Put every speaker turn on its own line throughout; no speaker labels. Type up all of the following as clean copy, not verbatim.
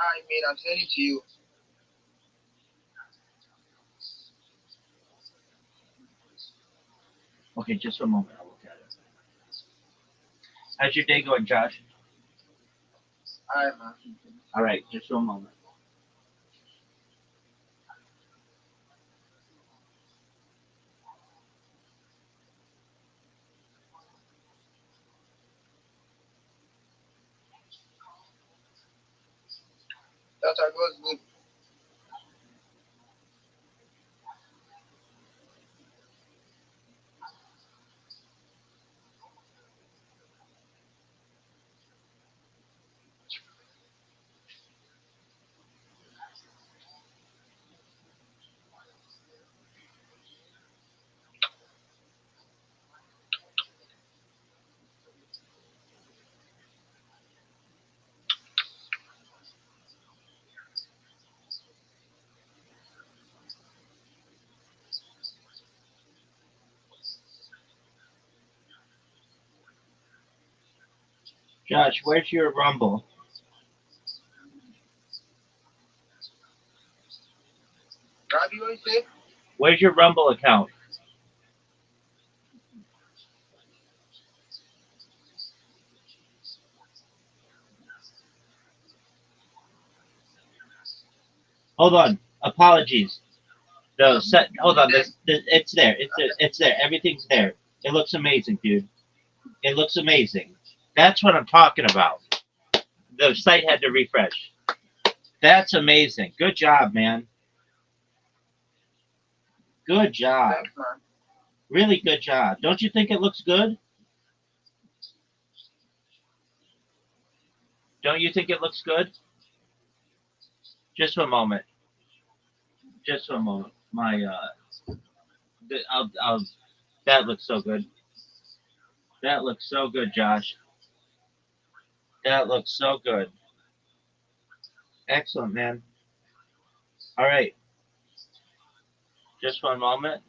Alright, man, I'm sending it to you.
Okay, just a moment. I'll look at it. How's your day going, Josh?
Alright, man.
All right, just a moment.
That's how it goes good.
Josh, where's your Rumble?
Rabbi, what you say?
Where's your Rumble account? Hold on. Apologies. No, hold on. It's there. It's there. Everything's there. It looks amazing, dude. It looks amazing. That's what I'm talking about. The site had to refresh. That's amazing. Good job, man. Good job.
Thanks, man.
Really good job. Don't you think it looks good? Don't you think it looks good? Just a moment. Just a moment. My I'll that looks so good. That looks so good, Josh. That looks so good. Excellent, man. All right. Just one moment.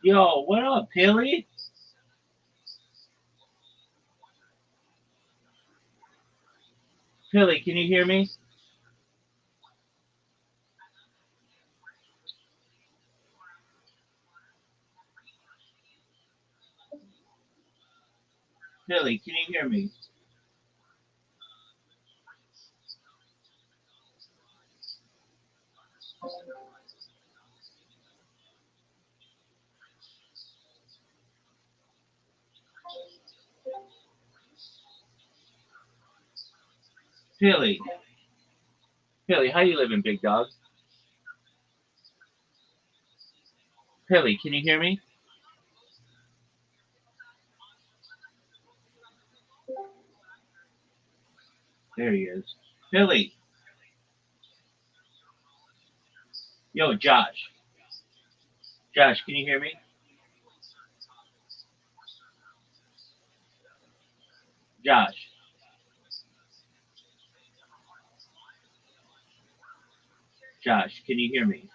Yo, what up, Pilly? Pilly, can you hear me? Pilly, can you hear me? Pilly, Pilly, how you living, big dog? Pilly, can you hear me? There he is. Pilly, yo, Josh. Josh, can you hear me? Josh, Josh, can you hear me?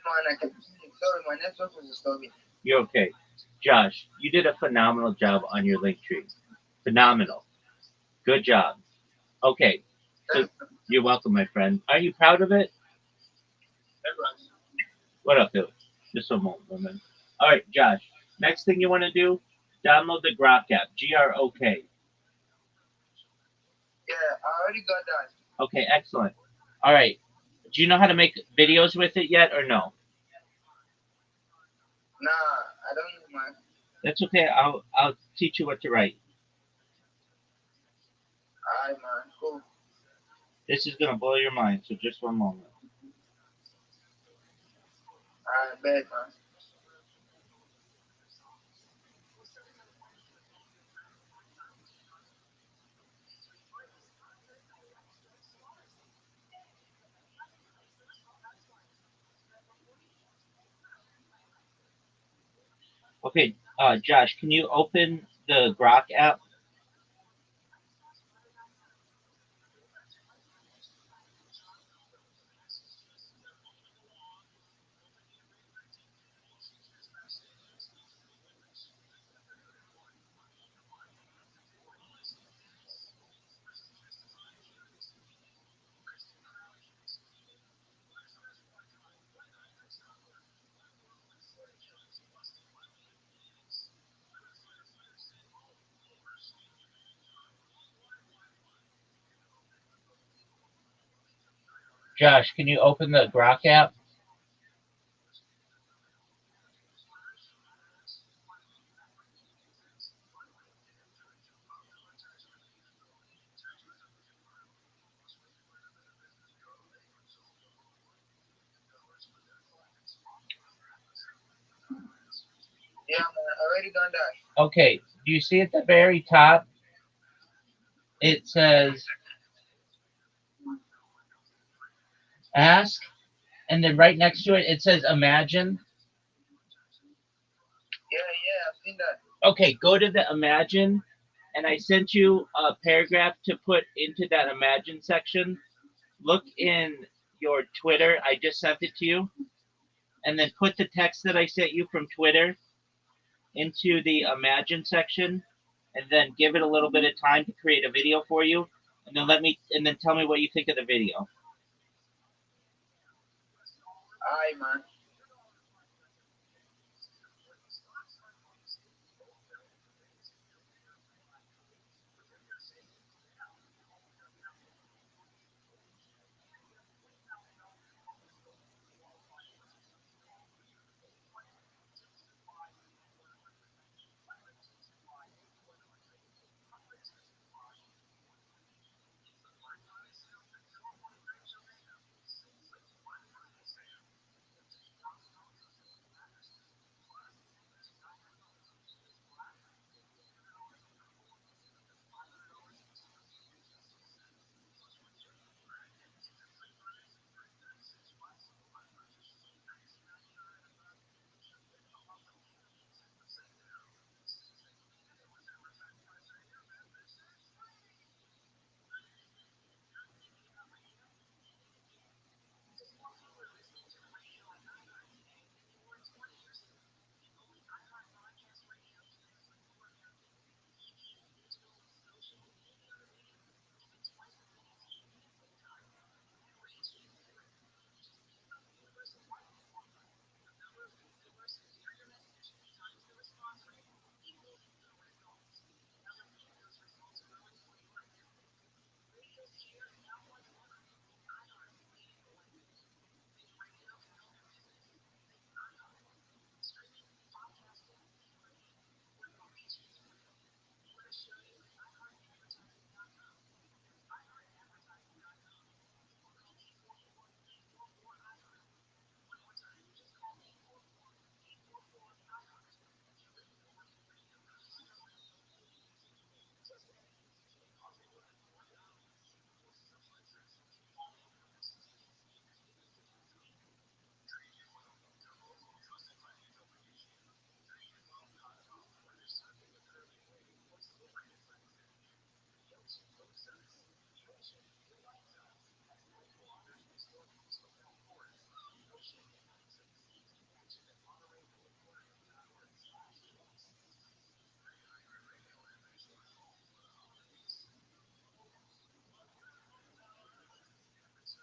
Man, I can sorry, my network was disturbing.
You're okay. Josh, you did a phenomenal job on your link tree. Phenomenal. Good job. Okay, so you're welcome, my friend. Are you proud of it? What up, Bill? Just a moment, woman. All right, Josh. Next thing you want to do, download the Grok app. Grok.
Yeah, I already got that.
Okay, excellent. All right. Do you know how to make videos with it yet, or no?
Nah, I don't know, man.
That's okay. I'll teach you what to write.
Alright, man, cool.
This is gonna blow your mind. So just one moment.
I bet, man.
Okay, Josh, can you open the Grok app? Josh, can you open the Grok app?
Yeah, man, I already done that.
Okay. Do you see at the very top? It says ask, and then right next to it, it says imagine.
Yeah, yeah, I've seen that.
Okay, go to the imagine, and I sent you a paragraph to put into that imagine section. Look in your Twitter. I just sent it to you, and then put the text that I sent you from Twitter into the imagine section, and then give it a little bit of time to create a video for you, and then tell me what you think of the video.
Alright, man.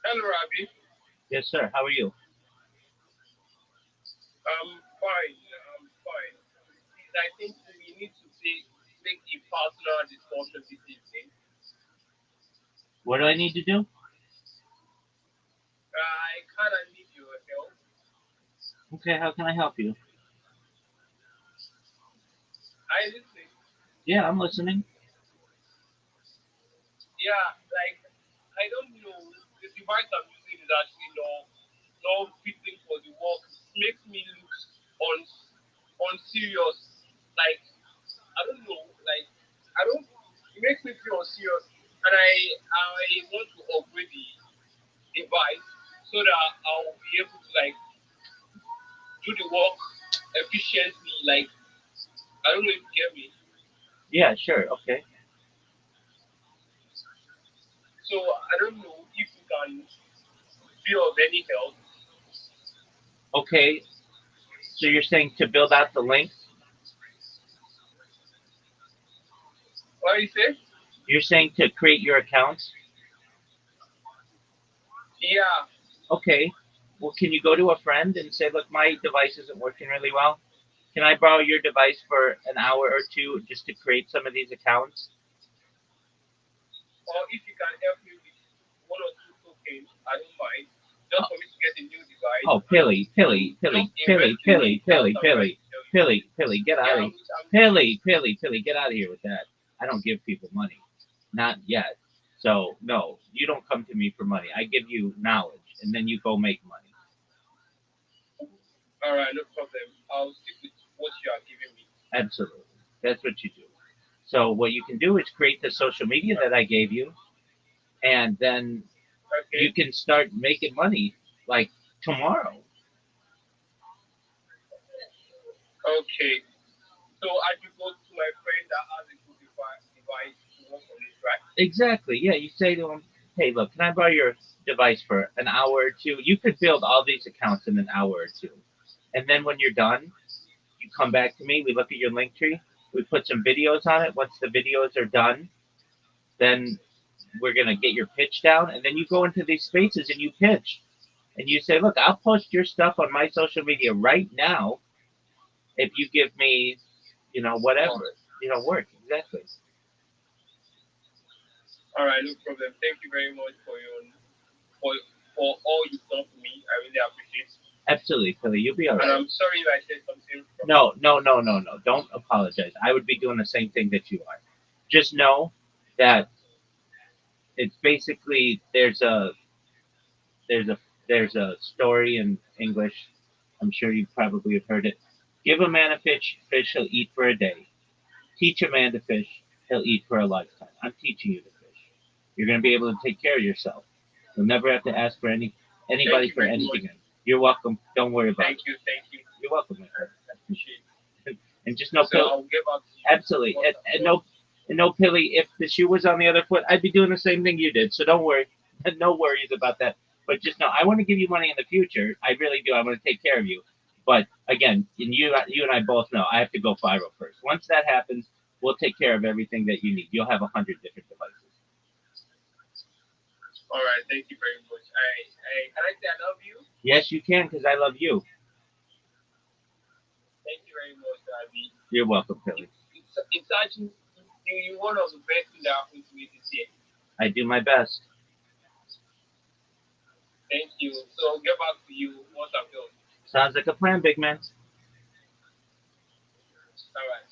Hello, Rabbi.
Yes, sir. How are you?
I'm fine. I'm fine. Please, I think we need to take a personal discussion this evening.
What do I need to do?
I kind of need your help.
Okay, how can I help you?
I listen.
Yeah, I'm listening.
Yeah, like I don't know. The device I'm using is actually not fitting for the work. It makes me look on unserious. Like I don't know. Like I don't. It makes me feel unserious, and I want to upgrade the device so that I'll be able to like do the work efficiently. Like I don't know if you get me.
Yeah, sure. Okay.
So I don't know if you can be of any help.
Okay. So you're saying to build out the links?
What you say?
You're saying to create your accounts?
Yeah.
Okay. Well, can you go to a friend and say, look, my device isn't working really well. Can I borrow your device for an hour or two just to create some of these accounts?
Or if you can help me with one or two tokens, I don't mind.
Oh,
Just for me to get a new device
oh,
and
Pilly, Pilly,
just
Pilly, Pilly,
invest in it.
Pilly,
That's
Pilly,
what I'm trying
Pilly,
to tell you.
Pilly, Pilly, get out
Yeah,
of here.
I'm
Pilly, Pilly, Pilly, get out of here with that. I don't give people money. Not yet. So, no, you don't come to me for money. I give you knowledge, and then you go make money.
all right, no problem. I'll stick with what you are giving me.
Absolutely. That's what you do. So, what you can do is create the social media that I gave you, and then
Okay.
you can start making money like tomorrow.
Okay. So I should go to my friend that has a good device to work on it, right?
Exactly. Yeah, you say to them, "Hey, look, can I borrow your device for an hour or two?" You could build all these accounts in an hour or two, and then when you're done, you come back to me. We look at your link tree. We put some videos on it. Once the videos are done, then we're gonna get your pitch down, and then you go into these spaces and you pitch, and you say, "Look, I'll post your stuff on my social media right now if you give me,
Oh,
whatever, work." Exactly.
all right, no problem. Thank you very much for for all you've done for me. I really appreciate it.
Absolutely, Philly. You'll be all
And
right.
I'm sorry if I said something wrong.
No, no, no, no, no. Don't apologize. I would be doing the same thing that you are. Just know that it's basically there's a there's a story in English. I'm sure you probably have heard it. Give a man a fish he'll eat for a day. Teach a man to fish, he'll eat for a lifetime. I'm teaching you to fish. You're going to be able to take care of yourself. You'll never have to ask for
Thank
anybody
you
for
very much.
anything. You're welcome. Don't worry about it.
Thank you. Thank you.
You're welcome, my friend.
I appreciate it.
And just know,
So I'll get back to you
absolutely.
once I'm
And
done.
no, Pilly, if the shoe was on the other foot, I'd be doing the same thing you did. So don't worry. No worries about that. But just know, I want to give you money in the future. I really do. I want to take care of you. But again, and you and I both know I have to go viral first. Once that happens, we'll take care of everything that you need. You'll have 100 different devices.
All right. Thank you very much. I can I say I love you?
Yes, you can, because I love you.
Thank you very much, Rabbi.
You're welcome, Pilly.
It's actually you one of the best things that happened to me this year.
I do my best.
Thank you. So I'll get back to you once I'm done.
Sounds like a plan, big man.
All right.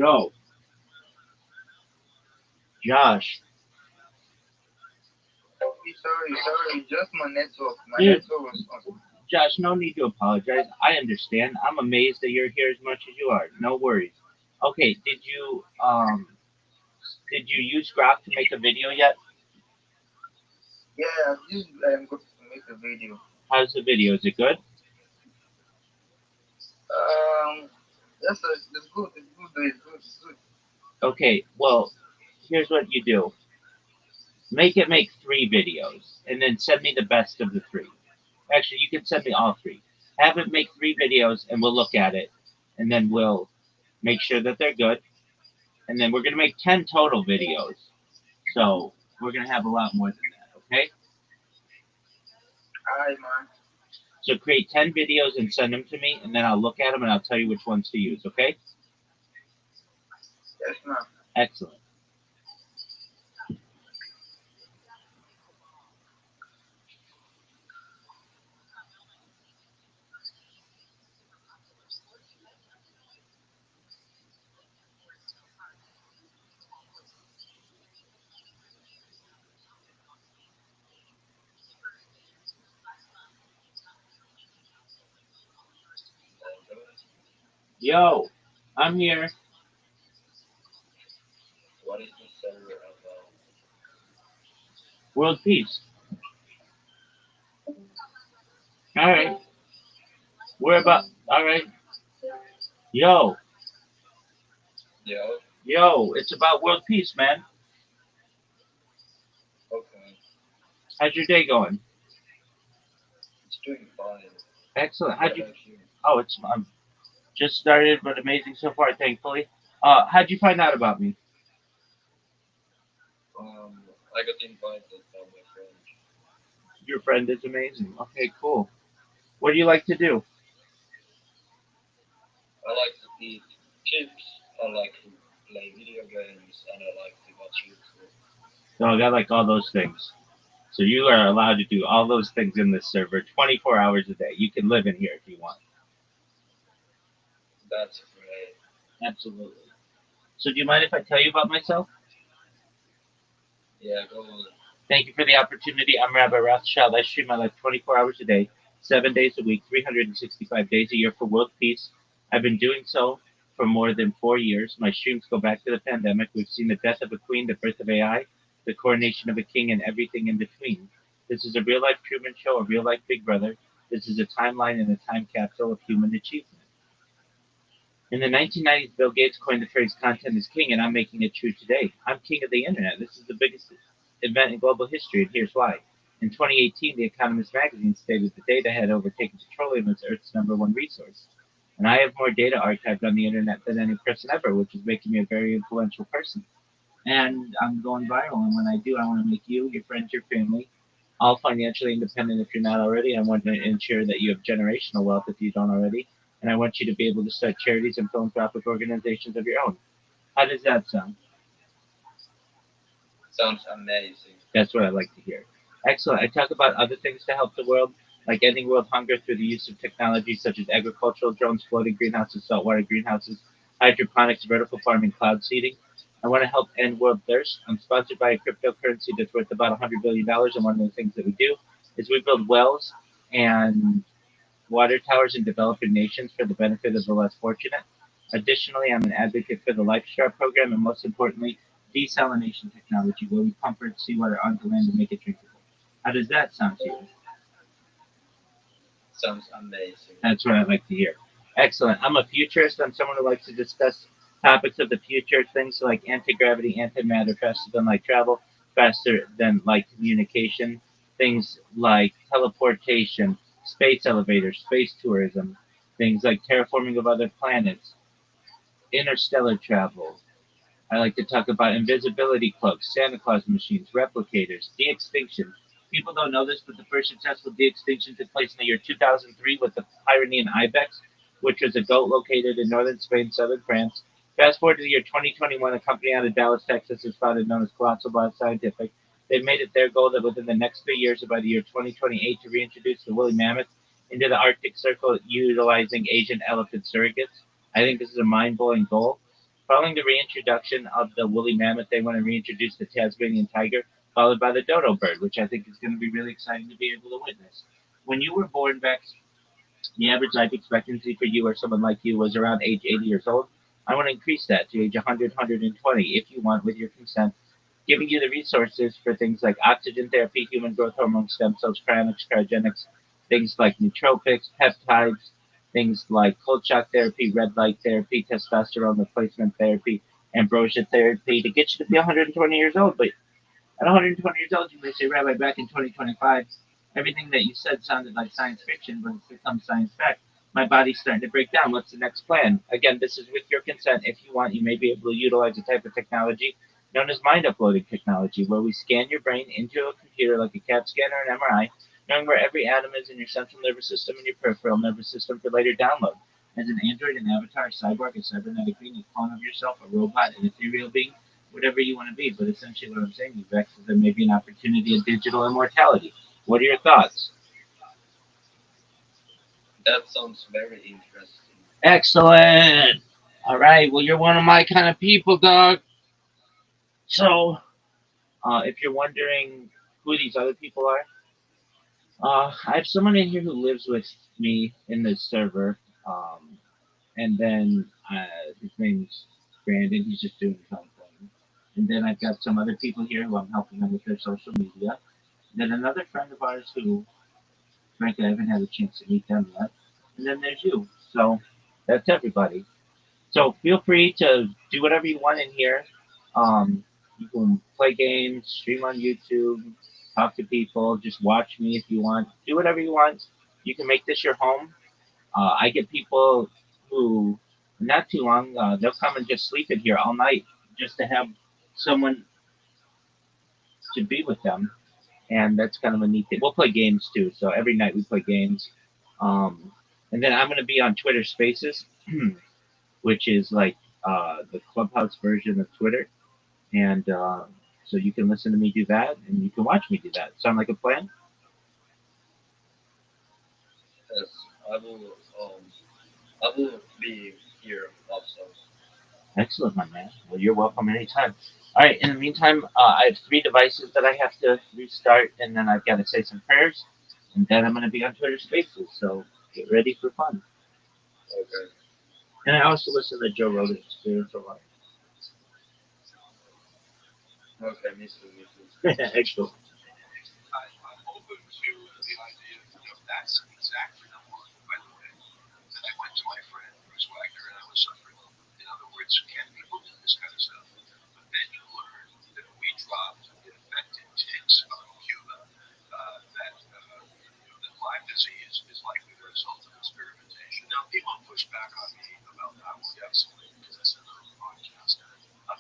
Yo, Josh,
Sorry, just my network. My
dude,
network was on.
Josh, no need to apologize. I understand. I'm amazed that you're here as much as you are. No worries. Okay, did you use Grok to make a video yet?
Yeah, this I'm going to make a video.
How's the video? Is it good?
Yes, it's good. It's good. It's good. It's good.
Okay, well, here's what you do. Make it make 3 videos, and then send me the best of the 3. Actually, you can send me all 3. Have it make 3 videos, and we'll look at it, and then we'll make sure that they're good, and then we're gonna make 10 total videos. So we're gonna have a lot more than that. Okay?
Alright, man.
So create 10 videos and send them to me, and then I'll look at them and I'll tell you which ones to use. Okay?
Yes, man.
Excellent. Yo, I'm here.
What is this server about?
World peace. All right. We're about. All right. Yo,
Yeah.
yo, it's about world peace, man.
Okay.
How's your day going?
It's doing fine.
Excellent.
What
How'd you?
about you?
Oh, it's just started, but amazing so far, thankfully. How'd you find out about me?
I got invited by my friend.
Your friend is amazing. Okay, cool. What do you like to do?
I like to eat chips. I like to play video games, and I like to watch YouTube.
Dog, I like all those things. So you are allowed to do all those things in this server 24 hours a day. You can live in here if you want.
That's great.
Absolutely. So do you mind if I tell you about myself?
Yeah, go on.
Thank you for the opportunity. I'm Rabbi Rothschild. I stream my life 24 hours a day, 7 days a week, 365 days a year for world peace. I've been doing so for more than 4 years. My streams go back to the pandemic. We've seen the death of a queen, the birth of AI, the coronation of a king, and everything in between. This is a real life Truman Show, a real life Big Brother. This is a timeline and a time capsule of human achievement. In the 1990s, Bill Gates coined the phrase content is king, and I'm making it true today. I'm king of the internet. This is the biggest event in global history, and here's why. In 2018, The Economist magazine stated that data had overtaken petroleum as Earth's #1 resource. And I have more data archived on the internet than any person ever, which is making me a very influential person. And I'm going viral, and when I do, I want to make you, your friends, your family, all financially independent if you're not already. I want to ensure that you have generational wealth if you don't already. And I want you to be able to start charities and philanthropic organizations of your own. How does that sound?
Sounds amazing.
That's what I like to hear. Excellent. I talk about other things to help the world, like ending world hunger through the use of technology such as agricultural drones, floating greenhouses, saltwater greenhouses, hydroponics, vertical farming, cloud seeding. I want to help end world thirst. I'm sponsored by a cryptocurrency that's worth about $100 billion, and one of the things that we do is we build wells and water towers in developing nations for the benefit of the less fortunate. Additionally, I'm an advocate for the LifeStar program and most importantly, desalination technology, where we pump earth seawater onto land and make it drinkable. How does that sound to you?
Sounds amazing.
That's what I like to hear. Excellent. I'm a futurist. I'm someone who likes to discuss topics of the future, things like anti-gravity, antimatter, faster than light travel, faster than light communication, things like teleportation, space elevators, space tourism, things like terraforming of other planets, interstellar travel, I like to talk about invisibility cloaks, Santa Claus machines, replicators, de-extinction. People don't know this, but the first successful de-extinction took place in the year 2003 with the Pyrenean ibex, which was a goat located in northern Spain, southern France. Fast forward to the year 2021, a company out of Dallas, Texas, is founded known as Colossal Bioscientific. They've made it their goal that within the next 3 years, or by the year 2028, to reintroduce the woolly mammoth into the Arctic Circle utilizing Asian elephant surrogates. I think this is a mind-blowing goal. Following the reintroduction of the woolly mammoth, they want to reintroduce the Tasmanian tiger, followed by the dodo bird, which I think is going to be really exciting to be able to witness. When you were born, Bex, the average life expectancy for you or someone like you was around age 80 years old. I want to increase that to age 100, 120 if you want with your consent, giving you the resources for things like oxygen therapy, human growth hormone, stem cells, cryogenics, things like nootropics, peptides, things like cold shock therapy, red light therapy, testosterone replacement therapy, ambrosia therapy to get you to be 120 years old. But at 120 years old, you may say, Rabbi, back in 2025, everything that you said sounded like science fiction, but it's become science fact. My body's starting to break down. What's the next plan? Again, this is with your consent. If you want, you may be able to utilize a type of technology known as mind uploading technology, where we scan your brain into a computer like a CAT scan or an MRI, knowing where every atom is in your central nervous system and your peripheral nervous system for later download. As an android, an avatar, a cyborg, a cybernetic being, a clone of yourself, a robot, an ethereal being, whatever you want to be. But essentially, what I'm saying, Vex, is there may be an opportunity of digital immortality. What are your thoughts?
That sounds very interesting.
Excellent. All right. Well, you're one of my kind of people, dog. So, if you're wondering who these other people are, I have someone in here who lives with me in this server. And then his name's Brandon. He's just doing his own thing. And then I've got some other people here who I'm helping them with their social media. Then another friend of ours who, frankly, I haven't had a chance to meet them yet. And then there's you. So that's everybody. So feel free to do whatever you want in here. You can play games, stream on YouTube, talk to people, just watch me if you want. Do whatever you want. You can make this your home. I get people who, not too long, they'll come and just sleep in here all night just to have someone to be with them. And that's kind of a neat thing. We'll play games too. So every night we play games. Um, and then I'm going to be on Twitter Spaces, which is like the Clubhouse version of Twitter. And so you can listen to me do that and you can watch me do that. Sound like a plan?
Yes, I will. I will be here also.
Excellent, my man. Well, you're welcome anytime. All right. In the meantime, I have three devices that I have to restart, and then I've got to say some prayers, and then I'm going to be on Twitter Spaces. So get ready for fun.
Okay.
And I also listen to Joe Rogan's Spiritual
Okay, me too. Me too.
Life. Excellent.
I'm open to the idea of that's exactly the one, by the way, that I went to my friend Bruce Wagner and I was suffering. In other words, can people do this kind of stuff? But then you learn that we dropped infected ticks on Cuba, that Lyme disease is likely the result of experimentation. Now, people push back on me about that one recently because I said on the podcast,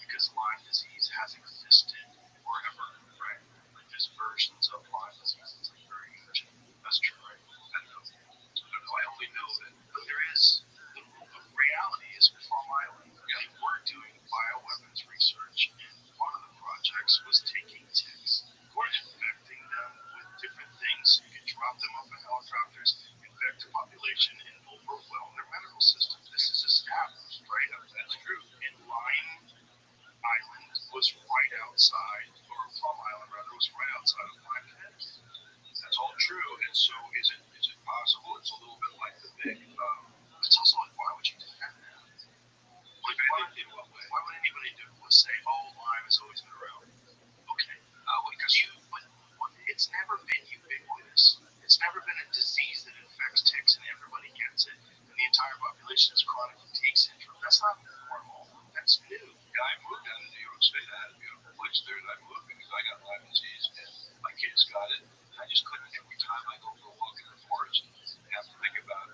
because Lyme disease has existed forever, right? Like there's versions of Lyme disease. It's like very ancient. That's true, right? I don't know. I don't know. I only know that, but there is. The reality is Plum Island. They were doing bioweapons research, and one of the projects was taking ticks, or infecting them with different things. You could drop them off of helicopters, infect the population, and overwhelm their medical system. This is established, right? That's true. And Lyme Island was right outside, or Plum Island rather, was right outside of Lyme, Connecticut. That's all true. And so, is it possible? It's a little bit like the big. It's also like, why would you defend that? Like, why would anybody say, oh, Lyme has always been around? Okay, because it's never been ubiquitous. It's never been a disease that infects ticks and everybody gets it, and the entire population is chronically tick syndrome. That's not normal. That's new. Yeah, I moved down to New York State. I had a beautiful place there, and I moved because I got Lyme disease, and my kids got it. And I just couldn't. Every time I go for a walk in the forest, I have to think about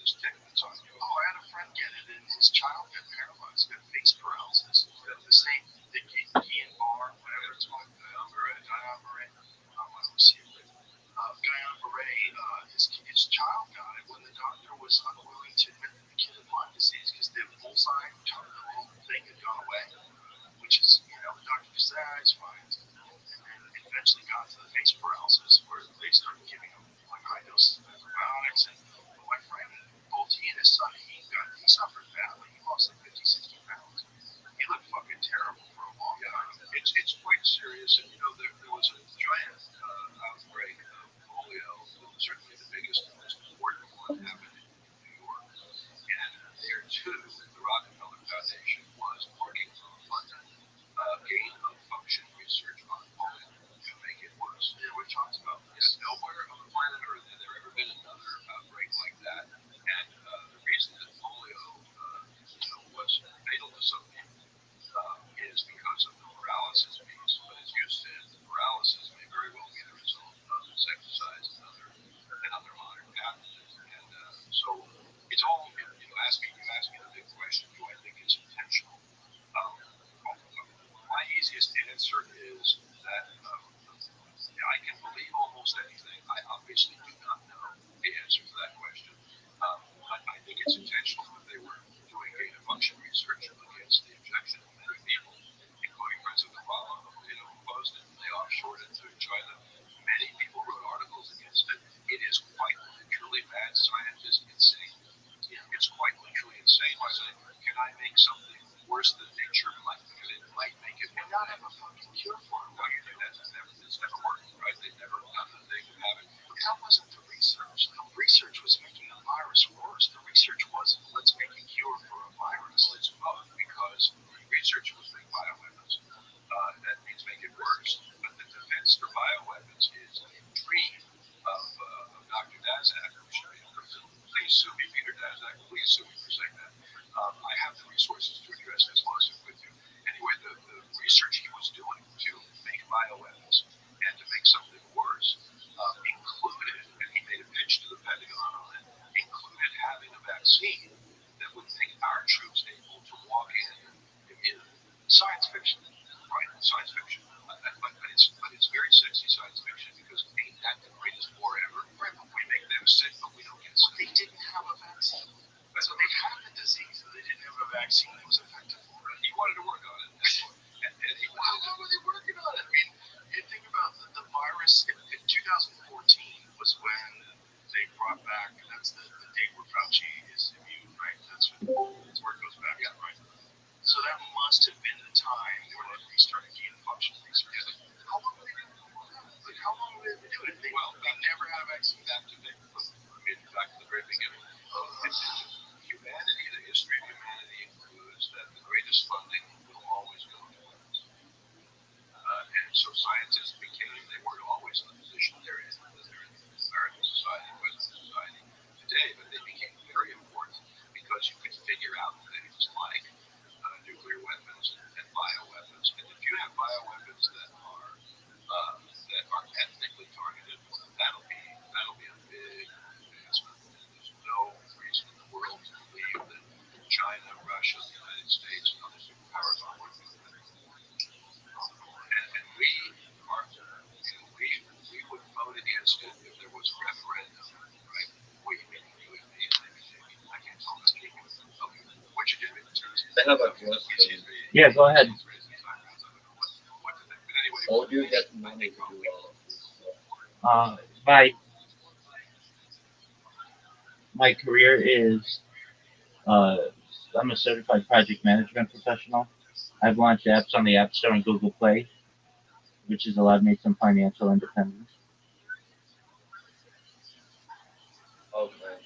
this tick that's on you. Oh, I had a friend get it, and his child got paralyzed, got face paralysis. The same the Guillain-Barré, whatever it's called, Guillain-Barré. I don't see it. Guillain-Barré, his child got it when the doctor was unwilling to admit that the kid had Lyme disease because the bullseye terminal thing had gone away, which is, the doctor just said, it's fine. And then eventually got to the face paralysis where they started giving him like high doses of antibiotics. And my friend, both he and his son, he suffered badly. He lost like 50, 60 pounds.
nowhere on the planet Earth had there ever been another outbreak like that. And the reason that polio, was fatal to some people is because of the paralysis piece. But as you said, the paralysis may very well be the result of insecticides and other modern pathogens. And so it's all, you ask me the big question, do I think it's intentional? My easiest answer is that I can believe almost anything. I obviously do not know the answer to that question. I think it's intentional that they were doing gain of function research against the injection of many people, including President Obama, opposed it. They offshored it to China. Many people wrote articles against it. It is quite literally mad scientist insane. It's quite literally insane to say, can I make something worse than nature might? Because it might make it and not have a fucking cure for it. No, it's never worked, right? They've never done the thing to have it. But that wasn't the research. The research was making a virus worse. The research wasn't let's make a cure for a virus. It's both because the research was make bioweapons. That means make it worse. But the defense for bioweapons is a dream of Dr. Daszak, who should be in prison. Please sue me, Peter Daszak. Please sue me for saying that. I have the resources to address this lawsuit with you. Anyway, the research he was doing to make bioweapons and to make something worse included, and he made a pitch to the Pentagon on it, included having a vaccine that would make our troops able to walk in immune. Science fiction, right? Science fiction. But it's very sexy science fiction because ain't that the greatest war ever? Right, but we make them sick, but we don't get sick. They didn't have a vaccine. So they had the disease, but they didn't have a vaccine that was effective for it. He wanted to work on it. How long were they working on it? I mean, you think about the virus in 2014 was when they brought back, that's the date where Fauci is immune, right? That's where it goes back, yeah, right? So that must have been the time where they restarted gain of function research. How long were they doing it? Like, how long were they doing it? They never had a vaccine. Back to the very beginning. Humanity, the history of humanity includes that the greatest funding will always go to weapons. And so scientists they weren't always in the position they're in American society, Western society today, but they became very important because you could figure out things like nuclear weapons and bioweapons. And if you have bioweapons that are ethnically targeted, that'll be a big advancement. There's no reason in the world to believe that China, Russia, the United States, and other superpowers aren't working on that. And we would vote against it if there was a referendum, right? We I can't talk about it. Okay, what you did with
They have a question.
Yeah, go ahead.
How do you get money to do all of this stuff?
My career is I'm a certified project management professional. I've launched apps on the App Store and Google Play, which has allowed me some financial independence.
Okay.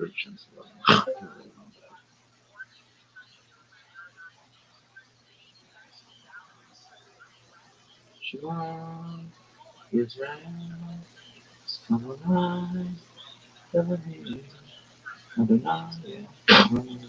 Patience. Shiva Israel, Adonai, Elohim, Adonai, Adonai.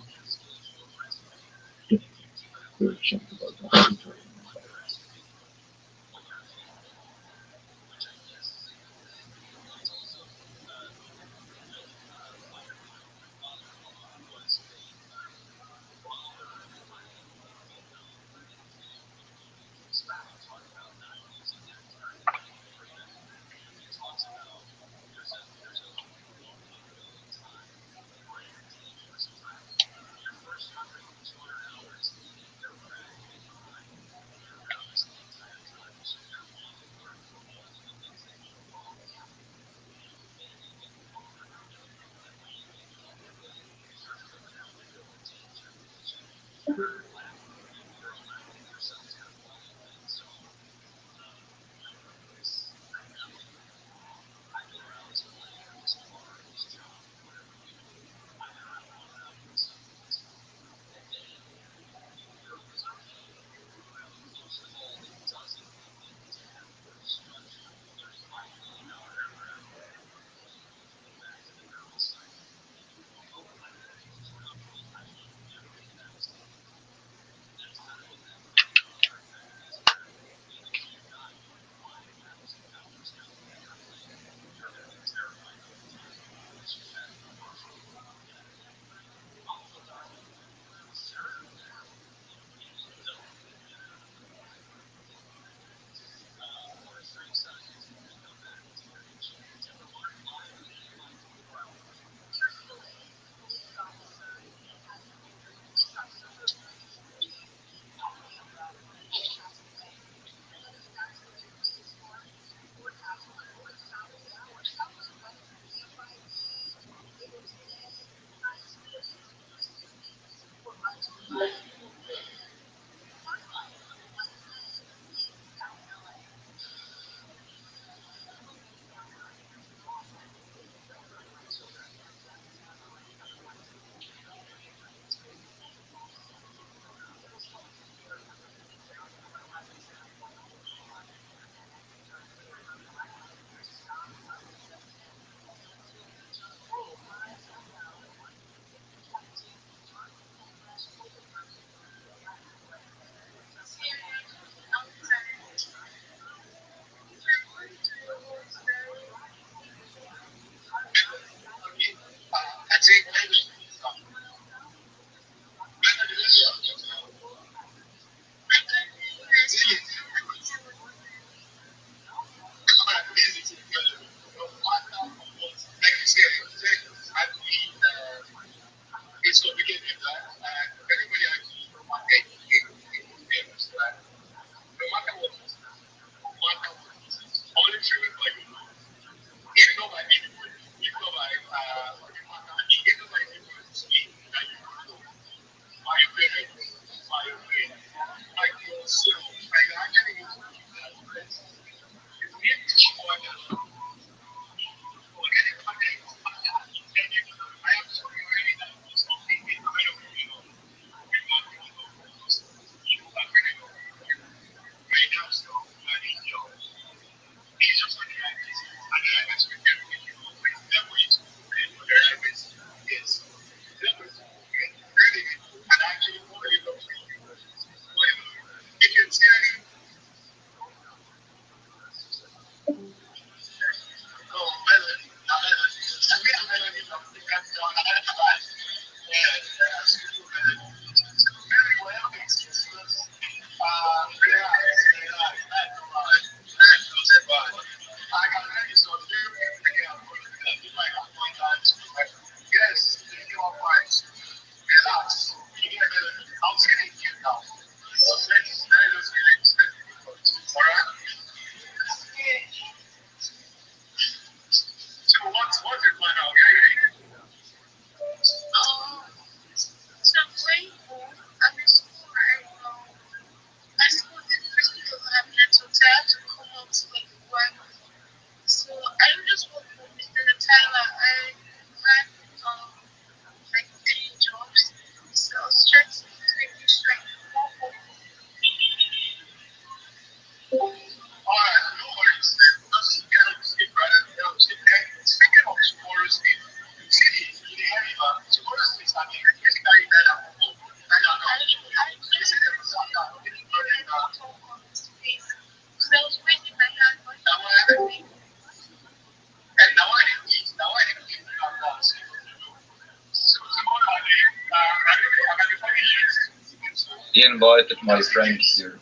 invited my friends here.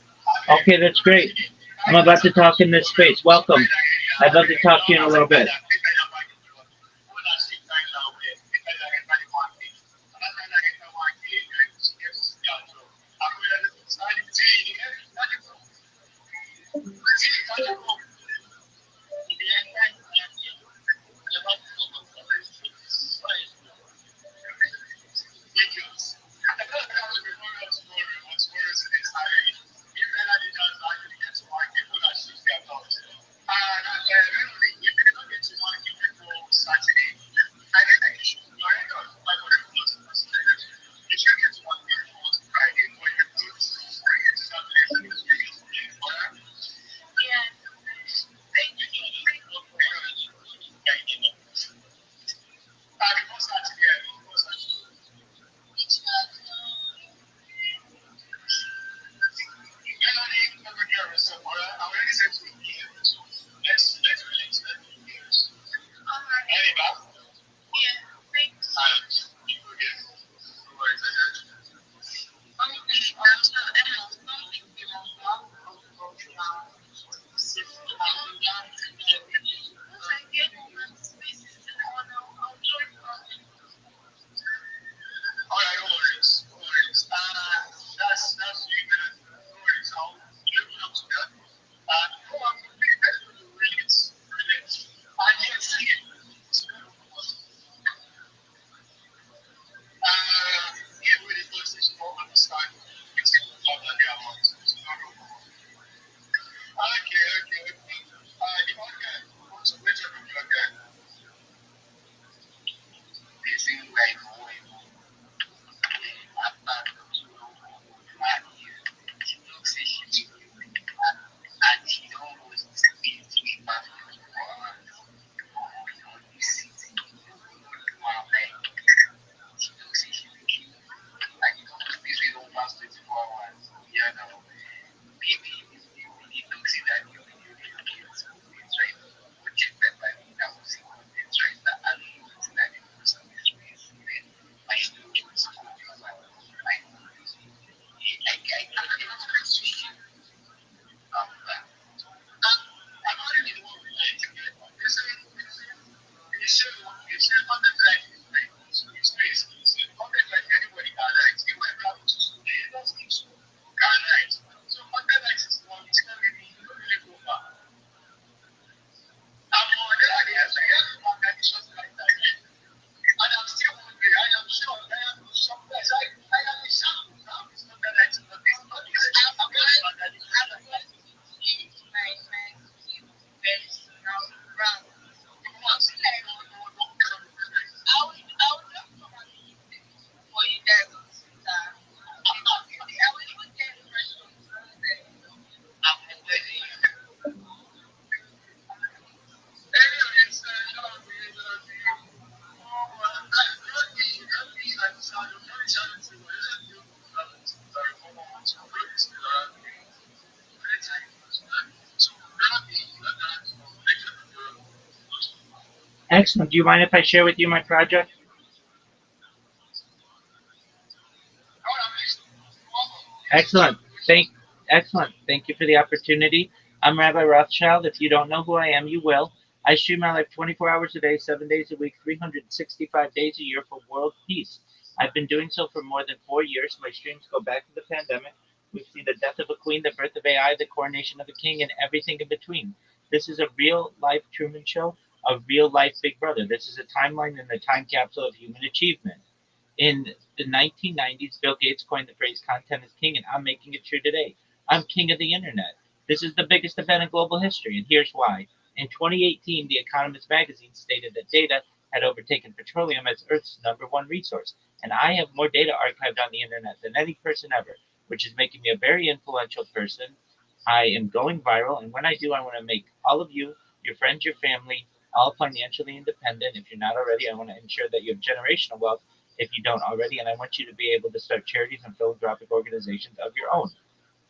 Okay, that's great. I'm about to talk in this space. Welcome. I'd love to talk to you in a little bit. Excellent. Do you mind if I share with you my project? Excellent. Thank Excellent. Thank you for the opportunity. I'm Rabbi Rothschild. If you don't know who I am, you will. I stream my life 24 hours a day, 7 days a week, 365 days a year for world peace. I've been doing so for more than 4 years. My streams go back to the pandemic. We've seen the death of a queen, the birth of AI, the coronation of a king, and everything in between. This is a real life Truman Show, a real life Big Brother. This is a timeline and a time capsule of human achievement. In the 1990s, Bill Gates coined the phrase content is king, and I'm making it true today. I'm king of the internet. This is the biggest event in global history, and here's why. In 2018, The Economist magazine stated that data had overtaken petroleum as Earth's number one resource, and I have more data archived on the internet than any person ever, which is making me a very influential person. I am going viral, and when I do, I want to make all of you, your friends, your family, all financially independent. If you're not already, I want to ensure that you have generational wealth if you don't already, and I want you to be able to start charities and philanthropic organizations of your own.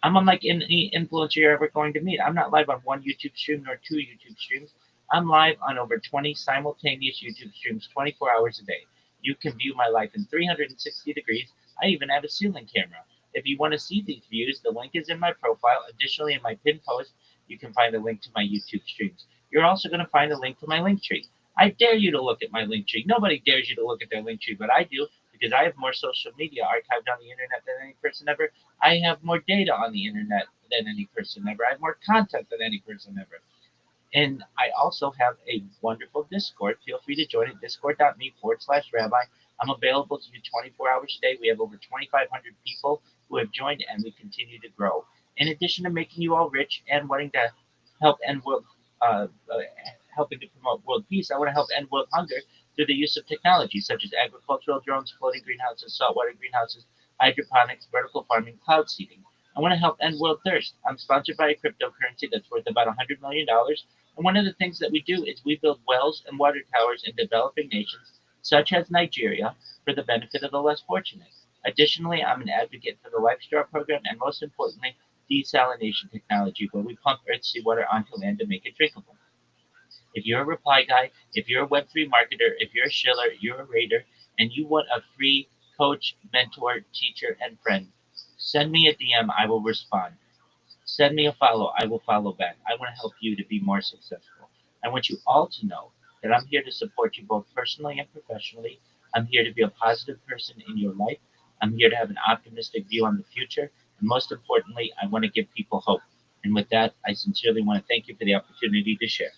I'm unlike any influencer you're ever going to meet. I'm not live on one YouTube stream nor two YouTube streams. I'm live on over 20 simultaneous YouTube streams 24 hours a day. You can view my life in 360 degrees. I even have a ceiling camera. If you want to see these views, the link is in my profile. Additionally, in my pinned post, you can find a link to my YouTube streams. You're also going to find a link to my link tree. I dare you to look at my link tree. Nobody dares you to look at their link tree, but I do because I have more social media archived on the internet than any person ever. I have more data on the internet than any person ever. I have more content than any person ever. And I also have a wonderful Discord. Feel free to join it, discord.me/rabbi. I'm available to you 24 hours a day. We have over 2,500 people who have joined, and we continue to grow. In addition to making you all rich and wanting to help end world, uh, uh, helping to promote world peace, I want to help end world hunger through the use of technology such as agricultural drones, floating greenhouses, saltwater greenhouses, hydroponics, vertical farming, cloud seeding. I want to help end world thirst. I'm sponsored by a cryptocurrency that's worth about $100 million. And one of the things that we do is we build wells and water towers in developing nations, such as Nigeria, for the benefit of the less fortunate. Additionally, I'm an advocate for the Life Straw program and, most importantly, desalination technology, where we pump Earth's seawater onto land to make it drinkable. If you're a reply guy, if you're a Web3 marketer, if you're a shiller, you're a raider, and you want a free coach, mentor, teacher, and friend, send me a DM. I will respond. Send me a follow. I will follow back. I want to help you to be more successful. I want you all to know that I'm here to support you both personally and professionally. I'm here to be a positive person in your life. I'm here to have an optimistic view on the future. And most importantly, I want to give people hope. And with that, I sincerely want to thank you for the opportunity to share.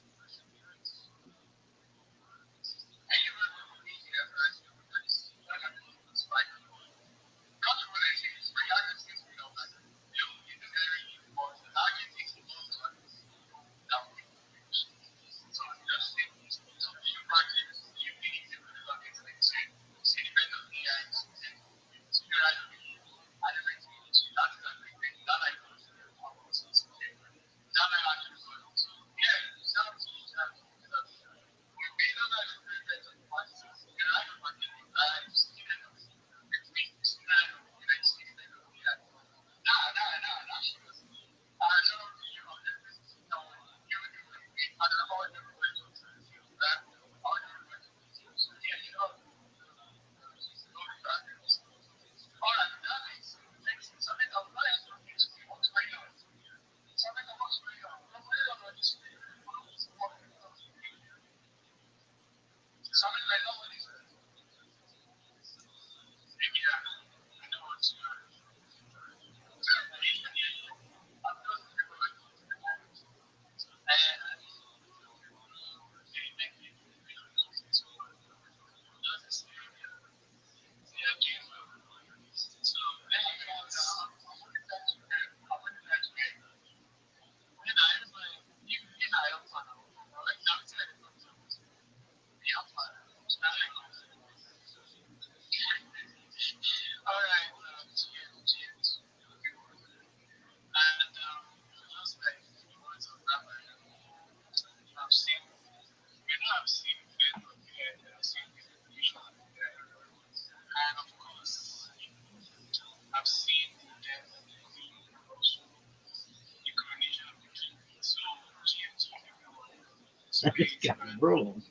This guy rules.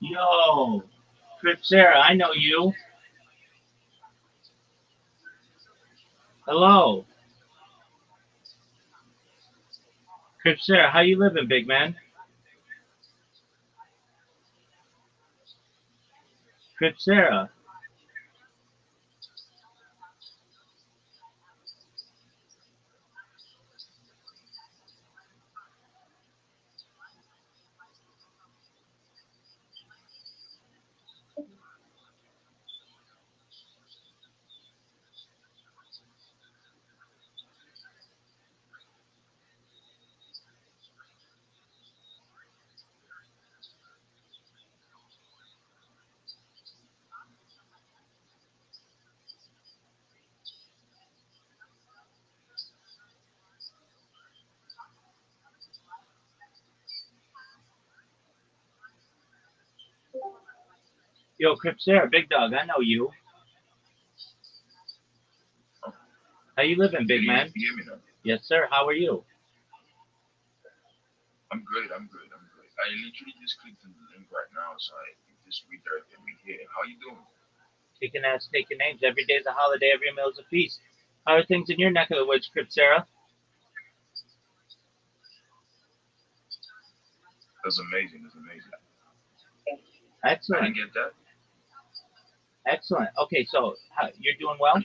Yo, Crip Sarah, I know you. Hello. Crip Sarah, how you living, big man? Crip Sarah. Yo, Crip Sarah, big dog, I know you. How you living, big man?
You hear me now?
Yes, sir. How are you?
I'm good. I'm good. I'm good. I literally just clicked on the link right now, so I just redirected me here. How you doing?
Kicking ass, taking names. Every day's a holiday, every meal's a feast. How are things in your neck of the woods, Crip Sarah?
That's amazing. That's amazing. I
Excellent.
didn't get that.
Excellent. Okay, so you're doing well?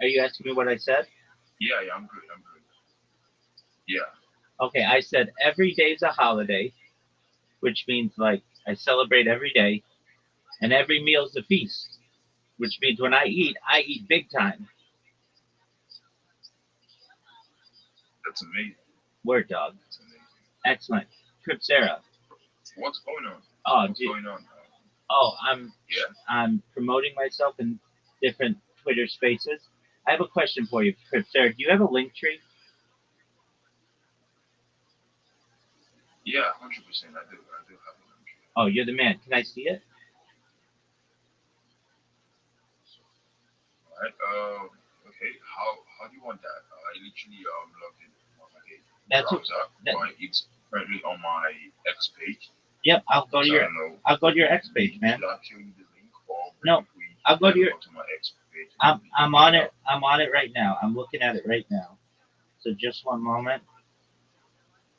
Are you asking me what I said?
Yeah, yeah, I'm good. I'm good. Yeah,
Okay, I said every day's a holiday, which means like I celebrate every day, and every meal's a feast, which means when I eat big time.
that's amazing.
Word dog.
That's amazing.
Excellent. Crip Sarah.
What's going on?
Oh,
What's going on?
oh,
Yeah.
I'm promoting myself in different Twitter spaces. I have a question for you, Crip Sarah. Do you have a link tree?
Yeah, 100%. I do. I do have a number.
Oh, you're the man. Can I see it?
All right. Okay. How do you want that? I literally logged in on my
That's what,
browser.
that,
Right. It's currently on my X page.
Yep, I'll go to
So I
your
don't know.
I'll go to your X page, man.
Should I show you the link or
No,
we
I'll go to your
go to my X page?
I'm on it. I'm on it right now. I'm looking at it right now. So just one moment.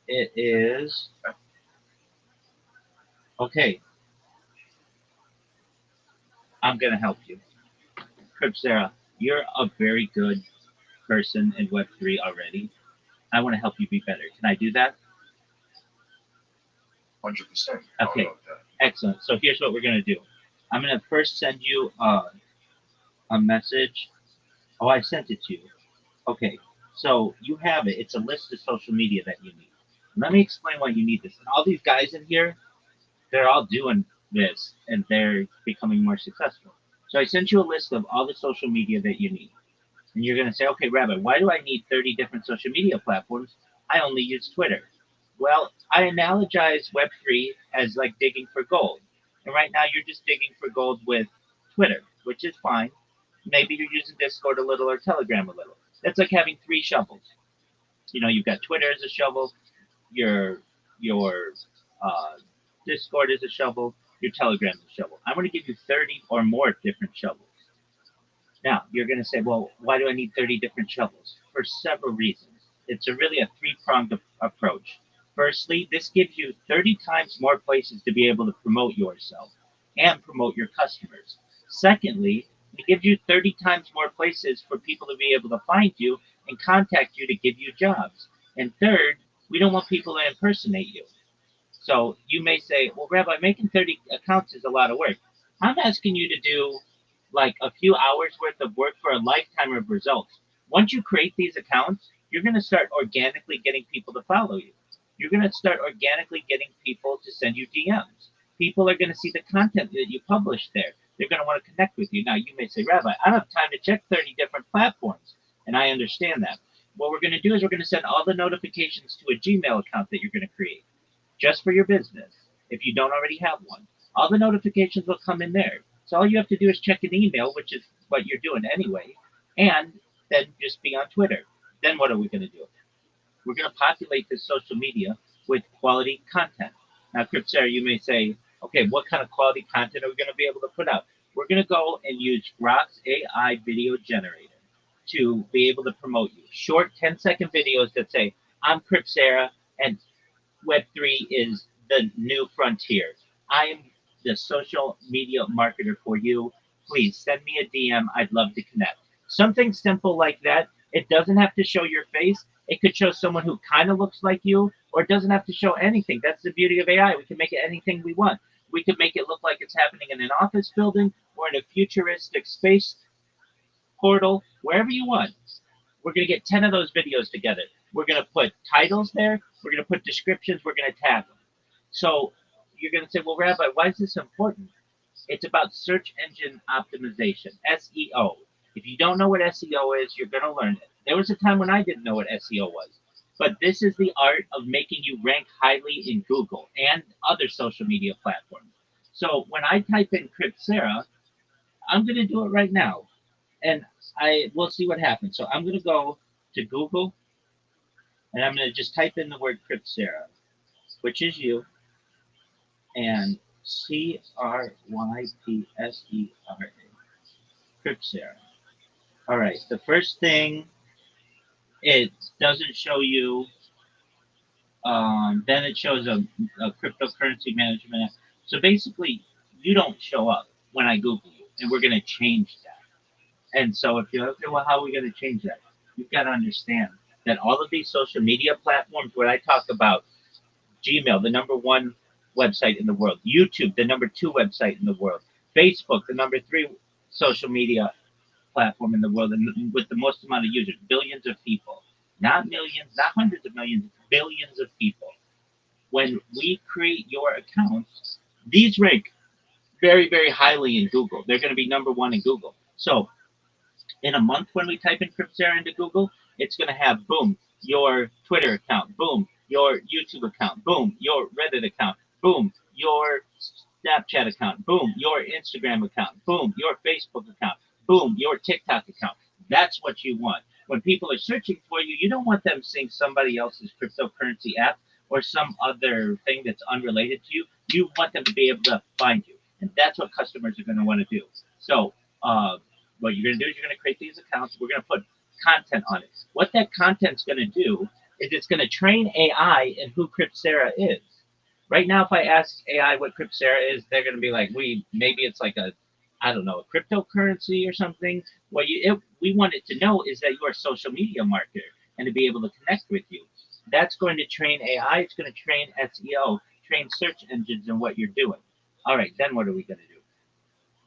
It is okay. I'm gonna help you. Crip Sarah, you're a very good person in Web3 already. I want to help you be better. Can I do that?
100%.
Okay,
All of that.
excellent. So here's what we're gonna do. I'm gonna first send you a message. Oh, I sent it to you. Okay, so you have it. It's a list of social media that you need. Let me explain why you need this. And all these guys in here, they're all doing this and they're becoming more successful. So I sent you a list of all the social media that you need. And you're going to say, okay, Rabbi, why do I need 30 different social media platforms? I only use Twitter. Well, I analogize Web3 as like digging for gold. And right now you're just digging for gold with Twitter, which is fine. Maybe you're using Discord a little or Telegram a little. That's like having three shovels. You know, you've got Twitter as a shovel, your uh, Discord is a shovel, your Telegram is a shovel. I'm going to give you 30 or more different shovels. Now, you're going to say, well, why do I need 30 different shovels? For several reasons. It's really a three-pronged approach. Firstly, this gives you 30 times more places to be able to promote yourself and promote your customers. Secondly, it gives you 30 times more places for people to be able to find you and contact you to give you jobs. And third, we don't want people to impersonate you. So you may say, well, Rabbi, making 30 accounts is a lot of work. I'm asking you to do like a few hours worth of work for a lifetime of results. Once you create these accounts, you're going to start organically getting people to follow you. You're going to start organically getting people to send you DMs. People are going to see the content that you publish there. They're going to want to connect with you. Now, you may say, Rabbi, I don't have time to check 30 different platforms. And I understand that. What we're going to do is we're going to send all the notifications to a Gmail account that you're going to create just for your business if you don't already have one. All the notifications will come in there. So all you have to do is check an email, which is what you're doing anyway, and then just be on Twitter. Then what are we going to do? We're going to populate this social media with quality content. Now, Crip Sarah, you may say, Okay, what kind of quality content are we going to be able to put out? We're going to go and use Grok's AI video generator to be able to promote you. Short 10-second videos that say, I'm Cripsera, and Web3 is the new frontier. I am the social media marketer for you. Please send me a DM. I'd love to connect. Something simple like that. It doesn't have to show your face. It could show someone who kind of looks like you, or it doesn't have to show anything. That's the beauty of AI. We can make it anything we want. We could make it look like it's happening in an office building or in a futuristic space portal, wherever you want. We're going to get 10 of those videos together. We're going to put titles there. We're going to put descriptions. We're going to tag them. So you're going to say, well, Rabbi, why is this important? It's about search engine optimization, SEO. If you don't know what SEO is, you're going to learn it. There was a time when I didn't know what SEO was. But this is the art of making you rank highly in Google and other social media platforms. So when I type in Cripsera, I'm going to do it right now. And I will see what happens. So I'm going to go to Google and I'm going to just type in the word Cripsera, which is you, and Crypsera, Cripsera. All right, the first thing, it doesn't show you, then it shows a cryptocurrency management app. So basically, you don't show up when I Google you, and we're going to change that. And so if you're, okay, well, how are we going to change that? You've got to understand that all of these social media platforms, where I talk about Gmail, the number one website in the world, YouTube, the number two website in the world, Facebook, the number three social media platform in the world, and with the most amount of users, billions of people, not millions, not hundreds of millions, billions of people. When we create your accounts, these rank very, very highly in Google. They're going to be number one in Google. So in a month, when we type in Cripsera into Google, it's going to have, boom, your Twitter account, boom, your YouTube account, boom, your Reddit account, boom, your Snapchat account, boom, your Instagram account, boom, your Facebook account, boom, your TikTok account. That's what you want. When people are searching for you, you don't want them seeing somebody else's cryptocurrency app or some other thing that's unrelated to you. You want them to be able to find you. And that's what customers are going to want to do. So, what you're going to do is you're going to create these accounts. We're going to put content on it. What that content's going to do is it's going to train AI in who Cripsera is. Right now, if I ask AI what Cripsera is, they're going to be like, maybe it's like a, I don't know, a cryptocurrency or something. What we want it to know is that you're a social media marketer and to be able to connect with you. That's going to train AI. It's going to train SEO, train search engines in what you're doing. All right, then what are we going to do?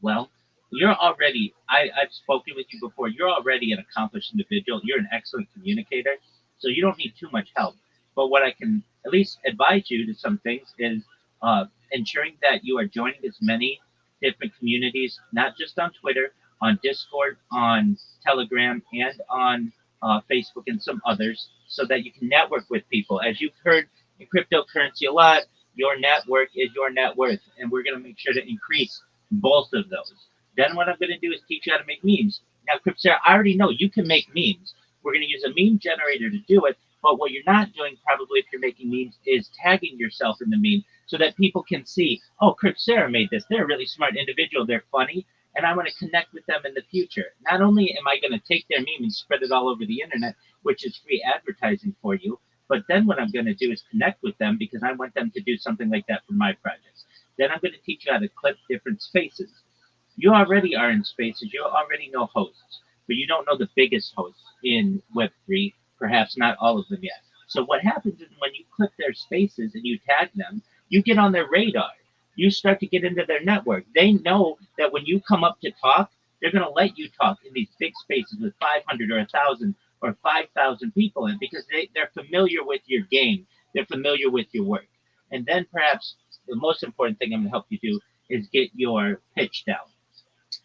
Well, you're already, I've spoken with you before, you're already an accomplished individual. You're an excellent communicator, so you don't need too much help. But what I can at least advise you to some things is ensuring that you are joining as many different communities, not just on Twitter, on Discord, on Telegram, and on Facebook and some others, so that you can network with people. As you've heard in cryptocurrency a lot, your network is your net worth, and we're going to make sure to increase both of those. Then what I'm going to do is teach you how to make memes. Now, Cripsera, I already know you can make memes. We're going to use a meme generator to do it, but what you're not doing probably if you're making memes is tagging yourself in the meme so that people can see, oh, Cripsera made this. They're a really smart individual. They're funny, and I want to connect with them in the future. Not only am I going to take their meme and spread it all over the internet, which is free advertising for you, but then what I'm going to do is connect with them because I want them to do something like that for my projects. Then I'm going to teach you how to clip different spaces. You already are in spaces. You already know hosts, but you don't know the biggest hosts in Web3, perhaps not all of them yet. So what happens is when you clip their spaces and you tag them, you get on their radar. You start to get into their network. They know that when you come up to talk, they're going to let you talk in these big spaces with 500 or 1,000 or 5,000 people in because they're familiar with your game. They're familiar with your work. And then perhaps the most important thing I'm going to help you do is get your pitch down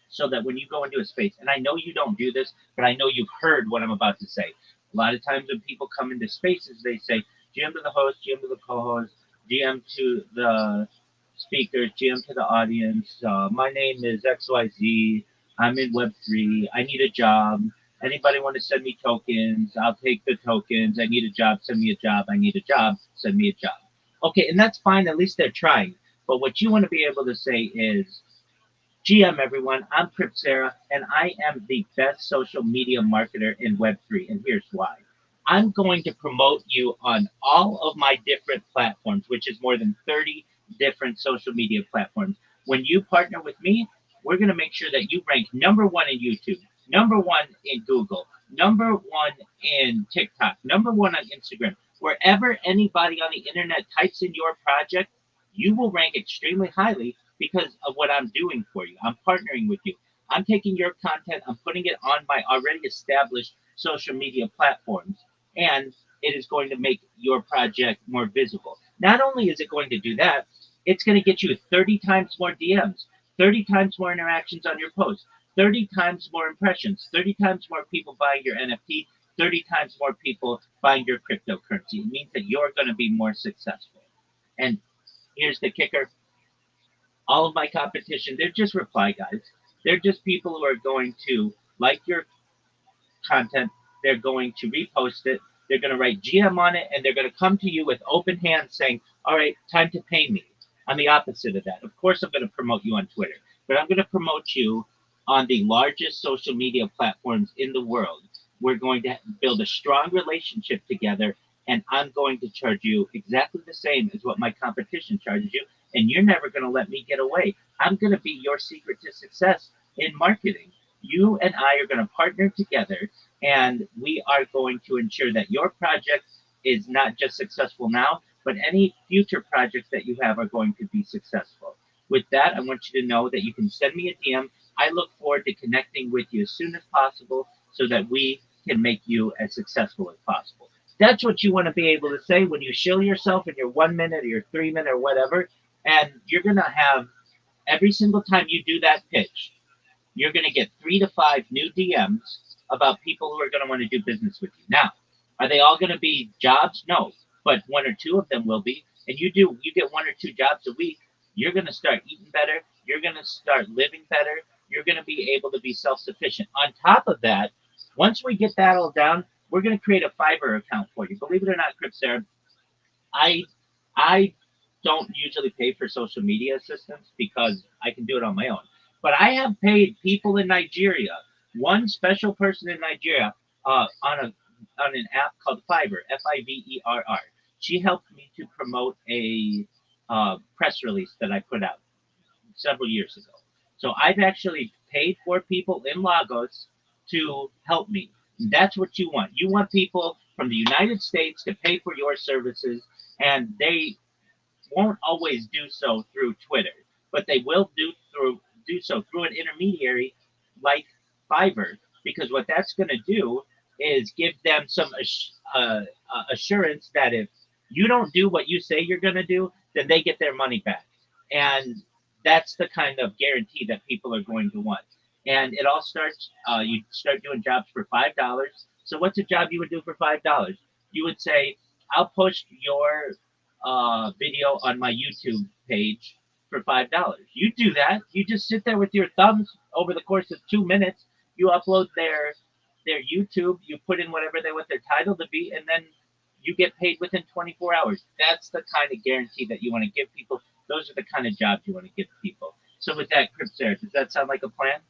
so that when you go into a space, and I know you don't do this, but I know you've heard what I'm about to say. A lot of times when people come into spaces, they say GM to the host, GM to the co-host, GM to the speakers, GM to the audience. My name is XYZ. I'm in Web3. I need a job. Anybody want to send me tokens? I'll take the tokens. I need a job. Send me a job. I need a job. Send me a job. Okay, and that's fine. At least they're trying. But what you want to be able to say is, GM everyone, I'm Cripsera, and I am the best social media marketer in Web3, and here's why. I'm going to promote you on all of my different platforms, which is more than 30 different social media platforms. When you partner with me, we're going to make sure that you rank number one in YouTube, number one in Google, number one in TikTok, number one on Instagram. Wherever anybody on the internet types in your project, you will rank extremely highly because of what I'm doing for you. I'm partnering with you. I'm taking your content, I'm putting it on my already established social media platforms, and it is going to make your project more visible. Not only is it going to do that, it's going to get you 30 times more DMs, 30 times more interactions on your post, 30 times more impressions, 30 times more people buying your NFT, 30 times more people buying your cryptocurrency. It means that you're going to be more successful. And here's the kicker: all of my competition, they're just reply guys. They're just people who are going to like your content. They're going to repost it. They're going to write GM on it, and they're going to come to you with open hands saying, all right, time to pay me. I'm the opposite of that. Of course, I'm going to promote you on Twitter, but I'm going to promote you on the largest social media platforms in the world. We're going to build a strong relationship together, and I'm going to charge you exactly the same as what my competition charges you, and you're never going to let me get away. I'm going to be your secret to success in marketing. You and I are going to partner together, and we are going to ensure that your project is not just successful now, but any future projects that you have are going to be successful. With that, I want you to know that you can send me a DM. I look forward to connecting with you as soon as possible so that we can make you as successful as possible. That's what you want to be able to say when you shill yourself in your 1 minute or your 3 minute or whatever. And you're going to have, every single time you do that pitch, you're going to get 3 to 5 new DMs about people who are going to want to do business with you. Now, are they all going to be jobs? No, but one or two of them will be. And you get 1 or 2 jobs a week. You're going to start eating better. You're going to start living better. You're going to be able to be self-sufficient. On top of that, once we get that all down, we're going to create a Fiverr account for you. Believe it or not, Cripsera, I I don't usually pay for social media assistance because I can do it on my own. But I have paid people in Nigeria, one special person in Nigeria, on an app called Fiverr, Fiverr. She helped me to promote a press release that I put out several years ago. So I've actually paid for people in Lagos to help me. That's what you want. You want people from the United States to pay for your services, and they won't always do so through Twitter, but they will do so through an intermediary like Fiverr, because what that's going to do is give them some assurance that if you don't do what you say you're going to do, then they get their money back, and that's the kind of guarantee that people are going to want. And it all starts. You start doing jobs for $5. So what's a job you would do for $5? You would say, I'll post your video on my YouTube page for $5. You do that. You just sit there with your thumbs over the course of 2 minutes. You upload their YouTube. You put in whatever they want their title to be, and then you get paid within 24 hours. That's the kind of guarantee that you want to give people. Those are the kind of jobs you want to give people. So with that, Cripsera, does that sound like a plan?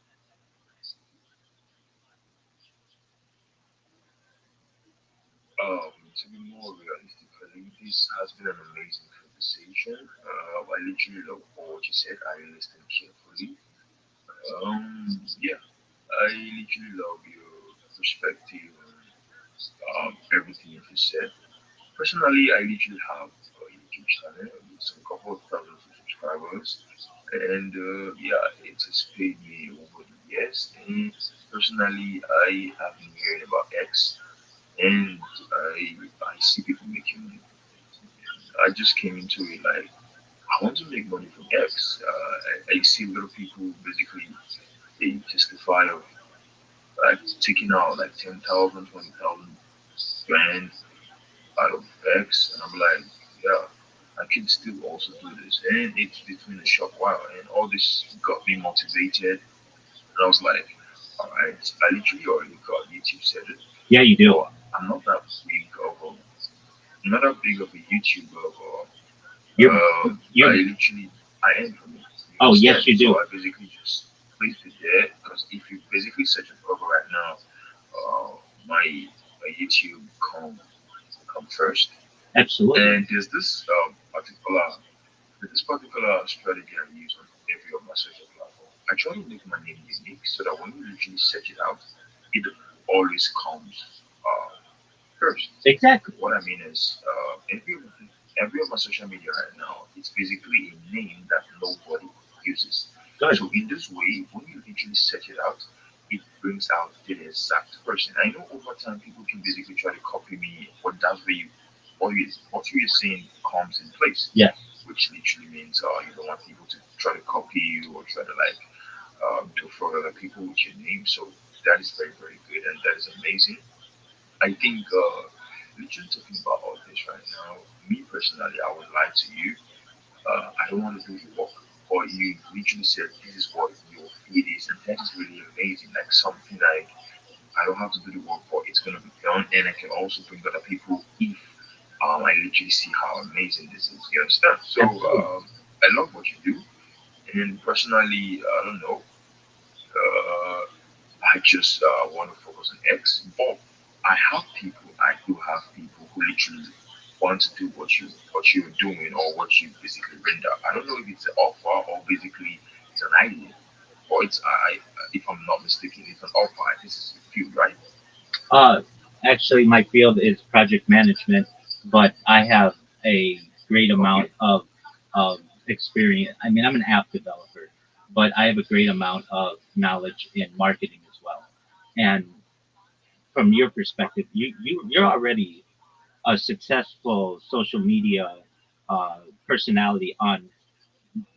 To be more realistic, I think this has been an amazing conversation. I literally love all what you said. I listened carefully. Yeah, I literally love your perspective on everything you said. Personally, I literally have a YouTube channel with some couple of thousands of subscribers, and yeah, it has paid me over the years. And personally, I have been hearing about X, and I see people making money. I just came into it like I want to make money from X. I see a lot of people basically they testify of like taking out like 10,000, 20,000 grand out of X, and I'm like, yeah, I can still also do this. And it's between a short while, and all this got me motivated. And I was like, all right, I literally already got YouTube said it,
Yeah, you do.
but I'm not that big of a, I'm not that big of a YouTuber.
You're
I
you're
literally I am for me. You
Oh, yes,
understand?
you
So
do.
I basically just placed it there because if you basically search a Google right now, my YouTube come first,
Absolutely.
and there's this particular strategy I use on every of my social platform. I try to make my name unique so that when you literally search it out, it always comes uh, first.
Exactly.
What I mean is, every of my social media right now, it's basically a name that nobody uses.
Good.
So in this way, when you literally search it out, it brings out the exact person. I know over time people can basically try to copy me, but that's where what you're saying comes in place,
Yes.
which literally means you don't want people to try to copy you or try to like to fraud other people with your name. So that is very very good and that is amazing. I think literally talking about all this right now, me personally, I would lie to you. I don't want to do the work. But you literally said this is what your feed is, and that is really amazing. Like something like I don't have to do the work, but it's gonna be done, and I can also bring other people if I literally see how amazing this is. You understand? So
Absolutely.
I love what you do, and personally, I don't know. I just want to focus on X, but I do have people who literally want to do what you're doing or what you basically render. I don't know if it's an offer or basically it's an idea, or it's if I'm not mistaken, it's an offer. This is a field, right?
Uh, Actually, my field is project management, but I have a great
Okay.
amount of experience. I mean, I'm an app developer, but I have a great amount of knowledge in marketing as well. And from your perspective, you're already a successful social media uh, personality on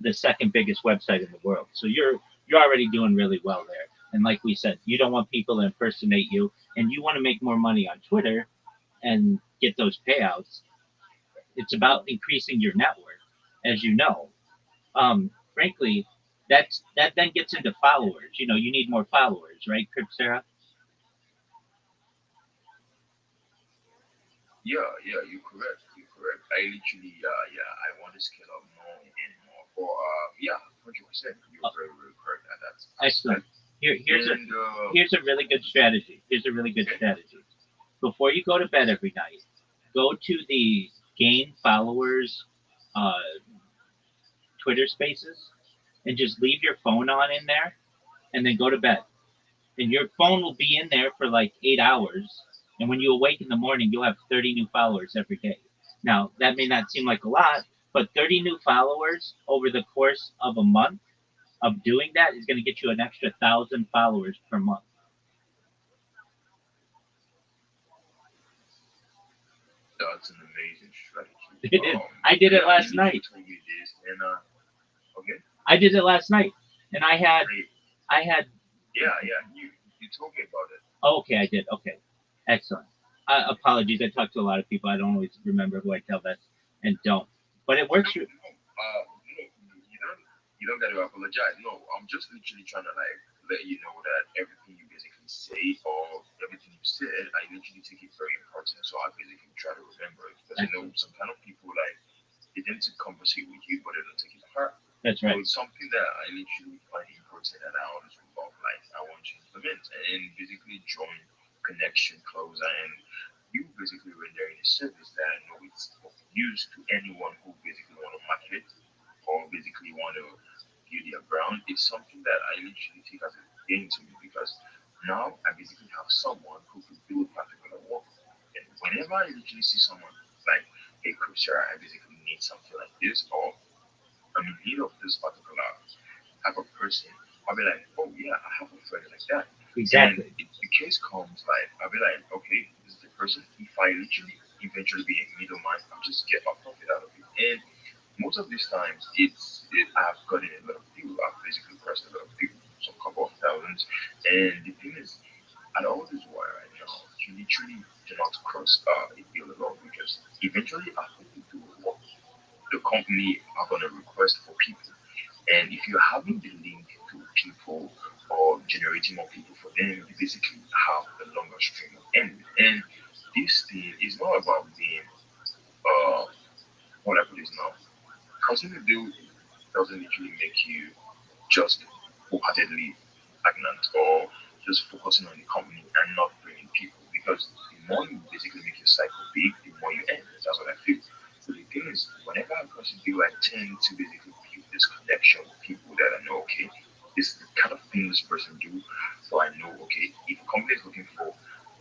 the second biggest website in the world. So you're already doing really well there. And like we said, you don't want people to impersonate you, and you want to make more money on Twitter and get those payouts. It's about increasing your network, as you know. Frankly, that then gets into followers. You know, you need more followers, right, Cripsera?
Yeah, yeah, you're correct. You're correct. I literally, yeah, I want to scale up more and more. But yeah, 100%. You're very, very correct at that
Excellent.
aspect.
Here's a
And
here's a really good strategy. Here's a really good
okay,
strategy. Before you go to bed every night, go to the gain followers uh, Twitter Spaces and just leave your phone on in there, and then go to bed. And your phone will be in there for like 8 hours. And when you awake in the morning, you'll have 30 new followers every day. Now, that may not seem like a lot, but 30 new followers over the course of a month of doing that is going to get you an extra 1,000 followers per month.
that's an amazing strategy.
It is. I did it
Yeah, he
last
literally
night.
told me this, and okay,
I did it last night, and
I,
I had.
yeah, yeah, you told me about it.
Oh, okay, I did. Okay, excellent. Apologies. I talk to a lot of people. I don't always remember who I tell that and don't. But it
No,
works.
no, no, you don't got to apologize. No, I'm just literally trying to like let you know that everything you basically say or everything you said, I literally take it very important. So I basically try to remember it because you know
Excellent.
some kind of people like they tend to conversate with you, but they don't take it to heart.
That's
So
right.
it's something that I literally find important and I always would love, like I want to implement and basically join connection closer and you basically rendering a service that I know it's of use to anyone who basically want to market or basically want to build their brand. It's something that I literally take as a gain to me because now I basically have someone who could do a particular work. And whenever I literally see someone like, hey, Chris, I basically need something like this, or I'm in need of this particular type of person, I'll be like, oh yeah, I have a friend like that. And
Exactly.
the case comes like, I'll be like, okay, this is the person. If I literally eventually be a middleman, I'll just get my profit out of it. And most of these times, I've gotten a lot of deals. I've basically pressed a lot of deals, some couple of thousands. And the thing is, at all this while right now, you literally do not cross a deal alone because eventually after you do a work, the company are gonna request for people. And if you're having the link to people or generating more people for them, you basically have a longer stream of end. And this thing is not about being uh what I put this now. Continue to do doesn't literally make you just wholeheartedly stagnant or just focusing on the company and not bringing people. Because the more you basically make your cycle big, the more you earn. That's what I feel. So the thing is, whenever I person do, I tend to basically build this connection with people that I know, okay, this is the kind of thing this person do. So I know, okay, if a company is looking for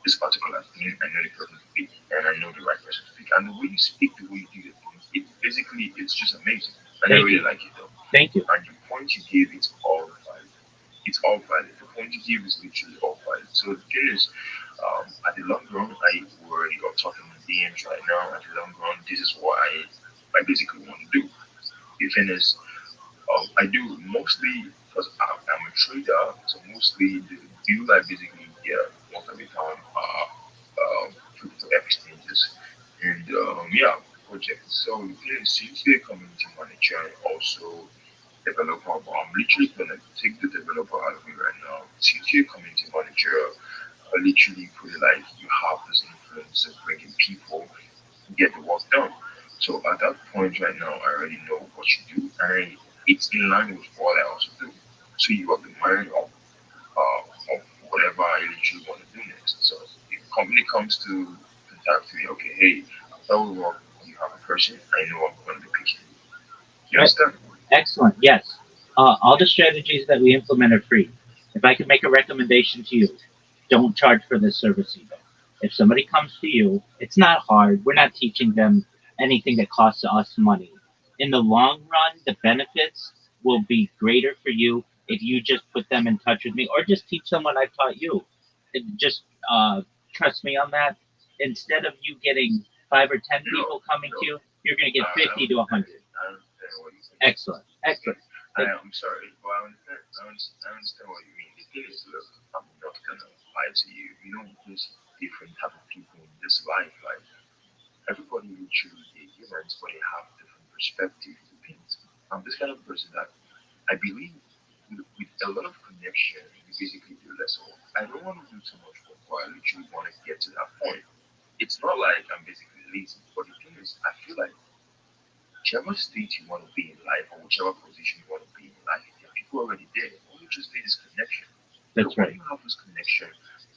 this particular thing, I know the person to pick, and I know the right person to pick. And the way you speak, the way you do the things, it basically it's just amazing. And I
Thank
really
you.
like it though.
Thank you.
And the point you gave, it's all valid. It's all valid. The point you give is literally all valid. So the thing is, at the long run, we're already got talking in DMs right now. At the long run, this is what I basically want to do. The thing is, I do mostly because I'm a trader, so mostly the deal I basically get most of the time are crypto exchanges and yeah, projects. So the thing is, since they're community manager and also developer, but I'm literally gonna take the developer out of it right now. Since you're community manager, I literally put it like you have this influence of bringing people get the work done. So at that point right now, I already know what you do, and it's in line with what I also do. So you have the mind of whatever I literally want to do next. So if a company comes to contact me, okay, hey, after we work, you have a person, I know I'm going to be picking you. You
Right.
understand?
Excellent. Yes. All the strategies that we implement are free. If I can make a recommendation to you, don't charge for this service either. If somebody comes to you, it's not hard. We're not teaching them anything that costs us money. In the long run, the benefits will be greater for you if you just put them in touch with me or just teach them what I taught you. And just trust me on that. Instead of you getting 5 or 10
No,
people coming
no.
to you, you're going to get
I
50 to
understand.
100.
I understand what you're saying.
Excellent.
Okay.
Excellent. Thank
I'm sorry, but I understand what you mean. The thing is, look, I'm not gonna lie to you. You know, there's different type of people in this life. Like everybody literally they're humans, but they have different perspectives to things. I'm this kind of person that I believe with a lot of connection, you basically do less work. I don't want to do too much work, but I literally want to get to that point. It's not like I'm basically lazy, but the thing is, I feel like whichever state you want to be in life or whichever position you want to be in life, there are people already there. All you just need is connection. So
That's
when
right.
you have this connection,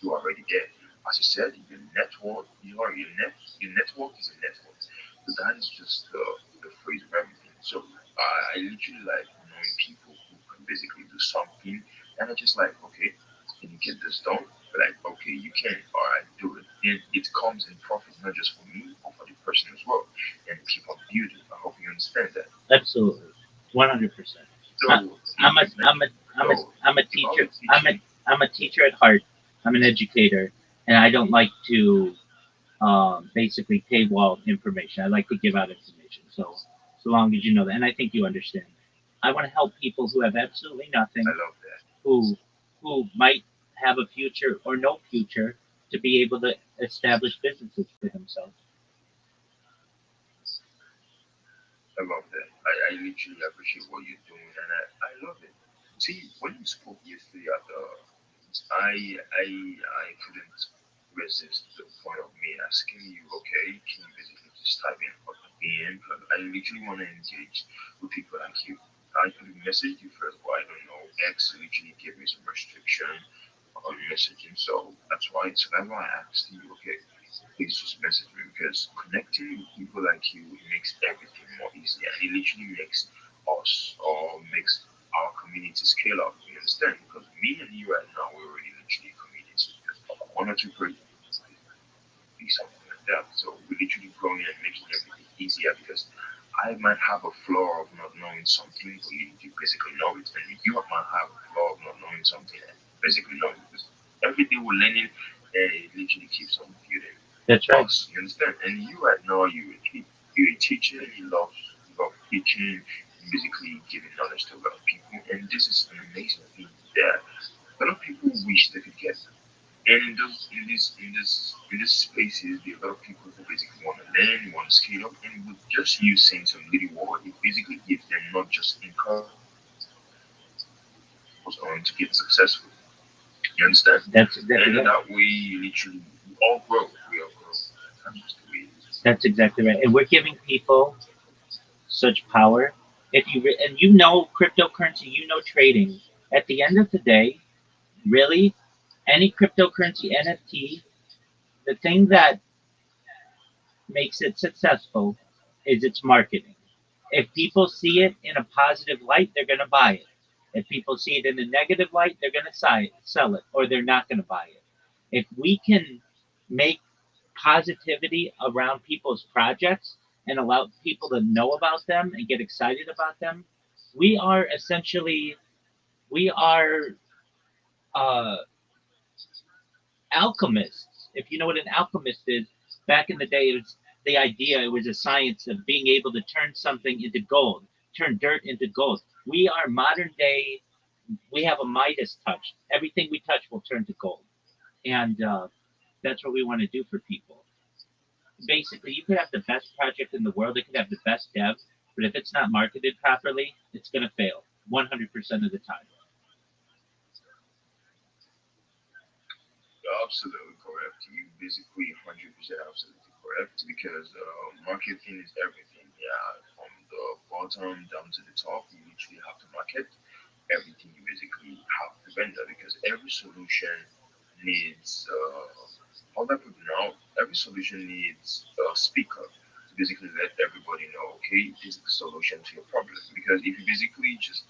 you're already there. As you said, your network, your network is a network. So that is just the phrase of everything. So I literally like knowing people who can basically do something, and I just like, okay, can you get this done? Like, okay, you can, all right, do it. And it comes in profit not just for me, but for the person as well and keep on building. I hope you understand that.
Absolutely. 100%. I,
So
I'm a I'm a I'm a
so
I'm a
if I
teacher.
were teaching,
I'm a teacher at heart. I'm an educator, and I don't like to basically paywall information. I like to give out information. So long as you know that, and I think you understand. I want to help people who have absolutely
I
nothing,
love that.
who might have a future or no future, to be able to establish businesses for themselves.
I love that. I literally appreciate what you're doing, and I love it. See, when you spoke yesterday at the, I couldn't resist the point of me asking you, okay, can you basically just type in what the PM? Because I literally want to engage with people like you. I could have messaged you first, but I don't know. X literally gave me some restriction on messaging, so that's why I asked you, okay, please just message me because connecting with people like you it makes everything more easier and it literally makes us or makes our community scale up. You understand? Because me and you right now we're already literally a community. One or two person be something like that. So we're literally growing and making everything easier because I might have a flaw of not knowing something, but you basically know it, and you might have a flaw of not knowing something and basically know it because every day we're learning and it literally keeps on building
That's right.
us. You understand? And you right now you're a teacher, you love teaching, basically giving knowledge to a lot of people, and this is an amazing thing that a lot of people wish they could get. And in this spaces, there are a lot of people who basically want to learn, want to scale up, and with just you saying some little word, it basically gives them not just encouragement, but on to get successful. You understand?
That's exactly
And in
right.
that way, literally, we all grow. We all grow. That's just the way it is.
That's exactly right. And we're giving people such power. If and you know cryptocurrency, you know trading. At the end of the day, really, any cryptocurrency NFT, the thing that makes it successful is its marketing. If people see it in a positive light, they're going to buy it. If people see it in a negative light, they're going to sell it, or they're not going to buy it. If we can make positivity around people's projects and allow people to know about them and get excited about them, we are essentially we are uh, alchemists. If you know what an alchemist is, back in the day, it was the idea. It was a science of being able to turn something into gold, turn dirt into gold. We are modern day. We have a Midas touch. Everything we touch will turn to gold, and that's what we want to do for people. Basically, you could have the best project in the world. It could have the best dev, but if it's not marketed properly, it's going to fail 100% of the time.
You're absolutely correct. You basically 100% absolutely correct because marketing is everything. Yeah, from the bottom down to the top, you literally have to market everything. You basically have to vendor because every solution needs. How do I put it now? Every solution needs a speaker to basically let everybody know, okay, this is the solution to your problem. Because if you basically just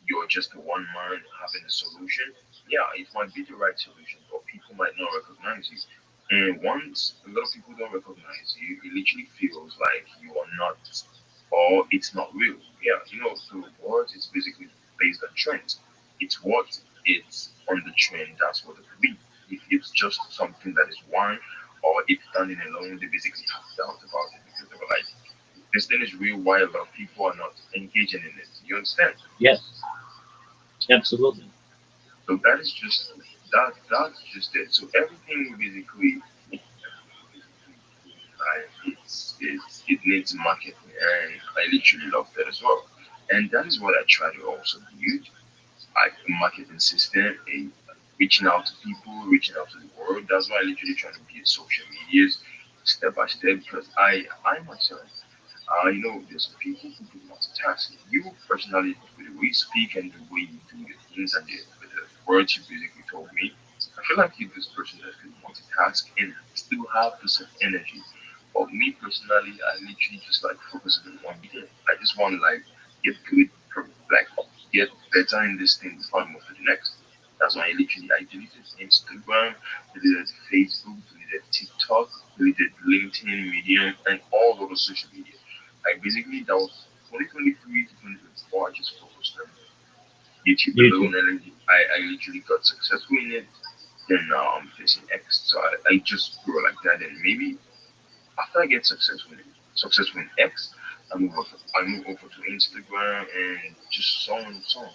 you're just the one man having the solution, yeah, it might be the right solution, but people might not recognize you. And once a lot of people don't recognize you, it literally feels like you are not, or it's not real. Yeah, the word is basically based on trends. It's what it's on the trend, that's what it will be. If it's just something that is one, or it's standing alone, they basically have doubt about it because they were like, this thing is real, why a lot of people are not engaging in it. You understand?
Yes, absolutely.
So that's just it. So everything we basically do in life, it needs marketing, and I literally love that as well. And that is what I try to also build, like a marketing system, a reaching out to people, reaching out to the world. That's why I literally try to build social medias step by step because I myself there's some people who do multitasking. You personally, with the way you speak and the way you do your things and with the words you basically told me, I feel like you're this person that can multitask and still have the same energy. But me personally, I literally just like focus on one thing. I just want to like get good, like get better in this thing before I move to the next. That's why I deleted Instagram, deleted Facebook, deleted TikTok, deleted LinkedIn, Medium, and all other social media. Like basically that was 2023 to 2024. I just focused on YouTube
YouTube.
alone, and then I literally got successful in it. Then now I'm facing X, so I just grow like that. And maybe after I get successful in X, I move over to Instagram and just so on and so on.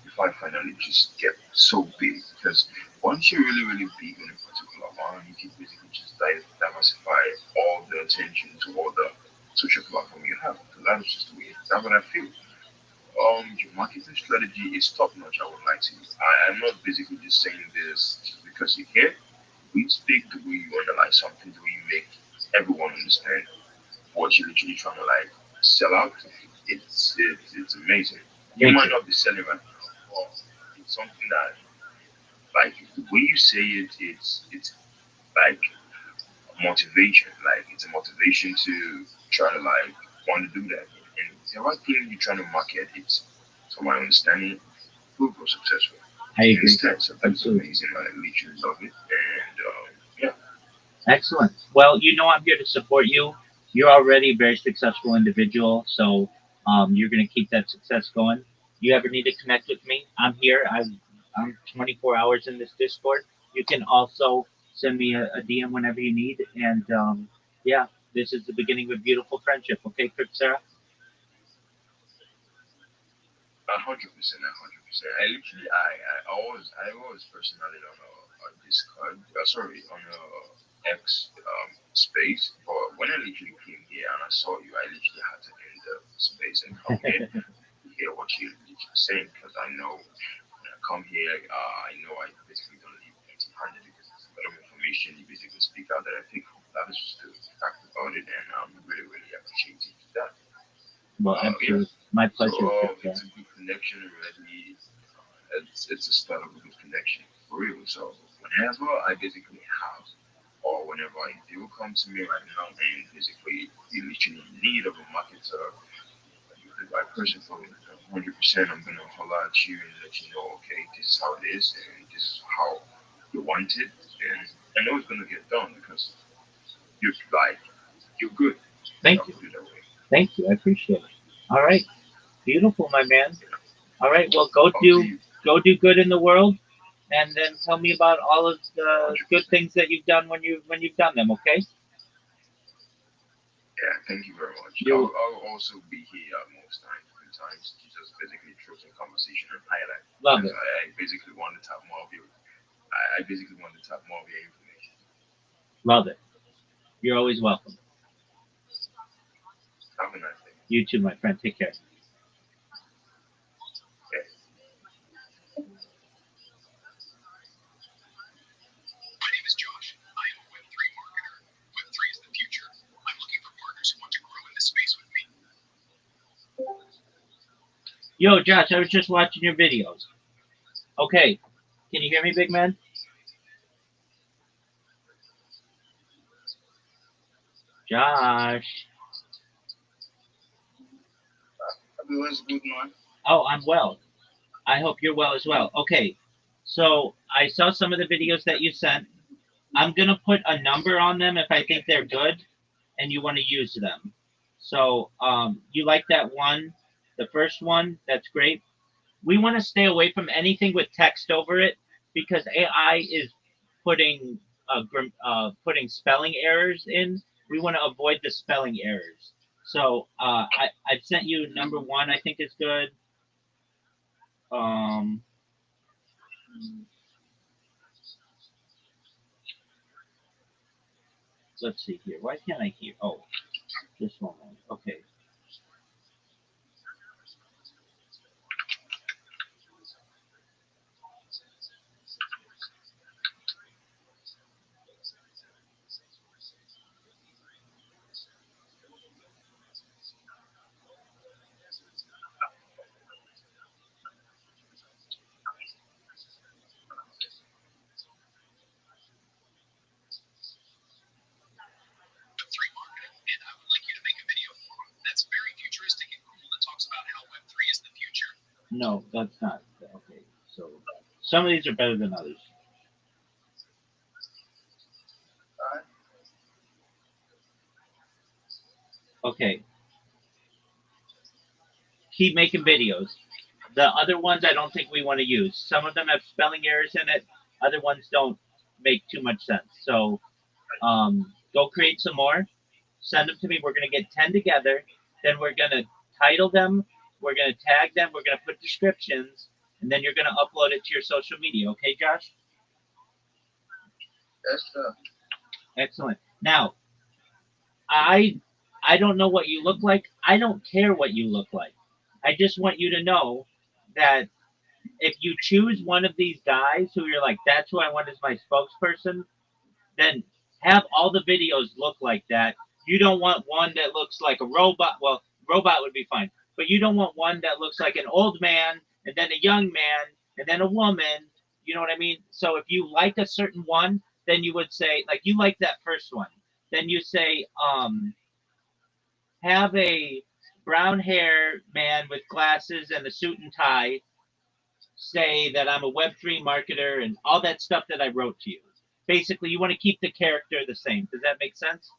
Before I finally just get so big, because once you're really really big on a particular one, you can basically just diversify all the attention to all the social platform you have. So that is just the way. That's what I feel. Your marketing strategy is top notch. I would like to. I'm not basically just saying this just because you can. We speak the way you analyze something, the way you make everyone understand what you're literally trying to like sell out. It's amazing. You
Thank
might
you.
not be selling right now, but it's something that like the way you say it, it's like motivation. Like it's a motivation to try to like want to do that. And the right thing you're trying to market, it's to my understanding, will go successful.
I
You
agree.
understand? So that's
Absolutely.
amazing. I literally love it. And yeah,
Excellent. Well, you know I'm here to support you. You're already a very successful individual, so you're going to keep that success going. You ever need to connect with me? I'm here. I'm 24 hours in this Discord. You can also send me a DM whenever you need. And yeah, this is the beginning of a beautiful friendship. Okay, Sarah?
100%, 100%. I literally, I was personally on Discord, sorry, on X space, but when I literally came here and I saw you, I literally had to end the space and come here to hear what you're literally saying because I know when I come here, I know I basically don't leave empty-handed because there's a lot of information you basically speak out that I take from. That is just the fact about it, and I'm really, really appreciative to that.
Well,
Yeah.
absolutely. My
So
pleasure.
it's a good connection already. It's a start of a good connection for real. So whenever I basically have, or whenever they will come to me right now and basically you're literally in need of a marketer, you're the right person for me. 100%, I'm gonna holler at you and let you know, okay, this is how it is, and this is how you want it, and I know it's gonna get done because you're like you're good.
Thank
I'll
you.
put it that way.
Thank you. I appreciate it. All right. Beautiful, my man.
You know.
All right. Well,
Okay,
go do good in the world, and then tell me about all of the good
100%.
things that you've done when you've done them. Okay.
Yeah, thank you very much.
You
I'll also be here most times, few times, to just basically throw some conversation and highlight
love
because
it.
I basically want to tap more of your, I basically want to tap more of your information.
Love it. You're always welcome.
Have a nice day.
You too, my friend. Take care.
Yeah.
My name is Josh. I am a Web3 marketer. Web3 is the future. I'm looking for partners who want to grow in this space with me.
Yo, Josh, I was just watching your videos. Okay. Can you hear me, big man? Josh.
Everyone's good, man.
Oh, I'm well. I hope you're well as well. Okay. So I saw some of the videos that you sent. I'm gonna put a number on them if I think they're good and you want to use them. So you like that one, the first one? That's great. We want to stay away from anything with text over it because AI is putting putting spelling errors in. We want to avoid the spelling errors. So I've sent you number one. I think is good. Um, let's see here. Why can't I hear? Oh, this one. Okay.
Web3 marketer, and I would like you to make a video for him that's very futuristic and cool that talks about how Web3 is the future.
No, that's not okay. So some of these are better than others. Okay. Keep making videos. The other ones I don't think we want to use. Some of them have spelling errors in it. Other ones don't make too much sense. So go create some more. Send them to me. We're gonna get 10 together. Then we're gonna title them. We're gonna tag them. We're gonna put descriptions, and then you're gonna upload it to your social media. Okay, Josh?
Yes, sir.
Excellent. Now, I I don't know what you look like. I don't care what you look like. I just want you to know that if you choose one of these guys who you're like, that's who I want as my spokesperson, then have all the videos look like that. You don't want one that looks like a robot. Well, robot would be fine, but you don't want one that looks like an old man and then a young man and then a woman. You know what I mean? So if you like a certain one, then you would say, like, you like that first one. Then you say, have a brown hair man with glasses and a suit and tie say that I'm a Web3 marketer and all that stuff that I wrote to you. Basically, you want to keep the character the same. Does that make sense?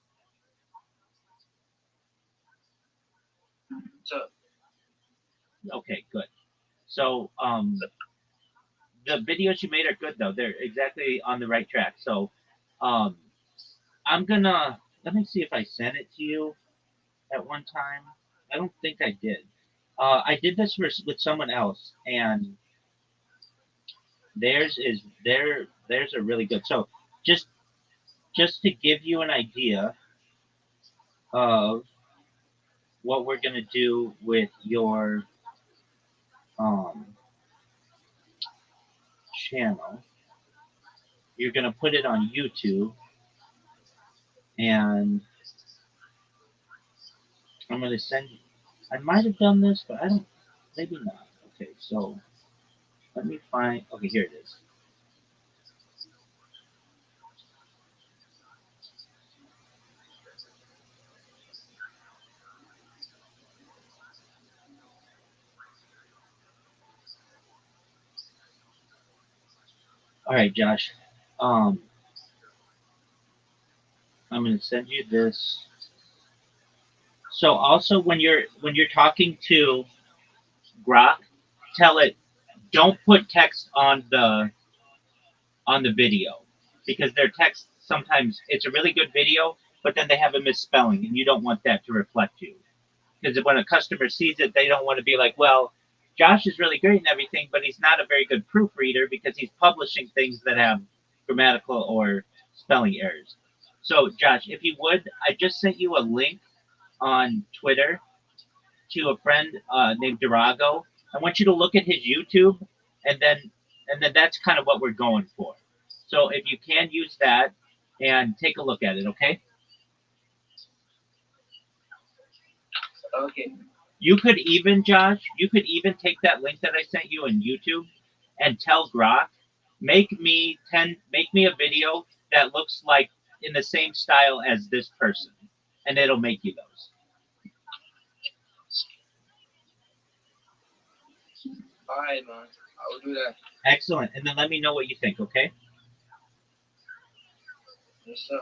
So,
Okay, good. So the videos you made are good though. They're exactly on the right track. So um, I'm gonna let me see if I sent it to you at one time. I don't think I did. I did this with someone else, and theirs are really good. So just just to give you an idea of what we're gonna do with your um, channel, you're gonna put it on YouTube, and I'm gonna send you. I might have done this, but I don't. Maybe not. Okay, so let me find. Okay, here it is. All right, Josh. Um, I'm gonna send you this. So also when you're talking to Grok, tell it don't put text on the video because their text sometimes it's a really good video, but then they have a misspelling, and you don't want that to reflect you. Because when a customer sees it, they don't want to be like, well, Josh is really great and everything, but he's not a very good proofreader because he's publishing things that have grammatical or spelling errors. So, Josh, if you would, I just sent you a link on Twitter to a friend named Durago. I want you to look at his YouTube, and then that's kind of what we're going for. So if you can use that and take a look at it, okay?
Okay.
You could even, Josh, you could even take that link that I sent you in YouTube and tell Grok, make me a video that looks like in the same style as this person, and it'll make you those.
All right, man. I will do that.
Excellent. And then let me know what you think, okay?
Yes, sir.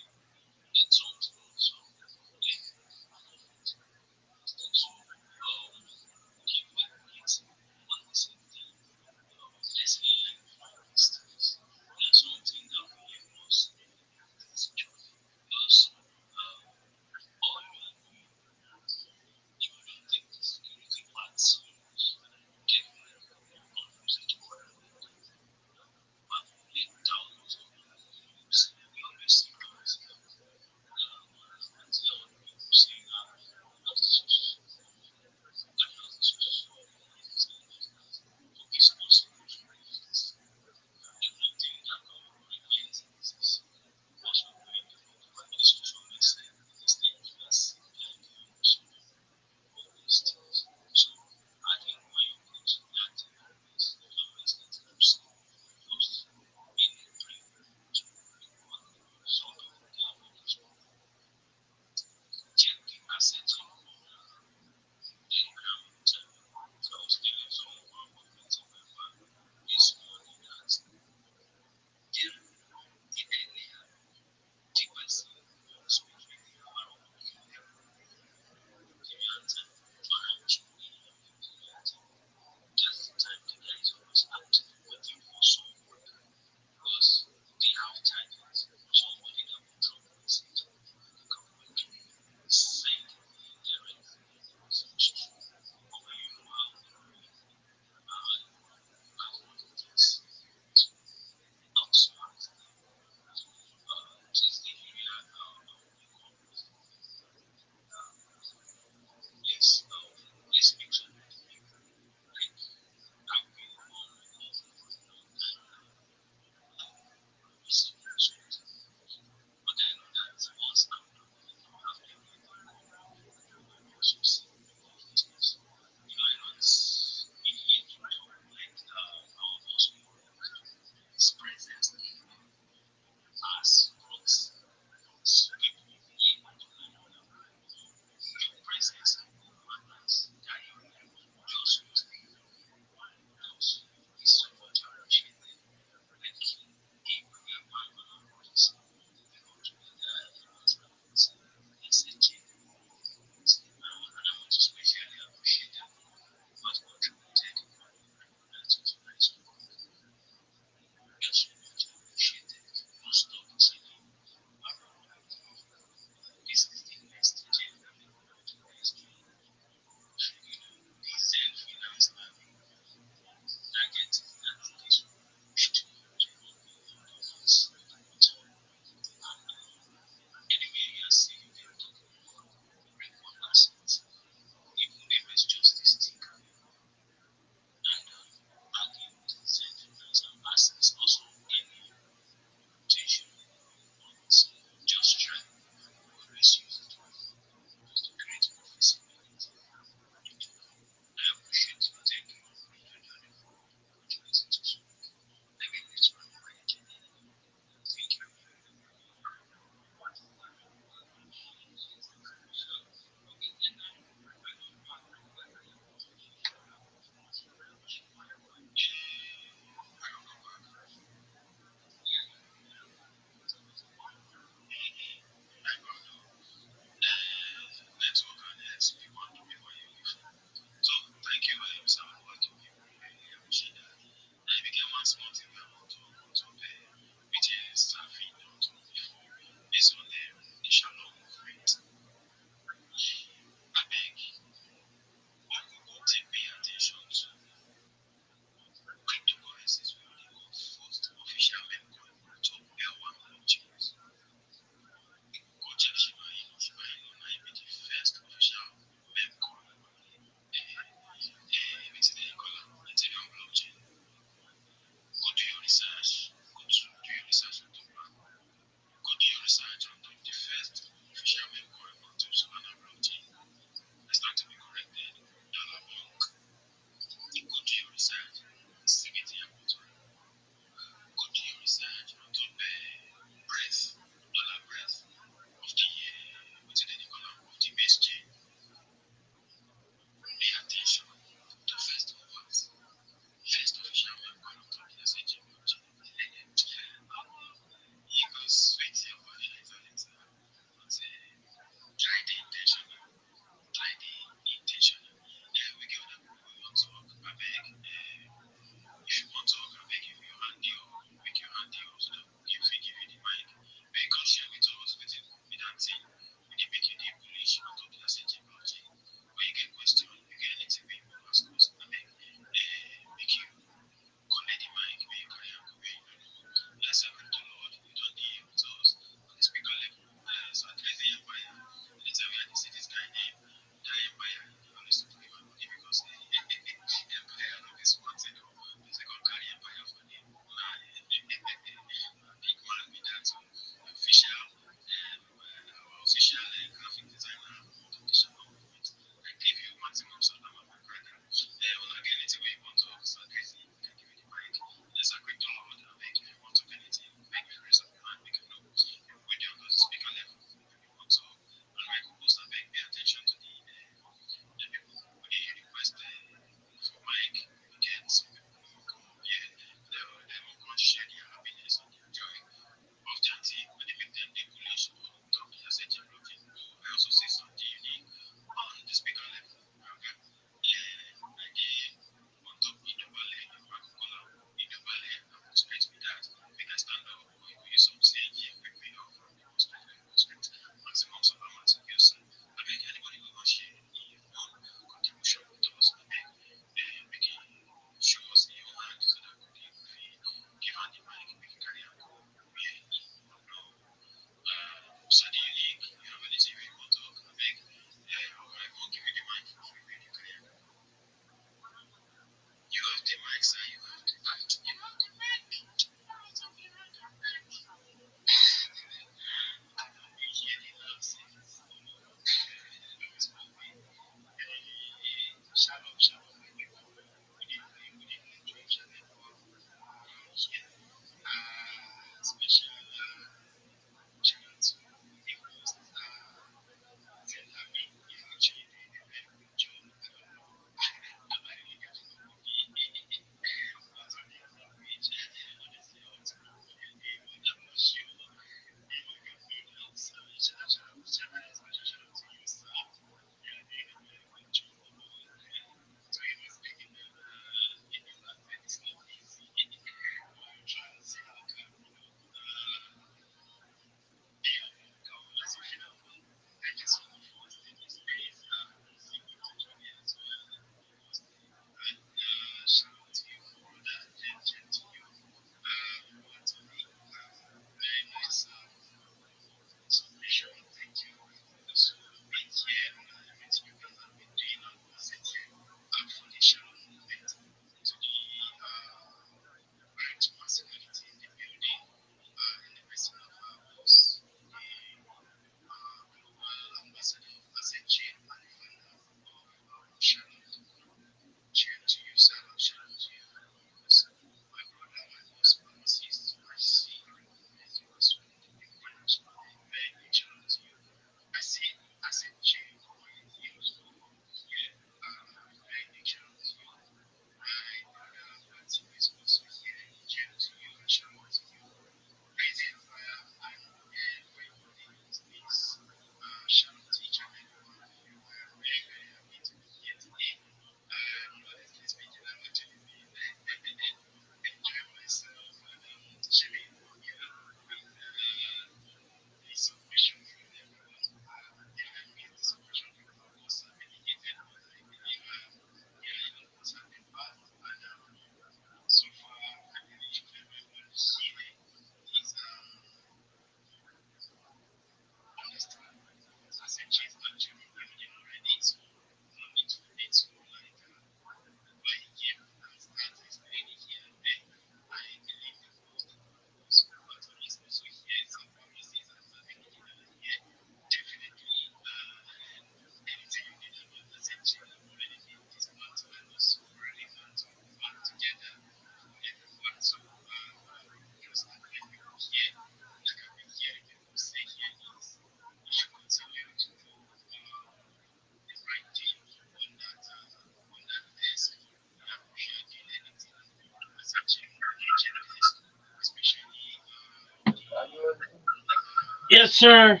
Yes, sir.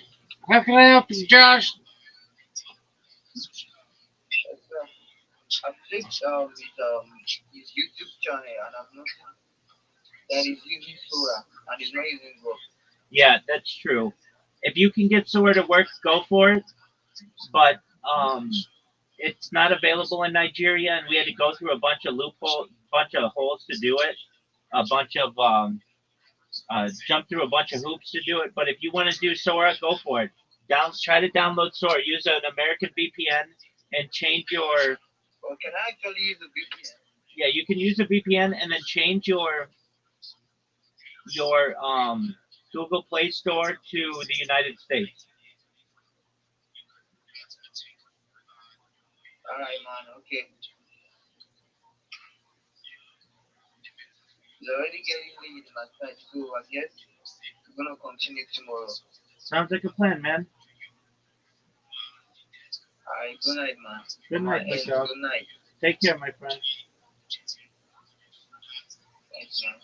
How can I help you, Josh?
Yes, sir. I've checked his YouTube channel and I've noticed that he's using Sora and he's not using God.
Yeah, that's true. If you can get somewhere to work, go for it. But it's not available in Nigeria, and we had to go through a bunch of bunch of holes to do it. A bunch of jump through a bunch of hoops to do it. But if you want to do Sora, go for it. Try to download Sora. Use an American VPN and change your.
Or can I actually use a VPN?
Yeah, you can use a VPN and then change your Google Play Store to the United States.
Alright, man. Okay. It's already getting late in my side, so I guess we're gonna continue tomorrow.
Sounds like a plan, man.
Alright, good night, man.
Good
From my
night,
end,
Michelle.
good night.
Take care, my friend.
Thanks, man.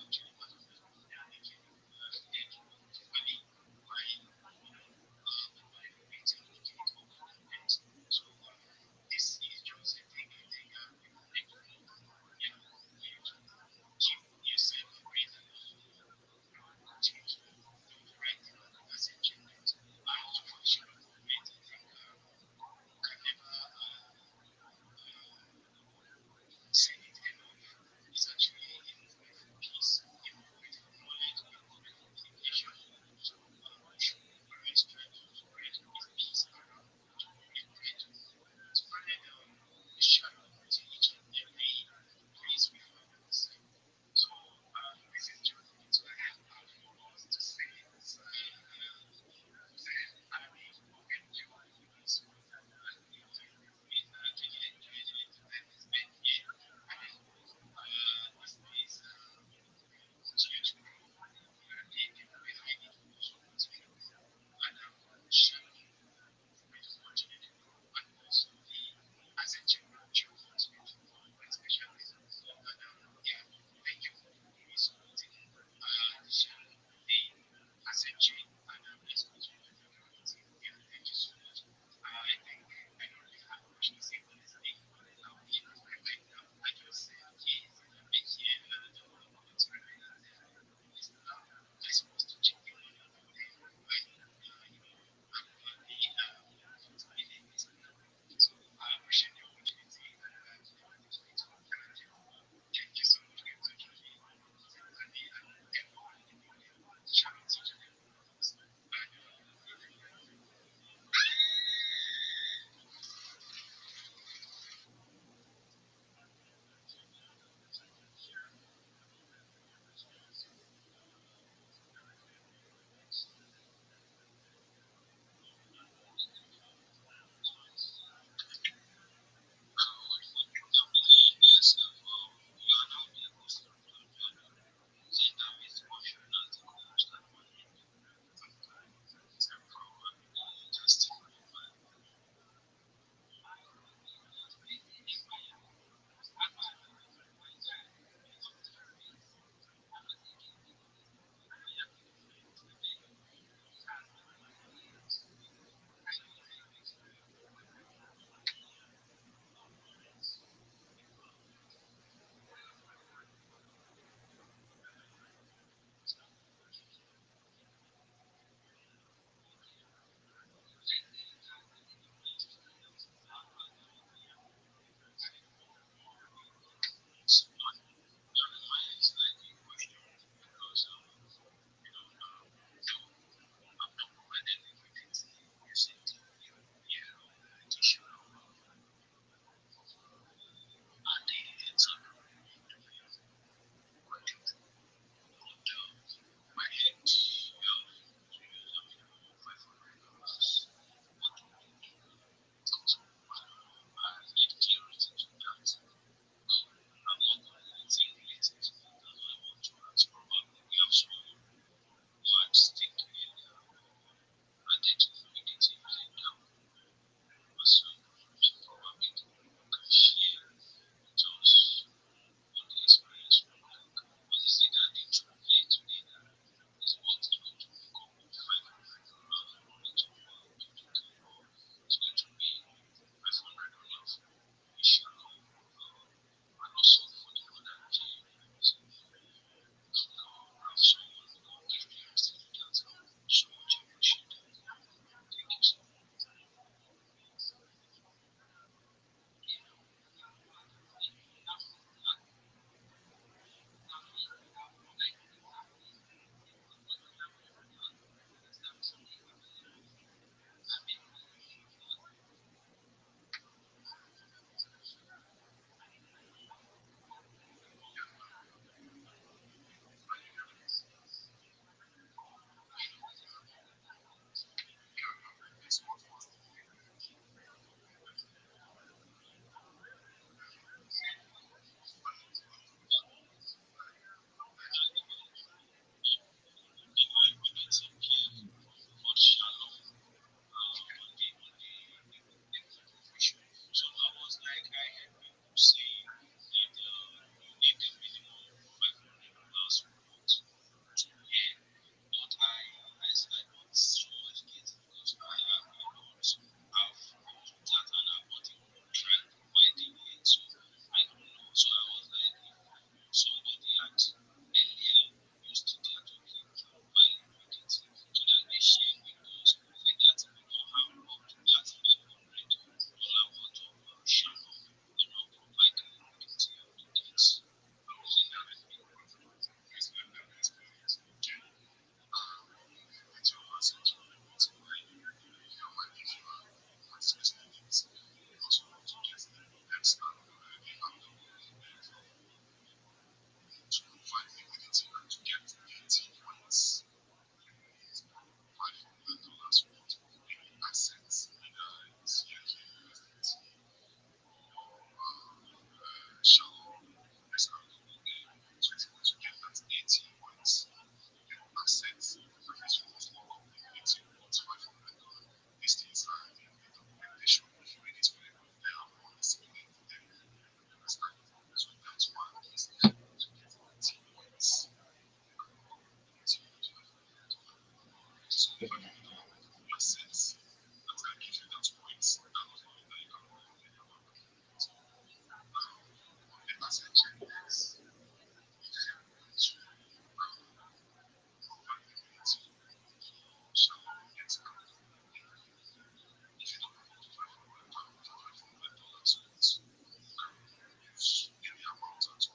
sense. But this one was local. It's what's $500. This thing's they should if you read it where they have one discipline for them. You understand? So that's why it's difficult to get 80 points. So $500 sense. That's gonna give you that points. That doesn't mean that you can roll on any other market. So the percentage is if you want to provide community so it's if you don't have up to $500 pounds or $500 points, use any amount at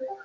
Yo,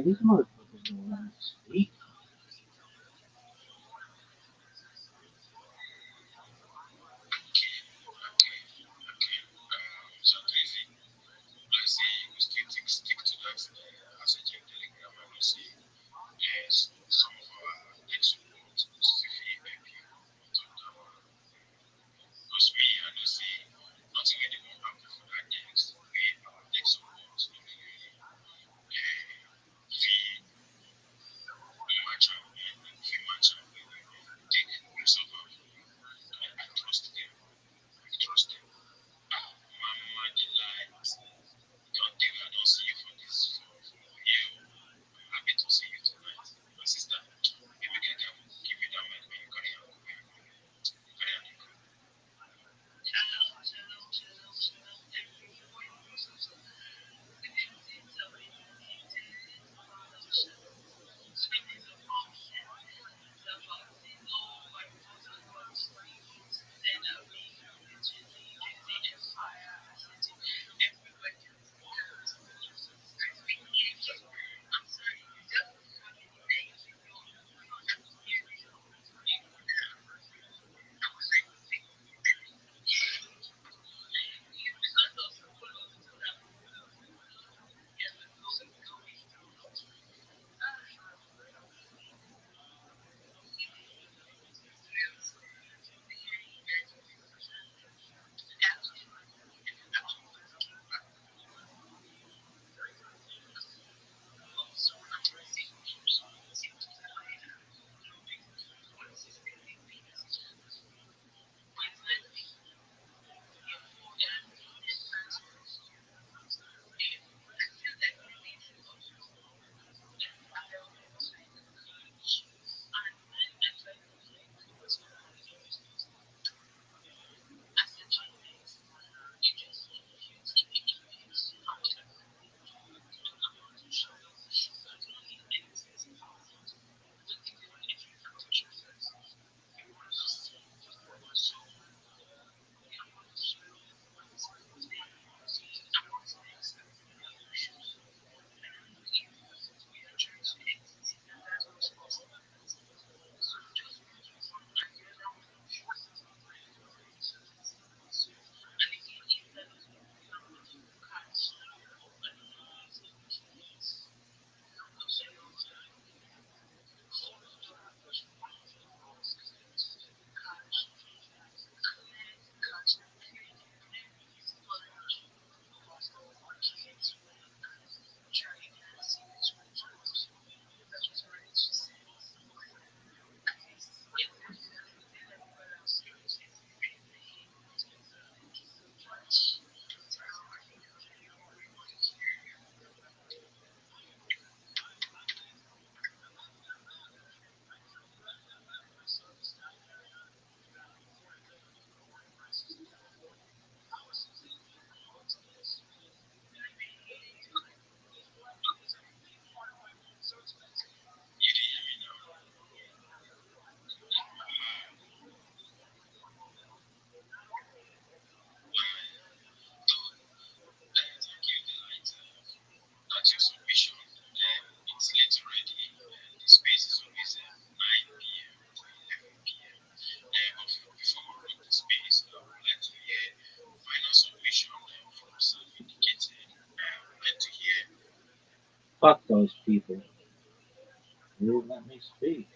these motherfuckers don't want to sleep. Fuck those people. They won't let me speak.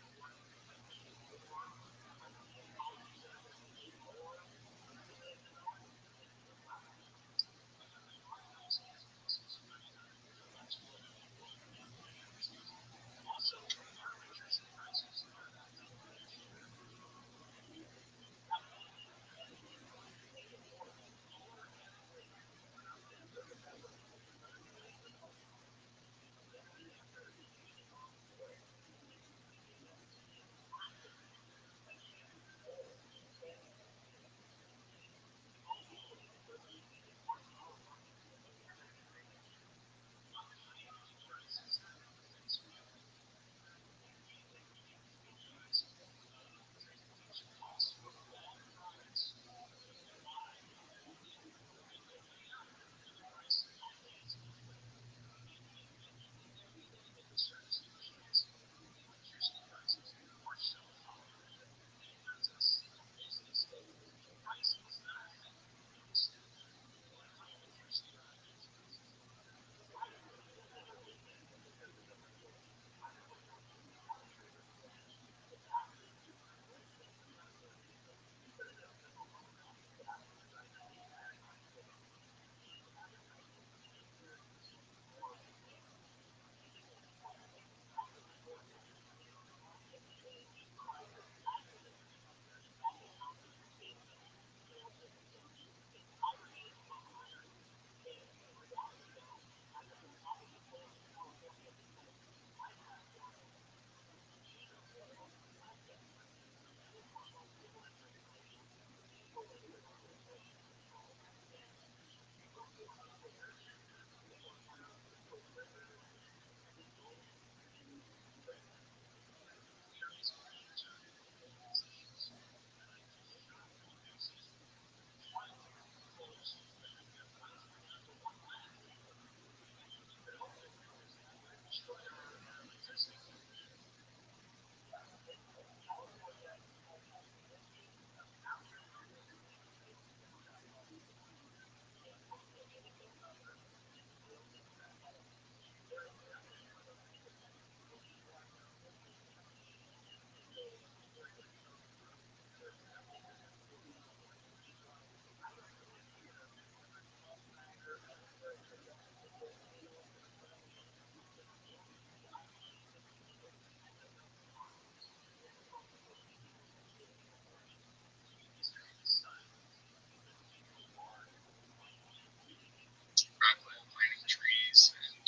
Rockland planting trees, and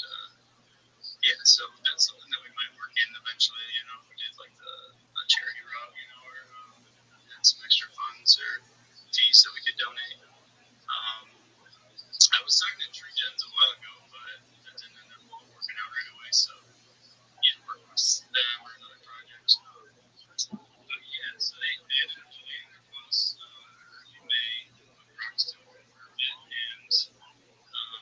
yeah, so that's something that we might work in eventually. You know, if we did like the a charity route, you know, or had some extra funds or fees that we could donate. I was talking to Tree Gens a while ago, but that didn't end up working out right away. So yeah, work with them or another project. But yeah, so they ended up deleting their posts early May. Rock's still going for a bit, and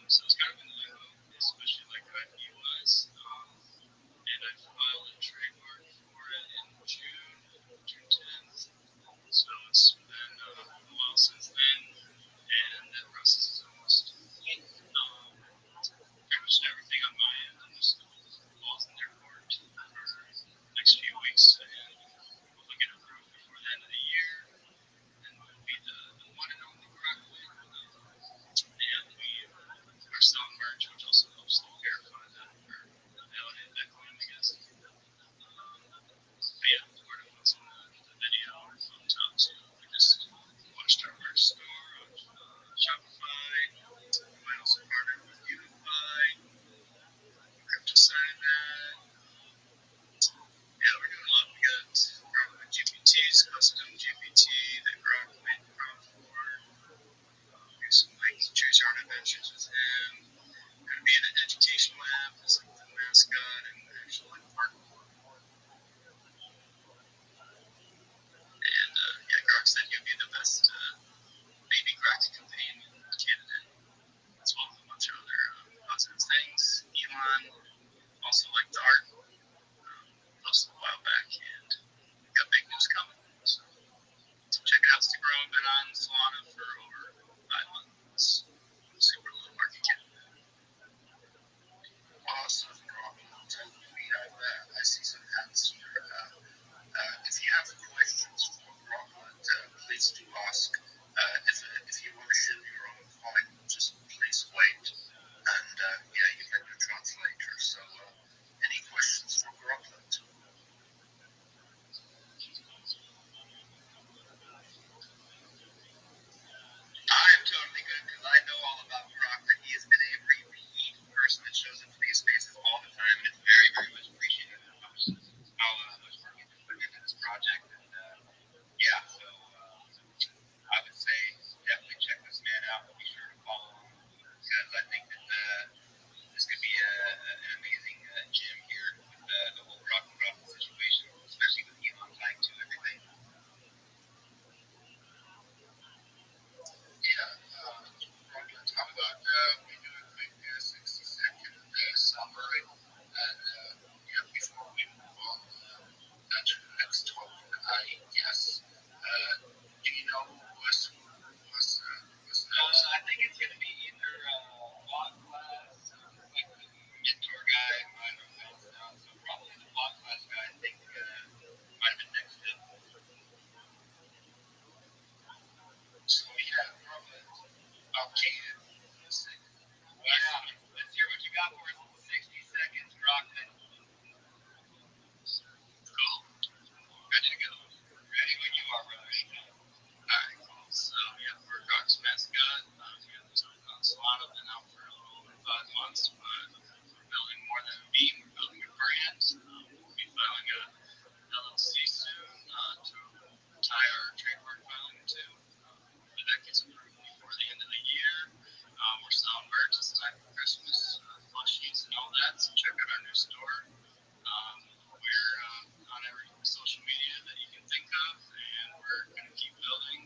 so it's kind of in limbo, especially like IP wise. And I filed a trademark for it in June 10th. So it's been a while since then, and that process is almost complete. Pretty much everything on my end, and just balls in their court for the next few weeks, and hopefully get approved before the end of the year, and we'll be the one and only Broccoli. And we are still on merge, which also helps verify that or validate that claim, I guess. But yeah, Florida puts in the video on top too. We just launched our merch store on Shopify. We might also partner with Unify, crypto side of that. Yeah, we're doing a lot. We got Grok GPT's custom GPT that Grok made the prompt for. We have some like choose your own adventures with him. Gonna be in an educational app as like the mascot and actual like park. And yeah, Grok said he'd be the best baby Grok companion candidate, as well as a bunch of other positive things. Elon also liked the art, posted a while back, and we got big news coming. So check it out. Stick around. Been on Solana for over 5 months. Super low market cap.
Awesome, bro.
new store. We're on every social media that you can think of, and we're going to keep building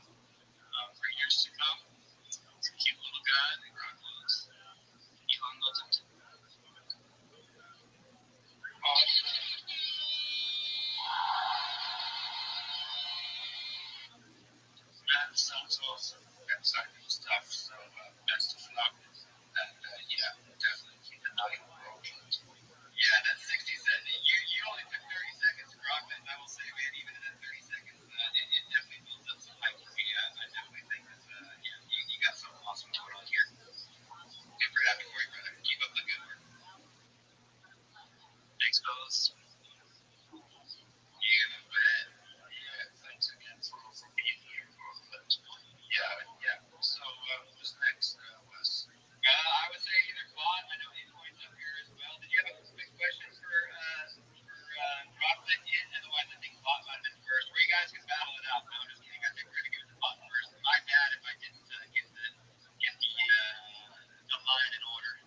for years to come. It's a cute little guy that grow clothes. Elon loves it too. That sounds awesome. That sounds tough. So best of luck. And yeah, definitely keep an eye on Rothschild'S. Yeah, that's 60 seconds. You only took 30 seconds to rock that. And I will say, man, even in that 30 seconds, it definitely builds up some hype for me. I definitely think that, yeah, you got something awesome going on here. Super happy for you, brother. Keep up the good work. Thanks, fellas. You bet. Yeah, thanks again for being here for that. Yeah. So, who's next, Wes? I would say either Claude. I know he points up here as well. Did you have a quick question for Rob? Otherwise, I think Claude might have been first. Where you guys can battle it out. No, I'm just kidding. I think we're gonna give it to Claude first. My bad if I didn't get the line in order.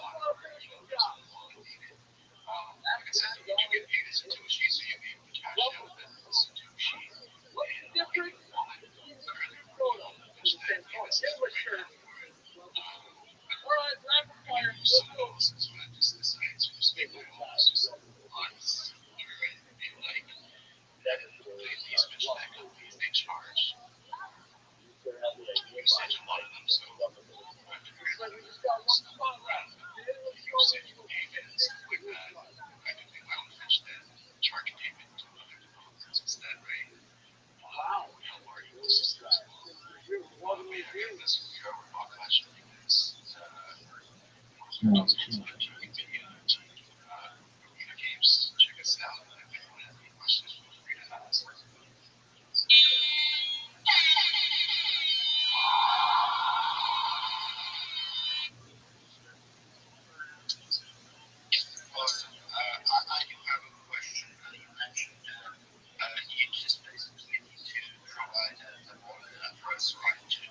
there's no wallet needed. Like I said, you get paid as Satoshi, so you'll be able to cash out that Satoshi in your wallet. Currently working on that payment system right now for it. I'm gonna use some of those, so I just decided to just make my own. It's just odds where I feel like these fintech companies they charge usage, a lot of them. So I figured I would start around usage and payment and stuff like that. I could make my own fintech and charge payment to other developers instead, right? Help our ecosystem as well. But yeah, again, that's who we are. We're about Clash of Clans.
Oh,
Don't forget
shit.
to watch Arena Games. Check us out. And if anyone has any questions, feel free to ask. Awesome. I do have a question. You mentioned you just basically need to provide the wallet address, right, to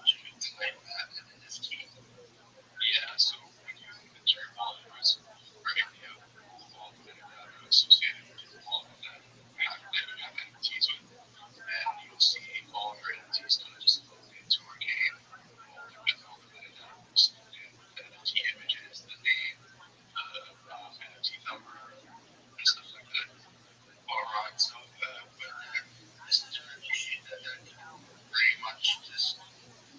claim that NFT. Yeah, so when you enter your wallet address, we're going to have a pool of all the metadata associated with your wallet that you have NFTs with. And you'll see all of your NFTs kind of just load into our game. All the metadata will just load in with the NFT images, the name, the NFT number, and stuff like that. All right, so this is really pretty much just,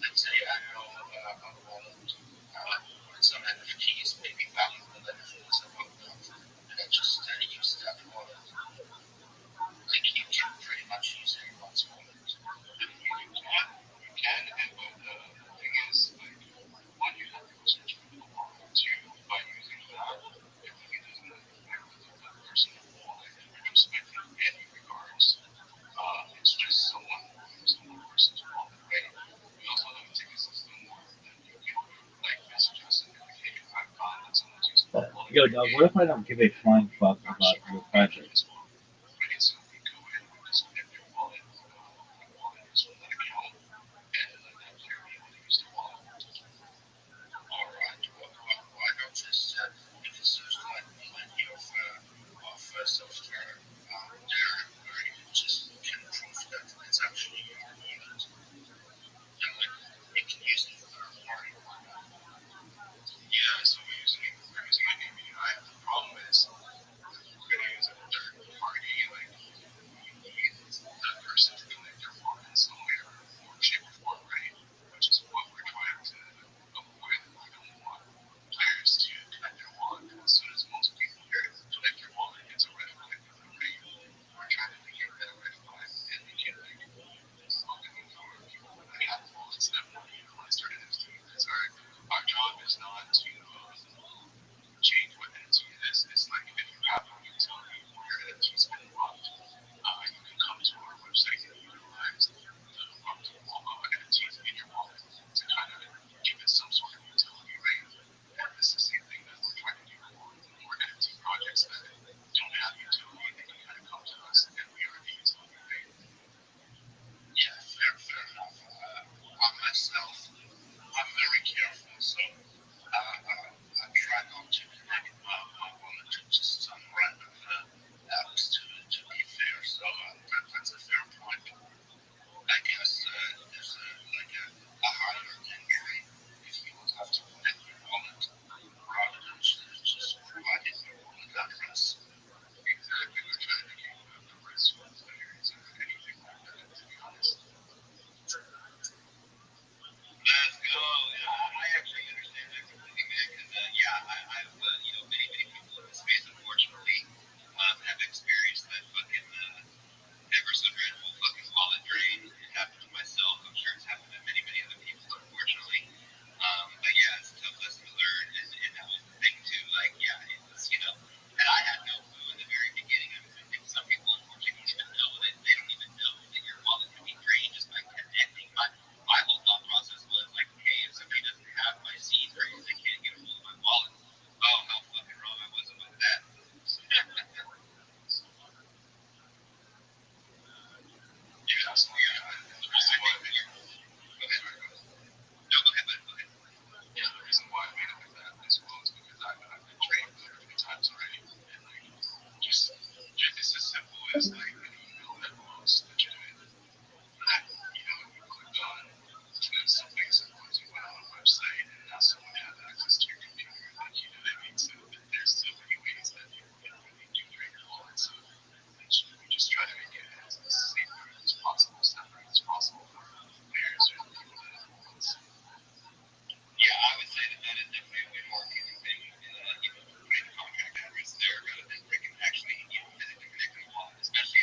let's say I know a wallet with some NFTs, maybe valuable NFTs about that, and I just use that wallet. Like you can pretty much use anyone's wallet. You can, and the thing is, like, one, you have to go search for the wallet. Two, by using that, it really doesn't affect the personal wallet in retrospect in any regards. It's just someone who's on one person's wallet, right? We also have a ticket system where then you can like message us and be like, hey, I found that someone's using the wallet.
Yo, dog, what if I don't give a flying fuck about your project?
As well. Right, so we go in, we disconnect your wallet, your wallet is from that account, and let that player be able to use the wallet. All right. Well, I noticed if you search like plenty of software there where you just can prove that it's actually your wallet. Yeah, like you can use a third party. Yeah, so we're using an API. The problem is we're going to use a third website and email that was legitimate. That, you clicked on something simple as you went on a website and now someone has access to your computer. Like, what I mean? So there's so many ways that people can really do drain your wallet. So we just try to make it as safeguard as possible, separate as possible for players or people that have wallets.
Yeah, I would say that that is definitely a way more appealing thing. Putting the contract address there rather than freaking actually physically connecting the wallet, especially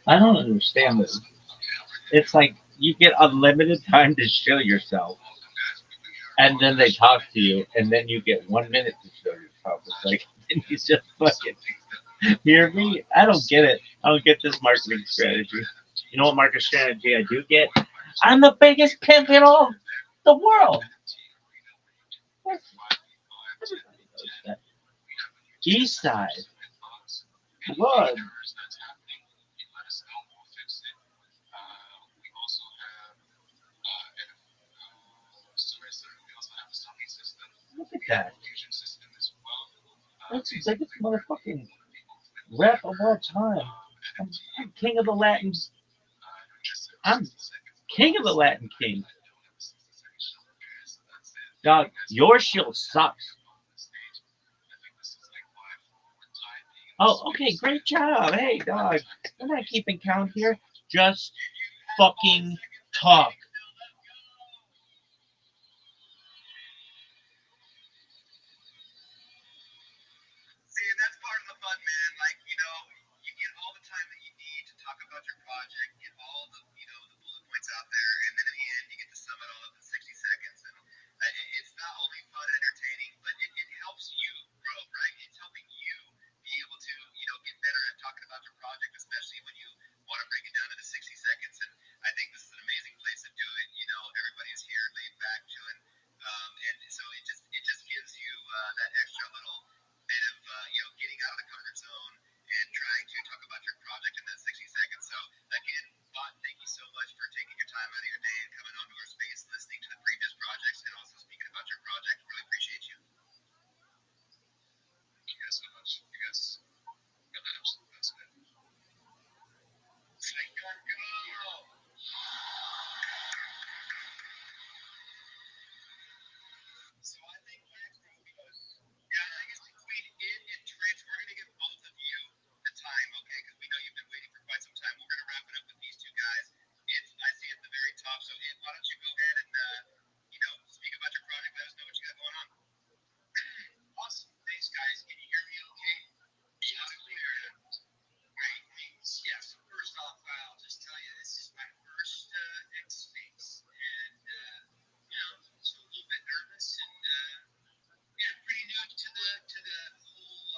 I don't understand this. It's like you get unlimited time to show yourself, and then they talk to you, and then you get 1 minute to show yourself. It's like, and you just fucking hear me? I don't get it. I don't get this marketing strategy. You know what marketing strategy I do get? I'm the biggest pimp in all the world. Everybody knows that. East side. Blood. Look at that. That's the biggest motherfucking rap of all time. I'm king of the Latin. I'm king of the Latin king. Dog, your shield sucks. Oh, okay, great job. Hey, dog. We're not keeping count here. Just fucking talk.
See, and that's part of the fun, man. Like, you get all the time that you need to talk about your project, get all the bullet points out there, and then in the end, you get to sum it all up in 60 seconds. And it's not only fun and entertaining, but it helps you grow, right? It's helping you be able to, get better at talking about your project, especially when you want to break it down into 60 seconds. And I think this is an amazing place to do it. Everybody's here laid back, chilling. And so it just gives you that extra little bit of getting out of the comfort zone and trying to talk about your project in that 60 seconds. So again, Vaughn, thank you so much for taking your time out of your day and coming onto our space, listening to the previous projects, and also speaking about your project. Really appreciate you. Thank you guys so much. You guys got the absolute best, man. Say go. So I think next we'll be yeah, I think it's between it and Trish. We're going to give both of you the time, okay? Because we know you've been waiting for quite some time. We're going to wrap it up with these two guys. I see at the very top. So, why don't you go ahead and, speak about your project? Let us know what you got going on. Awesome. Thanks, guys. Can you hear me okay? Yeah, clear. Great. Thanks. Yeah, so first off, I'll just tell you this is my first X Space. And, so a little bit nervous and, pretty new to the whole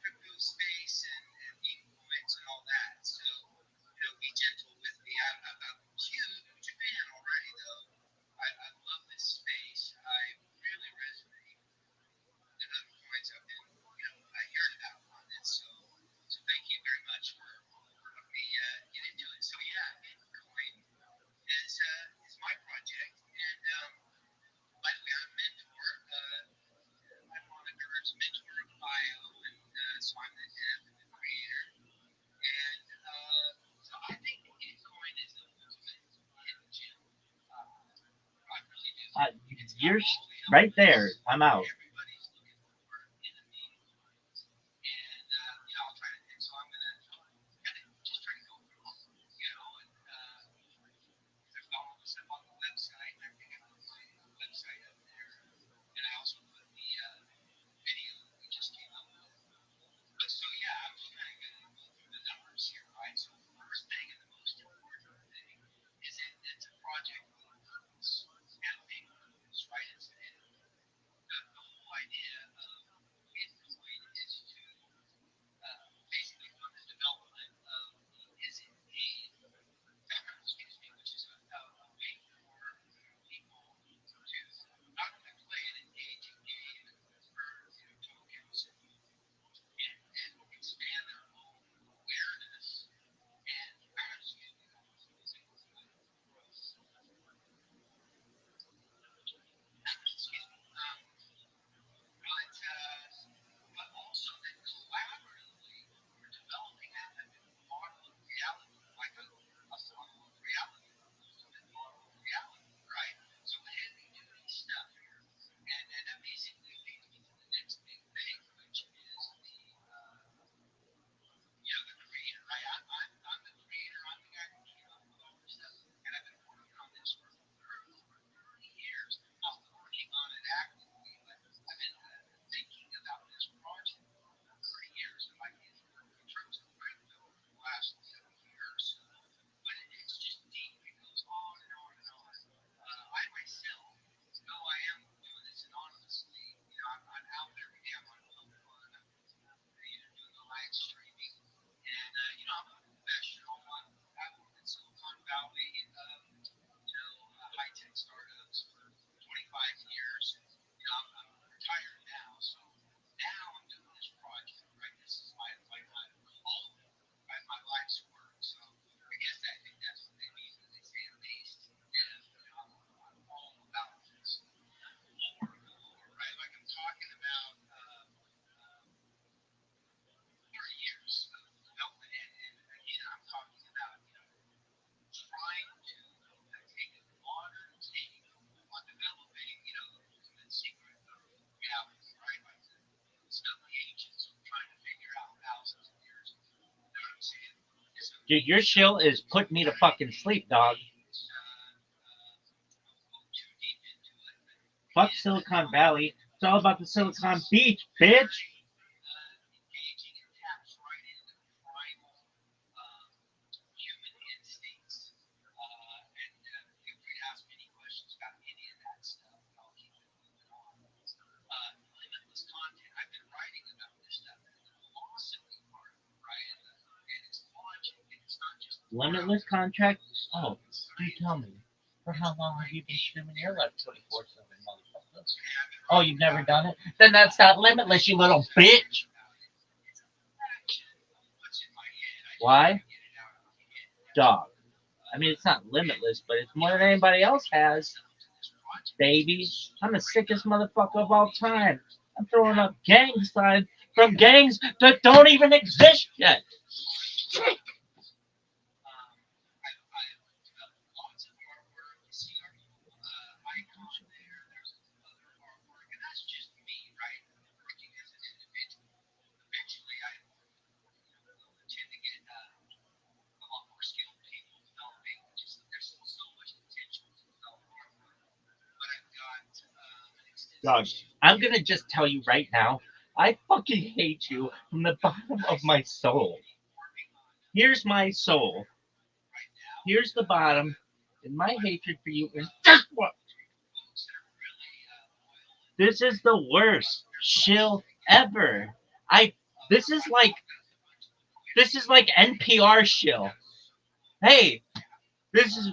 crypto space and meme coins and all that. So, be gentle with me. I'm huge fan already, though. I love this space. I really resonate with the other coins I've been, I heard about on this. So thank you very much for letting me get into it. So yeah, Bitcoin is my project, and by the way, I'm a mentor. My moniker is Mentor of Bio, and so I'm the dev and the creator. And so I think Bitcoin is the ultimate hidden gem. I really do.
Uh,
It's got
you're
all the
right
elements
there. I'm out.
everybody's looking for in a meme coins. And I'll try to. And so I'm gonna kind of just try to go through them, and there's all the stuff on the website. And I think I put my website up there, and I also put the video that we just came up with. But so yeah, I'm just kind of going to go through the numbers here, right? So the first thing and the most important thing is it's a project with a purpose and a big purpose, right? The
Dude, your shill is putting me to fucking sleep, dog. Fuck Silicon Valley. It's all about the Silicon Beach, bitch. Limitless contract? Oh, do tell me. For how long have you been streaming your life 24/7, motherfucker? Oh, you've never done it? Then that's not limitless, you little bitch. Why? Dog. I mean, it's not limitless, but it's more than anybody else has. Baby, I'm the sickest motherfucker of all time. I'm throwing up gang signs from gangs that don't even exist yet. Dog, I'm gonna just tell you right now, I fucking hate you from the bottom of my soul. Here's my soul. Here's the bottom, and my hatred for you is just what. This is the worst shill ever. I. This is like. This is like NPR shill. Hey, this is.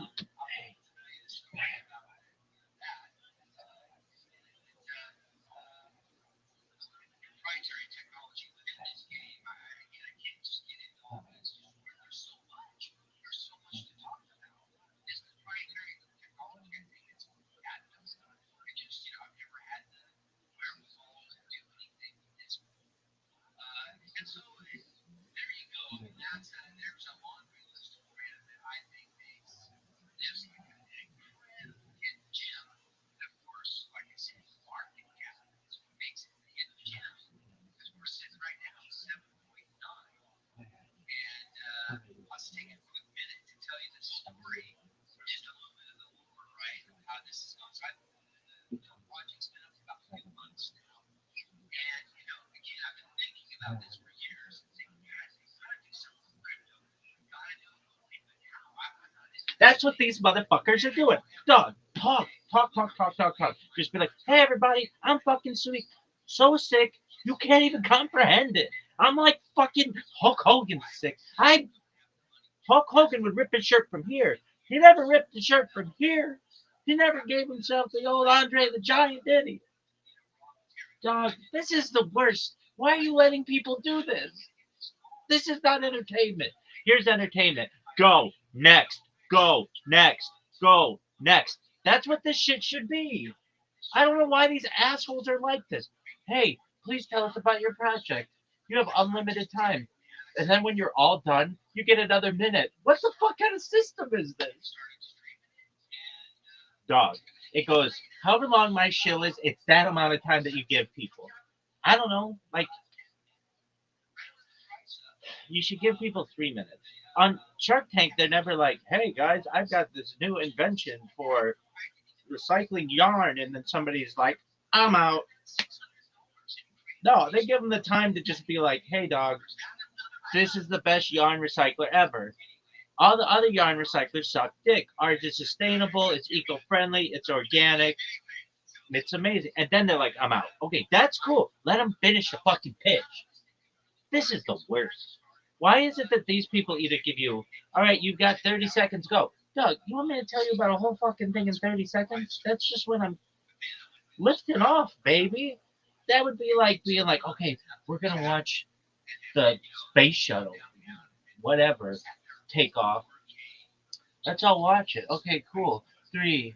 That's what these motherfuckers are doing. Dog, talk. Just be like, hey everybody, I'm fucking sweet. So sick, you can't even comprehend it. I'm like fucking Hulk Hogan sick. Hulk Hogan would rip his shirt from here. He never ripped the shirt from here. He never gave himself the old Andre the Giant, did he? Dog, this is the worst. Why are you letting people do this? This is not entertainment. Here's entertainment. Go next. Go next. Go next. That's what this shit should be. I don't know why these assholes are like this. Hey, please tell us about your project. You have unlimited time. And then when you're all done, you get another minute. What the fuck kind of system is this? Dog. It goes, however long my shill is, it's that amount of time that you give people. I don't know. Like, you should give people 3 minutes. On Shark Tank, they're never like, hey guys, I've got this new invention for recycling yarn. And then somebody's like, I'm out. No, they give them the time to just be like, hey dog, this is the best yarn recycler ever. All the other yarn recyclers suck dick. Ours is sustainable, it's eco friendly, it's organic, it's amazing. And then they're like, I'm out. Okay, that's cool. Let them finish the fucking pitch. This is the worst. Why is it that these people either give you, all right, you've got 30 seconds, go. Doug, you want me to tell you about a whole fucking thing in 30 seconds? That's just when I'm lifting off, baby. That would be like being like, okay, we're going to watch the space shuttle, whatever, take off. Let's all watch it. Okay, cool. 3,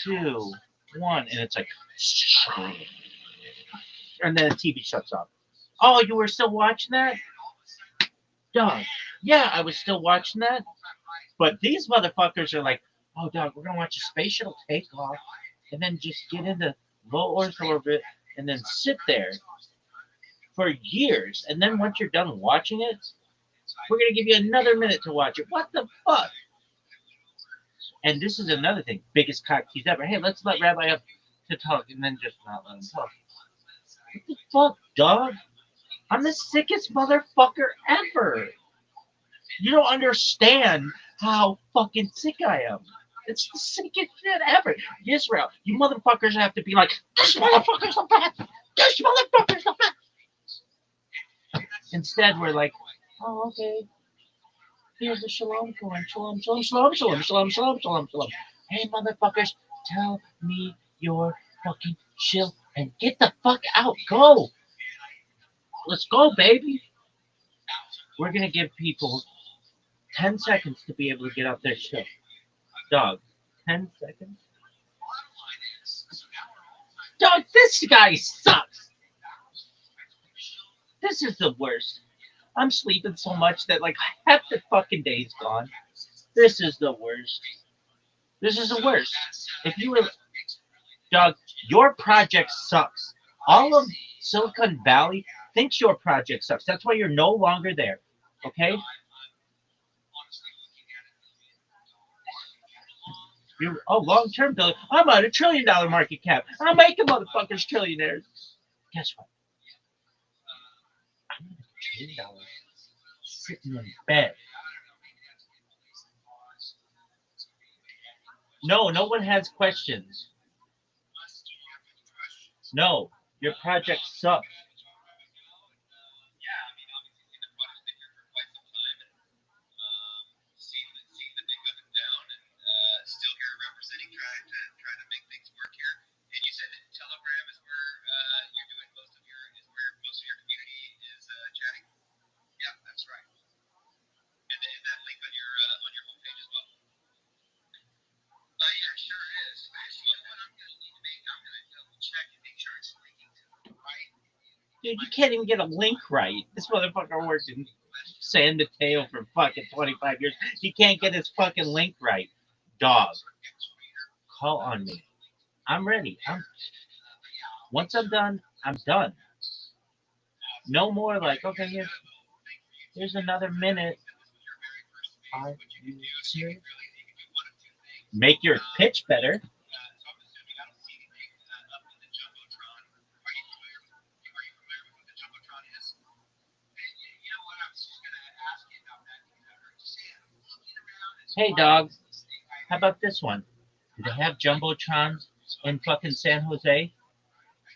2, 1. And it's like, and then the TV shuts off. Oh, you were still watching that? Dog. Yeah, I was still watching that. But these motherfuckers are like, oh, dog, we're going to watch a space shuttle take off and then just get into low Earth orbit and then sit there for years. And then once you're done watching it, We're gonna give you another minute to watch it. What the fuck? And this is another thing, biggest cock tease ever. Hey, let's let Rabbi up to talk and then just not let him talk. What the fuck, dog? I'm the sickest motherfucker ever. You don't understand how fucking sick I am. It's the sickest shit ever. Israel, you motherfuckers have to be like, this motherfucker's the best. This motherfucker's the best. Instead, we're like, oh, okay. Here's a shalom coin. Shalom, shalom, shalom, shalom, shalom, shalom, shalom, shalom. Hey, motherfuckers, tell me your fucking chill and get the fuck out. Go. Let's go, baby. We're going to give people 10 seconds to be able to get out their shit. Dog, 10 seconds? Dog, this guy sucks. This is the worst. I'm sleeping so much that like half the fucking day's gone. This is the worst. This is the worst. If you were, dog, your project sucks. All of Silicon Valley thinks your project sucks. That's why you're no longer there. Okay? Long-term building. I'm at $1 trillion market cap. I'm making motherfuckers trillionaires. Guess what? I'm at $1 trillion sitting in bed. No, no one has questions. No, your project sucks. Dude, you can't even get a link right. This motherfucker worked in San Mateo for fucking 25 years. He can't get his fucking link right. Dog, call on me. I'm ready. Once I'm done, I'm done. No more like, okay, here's another minute. Are you serious? Make your pitch better. Hey, dog, how about this one? Do they have jumbotrons in fucking San Jose?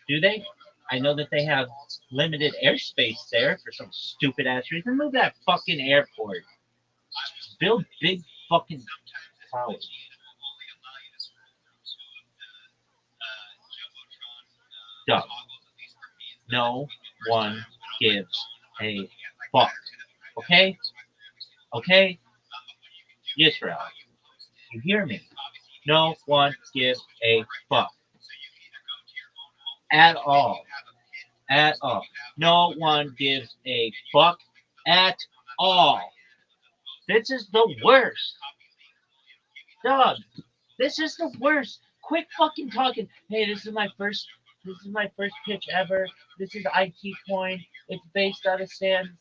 Do they? I know that they have limited airspace there for some stupid ass reason. Move that fucking airport. Build big fucking towers. Dog. No one gives a fuck. Okay? Okay? Israel. You hear me? No one gives a fuck. At all. At all. No one gives a fuck at all. This is the worst. Dog, this is the worst. Quit fucking talking. Hey, this is my first pitch ever. This is IT Coin. It's based out of San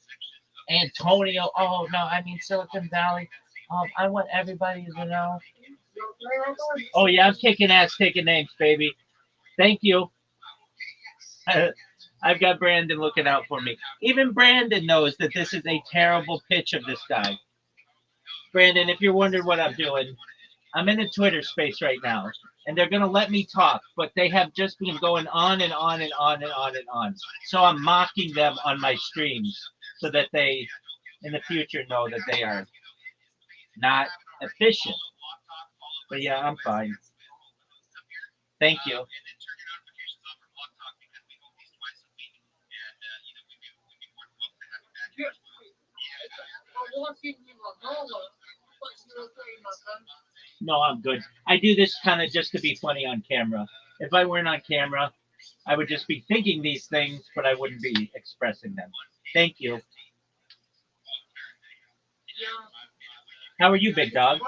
Antonio. Oh no, I mean Silicon Valley. I want everybody to know. Oh yeah, I'm kicking ass, taking names, baby. Thank you. I've got Brandon looking out for me. Even Brandon knows that this is a terrible pitch of this guy. Brandon, if you're wondering what I'm doing, I'm in a Twitter space right now, and they're gonna let me talk, but they have just been going on and on and on and on and on. So I'm mocking them on my streams so that they, in the future, know that they are not efficient. But yeah, I'm fine. Thank you. No, I'm good. I do this kind of just to be funny on camera. If I weren't on camera, I would just be thinking these things, but I wouldn't be expressing them. Thank you. How are you, big dog?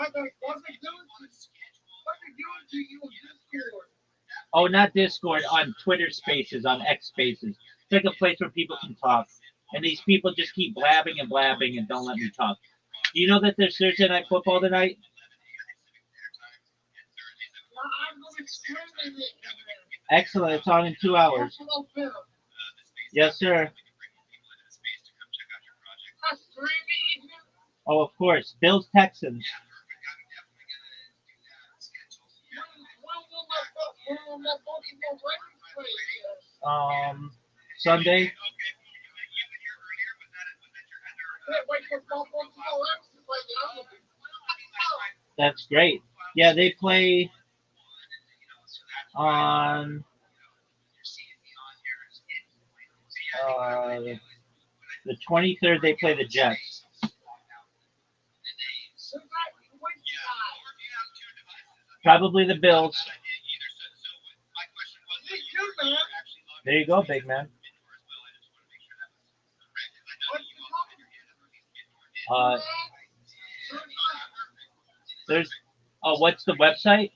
Oh, not Discord, on Twitter Spaces, on X Spaces. It's like a place where people can talk. And these people just keep blabbing and blabbing and don't let me talk. Do you know that there's Thursday night football tonight? Excellent. It's on in 2 hours. Yes, sir. Oh, of course. Bills Texans. Um, Sunday. That's great. Yeah, they play on uh, the 23rd. They play the Jets. Probably the Bills. There you go, big man. Uh, there's. Oh, what's the website?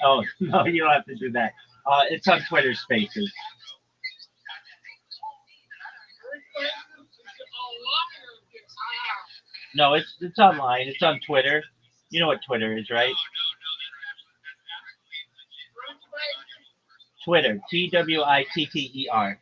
Oh no, you don't have to do that. It's on Twitter Spaces. No, it's online. It's on Twitter. You know what Twitter is, right? Twitter. Twitter.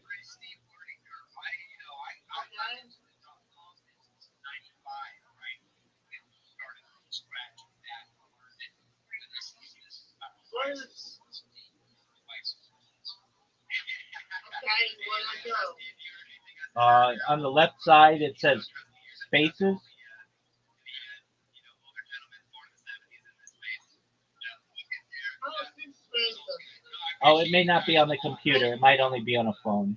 On the left side, it says Spaces. Oh, it may not be on the computer. It might only be on a phone.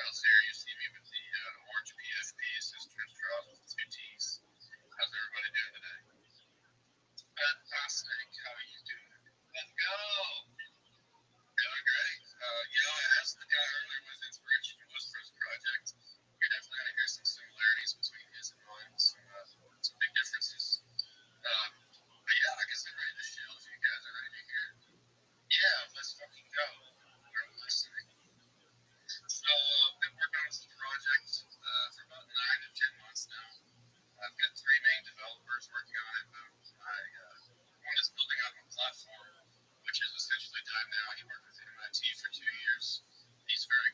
Miles here. You see me with the orange PFP, says Trench Trials with two T's. How's everybody doing today? Fantastic. How are you doing? Let's go. Doing great. I asked the guy earlier what his inspiration was for his project. You're definitely going to hear some similarities between his and mine, some big differences. But yeah, I guess I'm ready to chill if you guys are ready to hear it. Yeah, let's fucking go. We're listening. So I've been working on this project for about 9 to 10 months now. I've got 3 main developers working on it. One is building out a platform, which is essentially done now. He worked with MIT for 2 years. He's very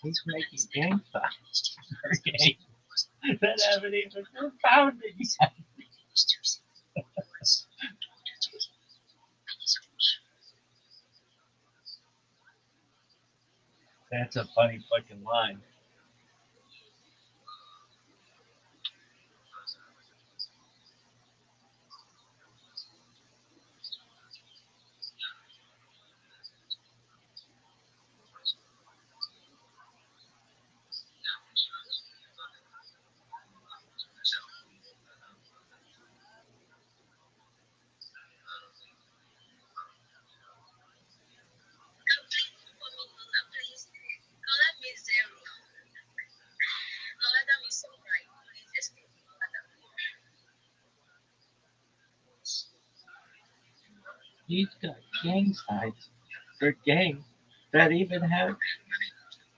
He's making game signs for games that haven't even been founded yet. That's a funny fucking line. He's got gang signs for gangs that even have.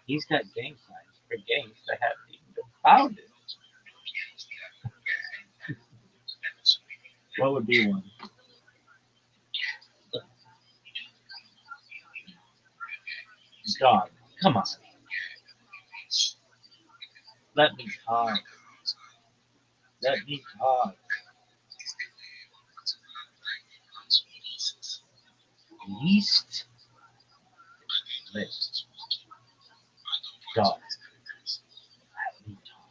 He's got gang signs for gangs that haven't even been founded. What would be one? Dog, come on. Let me talk. Let me talk. Least list. Dog. Let me talk.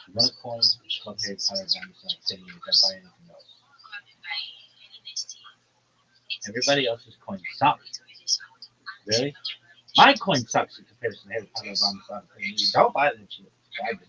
You want a coin? It's called Harry Potter Dinosaur City. You can buy anything else. Everybody else's coin sucks. Really? My coin sucks in comparison to Harry Potter Dinosaur City. Don't buy that shit. garbage.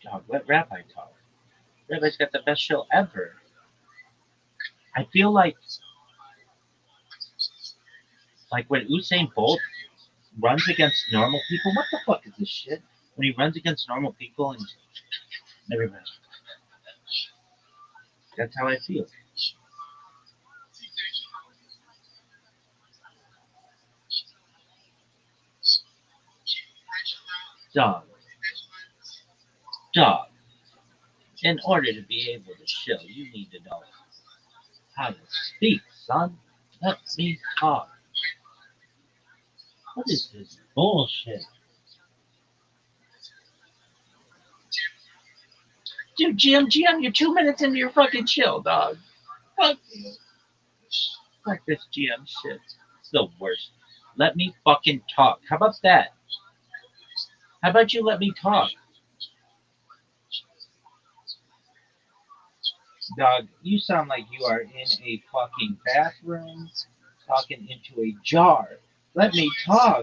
Dog, let Rabbi talk. Rabbi's got the best show ever. I feel like when Usain Bolt runs against normal people. What the fuck is this shit? When he runs against normal people and everybody, that's how I feel. Dog, dog. In order to be able to show, you need to know how to speak, son. Let me talk. What is this bullshit? Dude, GM, you're 2 minutes into your fucking chill, dog. Fuck you. Fuck this GM shit. It's the worst. Let me fucking talk. How about that? How about you let me talk? Dog, you sound like you are in a fucking bathroom talking into a jar. Let me talk.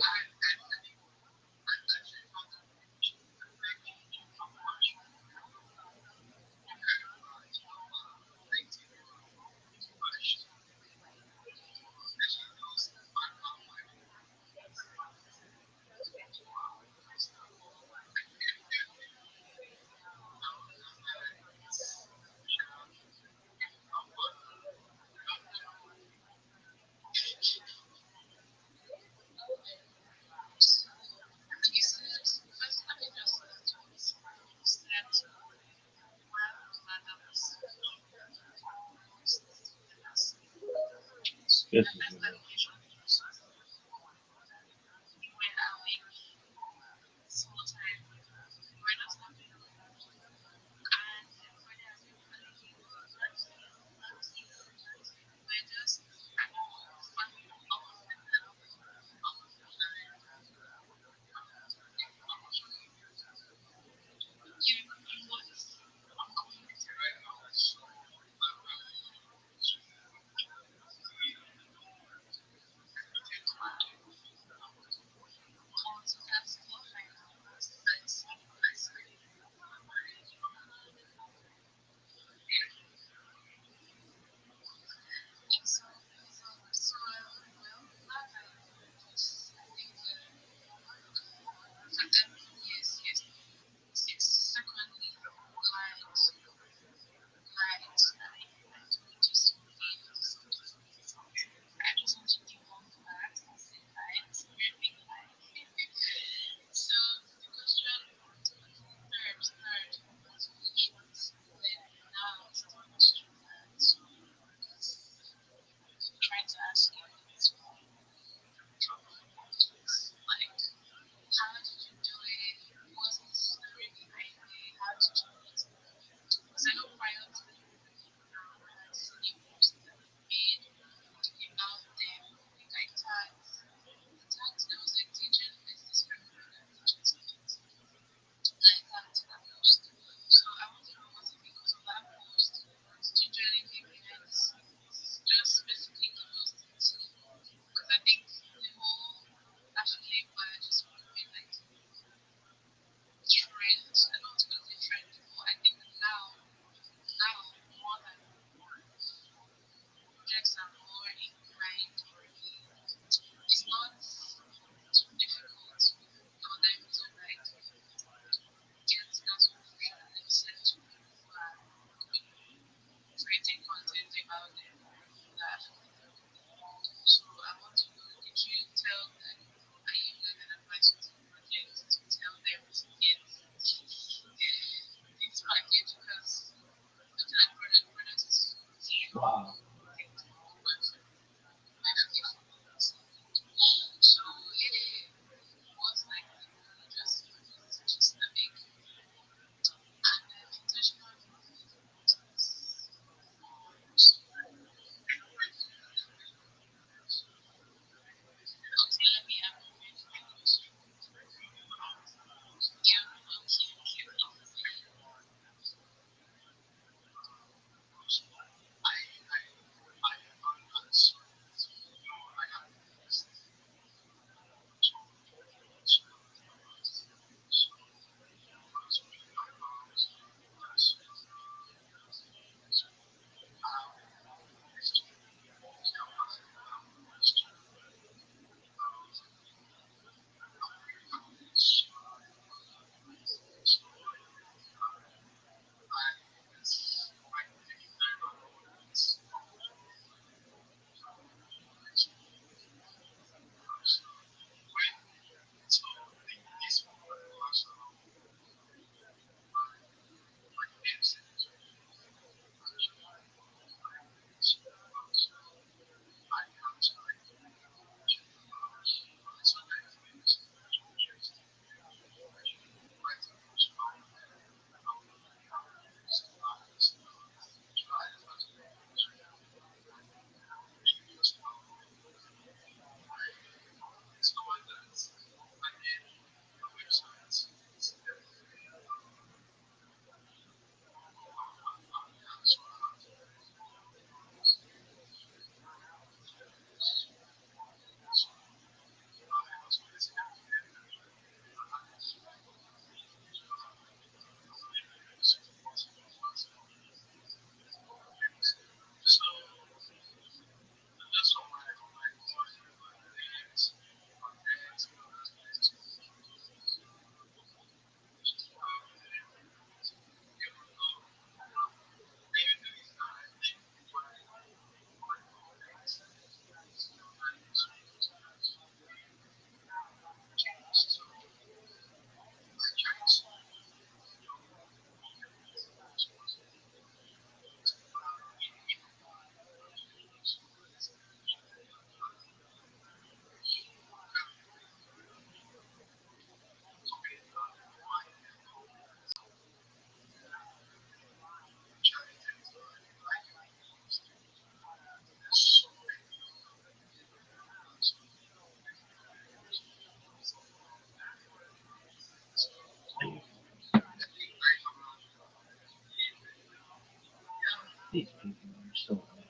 These people are so bad.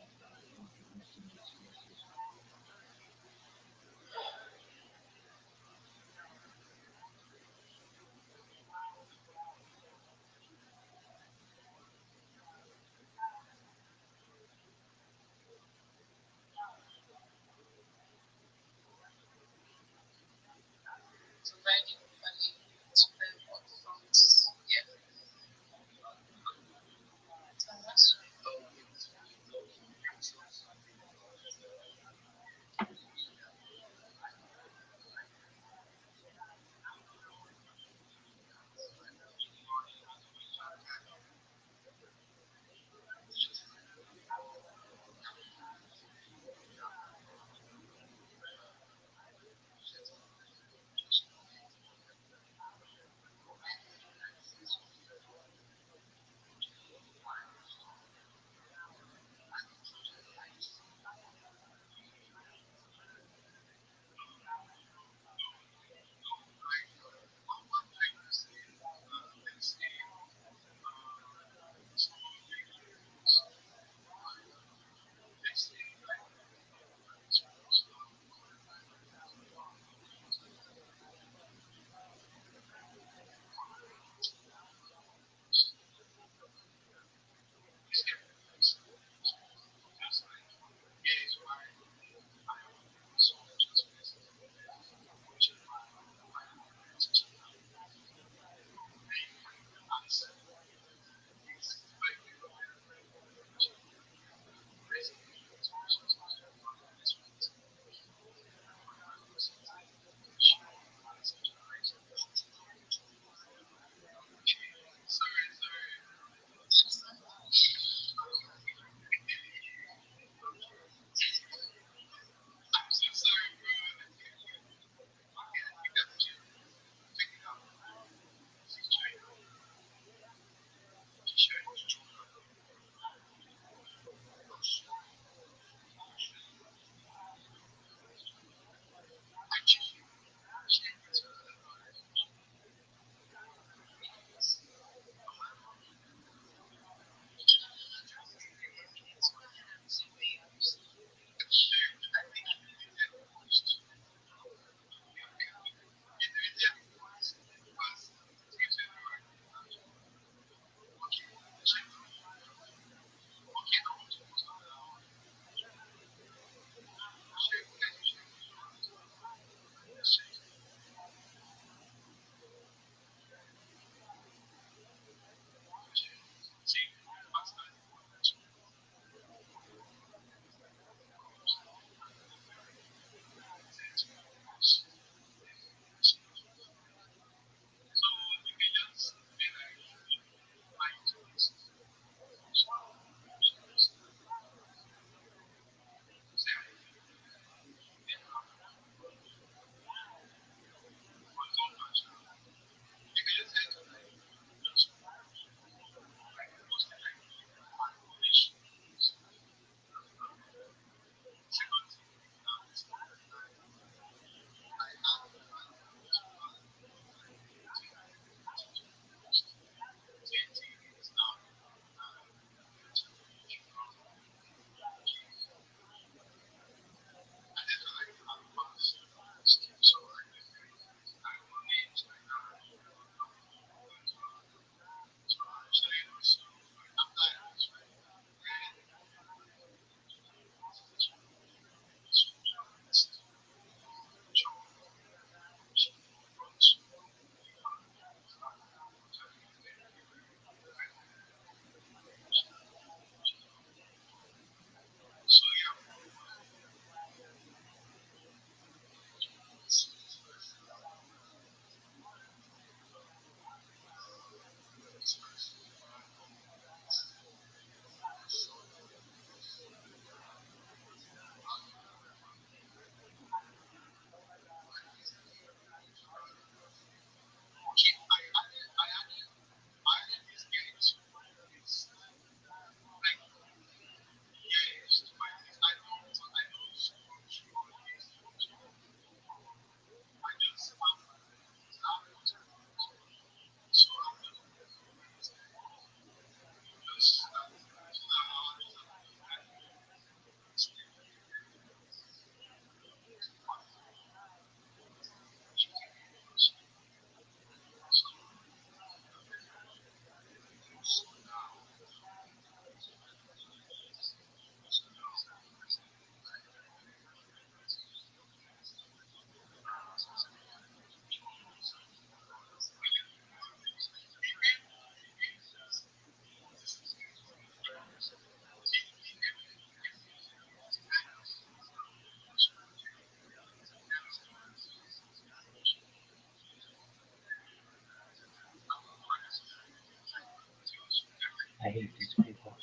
I hate these people.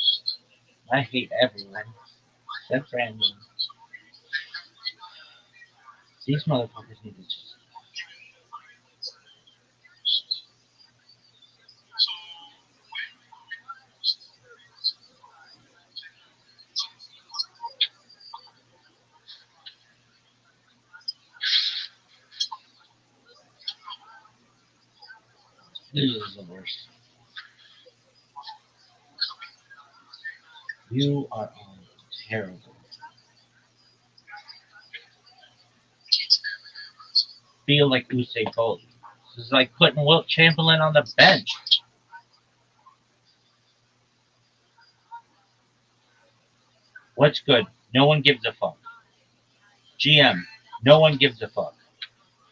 I hate everyone except Brandon. These motherfuckers need to just. This is the worst. You are all terrible. Feel like Usain Bolt. This is like putting Wilt Chamberlain on the bench. What's good? No one gives a fuck. GM. No one gives a fuck.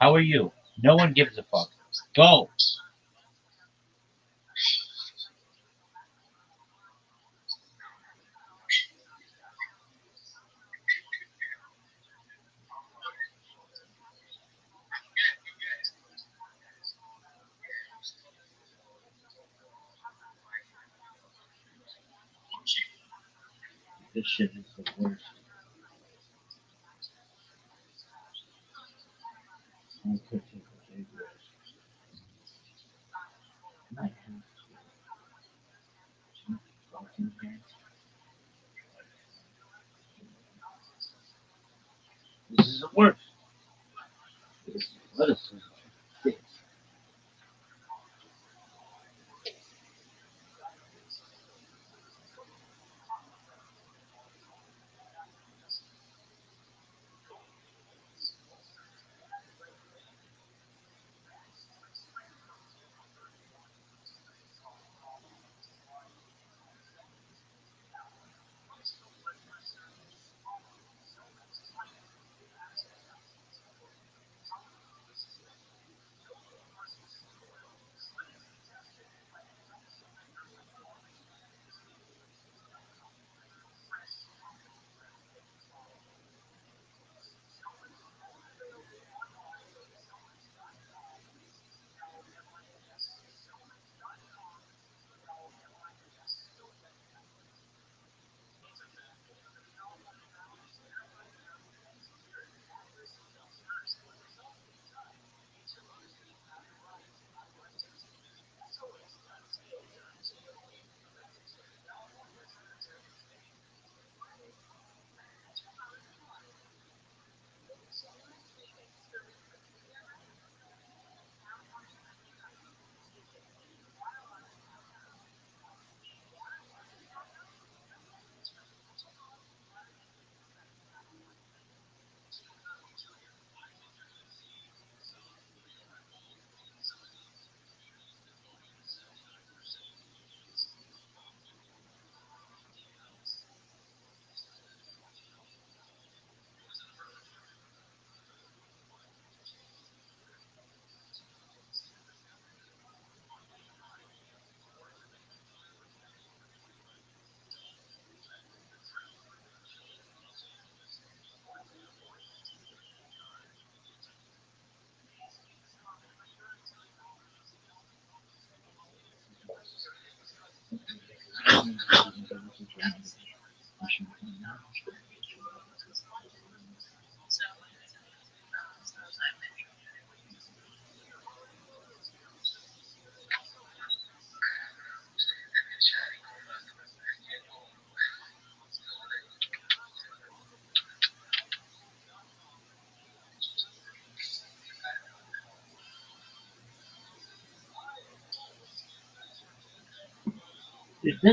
How are you? No one gives a fuck. Go. This shit is the worst. I could take a big risk. I have to fucking get. This is the worst. What is this?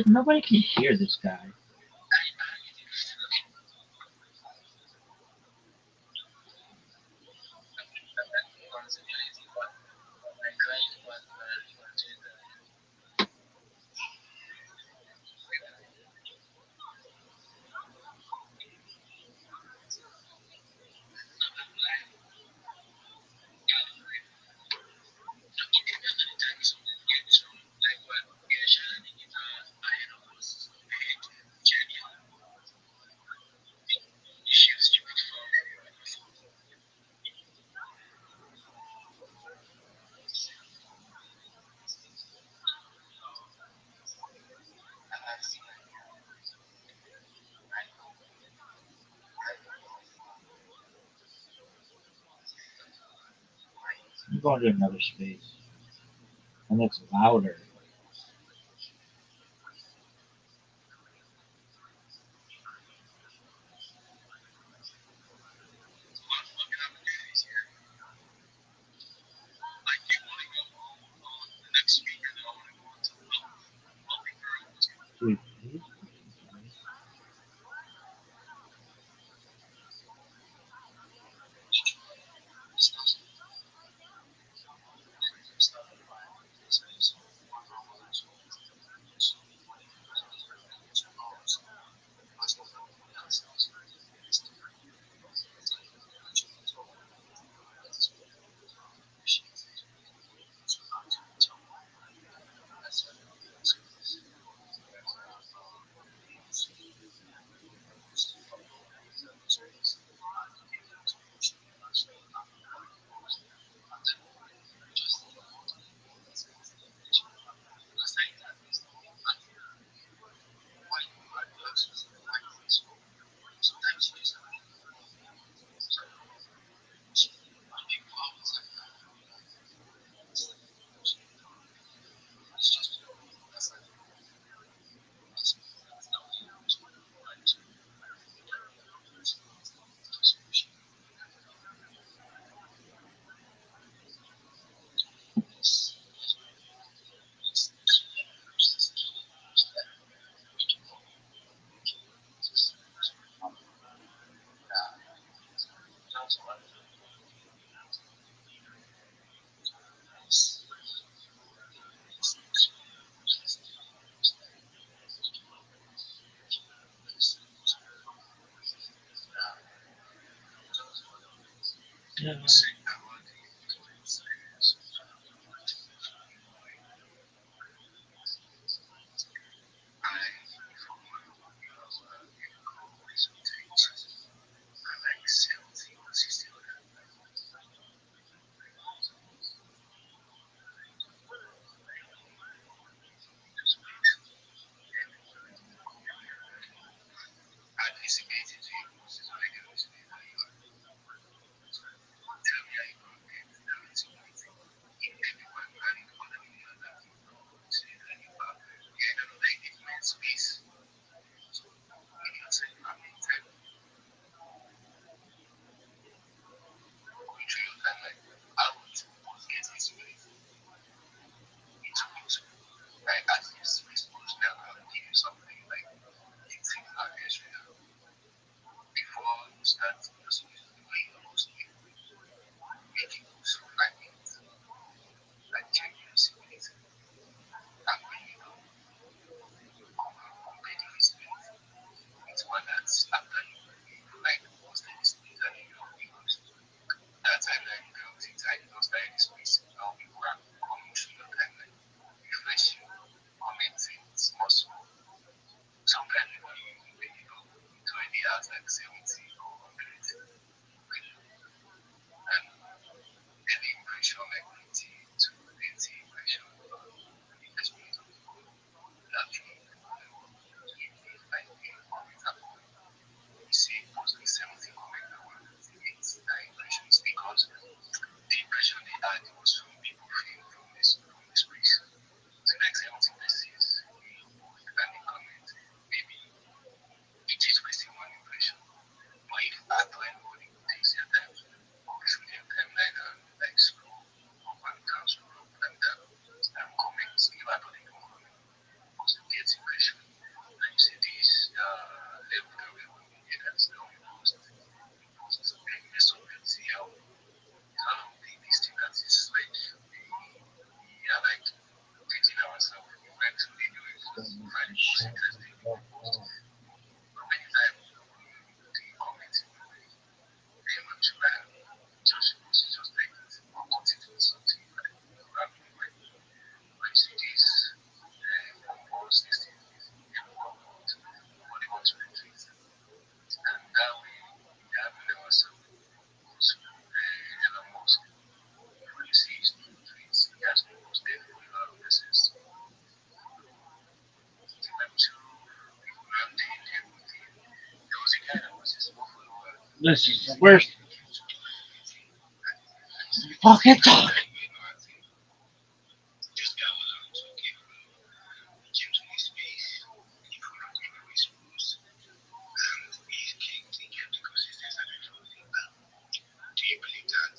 Nobody can hear this guy. I'm going to another space, and it's louder. Sweet. Yeah. This is the worst. Fucking talk.
This guy was on to give he came to this space, he followed me from his rules, and he kept the consistency and everything. Do you believe that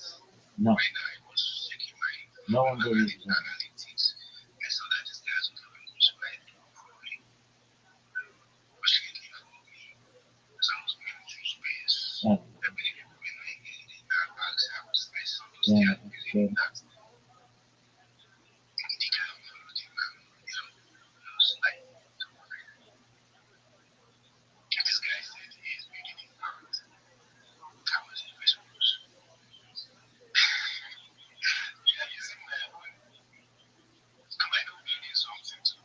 No,
when I was checking my
no one believes that.
analytics, I saw that this guy has been subscribed probably passionately for me as I was moving through space.
Oh,
I believe when I get in that box, I saw those
yeah,
guys
that's
using
good.
that the kind of following man, looks like this guy said he is making impact. That was his response. Yeah, using my own. Am I not building something too?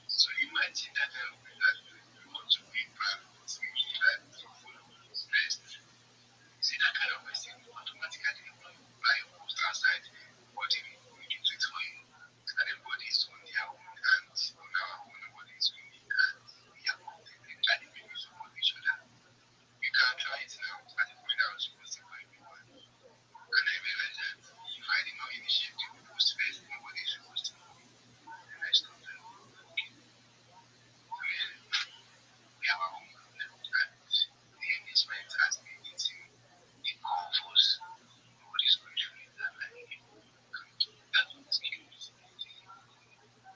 So imagine that that you want to be back to me like to follow stressed. See that kind of person automatically buy a post outside what they do it for you. And everybody is on their own hands, on our own, nobody is winning and we are connected and we will support each other. You can't try it now. At the point I was posting for everyone. And I realized that if I did not initiate the post first, nobody is posting for me. And I stopped them. Okay. So yeah, we have our own group now. And the engagement has been meeting the core force. Nobody's going through it that like that's what the skills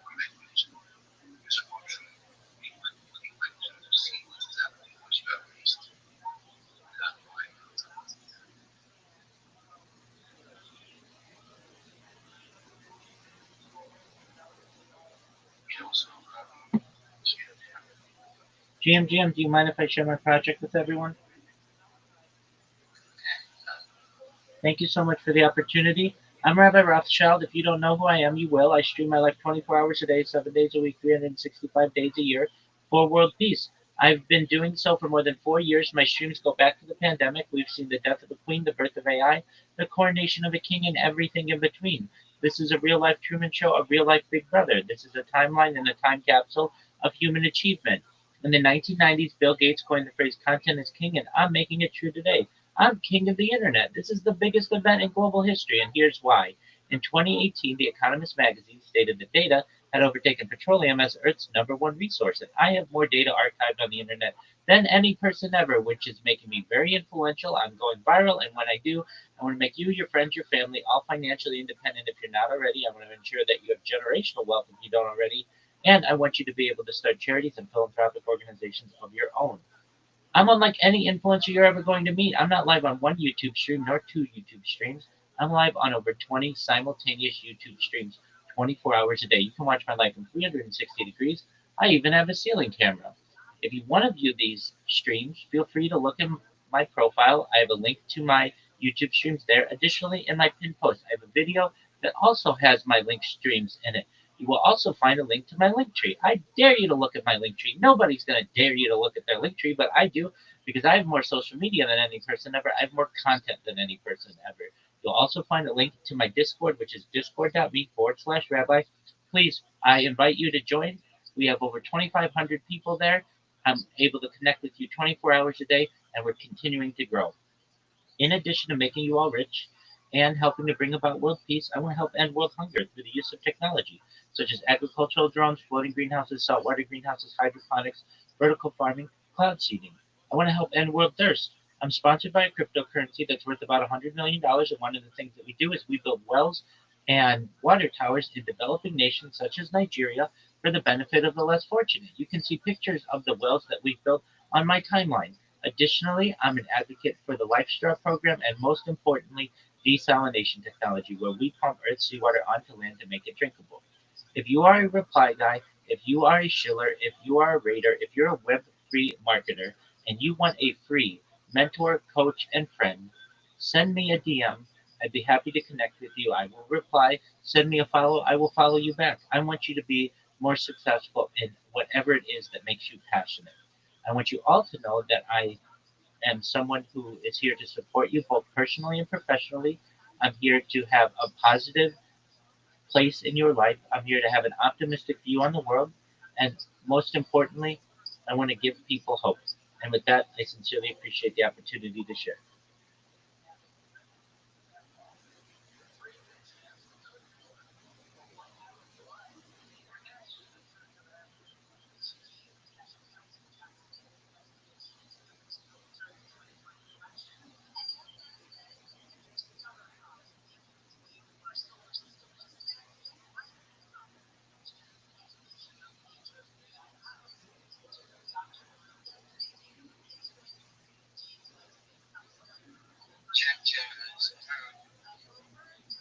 commitment to support through equipment to see what is happening, what you have missed. That's why I felt about it. We also share there.
GM, do you mind if I share my project with everyone? Thank you so much for the opportunity. I'm Rabbi Rothschild. If you don't know who I am, you will. I stream my life 24 hours a day, 7 days a week, 365 days a year for world peace. I've been doing so for more than 4 years. My streams go back to the pandemic. We've seen the death of the Queen, the birth of AI, the coronation of a king, and everything in between. This is a real life Truman Show, a real life Big Brother. This is a timeline and a time capsule of human achievement. In the 1990s, Bill Gates coined the phrase content is king, and I'm making it true today. I'm king of the internet. This is the biggest event in global history, and here's why. In 2018, The Economist magazine stated that data had overtaken petroleum as Earth's number one resource, and I have more data archived on the internet than any person ever, which is making me very influential. I'm going viral, and when I do, I want to make you, your friends, your family all financially independent if you're not already. I want to ensure that you have generational wealth if you don't already, and I want you to be able to start charities and philanthropic organizations of your own. I'm unlike any influencer you're ever going to meet. I'm not live on one YouTube stream nor two YouTube streams. I'm live on over 20 simultaneous YouTube streams 24 hours a day. You can watch my life in 360 degrees. I even have a ceiling camera. If you want to view these streams, feel free to look in my profile. I have a link to my YouTube streams there. Additionally, in my pinned post, I have a video that also has my link streams in it. You will also find a link to my link tree. I dare you to look at my link tree. Nobody's going to dare you to look at their link tree, but I do because I have more social media than any person ever. I have more content than any person ever. You'll also find a link to my Discord, which is discord.me/rabbi. Please, I invite you to join. We have over 2,500 people there. I'm able to connect with you 24 hours a day, and we're continuing to grow. In addition to making you all rich and helping to bring about world peace, I want to help end world hunger through the use of technology, such as agricultural drones, floating greenhouses, saltwater greenhouses, hydroponics, vertical farming, cloud seeding. I want to help end world thirst. I'm sponsored by a cryptocurrency that's worth about $100 million, and one of the things that we do is we build wells and water towers in developing nations such as Nigeria for the benefit of the less fortunate. You can see pictures of the wells that we've built on my timeline. Additionally, I'm an advocate for the Life Straw program and most importantly, desalination technology, where we pump Earth's seawater onto land to make it drinkable. If you are a reply guy, if you are a shiller, if you are a raider, if you're a web-free marketer, and you want a free mentor, coach, and friend, send me a DM. I'd be happy to connect with you. I will reply. Send me a follow. I will follow you back. I want you to be more successful in whatever it is that makes you passionate. I want you all to know that I am someone who is here to support you both personally and professionally. I'm here to have a positive place in your life. I'm here to have an optimistic view on the world. And most importantly, I want to give people hope. And with that, I sincerely appreciate the opportunity to share.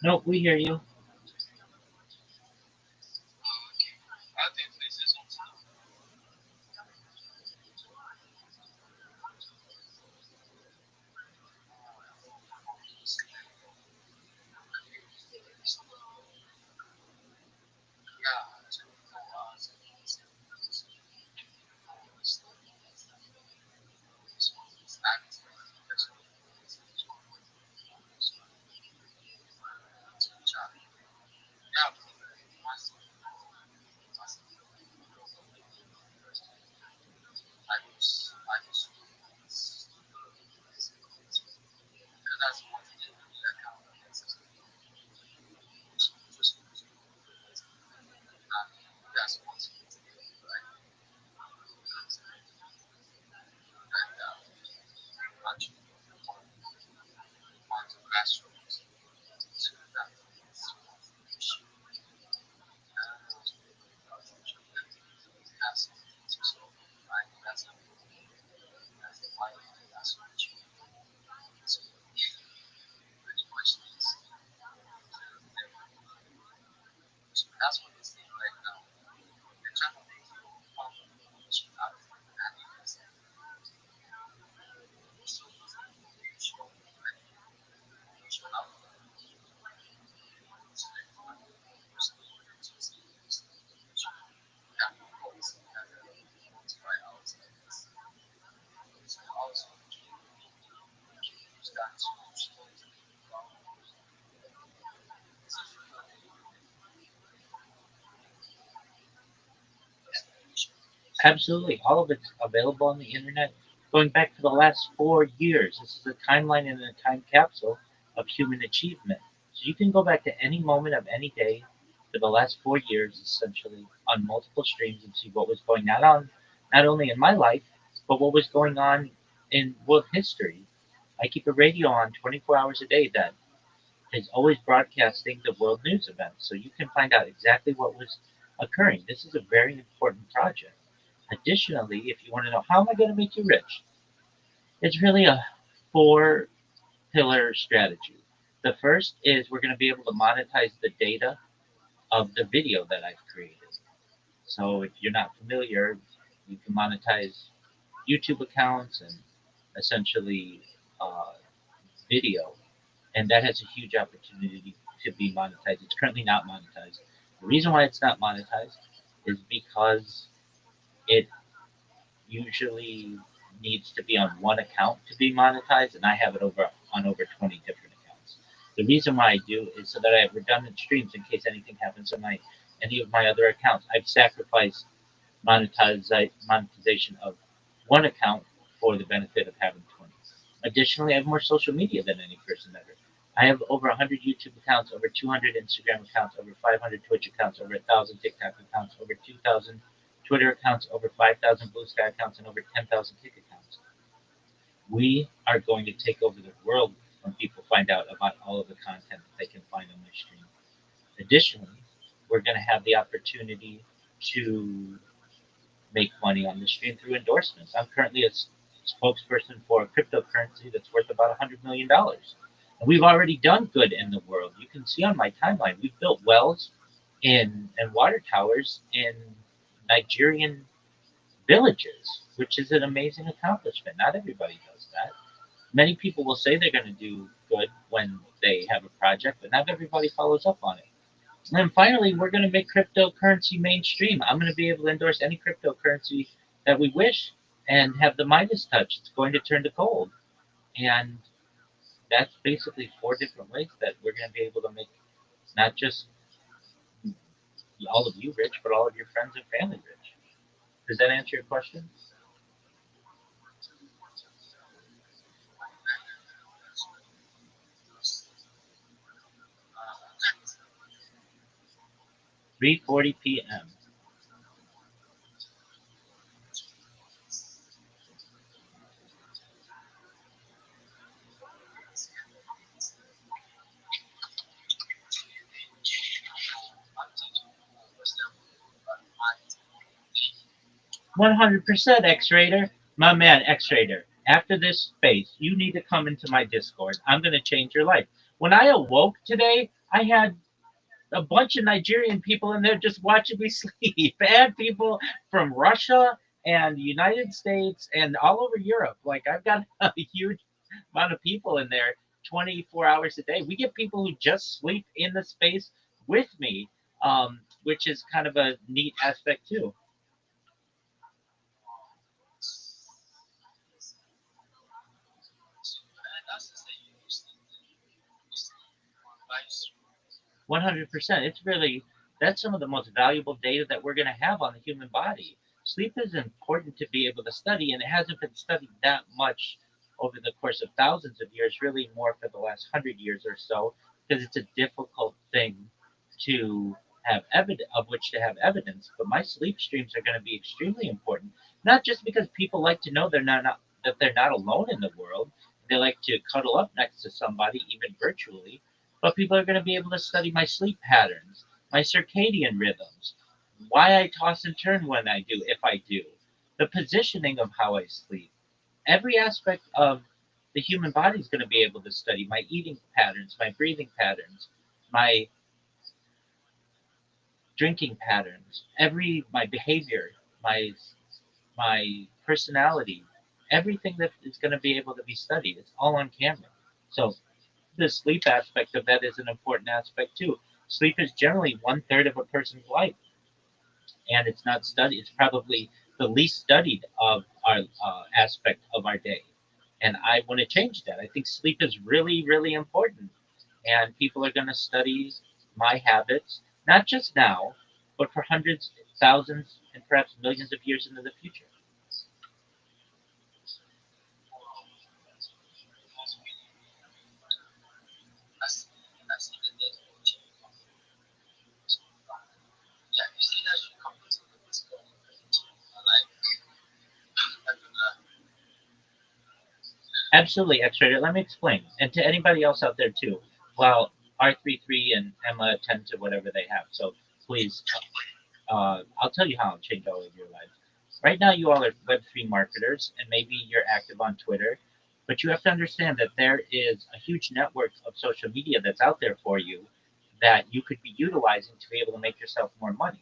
No, we hear you.
I think this is on time.
Absolutely. All of it's available on the internet going back to the last 4 years. This is a timeline and a time capsule of human achievement. So you can go back to any moment of any day for the last 4 years, essentially, on multiple streams and see what was going on, not only in my life, but what was going on in world history. I keep a radio on 24 hours a day that is always broadcasting the world news events, so you can find out exactly what was occurring. This is a very important project. Additionally, if you want to know how am I going to make you rich, it's really a four pillar strategy. The first is we're going to be able to monetize the data of the video that I've created. So if you're not familiar, you can monetize YouTube accounts and essentially uh, video, and that has a huge opportunity to be monetized. It's currently not monetized. The reason why it's not monetized is because it usually needs to be on one account to be monetized, and I have it over 20 different accounts. The reason why I do is so that I have redundant streams in case anything happens on my any of my other accounts. I've sacrificed monetization of one account for the benefit of having 20. Additionally, I have more social media than any person ever. I have over 100 YouTube accounts, over 200 Instagram accounts, over 500 Twitch accounts, over 1,000 TikTok accounts, over 2,000 Twitter accounts, over 5,000 Blue Sky accounts, and over 10,000 Kick accounts. We are going to take over the world when people find out about all of the content that they can find on my stream. Additionally, we're going to have the opportunity to make money on the stream through endorsements. I'm currently a spokesperson for a cryptocurrency that's worth about $100 million. And we've already done good in the world. You can see on my timeline, we've built wells and water towers in Nigerian villages, which is an amazing accomplishment. Not everybody does that. Many people will say they're going to do good when they have a project, but not everybody follows up on it. And then finally, we're going to make cryptocurrency mainstream. I'm going to be able to endorse any cryptocurrency that we wish and have the Midas touch. It's going to turn to gold. And that's basically four different ways that we're going to be able to make not just all of you rich, but all of your friends and family rich. Does that answer your question? 3:40 p.m. 100% X-Rater. My man, X-Rater. After this space, you need to come into my Discord. I'm going to change your life. When I awoke today, I had a bunch of Nigerian people in there just watching me sleep. I had people from Russia and the United States and all over Europe. Like I've got a huge amount of people in there 24 hours a day. We get people who just sleep in the space with me, which is kind of a neat aspect too.
And that's to say you sleep advice.
100%. It's really that's some of the most valuable data that we're going to have on the human body. Sleep is important to be able to study, and it hasn't been studied that much over the course of thousands of years, really more for the last 100 years or so, because it's a difficult thing to have evidence of which to have evidence. But my sleep streams are going to be extremely important, not just because people like to know not that they're not alone in the world. They like to cuddle up next to somebody, even virtually, but people are going to be able to study my sleep patterns, my circadian rhythms, why I toss and turn when I do, if I do, the positioning of how I sleep. Every aspect of the human body is going to be able to study my eating patterns, my breathing patterns, my drinking patterns, my behavior, my personality, everything that is going to be able to be studied. It's all on camera. So the sleep aspect of that is an important aspect too. Sleep is generally one third of a person's life, and it's not studied. It's probably the least studied of our aspect of our day, and I want to change that. I think sleep is really, really important, and people are going to study my habits not just now, but for hundreds, thousands, and perhaps millions of years into the future.
That's really, really, I mean, that's even then watching so yeah, you see that should come into the physical life. I don't know.
Absolutely, X-rated. Let me explain, and to anybody else out there too. Well, R33 and Emma attend to whatever they have, so please, I'll tell you how I'll change all of your lives. Right now, you all are Web3 marketers, and maybe you're active on Twitter, but you have to understand that there is a huge network of social media that's out there for you that you could be utilizing to be able to make yourself more money.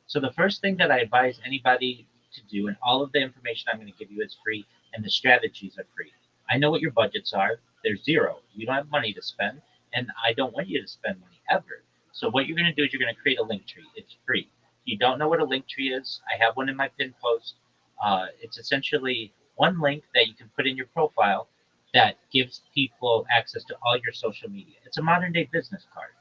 So the first thing that I advise anybody to do, and all of the information I'm going to give you is free, and the strategies are free. I know what your budgets are. They're zero. You don't have money to spend, and I don't want you to spend money ever. So what you're going to do is you're going to create a link tree. It's free. If you don't know what a link tree is, I have one in my pin post. It's essentially one link that you can put in your profile that gives people access to all your social media. It's a modern day business card.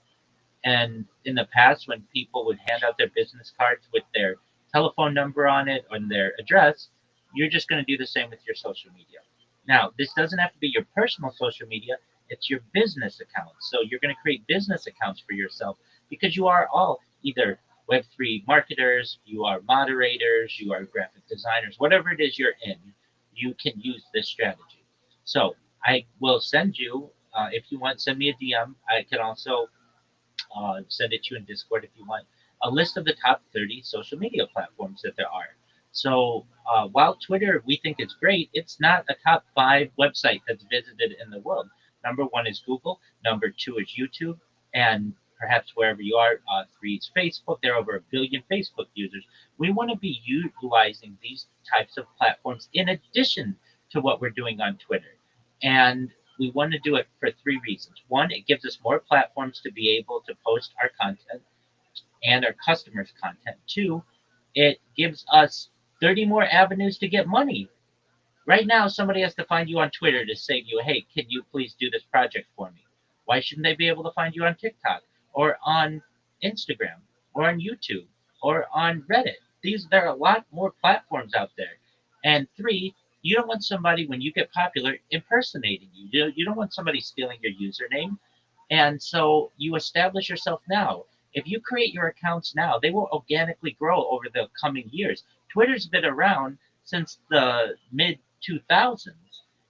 And in the past, when people would hand out their business cards with their telephone number on it and their address, you're just going to do the same with your social media. Now, this doesn't have to be your personal social media, it's your business accounts. So you're going to create business accounts for yourself because you are all either Web3 marketers, you are moderators, you are graphic designers, whatever it is you're in, you can use this strategy. So I will send you, if you want, send me a DM. I can also send it to you in Discord if you want, a list of the top 30 social media platforms that there are. So while Twitter we think is great, it's not a top five website that's visited in the world. Number one is Google, number two is YouTube, and perhaps wherever you are, three is Facebook. There are over a billion Facebook users. We want to be utilizing these types of platforms in addition to what we're doing on Twitter. And we want to do it for three reasons. One, it gives us more platforms to be able to post our content and our customers' content. Two, it gives us 30 more avenues to get money. Right now, somebody has to find you on Twitter to say to you, hey, can you please do this project for me? Why shouldn't they be able to find you on TikTok or on Instagram or on YouTube or on Reddit? There are a lot more platforms out there. And three, you don't want somebody, when you get popular, impersonating you. You don't want somebody stealing your username. And so you establish yourself now. If you create your accounts now, they will organically grow over the coming years. Twitter's been around since the mid 2000s.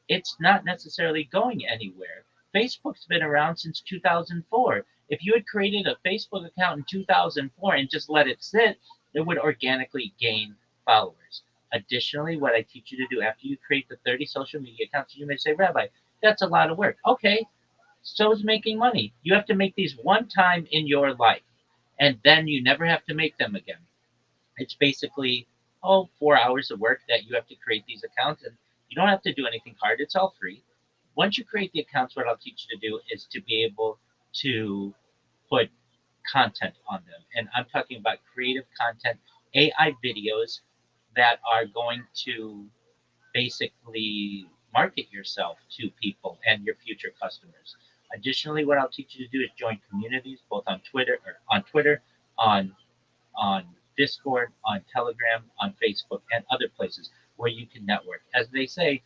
It's not necessarily going anywhere. Facebook's been around since 2004. If you had created a Facebook account in 2004 and just let it sit, it would organically gain followers. Additionally, what I teach you to do after you create the 30 social media accounts, you may say, Rabbi, that's a lot of work. Okay, So is making money. You have to make these one time in your life, and then you never have to make them again. It's basically 4 hours of work that you have to create these accounts, and you don't have to do anything hard. It's all free. Once you create the accounts, what I'll teach you to do is to be able to put content on them. And I'm talking about creative content, AI videos that are going to basically market yourself to people and your future customers. Additionally, what I'll teach you to do is join communities both on Twitter, on on Discord, on Telegram, on Facebook, and other places where you can network. As they say,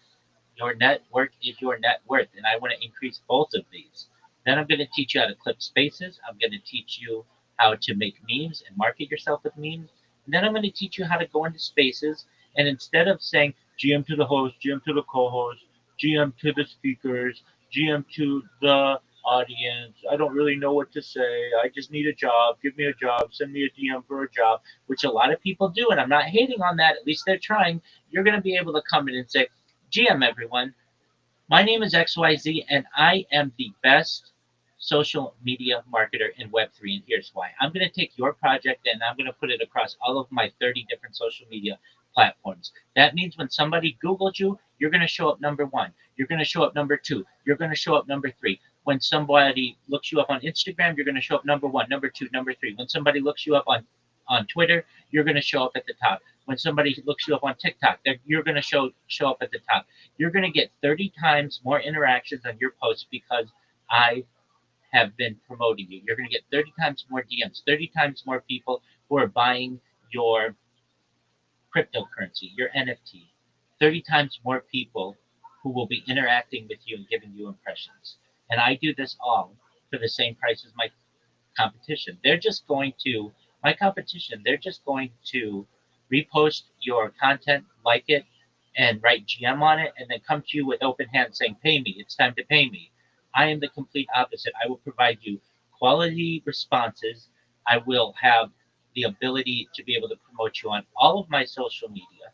your network is your net worth, and I want to increase both of these. Then I'm going to teach you how to clip spaces. I'm going to teach you how to make memes and market yourself with memes. And then I'm going to teach you how to go into spaces, and instead of saying GM to the host, GM to the co-host, GM to the speakers, GM to the audience, I don't really know what to say. I just need a job. Give me a job. Send me a DM for a job, which a lot of people do, and I'm not hating on that. At least they're trying. You're going to be able to come in and say, GM, everyone. My name is XYZ, and I am the best social media marketer in Web3. And here's why. I'm going to take your project and I'm going to put it across all of my 30 different social media platforms. That means when somebody Googles you, you're going to show up number one. You're going to show up number two. You're going to show up number three. When somebody looks you up on Instagram, you're going to show up number one, number two, number three. When somebody looks you up on Twitter, you're going to show up at the top. When somebody looks you up on TikTok, you're going to show up at the top. You're going to get 30 times more interactions on your posts because I have been promoting you. You're going to get 30 times more DMs, 30 times more people who are buying your cryptocurrency, your NFT, 30 times more people who will be interacting with you and giving you impressions. And I do this all for the same price as my competition. My competition, they're just going to repost your content, like it, and write GM on it, and then come to you with open hands saying, pay me, it's time to pay me. I am the complete opposite. I will provide you quality responses. I will have the ability to be able to promote you on all of my social media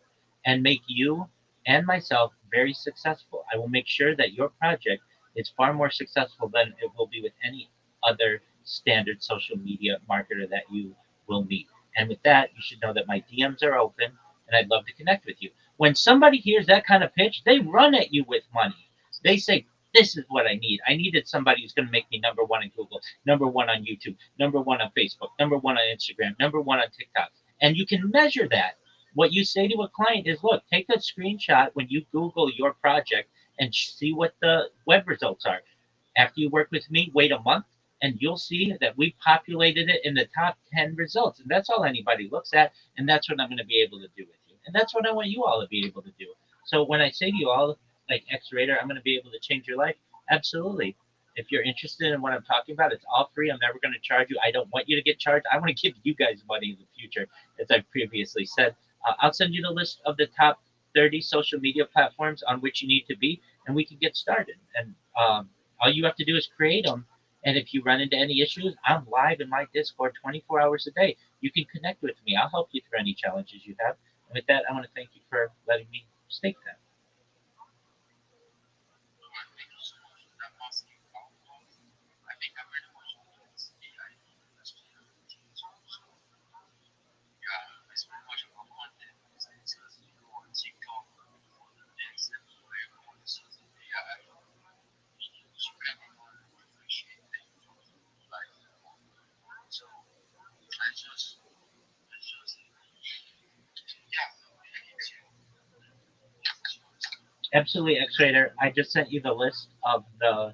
and make you and myself very successful. I will make sure that your project is far more successful than it will be with any other standard social media marketer that you will meet. And with that, you should know that my DMs are open and I'd love to connect with you. When somebody hears that kind of pitch, they run at you with money. They say, this is what I need. I needed somebody who's going to make me number one in Google, number one on YouTube, number one on Facebook, number one on Instagram, number one on TikTok. And you can measure that. What you say to a client is, look, take a screenshot when you Google your project and see what the web results are. After you work with me, wait a month, and you'll see that we populated it in the top 10 results. And that's all anybody looks at. And that's what I'm going to be able to do with you. And that's what I want you all to be able to do. So when I say to you all, like X Raider, I'm going to be able to change your life, absolutely. If you're interested in what I'm talking about, it's all free. I'm never going to charge you. I don't want you to get charged. I want to give you guys money in the future, as I've previously said. I'll send you the list of the top 30 social media platforms on which you need to be, and we can get started. And all you have to do is create them. And if you run into any issues, I'm live in my Discord 24 hours a day. You can connect with me. I'll help you through any challenges you have. And with that, I want to thank you for letting me stake that.
Thank you so much for that awesome follow-up. I think I very much use AI as well. So yeah, it's very much about content business as you go on TikTok for the next everywhere on the social AI videos. You everyone will appreciate that you do like so I just yeah, I need to
Absolutely, X Raider. I just sent you the list of the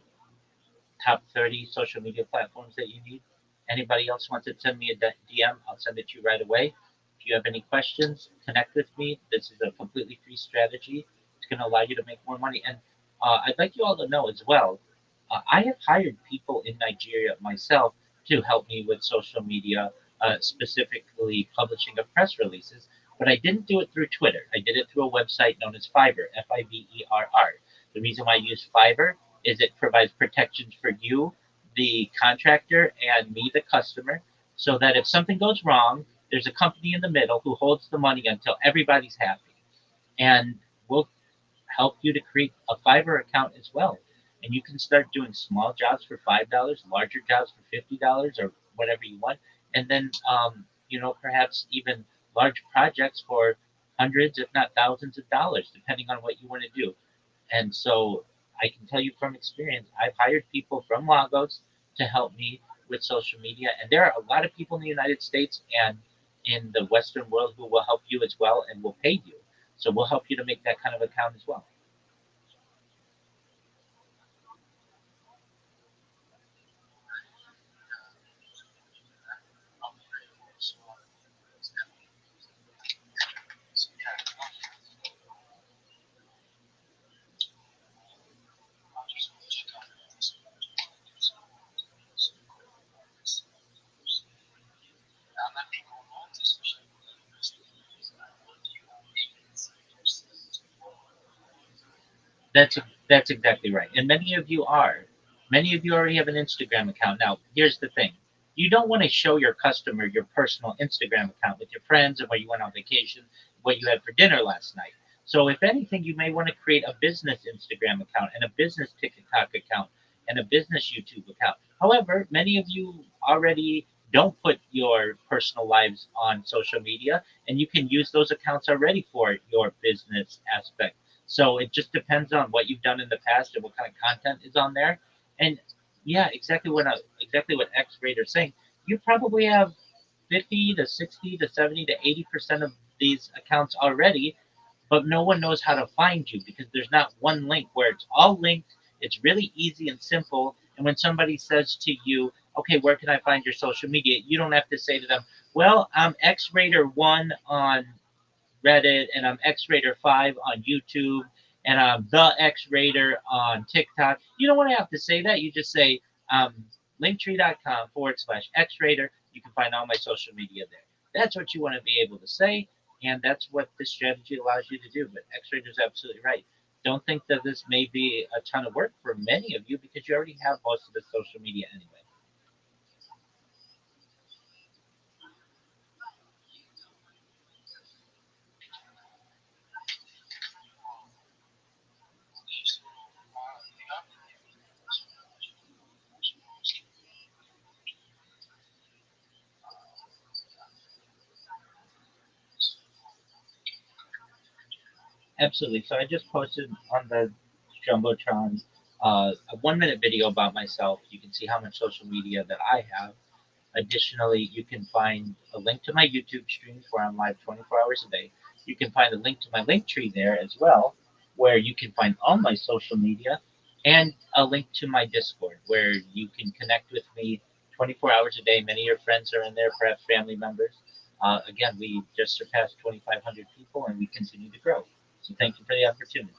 top 30 social media platforms that you need. Anybody else wants to send me a DM, I'll send it to you right away. If you have any questions, connect with me. This is a completely free strategy. It's going to allow you to make more money. And I'd like you all to know as well, I have hired people in Nigeria myself to help me with social media, specifically publishing of press releases. But I didn't do it through Twitter. I did it through a website known as Fiverr, Fiverr. The reason why I use Fiverr is it provides protections for you, the contractor, and me, the customer, so that if something goes wrong, there's a company in the middle who holds the money until everybody's happy. And we'll help you to create a Fiverr account as well. and you can start doing small jobs for $5, larger jobs for $50, or whatever you want, and then perhaps even large projects for hundreds, if not thousands of dollars, depending on what you want to do. And so I can tell you from experience, I've hired people from Lagos to help me with social media. And there are a lot of people in the United States and in the Western world who will help you as well and will pay you. So we'll help you to make that kind of account as well. That's that's exactly right. And many of you are. Many of you already have an Instagram account. Now, here's the thing. You don't want to show your customer your personal Instagram account with your friends and where you went on vacation, what you had for dinner last night. So if anything, you may want to create a business Instagram account and a business TikTok account and a business YouTube account. However, many of you already don't put your personal lives on social media, and you can use those accounts already for your business aspect. So it just depends on what you've done in the past and what kind of content is on there. And yeah, exactly what X Rater's saying. You probably have 50 to 60 to 70 to 80% of these accounts already, but no one knows how to find you because there's not one link where it's all linked. It's really easy and simple. And when somebody says to you, okay, where can I find your social media? You don't have to say to them, well, I'm X Rater 1 on Reddit, and I'm X Rater 5 on YouTube, and I'm the X Rater on TikTok. You don't want to have to say that. You just say linktree.com/X Rater. You can find all my social media there. That's what you want to be able to say, and that's what this strategy allows you to do. But X Rater is absolutely right. Don't think that this may be a ton of work for many of you because you already have most of the social media anyway. Absolutely. So I just posted on the Jumbotron a 1 minute video about myself. You can see how much social media that I have. Additionally, you can find a link to my YouTube streams where I'm live 24 hours a day. You can find a link to my link tree there as well, where you can find all my social media, and a link to my Discord where you can connect with me 24 hours a day. Many of your friends are in there, perhaps family members. Again, we just surpassed 2,500 people and we continue to grow. So thank you for the opportunity.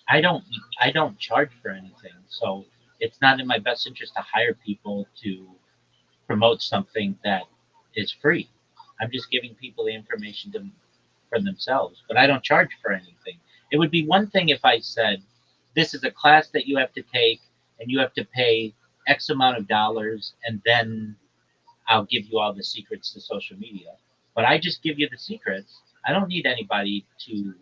I don't I don't charge for anything, so it's not in my best interest to hire people to promote something that is free. I'm just giving people the information for themselves, but I don't charge for anything. It would be one thing if I said, this is a class that you have to take and you have to pay X amount of dollars, and then I'll give you all the secrets to social media. But I just give you the secrets. I don't need anybody to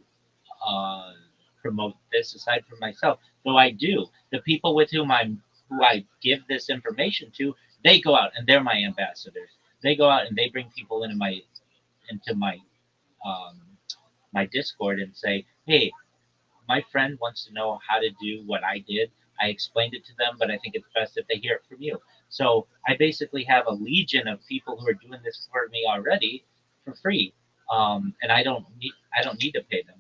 uh, promote this aside from myself. Though I do. The people with who I give this information to, they go out and they're my ambassadors. They go out and they bring people into my um, my Discord and say, hey, my friend wants to know how to do what I did. I explained it to them, but I think it's best if they hear it from you. So I basically have a legion of people who are doing this for me already for free, and I don't need to pay them.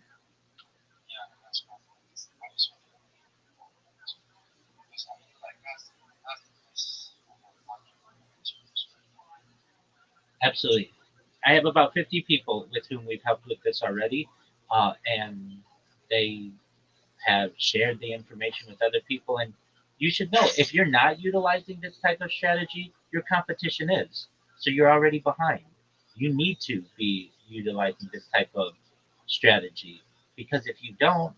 Absolutely. I have about 50 people with whom we've helped with this already, and they have shared the information with other people. And You should know if you're not utilizing this type of strategy, your competition is. So you're already behind. You need to be utilizing this type of strategy because if you don't,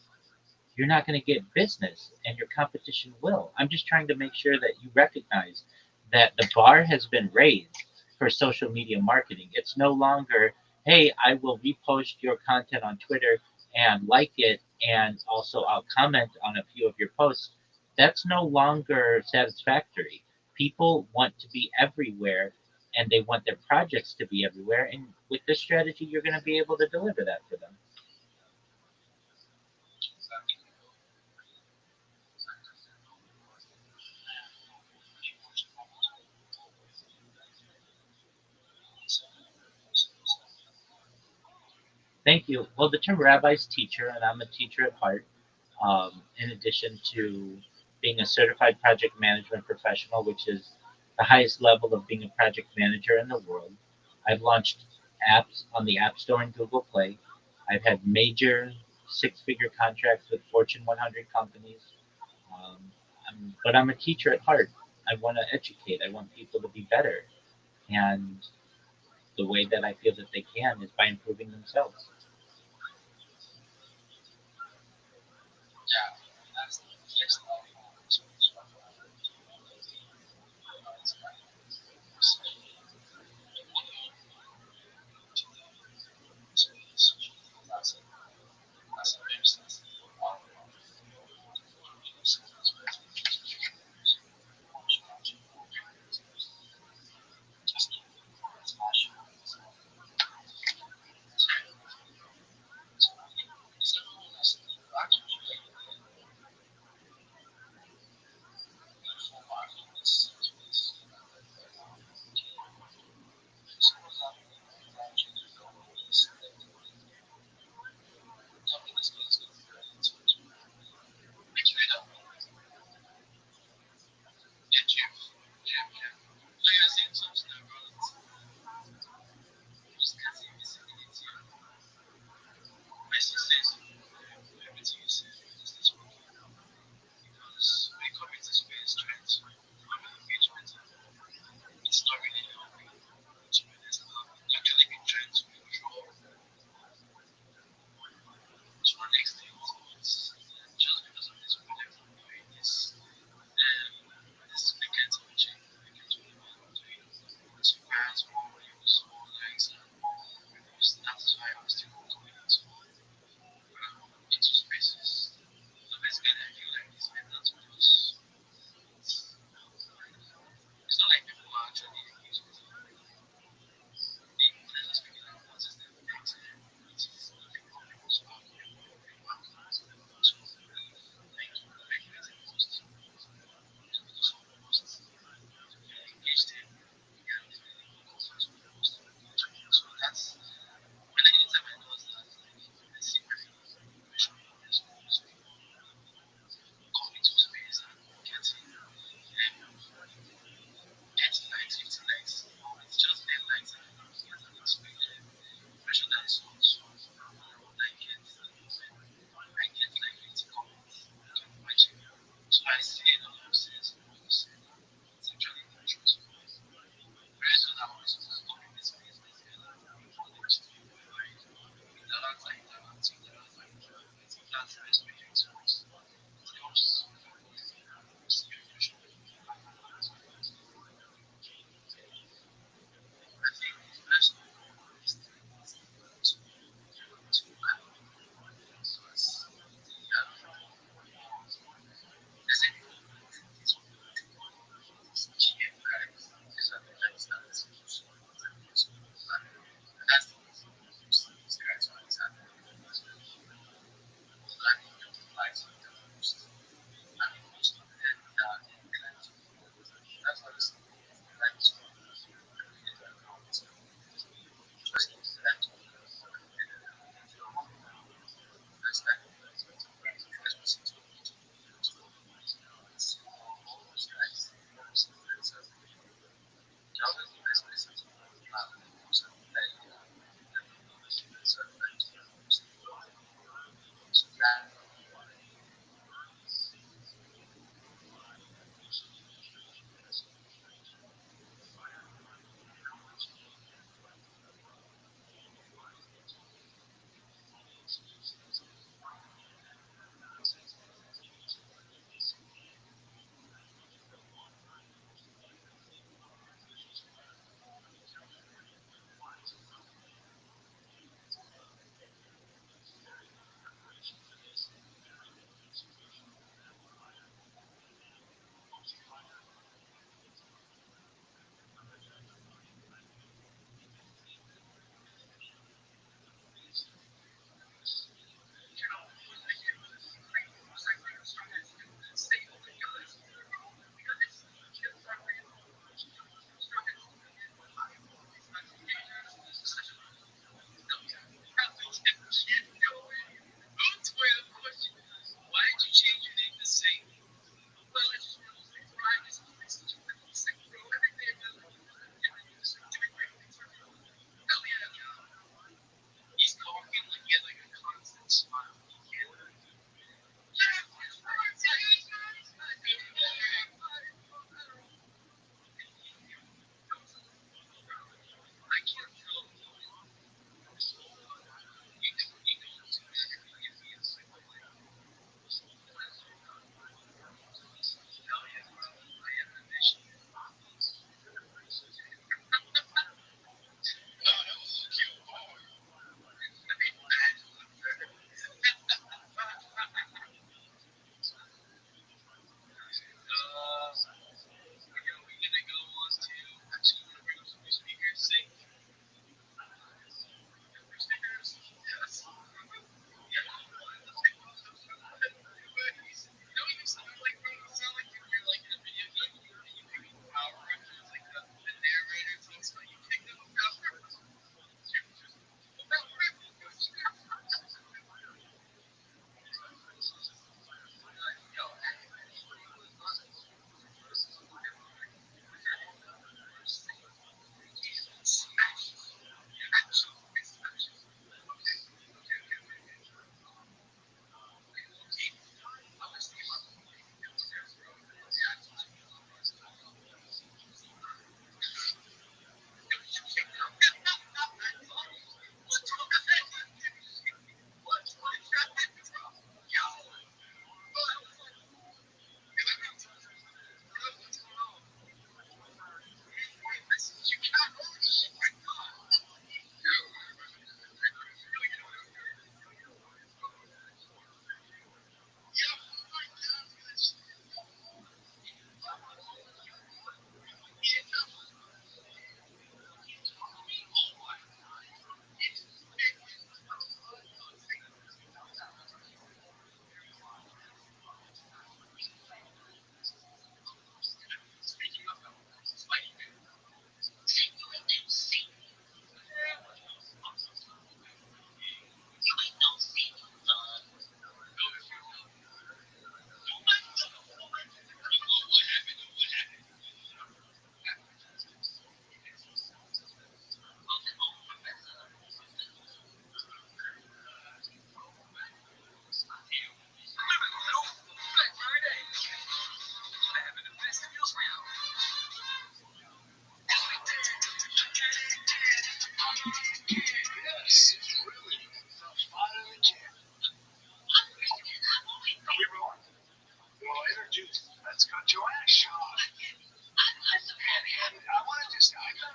you're not going to get business and your competition will. I'm just trying to make sure that you recognize that the bar has been raised for social media marketing. It's no longer, hey, I will repost your content on Twitter and like it, and also I'll comment on a few of your posts. That's no longer satisfactory. People want to be everywhere and they want their projects to be everywhere. And with this strategy, you're going to be able to deliver that for them. Thank you. Well, the term rabbi's teacher, and I'm a teacher at heart, in addition to being a certified project management professional, which is the highest level of being a project manager in the world. I've launched apps on the App Store and Google Play. I've had major six figure contracts with Fortune 100 companies. Um, but I'm a teacher at heart. I want to educate, I want people to be better. And the way that I feel that they can is by improving themselves.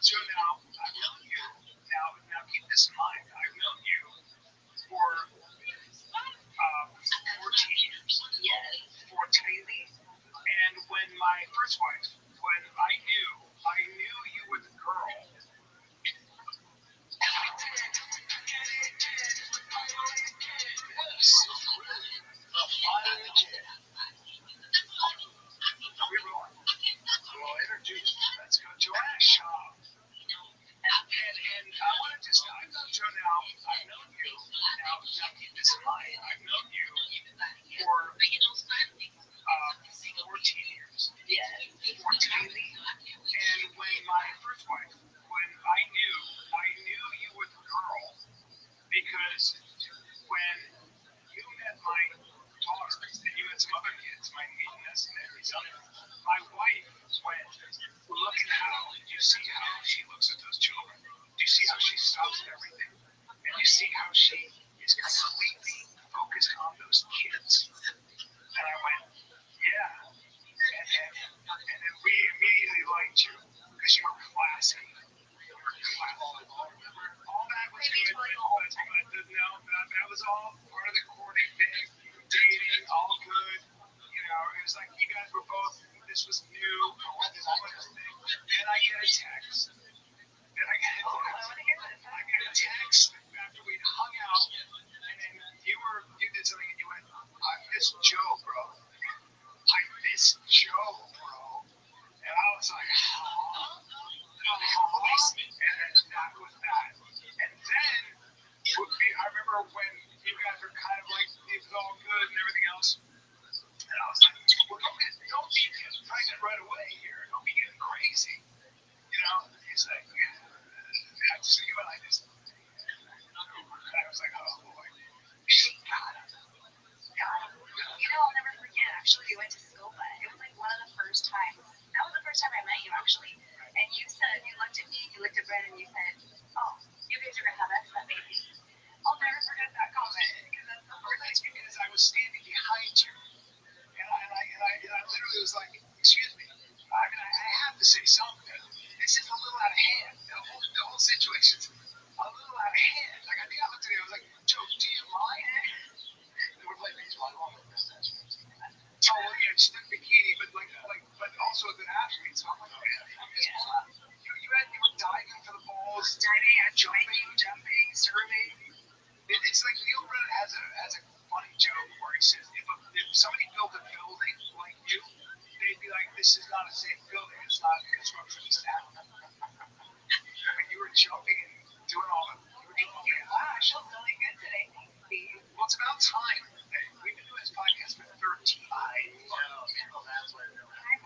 Joe, now I've known you. Now keep this in mind. I've known you for 14 years. Yes. 14. And when my first wife, when I knew you were the girl. So really, a fire kid. Are we rolling? Well, introduce. Let's go. Joanna Shaw. And I want to just, I've known Joe now. I've known you. Now keep this in mind. I've known you for 14 years. Yes. 14. And when my first wife, when I knew you were the girl because when you met my daughter and you met some other kids, my niece and these others, my wife went, look at how, do you see how she looks at those children? Do you see how she stops at everything? And you see how she is completely focused on those kids? And I went, yeah. And then we immediately liked you because you were classy. You were classy. All that was good, but no, that was all part of the courting thing, dating, all good. You know, it was like you guys were both, this was new, this thing. Then I get a text. I get a text after we'd hung out, and then you did something, and you went, I miss Joe, bro. I miss Joe, bro. And I was like, huh? And then that was that. And then I remember when you guys were kind of like, it was all good and everything else. And I was like, well, don't be getting pregnant right away here. Don't be getting crazy. You know? He's like, yeah. So you and I just, I was like, oh boy. She got it.
You know, I'll never forget. Actually, we went to Scopa. It was like one of the first times. That was the first time I met you, actually. And you said, you looked at me, you looked at Brandon, and you said, "Oh, you guys are gonna have that baby." I'll never forget that comment because that's the first
That's because I was standing behind you, and I literally was like, "Excuse me." I mean, I have to say something. This is a little out of hand. The whole situation's a little out of hand. Like I think I looked at you, I was like, "Joe, do you mind?" They were playing baseball. Oh, well, yeah, just in a bikini, but also a good athlete. So I'm like, man, you were diving for the balls,
diving, jumping, serving.
It's like Neil Brennan has a funny joke where he says if somebody built a building like you, they'd be like, this is not a safe building. It's not construction staff. But you were jumping and doing all that.
Wow, I feel really good today. Thanks, Steve.
Well, it's about time. We've been doing this podcast for 13 years.
I'm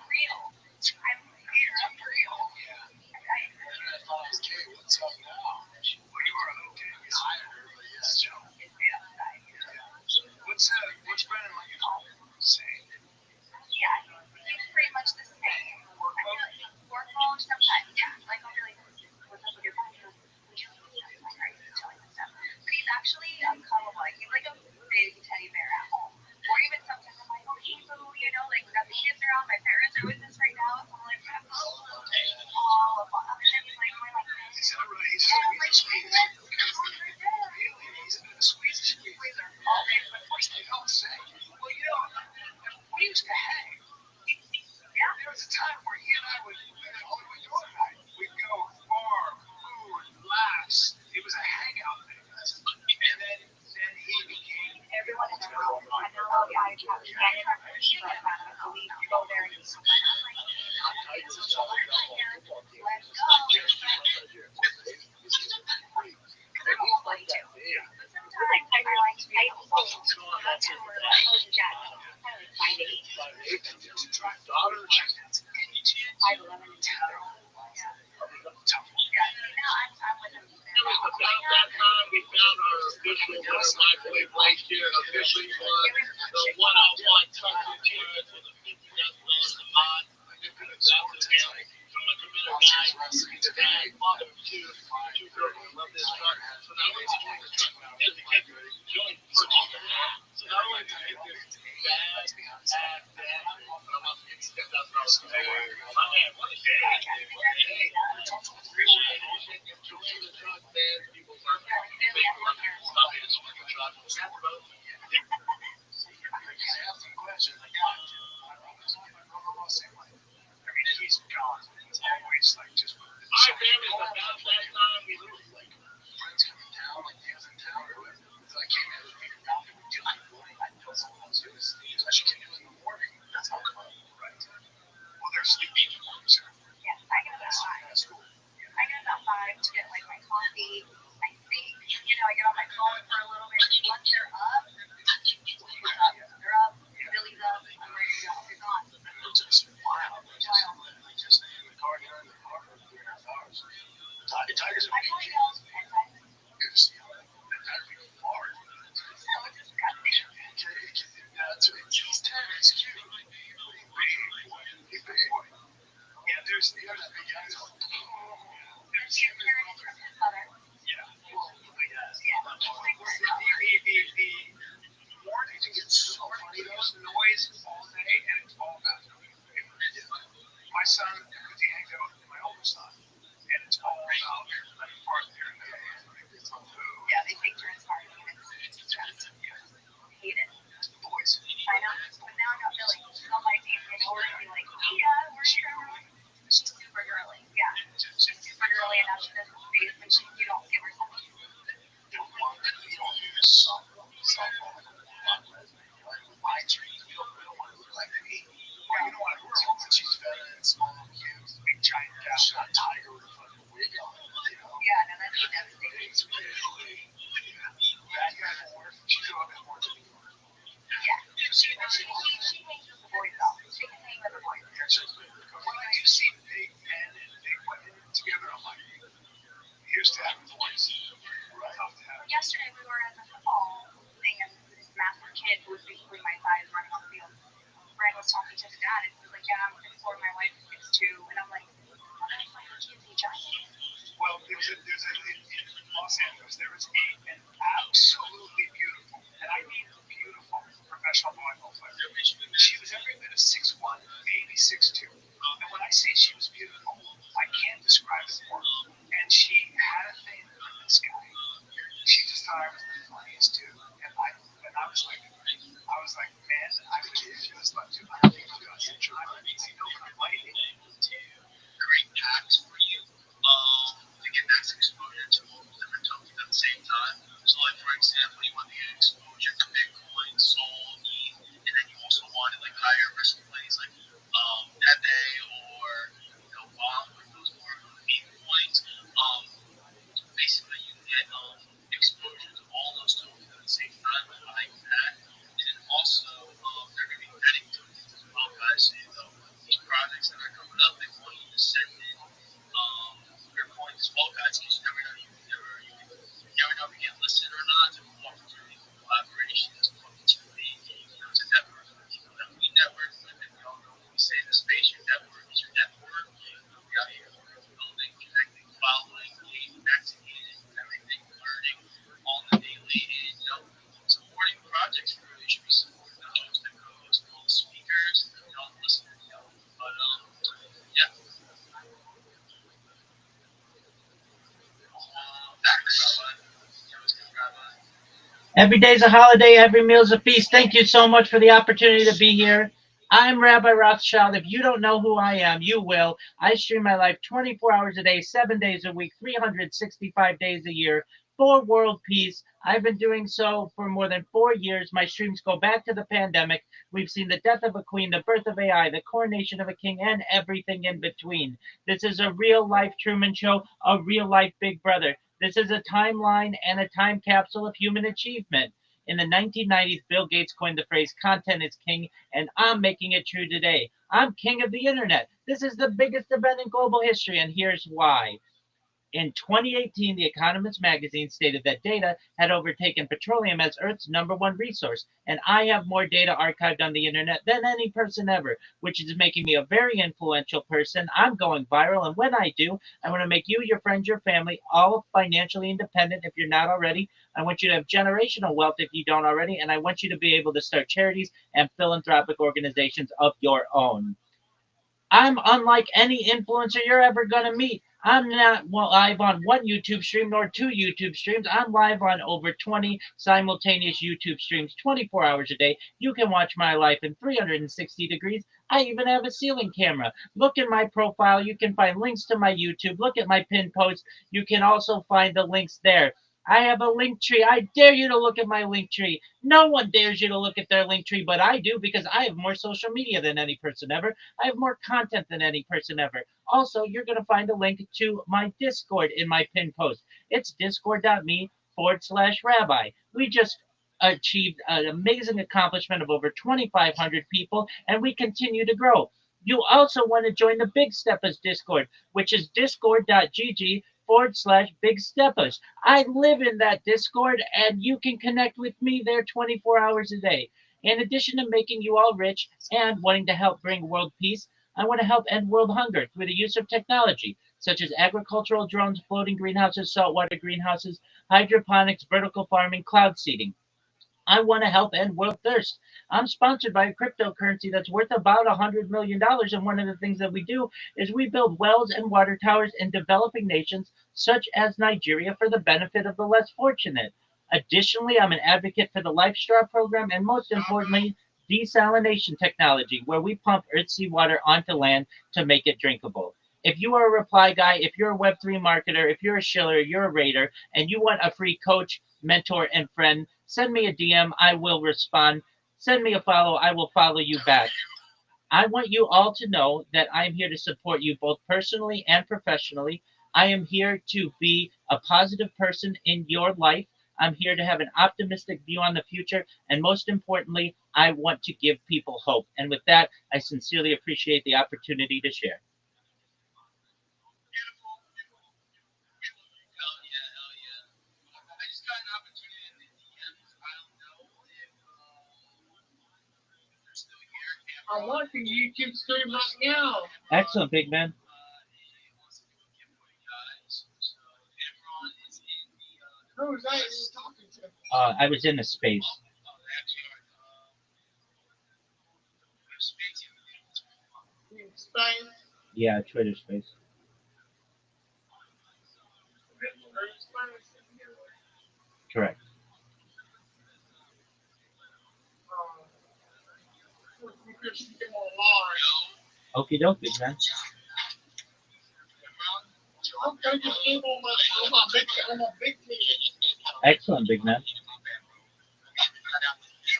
real. I'm here. I'm real.
Yeah. I thought I was gay. What's up now? Well, you are a little gay. You're higher, but yes, Joe. What's Brennan like at home? Same.
Yeah, he's pretty much the same.
Work mode?
Work mode sometimes, yeah. Like I'll be like, what's up with your podcast? Would you like stuff? But he's actually cuddle buddy. He's like a big teddy bear at home. Or even sometimes I'm like, okay, boo, you know, like the kids are out, my parents are with us right now, so I'm like, all of them. And then he's like, am I like this?
Is that right? He's a squeeze. Really? He's a squeezer. All day, but first they don't say. Well, you know, we used to hang. Yeah. There was a time where he and I would, Hollywood Door and I, we'd go farm, food, laughs. It was a hangout thing. And then he became
everyone in the room. I know how the eye traffic is. I never believe it. So we go there and I'm like, let's go. Because I'm a whole buddy too. But sometimes I like to be able to not to or like, oh, dad, probably 5'8".
to drive daughter.
5'11". Yeah, now I'm with him.
About that time, we found our official winner, microwave race here, officially won the one-on-one tussle challenge with a $50,000 deposit. That's so much a better guy. He's a dad, father of two girls who love this truck. So not only did you win the truck, he has the kids join purchase the truck. So not only did you get this bad, but I'm also getting $10,000. My man, what a day. What a day.
to get like my coffee. I think, I get on my phone for a little bit. Once they're up, they're up, Billy's up, I'm ready to go. They're gone.
It's just wild. I just in the car here in the car for 3.5 hours. Tigers are
I probably don't.
it's that'd be hard. These tigers cute. Big boy. Yeah, there's the big guys. There's
His mother.
yeah. Well, the morning it's so funny. There's noise all day, and it's all about my son, because he hangs out with my older son, and it's all about like part here and there.
Yeah, they take turns partying, and it's stressful. I hate it.
Boys.
I know. But now I got Billy. She's on my team, or to be like, yeah, we're sure. She's super girly. Yeah. She's super girly, and now she does this face, and you don't give her something.
Softball. My dream, we don't want to look like me. Well, you know what? We're hoping she's fat and small, cute, big giant gal. She's not tiger with a fucking wig on.
Yeah, no, that'd be devastating.
It's really bad guy for work. She's a little bit more than me.
Yeah. She hangs with the boys, though. She can hang with the boys.
When I do see big men and big women together, I'm like, here's to have boys. Right off the
Well, yesterday we were at the football thing, and this massive kid who was basically my size running on the field. Brad was talking to his dad, and he was like, yeah, I'm 6'4", my wife is 6'2", and I'm like, well, that's why your kids be giant.
Well, there's a in Los Angeles, there is an absolutely beautiful, and I mean beautiful, professional volleyball player. She was every bit of 6'1", maybe 6'2". And when I say she was beautiful, I can't describe it more. And she had a thing for this guy. She just thought I was the funniest dude, and I was like, man, I wish she was left to. I don't think I'm gonna try. I know, but I'm lighting.
Great packs for you to get max exposure to all those different tokens at the same time. So, like for example, you want to get exposure to Bitcoin, Sol, ETH, and then you also wanted like higher risk plays like Pepe or Bomb, like those more meme coins. Basically, you get exposure to all those tokens at the same time by buying that, and then also they're going to be betting tokens as well, guys. So these projects that are coming up, they want you to send in your coins as well, guys. Because you never know if you get listed or not. To opportunity for collaborations, for opportunity to network with people that we network with, and we all know when we say in the space, your network is your network. We out here building, connecting, following, creating, executing, everything, learning on the daily, and supporting projects. You really should be supporting the host, the co-host, all the speakers, and all the listeners. But yeah. Thanks.
Every day's a holiday, every meal's a feast. Thank you so much for the opportunity to be here. I'm Rabbi Rothschild. If you don't know who I am, you will. I stream my life 24 hours a day, 7 days a week, 365 days a year for world peace. I've been doing so for more than 4 years. My streams go back to the pandemic. We've seen the death of a queen, the birth of AI, the coronation of a king, and everything in between. This is a real life Truman Show, a real life Big Brother. This is a timeline and a time capsule of human achievement. In the 1990s, Bill Gates coined the phrase content is king, and I'm making it true today. I'm king of the internet. This is the biggest event in global history, and here's why. In 2018, The Economist magazine stated that data had overtaken petroleum as Earth's #1 resource, and I have more data archived on the internet than any person ever, which is making me a very influential person. I'm going viral, and when I do, I want to make you, your friends, your family, all financially independent if you're not already. I want you to have generational wealth if you don't already, and I want you to be able to start charities and philanthropic organizations of your own. I'm unlike any influencer you're ever going to meet. I'm not live on one YouTube stream nor two YouTube streams. I'm live on over 20 simultaneous YouTube streams 24 hours a day. You can watch my life in 360 degrees. I even have a ceiling camera. Look in my profile. You can find links to my YouTube. Look at my pinned posts. You can also find the links there. I have a link tree. I dare you to look at my link tree. No one dares you to look at their link tree, but I do because I have more social media than any person ever. I have more content than any person ever. Also, you're going to find a link to my Discord in my pin post. It's discord.me/rabbi. We just achieved an amazing accomplishment of over 2,500 people, and we continue to grow. You also want to join the Big Steppers Discord, which is discord.gg/Big Steppers. I live in that Discord, and you can connect with me there 24 hours a day. In addition to making you all rich and wanting to help bring world peace, I want to help end world hunger through the use of technology, such as agricultural drones, floating greenhouses, saltwater greenhouses, hydroponics, vertical farming, cloud seeding. I want to help end world thirst. I'm sponsored by a cryptocurrency that's worth about $100 million. And one of the things that we do is we build wells and water towers in developing nations such as Nigeria for the benefit of the less fortunate. Additionally, I'm an advocate for the Life Straw program and most importantly, desalination technology, where we pump earthsea water onto land to make it drinkable. If you are a reply guy, if you're a Web3 marketer, if you're a shiller, you're a raider, and you want a free coach, mentor, and friend, send me a DM. I will respond. Send me a follow. I will follow you back. I want you all to know that I am here to support you both personally and professionally. I am here to be a positive person in your life. I'm here to have an optimistic view on the future. And most importantly, I want to give people hope. And with that, I sincerely appreciate the opportunity to share.
Beautiful, beautiful, beautiful. Hell yeah, hell yeah. I just got an opportunity in the DMs. I don't know if they're still here.
I'm
Cameron,
watching YouTube stream right now.
Excellent, big man.
he wants to do a giveaway, guys. So Cameron is in the
Who was that you were talking to?
I was in a space.
actually space in
In Spain?
Yeah, Twitter space. Correct.
Because you came online.
Okie doke, big man.
Okay, just came on my big TV.
Excellent, big man.
he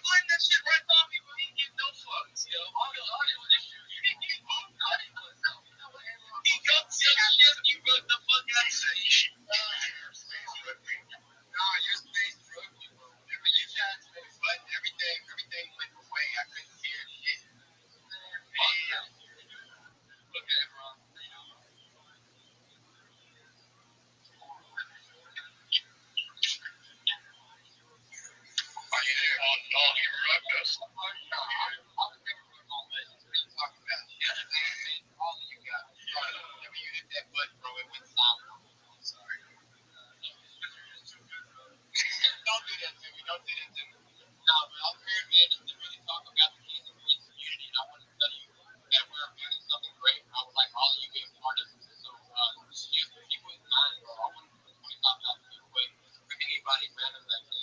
learned that shit right off. He didn't get no fucks, yo. All it was is he got some shit. He wrote the fuck out of it. Nah, your space broke you, bro. Whenever you tried to make button, everything went away. I couldn't hear shit. Damn. Look at it, bro. Are you there? Don't interrupt us. I was thinking we were going to legends. What are you talking about? The other thing, man, all of you guys. Whenever you hit that button, bro, it went silent. I'm sorry. Don't do that to me. Don't do that to me. No, but I'm here, man, just to really talk about the keys and peace community. And I want to tell you that we're building something great. I would like all of you to be a part of it. So just keep it in mind, bro. I want to put 25,000 giveaway for anybody random that can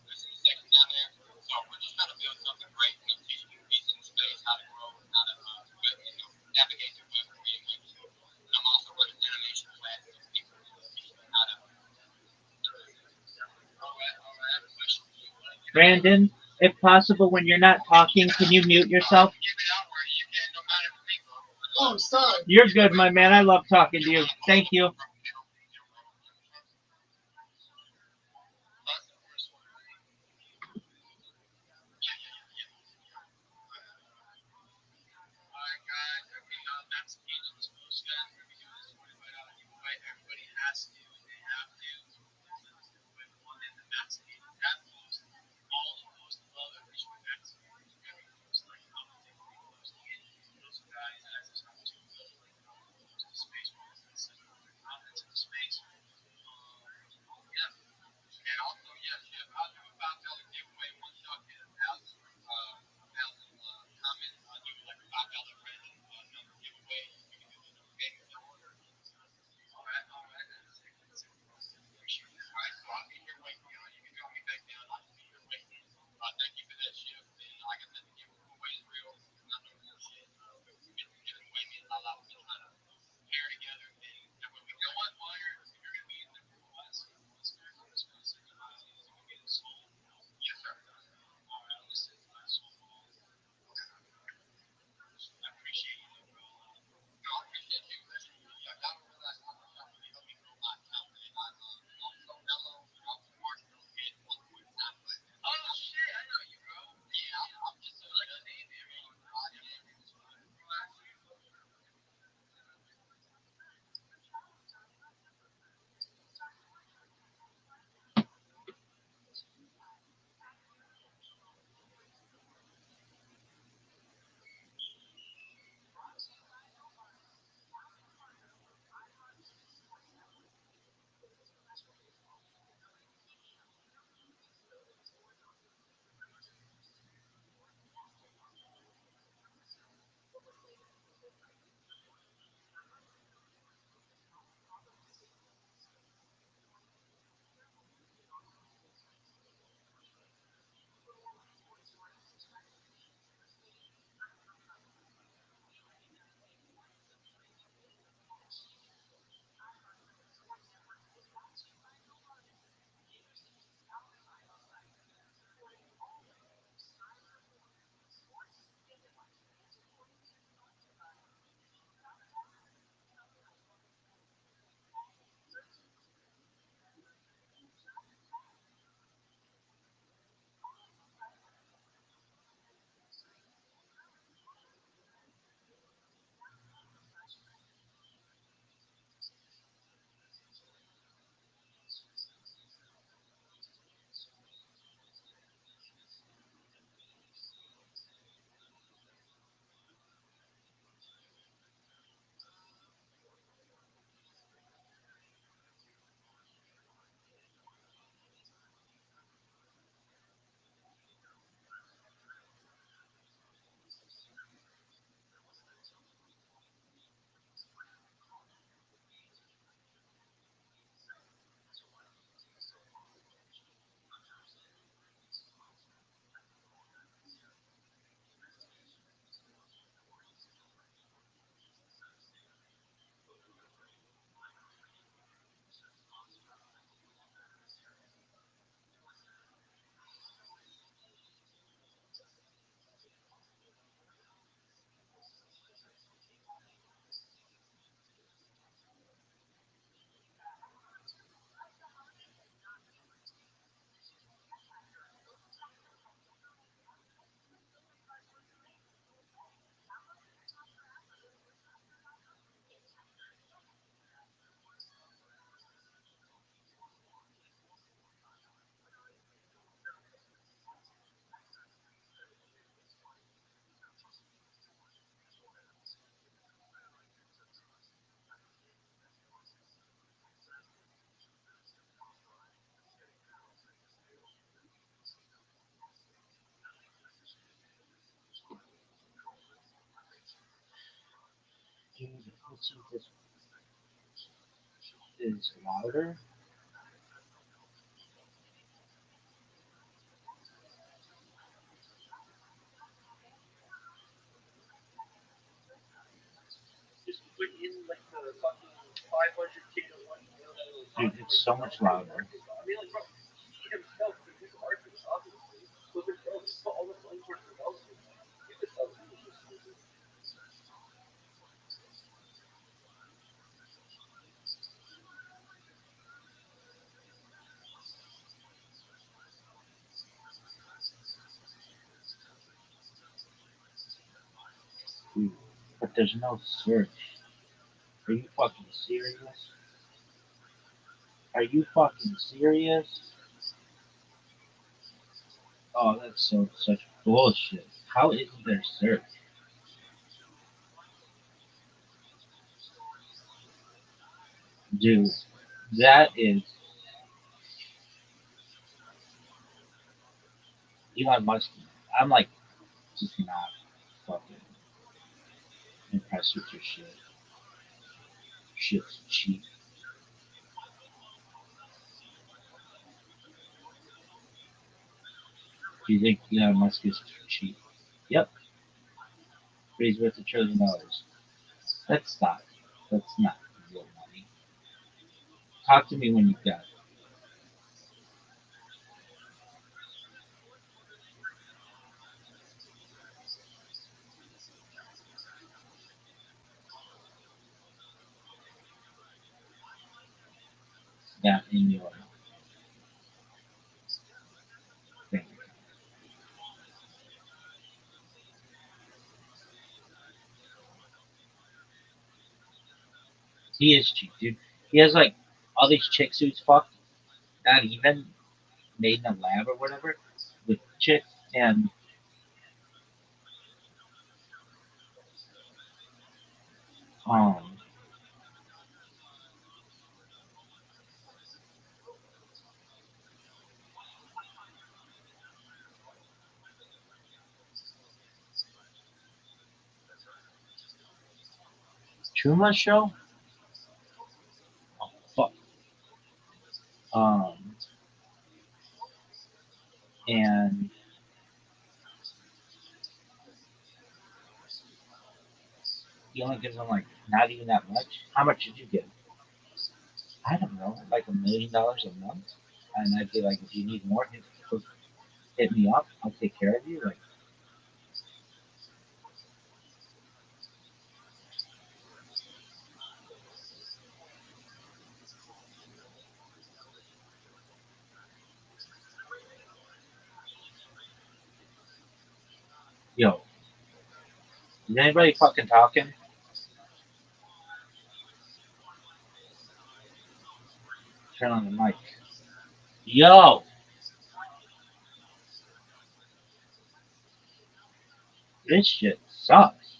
there's any seconds down there. So we're just trying to build something great, teaching you peace in space, how to grow and how to navigate through Web 3 and Web 2. And I'm also running animation class so people can teach you how to. All right, I have a question for you.
Brandon, if possible, when you're not talking, can you mute yourself?
Give it out where you can, no matter for me, bro.
Oh, sorry.
You're good, my man. I love talking to you. Thank you.
That's the first one, right? Yeah, Alright, guys, that's the end of this post, guys. We're gonna be doing this $25 giveaway. Everybody has to, they have to giveaway one in the max that post. All the posts above every max every post, like I'm gonna take a post in. Those guys, as there's not two of those, like I'm gonna post the space one, 700
let's see if this is louder.
Just put in like the fucking 500K to one.
Dude, it's so much louder.
I mean, like, bro, he himself could do the marketing, obviously. But then, bro, just put all the money towards development. If it's something that's just stupid.
Dude, but there's no search. Are you fucking serious? Are you fucking serious? Oh, that's so such bullshit. How isn't there search? Dude, that is Elon Musk. I'm like just not fucking impressed with your shit. Shit's cheap. Do you think Elon Musk is cheap? Yep. But he's worth $1 trillion. That's not. That's not real money. Talk to me when you've got that in your thing. He is cheap, dude. He has like all these chicks who's fucked, not even made in a lab or whatever, with chicks and um Truman Show. Oh fuck. Um and he only gives them like not even that much. How much did you give? I don't know, like $1 million a month. And I'd be like, if you need more, hit me up. I'll take care of you. Like, yo, is anybody fucking talking? Turn on the mic. Yo, this shit sucks.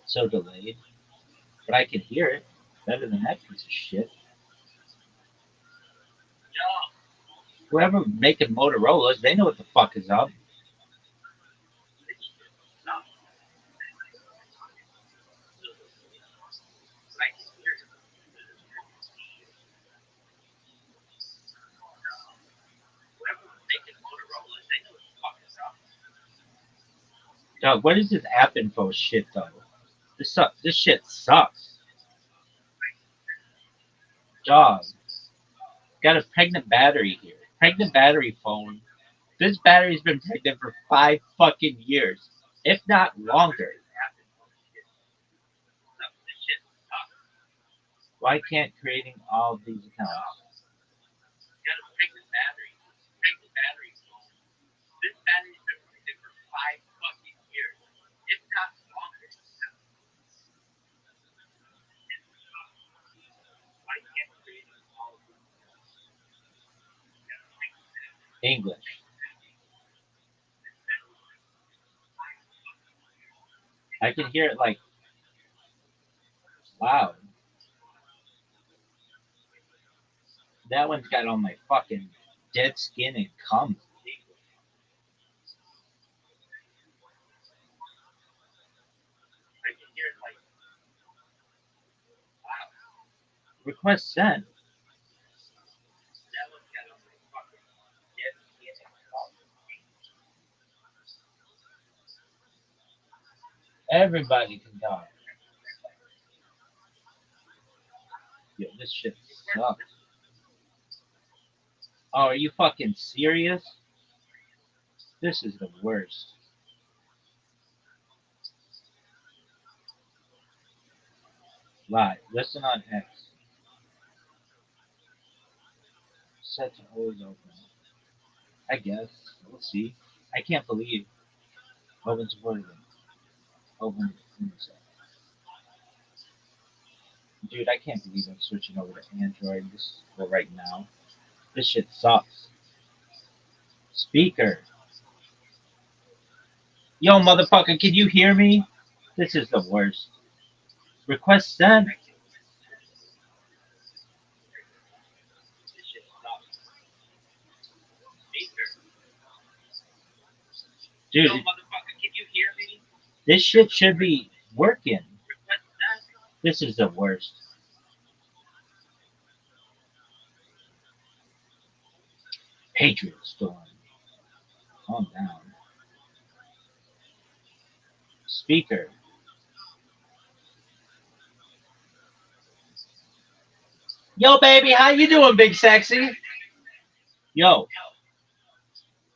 So delayed, but I can hear it better than that piece of shit. Whoever making Motorola's, they know what the fuck is up. Dog, what is this app info shit though? This sucks. This shit sucks. Dog, got a pregnant battery here. Pregnant battery phone. This battery's been pregnant for 5 fucking years, if not longer. Why can't creating all of these accounts? English. I can hear it like loud. That one's got all my fucking dead skin and cum. Request sent.
That was kind of like fucking devastating.
Everybody can talk. Yo, this shit sucks. Oh, are you fucking serious? This is the worst. Live. Listen on X. Set to always open. I guess. We'll see. I can't believe Open supported it. Open. Dude, I can't believe I'm switching over to Android this well, right now. This shit sucks. Speaker. Yo, motherfucker, can you hear me? This is the worst. Request sent.
This shit sucks. Speaker.
Dude,
Yo, motherfucker, can you hear me?
this shit should be working.
Request that.
This is the worst. Patriot Storm. Calm down. Speaker. Yo, baby, how you doing, big sexy? Yo,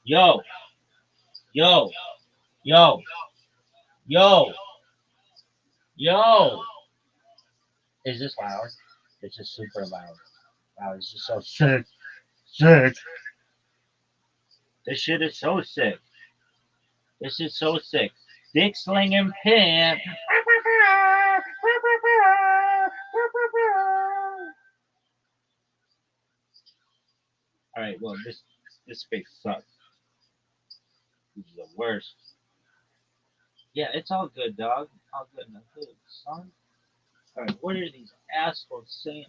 yo, yo, yo, yo, yo. Is this loud? It's just super loud. Wow, it's just so sick. Sick. This shit is so sick. This is so sick. Dick slinging pimp. All right, well this space sucks. This is the worst. Yeah, it's all good, dog. All good. No good, son. All right, what are these assholes saying?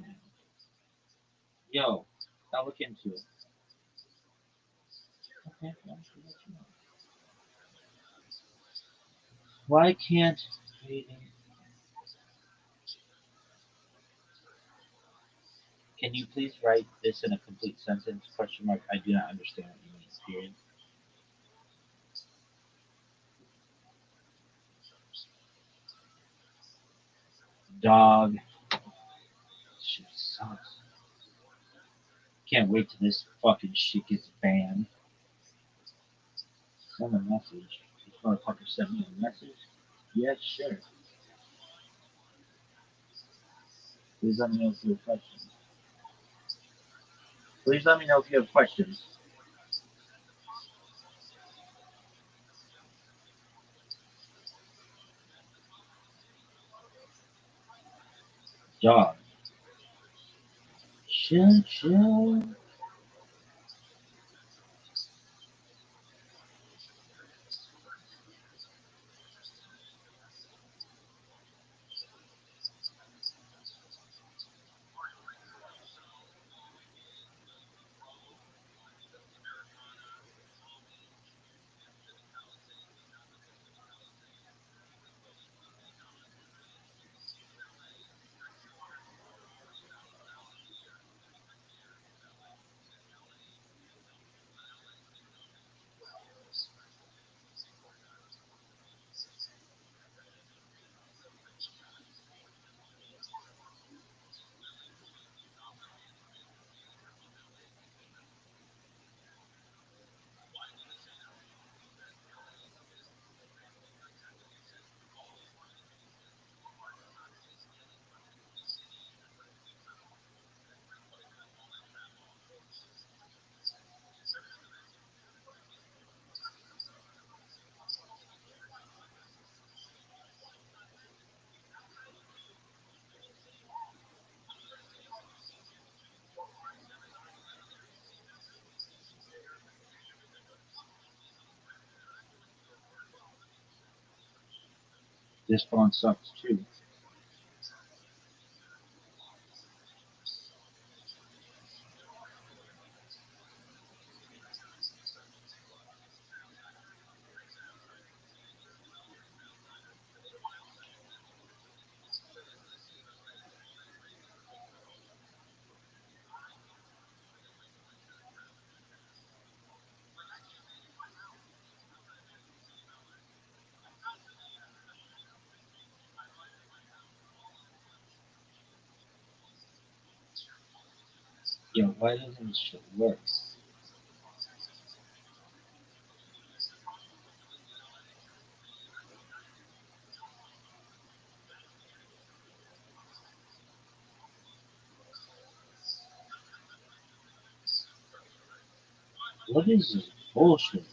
Yo, I'll look into it. Okay, well, why can't dating? Can you please write this in a complete sentence? Question mark. I do not understand what you mean. Period. Dog. Shit sucks. Can't wait till this fucking shit gets banned. Send a message. This motherfucker sent me a message. Yes, sure. Please let me know if you have questions. Please let me know if you have questions. Dog. Chill, chill. This phone sucks too. Yo, why doesn't this shit work? What is this bullshit?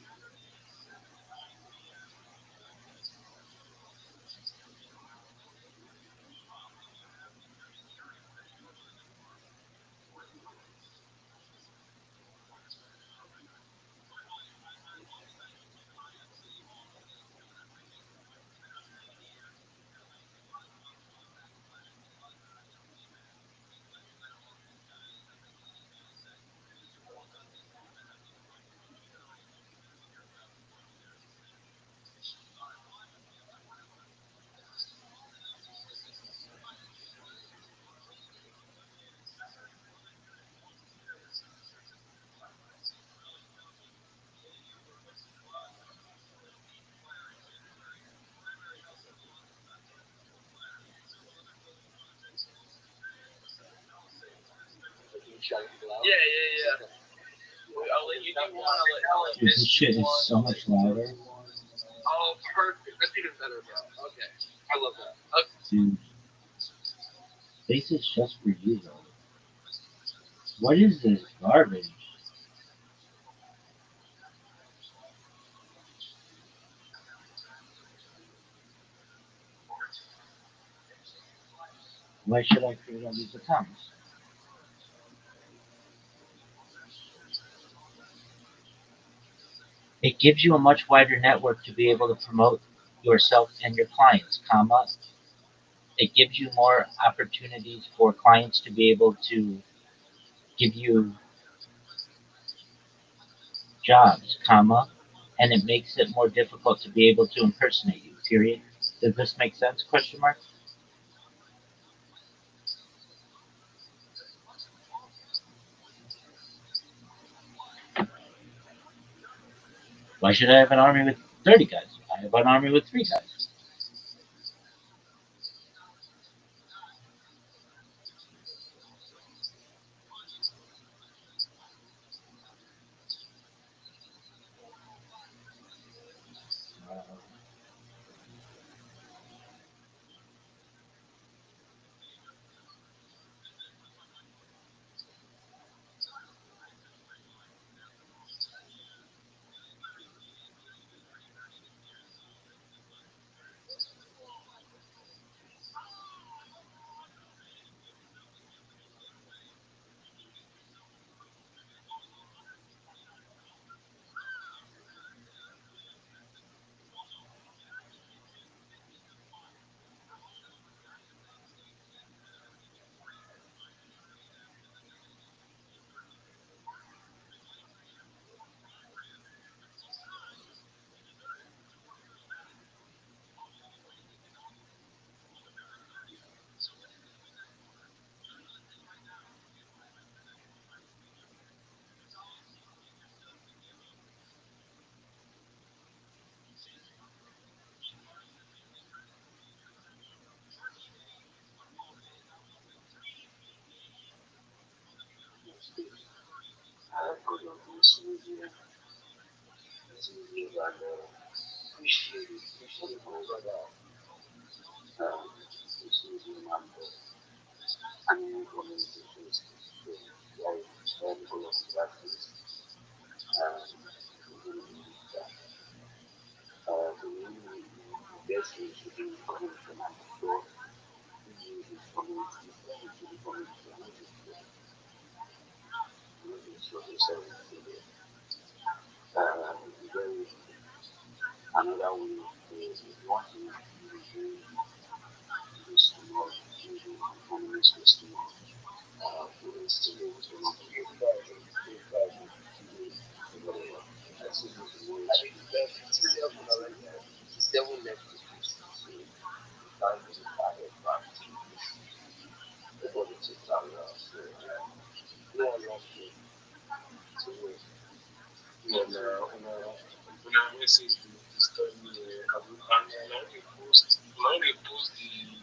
Yeah, yeah, yeah. I'll let you do one. I'll let
Dude,
Miss
this
do
shit is
one.
so much louder.
Oh, perfect. That's even better, bro. Okay. I love that. Okay.
Dude, this is just for you, though. What is this garbage? Why should I create all these accounts? It gives you a much wider network to be able to promote yourself and your clients, comma. It gives you more opportunities for clients to be able to give you jobs, comma, and it makes it more difficult to be able to impersonate you, period. Does this make sense? Question mark. Why should I have an army with 30 guys? I have an army with 3 guys.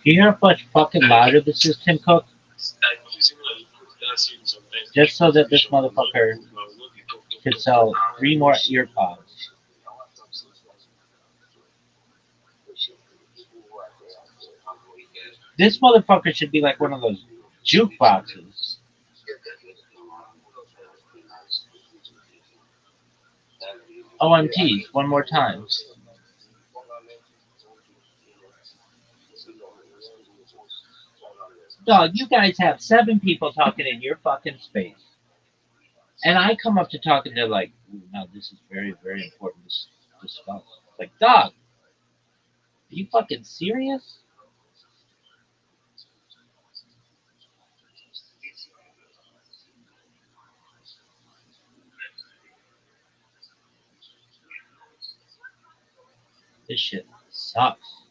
Can you hear how much fucking louder this is, Tim Cook? just so that this motherfucker could sell 3 more ear pods. This motherfucker should be like one of those jukeboxes. OMTs, one more time. Dog, you guys have 7 people talking in your fucking space. And I come up to talk and they're like, "Ooh, no, this is very, very important to discuss." It's like, dog, are you fucking serious? This shit sucks.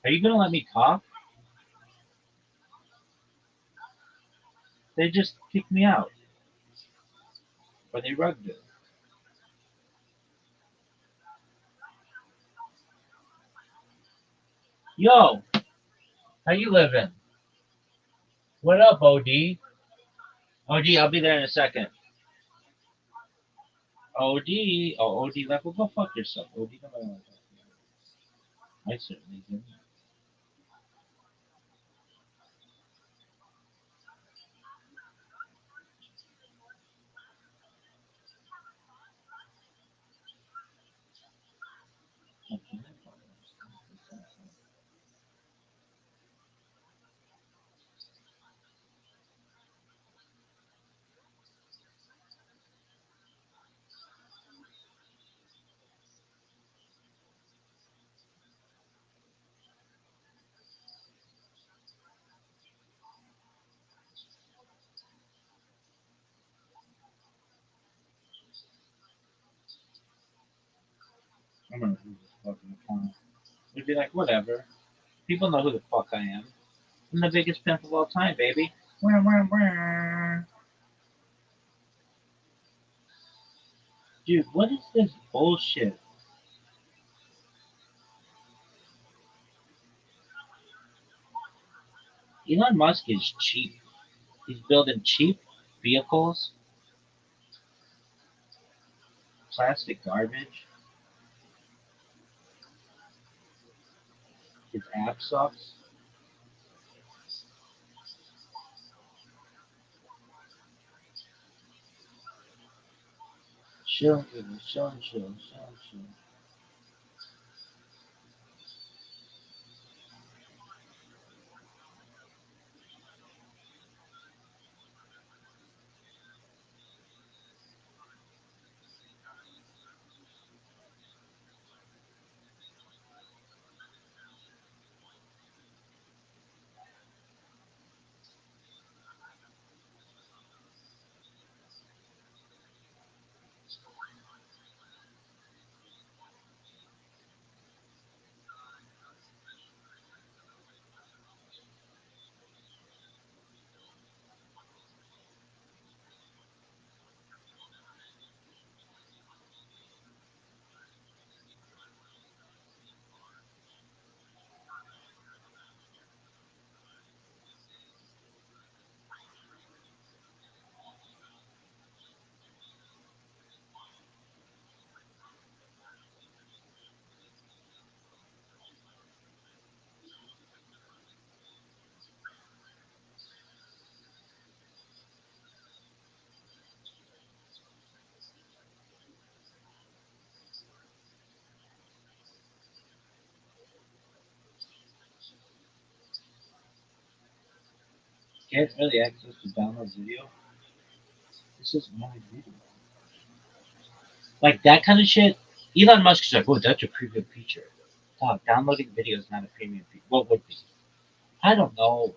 Are you gonna let me talk? They just kicked me out. Or they rugged it. Yo, how you living? What up, OD? OD, I'll be there in a second. OD, oh, OD left. Well, go fuck yourself. OD, nobody want to talk to you. I certainly did. I'm gonna lose this fucking account. They'd be like, whatever. People know who the fuck I am. I'm the biggest pimp of all time, baby. Wah, wah, wah. Dude, what is this bullshit? Elon Musk is cheap. He's building cheap vehicles, plastic garbage. His app sucks. Chill, chill, chill, chill, chill. Get early access to download video. This is only video. Like that kind of shit. Elon Musk's like, oh, that's a premium feature. Dog, downloading video is not a premium feature. What would be? I don't know.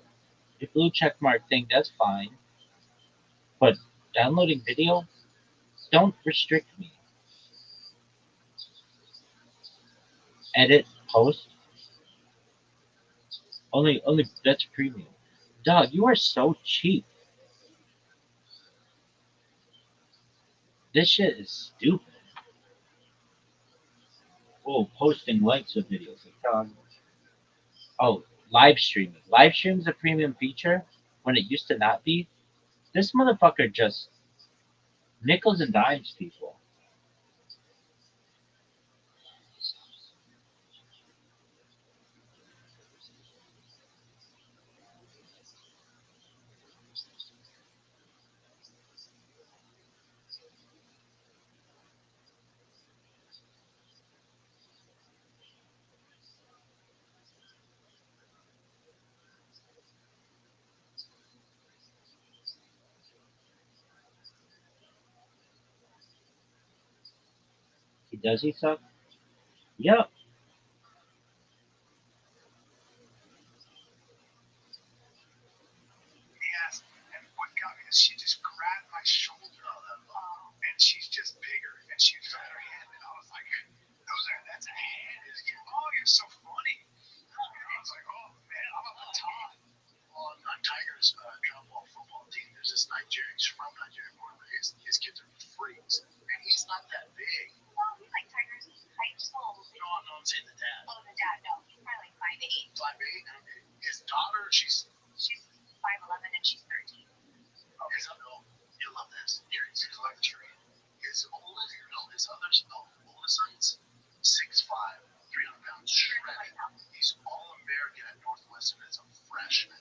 The blue check mark thing, that's fine. But downloading video, don't restrict me. Edit, post, only that's premium. Dog, you are so cheap. This shit is stupid. Oh, posting links of videos. Like, dog. Oh, live streaming. Live streaming is a premium feature. when it used to not be. This motherfucker just nickels and dimes people. He does he suck? Yep.
Yes, and what got me is she just grabbed my shoulder, and she's just bigger, and she was on her hand, and I was like, that's a hand. Oh, you're so funny. And I was like, oh man, I'm a baton. On Tiger's drop ball football team, there's this Nigerian, he's from Nigeria, his kids are freaks, and he's not that big.
Well, he's like Tiger's height, so.
No, I'm saying the dad.
Oh, the dad, no. He's probably like 5'8".
5'8", his daughter, she's
5'11" and she's 13.
his no, you'll love this. Here's electric. His oldest, no, his oldest son's 6'5", 300 pounds, shredded. He's all American at Northwestern as a freshman.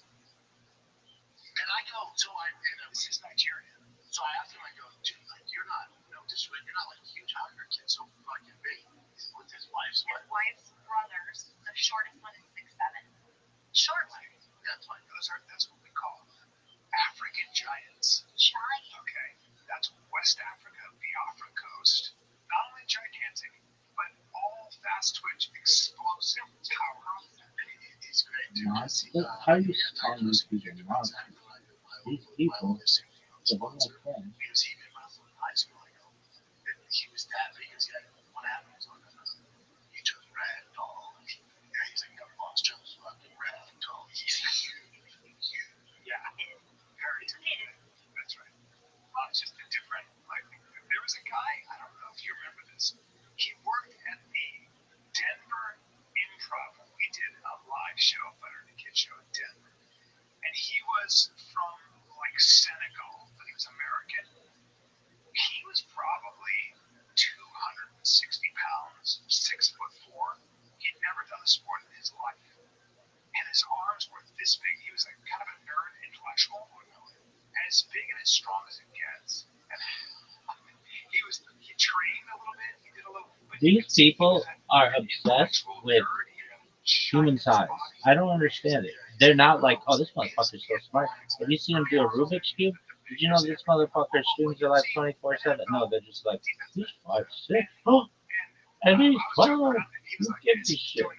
And I go, this is Nigeria. So I asked him, I go, dude, like, you're not, no disrespect, you're not like huge hungry kid, so fucking big. With his wife's what?
His wife's brothers, the shortest one is 6'7".
Short leg. That's fine. That's what we call African giants.
Giant.
Okay, that's West Africa, Biafra coast. Not only gigantic, but all fast twitch, explosive power. He's great, dude.
How are you calling these people monsters? These people, they're my friends.
He was even when I was in high school. He was that big as what happened was he took red doll. Yeah, he's like never lost Jones fucking red doll. He's huge. Yeah, very big. That's right. Just a different, like, there was a guy, I don't know if you remember this, he worked at the Denver Improv. We did a live show, Butter and the Kid show in Denver. And he was from, like, Senegal, but he was American. He was probably 260 pounds, 6'4". He'd never done a sport in his life. And his arms were this big. He was like kind of a nerd intellectual, and as big and as strong as it gets. And he trained a little bit. He did a little.
These people are obsessed with human size. I don't understand it. They're not like, oh, this motherfucker's so smart. Have you seen him do a Rubik's Cube? Did you know this motherfucker's students are like 24/7? No, they're just like, he's 5'6". Oh, and he's 12. Who gives a shit?
And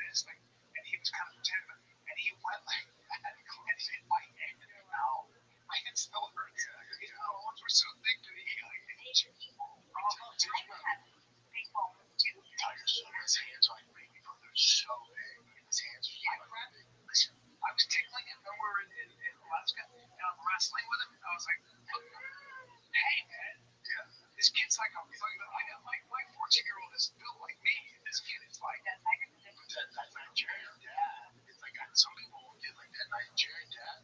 he was kind of pretending, and he went like that, and hit my neck. Now, my head still hurts. His bones were so thick that he like
Asian people. Tiger has big bones too.
His hands are like baby bro. They're so big. His hands are like big. Listen, I was tickling him when we were in Alaska, and I'm wrestling with him. I was like, hey man, yeah, this kid's like I got my 14-year-old is built like me. This kid is like that Nigerian dad. It's like some people will get like that Nigerian dad.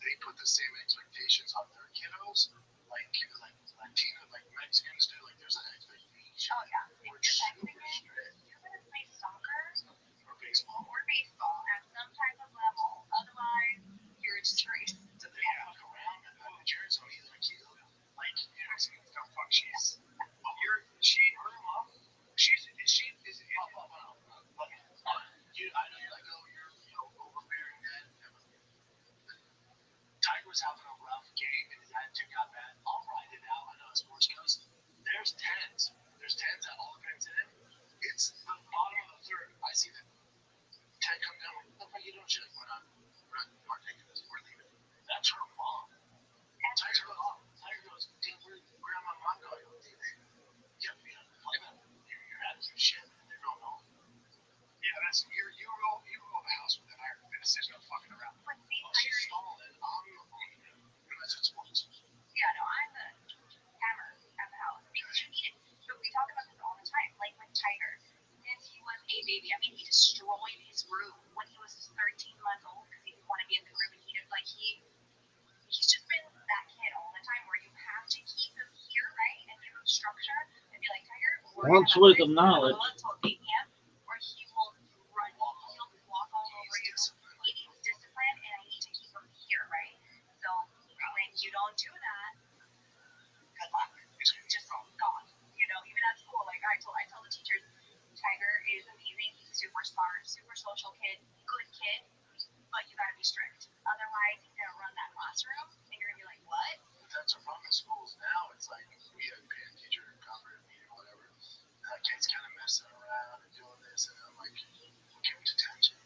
They put the same expectations on their kiddos, like Latino, like Mexicans do. Like there's an expectation.
Oh yeah, if
We're
you're
super
Mexican,
strict.
you're gonna play soccer
Or baseball.
at some type of level. Otherwise, you're a disgrace to the
They fuck around and Nigerians don't either. Like Mexicans don't fuck. Her mom, is I know you're like, oh, you're overbearing dad. Tiger was having a rough game and his attitude got bad. I'll ride it out. I know how sports goes. There's tens. There's tens at all the games in. It's the bottom of the third. I see that 10 come down. What the fuck are you doing? She's like, we're not taking this. We're leaving. That's her mom. Tiger goes, dude, where am my mom going? You're attitude shit. They're going home. Yeah, that's you roll the house with an iron fist. There's no fucking around.
But see,
She's stalling. Unless it's sports.
yeah, no, I'm the hammer at the house because you need it. So we talk about this all the time. Like with Tiger, since he was a baby, I mean, he destroyed his room when he was 13 months old because he didn't want to be in the room, and he just like he
Once worth of knowledge.
Until 8 p.m. or he will run. He'll walk all over you. He needs discipline, and I need to keep him here, right? So when you don't do that, good luck. Just gone. You know, even at school, like I tell the teachers, Tiger is amazing. He's super smart, super social kid, good kid, but you gotta be strict. Otherwise, he's gonna run that classroom, and you're gonna be like, what?
That's a problem in schools now. It's like we had a band teacher cover me or whatever. That kid's kind of messing around and doing this, and I'm like, give him detention.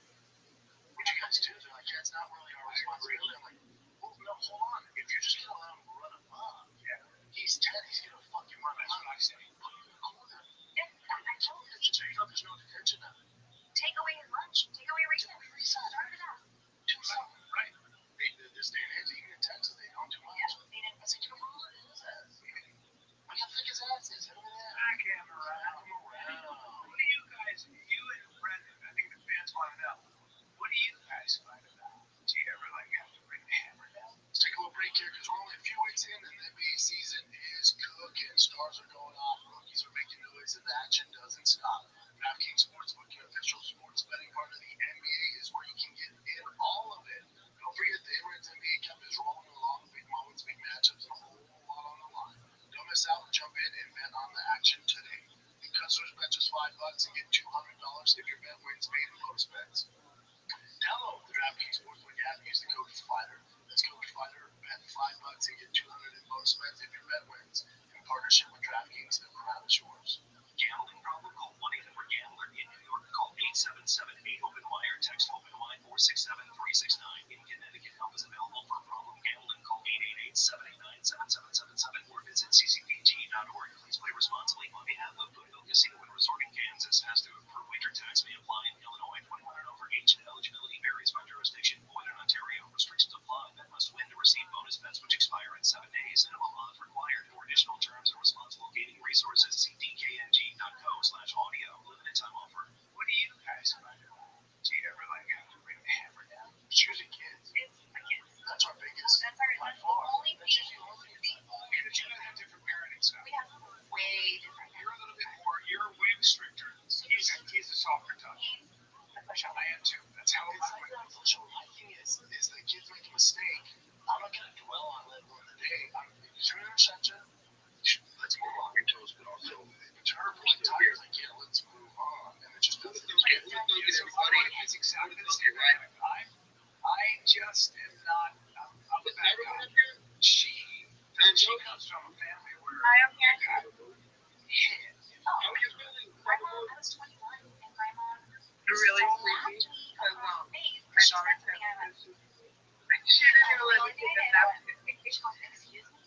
What you guys do? They're like, yeah, it's not really our responsibility. I'm like, well, no, hold on. If you're just gonna let him run amok, he's 10. He's gonna fucking run amok. I say, put him in the corner.
Yeah, I told him.
There's no detention now.
Take away his lunch. Take away recess. Start it out.
Do something, right? This day and age, even in Texas, they don't do much.
Yeah, they didn't.
I said, you know what? His ass. Look how thick his ass is. Smack him around.
What do you guys, you and Brendan, I think the fans want to know, what do you guys fight about? Do you ever like have to bring the hammer down?
Let's take a little break here because we're only a few weeks in and the NBA season is cooking. Stars are going off, rookies are making noise, and the action doesn't stop. DraftKings Sportsbook, your official sports betting partner of the NBA, is where you can get in all of it. Don't forget the Emirates NBA Cup is rolling along. Big moments, big matchups, and a whole lot on the line. Don't miss out and jump in and bet on the action today. New customers bet just $5 and get $200 if your bet wins paid in bonus bets. Download the DraftKings Sportsbook app. Use the code FIGHTER. That's code FIGHTER. Bet $5 and get $200 in bonus bets if your bet wins. In partnership with DraftKings, the crowd is yours.
Gambling problem? Call 1-800-GAMBLER. In New York, call 877-8-OPEN-Y or text OPEN-Y 467-369. In Connecticut, help is available for problem gambling. Call 888-789-7777 or visit ccpg.org. Please play responsibly on behalf of Boonville Casino and Resort in Kansas. Has to approve wager tax may apply in Illinois. 21 and over age and eligibility varies by jurisdiction. Void in Ontario. Restrictions apply. Bet must win to receive bonus bets which expire in 7 days. Minimum odds required. For additional terms and responsible gaming resources, see dkng.co/audio. Limited time offer. What do you guys find about? Do you ever like have to bring the hammer down?
It's usually kids.
It's the kids.
That's our biggest.
That's the only thing.
Okay, but you guys have different parenting styles.
We have way different.
You're a little bit more, you're way stricter. He's a softer touch.
The push-up.
I am too. That's how
My thing is the kids make a mistake. I'm not gonna dwell on it one day. Is there an interception? Let's move on. Your toes, but also to her point, Tiger's like, yeah, let's move on, and it just doesn't.
It's exactly the same, right? I just am not. I'm the bad guy. She comes from a family where
Hi, I'm here.
hit.
Oh, my mom, I was 21, and my mom
Really
so
creepy.
laughed at me
Because
on my face.
my
She
daughter
said something, and I went,
she didn't even let me take a nap.
she goes, excuse me?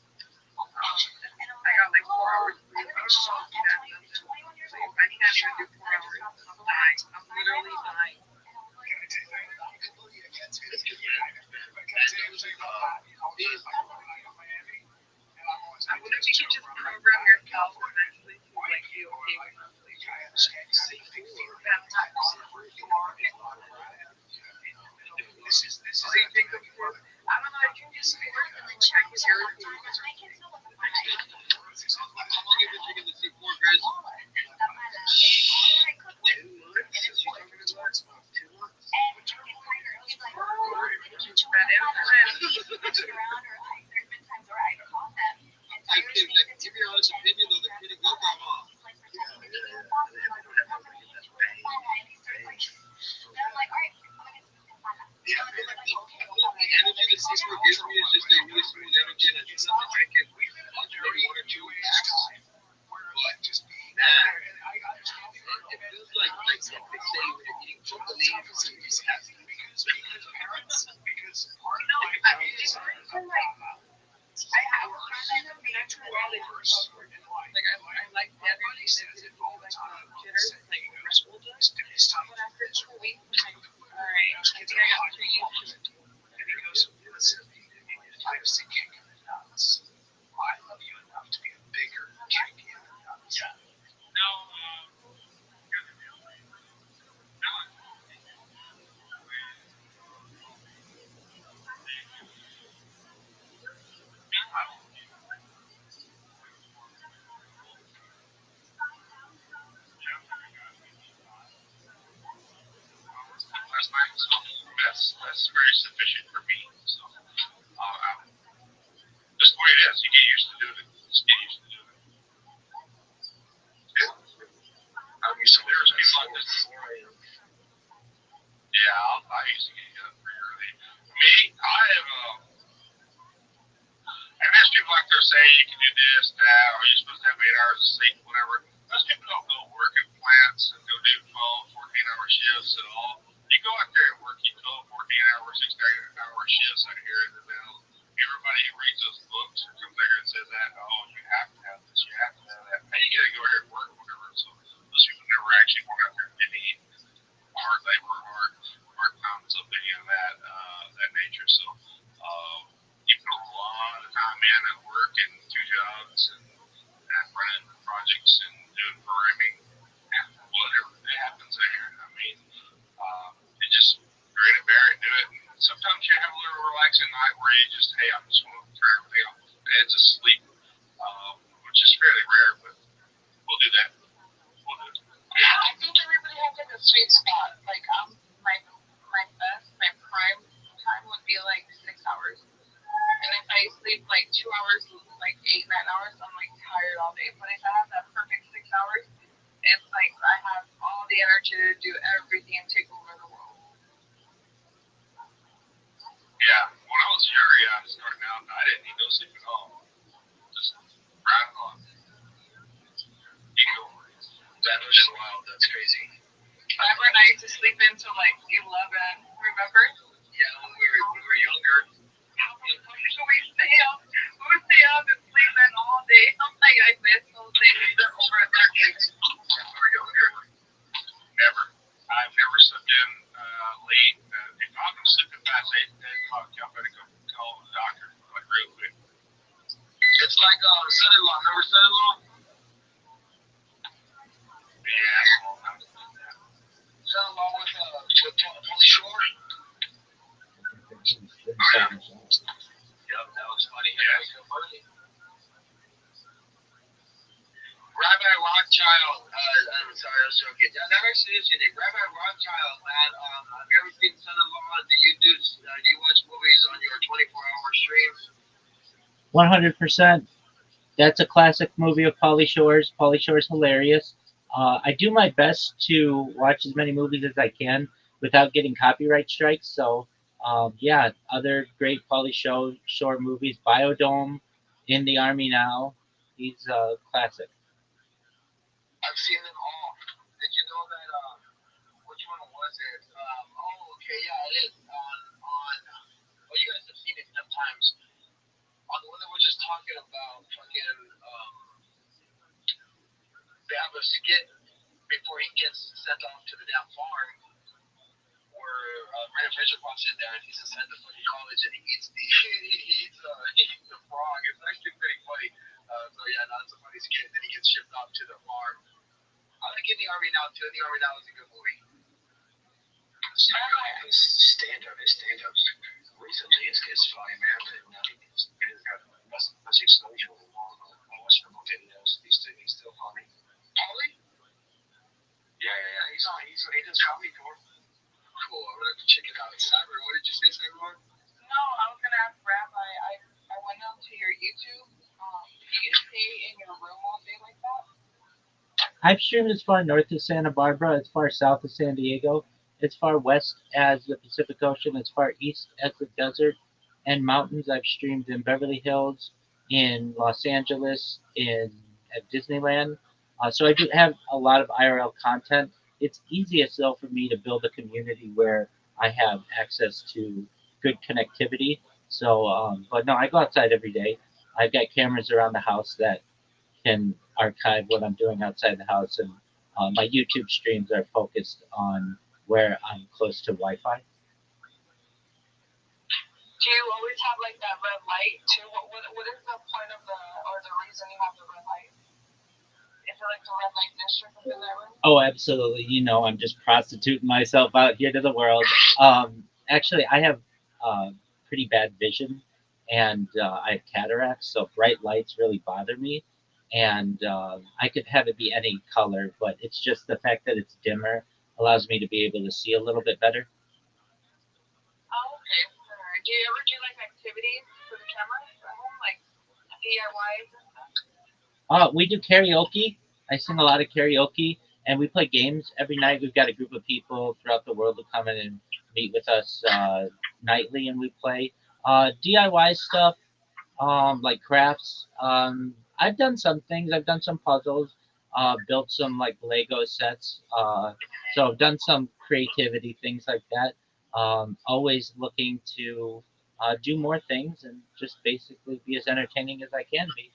And I'm
I got like 4
oh.
hours
I
sleep.
was in shock at 21 years old.
I can't even do 4
I
hours.
just got
I'm dying. I'm literally dying.
And I was like,
Can I tell you that? I'm completely against it. But can I tell you something about that? I got Miami, and I'm always
I wonder if you could just program yourself eventually to like be okay with not sleeping.
I understand you see things where you are in this is
So you think of more, I don't know, I can just feel it and then like I get irritated.
I can feel what the
How long have you been drinking the C4 Grizz? I can give your honest opinion though, the kid will come off. The energy the C4 gives me is just a really smooth energy and I just have to drink it once every 1 or 2 weeks. But just man, it feels like they say when you're eating chocolate leaves and you just have to
because part of
know,
my
I mean, it's like, I have a friend that makes me really like I like the energy that gives me like jitters, like Red Bull does. But after a couple weeks, I'm like, alright, I think I got too used to it.
And he goes, listen, if I was to kick in the nuts, I love you enough to be a bigger kick in the nuts. Yeah. Now,
as you get used to doing it, just get used to doing it.
I'm used to
There's
working
people
at
like this.
4 a.m.
Yeah, I used to get up pretty early. Me, I have. And there's people out there saying you can do this, that, or you're supposed to have 8 hours of sleep, whatever. Those people don't go work in plants and go do 12, 14-hour shifts at all. You go out there and work, you 12, 14 hour, 16-hour shifts out here, and then everybody who reads those books or comes there and says that, oh, you have to have this, you have to have that. Now you got to go here and work, whatever. So those people never actually went out there and did any hard labor, hard time, something of that nature. So you put a lot of time in at work and 2 jobs and running projects and doing programming and whatever that happens there. I mean, you just grin and bear it and do it. And sometimes you have a little relaxing night where you just, hey, I'm just going to turn everything off and just sleep, which is fairly rare, but we'll do that. We'll do it.
Yeah, I think everybody has like a sweet spot. Like my best, my prime time would be like 6 hours. And if I sleep like 2 hours, like 8, 9 hours, I'm like tired all day. But if I have that perfect 6 hours, it's like I have all the energy to do everything and take over the world.
Yeah, when I was younger, yeah, starting out, I didn't need no sleep at all. Just right on. You go.
That was just wild. That's crazy.
Remember, and I used to sleep until like 11. Remember?
Yeah, when we were younger.
We would stay up and sleep in all day. I'm like, I miss those days. They're over a decade.
When we were younger, never. I've never slept in late. If I'm sleeping past 8 o'clock, I better go call the doctor like real quick.
It's like son-in-law. Remember son-in-law?
Yeah, well, I'm doing that.
Son-in-law with Pauly Shore. Yep, that was funny.
Yeah.
That was so funny. Rabbi Rothschild. I'm sorry, I was joking. Yeah, that actually is your name. Rabbi Rothschild, man. Have you ever seen Son-in-Law? Do you watch movies on your 24-hour stream?
100%. That's a classic movie of Pauly Shore's. Pauly Shore's hilarious. I do my best to watch as many movies as I can without getting copyright strikes. So, yeah, other great Pauly Shore movies, Biodome, In the Army Now. He's a classic.
I've seen them all. Did you know that? Which one was it? Okay, yeah, it is on. Oh, you guys have seen it enough times. On the one that we're just talking about, fucking. They have a skit before he gets sent off to the damn farm, where Brandon Fraser walks in there and he's inside the fucking college and he eats he eats the frog. It's actually pretty funny. So yeah, that's a funny skit. And then he gets shipped off to the farm. I like In the Army Now too. In the Army Now is a good movie. His stand-ups recently, it's funny, man. He just got much exposure anymore. I watch him on videos. He's still funny. Pauly? Yeah. He does comedy tour. Cool. I'm gonna have to check it out. Cyber, what did you say, Cyber?
No, I was gonna ask Rabbi. I went onto your YouTube. Do you stay in your room all day like that?
I've streamed as far north as Santa Barbara, as far south as San Diego, as far west as the Pacific Ocean, as far east as the desert and mountains. I've streamed in Beverly Hills, in Los Angeles, in at Disneyland. So I do have a lot of IRL content. It's easiest though for me to build a community where I have access to good connectivity. So, but no, I go outside every day. I've got cameras around the house that can archive what I'm doing outside the house, and my YouTube streams are focused on where I'm close to Wi-Fi.
Do you always have like that red light too? What is the point of the reason you have the red light? Is it like the red light district in that room?
Oh, absolutely. I'm just prostituting myself out here to the world. Actually, I have pretty bad vision, and I have cataracts, so bright lights really bother me. And I could have it be any color, but it's just the fact that it's dimmer allows me to be able to see a little bit better.
Oh, okay. Alright. Do you ever do like activities for the camera at home? Like, DIYs and stuff?
We do karaoke. I sing a lot of karaoke, and we play games every night. We've got a group of people throughout the world who come in and meet with us nightly, and we play DIY stuff, like crafts. I've done some things. I've done some puzzles, built some like Lego sets. So I've done some creativity things like that. Always looking to do more things and just basically be as entertaining as I can be.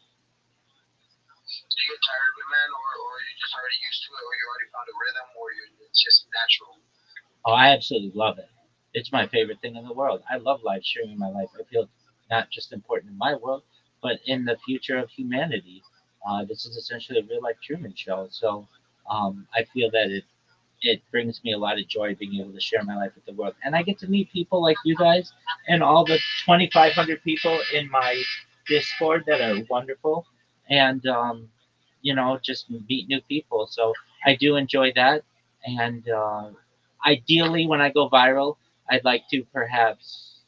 Do you get tired of it, man, or you just already used to it, or you already found a rhythm, or it's just natural?
Oh, I absolutely love it. It's my favorite thing in the world. I love live streaming my life. I feel it's not just important in my world, but in the future of humanity. This is essentially a real life Truman show. So I feel that it brings me a lot of joy being able to share my life with the world. And I get to meet people like you guys and all the 2,500 people in my Discord that are wonderful. And, just meet new people. So I do enjoy that. And ideally, when I go viral, I'd like to perhaps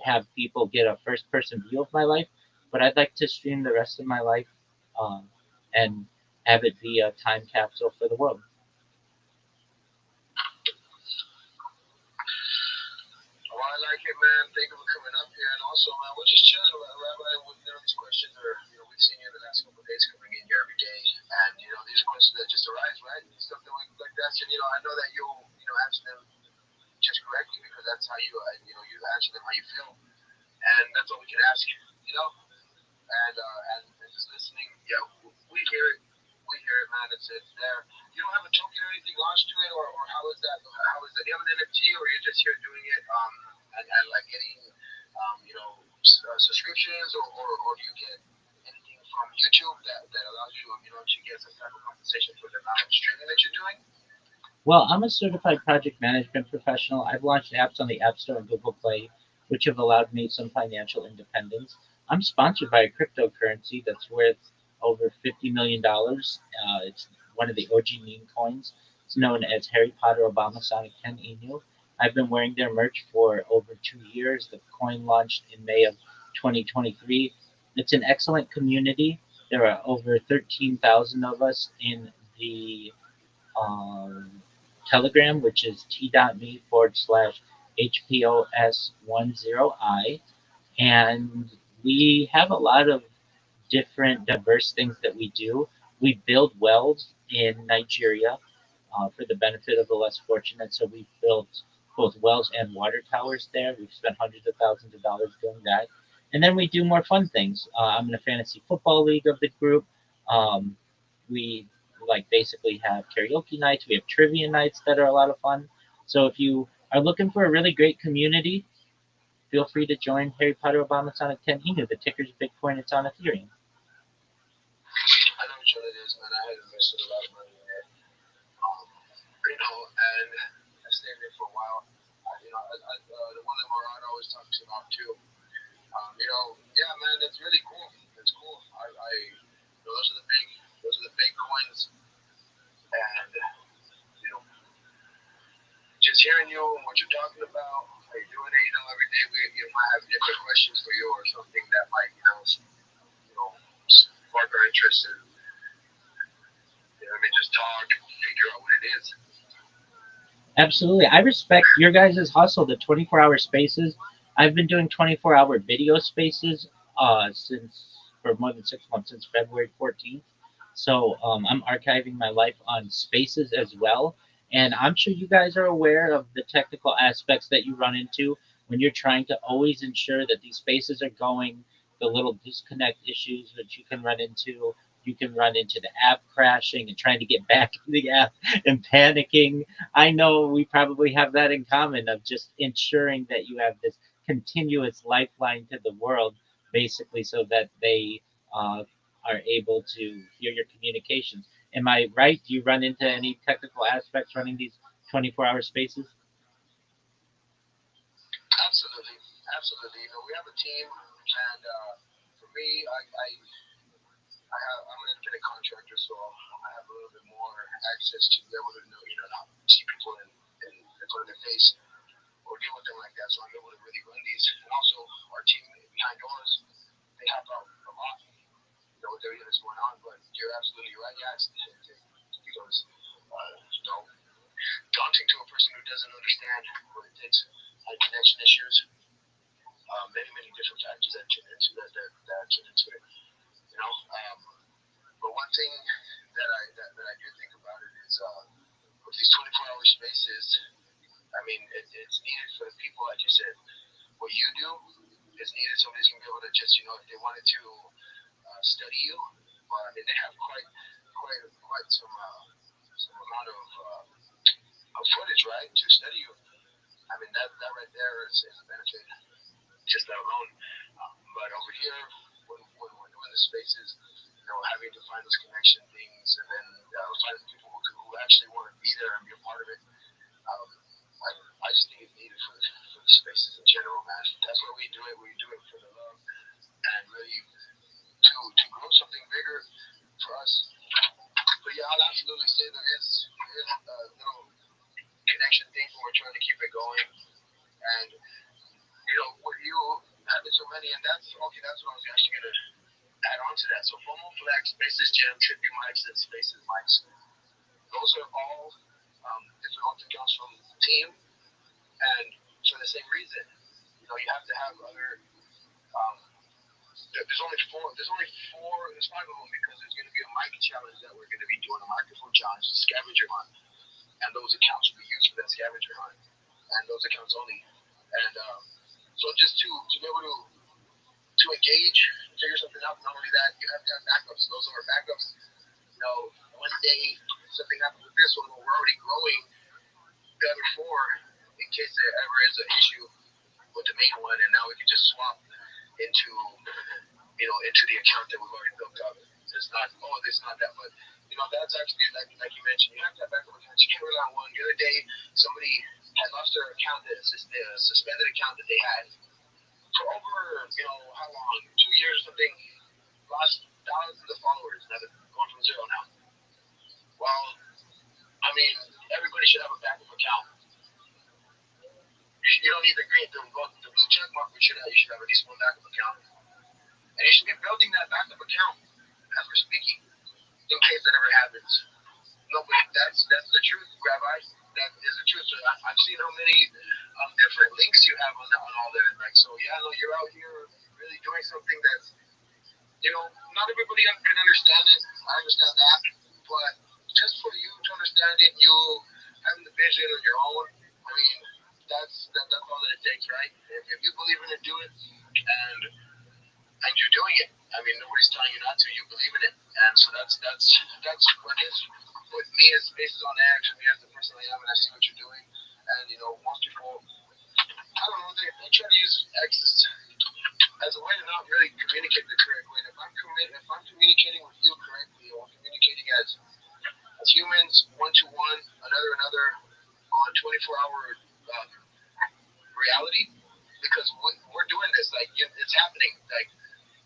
have people get a first person view of my life, but I'd like to stream the rest of my life um, and have it be a time capsule for the world.
Well, I like it, man. Thank you for coming up here, and also, man, we're just chilling, Rabbi. With these questions are, we've seen you in the last couple of days coming in here every day, and these are questions that just arise, right? Stuff that we like to ask, and I know that you'll, answer them just correctly because that's how you answer them how you feel, and that's all we can ask, and just listening, yeah, we hear it. We hear it, man. It's there. You don't have a token or anything launched to it, or how is that? How is that? Do you have an NFT, or you're just here doing it, and like getting, subscriptions, or do you get anything from YouTube that allows you, to get some type of compensation for the amount of streaming that you're doing?
Well, I'm a certified project management professional. I've launched apps on the App Store and Google Play, which have allowed me some financial independence. I'm sponsored by a cryptocurrency that's worth over $50 million. It's one of the OG meme coins. It's known as Harry Potter Obama Sonic 10 Inu. I've been wearing their merch for over 2 years. The coin launched in May of 2023. It's an excellent community. There are over 13,000 of us in the Telegram, which is t.me/HPOS10I. And we have a lot of different diverse things that we do. We build wells in Nigeria for the benefit of the less fortunate. So we've built both wells and water towers there. We've spent hundreds of thousands of dollars doing that. And then we do more fun things. I'm in a fantasy football league of the group. Um, we like basically have karaoke nights. We have trivia nights that are a lot of fun. So if you are looking for a really great community, feel free to join Harry Potter Obama Sonic 10 Inu. The ticker's Bitcoin. It's on Ethereum.
I know which one it is, man. I had invested a lot of money in it. And I stayed there for a while. The one that Moran always talks about too. Yeah, man, that's really cool. That's cool. Those are the big coins, and just hearing you and what you're talking about, how you're doing it. Every day we might have different questions for you or something that might, spark our interest and just talk and figure out what it is.
Absolutely. I respect your guys' hustle, the 24-hour spaces. I've been doing 24-hour video spaces since for more than 6 months, since February 14th. So I'm archiving my life on spaces as well. And I'm sure you guys are aware of the technical aspects that you run into when you're trying to always ensure that these spaces are going, the little disconnect issues that you can run into. You can run into the app crashing and trying to get back in the app and panicking. I know we probably have that in common of just ensuring that you have this continuous lifeline to the world, basically, so that they are able to hear your communications. Am I right? Do you run into any technical aspects running these 24-hour spaces?
Absolutely, absolutely. We have a team, and for me, I'm an independent contractor, so I have a little bit more access to be able to not see people in front of their face or deal with them like that. So I'm able to really run these. And also, our team behind doors, they help out a lot.
area that's going on. But you're absolutely right. Yeah, it becomes, daunting to a person who doesn't understand what it takes. High connection issues, many different factors that tune into that tune into it. You know, but one thing that I do think about it is with these 24-hour spaces. I mean, it's needed for the people, like you said. What you do is needed. Somebody's gonna be able to just, if they wanted to study you, I mean, they have quite some amount of footage, right, to study you. I mean, that right there is a benefit, just that alone. But over here, when we're doing the spaces, having to find those connection things, and then finding people who actually want to be there and be a part of it. Um, I just think it's needed for the spaces in general, man. That's why we do it. We do it for the love and really to grow something bigger for us. But yeah, I'll absolutely say there is a little connection thing where we're trying to keep it going. And with you having so many, and that's okay. That's what I was actually gonna add on to that. So FOMO Flex, Spaces Gym, Trippy Mics, and Spaces Mics. Those are all different alt accounts from the team, and for the same reason. You have to have other. Um, there's only four. There's only four. There's five of them because there's going to be a mic challenge that we're going to be doing, a microphone challenge, a scavenger hunt, and those accounts will be used for that scavenger hunt, and those accounts only. And so just to be able to engage, figure something out. Not only that, you have to have backups. Those are backups. One day something happens with this one, we're already growing the other four in case there ever is an issue with the main one, and now we can just swap into the account that we've already built up. It's not that, but that's actually like you mentioned, you have to have backup accounts. You can't rely on one. The other day, somebody had lost their account, the suspended account that they had for over, how long? 2 years or something. Lost thousands of followers. Now they're going from zero now. Well, I mean, everybody should have a backup account. You don't need the green, the blue check mark, but you should have at least one backup account. And you should be building that backup account as we're speaking, in case that ever happens. No, but that's the truth, Rabbi. That is the truth. So I've seen how many different links you have on all there. Like, so yeah, no, you're out here really doing something that's, not everybody can understand it. I understand that, but just for you to understand it, you having the vision on your own. I mean, that's all that it takes, right? If you believe in it, do it, and you're doing it. I mean, nobody's telling you not to. You believe in it, and so that's what it is. With me as Spaces on Edge, me as the person I am, and I see what you're doing, and most people, I don't know, they try to use X as a way to not really communicate the correct way. If I'm communicating with you correctly, or communicating as humans, one to one, another, on 24-hour reality, because we're doing this, like it's happening. Like,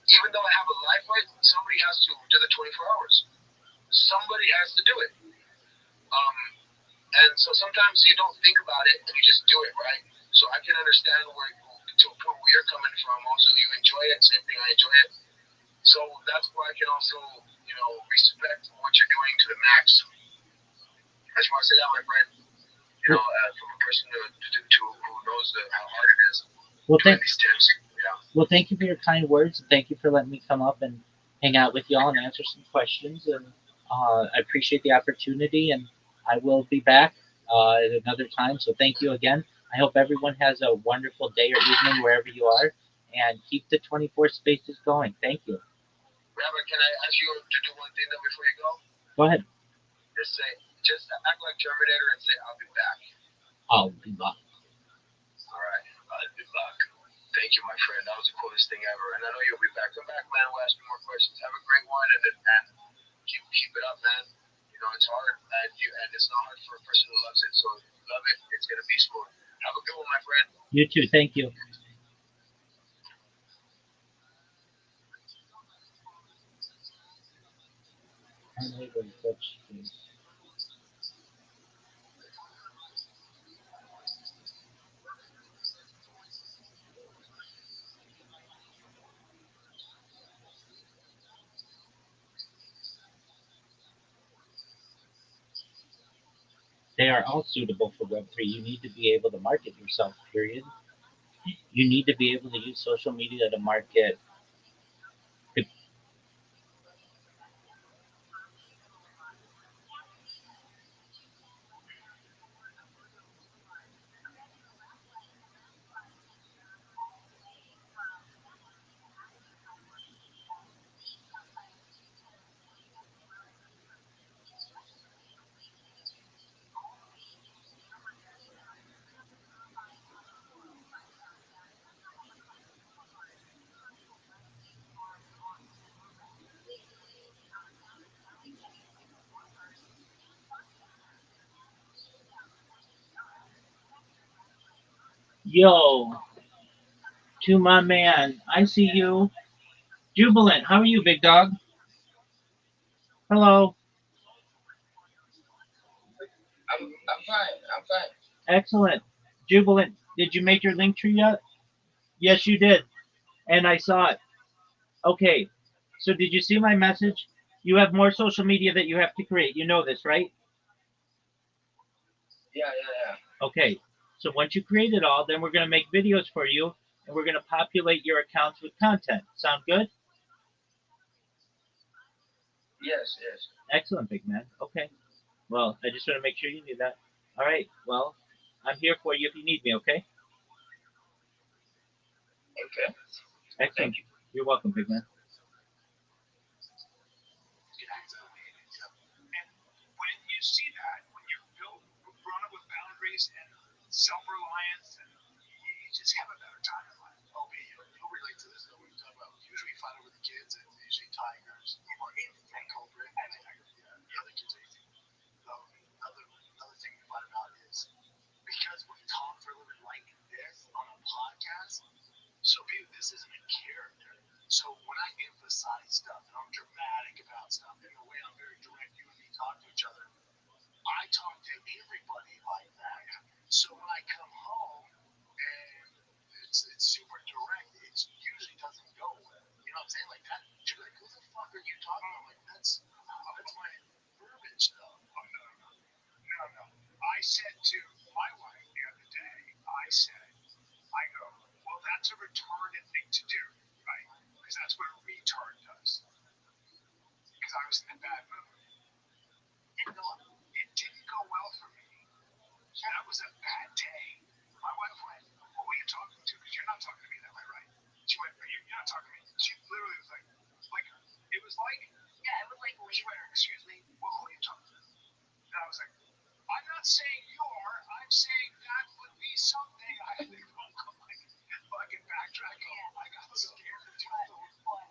even though I have a life right, somebody has to do the 24 hours. Somebody has to do it. And so sometimes you don't think about it and you just do it, right? So I can understand to a point where you're coming from. Also, you enjoy it. Same thing, I enjoy it. So that's why I can also, respect what you're doing to the max. I just want to say that, my friend. From a person who knows how hard it is
Well,
doing these tips. Yeah.
Well, thank you for your kind words. Thank you for letting me come up and hang out with y'all and answer some questions. And I appreciate the opportunity. And I will be back at another time. So thank you again. I hope everyone has a wonderful day or evening wherever you are. And keep the 24 spaces going. Thank you.
Rabbi, can I ask you to do one thing though before you go?
Go ahead.
Just act like Terminator and say, I'll be back.
I'll be back.
All right, I'll be back. Thank you, my friend. That was the coolest thing ever. And I know you'll be back. Come back, man. We'll ask you more questions. Have a great one, and keep it up, man. It's hard, and it's not hard for a person who loves it. So if you love it, it's gonna be smooth. Have a good one, my friend.
You too. Thank you. Unable to touch this. They are all suitable for Web3. You need to be able to market yourself, period. You need to be able to use social media to market. Yo, to my man, I see you. Jubilant, how are you, big dog? Hello.
I'm fine. I'm fine.
Excellent. Jubilant, did you make your link tree yet? Yes, you did. And I saw it. Okay. So did you see my message? You have more social media that you have to create. You know this, right?
Yeah, yeah, yeah.
Okay. So once you create it all, then we're going to make videos for you and we're going to populate your accounts with content. Sound good?
Yes, yes.
Excellent, big man. Okay. Well, I just want to make sure you knew that. All right. Well, I'm here for you if you need me, okay?
Okay.
Excellent.
Thank you.
You're welcome, big man.
And when you see that, when you're built, grown up with boundaries and self-reliance, and you just have a better time in life.
Oh, B, you'll relate to this though. When you talk about usually we find over the kids, it's usually tigers and culprit. Yeah, the other kids are easy. Another thing we find out is because we talk for a living like this on a podcast. So, B, this isn't a character. So when I emphasize stuff and I'm dramatic about stuff, in the way I'm very direct, you and me talk to each other, I talk to everybody like that. So when I come home and it's super direct, it usually doesn't go well. You know what I'm saying? Like that. She'll be like, "Who the fuck are you talking about?" Like that's my verbiage though.
Oh, no, no, no, no. I said to my wife the other day, I go, well, that's a retarded thing to do, right? Because that's what a retard does. Because I was in a bad mood. It didn't go well for me. That was a bad day. My wife went, well, who are you talking to? Because you're not talking to me that way, right? She went, you're not talking to me. She literally was like, it was like,
Yeah, it was like
she went, excuse me, well, who are you talking to? And I was like, I'm not saying you're, I'm saying that would be something. I had to go like fucking backtrack.
Yeah.
I got scared.
The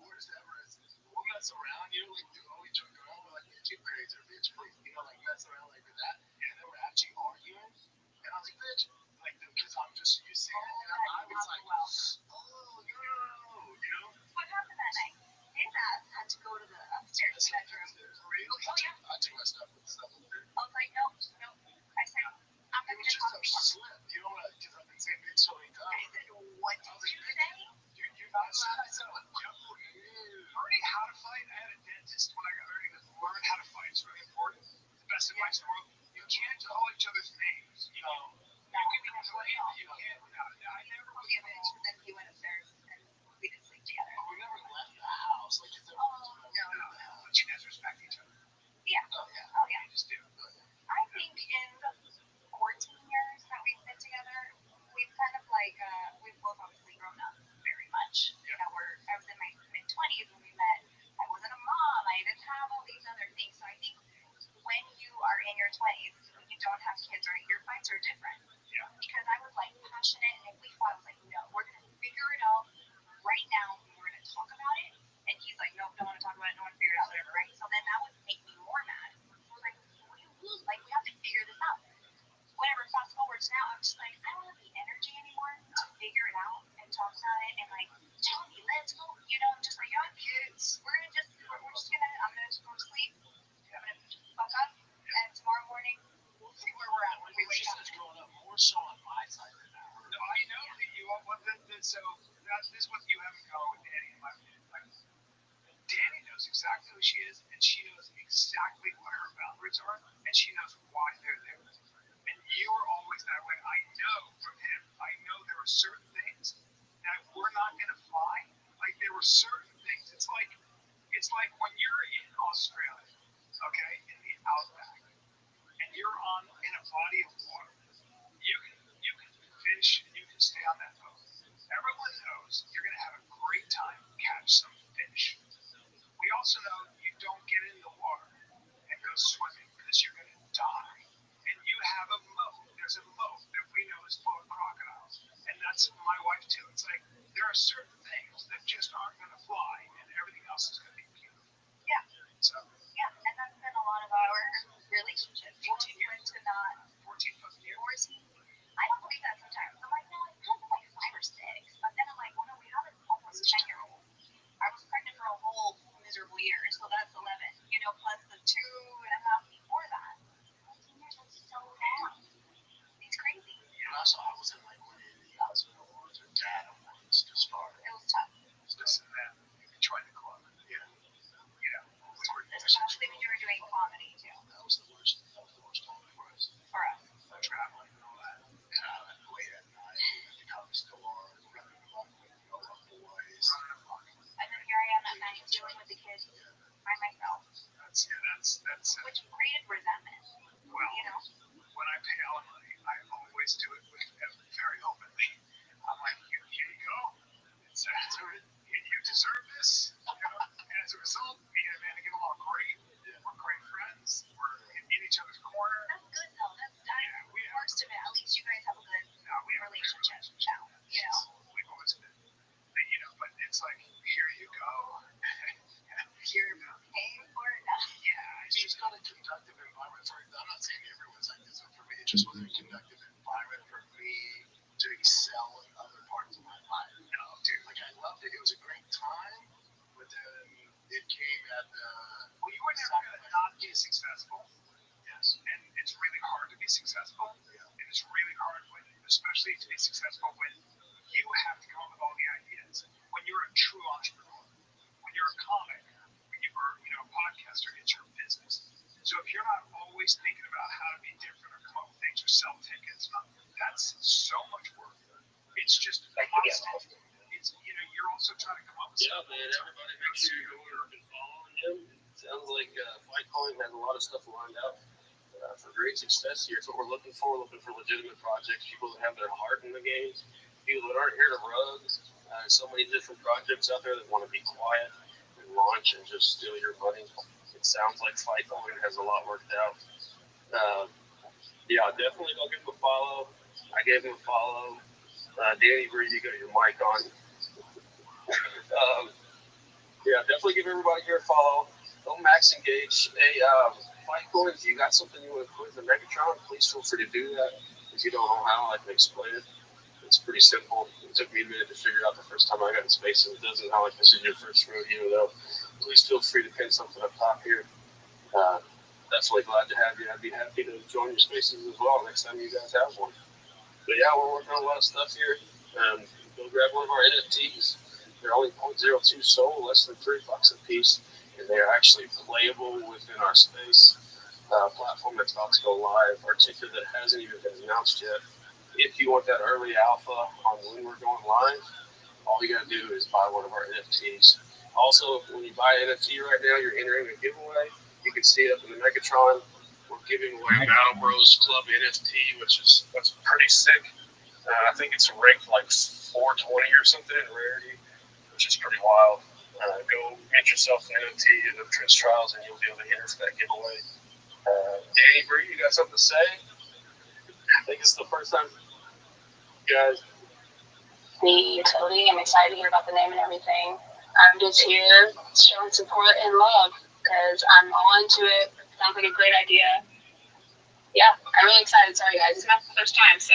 worst ever is we'll mess around, you know, like we always joke around, we're like, bitch, you crazy or bitch, please, you know, like mess around like that. And then we're actually arguing. And I was like, bitch, like, because I'm just used to it. And I was like, oh, no, you know?
What happened that night? His ass had to go to the upstairs bedroom.
Really?
Oh, yeah.
I took my stuff over there.
I was like, nope, nope. I said, I'm not
It was
going to
just
talk
a
to you.
slip, you know, because I've been saying bitch so many
I
times.
said, what did you say?
You're not allowed to tell it. Learning how to fight. I had a dentist when I got married. Learn how to fight. It's really important. The best advice in the world. You can't call each other's names. You know, you can complain, but you can't. I never was
Okay, but then he went upstairs and we didn't sleep together.
But we never left the house. Like, it's
No.
But you guys respect each other.
Yeah.
Oh, yeah.
Oh, yeah.
You just do.
I think in the 14 years that we've been together, we've kind of like, we've both obviously grown up very much. You know, I was in my mid-20s when we met. I wasn't a mom. I didn't have all these other things. So I think when you are in your 20s, when you don't have kids, right, your fights are different.
Yeah.
Because I was like passionate, and if we fought, I was like, no, we're going to figure it out right now, and we're going to talk about it. And he's like, nope, don't want to talk about it, don't want to figure it out, whatever, right? So then that would make me more mad. I was like, what do you mean? Like, we have to figure this out. Whatever, fast forwards now, I'm just like, I don't have the energy anymore to figure it out and talk about it and like, tell me, let's go. You know, I'm just like, y'all kids, I'm gonna just go to sleep. I'm gonna fuck up, and tomorrow morning, we'll see where we're at when we wake up.
Growing up more so on my side than ours.
No, I know that you are. So this is what you have in common with Danny, in my opinion. Like, Danny knows exactly who she is, and she knows exactly what her boundaries are, and she knows why they're there. you were always that way. I know from him. I know there were certain things that were not going to fly. Like there were certain things. It's like when you're in Australia, okay, in the outback, and you're in a body of water. You can fish and you can stay on that boat. Everyone knows you're going to have a great time, catch some fish. We also know you don't get in the water and go swimming because you're going to die. And you have a moat. There's a moat that we know is full of crocodiles. And that's my wife too. It's like there are certain things that just aren't going to fly and everything else is going to be beautiful.
Yeah.
So,
yeah, and that's been a lot of our relationship.
14 years.
To not
14 plus years.
14. I don't believe that sometimes. I'm like, no, it's kind of like 5 or 6. But then I'm like, well, no, we have an almost 10-year-old. I was pregnant for a whole miserable year, so that's 11. Plus the 2.5 before that. 14 years is so long. It's crazy.
And also, I wasn't like one of the husband awards or dad awards to start.
It was tough.
It's this and that. You can join the club. Yeah.
Especially when you were doing comedy too.
That was the worst. That was the worst time for us.
For us.
Traveling and all that.
Late at night, at the comedy store, running amok with boys.
And then here I am at night dealing with the kids by myself.
That's
which created resentment.
Well, when I pay alimony, I always do it very openly. I'm like, here you go. You deserve this. And as a result, me and Amanda get along great. We're great friends. We're in each other's corner.
That's good though. That's worst of it. At least you guys have a good relationship now.
We've always been. But it's like, here you go.
You're paying for it now.
Yeah,
It's just not a conductive environment for it. I'm not saying everyone's like this, but for me, it just wasn't a conductive environment for me to excel in other parts of my life. Dude, like I loved it. It was a great time, but then it came at the.
Well, you were never going to not be successful.
Yes.
And it's really hard to be successful.
Yeah.
And it's really hard especially to be successful when you have to come up with all the ideas. When you're a true entrepreneur, when you're a comic, when you're a podcaster, it's your business. So if you're not always thinking about how to be different or come up with things or sell tickets, that's so much work. It's just constant. It's you're also trying to come up with
something. Man, everybody make sure you're going and following him. Sounds like Fight Coin has a lot of stuff lined up for great success here. It's what we're looking for. Looking for legitimate projects, people that have their heart in the game, people that aren't here to rug. So many different projects out there that want to be quiet and launch and just steal your money. It sounds like Fight Coin has a lot worked out. Yeah, definitely go give him a follow. I gave him a follow. Danny Bree, you got your mic on. Yeah, definitely give everybody here a follow. Go max engage. Hey, Fight Coin, if you got something you want to put in the Megatron, please feel free to do that. If you don't know how, I can explain it. It's pretty simple. It took me a minute to figure it out the first time I got in space, and it doesn't sound like this is your first rodeo, though. Please feel free to pin something up top here. Definitely glad to have you. I'd be happy to join your spaces as well next time you guys have one. But yeah, we're working on a lot of stuff here. Go grab one of our NFTs. They're only 0.02 sold, less than $3 a piece, and they're actually playable within our space platform that's about to go live. Our ticker that hasn't even been announced yet. If you want that early alpha on when we're going live, all you gotta do is buy one of our NFTs. Also, when you buy an NFT right now, you're entering a giveaway. You can see it up in the Megatron. We're giving away Battle Bros Club NFT, that's pretty sick. I think it's ranked like 420 or something in rarity, which is pretty wild. Go get yourself an NFT in the Prince Trials, and you'll be able to enter for that giveaway. Danny Bree, you got something to say? I think it's the first time, guys.
Me, totally. I'm excited to hear about the name and everything. I'm just here showing support and love because I'm all into it. Sounds like a great idea. Yeah, I'm really excited. Sorry, guys. It's my first time, so.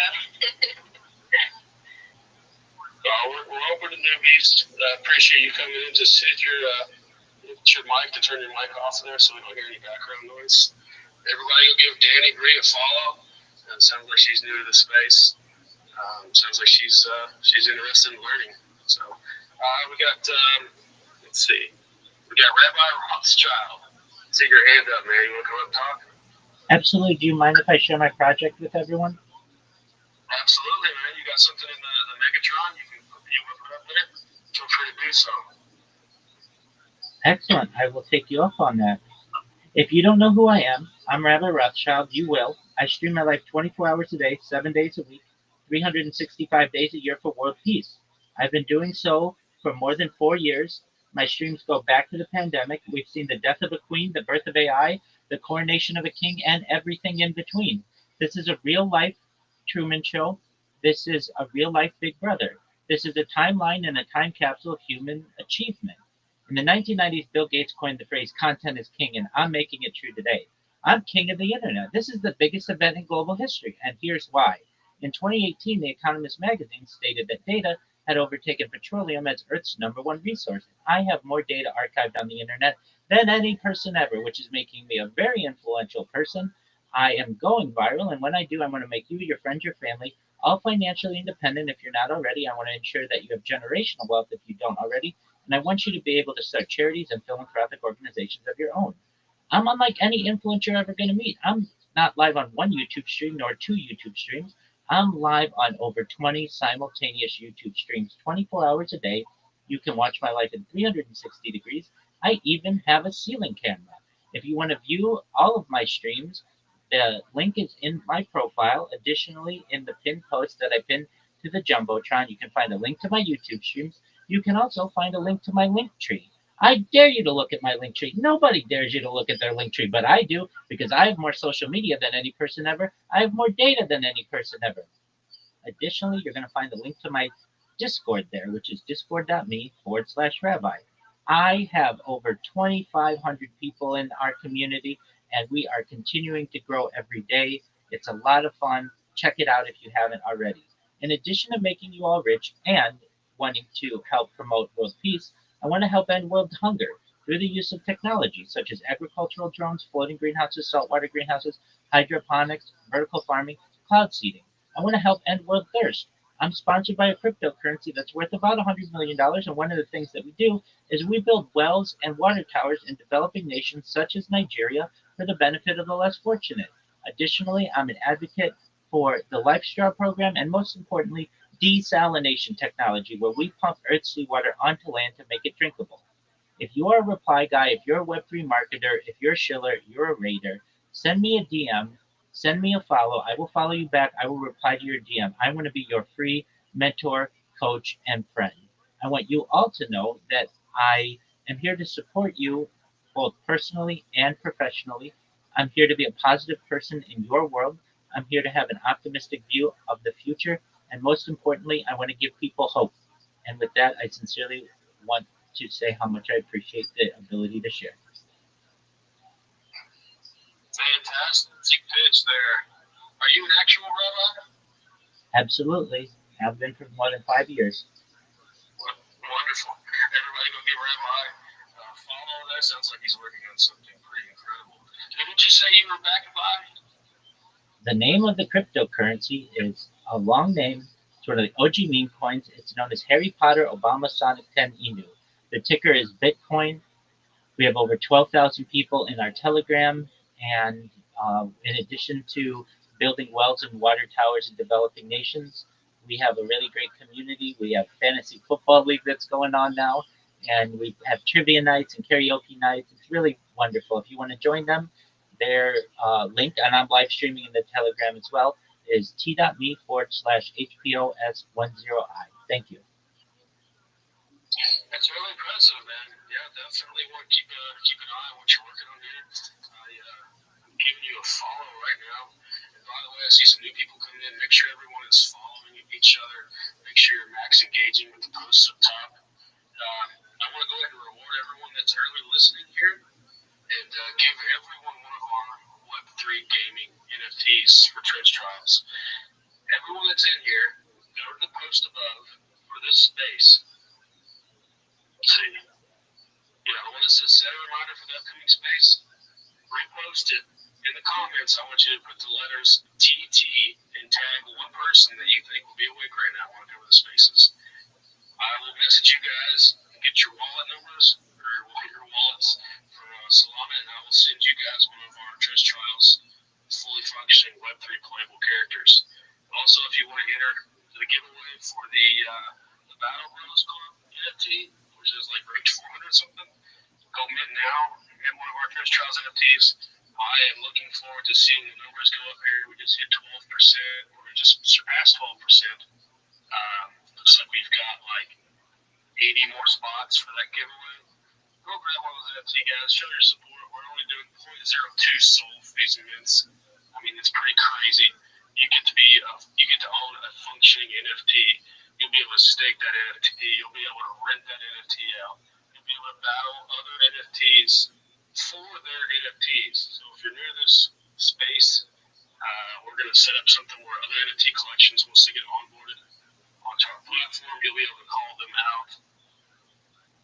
We're open to newbies. Appreciate you coming in. Just hit your mic to turn your mic off there so we don't hear any background noise. Everybody go give Danny Bree a follow. It sounds like she's new to the space. Sounds like she's interested in learning. So we got, let's see. We got Rabbi Rothschild. See your hand up, man. You want to come up and talk?
Absolutely. Do you mind if I share my project with everyone?
Absolutely, man. You got something in the Megatron you want to put up in it? Feel free to do so.
Excellent. I will take you up on that. If you don't know who I am, I'm Rabbi Rothschild. You will. I stream my life 24 hours a day, 7 days a week, 365 days a year for world peace. I've been doing so for more than 4 years. My streams go back to the pandemic. We've seen the death of a queen, the birth of AI, the coronation of a king, and everything in between. This is a real life Truman Show. This is a real life Big Brother. This is a timeline and a time capsule of human achievement. In the 1990s, Bill Gates coined the phrase content is king, and I'm making it true today. I'm king of the internet. This is the biggest event in global history, and here's why. In 2018, The Economist magazine stated that data had overtaken petroleum as Earth's number one resource. I have more data archived on the internet than any person ever, which is making me a very influential person. I am going viral, and when I do, I want to make you, your friends, your family, all financially independent if you're not already. I want to ensure that you have generational wealth if you don't already, and I want you to be able to start charities and philanthropic organizations of your own. I'm unlike any influencer you're ever going to meet. I'm not live on one YouTube stream nor two YouTube streams. I'm live on over 20 simultaneous YouTube streams 24 hours a day. You can watch my life in 360 degrees. I even have a ceiling camera. If you want to view all of my streams, the link is in my profile. Additionally, in the pinned post that I pinned to the Jumbotron, you can find a link to my YouTube streams. You can also find a link to my link tree. I dare you to look at my link tree. Nobody dares you to look at their link tree, but I do because I have more social media than any person ever. I have more data than any person ever. Additionally, you're going to find a link to my Discord there, which is discord.me/rabbi. I have over 2,500 people in our community, and we are continuing to grow every day. It's a lot of fun. Check it out if you haven't already. In addition to making you all rich and wanting to help promote world peace, I want to help end world hunger through the use of technology such as agricultural drones, floating greenhouses, saltwater greenhouses, hydroponics, vertical farming, cloud seeding. I want to help end world thirst. I'm sponsored by a cryptocurrency that's worth about $100 million, and one of the things that we do is we build wells and water towers in developing nations such as Nigeria for the benefit of the less fortunate. Additionally, I'm an advocate for the Life Straw program and, most importantly, desalination technology, where we pump Earth's seawater onto land to make it drinkable. If you are a reply guy, if you're a Web3 marketer, if you're a shiller, you're a raider, send me a DM, send me a follow. I will follow you back. I will reply to your DM. I want to be your free mentor, coach, and friend. I want you all to know that I am here to support you both personally and professionally. I'm here to be a positive person in your world. I'm here to have an optimistic view of the future. And most importantly, I want to give people hope. And with that, I sincerely want to say how much I appreciate the ability to share.
Fantastic pitch there. Are you an actual rabbi?
Absolutely. Have been for more than 5 years.
Wonderful. Everybody go give Rabbi follow that. Sounds like he's working on something pretty incredible. Didn't you say you were backed by?
The name of the cryptocurrency is a long name. It's one of the OG meme coins. It's known as Harry Potter Obama Sonic 10 Inu. The ticker is Bitcoin. We have over 12,000 people in our Telegram, and in addition to building wells and water towers in developing nations, we have a really great community. We have fantasy football league that's going on now, and we have trivia nights and karaoke nights. It's really wonderful. If you want to join them, their link, and I'm live streaming in the Telegram as well, is t.me/HPOS10I. Thank you.
That's really impressive, man. Yeah, definitely want to keep an eye on what you're working on here. I'm giving you a follow right now. And by the way, I see some new people coming in. Make sure everyone is following each other. Make sure you're max engaging with the posts up top. I want to go ahead and reward everyone that's early listening here and give everyone one of our Web3 gaming NFTs for Trench Trials. Everyone that's in here, go to the post above for this space. See, the one that says set a reminder for the upcoming space, repost it. In the comments, I want you to put the letters TT and tag one person that you think will be awake right now when I cover the spaces. I will message you guys and get your wallet numbers, or we'll get your wallets from Solana, and I will send you guys one of our Trust Trials functioning Web3 playable characters. Also, if you want to enter the giveaway for the Battle Bros Club NFT, which is like reach 400 something, go mint now in one of our Trench Trials NFTs. I am looking forward to seeing the numbers go up here. We just hit 12%, or we just surpassed 12%. Looks like we've got like 80 more spots for that giveaway. Go grab one of those NFT guys. Show your support. We're only doing 0.02 SOL for these events. I mean, it's pretty crazy. You get to own a functioning NFT. You'll be able to stake that NFT. You'll be able to rent that NFT out. You'll be able to battle other NFTs for their NFTs. So if you're near this space, we're going to set up something where other NFT collections wants to get onboarded onto our platform. You'll be able to call them out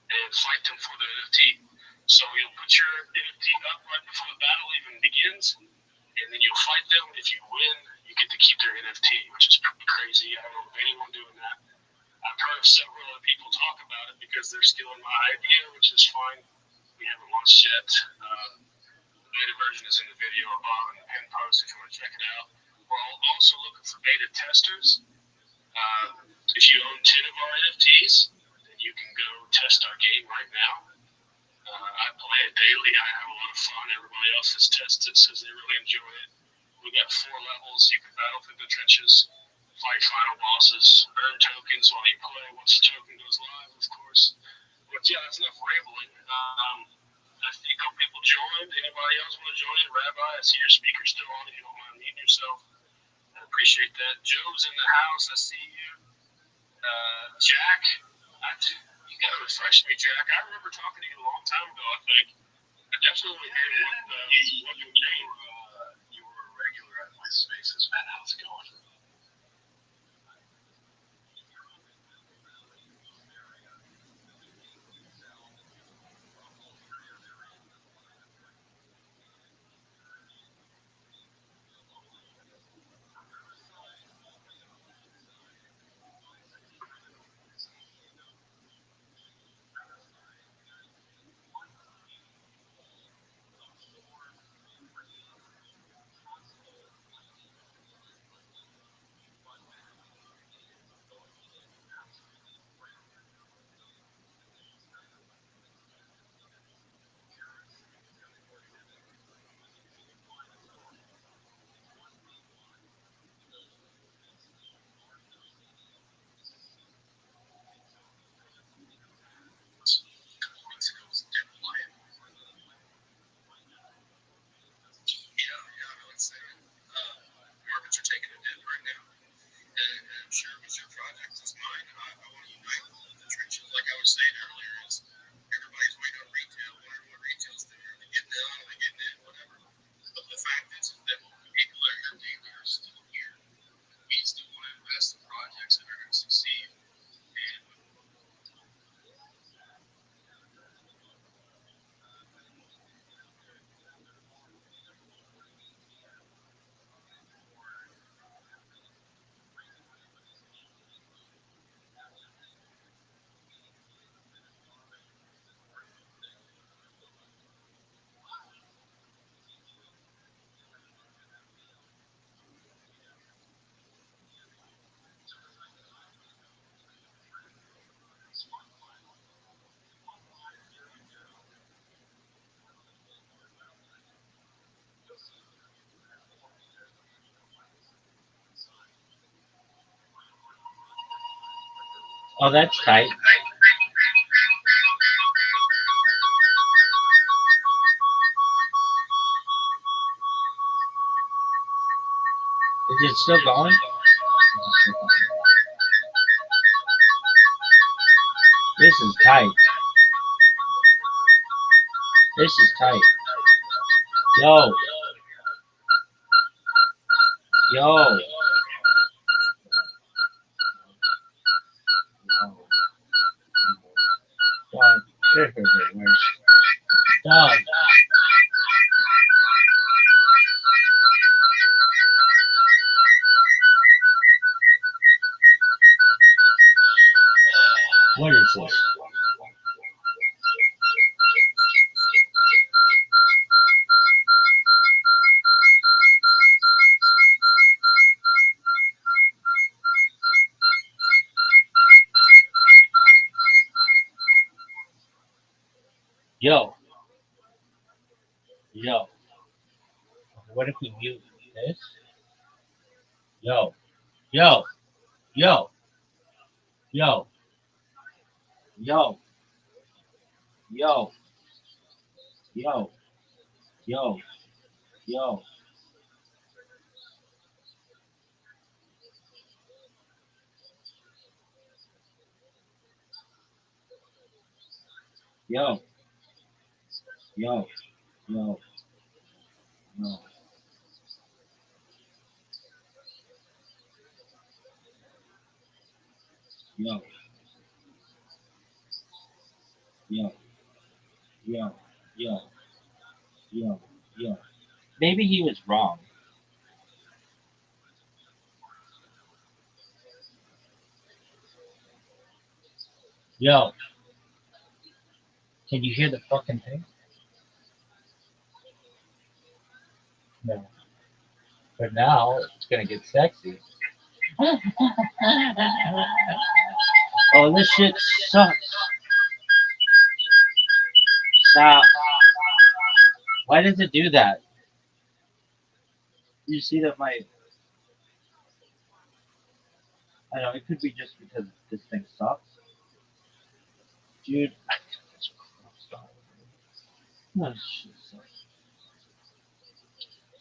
and fight them for the NFT. So you'll put your NFT up right before the battle even begins, and then you'll fight them. If you win, you get to keep their NFT, which is pretty crazy. I don't know of anyone doing that. I've heard of several other people talk about it because they're stealing my idea, which is fine. We haven't launched yet. The beta version is in the video above in the pinned post if you want to check it out. We're also looking for beta testers. If you own 10 of our NFTs, then you can go test our game right now. I play it daily. I have a lot of fun. Everybody else has tested it, says they really enjoy it. We got 4 levels. You can battle through the trenches, fight final bosses, earn tokens while you play. Once the token goes live, of course. But yeah, that's enough rambling. I see a couple people joined. Anybody else want to join? Rabbi, I see your speaker still on. If you don't mind muting yourself, I appreciate that. Joe's in the house. I see you. Jack, you got to refresh me, Jack. I remember talking to you a long time ago, I think. I definitely want to hear what you were doing.
You were a regular at my spaces, man. How's it going? Mexico's dead quiet. Yeah, I would say markets are taking a dip right now. And I'm sure it was your project, it's mine. I want to unite all of the trenches. Like I was saying earlier, is everybody's waiting on retail, wondering what retail's doing. Are they getting out? Are they getting in? Whatever. But the fact is that people that are here daily are still here. We still want to invest in projects that are going to succeed. And
Oh, that's tight. Is it still going? This is tight. This is tight. Yo. Yo. Dog. Dog. What is this? Yo, yo. What if we mute this? Yo, yo, yo, yo, yo, yo, yo, yo, yo, yo, yo, yo, yo, yo, yo, yo, yo, yo, yo. Maybe he was wrong. Yo, can you hear the fucking thing? No. But now it's gonna get sexy. Oh, this shit sucks. Stop. Why does it do that? You see that my. I know, it could be just because this thing sucks. Dude. Stop. Oh, shit sucks.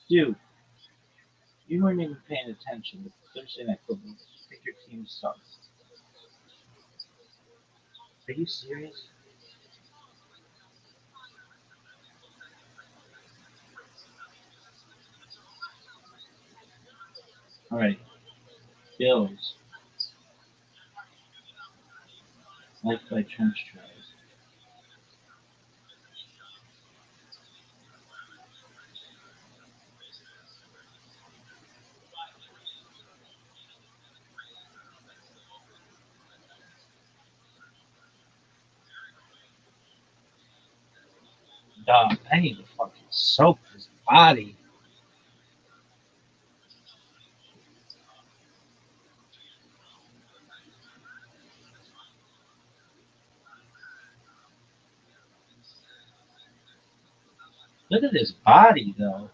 Dude, you weren't even paying attention to Thursday Night Football. I think your team sucks. Are you serious? Alright. Bills. Life by Trench Tries. Dog, I need to fucking soak his body. Look at this body, though.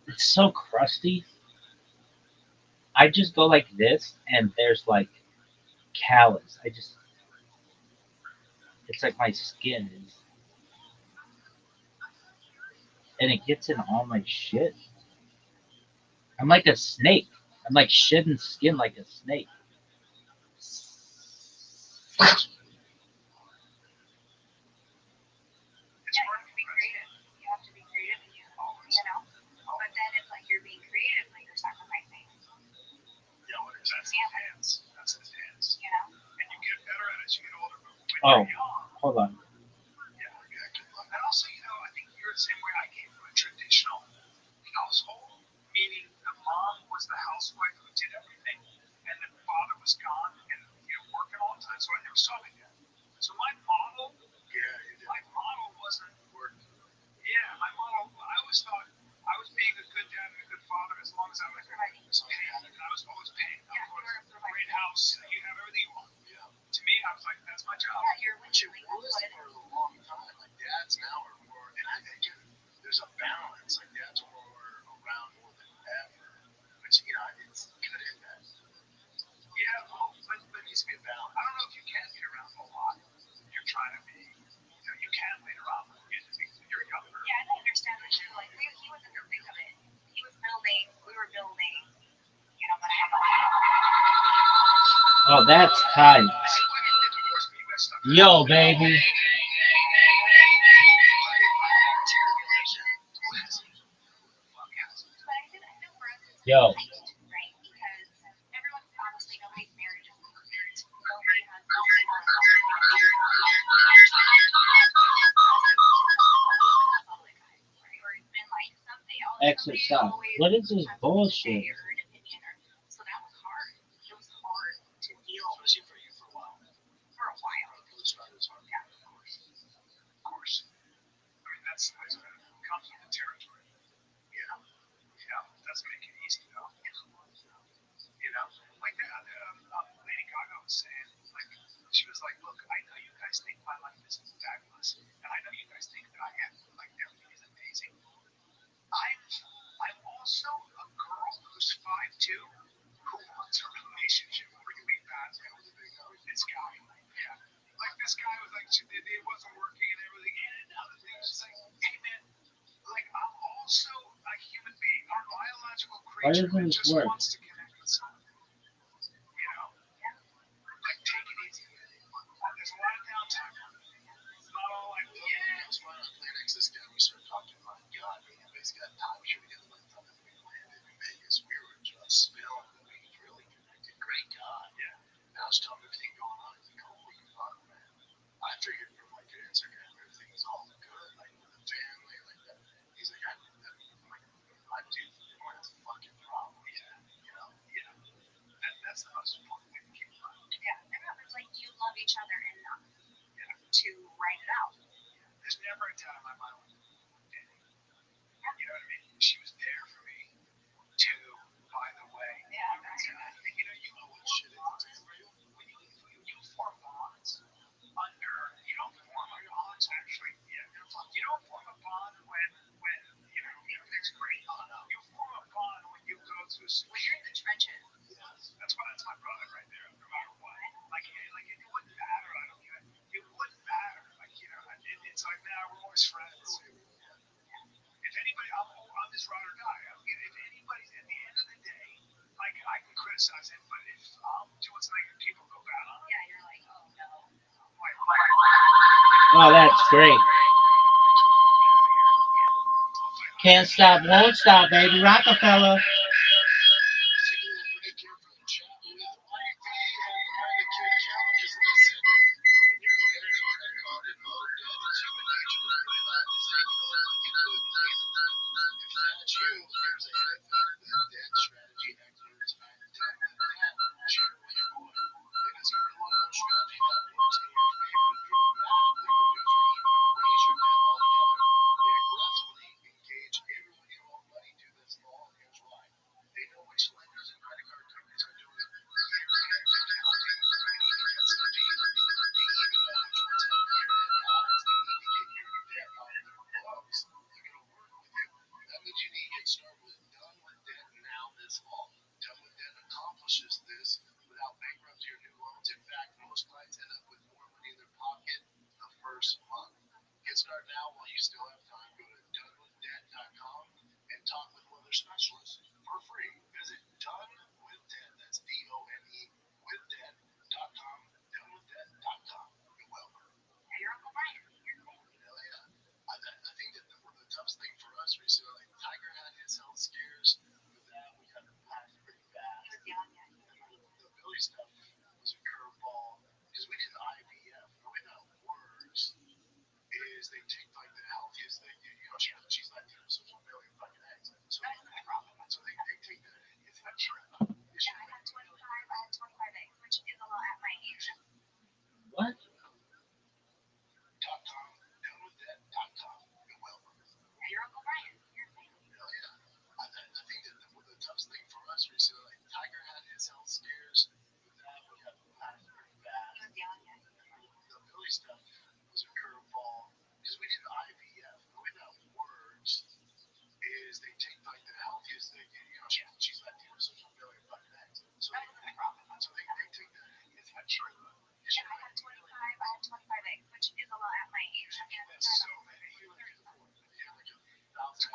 It's so crusty. I just go like this, and there's like callus. It's like my skin is, and it gets in all my shit. I'm like a snake. I'm like shedding skin like a snake.
Yeah, you have to be creative. You have to be creative, and but then it's like you're being creative, but you're sacrificing.
That's the dance. That's the dance.
You know.
And you get better at it as you get older. But when
Oh,
you're young,
hold on.
yeah, exactly. And also, I think you're the same way. I came from a traditional household, meaning the mom was the housewife who did everything, and the father was gone and working all the time, so I never saw my dad. So my model wasn't work. Yeah, my model. I always thought I was being a good dad and a good father as long as I was paying, and I was always paying. I was a great house, you have everything you want. Yeah. To me, I was like, that's my job.
Yeah, you're
Which it
literally
was for a long time. Like dads now are more, and I think there's a balance. Like dads are around more than ever, which it's good and bad. Yeah, but there needs to be a balance. I don't know if you can be around a lot. You're trying to be. You can later on when you're younger.
Yeah, and I understand that too. Like he was in the thick of it. He was building. We were building. But I have
Oh, that's tight. Yo, baby. Yo.
right? Because everyone's honestly nobody's marriage is perfect. Nobody has or it's been like someday
Exercise. What is this bullshit?
So that was hard. It was hard to deal with
Especially for you for a while.
for a while.
Yeah, of course. I mean, that's comes with the territory. Doesn't make it easy though. Like that. Lady Gaga was saying, like
she was like, look, I know you guys think my life is fabulous, and I know you guys think that I am, like, everything is amazing. I'm, I'm also a girl who's 5'2", who wants a relationship really badly with this guy. Yeah. Like, this guy was like, it wasn't working and everything. And another thing, she's like, hey, man, like, I'm also a human being. Our biological
Why
creature
doesn't
that
this
just
work?
wants to connect with someone. You know? Like, take it easy. There's a lot of downtime. It's not all like, yeah.
I was flying on Plan X, this guy, we started talking about God, me and Biz got time shooting together by the time that we landed in Vegas. We were just spilling, we really connected. Great God. Yeah. And I was telling him everything going on. He's like, holy fuck, man. I figured from like your Instagram, everything was all good, like with the family, like that. He's like, I'm like, my dude, that's a fucking problem. Yeah. You know? Yeah. That's the most important thing to keep in mind.
Yeah, and it's like you love each other enough to write it out.
There's never a time in my mind when Danny, you know what I mean? She was there for me too, by the way.
Yeah,
you know, you know what shit is real. When you form bonds under, you don't form bonds actually. Yeah, you don't form a bond when you know everything's great. Oh no, you form a bond when you go through.
When you're in the trenches.
Yes, that's my brother right there. No matter what, like it wouldn't matter. I don't care. It wouldn't matter. Like you know, it's like now we're always friends. If anybody, I'm this ride or die. If anybody's at the end of the day, like I can criticize him, but if I'm doing something and people go bad on it,
Yeah, you're like, oh no.
like,
Oh, that's great. Can't stop, won't stop, baby. Rockefeller.
They know which lenders and credit card companies are doing it. That means you need to get started with Done with Debt now this fall. Done with Debt accomplishes this without bankruptcy or new loans. In fact, most clients end up with more money in their pocket the first month. Get started now while you still have time. Go to donewithdebt.com and talk with one of their specialists for free. Visit donewithdebt. That's DONE with debt.com. Donewithdebt.com. You're welcome.
Yeah, you're Uncle Brian.
Hell yeah. I think that one of the toughest thing for us recently, like Tiger had his health scares. With that, we got packed pretty fast.
He was young, yeah.
The Billy stuff was a curveball because we did IVF. The way that works is they take like the healthiest thing. You know, she's like 10 million fucking eggs. So they take the. Is that true?
Yeah, I had 25 eggs, which is a lot at my age.
What?
.com, donewithdebt.com. You're welcome.
Yeah, you're Uncle Brian. You're
Hell yeah. I think that one of the toughest thing for us recently, like Tiger had his health scares. With that, we got packed pretty fast.
He was young, yeah.
The Billy stuff was a curveball because we did IVF. The way that works is they take like the healthiest thing. You know, she's like 10 million fucking eggs. So they take the. Is that true?
Yeah, I had 25 eggs, which is a lot at my age.
That's so many. You like 25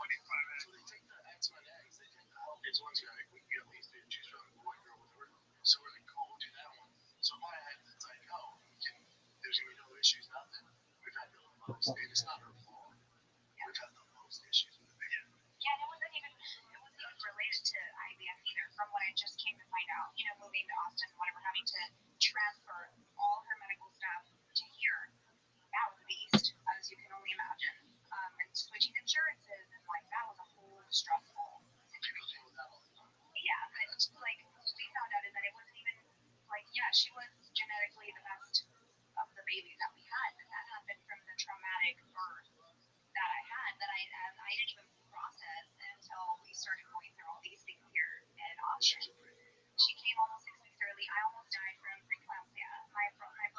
eggs. So they take the X-Men eggs, they take the healthiest ones. We can get at least choose from boy, girl, whatever. So we're like, cool, we'll do that one. So my head, it's like, oh, there's gonna be no issues, nothing. We've had the most, and it's not her fault. We've had the most issues with the video.
Yeah, and it wasn't even related to IVF either. From what I just came to find out, you know, moving to Austin, whatever, having to transfer all her medical stuff to here. That was a beast, as you can only imagine. And switching insurances and like that was a whole stressful.
People deal with that all the time.
Yeah, but like we found out is that it wasn't even like she was genetically the best of the babies that we had, but that happened from the traumatic birth that I had that I didn't even process until we started going through all these things here in Austin. She came almost 6 weeks early. I almost died from preeclampsia. My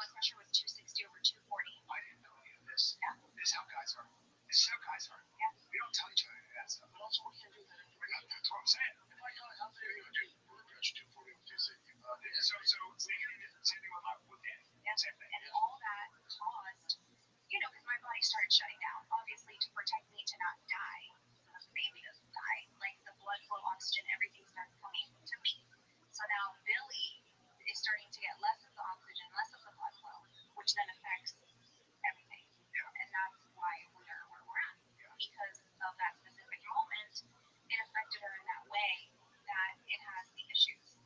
blood pressure was 260 over 240.
I didn't know any of this.
Yeah.
This is how guys are. This is how guys are.
Yeah.
We don't tell each other any of that stuff.
But also, we can't do that information.
That's what I'm saying.
If I got out there, you know, dude, blood pressure 240 over 260.
So same thing with Danny.
Yeah.
Same thing.
And all that caused, because my body started shutting down, obviously to protect me to not die, so that the baby doesn't die. Like the blood flow, oxygen, everything starts coming to me. So now Billy is starting to get less of the oxygen, less of the blood flow, which then affects everything.
Yeah.
And that's why we're where we're at.
Yeah.
Because of that specific moment, it affected her in that way that it has the issues,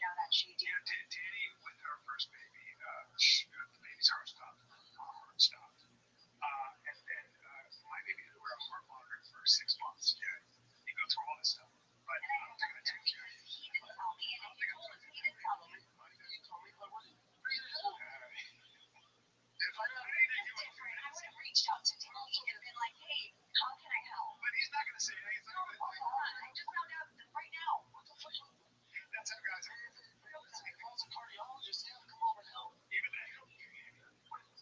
that she did.
Danny, with her first baby, the baby's heart stopped. Her heart stopped. And then my baby had to wear a heart monitor for 6 months. Yeah. You go through all this stuff. But
And I don't think he didn't tell me, and if he told us, he didn't tell me.
He told me, but what are you gonna do? If I got
Different. I would have reached out to Danny and been like, hey, how can I help?
But he's not going to say anything.
No, hold on. I just found out right now. What the fuck?
That's how guys are.
If he calls a cardiologist, he has to come over and help.
Even then.
What are we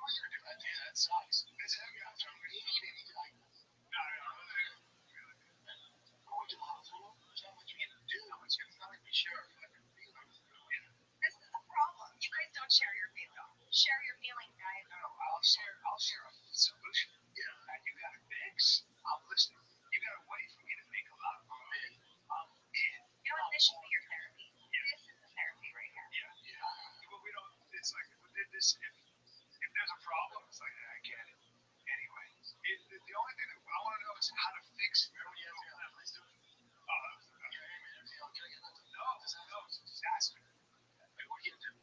gonna do? Yeah, that sucks.
That's how guys are.
You need anything.
No.
Going to the hospital? Is that what you need to do? It's not like we share our fucking feelings.
This is the problem. You guys don't share your feelings. Share your feelings, guys.
No, I'll share a solution. Yeah. And you got a fix. I'm listening. You got to wait for me to make a lot of money. I'm in.
This should be your therapy. This is the therapy right here.
Yeah. But we don't. It's like if there's a problem, it's like I get it. Anyway, the only thing that I want to know is how to fix it. Remember,
Let's do it.
Oh, that was okay.
Can I get that?
No, it's a disaster.
Like, what are you gonna do?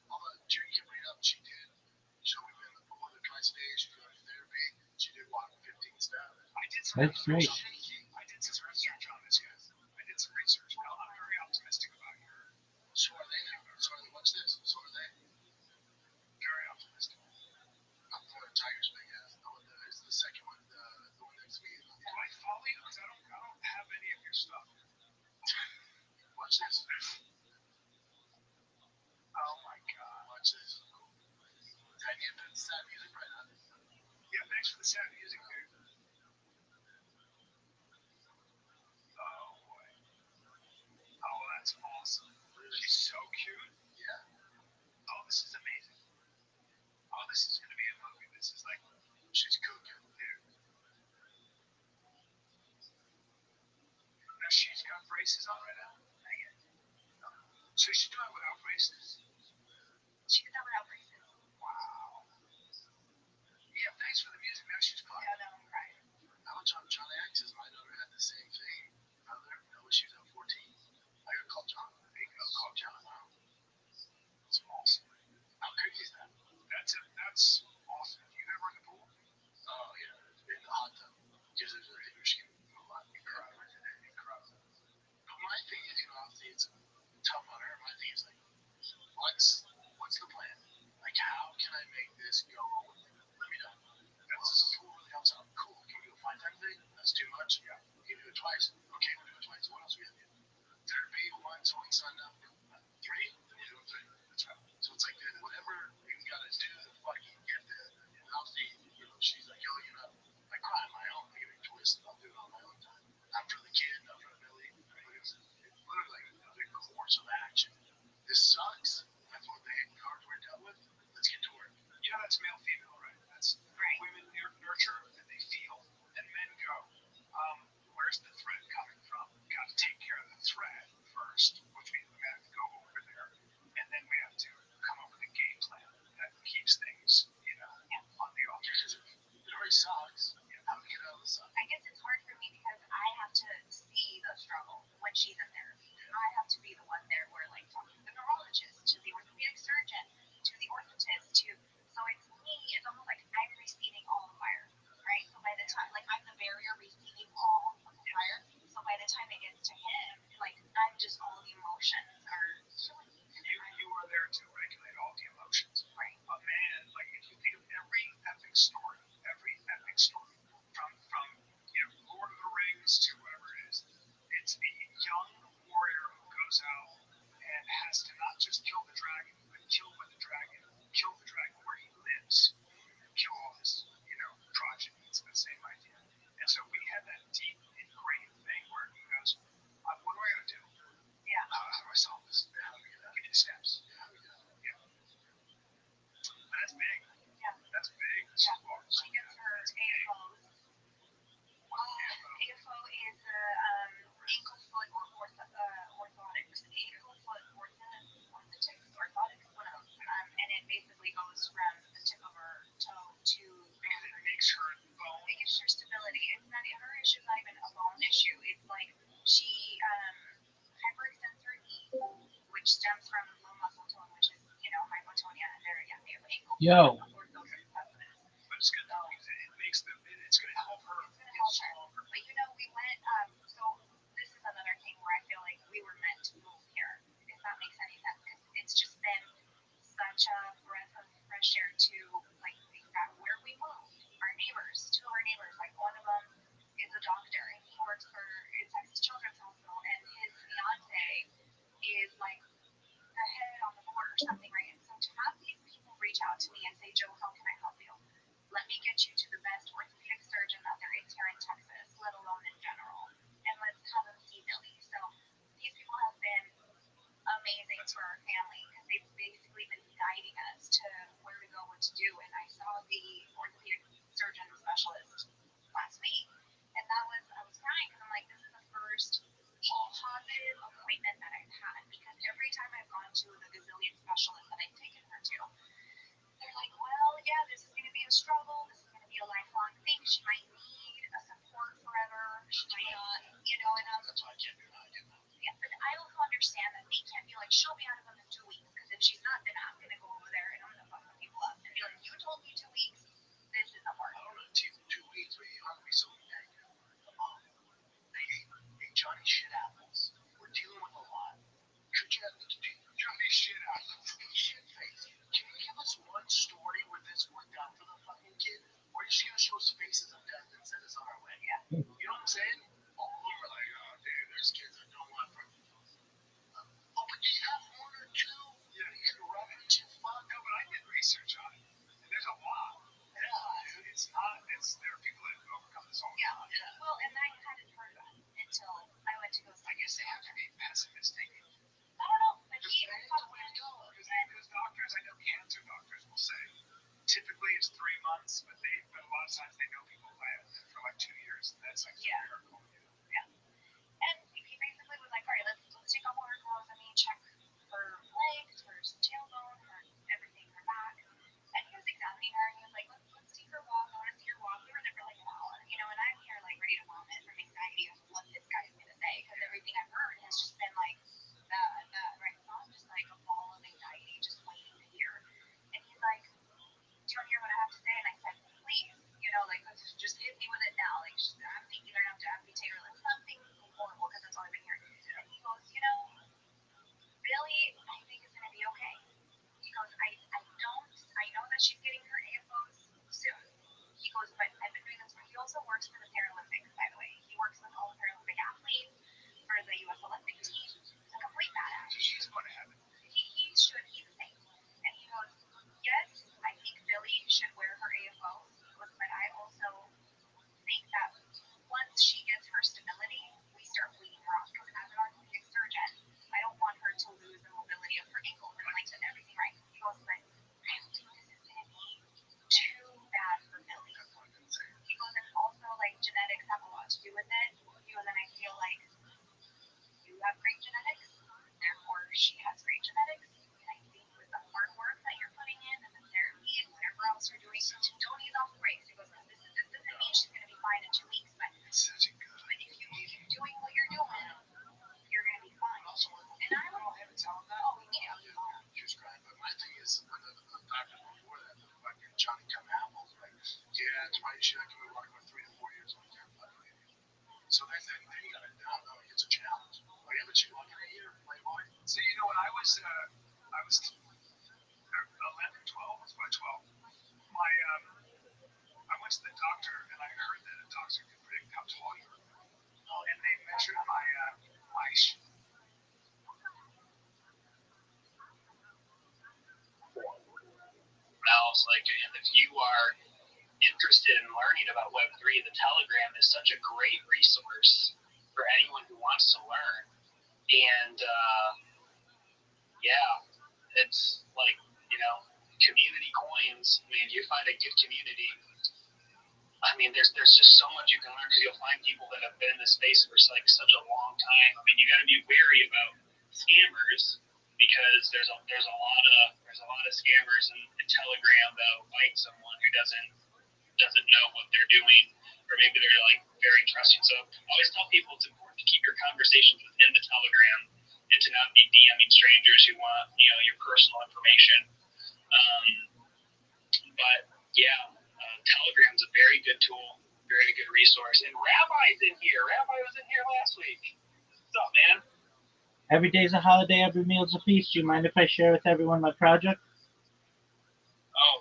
All the Jerry can bring up, she did. She'll be in the pool of the tri-state, she's going to therapy, she did walk 15 steps.
I did some
That's great.
I did some research on this, guys. I did some research. I'm very optimistic about your.
So are they now. So are they, watch this. So are they.
Very optimistic.
I'm going to Tiger's big ass. It's the second one, the one next week.
Do I follow you? Because I don't have any of your stuff.
Watch this.
Oh my god.
Watch this. I need to put the sad music right now.
Yeah, thanks for the sad music, dude. Oh boy. Oh, that's awesome. She's so cute.
Yeah.
Oh, this is amazing. Oh, this is gonna be a movie. This is like,
She's cooking.
dude. Now she's got braces on right now. So she's doing it without braces.
She did that without braces.
Wow. Yeah, thanks for the music. Now she's caught.
Yeah, that I'm crying.
I was on John X's. My daughter had the same thing. When she was at 14. I got called John.
There you go. Call John.
Wow.
That's awesome.
How crazy is that?
That's awesome. You ever in the pool?
Oh, yeah. In the hot tub. Because there's a bigger skin. A lot.
Incredible.
But my thing is, obviously it's tough on her. My thing is like, what's the plan? Like, how can I make this go? Let me know. Well, the pool really helps out. Cool. Can we go 5 times a day? That's too much. Yeah. Can we do it twice? Okay, we'll do it twice. What else we have to do? Therapy, once, when we signed up. 3? Then we're doing 3. That's right. So it's like, whatever we gotta do to fucking get there. And obviously, she's like, yo, I cry on my own. I get twisted. I'll do it on my own time. Not for the kid, not for the Billy. It's literally like another course of action. This sucks. That's what the cards we're dealt with. Let's get to work.
That's male female, right? That's
Right.
women nurture and they feel, and men go. Where's the threat coming from? Got to take care of the threat first, which means we have to go over there, and then we have to come up with a game plan that keeps things, on the off.
Because it already sucks. How do we get out of the suck?
I guess it's hard for me because I have to see the struggle when she's in therapy. I have to be the one there where, like, talking to the neurologist, to the orthopedic surgeon, to the orthotist, so it's me, it's almost like I'm receiving all the fire, right? So by the time, like, I'm the barrier receiving all of the fire, so by the time it gets to him, like, I'm just, all the emotions are killing me.
You are there to regulate all the emotions.
Right.
A man, like, if you think of every epic story, from Lord of the Rings to whatever it is, it's the young warrior who goes out and has to not just kill the dragon, but kill the dragon where he lives, kill all his, progeny. It's the same idea. And so we had that deep ingrained thing where he goes, what do I gotta do?
Yeah.
How do I solve this? How do we get that? Give me the steps. How do we do that? Yeah. But that's big.
Yeah.
That's big.
Yeah. She gets her AFOs. AFO is ankle foot or orthotics. Ankle foot orthotics, one of those. And it basically goes from the tip of her toe to
because it makes her bone.
It gives her stability. It's not her issue. Not even a bone issue. It's like she hyperextends her knee, which stems from low muscle tone, which is hypotonia, and they have ankle.
Yo.
Orthosis. That's what it is.
But it's good though because it makes them. It's going to help her.
It's going to help her. But we went. So this is another thing where I feel like we were meant to move here. If that makes any sense, because it's just been such a breath of fresh air to like that where we moved. Our neighbors, two of our neighbors, like one of them is a doctor and he works for Texas Children's Hospital, and his fiance is like the head on the board or something, right? And so to have these people reach out to me and say, Joe, how can I help you? Let me get you to the best orthopedic surgeon that there is here in Texas, let alone in general. And let's have them see Billy. So these people have been amazing to our family because they've basically been guiding us to where to go, what to do. And I saw the orthopedic surgeon specialist last week, and I was crying because I'm like, this is the first positive appointment that I've had, because every time I've gone to the gazillion specialists that I've taken her to, they're like, well, yeah, this is going to be a struggle. This is going to be a lifelong thing. She might need a support forever. She might not, and I'm yeah, but I also understand that they can't be like, she'll be out of them in 2 weeks, because if she's not, then I'm going to go over there and I'm going to fuck some people up and be like, you told me 2 weeks. This isn't working.
I don't know, 2 weeks, but you have to be so negative. Hey, Johnny shit apples. We're dealing with a lot. Could you have me do Johnny shit apples? Shit face. Can you give us one story where this worked out for the fucking kid? Or is she gonna show us faces of death and send us on our way?
Yeah.
You know what I'm saying? All of them are like, oh, dude, there's kids that don't want to. Oh, but do you have one or two? Yeah, you can rub it into fun. No, but I did research on it. And there's a lot. Yeah, dude, there are people that overcome this all the time.
Yeah. Well, and I hadn't heard that until I went to go see.
I guess they have to be pessimistic.
I don't know, but he
because doctors, I know cancer doctors will say, typically it's 3 months, but a lot of times they know people live for like 2 years, and that's like a miracle.
Yeah. And he basically was like, all right, let's take off all her clothes. Let me check her legs, her tailbone, her everything, her back. And he was examining her, and he was like, let's see her walk. I want to see her walk. We were there for like an hour, and I'm here like ready to vomit from anxiety of what this guy's gonna say, because everything I've heard has just been like right now I'm just like a ball of anxiety, just waiting to hear. And he's like, do you want to hear what I have to say? And I said, please, like just hit me with it now. Like I'm thinking they're gonna have to amputate her, like something horrible, because that's all I've been hearing. And he goes, Billy, I think it's gonna be okay. He goes, I know that she's getting her AFOs soon. He goes, but I've been doing this for. He also works for the Paralympics, by the way. He works with all the Paralympic athletes for the U.S. Olympic team. He's a complete badass.
She's going to have it.
He should. He's safe. And he goes, yes, I think Billy should wear her AFOs. He goes, but I also think that once she gets her stability, we start weaning her off. Because as an orthopedic surgeon, I don't want her to lose the mobility of her ankles and legs and everything, right? He goes, but I don't think this is going to be too bad for Billy. He goes, and also, like, genetics have a lot to do with it. He goes, and I feel like you have great genetics, therefore she has great genetics. And I think with the hard work that you're putting in and the therapy and whatever else you're doing, don't ease off the brakes. He goes, this doesn't mean she's going to be fine in 2 weeks, but if you keep doing what you're doing, you're going to be fine. And I don't have to tell him that. Oh, yeah.
She was crying, but my thing is, the doctor before that, the fucking Johnny come apples, right? Yeah, that's why she's not going to be walking for 3 to 4 years on the So that's that thing you gotta know, it's a challenge. Oh yeah, but you walking in here, Playboy. So when I was 11, 12, was my 12. I went to the doctor and I heard that a doctor could predict how tall you were. And they measured my
else. Like, and if you are interested in learning about Web3, the Telegram is such a great resource for anyone who wants to learn. And yeah, it's like, community coins. I mean, if you find a good community, I mean, there's just so much you can learn because you'll find people that have been in this space for like such a long time. I mean, you got to be wary about scammers because there's a lot of scammers in Telegram that will fight someone who doesn't know what they're doing, or maybe they're like very trusting. So I always tell people it's important to keep your conversations within the Telegram and to not be DMing strangers who want your personal information. But yeah, Telegram's a very good tool, very good resource. And Rabbi's in here. Rabbi was in here last week. What's up, man?
Every day's a holiday, every meal's a feast. Do you mind if I share with everyone my project?
Oh,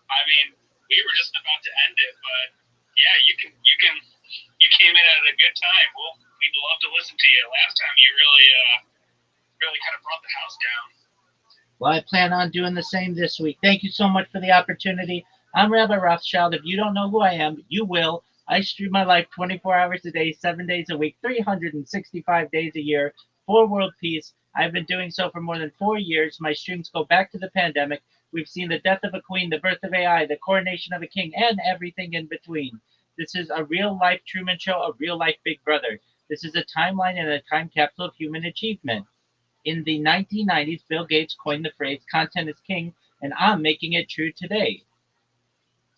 I mean, we were just about to end it, but yeah, you came in at a good time. We'd love to listen to you. Last time you really kind of brought the house down.
Well, I plan on doing the same this week. Thank you so much for the opportunity. I'm Rabbi Rothschild. If you don't know who I am, you will. I stream my life 24 hours a day, 7 days a week, 365 days a year for world peace. I've been doing so for more than 4 years. My streams go back to the pandemic. We've seen the death of a queen, the birth of AI, the coronation of a king, and everything in between. This is a real life Truman Show, a real life Big Brother. This is a timeline and a time capsule of human achievement. In the 1990s, Bill Gates coined the phrase content is king, and I'm making it true today.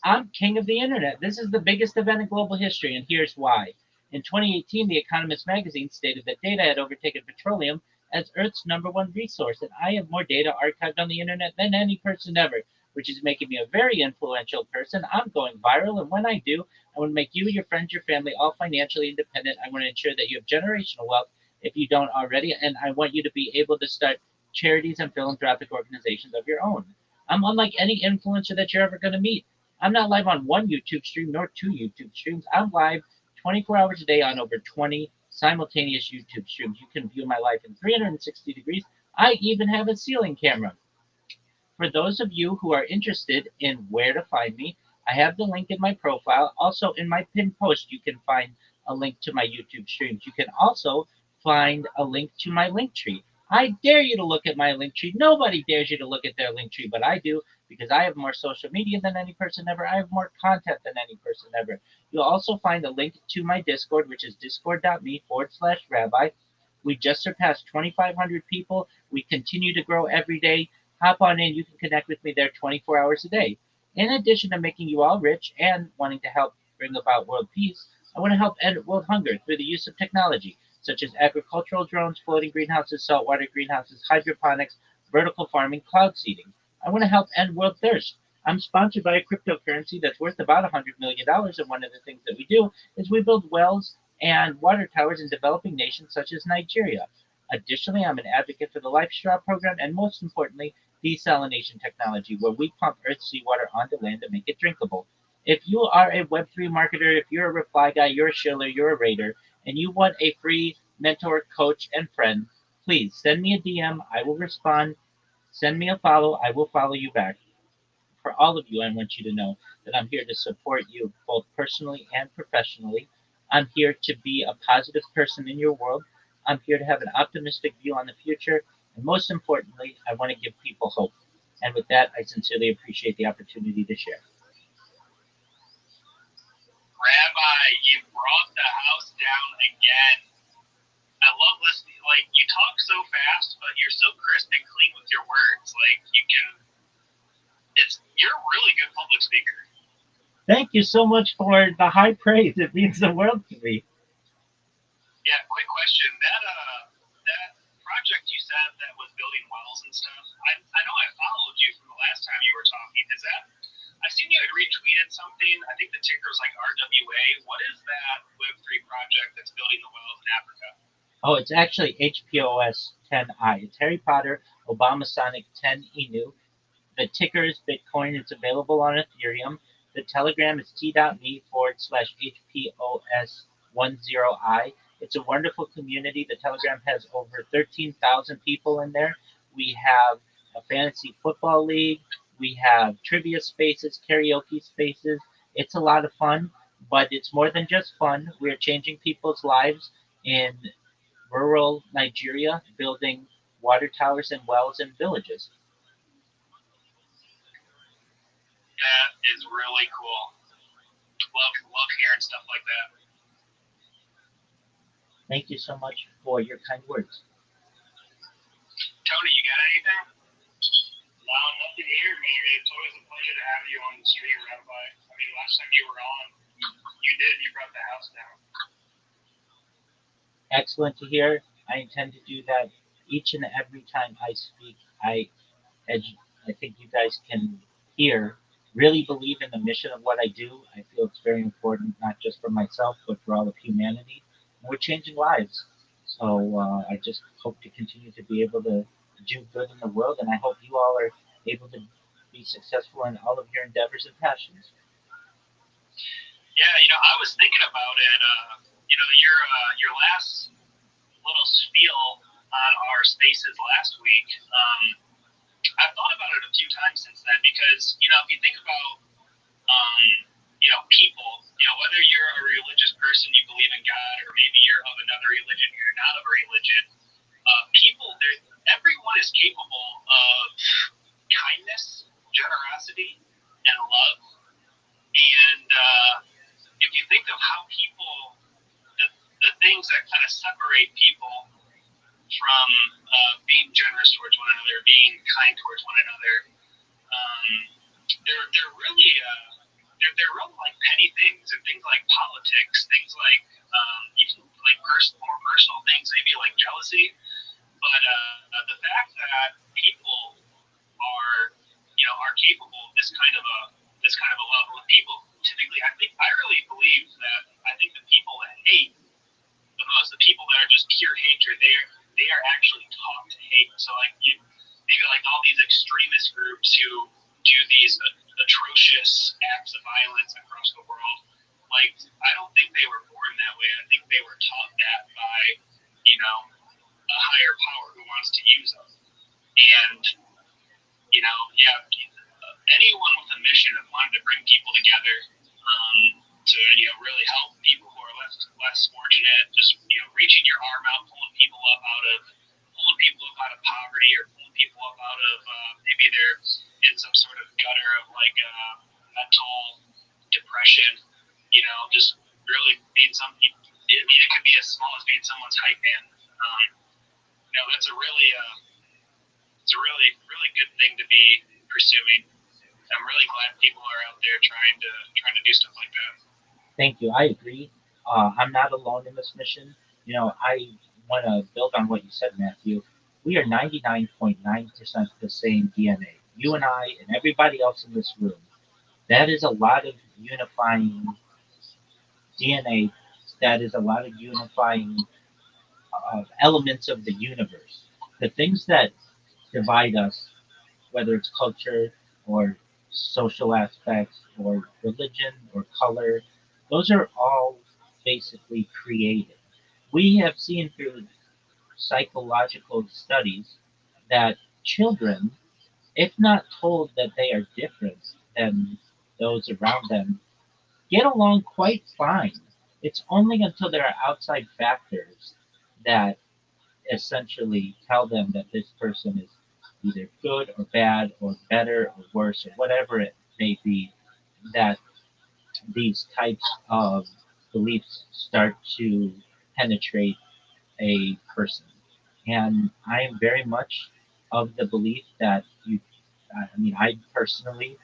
I'm king of the internet. This is the biggest event in global history, and here's why. In 2018, The Economist magazine stated that data had overtaken petroleum as Earth's #1 resource, and I have more data archived on the internet than any person ever, which is making me a very influential person. I'm going viral, and when I do, I want to make you, your friends, your family all financially independent. I want to ensure that you have generational wealth if you don't already, and I want you to be able to start charities and philanthropic organizations of your own. I'm unlike any influencer that you're ever going to meet. I'm not live on one YouTube stream nor two YouTube streams. I'm live 24 hours a day on over 20 simultaneous YouTube streams. You can view my life in 360 degrees. I even have a ceiling camera. For those of you who are interested in where to find me, I have the link in my profile. Also, in my pinned post, you can find a link to my YouTube streams. You can also find a link to my link tree. I dare you to look at my link tree. Nobody dares you to look at their link tree, but I do because I have more social media than any person ever. I have more content than any person ever. You'll also find a link to my Discord, which is discord.me/rabbi. We just surpassed 2,500 people. We continue to grow every day. Hop on in. You can connect with me there 24 hours a day. In addition to making you all rich and wanting to help bring about world peace, I want to help end world hunger through the use of technology, such as agricultural drones, floating greenhouses, saltwater greenhouses, hydroponics, vertical farming, cloud seeding. I want to help end world thirst. I'm sponsored by a cryptocurrency that's worth about $100 million, and one of the things that we do is we build wells and water towers in developing nations such as Nigeria. Additionally, I'm an advocate for the Life Straw program and, most importantly, desalination technology, where we pump Earth's seawater onto land to make it drinkable. If you are a Web3 marketer, if you're a reply guy, you're a shiller, you're a raider, and you want a free mentor, coach, and friend, please send me a DM. I will respond. Send me a follow. I will follow you back. For all of you, I want you to know that I'm here to support you both personally and professionally. I'm here to be a positive person in your world. I'm here to have an optimistic view on the future. And most importantly, I want to give people hope. And with that, I sincerely appreciate the opportunity to share.
Rabbi, you brought the house down again. I love listening. Like, you talk so fast, but you're so crisp and clean with your words. Like, you're a really good public speaker.
Thank you so much for the high praise. It means the world to me.
Yeah, quick question. That project you said that was building wells and stuff, I know I followed you from the last time you were talking. Is that, I seen you had retweeted something. I think the ticker was like RWA. What is that Web3 project that's building the wells in Africa?
Oh, it's actually HPOS 10I. It's Harry Potter, Obama Sonic 10 Inu. The ticker is Bitcoin. It's available on Ethereum. The Telegram is t.me/HPOS10I. It's a wonderful community. The Telegram has over 13,000 people in there. We have a fantasy football league. We have trivia spaces, karaoke spaces. It's a lot of fun, but it's more than just fun. We're changing people's lives in rural Nigeria, building water towers and wells in villages.
That is really cool. Love hearing stuff like that.
Thank you so much for your kind words.
Tony, you got anything?
No, nothing here, man. It's always a pleasure to have you on the stream, Rabbi. I mean, last time you were on, you brought the house down.
Excellent to hear. I intend to do that each and every time I speak. As I think you guys can hear, really believe in the mission of what I do. I feel it's very important, not just for myself, but for all of humanity. And we're changing lives. So I just hope to continue to be able to do good in the world, and I hope you all are able to be successful in all of your endeavors and passions.
Yeah, I was thinking about it. Your last little spiel on our spaces last week. I've thought about it a few times since then because if you think about people, whether you're a religious person, you believe in God, or maybe you're of another religion, you're not of a religion. People, everyone is capable of kindness, generosity, and love. And if you think of how people, the things that kind of separate people from being generous towards one another, being kind towards one another, they're really they're really like petty things, and things like politics, things like even like more personal things, maybe like jealousy. But the fact that people are capable of this kind of a level of people, typically, I really believe that I think the people that hate the most, the people that are just pure hatred, they are actually taught to hate. So like maybe like all these extremist groups who do these atrocious acts of violence across the world, like I don't think they were born that way. I think they were taught that by a higher power who wants to use them. And yeah, anyone with a mission of wanting to bring people together, to really help people who are less fortunate, just reaching your arm out, pulling people up out of poverty, or pulling people up out of maybe they're in some sort of gutter of like mental depression. Just really being some people. I mean, it could be as small as being someone's hype man. That's a really good thing to be pursuing. I'm really glad people are out there trying to do stuff like that.
Thank you. I agree. I'm not alone in this mission. I want to build on what you said, Matthew. We are 99.9% the same DNA. You and I and everybody else in this room. That is a lot of unifying DNA. That is a lot of unifying elements of the universe. The things that divide us, whether it's culture or social aspects or religion or color, those are all basically created. We have seen through psychological studies that children, if not told that they are different than those around them, get along quite fine. It's only until there are outside factors that essentially tell them that this person is either good or bad or better or worse or whatever it may be, that these types of beliefs start to penetrate a person. And I am very much of the belief that I personally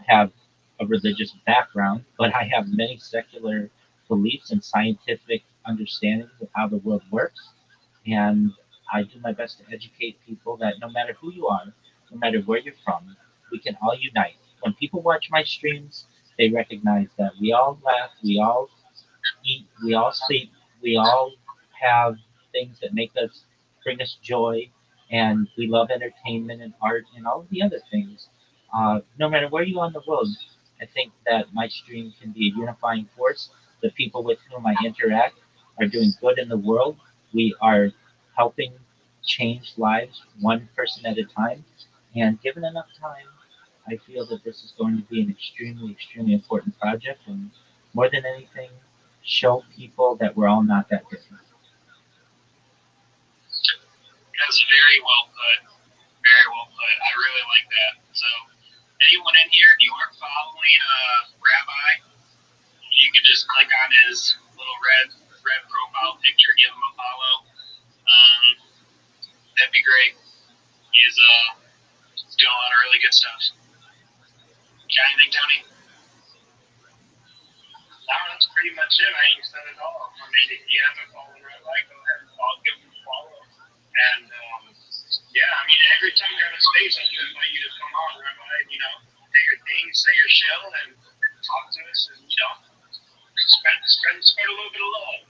have a religious background, but I have many secular beliefs and scientific understandings of how the world works. And I do my best to educate people that no matter who you are, no matter where you're from, we can all unite. When people watch my streams, they recognize that we all laugh, we all eat, we all sleep, we all have things that make us bring us joy, and we love entertainment and art and all of the other things. No matter where you are in the world, I think that my stream can be a unifying force. The people with whom I interact are doing good in the world. We are helping change lives one person at a time, and given enough time, I feel that this is going to be an extremely, extremely important project, and more than anything, show people that we're all not that different.
That's very well put. Very well put. I really like that. So, anyone in here, if you aren't following Rabbi, you can just click on his little red profile picture, give him a follow. That'd be great. He's doing a lot of really good stuff. Got anything, Tony? No, that's pretty much it. I ain't said it all. I mean, if you haven't followed Rabbi, go ahead and give him a follow. And yeah, I mean, every time you're in a space, I do invite you to come on, Rabbi. You know, do your thing, say your shill, and talk to us, and you know, spread a little bit of love.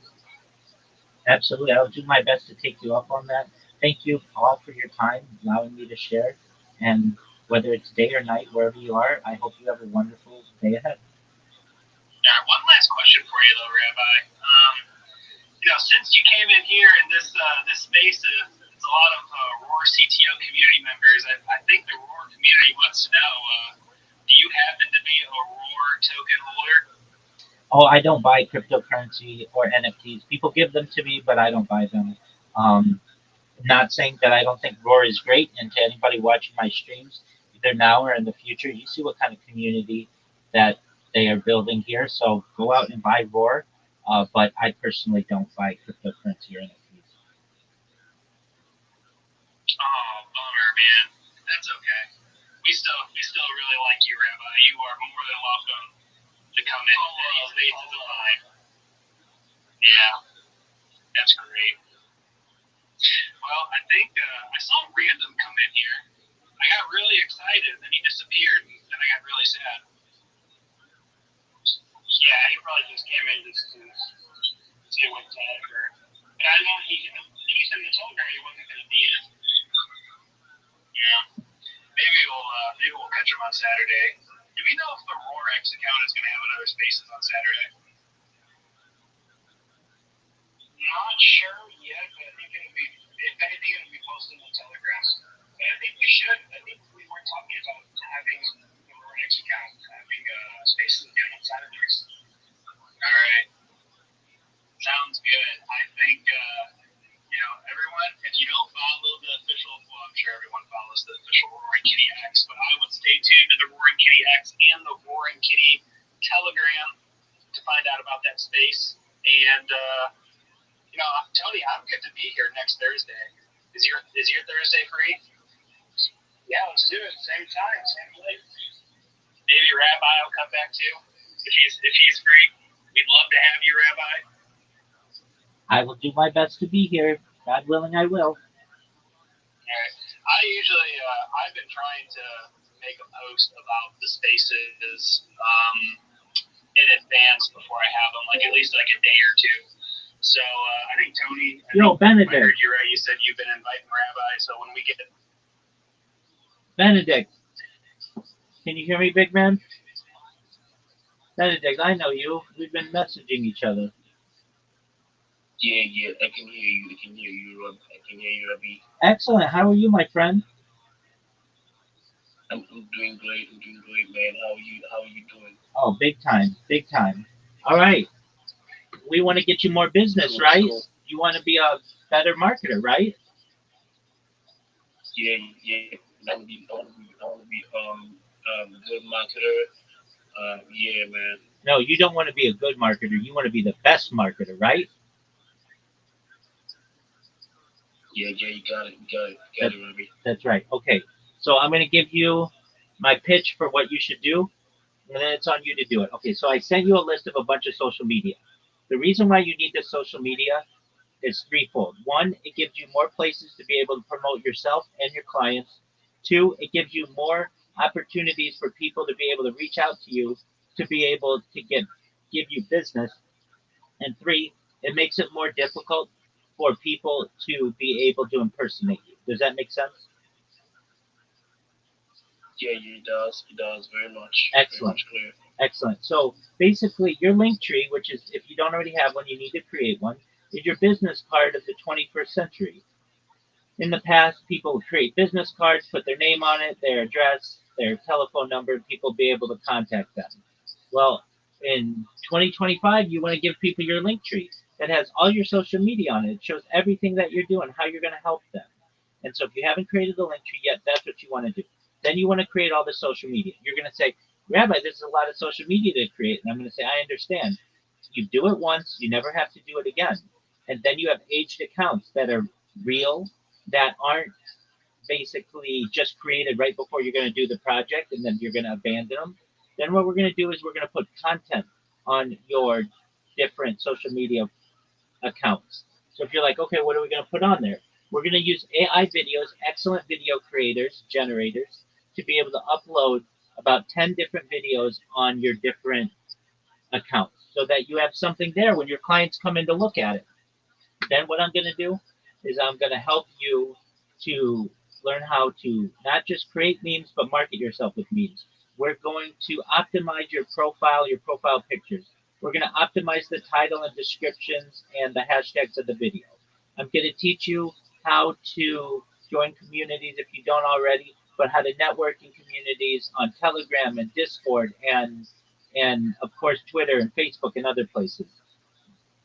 Absolutely. I'll do my best to take you up on that. Thank you all for your time, allowing me to share. And whether it's day or night, wherever you are, I hope you have a wonderful day ahead.
All right, one last question for you, though, Rabbi. You know, since you came in here in this space, it's a lot of Roar CTO community members. I think the Roar community wants to know: do you happen to be a Roar token holder?
Oh, I don't buy cryptocurrency or NFTs. People give them to me, but I don't buy them. Not saying that I don't think Roar is great, and to anybody watching my streams, either now or in the future, you see what kind of community that they are building here. So go out and buy Roar, but I personally don't buy cryptocurrency or NFTs.
Oh, bummer, man. That's okay. We still really like you, Rabbi. You are more than welcome to come in any spaces of mine. Yeah, that's great. Well, I think I saw Random come in here. I got really excited, and then he disappeared, and then I got really sad. Yeah, he probably just came in just to see what tag or. And I know I think he said in the Telegram he wasn't going to be in. Yeah, maybe we'll catch him on Saturday. Do we know if the RoarX account is going to have another Spaces on Saturday? Not sure yet, but I think it'll be. If anything, it'll be posted on Telegram. And I think we should. I think we were talking about having the RoarX account having Spaces again on Saturdays. All right. Sounds good. I think, you know, everyone, if you don't follow the official, well, I'm sure everyone follows the official Roaring Kitty X, but I would stay tuned to the Roaring Kitty X and the Roaring Kitty Telegram to find out about that space. And, you know, Tony, I'm good to be here next Thursday. Is your Thursday free? Yeah, let's do it. Same time, same place. Maybe Rabbi will come back too, if he's free. We'd love to have you, Rabbi.
I will do my best to be here. God willing, I will.
All right. I've been trying to make a post about the spaces in advance before I have them, like at least like a day or two. So I think Tony,
Benedict.
I heard you right. You said you've been inviting Rabbi. So when we get
Benedict, can you hear me, big man? Benedict, I know you. We've been messaging each other.
Yeah, I can hear you. I can hear you, Rob. I can hear you, Rabbi.
Excellent. How are you, my friend?
I'm doing great. I'm doing great, man. How are you doing?
Oh, big time, big time. All right. We want to get you more business, right? Cool. You want to be a better marketer, right?
Yeah. I want to be a good marketer. Yeah, man.
No, you don't want to be a good marketer. You want to be the best marketer, right?
Yeah, you got it, Rabbi.
That's right. Okay. So I'm going to give you my pitch for what you should do, and then it's on you to do it. Okay, so I sent you a list of a bunch of social media. The reason why you need this social media is threefold. One, it gives you more places to be able to promote yourself and your clients. Two, it gives you more opportunities for people to be able to reach out to you to be able to give you business. And three, it makes it more difficult for people to be able to impersonate you. Does that make sense?
Yeah, it does. It does very much.
Excellent.
Very much clear.
Excellent. So basically, your link tree, which is, if you don't already have one, you need to create one, is your business card of the 21st century. In the past, people would create business cards, put their name on it, their address, their telephone number, and people be able to contact them. Well, in 2025, you want to give people your link tree that has all your social media on it. It shows everything that you're doing, how you're going to help them. And so if you haven't created the link tree yet, that's what you want to do. Then you want to create all the social media. You're going to say, Rabbi, there's a lot of social media to create. And I'm going to say, I understand. You do it once, you never have to do it again. And then you have aged accounts that are real, that aren't basically just created right before you're going to do the project and then you're going to abandon them. Then what we're going to do is we're going to put content on your different social media accounts. So if you're like, okay, what are we going to put on there? We're going to use AI videos, excellent video creators, generators, to be able to upload about 10 different videos on your different accounts so that you have something there when your clients come in to look at it. Then what I'm going to do is I'm going to help you to learn how to not just create memes, but market yourself with memes. We're going to optimize your profile pictures. We're going to optimize the title and descriptions and the hashtags of the video. I'm going to teach you how to join communities if you don't already, but how to network in communities on Telegram and Discord and of course Twitter and Facebook and other places.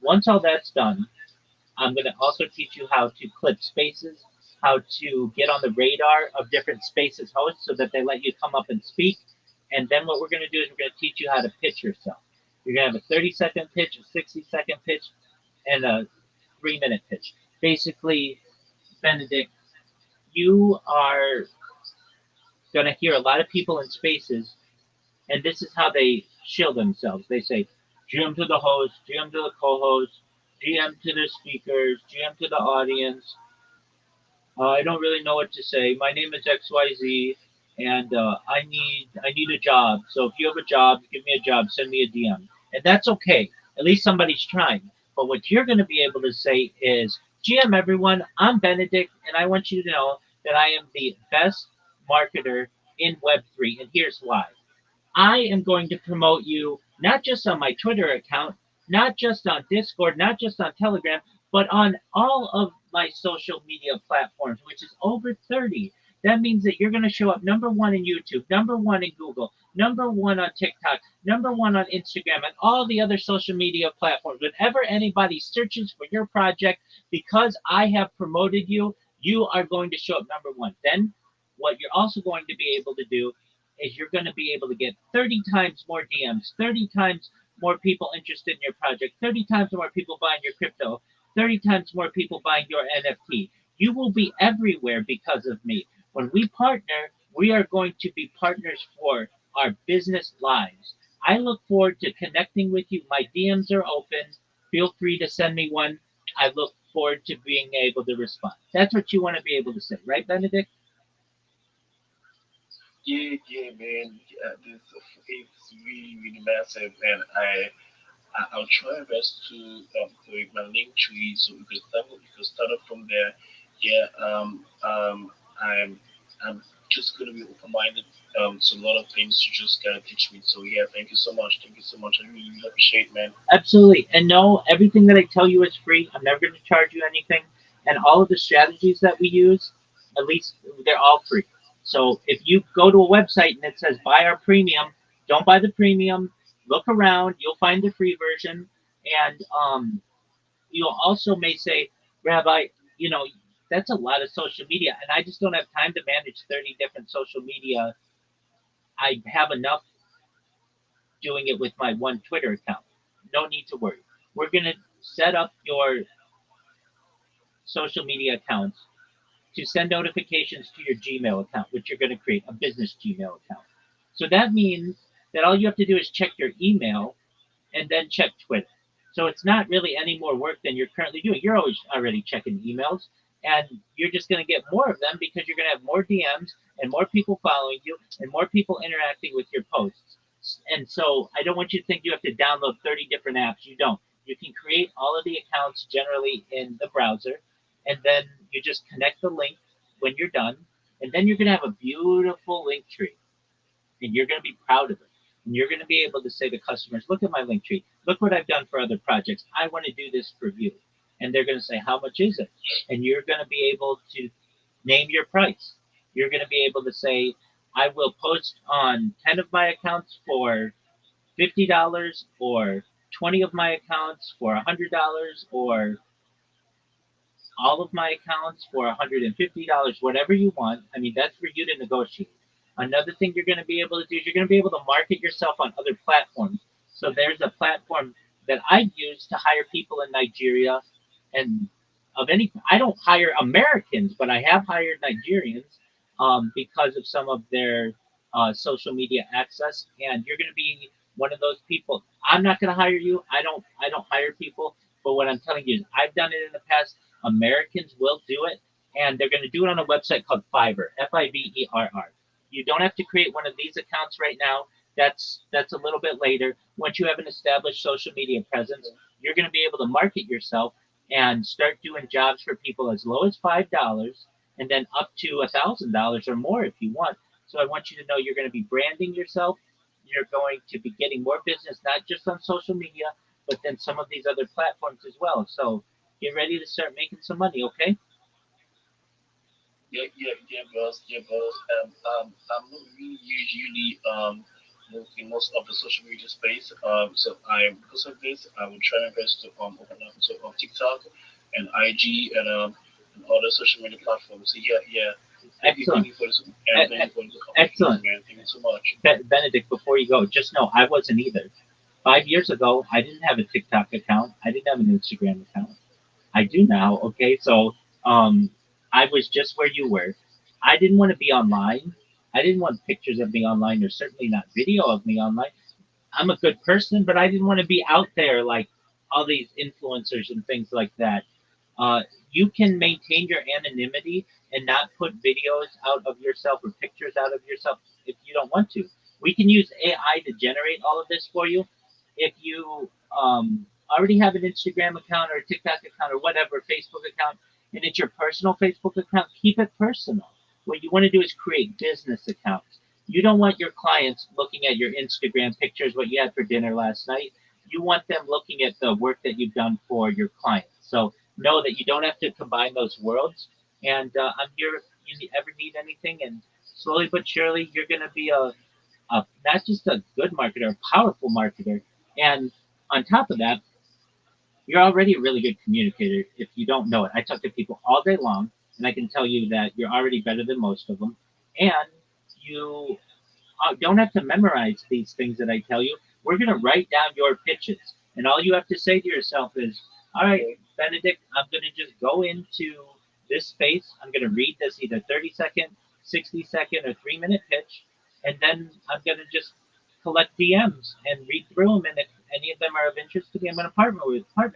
Once all that's done, I'm going to also teach you how to clip spaces, how to get on the radar of different spaces hosts so that they let you come up and speak. And then what we're going to do is we're going to teach you how to pitch yourself. You're going to have a 30-second pitch, a 60-second pitch, and a 3-minute pitch. Basically, Benedict, you are going to hear a lot of people in spaces, and this is how they shield themselves. They say, GM to the host, GM to the co-host, GM to the speakers, GM to the audience. I don't really know what to say. My name is XYZ, and I need a job. So if you have a job, give me a job. Send me a DM, and that's okay. At least somebody's trying. But what you're going to be able to say is, GM everyone, I'm Benedict, and I want you to know that I am the best marketer in Web3, and here's why. I am going to promote you not just on my Twitter account, not just on Discord, not just on Telegram, but on all of my social media platforms, which is over 30. That means that you're going to show up number one in YouTube, number one in Google, number one on TikTok, number one on Instagram, and all the other social media platforms. Whenever anybody searches for your project, because I have promoted you, you are going to show up number one. Then, what you're also going to be able to do is you're going to be able to get 30 times more DMs, 30 times more people interested in your project, 30 times more people buying your crypto, 30 times more people buying your NFT. You will be everywhere because of me. When we partner, we are going to be partners for our business lives. I look forward to connecting with you. My DMs are open. Feel free to send me one. I look forward to being able to respond. That's what you want to be able to say, right, Benedict?
Yeah, man. This it's really, really massive, and I'll try my best to make my link tree so we can start up from there. Yeah. I'm just gonna be open minded. So a lot of things you just gotta teach me. So yeah, thank you so much. Thank you so much. I really, really appreciate, it, man.
Absolutely. And no, everything that I tell you is free. I'm never going to charge you anything. And all of the strategies that we use, at least they're all free. So if you go to a website and it says buy our premium, don't buy the premium. Look around. You'll find the free version. And you'll also may say, Rabbi, you know, that's a lot of social media. And I just don't have time to manage 30 different social media. I have enough doing it with my one Twitter account. No need to worry. We're going to set up your social media accounts to send notifications to your Gmail account, which you're going to create a business Gmail account. So that means that all you have to do is check your email and then check Twitter. So it's not really any more work than you're currently doing. You're always already checking emails, and you're just going to get more of them because you're going to have more DMs and more people following you and more people interacting with your posts. And so I don't want you to think you have to download 30 different apps. You don't. You can create all of the accounts generally in the browser, and then you just connect the link when you're done, and then you're going to have a beautiful link tree and you're going to be proud of it. And you're going to be able to say to customers, look at my link tree. Look what I've done for other projects. I want to do this for you. And they're going to say, how much is it? And you're going to be able to Name your price. You're going to be able to say, I will post on 10 of my accounts for $50, or 20 of my accounts for $100, or all of my accounts for $150, whatever you want. I mean, that's for you to negotiate. Another thing you're going to be able to do is you're going to be able to market yourself on other platforms. So there's a platform that I use to hire people in Nigeria, and of any, I don't hire Americans, but I have hired Nigerians because of some of their social media access. And you're going to be one of those people. I'm not going to hire you. I don't hire people. But what I'm telling you is, I've done it in the past. Americans will do it, and they're going to do it on a website called Fiverr, Fiverr. You don't have to create one of these accounts right now. That's a little bit later. Once you have an established social media presence, you're going to be able to market yourself and start doing jobs for people as low as $5, and then up to $1,000 or more if you want. So I want you to know you're going to be branding yourself. You're going to be getting more business, not just on social media, but then some of these other platforms as well. So get ready to start making some money, okay?
Yeah, boss, yeah, boss. I'm not really usually in most of the social media space. So I because of this, I will try my best to open up to TikTok and IG and other social media platforms. So yeah.
Excellent.
Thank you for this, and thank you for the opportunity,
Excellent.
man. Thank you so much.
Benedict, before you go, just know I wasn't either. 5 years ago, I didn't have a TikTok account. I didn't have an Instagram account. I do now. Okay, so um, I was just where you were. I didn't want to be online. I didn't want pictures of me online, or certainly not video of me online. I'm a good person, but I didn't want to be out there like all these influencers and things like that. Uh, you can maintain your anonymity and not put videos out of yourself or pictures out of yourself if you don't want to. We can use AI to generate all of this for you. If you already have an Instagram account or a TikTok account or whatever, Facebook account, and it's your personal Facebook account, keep it personal. What you want to do is create business accounts. You don't want your clients looking at your Instagram pictures, what you had for dinner last night. You want them looking at the work that you've done for your clients. So know that you don't have to combine those worlds. And I'm here if you ever need anything. And slowly but surely, you're going to be a not just a good marketer, a powerful marketer. And on top of that, you're already a really good communicator if you don't know it. I talk to people all day long, and I can tell you that you're already better than most of them. And you don't have to memorize these things that I tell you. We're going to write down your pitches. And all you have to say to yourself is, all right, Benedict, I'm going to just go into this space. I'm going to read this either 30-second, 60-second, or 3-minute pitch. And then I'm going to just collect DMs and read through them. And if any of them are of interest to me, I'm going to partner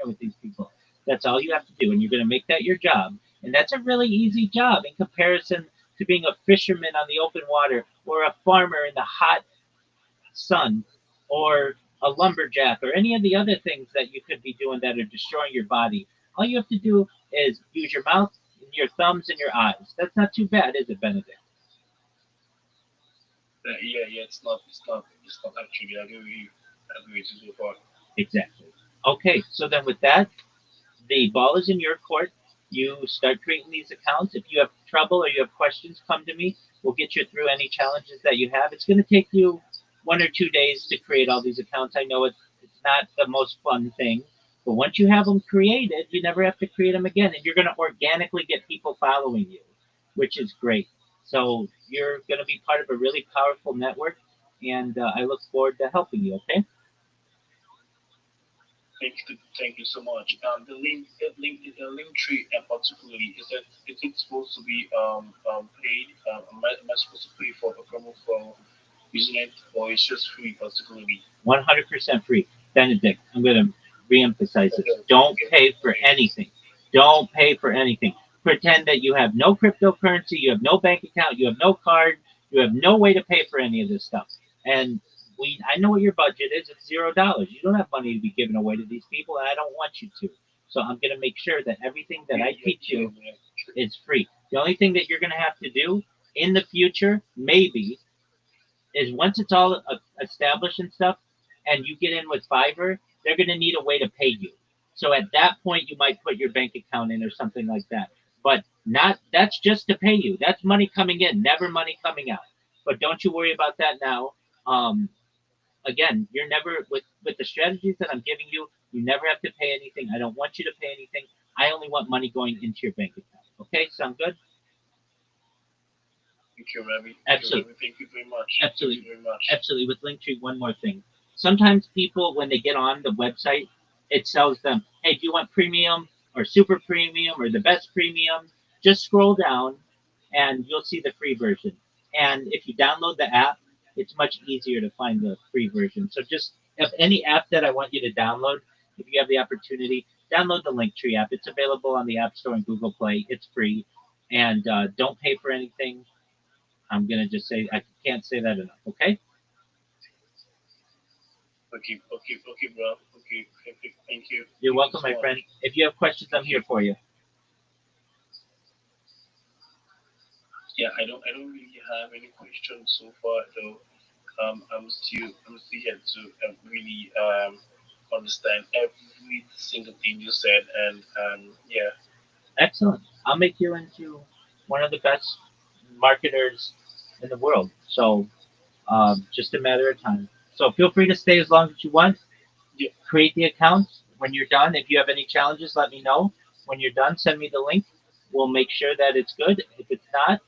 with these people. That's all you have to do. And you're going to make that your job. And that's a really easy job in comparison to being a fisherman on the open water, or a farmer in the hot sun, or a lumberjack, or any of the other things that you could be doing that are destroying your body. All you have to do is use your mouth, your thumbs, and your eyes. That's not too bad, is it, Benedict?
Yeah. It's not actually. I agree with you. I agree with you so far.
Exactly. Okay, so then with that, the ball is in your court. You start creating these accounts. If you have trouble or you have questions, come to me. We'll get you through any challenges that you have. It's going to take you 1 or 2 days to create all these accounts. I know it's not the most fun thing, but once you have them created, you never have to create them again, and you're going to organically get people following you, which is great. So you're going to be part of a really powerful network, and I look forward to helping you. Okay.
Thank you so much. The link tree, particularly, is it supposed to be paid? Am I supposed to pay for the promo for using it, or it's just free, particularly?
100% free. Benedict, I'm going to reemphasize this.
Okay,
Don't
okay,
pay for
okay.
anything. Don't pay for anything. Pretend that you have no cryptocurrency, you have no bank account, you have no card, you have no way to pay for any of this stuff. And I know what your budget is. It's $0. You don't have money to be giving away to these people, and I don't want you to. So I'm going to make sure that everything that
Yeah,
I
yeah,
teach
yeah,
you
yeah.
is free. The only thing that you're going to have to do in the future, maybe, is once it's all established and stuff, and you get in with Fiverr, they're going to need a way to pay you. So at that point, you might put your bank account in or something like that. But not that's just to pay you. That's money coming in, never money coming out. But don't you worry about that now. Um, Again, you're never with the strategies that I'm giving you. You never have to pay anything. I don't want you to pay anything. I only want money going into your bank account. Okay, sound good?
Thank you, Rabbi.
Absolutely.
Thank you very much.
Absolutely.
Thank you very much.
Absolutely. With Linktree, one more thing. Sometimes people, when they get on the website, it tells them, hey, do you want premium or super premium or the best premium? Just scroll down and you'll see the free version. And if you download the app, it's much easier to find the free version. So just if any app that I want you to download, if you have the opportunity, download the Linktree app. It's available on the App Store and Google Play. It's free. And don't pay for anything. I'm gonna just say I can't say that enough. Okay.
Okay, bro. Okay, thank you.
You're
Thank
welcome,
you so
my friend.
much.
If you have questions, I'm here for you.
Yeah, I don't really have any questions so far though. I'm still here to really understand every single thing you said, and yeah.
Excellent. I'll make you into one of the best marketers in the world. So just a matter of time. So feel free to stay as long as you want.
Yeah.
Create the account. When you're done, if you have any challenges, let me know. When you're done, send me the link. We'll make sure that it's good. If it's not,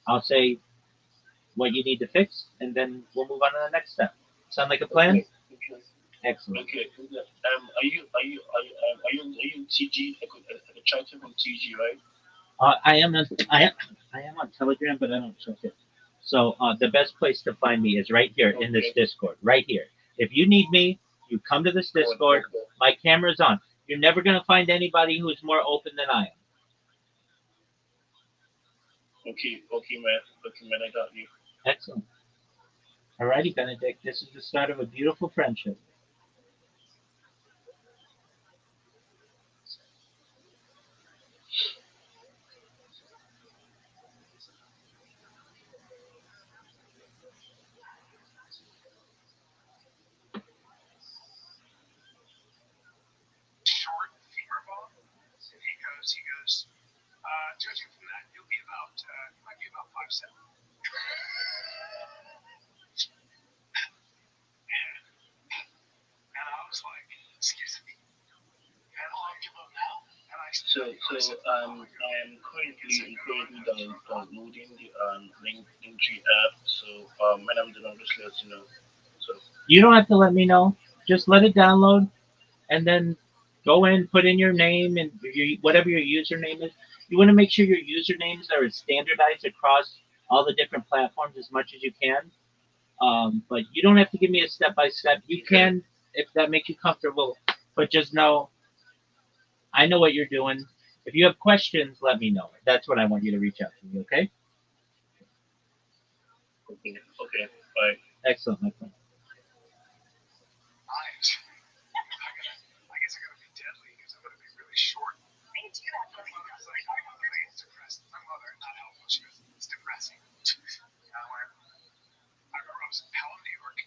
I'll say what you need to fix, and then we'll move on to the next step. Sound like a plan?
Okay.
Excellent.
Okay. Are you TG? I could try to from TG, right?
I am on Telegram, but I don't check it. So the best place to find me is right here in this
Okay.
Discord, right here. If you need me, you come to this Discord.
Okay.
My camera's on. You're never gonna find anybody who's more open than I am.
Okay, man. Okay, man. I got you.
Excellent. Alrighty, Benedict. This is the start of a beautiful friendship.
Short femur bone. And he goes, judging from that, you might be about 5'7". And I was like, excuse me. And I'll give up now. And
I am currently downloading the Linktree app. So when I'm done, I'll just let you know. So
You don't have to let me know. Just let it download, and then go in, put in your name and whatever your username is. You want to make sure your usernames are standardized across all the different platforms as much as you can. But you don't have to give me a step by step. You can if that makes you comfortable. But just know I know what you're doing. If you have questions, let me know. That's what I want you to reach out to me. Okay?
okay, bye.
Excellent, my friend.
I guess I gotta be deadly because I'm gonna be really short.
Me too, actually.
My mother's like, it's depressing. My mother, not helpful. She goes, it's depressing. I went, I was in Pelham, New York.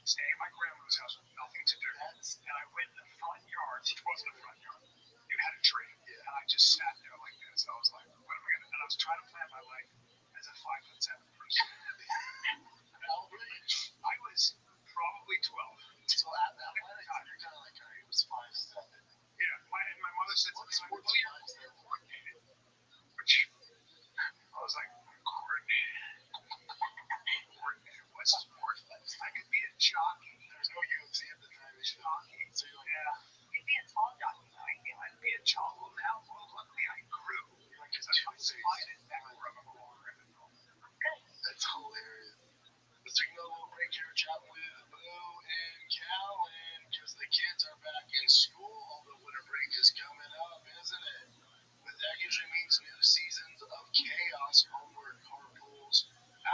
Staying at my grandmother's house with nothing to do. And I went in the front yard. It wasn't a front yard. It had a tree. And I just sat there like this. I was like, what am I gonna? And I was trying to plan my life as a 5'7" person. I was probably 12. So at that point, you're kind of like, all right, it was 5'7". Yeah, my mother said something like, well, you're coordinated. Which I was like, coordinated? Coordinated? What's sport? I could be a jockey. There's no UFC at the time. It's jockey. So you're like, yeah.
You'd be a tall jockey, though, I feel like.
Be a jockey. Well, now, luckily I grew. Because I was fighting back where I'm a longer than normal. That's hilarious. Let's take another little break here, chatting with Boo and Callan, because the kids are back in school, although winter break is coming up, isn't it? But that usually means new seasons of chaos, homework, carpools,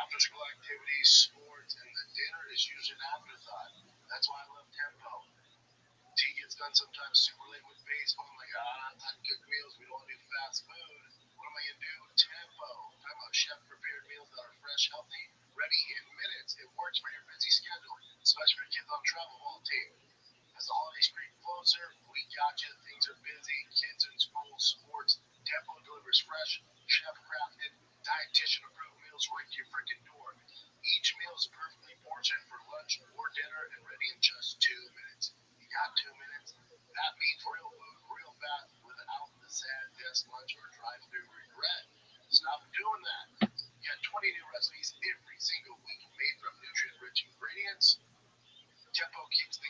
after school activities, sports, and the dinner is usually an afterthought. That's why I love tempo. T gets done sometimes super late with baseball. I'm like, not good meals. We don't want to do fast food. What am I going to do? Tempo. Talking about chef prepared meals that are fresh, healthy, ready in minutes. It works for your busy schedule, especially for kids on travel ball team. As the holidays creep closer, we got you. Things are busy. Kids in school, sports,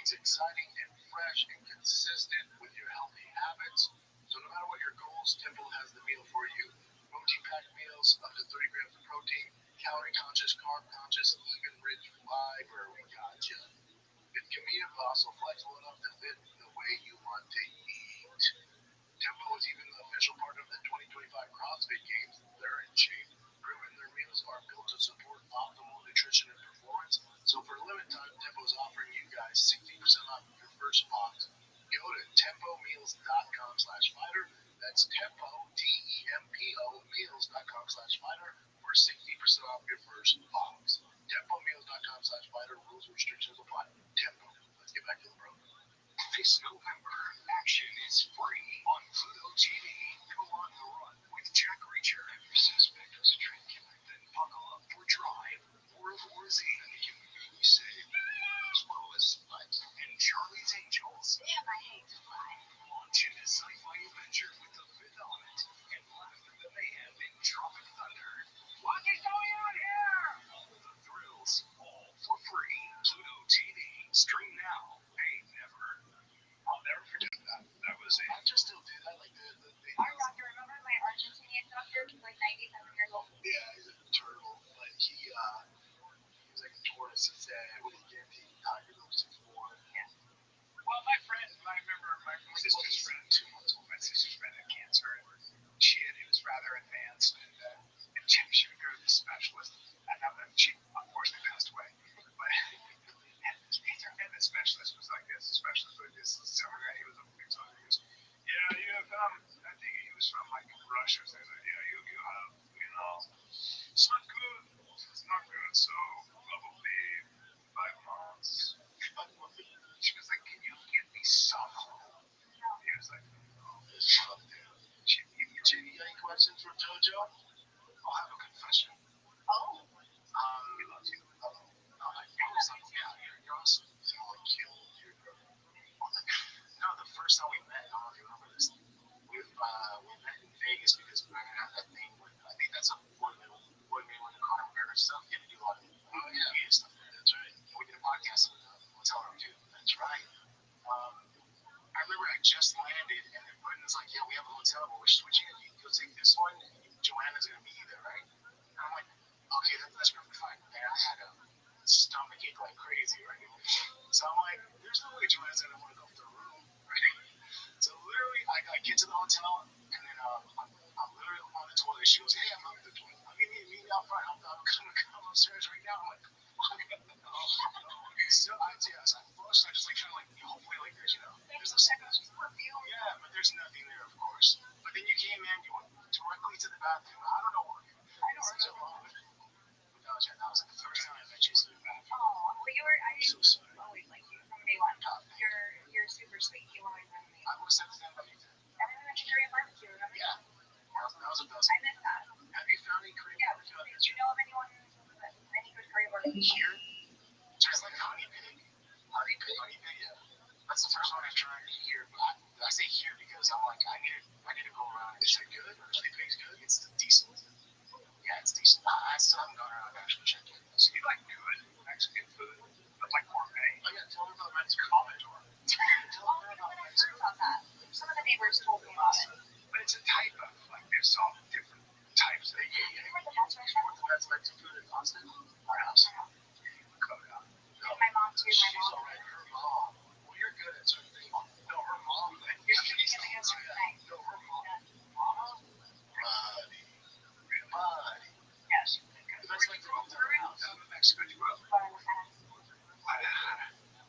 It's exciting and fresh and consistent with your healthy habits. So no matter what your goals, Temple has the meal for you. Protein-packed meals, up to 30 grams of protein, calorie conscious, carb conscious, even rich fiber. We got you. It's convenient but also flexible enough to fit the way you want to eat. Tempo is even the official partner of the 2025 CrossFit Games. They're in shape, proving their meals are built to support optimal nutrition and performance. So for a limited time, Tempo is offering you guys 60% off your first box. Go to tempomeals.com/fighter. That's tempo, TEMPO, meals.com/fighter for 60% off your first box. Tempomeals.com/fighter. Rules and restrictions apply. Tempo. Let's get back to the program.
This November, action is free on Pluto TV. Go on the run with Jack Reacher. If your suspect was a train killer, then buckle up for Drive, World War Z, You Made Me Say, as well as Slut and Charlie's Angels.
Damn, I hate to fly.
Launch into sci-fi adventure with The Fifth Element and laugh at the mayhem in Tropic Thunder. What is going on here? All the thrills, all for free. Pluto TV. Stream now. Pay never. I'll never forget that. That was it.
Actors still do that, like
Our doctor, remember my Argentinian doctor? He's like 97 years old.
yeah, he's a turtle, but he was like a tortoise. He said, "What is guaranteed tiger goes 6'4".
Yeah.
Well, my sister's friend, 2 months old, my sister's friend had cancer, and it was rather advanced, and she would go to the specialist, and she unfortunately passed away. But and the specialist was like this, the specialist was this summer guy, he was a big time, he goes, yeah, you have, I think he was from like Russia, so yeah, you have, it's not good, so probably 5 months. She was like, can you get me some? He was like, oh, this is tough, dude.
Jimmy, any questions for JoJo?
I'll have a confession.
Oh.
He loves you. I was like, yeah, you're awesome.
So like killed your girl.
No, the first time we met, I don't know if you remember this. We met in Vegas because we were gonna have that thing with, I think that's a boy when Conor McGregor stuff. You had to do a lot of media stuff.
That's right.
And we did a podcast in the hotel room too. That's right. I remember I just landed, and then Brendan's like, yeah, we have a hotel, but we're switching it. You'll take this one, and Joanna's gonna be there, right? And I'm like, okay, that's perfectly fine. And I had a stomach ache like crazy, right? So I'm like, there's no way Joanna's gonna want to go to the room, right? So literally, I get to the hotel, and then I'm literally on the toilet. She goes, hey, I'm on the toilet. I mean, meet me out front. I'm gonna come upstairs right now. I'm like, so I flushed. I just like kind of like, hopefully, like there's
Perfume.
yeah, but there's nothing there, of course. But then you came in, you went directly to the bathroom. I don't know why.
I don't
Such a long. That was like the first time I met you in the bathroom.
Oh, well, I
So sorry.
always like you from day one. You're super sweet. You always been amazing.
I was at the end of it.
And then I went to Korean barbecue, remember?
Yeah. That was a best.
I missed that.
Have you found any Korean
Yeah.
barbecue out
Do
there?
you know of anyone that any good Korean barbecue?
Here? Just like Honey Pig. Honey Pig, yeah. That's the first one I tried here. But I say here because I'm like, I need to go around. Is it good? Honey Pig's good? It's decent. Yeah, it's decent. I still haven't gone around and actually checked it. So you like good Mexican food? But like gourmet? Oh yeah, tell me about Mexican Commodore.
Well, when I heard about that, some of the neighbors told me about it.
But it's a type of, like, there's all different types of
Isn't it the best restaurant?
the best Mexican food in Austin? Our house.
And my mom too. My
She's
mom.
alright. Her mom. Well, you're good at certain things. No, her mom.
You're competing against her tonight.
No, her mom. Buddy.
Yeah, she's good.
That's like the house. I'm in Mexico as well.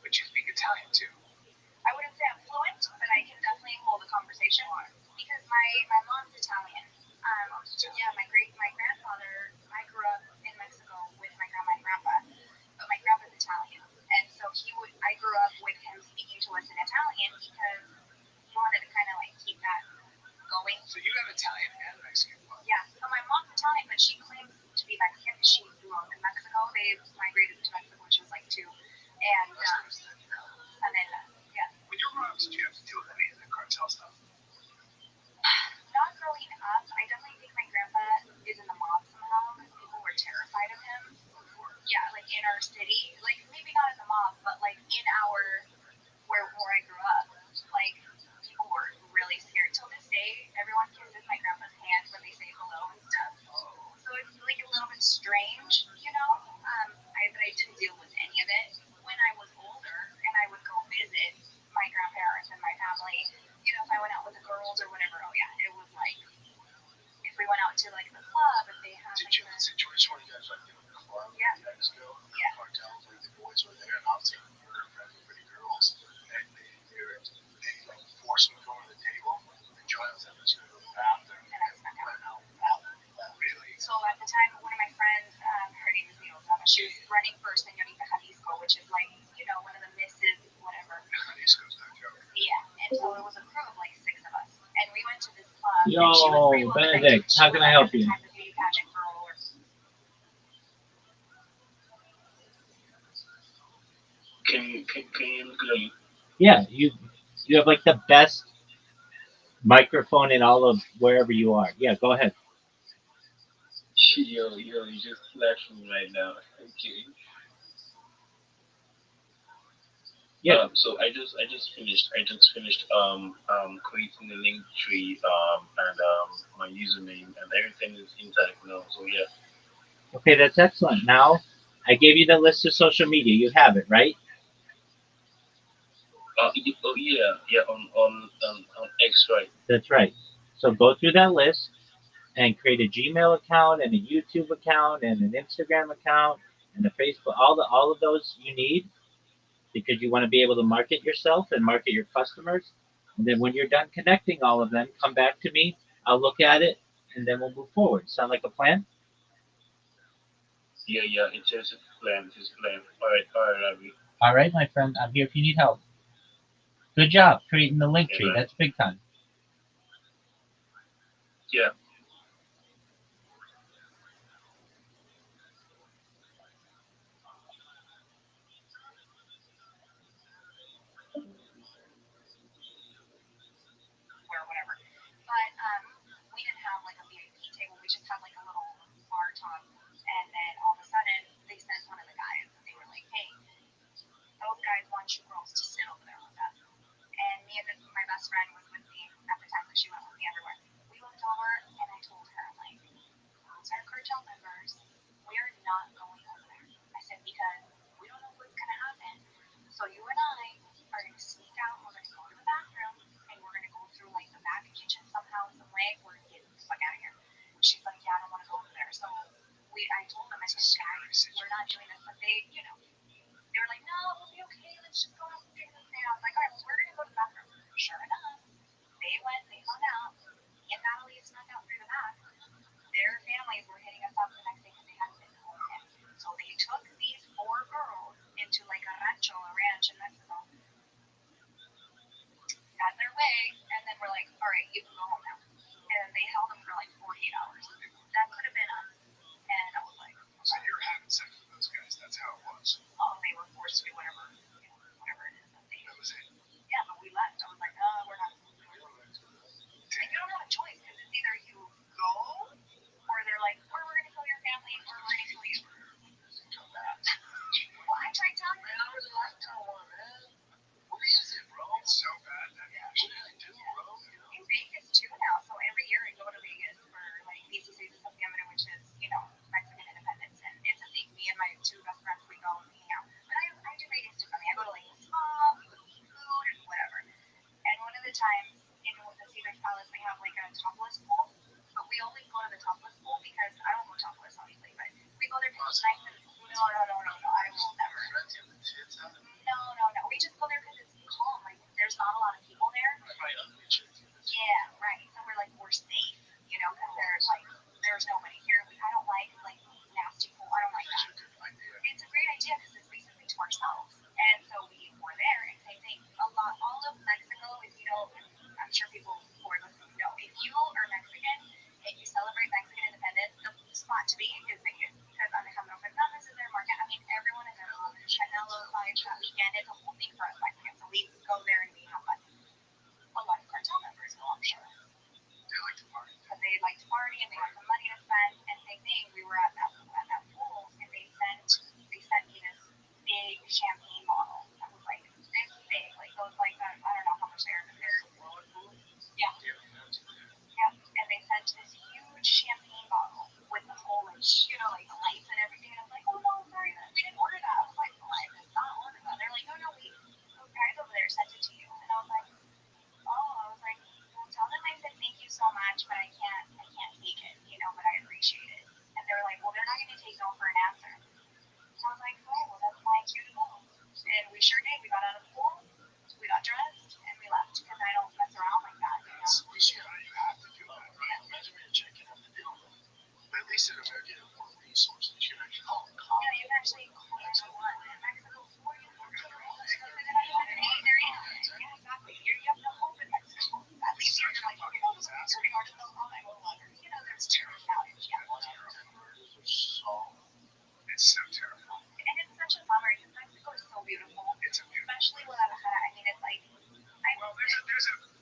But you speak Italian too.
I wouldn't say I'm fluent, but I can definitely hold a conversation because my mom's Italian. Yeah, my grandfather. I grew up in Mexico with my grandma and grandpa, but my grandpa's Italian, and so I grew up with him speaking to us in Italian because he wanted to kind of like keep that going.
So you have Italian and Mexican blood.
Yeah. So my mom's Italian, but she claims to be Mexican. She grew up in Mexico. They migrated to Mexico when she was like 2, and then yeah.
When you were growing up, did you have to deal with any of the cartel stuff?
Not growing up, I definitely think my grandpa is in the mob somehow because people were terrified of him. Yeah, like in our city, like maybe not in the mob, but like in our And so it was a crew of like six of us. And we went to this club, and she was
Yo,
pretty well connected.
Benedict,
She
how
was
can I
like
help
at the
you?
time the beauty pageant girl or
Can you look at me?
Yeah, you have like the best microphone in all of wherever you are. Yeah, go ahead.
Yo, you just flashed me right now. Okay.
Yeah.
So I just finished creating the link tree and my username and everything is intact now. So yeah.
Okay, that's excellent. Now, I gave you the list of social media. You have it, right?
Oh yeah on X, right?
That's right. So go through that list and create a Gmail account and a YouTube account and an Instagram account and a Facebook. All of those you need because you want to be able to market yourself and market your customers. And then when you're done connecting all of them, come back to me. I'll look at it and then we'll move forward. Sound like a plan?
Yeah, it's a plan. It's a plan. All right, Rabbi.
All right, my friend. I'm here if you need help. Good job creating the link
Yeah,
tree.
man.
That's big time.
Yeah.
whatever. But we didn't have like a VIP table. We just had like a little bar top. And then all of a sudden, they sent one of the guys. They were like, "Hey, those guys want you girls to sit over there with them." And me and my best friend was with me at the time, so she went with me everywhere. We looked over, and I told her, I'm like, "Those are cartel members. We are not going over there." I said, "Because we don't know what's gonna happen. So you and I are gonna sneak out. We're gonna go to the bathroom, and we're gonna go through like the back kitchen somehow, some way. We're gonna get the fuck out of here." She's like, "Yeah, I don't want to go over there." So I told them, I said, "Guys, we're not doing this." But they were like, "No, we'll be okay. Let's just go downstairs and stay." I was like, "All right, well, we're gonna go to the bathroom." Sure enough, they went, they hung out. Me and Natalie snuck out through the back. Their families were hitting us up the next day because they hadn't been home yet. So they took these four girls into like a rancho, a ranch in Mexico, got their way, and then we're like, "All right, you can go home now." And they held them for like 48 hours. That could have been us. And I was like,
So
okay.
you were having sex with those guys. That's how it was.
Oh, they were forced to do whatever, whatever it is that they.
That was it.
Yeah, but we left. I was like, "Oh, we're not." And you don't have a choice because it's either you go or they're like, or we're gonna kill your family or we're gonna kill you. Well, I tried telling them.
I really like that one, man. What is it, bro? It's so bad. What did I do, bro?
In Vegas too now. So every year I go to Vegas for like 16 de septiembre, which is Mexican Independence, and it's a thing. Me and my two best friends we go and hang out. But I do Vegas too. I mean, I go to like the spa, we go to eat food and whatever. And one of the times in the Caesar's Palace, they have like a topless pool, but we only go to the topless pool because I don't go topless, obviously, but we go there because it's nice and no, I will never. No. We just go there because it's calm. Like there's not a lot of people there. Yeah, right. So we're like we're safe, because there's nobody here. I don't like nasty pool. I don't like that. It's a great idea because it's basically to ourselves. And so we were there, and same thing. All of Mexico, if you don't, I'm sure people who are listening know, if you are Mexican and you celebrate Mexican independence, the spot to be is Vegas because Alejandro Fernandez is there, Mark. I mean,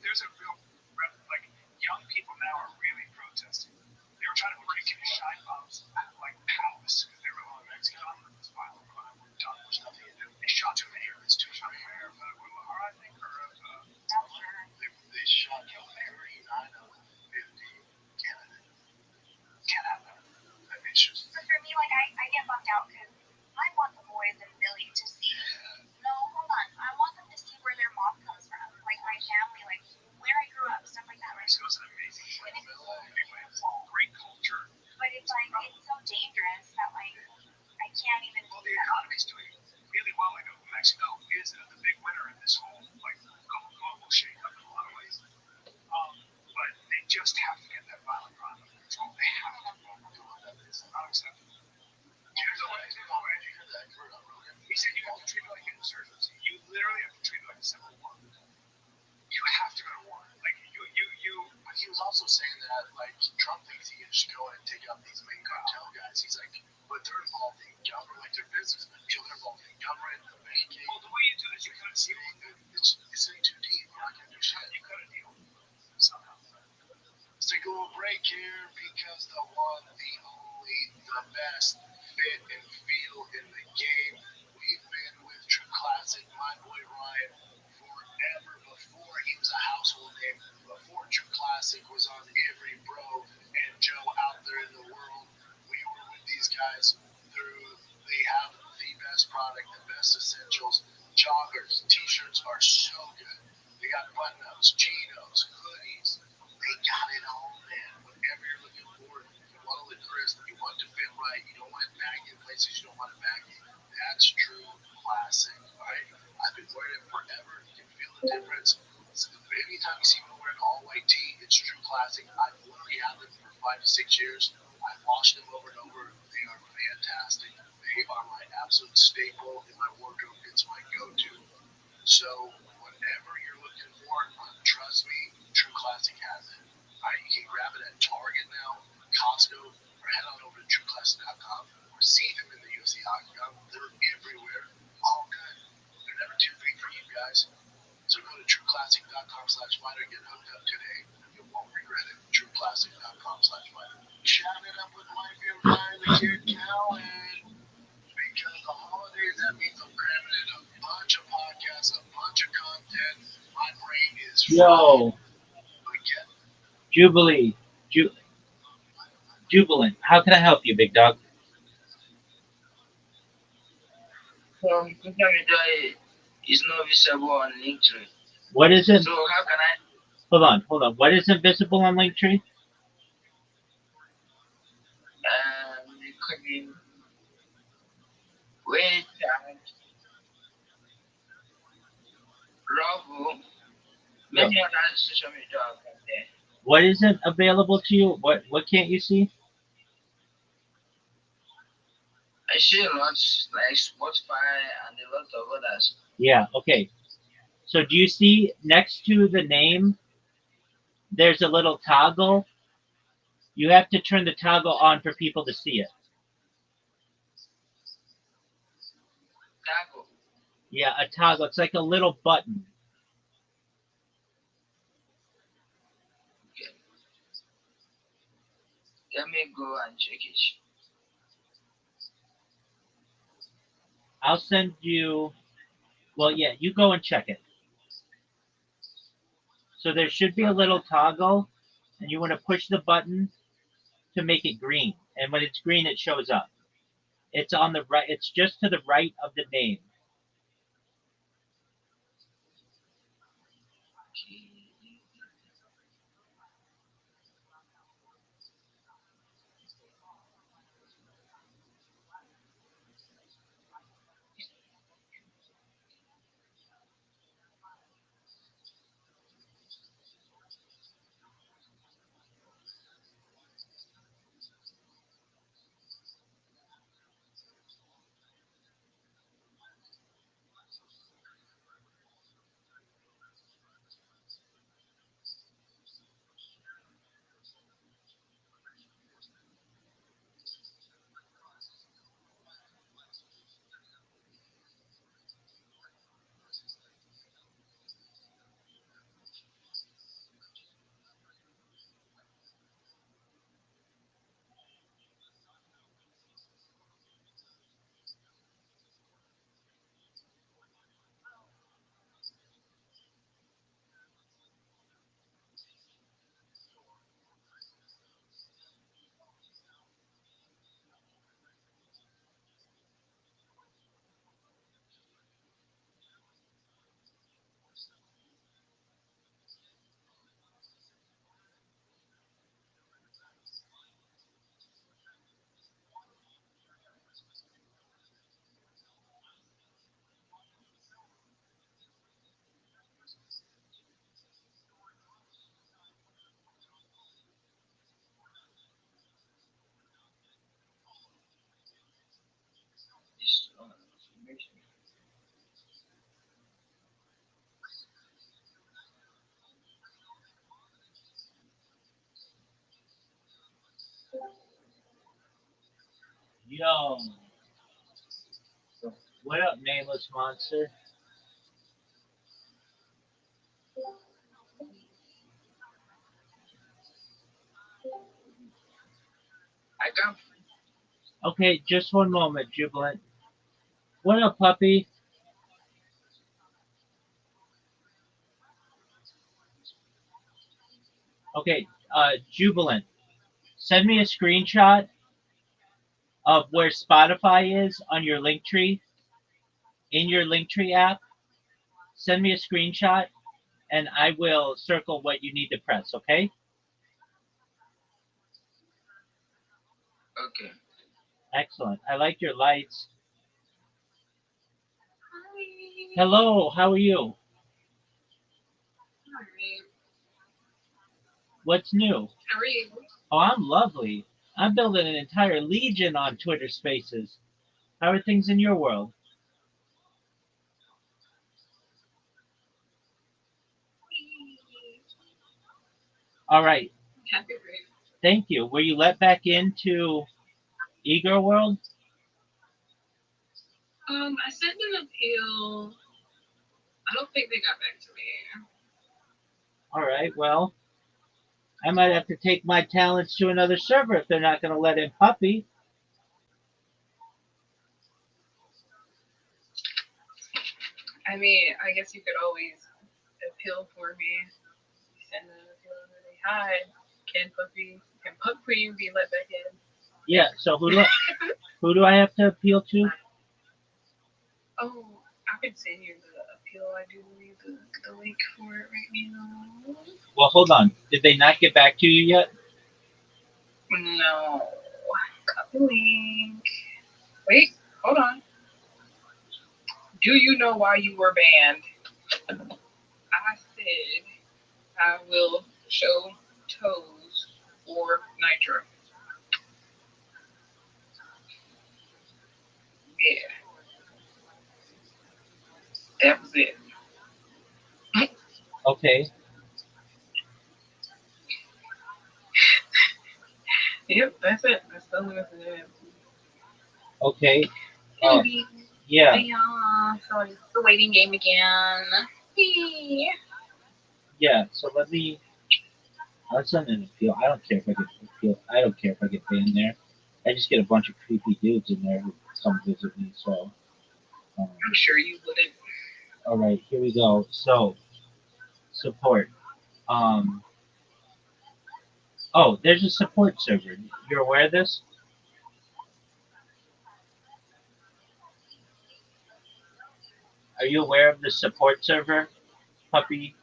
there's a real like young people now are really protesting. They were trying to break into shine bombs at like Palace because they were on Mexican on this violent crime. Done. There's nothing to do. They shot two mayor. It's two shot mayor of Guadalajara, I think, or of
They shot 39 of 50 candidates.
can't have that. I mean, it's just
But for me, like, I get bummed out because I want the boys and Billy to see. No, hold on. I want them to see where their mom comes from, like my family, like where I grew up, stuff like that, right?
Mexico's an amazing place. Great culture.
But it's like it's so dangerous that like I can't even.
Well, the economy's doing really well. I know Mexico is the big winner in this whole like global shakeup in a lot of ways. But they just have to get that violent crime under control. They have to do that. It's not acceptable. Here's the way. He said you have to treat it like an insurgency. You literally have to treat it like a civil war. You have to go to war. Like you.
But he was also saying that like Trump thinks he can just go and take out these main cartel guys. He's like, but they're involved in government, like they're businessmen. They're involved in government, the banking.
Well, the way you do this, you cut a deal.
It's in too deep. You're not gonna do shit.
You cut a deal somehow.
Let's take a little break here because the one, the only, the best fit and feel in the game. We've been with True Classic, my boy Ryan, forever before he was a household name, before True Classic was on every bro and Joe out there in the world. We were with these guys through, they have the best product, the best essentials. Joggers, t-shirts are so good. They got button-ups, chinos, hoodies. They got it all, man. Whatever you're looking for, you want to look crisp, you want to fit right, you don't want it baggy in places you don't want it baggy. That's True Classic, right? I've been wearing it forever. You can feel the difference. So anytime you see me wearing an all-white tee, it's True Classic. I've literally had them for 5 to 6 years. I've washed them over and over. They are fantastic. They are my absolute staple in my wardrobe. It's my go-to. So whatever you're looking for, trust me, True Classic has it. Alright, you can grab it at Target now, Costco, or head on over to TrueClassic.com or see them in the UFC Octagon. They're everywhere. All good. They're never too big for you guys. So go to TrueClassic.com/fighter, get hooked up today. You won't regret it. TrueClassic.com/fighter. Chatting up with my dear guy, the kid Callan. Because the holidays, that means I'm cramming in a bunch of podcasts, a bunch of content. My brain is
Yo,
But yeah,
Jubilee, Jubilant. How can I help you, big dog?
Social media is not visible on Linktree.
What isn't?
So how can I
Hold on. What isn't visible on Linktree?
click wait Bravo,
Yo,
many other social media accounts there.
what isn't available to you? What can't you see?
I see a lot like Spotify and a lot of others.
Yeah. Okay. So do you see next to the name? There's a little toggle. You have to turn the toggle on for people to see it.
Taco.
Yeah, a toggle. It's like a little button.
Okay. Let me go and check it.
I'll send you. Well, yeah, you go and check it. So there should be a little toggle, and you want to push the button to make it green. And when it's green, it shows up. It's on the right. It's just to the right of the name.
Okay.
Yo, what up, nameless monster?
I come.
Okay, just one moment, Jubilant. What up, puppy? Okay, Jubilant. Send me a screenshot of where Spotify is on your Linktree, in your Linktree app. Send me a screenshot, and I will circle what you need to press. Okay?
Okay.
Excellent. I like your lights.
Hi.
Hello. How are you?
Alright.
What's new?
How are you?
Oh, I'm lovely. I'm building an entire legion on Twitter Spaces. How are things in your world? All right.
Happy break.
Thank you. Were you let back into Ego World?
I sent an appeal. I don't think they got back to me.
All right. Well, I might have to take my talents to another server if they're not going to let in Puppy.
I mean, I guess you could always appeal for me. Send an appeal and say, hi, can Puppy be let back in?
Yeah. So who do I have to appeal to?
Oh, I could send you the appeal. I do need the link for it right now.
Well, hold on. Did they not get back to you yet?
No. Copy link. Wait, hold on. Do you know why you were banned? I said I will show toes for Nitro. Yeah, that was it.
Okay.
Yep, that's it. That's the only message I have.
Okay. Oh, yeah.
Yeah, so it's the waiting game again. Yeah.
Yeah. So let's send an appeal. I don't care if I get appeal. I don't care if I get banned there. I just get a bunch of creepy dudes in there who come visit me. So,
I'm sure you wouldn't.
all right, here we go. So, support. Um, oh, there's a support server. You're aware of this? Are you aware of the support server, puppy?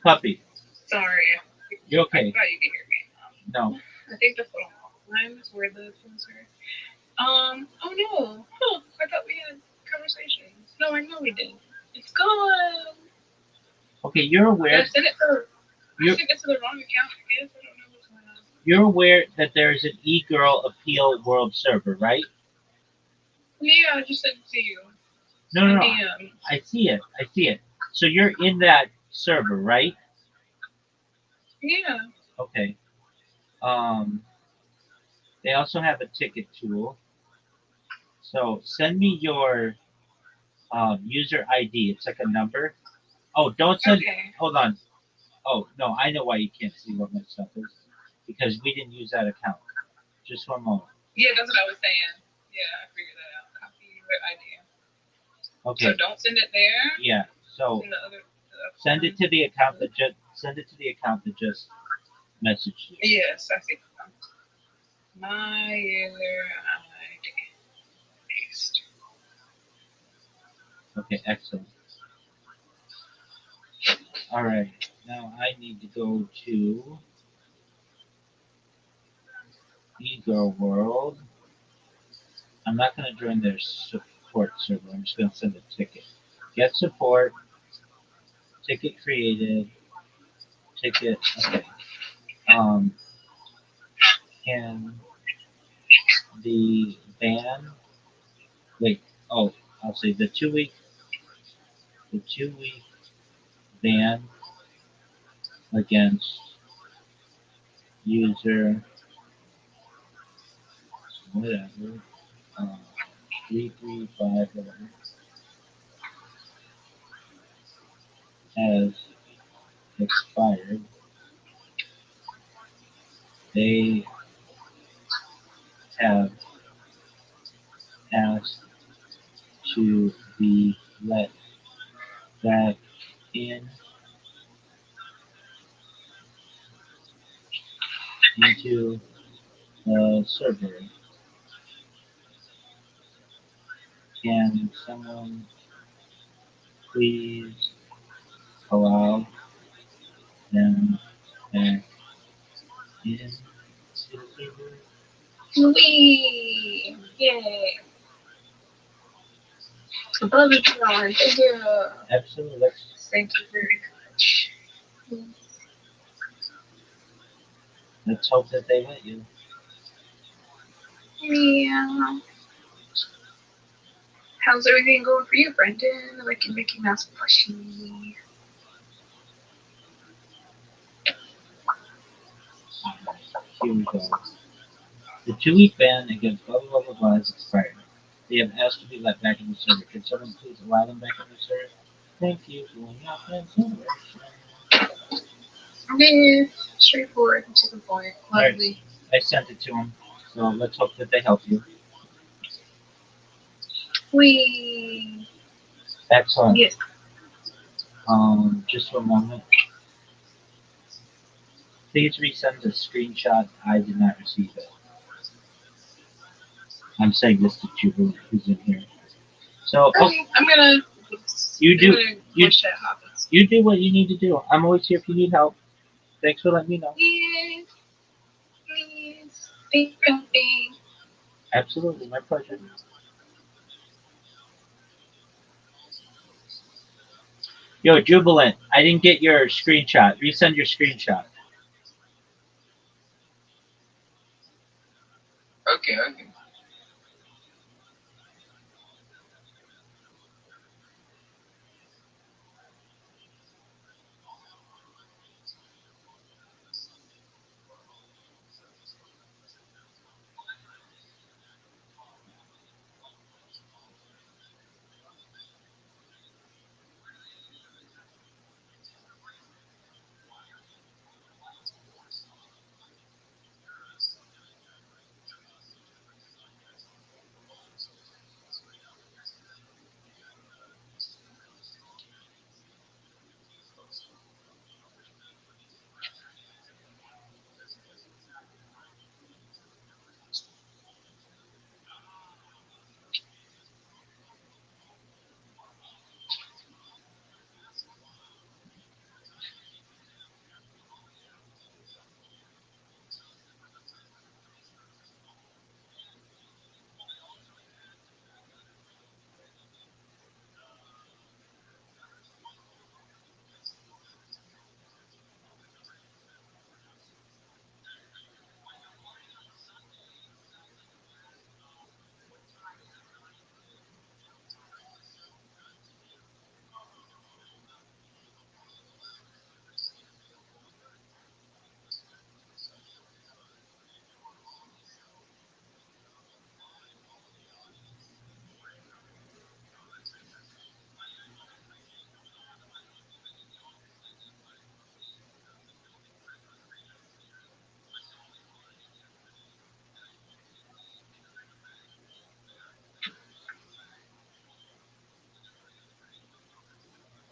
Puppy,
Sorry.
you
I
okay?
thought you could hear me.
No.
I think the phone lines were the phones were. Oh no. Huh, I thought we had conversations. No, I know we didn't. It's gone.
Okay, you're aware.
I sent it to
You're,
the wrong account, I guess. I don't know what's going on.
you're aware that there's an e-girl appeal world server, right?
Yeah, I just sent it to you.
No, no, no.
DM.
I see it. I see it. So you're in that server, right?
Yeah.
Okay. They also have a ticket tool. So send me your user ID. It's like a number. Oh, don't send.
Okay.
Hold on. Oh no, I know why you can't see what my stuff is because we didn't use that account. Just one moment.
Yeah, that's what I was saying. Yeah, I figured that out. Copy your idea.
Okay.
So don't send it there.
Yeah. So
Send the other.
send it to the account that just messaged you.
Yes, I see. My user ID. Paste.
Okay, excellent. All right. Now I need to go to Ego World. I'm not going to join their support server. I'm just going to send a ticket. Get support. Ticket created. Ticket. Okay. Um, can the ban? Wait. Oh, I'll say the 2 week. The 2 week ban against user whatever, uh, 335 whatever, has expired, they have asked to be let back in into the server. Can someone please allow them back in to the server?
Wee! Yay! Above and beyond. Thank you.
Absolutely.
Thank you very much.
Let's hope that they let you.
Yeah. How's everything going for you, Brendan? Like in Mickey Mouse plushie.
Here we go. The 2-week ban against blah blah blah blah blah has expired. They have asked to be let back in the server. Can someone please allow them back in the server? Thank you for your consideration.
Yeah, straightforward and to the point. Lovely.
I sent it to them, so let's hope that they help you.
Wee.
Excellent.
Yes.
Just for a moment. Please resend the screenshot. I did not receive it. I'm saying this to Jubilee, who's in here. So
Okay, I'm gonna.
you do
Watch that happen.
you do what you need to do. I'm always here if you need help. Thanks for letting me know.
Yes. Yes. Thank you, Brendan.
Absolutely, my pleasure. Yo, Jubilant, I didn't get your screenshot. Resend your screenshot.
Okay, okay.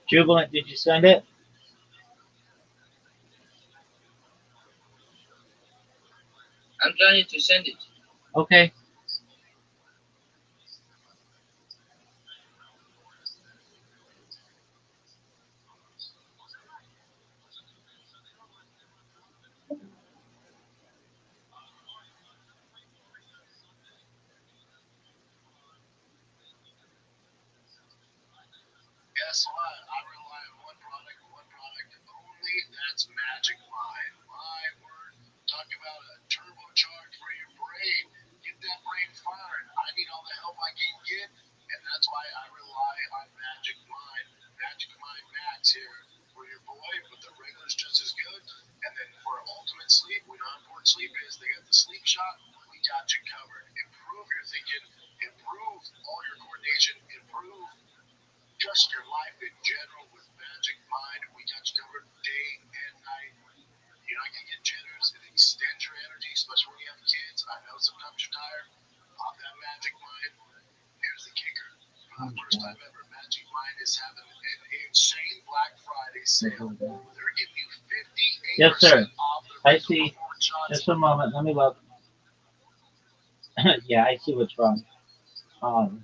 Jubilant, did you send it?
I'm trying to send it.
Okay.
Guess what? I rely on one product only. That's Magic Mind. My word. Talk about a turbocharge for your brain. Get that brain firing. I need all the help I can get, and that's why I rely on Magic Mind. Magic Mind Max here for your boy, but the regular's just as good. And then for ultimate sleep, we know how important sleep is. They got the sleep shot. We got you covered. improve your thinking, improve all your coordination, improve just your life in general with Magic Mind. We got you covered day and night. You're not gonna get jitters. It extends your energy, especially when you have kids. I know sometimes you're tired. Pop that Magic Mind. Here's the kicker. For the first time ever, Magic Mind is having an insane Black Friday sale. They're giving you 58%
Yes, sir.
off their
I
mental
see.
performance shots.
Just a moment. Let me look. Yeah, I see what's wrong. Um,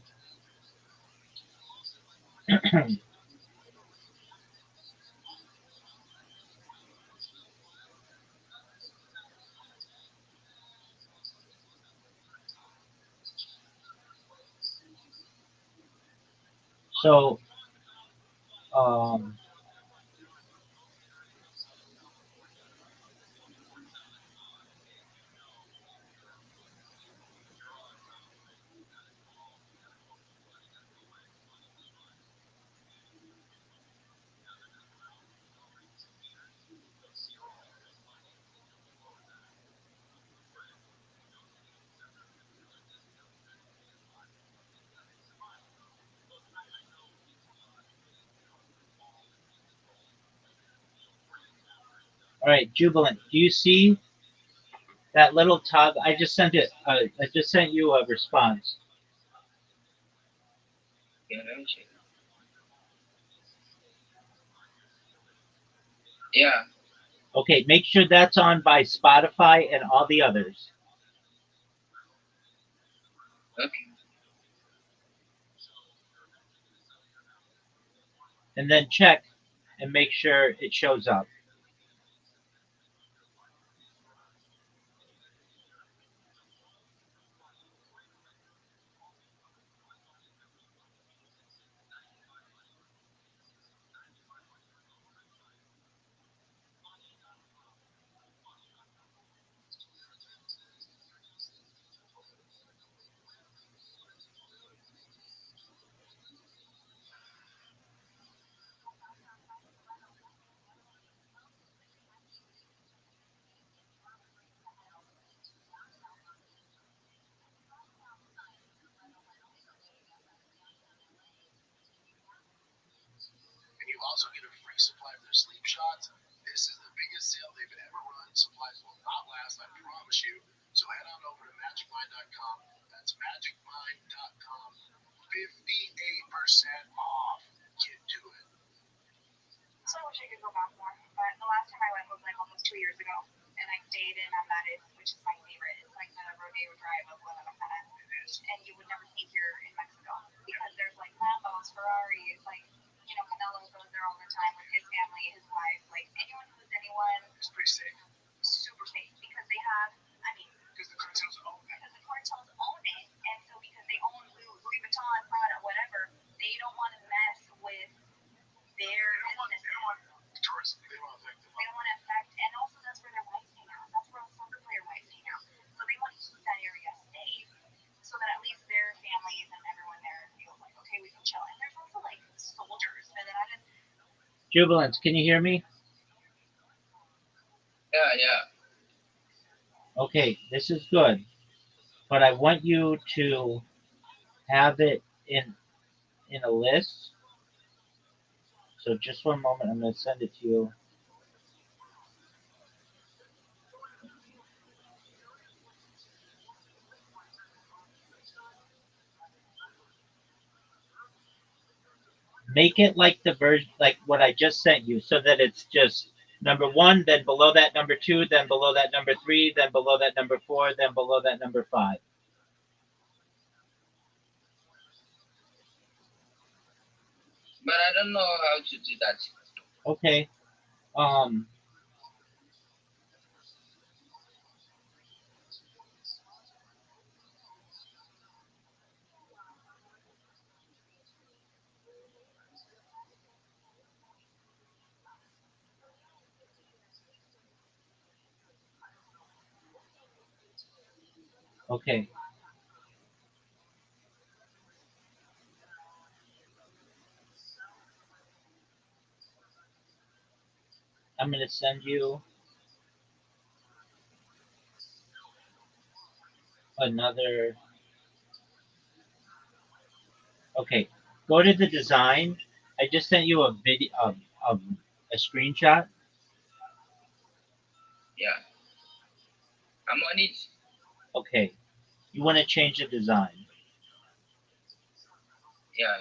so, um, all right, Jubilant. Do you see that little tug? I just sent it. I just sent you a response.
Yeah, let me check. Yeah.
Okay, make sure that's on by Spotify and all the others,
Okay.
and then check and make sure it shows up.
And you also get a free supply of their sleep shots. This is the biggest sale they've ever run. Supplies will not last, I promise you. So head on over to magicmind.com. That's magicmind.com. 58% off. Get to it.
So I wish I could go back more, but the last time I went was like almost 2 years ago, and I stayed in Ambares, which is my favorite. It's like the rodeo drive of Guadalajara, and you would never see here in Mexico because there's like Lambos, Ferraris, like Canelo goes there all the time with his family, his wife, like anyone who's anyone.
It's pretty safe.
Super safe because they have, I mean,
Because the cartels own it.
because the cartels own it, and so because they own Louis Vuitton, Prada, whatever, they don't want to mess with their businesses.
Tourists, they don't affect them.
They don't want to affect, and also that's where their wives hang out. That's where all soccer player wives hang out. So they want to keep that area safe, so that at least their families and everyone there feels like, okay, we can chill. And there's also like soldiers, and then I just
Jubilance, can you hear me?
Yeah, yeah.
Okay, this is good, but I want you to have it in a list. So just one moment, I'm going to send it to you. Make it like the version, like what I just sent you, so that it's just number one, then below that number two, then below that number three, then below that number four, then below that number five.
But I don't know how to do that.
Okay. Um. Okay. I'm gonna send you another Okay, go to the design. I just sent you a video of a screenshot.
Yeah, I'm on it.
Okay, you want to change the design.
Yeah,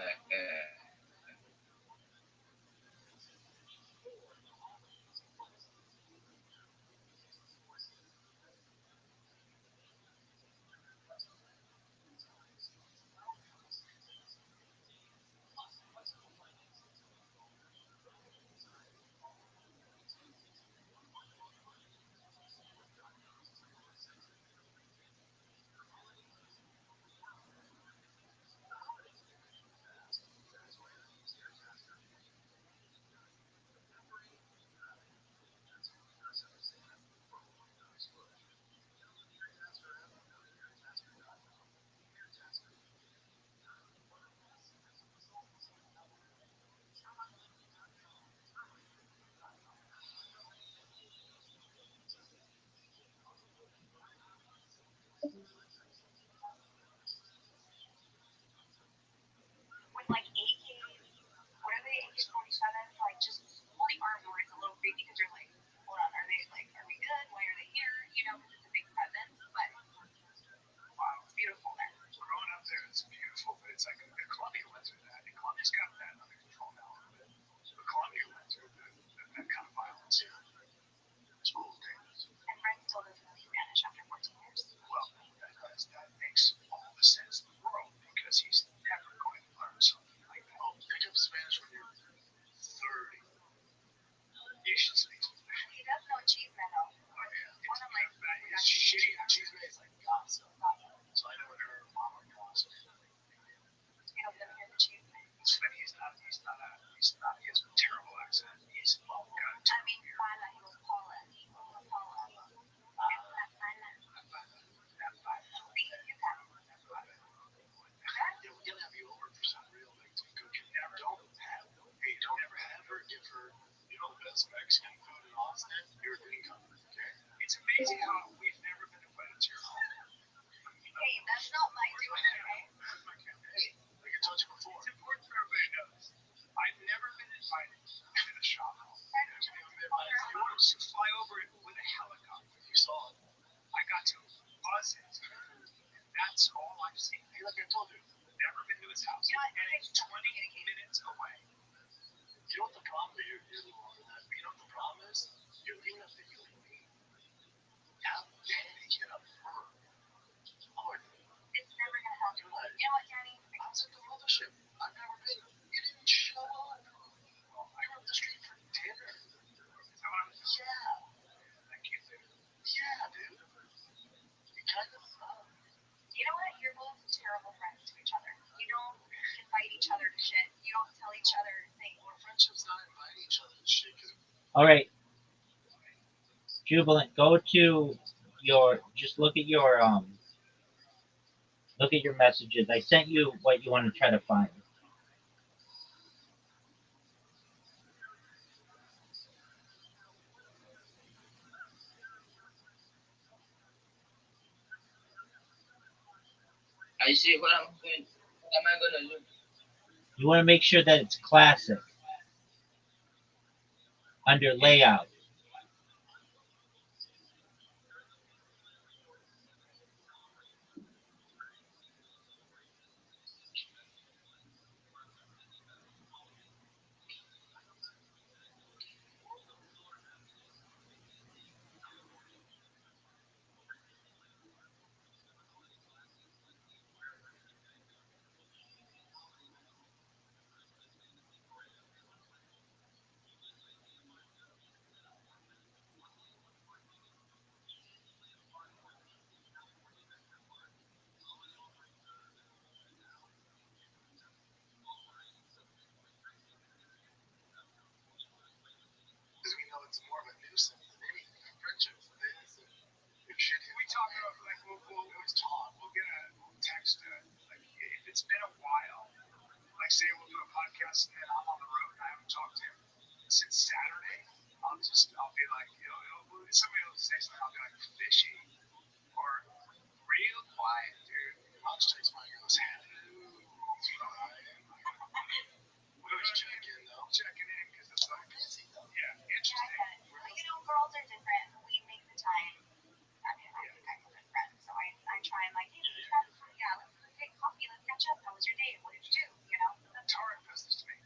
with like AKs, what are they, AK-47s, like just holding arms where it's a little creepy because you're like, hold on, are they like, are we good? Why are they here? You know, because it's a big presence, but wow, it's beautiful there.
Growing up there, it's beautiful, but it's like the Columbia went through that, and Columbia's got that under control now a little bit. But Columbia went through that kind of violence. It's cool things.
And Brent still doesn't speak Spanish after 14 years.
Well, that makes all the sense in the world because he's never going to learn something like that. Oh, pick up Spanish when you're 30. You should speak Spanish.
He does know Cheeseman though.
Oh, yeah.
One of my
It's shitty. Cheeseman is like gossip. So I know what her mama gossip.
You don't hear the Cheeseman.
He has a terrible accent. He's got a
I mean, Paula, he was Paula. Paula. La Paula. See, you got it.
You'll have you over for some real like cooking. Don't ever have her give her, the best Mexican food in Austin. European company, okay? It's amazing how we've never been invited to your home.
Hey, that's not my doing, okay?
Hey, like I told you before, it's important for everybody to know this. I've never been invited to the shop home. You want to fly over it with a helicopter. You saw it. I got to buzz it. That's all I've seen. Hey, like I told you, never been to his house.
You know what?
And it's 20 minutes away. You know what the problem is? You're longer than that. But you know what the problem is? You're leaving a video of me. How dare you get up her?
It's never gonna happen. You know what, Danny?
I was at the mothership. I've never been. You didn't show up. I were up the street for dinner. Is that what I'm saying? Yeah. I can't say that. Yeah, dude. You kind of suck.
You know what? You're both terrible friends to each other. You don't invite each other to shit. You don't tell each other things.
Well, friendship's not inviting each other to shit.
All right, Jubilant, go to your. Just look at your messages. I sent you what you want to try to find.
I say what I'm going. What am I gonna do?
You want to make sure that it's classic under layout.
Because we know it's more of a nuisance than anything. Friendships, if shit hits. We talk about, like, we'll always talk. We'll text, like, if it's been a while, like, say we'll do a podcast and then I'm on the road and I haven't talked to him since Saturday, I'll be like, somebody will say something, I'll be like, fishy, or real quiet, dude. Rothschild'S might goes, hello.
We always check in though.
Checking in because it's like,
Busy though.
yeah,
Yeah, I
interesting.
get it. But girls are different. We make the time. I mean, I think I'm a good friend, so I try and like, hey, let's get coffee, let's catch up. How was your day? What did you do?
Tarek does this to me.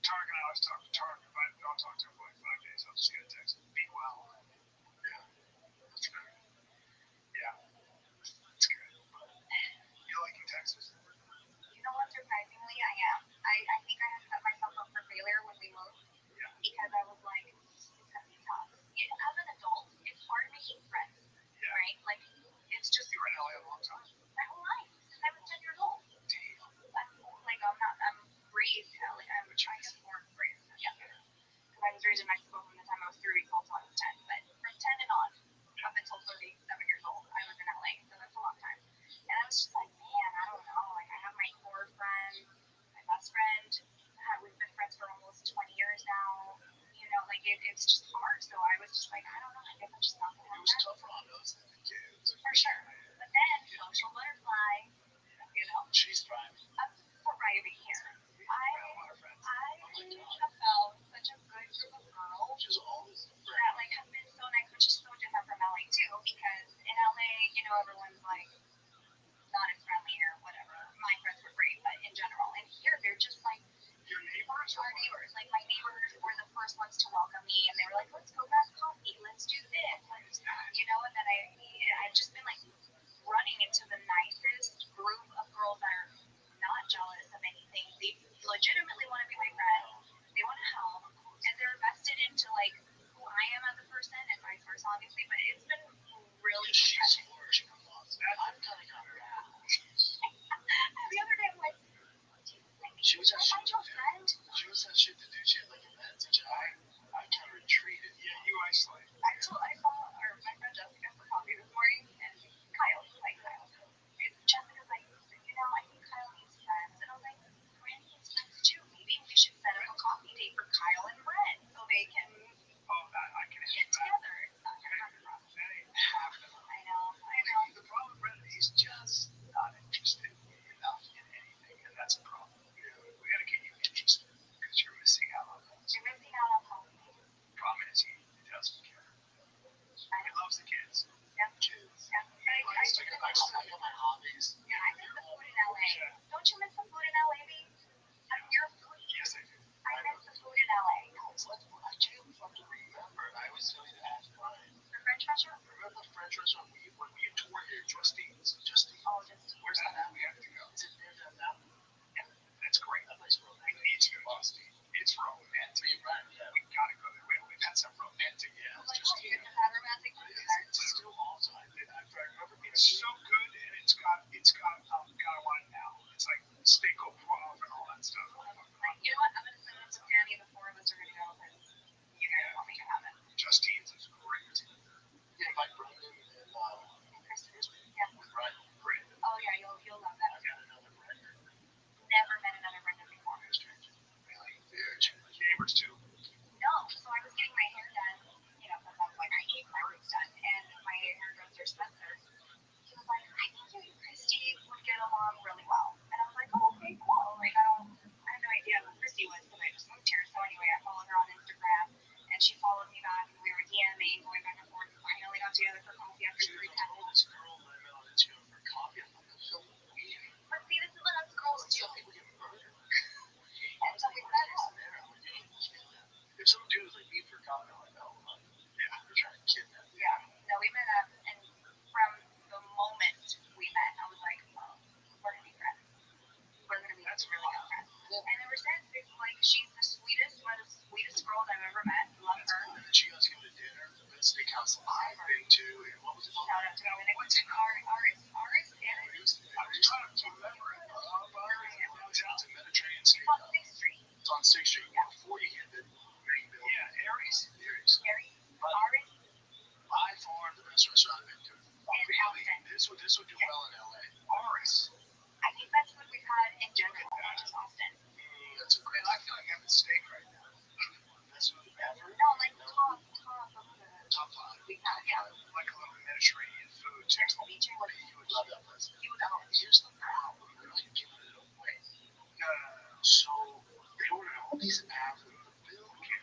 Tarek and I always talk to Tarek. If I don't talk to him for like 5 days, I'll just get a text. Be well.
Yeah. That's fair.
Yeah, that's good. But you liking Texas?
You know what? Surprisingly, I am. I think I had set myself up for failure when we moved
Yeah.
because I was like, it's gonna be tough. As an adult, it's hard making friends,
Yeah.
right? Like, it's just
You were in LA a long time.
my whole life since I was 10 years old. I'm raised, like, I guess more raised, yeah. Because I was raised in Mexico from the time I was 3 weeks old till I was 10. But from 10 and on, up until 37 years old, I was in LA. So that's a long time. And I was just like, man, I don't know. Like, I have my core friend, my best friend. We've been friends for almost 20 years now. Like, it's just hard. So I was just like, I don't know. I guess I'm just not going to
It
have
was
friends.
tougher on us than the kids.
For sure. But then, social butterfly,
She's thriving.
I'm thriving here. I have found such a good group of girls
She's always
that like have been so nice, which is so different from LA too, because in LA, everyone's like not as friendly or whatever. My friends were great, but in general, and here they're just like
Your neighbors?
our neighbors. Like my neighbors were the first ones to welcome me, and they were like, "Let's go grab coffee. Let's do this." And then I've just been like running into the nicest group of girls that are not jealous of anything. They legitimately want to be my friend. They want to help, and they're invested into like who I am as a person, and vice versa, obviously. But it's been really
she's
refreshing.
flourishing a lot. I'm kind of coming around.
The other day, I'm like,
She was at
find your friend.
She was at shit to do. She had like events, and I kind of retreated.
Yeah, you isolate.
I saw my friend Jessica for coffee this morning, and Kyle, and Jessica's like, I think Kyle needs friends, and I was like, Brent needs friends too. Maybe we should set up a coffee date for Kyle and Brent so they can
I can
get together. It's not gonna happen.
That ain't happening.
I know.
The problem with Brendan, he's just not interested enough in anything, and that's a problem. We gotta get you interested because you're missing out on that.
You're missing out on coffee.
Problem is, he doesn't care. He loves the kids.
Yeah.
Kids.
Yeah.
I got my hobbies.
Yeah, I miss the food in LA. Don't you miss the food in LA, babe? You're a foodie.
Yes, I do.
I miss the food in LA.
It's like I can't fucking remember. I always tell you to ask Brian.
The French restaurant?
Remember the French restaurant when we toured here,
Justine's.
Oh, just
Where's that at? We have to go.
Is it near that mountain?
Yeah, that's great.
That place romantic.
We need to go to Boston. It's romantic. We gotta go there. We've had some romantic. Yeah,
like,
Justine.
is that romantic food there?
It's still awesome. I remember being
It's so good, and it's got God, I want it now. It's like steak au poivre and all that stuff.
Like, you know what? I'm gonna send it to Danny. The four of us are gonna go, and you guys will make it happen.
Justine's is great.
Yeah, like Brendan and
Kristen? Yeah.
with Ryan.
Great.
Oh yeah, you'll love that.
I got another Brendan.
Never met another Brendan before.
Really? Neighbors too.
No, so I was getting my hair done, because I was like, I need my roots done, and my hairdresser Spencer, he was like, I think you and Christy would get along really well, and I was like, oh, okay, cool. Like, I had no idea who Christy was because I just moved here. So anyway, I followed her on Instagram, and she followed me back, and we were DMing, going back and forth, and finally got together for coffee after 3 times.
This girl that I met on Instagram for coffee. I'm like, that's so weird.
But see, this is what us girls do.
Some people get murdered.
And so we met up.
If some dudes like me for coffee, I'm like, oh, yeah, they're trying to kidnap me.
Yeah, no, we met up, and from the moment we met, I was like, oh, we're gonna be friends. We're gonna be really good friends. And ever since, it's like she's the sweetest, one of the sweetest girls I've ever met. Love her.
And then she asked me to dinner, the best steakhouse I've been to, and what was it called?
Shout out to Dominic. What's it called? Aris.
I'm trying to remember it.
It's a Mediterranean
It's on
steakhouse.
6th Street.
It's on 6th Street. Before you hit the main building.
Yeah, Aries.
Aries.
Aris.
By far the best restaurant I've been to.
Really?
This would do well in LA.
Aries.
I think that's what we've had in general, not just Austin.
That's a great.
I feel like having steak right now.
Best food ever.
No, like top of the
Top 5.
we've had, yeah.
Like a little Mediterranean food.
There's ceviche.
You would love that place.
You would love it.
Here's the problem. They're like giving it away.
these abs with the build, I can't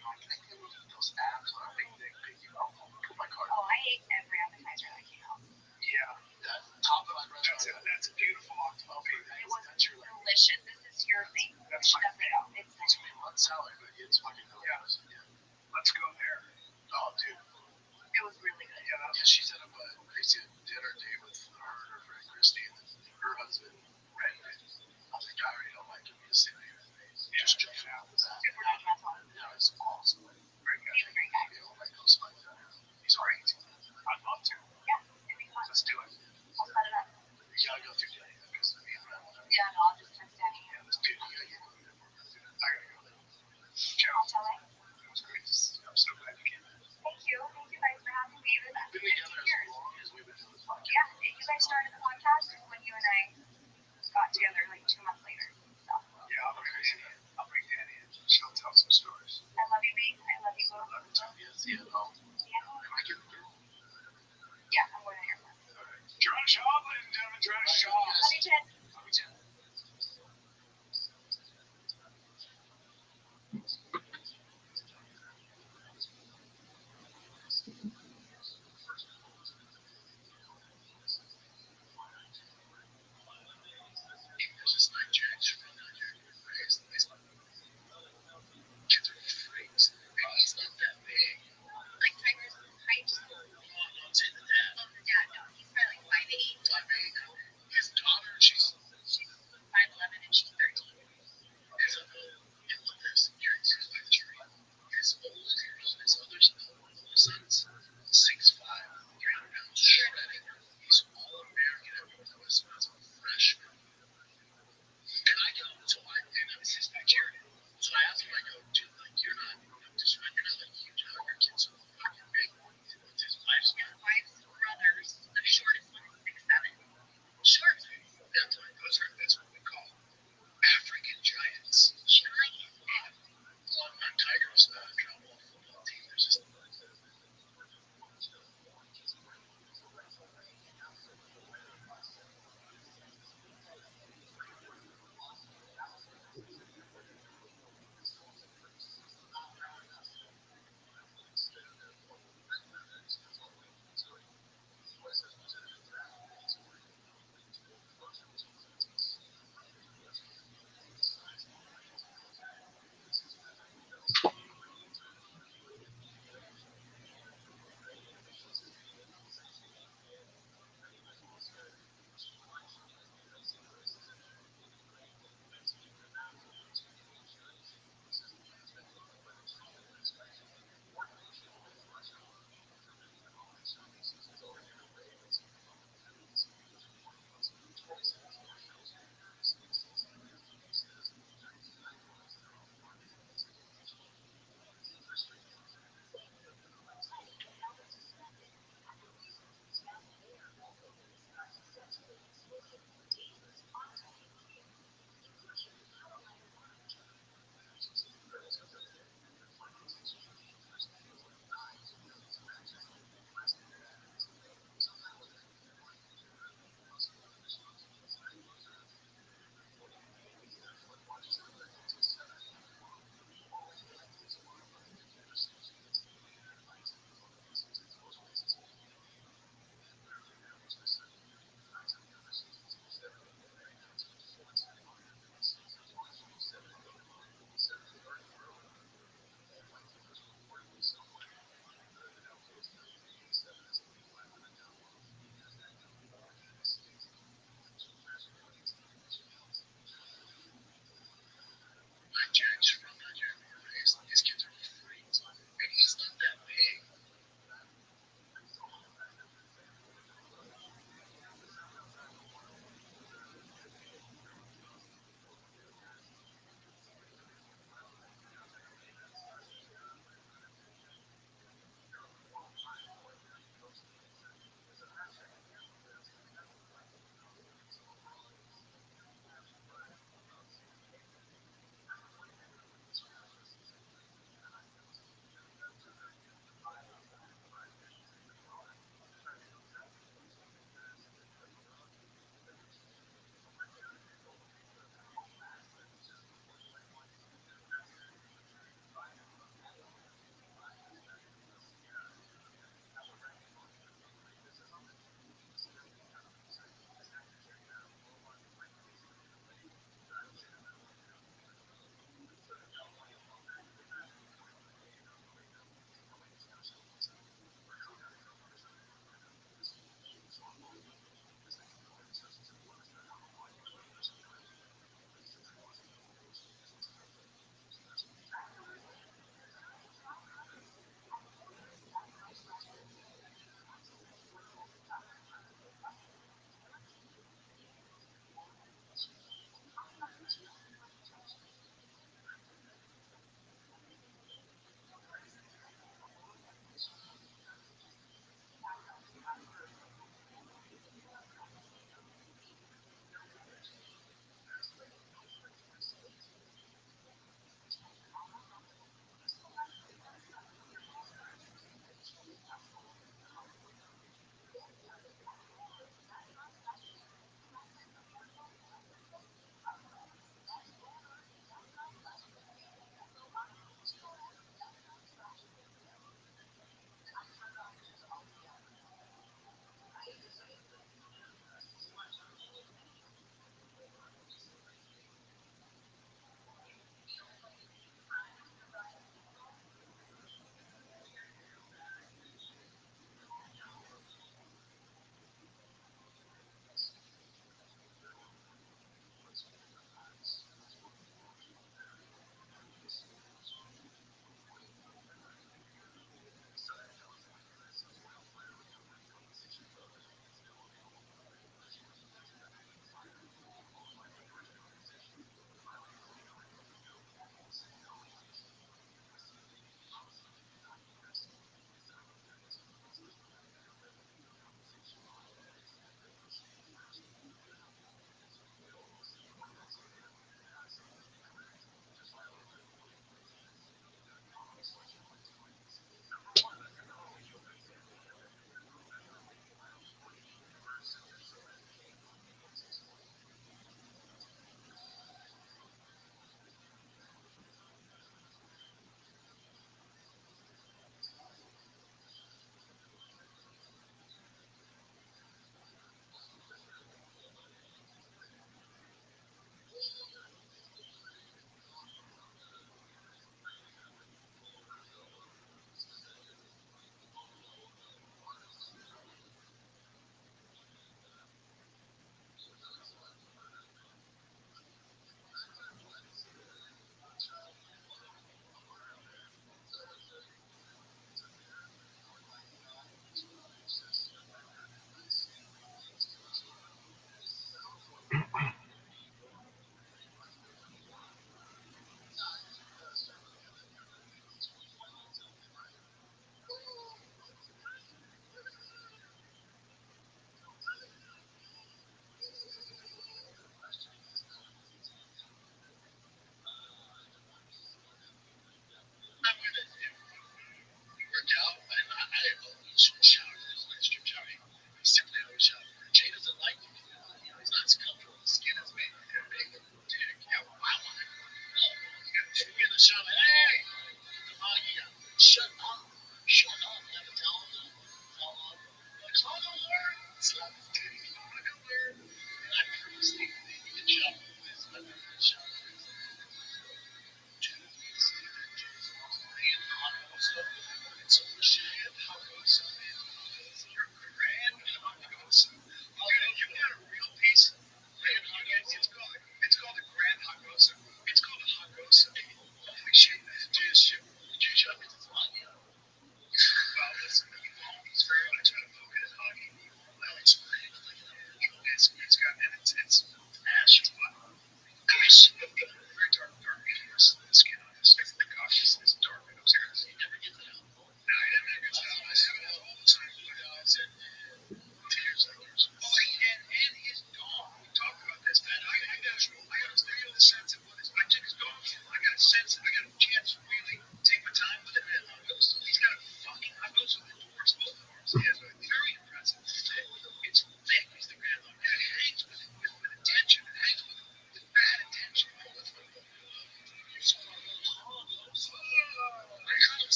look at those abs on a big thing, put my card.
Oh, I ate every appetizer that came out.
Yeah, that top of my restaurant. That's a beautiful octopus. Okay,
It was
that's your like.
delicious. This is your thing.
That's my
Definitely go. It's
It's gonna be mud salad, but it's fucking delicious. Yeah.
Let's go there.
Oh, dude.
It was really good.
Yeah, she set up a crazy dinner date with her and her friend Christy and her husband Randy. I was like, I already don't like him. He's sitting here. Just jumping out with that.
Super judgmental.
Yeah, it's awesome.
Very good. He's a great guy.
You know, like those like that. He's great.
I'd love to.
Yeah, it'd be fun.
Let's do it.
I'll set it up.
You gotta go through Danny because I mean,
Yeah, no, I'll just text Danny.
yeah, this dude, you gotta get over there.
I gotta go.
I'll tell him.
It was great. I'm so glad you came.
Thank you. Thank you guys for having me. It was
We've been
15
together
years.
as long as we've been doing this podcast.
Yeah, you guys started the podcast when you and I got together like 2 months later. So,
Yeah, I'll bring Danny in. She'll tell some stories.
I love you, babe. I love you both.
Love you too. Yes, yeah. Oh,
Yeah.
am I getting through?
Yeah, I'm going to airport.
Joanna Shaw, ladies and gentlemen, Joanna Shaw.
Love you, Jen.
Love you too. There's this Nigerian chick from Nigeria. He's like, kids are freaks. And he's not that big.
Like Tiger's height.
I'm saying the dad.
Oh, the dad, no. He's probably like 5'8".
5'8". His daughter, she's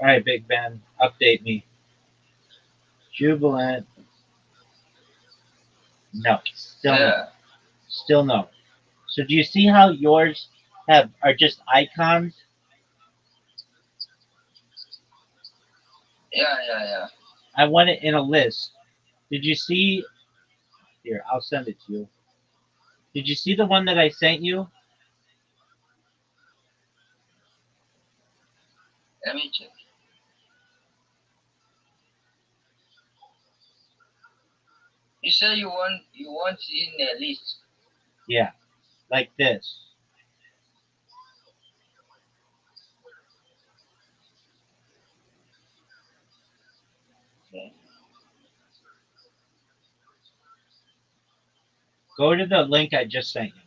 All right, Big Ben, update me. Jubilant. No, still no,
Yeah,
still no. So do you see how yours have are just icons?
yeah.
I want it in a list. Did you see? Here, I'll send it to you. Did you see the one that I sent you?
Let me check. You say you want in a list.
Yeah, like this.
Okay.
Go to the link I just sent you.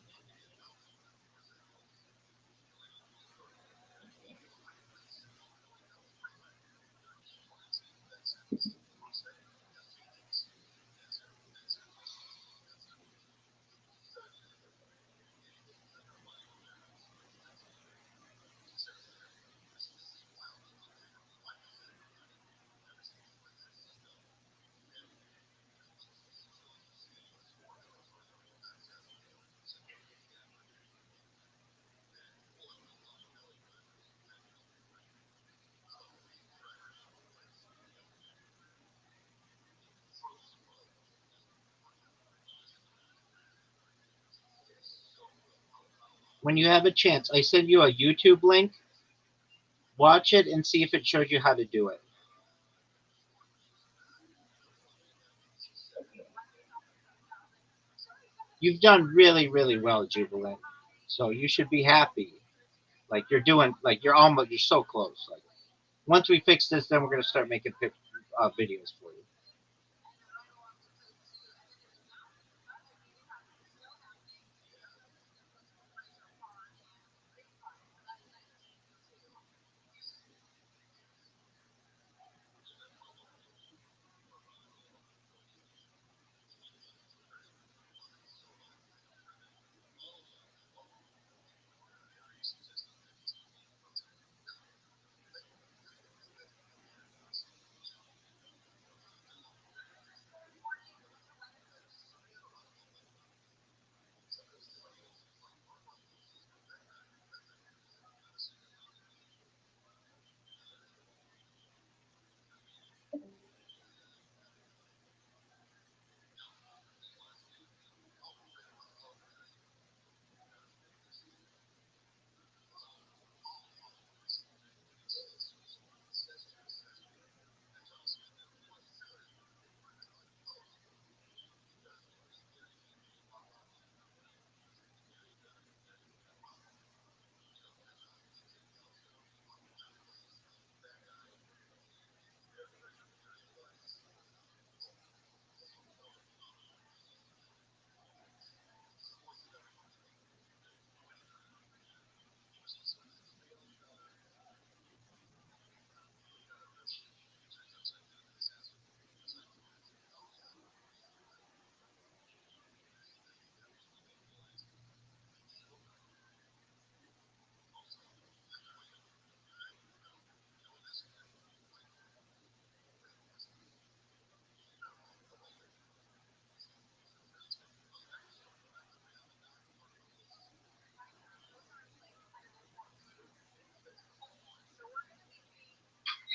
When you have a chance, I send you a YouTube link. Watch it and see if it shows you how to do it. You've done really, really well, Jubilant. So you should be happy. Like you're doing, like you're so close. Like once we fix this, then we're gonna start making videos for you.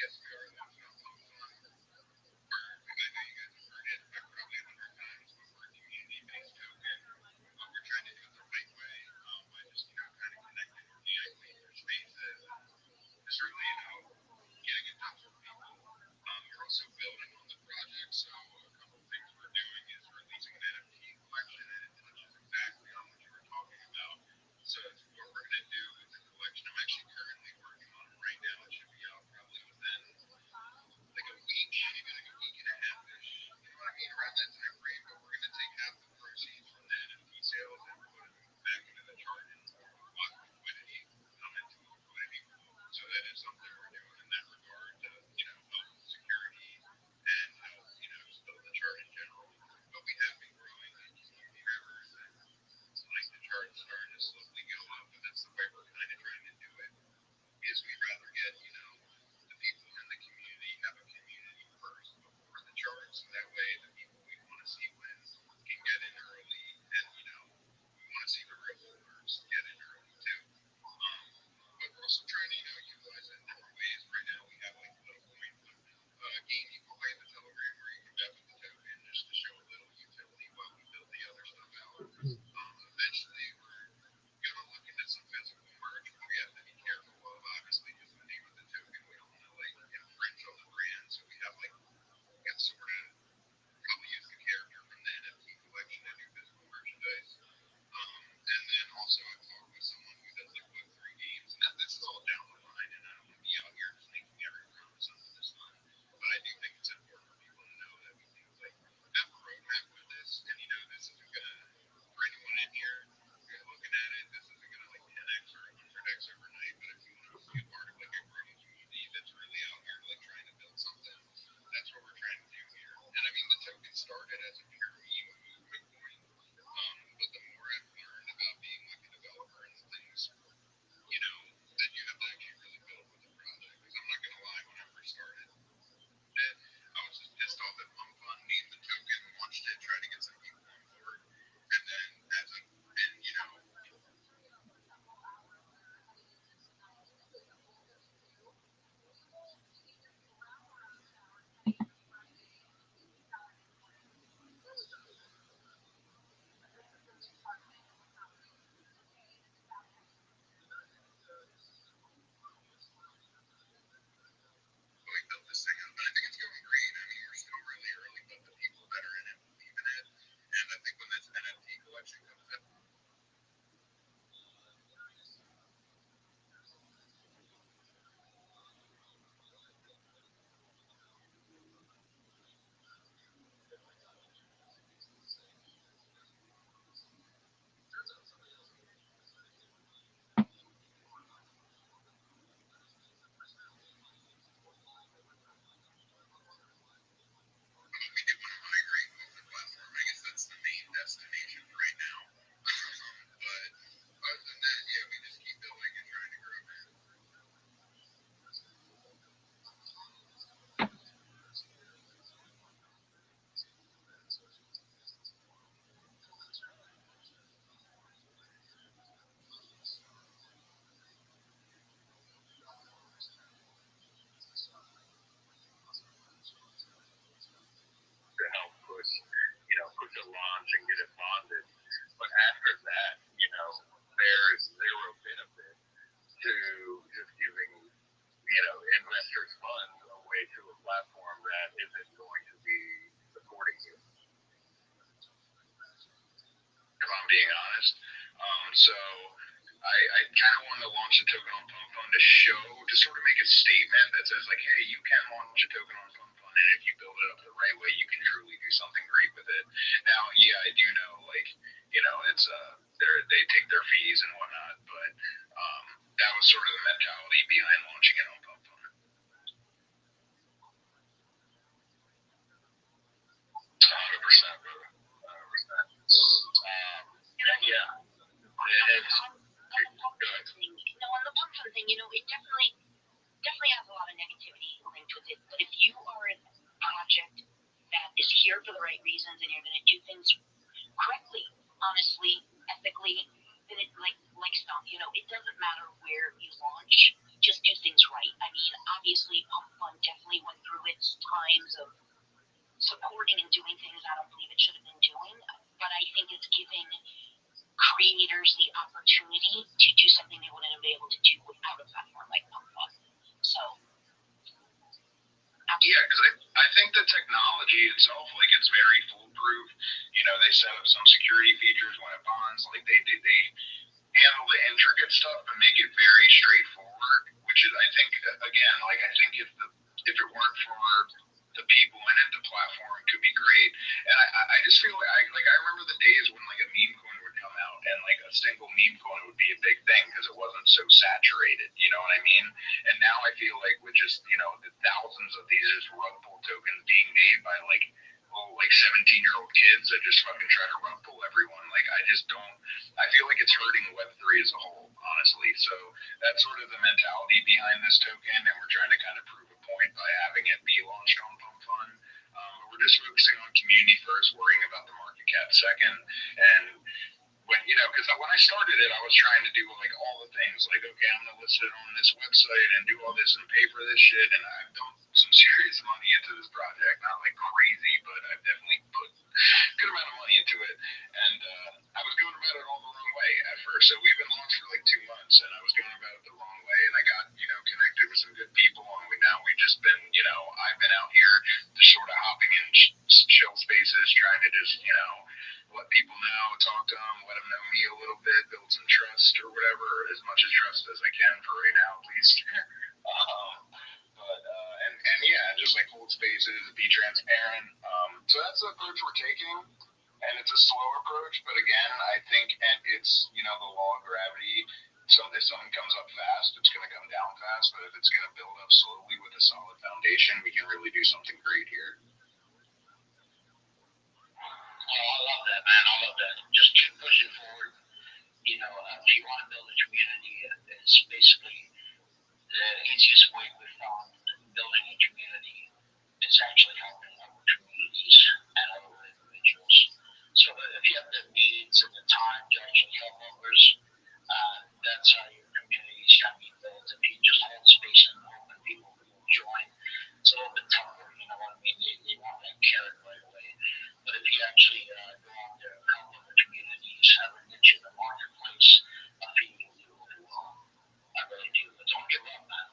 Yes, we are launching on some fun. I know you guys have heard it probably 100 times, but we're a community-based token. We're trying to do it the right way by just kind of connecting organically through spaces and just really getting in touch with people. We're also building on the project, so a couple of things we're doing is releasing an NFT collection, and it touches exactly on what you were talking about. So what we're going to do with the collection, I'm actually currently working on it right now. It should be out probably within like a week, maybe like a week and a half ish. You know what I mean? Around that time frame. But we're gonna take half the proceeds from the NFT sales and put them back into the chart and watch liquidity come into a liquidity pool. So that is something we're doing in that regard to, help with security and help, just build the chart in general. But we have been growing in community members and like the chart starting to slowly go up, and that's the way we're kind of trying to do it. Is we'd rather get, the people
So I kind of wanted to launch a token on Pump Fund to sort of make a statement that says like, hey, you can launch a token on Pump Fund, and if you build it up the right way, you can truly do something great with it. Now, yeah, I do know like it's they take their fees and whatnot, but that was sort of the mentality behind launching it on Pump Fund. 100%, brother. 100%. Yeah. It's good.
On the pump fund thing, it definitely has a lot of negativity linked with it. But if you are a project that is here for the right reasons and you're going to do things correctly, honestly, ethically, then it like Stomp, it doesn't matter where you launch, just do things right. I mean, obviously, Pump Fund definitely went through its times of supporting and doing things I don't believe it should have been doing, but I think it's giving creators the opportunity to do something they wouldn't have been able to do without a platform like Pump Fund. So,
yeah, because I think the technology itself, like, it's very foolproof. They set up some security features when it bonds. Like, they handle the intricate stuff and make it very straightforward. Which is, I think, again, like, I think if it weren't for the people in it, the platform could be great. And I just feel like I remember the days when like a meme coin would come out and like a single meme coin would be a big thing because it wasn't so saturated. You know what I mean? And now I feel like with just the thousands of these just rug pull tokens being made by like 17-year-old kids that just fucking try to rug pull everyone. Like I just don't. I feel like it's hurting Web3 as a whole, honestly. So that's sort of the mentality behind this token, and we're trying to kind of prove a point by having it be launched on Pump Fund. But we're just focusing on community first, worrying about the market cap second, and because when I started it, I was trying to do like all the things. Like, okay, I'm gonna list it on this website and do all this and pay for this shit. And I've dumped some serious money into this project. Not like crazy, but I've definitely put a good amount of money into it. And I was going about it all the wrong way at first. So we've been launched for like 2 months, and I was going about it the wrong way. And I got connected with some good people, and we've just been I've been out here just sort of hopping in chill spaces, trying to just let people know, talk to them, let them know me a little bit, build some trust or whatever, as much as trust as I can for right now, at least. And yeah, just like hold spaces, be transparent. So that's the approach we're taking, and it's a slow approach, but again, I think it's the law of gravity. So if something comes up fast, it's going to come down fast, but if it's going to build up slowly with a solid foundation, we can really do something great here.
Oh, I love that, man. I love that. Just keep pushing forward. If you want to build a community, it's basically the easiest way we found building a community is actually helping other communities and other individuals. So if you have the means and the time to actually help others, that's how your communities can be built. If you just hold space and hope that people will join, it's a little bit tougher. You know what I mean? They want that carrot right away. But if you actually go out there and help other communities, have a niche in the marketplace, I think you'll do really well. I really do. But don't give up, man.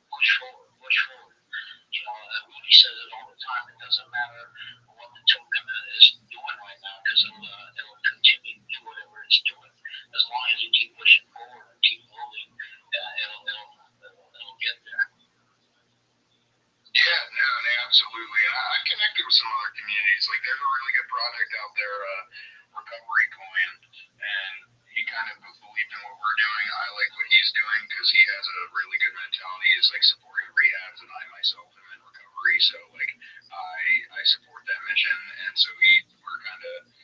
Push forward, push forward. He says it all the time. It doesn't matter what the token is doing right now because it'll continue to do whatever it's doing. As long as you keep pushing forward and keep moving, it'll get there.
Yeah, no, absolutely. And I connected with some other communities. Like, there's a really good project out there, Recovery Coin, and he kind of believed in what we're doing. I like what he's doing because he has a really good mentality. He's like supporting rehabs, and I myself am in recovery, so like I support that mission. And so we're kind of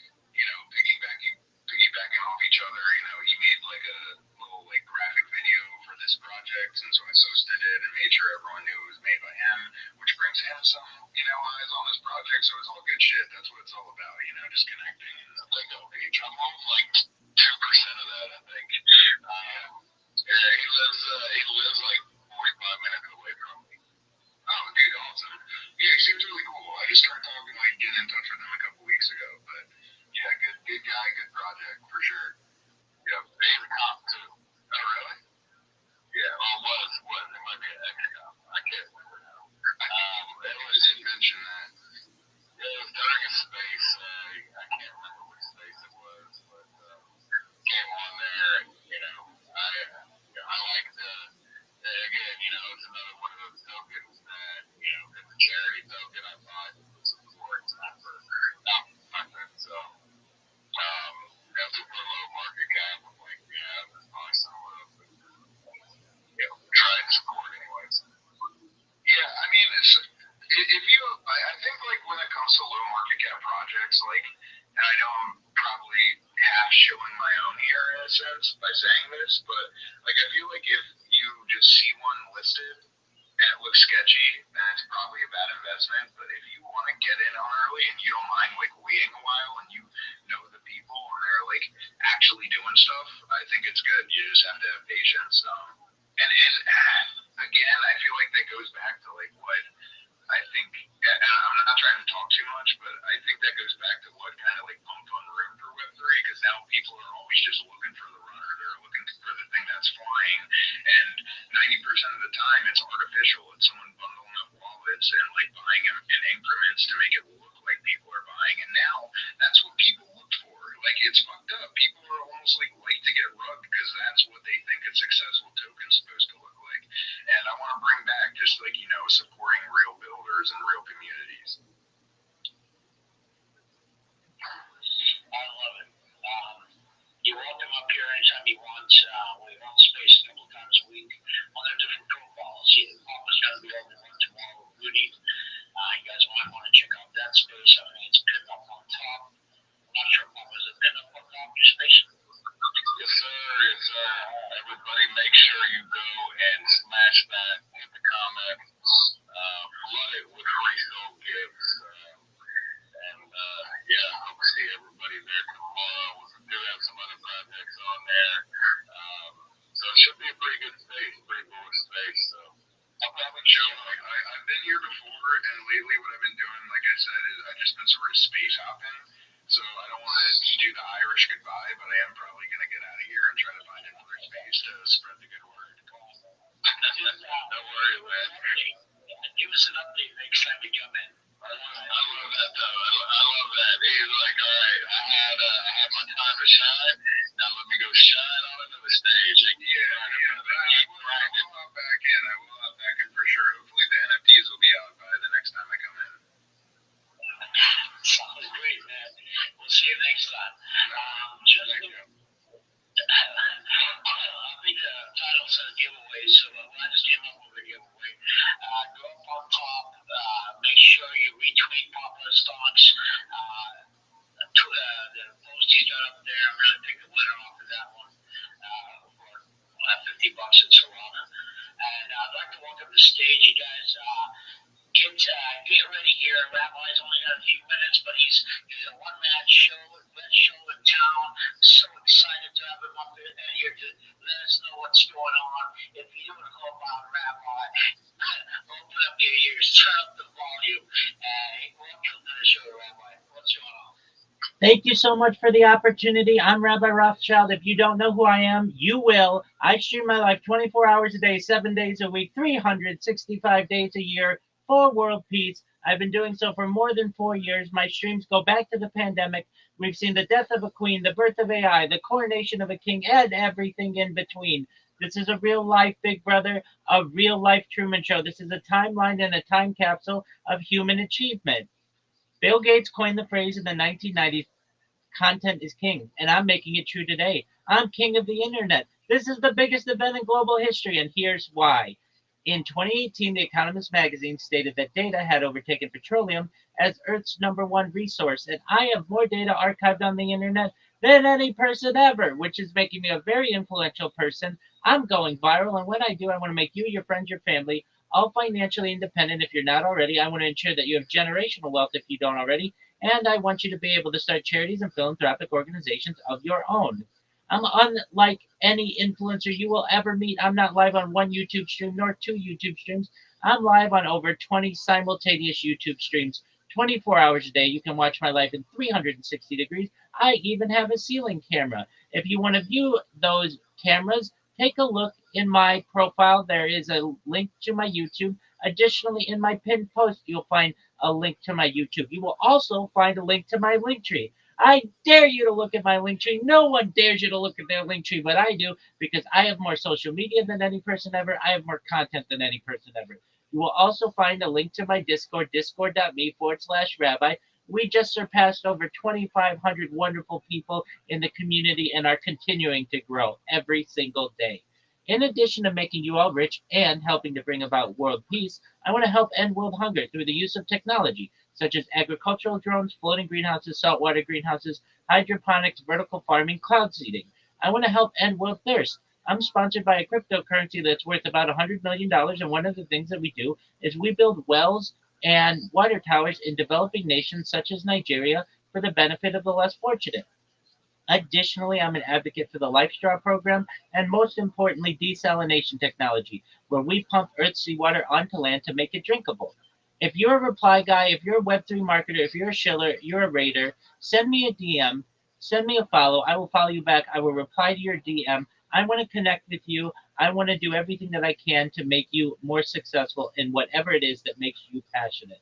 piggybacking off each other. He made like a little like graphic video for this project, and so I posted it and made sure everyone knew it was made by him, which brings him some eyes on this project. So it's all good shit. That's what it's all about. Just connecting and like outreach. I'm on like 2% of that, I think. Yeah, he lives like 45 minutes away from me. Oh, dude, awesome. Yeah, he seems really cool. I just started talking, like, getting in touch with him a couple weeks ago. But, yeah, good guy, good project, for sure. Yep, he's a cop, too. Oh, really? Yeah, well, it might be an ex-cop. I can't remember now. They didn't mention that. Yeah, it was during a space, I can't remember which space it was, but came on there, one of those tokens that, it's a charity token I buy to support, not for nothing. So, super low market cap. I'm like, there's probably someone else that, try and support anyways. Yeah, I mean, if you, I think like when it comes to low market cap projects, like, and I know I'm probably half shilling my own here in a sense by saying this, but like I feel like if you just see one listed and it looks sketchy, then it's probably a bad investment. But if you want to get in on early and you don't mind like waiting a while and you know the people and they're like actually doing stuff, I think it's good. You just have to have patience. And again, I feel like that goes back to like what I think, and I'm not trying to talk too much, but I think that goes back to what kind of like pumped on room for Web3, because now people are always just looking for the runner. They're looking for the thing that's flying, and 90% of the time it's artificial. It's someone bundling up wallets and like buying them in increments to make it look like people are buying. And now that's what people look for. Like, it's fucked up. People are almost like to get rugged because that's what they think a successful token's supposed to look like. And I want to bring back just like, supporting real builders and real communities.
I love it. You're welcome up here anytime you want. We run space a couple times a week on their different profiles. Papa's going to be over one tomorrow with Rudy. You guys might want to check out that space. I mean, it's pinned up on top. I'm not sure if Papa's a pinned up on top of your space.
Yes, sir. Yes, sir. Everybody make sure you go and smash that, hit the comment, flood it with free soul gifts. And hope to see everybody there tomorrow. We do have some other projects on there. So it should be a pretty good space, pretty cool space. So I'll probably show. I've been here before, and lately what I've been doing, like I said, is I've just been sort of space hopping. So I don't want to do the Irish goodbye, but I am probably going to get out of here and try to find another space to spread the good word. Don't worry, man.
Give us an update next time you come in.
I love that though. I love that. He's like, all right, I had my time to shine. Now let me go shine on another stage. Like, I will hop back in. I will hop back in for sure. Hopefully the NFTs will be out by the next time I come in.
Sounds great, man. We'll see you next time. I'll be the titles of the giveaway, so I just came up with a giveaway. Go up on top, make sure you retweet Papa's thoughts. The post he's got up there, I'm going to pick the winner off of that one for $50 in Solana. And I'd like to welcome to the stage, you guys. Get ready here. Rabbi's only got a few minutes, but he's a one-man show, best show in town. So excited to have him up here to let us know what's going on. If you don't know about Rabbi, open up your ears, turn up the volume, and welcome to the show, Rabbi. What's going on?
Thank you so much for the opportunity. I'm Rabbi Rothschild. If you don't know who I am, you will. I stream my life 24 hours a day, 7 days a week, 365 days a year for world peace. I've been doing so for more than 4 years. My streams go back to the pandemic. We've seen the death of a queen, the birth of AI, the coronation of a king, and everything in between. This is a real life Big Brother, a real life Truman Show. This is a timeline and a time capsule of human achievement. Bill Gates coined the phrase in the 1990s, content is king, and I'm making it true today. I'm king of the internet. This is the biggest event in global history, and here's why. In 2018, The Economist magazine stated that data had overtaken petroleum as Earth's #1 resource, and I have more data archived on the internet than any person ever, which is making me a very influential person. I'm going viral, and when I do, I want to make you, your friends, your family, all financially independent if you're not already. I want to ensure that you have generational wealth if you don't already, and I want you to be able to start charities and philanthropic organizations of your own. I'm unlike any influencer you will ever meet. I'm not live on one YouTube stream nor 2 YouTube streams. I'm live on over 20 simultaneous YouTube streams, 24 hours a day. You can watch my life in 360 degrees. I even have a ceiling camera. If you want to view those cameras, take a look in my profile. There is a link to my YouTube. Additionally, in my pinned post, you'll find a link to my YouTube. You will also find a link to my Linktree. I dare you to look at my link tree. No one dares you to look at their link tree, but I do because I have more social media than any person ever. I have more content than any person ever. You will also find a link to my Discord, discord.me/rabbi. We just surpassed over 2,500 wonderful people in the community and are continuing to grow every single day. In addition to making you all rich and helping to bring about world peace, I want to help end world hunger through the use of technology, such as agricultural drones, floating greenhouses, saltwater greenhouses, hydroponics, vertical farming, cloud seeding. I want to help end world thirst. I'm sponsored by a cryptocurrency that's worth about $100 million, and one of the things that we do is we build wells and water towers in developing nations such as Nigeria for the benefit of the less fortunate. Additionally, I'm an advocate for the LifeStraw program and most importantly, desalination technology, where we pump Earth's seawater onto land to make it drinkable. If you're a reply guy, if you're a Web3 marketer, if you're a shiller, you're a raider, send me a DM, send me a follow. I will follow you back. I will reply to your DM. I want to connect with you. I want to do everything that I can to make you more successful in whatever it is that makes you passionate.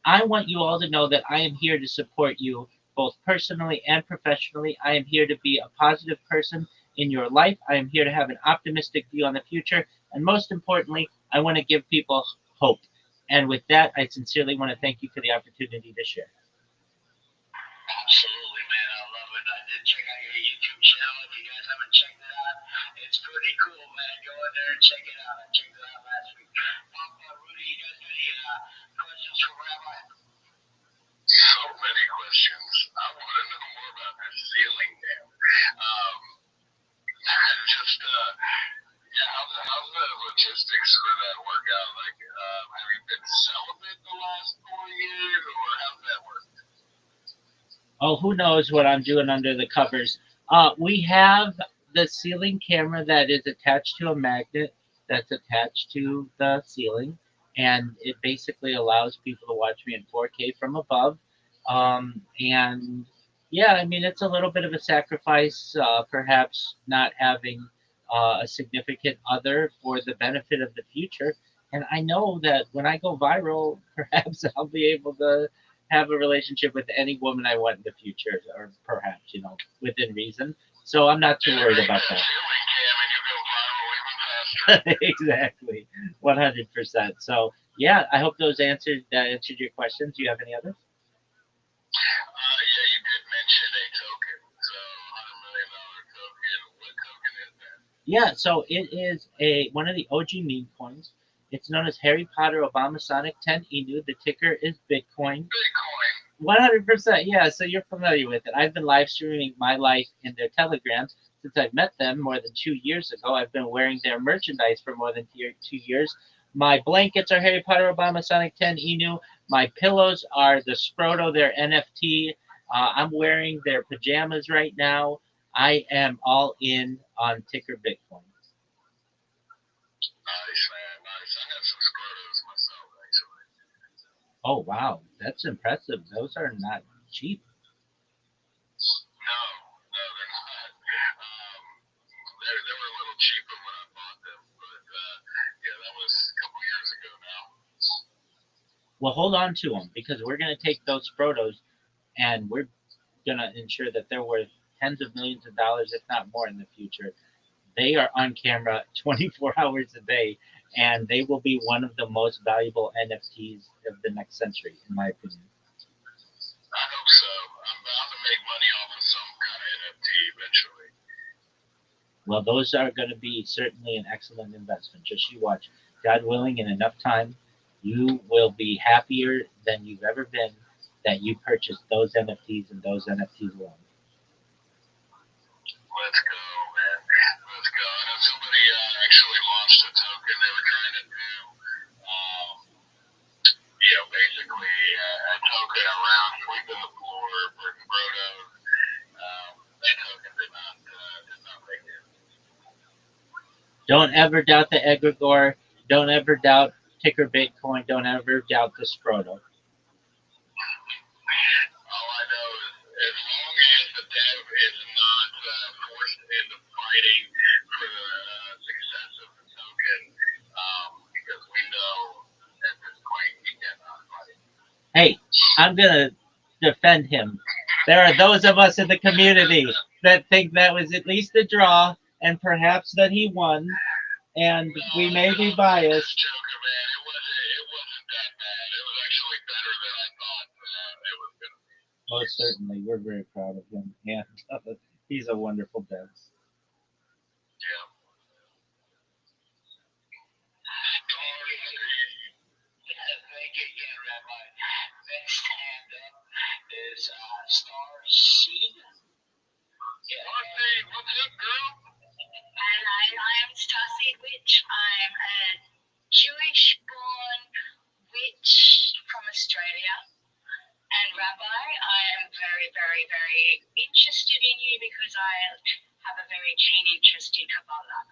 I want you all to know that I am here to support you both personally and professionally. I am here to be a positive person in your life. I am here to have an optimistic view on the future. And most importantly, I want to give people hope. And with that, I sincerely want to thank you for the opportunity to share.
Absolutely, man. I love it. I did check out your YouTube channel. If you guys haven't checked it out, it's pretty cool, man. Go in there and check it out. I checked it out last week. Rudy, you guys got any questions for Rabbi?
So many questions. I want to know more about this ceiling dam. Just, yeah, how's the logistics for that work out? Like, have you been celibate the last 4 years, or how's that work?
Oh, who knows what I'm doing under the covers? We have the ceiling camera that is attached to a magnet that's attached to the ceiling, and it basically allows people to watch me in 4K from above. And yeah, I mean, it's a little bit of a sacrifice, perhaps not having a significant other for the benefit of the future. And I know that when I go viral, perhaps I'll be able to have a relationship with any woman I want in the future, or perhaps, within reason. So I'm not too worried about that. Exactly, 100%. So yeah, I hope that answered your questions. Do you have any others?
Yeah, you did mention a token. So, $100 million token. What token is that?
Yeah, so it is one of the OG meme coins. It's known as Harry Potter Obama Sonic 10 Inu. The ticker is Bitcoin.
Bitcoin.
100%, yeah. So you're familiar with it. I've been live streaming my life in their telegrams since I've met them more than 2 years ago. I've been wearing their merchandise for more than 2 years. My blankets are Harry Potter Obama Sonic 10 Inu. My pillows are the Scroto, their NFT. I'm wearing their pajamas right now. I am all in on ticker Bitcoin.
Nice, man. Nice. I have some Scrotos myself, actually.
Oh, wow. That's impressive. Those are not cheap.
No, they're not. They were a little cheaper when I bought them, but yeah, that was a couple years ago now.
Well, hold on to them because we're going to take those Scrotos and we're going to ensure that they're worth tens of millions of dollars, if not more, in the future. They are on camera 24 hours a day, and they will be one of the most valuable NFTs of the next century, in my opinion.
I hope so. I'm bound to make money off of some kind of NFT eventually.
Well, those are going to be certainly an excellent investment. Just you watch. God willing, in enough time, you will be happier than you've ever been that you purchased those NFTs and those NFTs alone.
Let's go, man. Let's go. I know somebody actually launched a token. They were trying to do, basically a token around sweeping the floor for Brodo. That token did not make it.
Don't ever doubt the egregore. Don't ever doubt ticker Bitcoin. Don't ever doubt the Scroto.
All I know is as long as the dev is not forced into fighting for the success of the token, because we know at this point he cannot fight.
Hey, I'm going to defend him There are those of us in the community that think that was at least a draw and perhaps that he won, and we may be biased.
Joker, man. It wasn't that bad. It was actually better than I thought it was gonna be.
Most certainly, we're very proud of him, and he's a wonderful dance.
Yeah. Thank you again, Rabbi. Next hand up is Star Sheen. Yeah. What's up, girl?
Hello, I am Starseed Witch. I'm a Jewish born witch from Australia. And Rabbi, I am very, very, very interested in you because I have a very keen interest in Kabbalah.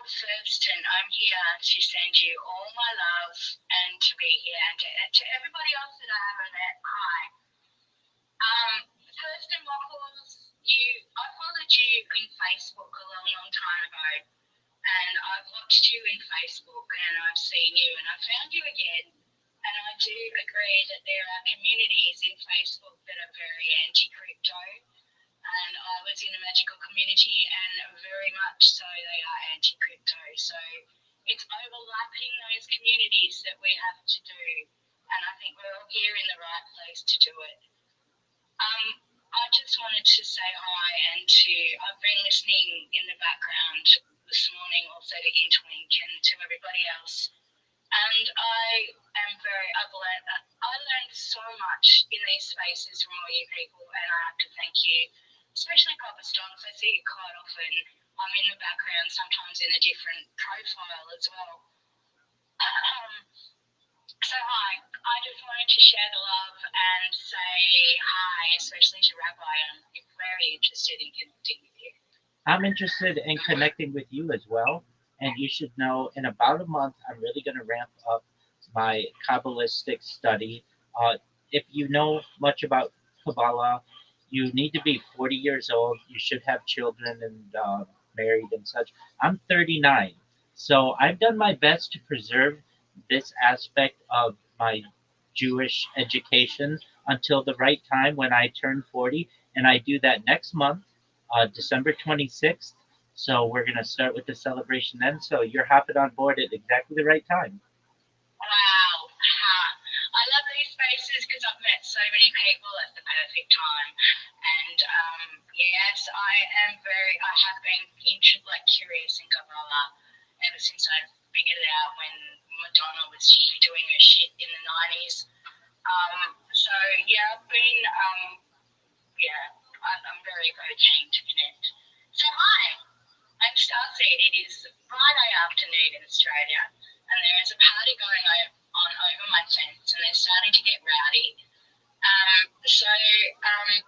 First, and I'm here to send you all my love and to be here and to everybody else that I haven't met. Hi. First and foremost, I followed you in Facebook a long, long time ago, and I've watched you in Facebook, and I've seen you, and I found you again. And I do agree that there are communities in Facebook that are very anti-crypto, and I was in a magical community, and very much so they are anti-crypto. So it's overlapping those communities that we have to do, and I think we're all here in the right place to do it. I just wanted to say hi and I've been listening in the background this morning also to Interlink and to everybody else. And I learned so much in these spaces from all you people, and I have to thank you, especially Papa Stonks. I see you quite often. I'm in the background, sometimes in a different profile as well. So hi, I just wanted to share the love and say hi, especially to Rabbi. I'm very interested in connecting with you.
I'm interested in connecting with you as well. And you should know in about a month, I'm really going to ramp up my Kabbalistic study. If you know much about Kabbalah, you need to be 40 years old. You should have children and married and such. I'm 39. So I've done my best to preserve this aspect of my Jewish education until the right time when I turn 40. And I do that next month, December 26th. So we're going to start with the celebration then. So you're hopping on board at exactly the right time.
Wow. I love these spaces because I've met so many people at the perfect time. And yes, I have been curious in Kabbalah ever since I figured it out when Madonna was doing her shit in the 90s. So yeah, I'm very, very keen to connect. So hi, I'm Starseed. It is Friday afternoon in Australia, and there is a party going on over my fence, and they're starting to get rowdy.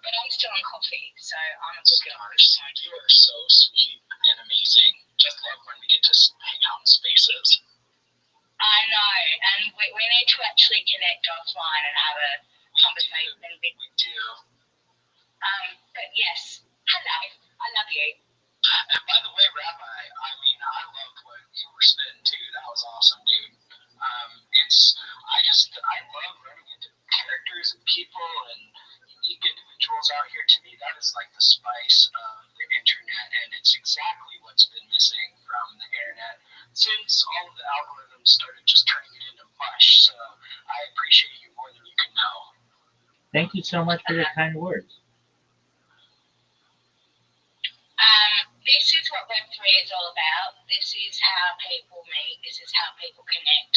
But I'm still on coffee, so I'm a good girl.
You are so sweet and amazing. Just love when we get to hang out in spaces.
I know, and we need to actually connect offline and have a conversation.
We do.
But yes, hello, I love you.
And by the way, Rabbi, I loved what you were spitting too. That was awesome, dude. I love running into characters and people and unique individuals out here. To me, that is like the spice of the internet, and it's exactly what's been missing from the internet since all of the algorithms started just turning it into mush. So I appreciate you more than you can know.
Thank you so much for your kind words.
This is what Web3 is all about. This is how people meet. This is how people connect.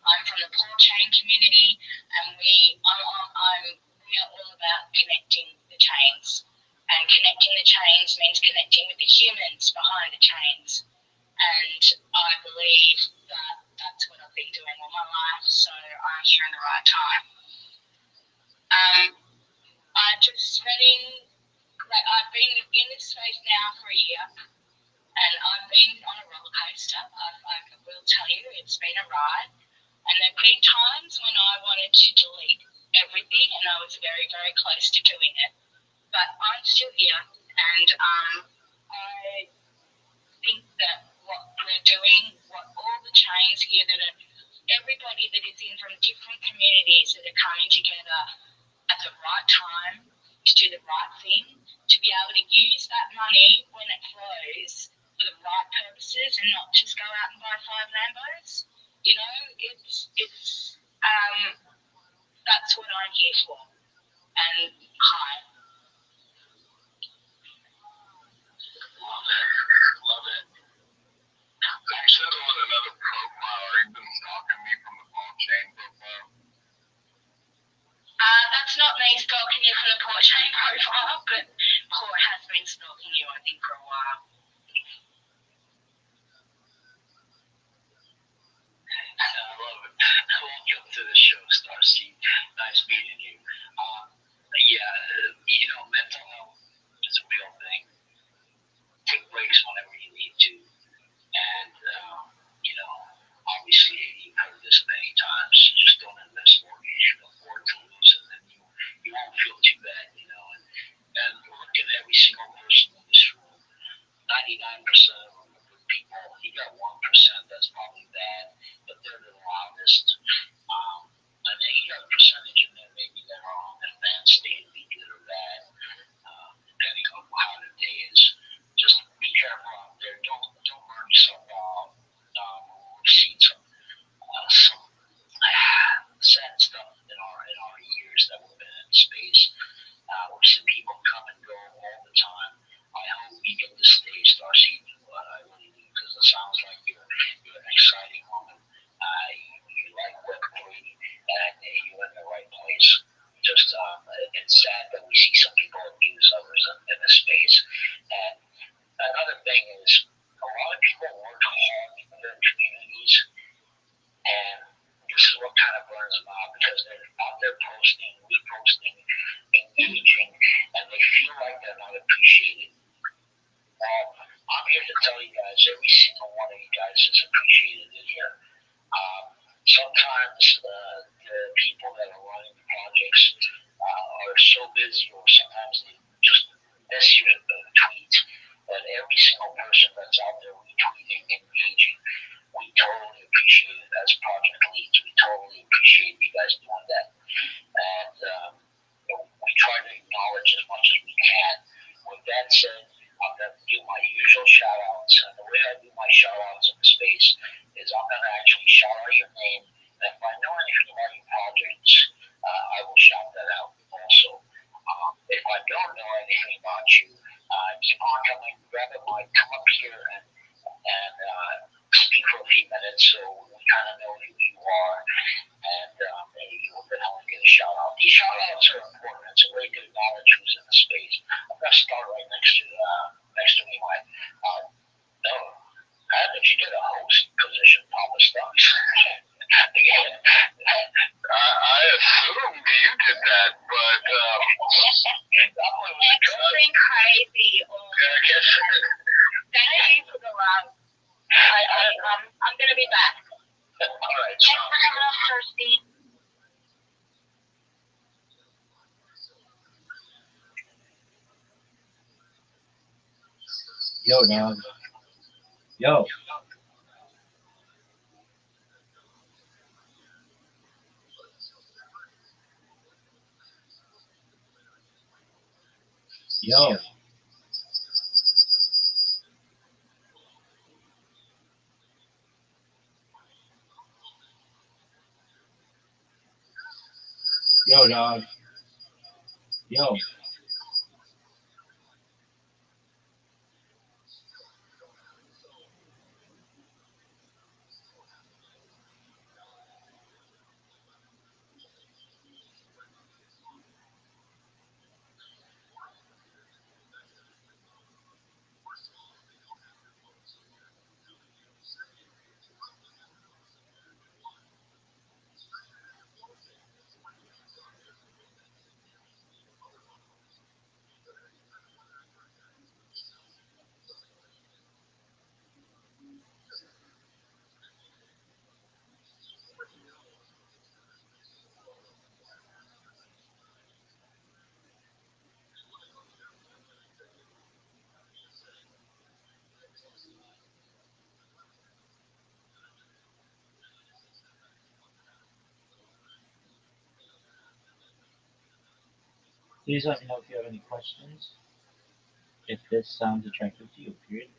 I'm from the Paul Chain community, and we are all about connecting the chains. And connecting the chains means connecting with the humans behind the chains. And I believe that that's what I've been doing all my life, so I'm here in the right time. I've been in this space now for a year, and I've been on a roller coaster. I will tell you, it's been a ride. And there have been times when I wanted to delete everything, and I was very, very close to doing it. But I'm still here, and I think that what we're doing, what all the chains here everybody that is in from different communities that are coming together at the right time to do the right thing, to be able to use that money when it flows for the right purposes and not just go out and buy 5 Lambos. You know, it's that's what I'm here for. And hi.
Love it. Love it. You said it was another profile. Are you been stalking me from the blockchain profile?
That's not me stalking you from the blockchain profile, but Paul has been stalking you, I think, for a while.
I love it. Welcome to the show, Starseed. Nice meeting you. Mental health is a real thing. Take breaks whenever you need to. And, obviously, you've heard this many times. Just don't invest more than you can afford to lose, and then you won't feel too bad, And look at every single person in this room. 99% of them are good people. You got 1% that's probably bad, but they're the loudest. And then you got a percentage in there maybe that are on the fence, they can be good or bad, depending on how the day is. Just be careful out there. Don't burn yourself out. We've seen some sad stuff in our years that we've been in space. We've seen people come and go all the time. I hope you get to stay, Starseed. I really do, because it sounds like you're an exciting woman. You like Web3, and you're in the right place. Just it's sad that we see some people abuse others in the space. And another thing is, a lot of people work hard for their communities, and this is what kind of burns them out, because they're out there posting, reposting, engaging, and they feel like they're not appreciated. I'm here to tell you guys, every single one of you guys is appreciated in here. Sometimes the people that are running the projects are so busy, or sometimes they just miss your tweets. But every single person that's out there retweeting, engaging, we totally appreciate it as project leads. We totally appreciate you guys doing that. And we try to acknowledge as much as we can. With that said, I'm going to do my usual shout outs. And the way I do my shout outs in the space is I'm going to actually shout out your name. And if I know anything about your projects, I will shout that out also. If I don't know anything about you, keep on coming, grab a mic, come up here and speak for a few minutes so we kind of know who you are. And maybe you will definitely get a shout out. These shout outs are important. It's a way to acknowledge who's in the space. I'm going to start right next to me, Mike. No, how did you get a host position, Papa Stumps? I assumed you did that, but
Something crazy. Thank you for the love. I'm going to be back.
All right,
Thanks for coming up, Kirsty.
Yo, dog. Yo. Yo. Yo, dog. Yo. Please let me know if you have any questions. If this sounds attractive to you, period.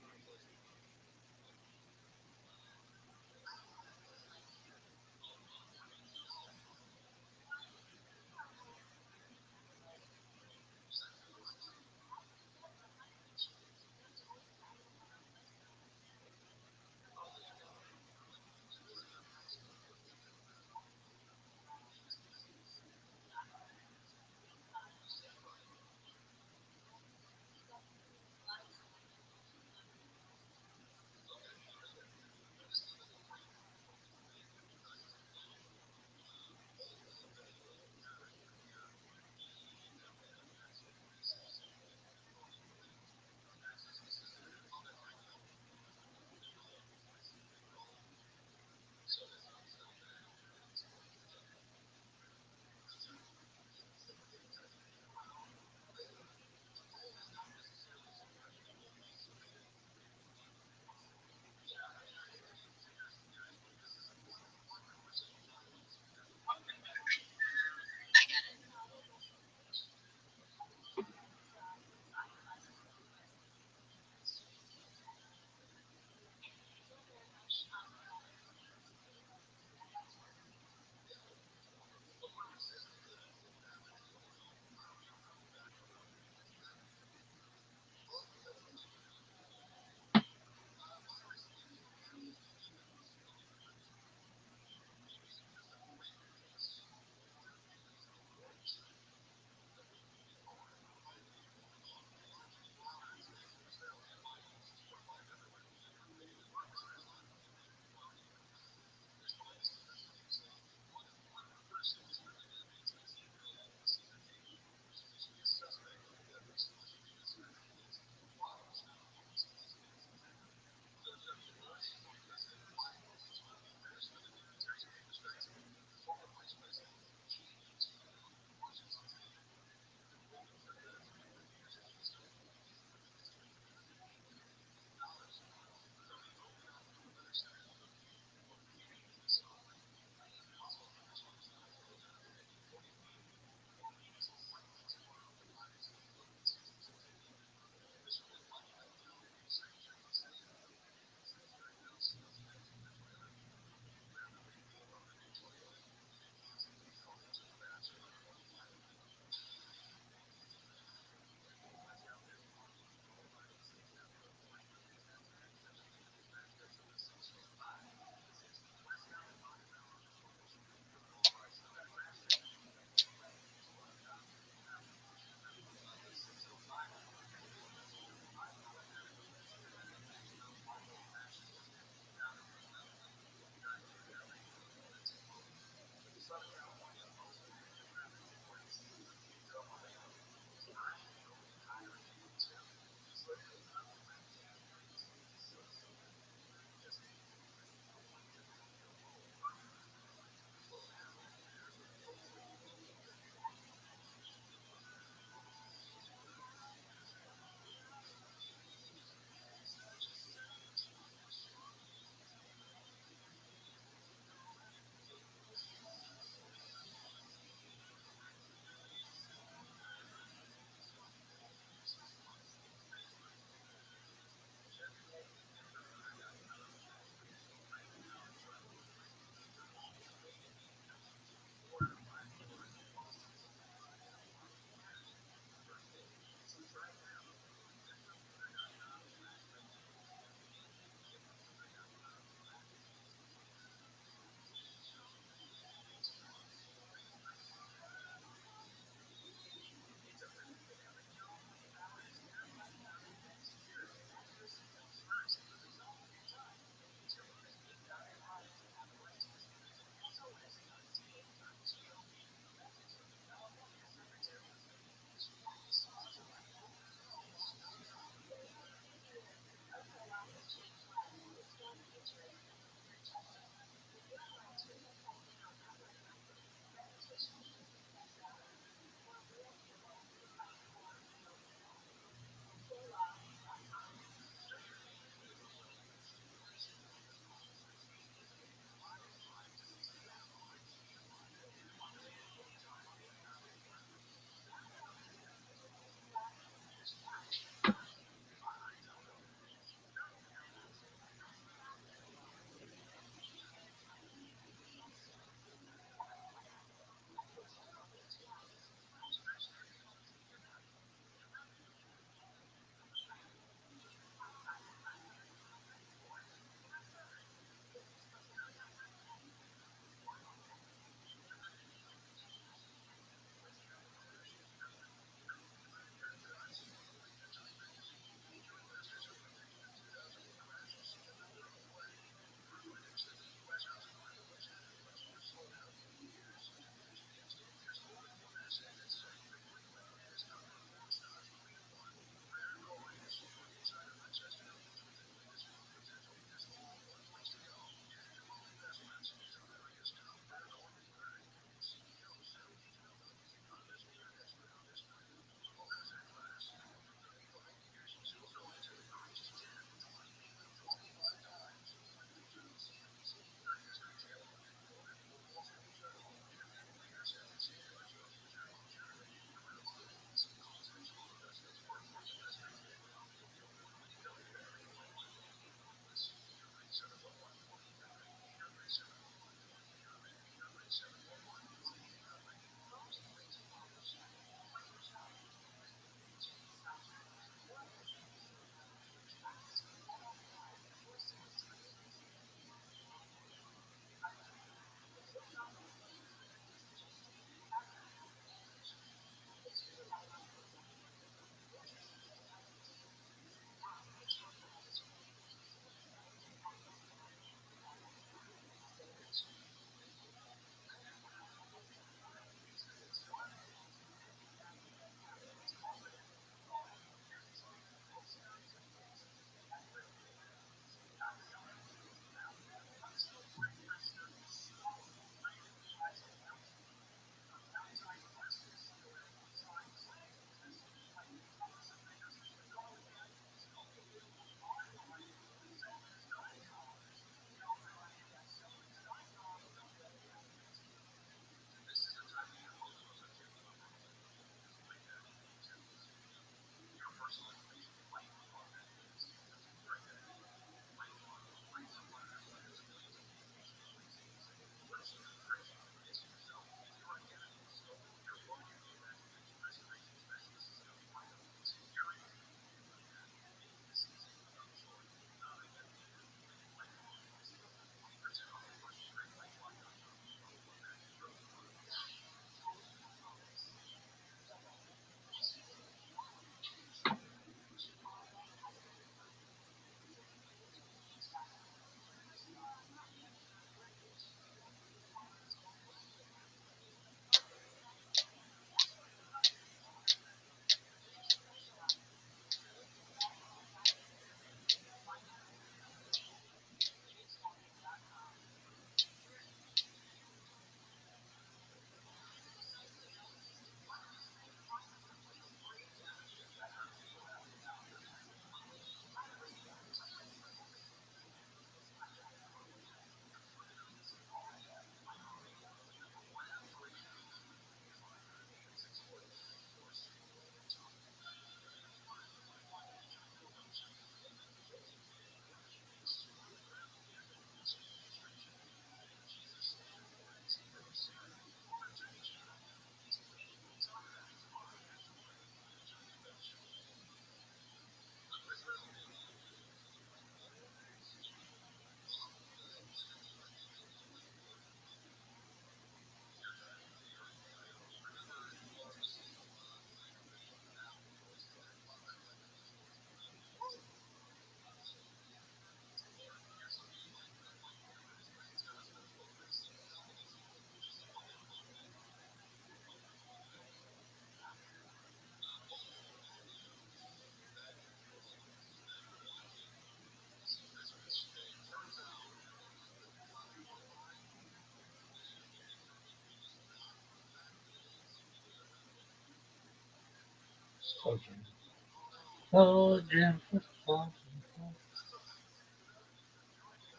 Oh, Jim, football.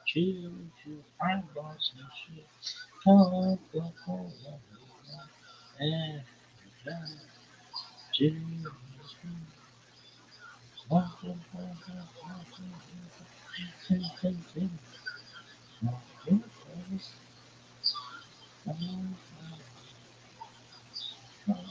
Choo, choo, eyeballs and shit. Oh, oh, oh, oh, and Jim. Oh, oh, oh, oh,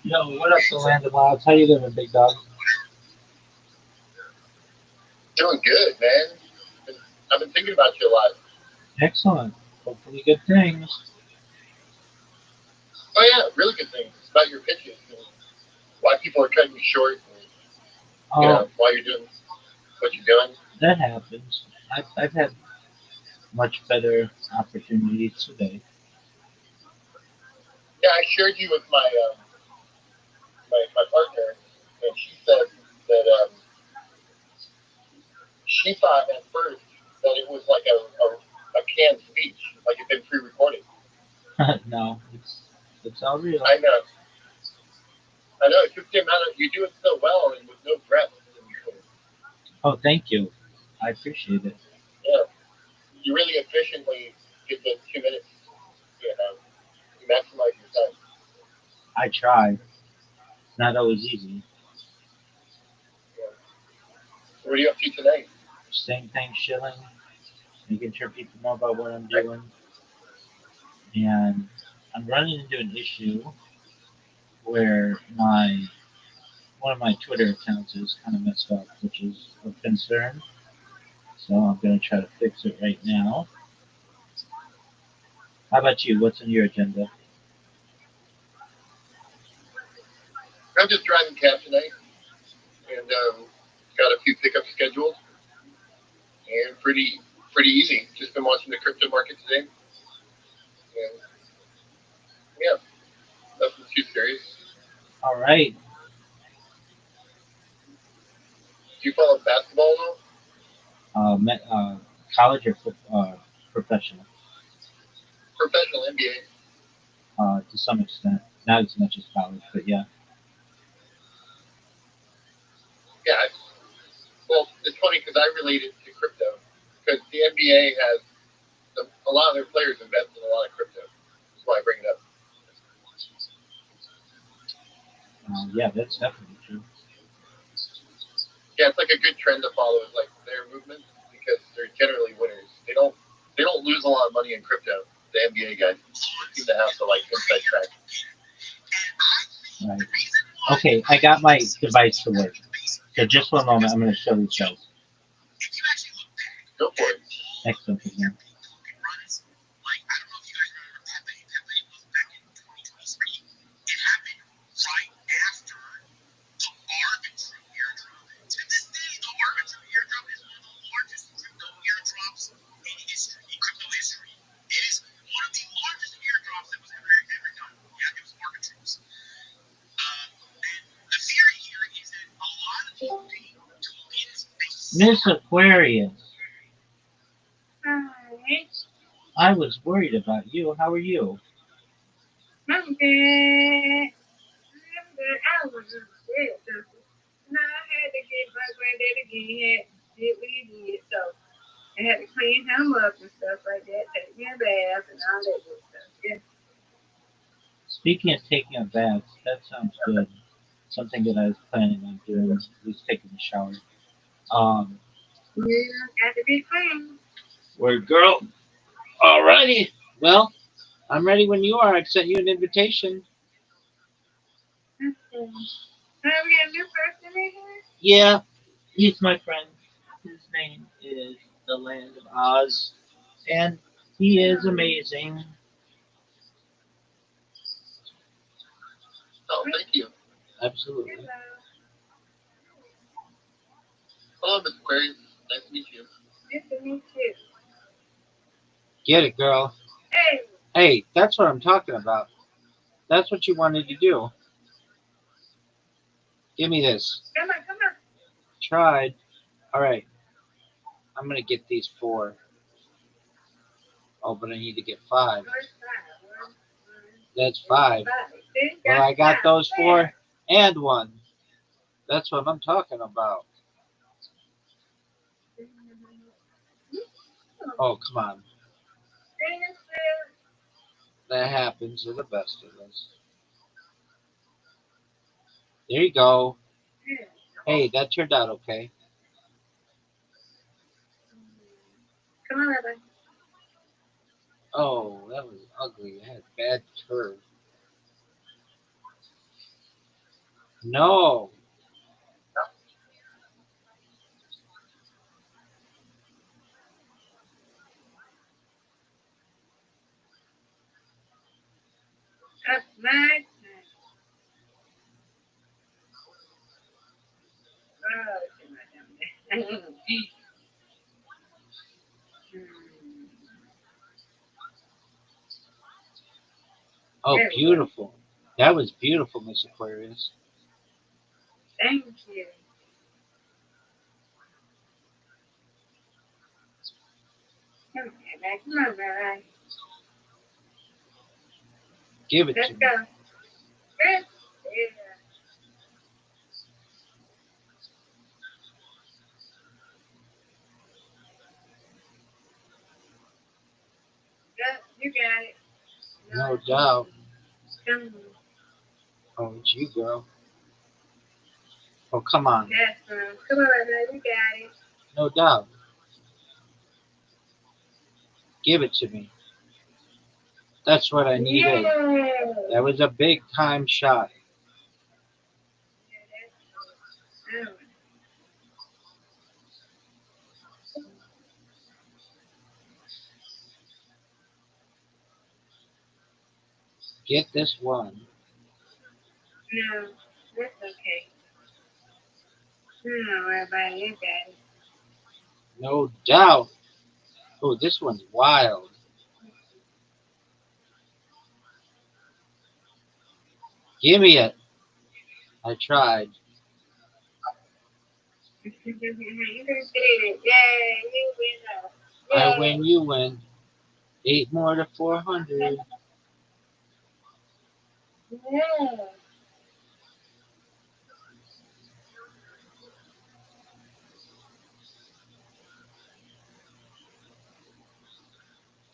Yo, what up, the land of Oz? How you doing, big dog?
Doing good, man. I've been thinking about you a lot.
Excellent. Hopefully good things.
Oh yeah, really good things. It's about your pitches and why people are cutting you short and
Oh,
why you're doing what you're doing.
that happens. I've had much better opportunities today.
Yeah, I shared you with my partner, and she said that she thought at first that it was like a canned speech, like it'd been pre-recorded.
No, it's all real.
I know. I know. It just came out of you do it so well and with no breath in between.
Oh, thank you. I appreciate it.
Yeah, you really efficiently get the 2 minutes. You know, you maximize your time.
I try. Not always easy.
Yeah. So what are you up to tonight?
Same thing, shilling, making sure people know about what I'm
Right.
doing. And I'm running into an issue where my one of my Twitter accounts is kind of messed up, which is of concern. So I'm gonna try to fix it right now. How about you? What's on your agenda?
I'm just driving cab tonight, and got a few pickups scheduled, and pretty easy. Just been watching the crypto market today, and yeah, nothing too serious.
All right.
Do you follow basketball at all?
College or professional?
Professional NBA.
To some extent, not as much as college, but yeah.
Yeah, well, it's funny because I relate it to crypto because the NBA has a lot of their players invest in a lot of crypto. That's why I bring it up.
Yeah, that's definitely true.
Yeah, it's like a good trend to follow is like their movement because they're generally winners. They don't lose a lot of money in crypto. The NBA guys seem to have the like inside track.
Right. Okay, I got my device to work. So just one moment, I'm going to show these guys.
Go for it.
Excellent again. Miss Aquarius,
Hi.
I was worried about you. How are you?
I'm good. I'm good. I was just sick. No, I had to get my granddad again. He had did what he did, so I had to clean him up and stuff like that, take me a bath and all that good stuff. Yeah.
Speaking of taking a bath, that sounds good. Something that I was planning on doing was taking a shower. Um,
Yeah, got to be clean.
Word girl. Alrighty. Well, I'm ready when you are. I've sent you an invitation.
Okay. Have we got a new person in here?
Yeah, he's my friend. His name is the Land of Oz, and he is amazing.
Oh, thank you.
Absolutely.
Hello.
Hello, Miss Aquarius. Nice to meet you.
Nice to meet you.
Get it, girl.
Hey.
Hey, that's what I'm talking about. That's what you wanted to do. Give me this.
Come on, come on.
Tried. All right. I'm gonna get these 4. Oh, but I need to get 5.
Where's five?
That's 5.
See?
Well, I got
five.
those
There.
4 and 1. That's what I'm talking about. Oh, come on. That happens to the best of us. There you go. Hey, that turned out okay.
Come on, Rabbi.
Oh, that was ugly. It had bad curve. No.
That's my time. Oh, shit, my damn.
Oh,
There we go.
beautiful. That was beautiful, Miss Aquarius.
Thank you. Come on, back. Come on, Rabbi.
Give it
Let's
to me.
go. Good. Yeah. Good. You got it.
No
No,
doubt.
come on.
Oh, it's you, girl. Oh, come on.
Yes, ma'am. Come on, Rabbi. You got it.
No doubt. Give it to me. That's what I needed.
Yeah.
That was a big time shot.
Oh,
Get this one.
no, that's okay. No, Rabbi, you got it.
No doubt. Oh, this one's wild. Give me it. I tried.
You did it. Yay, you win up.
I
Yay.
win, you win. 8 more to 400.
Yeah.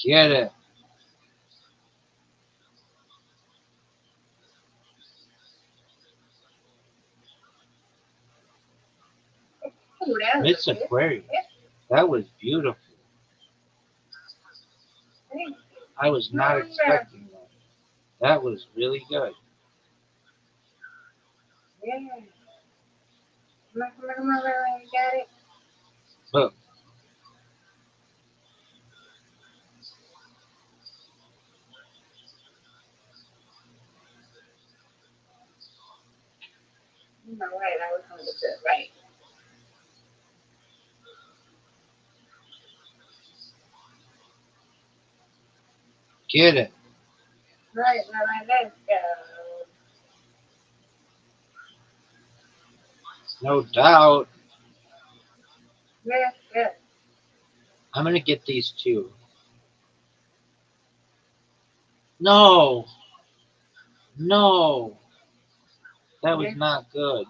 Get it.
Ooh, that was
Miss
a good.
Aquarius. That was beautiful.
Thank
I was
you.
not expecting that. That was really good.
Yeah. Come on, Rabbi, you got it.
Look,
No, right, I was on the good, right.
get it.
Right, Rabbi, let's go.
No doubt.
Let's go.
I'm going to get these two. No. No. That was
Let's
not good.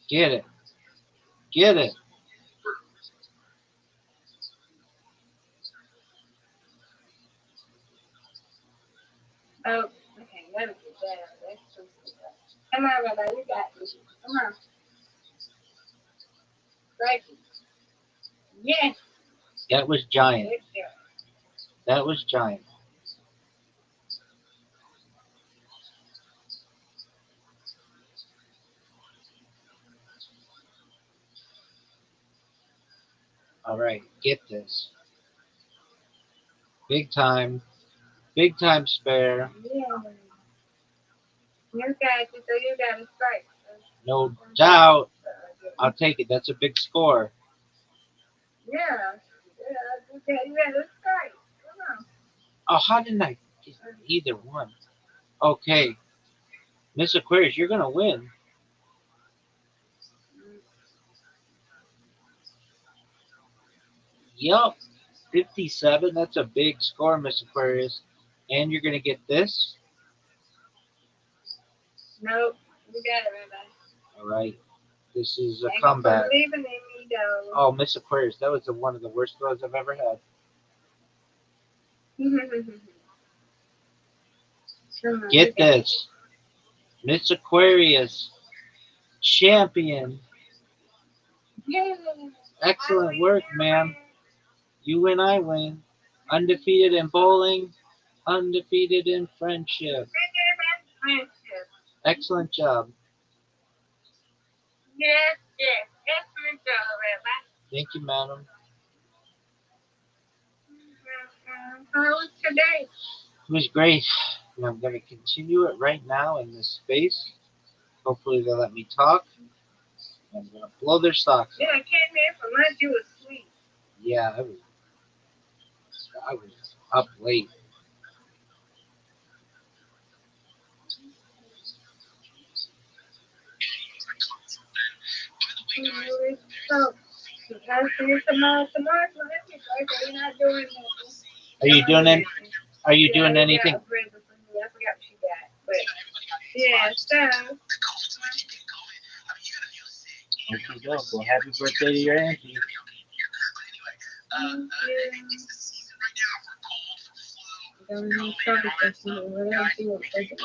Get it. Get it.
oh, okay, let me get that out. Let's go. Come on, Rabbi, you got this. Come on. Right. Yes.
That was giant.
Let's go.
That was giant. All right. Get this. Big time. Big time spare.
Yeah. You got it, so you got to strike.
No doubt. I'll take it. That's a big score.
Yeah. Yeah, okay, you got to strike. Come on.
Oh, how didn't I get either one? Okay. Miss Aquarius, you're going to win. Yup. 57. That's a big score, Miss Aquarius. And you're going to get this.
Nope. You got it, Rabbi.
All right. This is a
Thank you for
comeback.
believing in me, though.
Oh, Miss Aquarius, that was one of the worst throws I've ever had.
Come on, you
Get
got it.
this. Miss Aquarius, champion.
Yeah.
Excellent work, ma'am. You win, I win. Undefeated in bowling. Undefeated in friendship.
Friendship.
Excellent job.
Yes, yes. Excellent job, Rabbi.
Thank you, madam.
How was today?
It was great. And I'm going to continue it right now in this space. Hopefully they'll let me talk. I'm going to blow their socks
Yeah,
off.
I came in for lunch. You was sweet.
Yeah, I was up late.
So, I see you tomorrow. Tomorrow's my birthday. You're not doing nothing.
Are you doing it? Are you doing
I
anything?
got a present for you. I forgot what she got. But, yeah, so.
Okay, go. Well, happy birthday to your auntie.
Don't need trouble for you. Whatever she was thinking.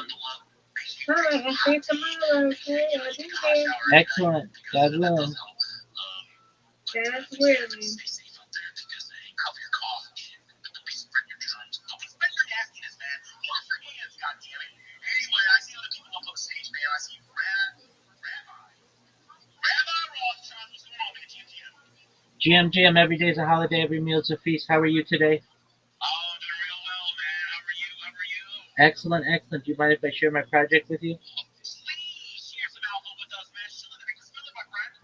All right, I'll see you tomorrow. Okay, I'll be there.
Excellent. God willing.
That's willing.
Anyway, I see other people up on stage, man. I see Rabbi Rothschild. What's going on, man?
GM, every day is a holiday, every meal is a feast. How are you today?
Oh, doing real well, man. How are you? How are you?
Excellent, excellent. Do you mind if I share my project with you?
Please share some alpha with us, man. Spill it, my friend.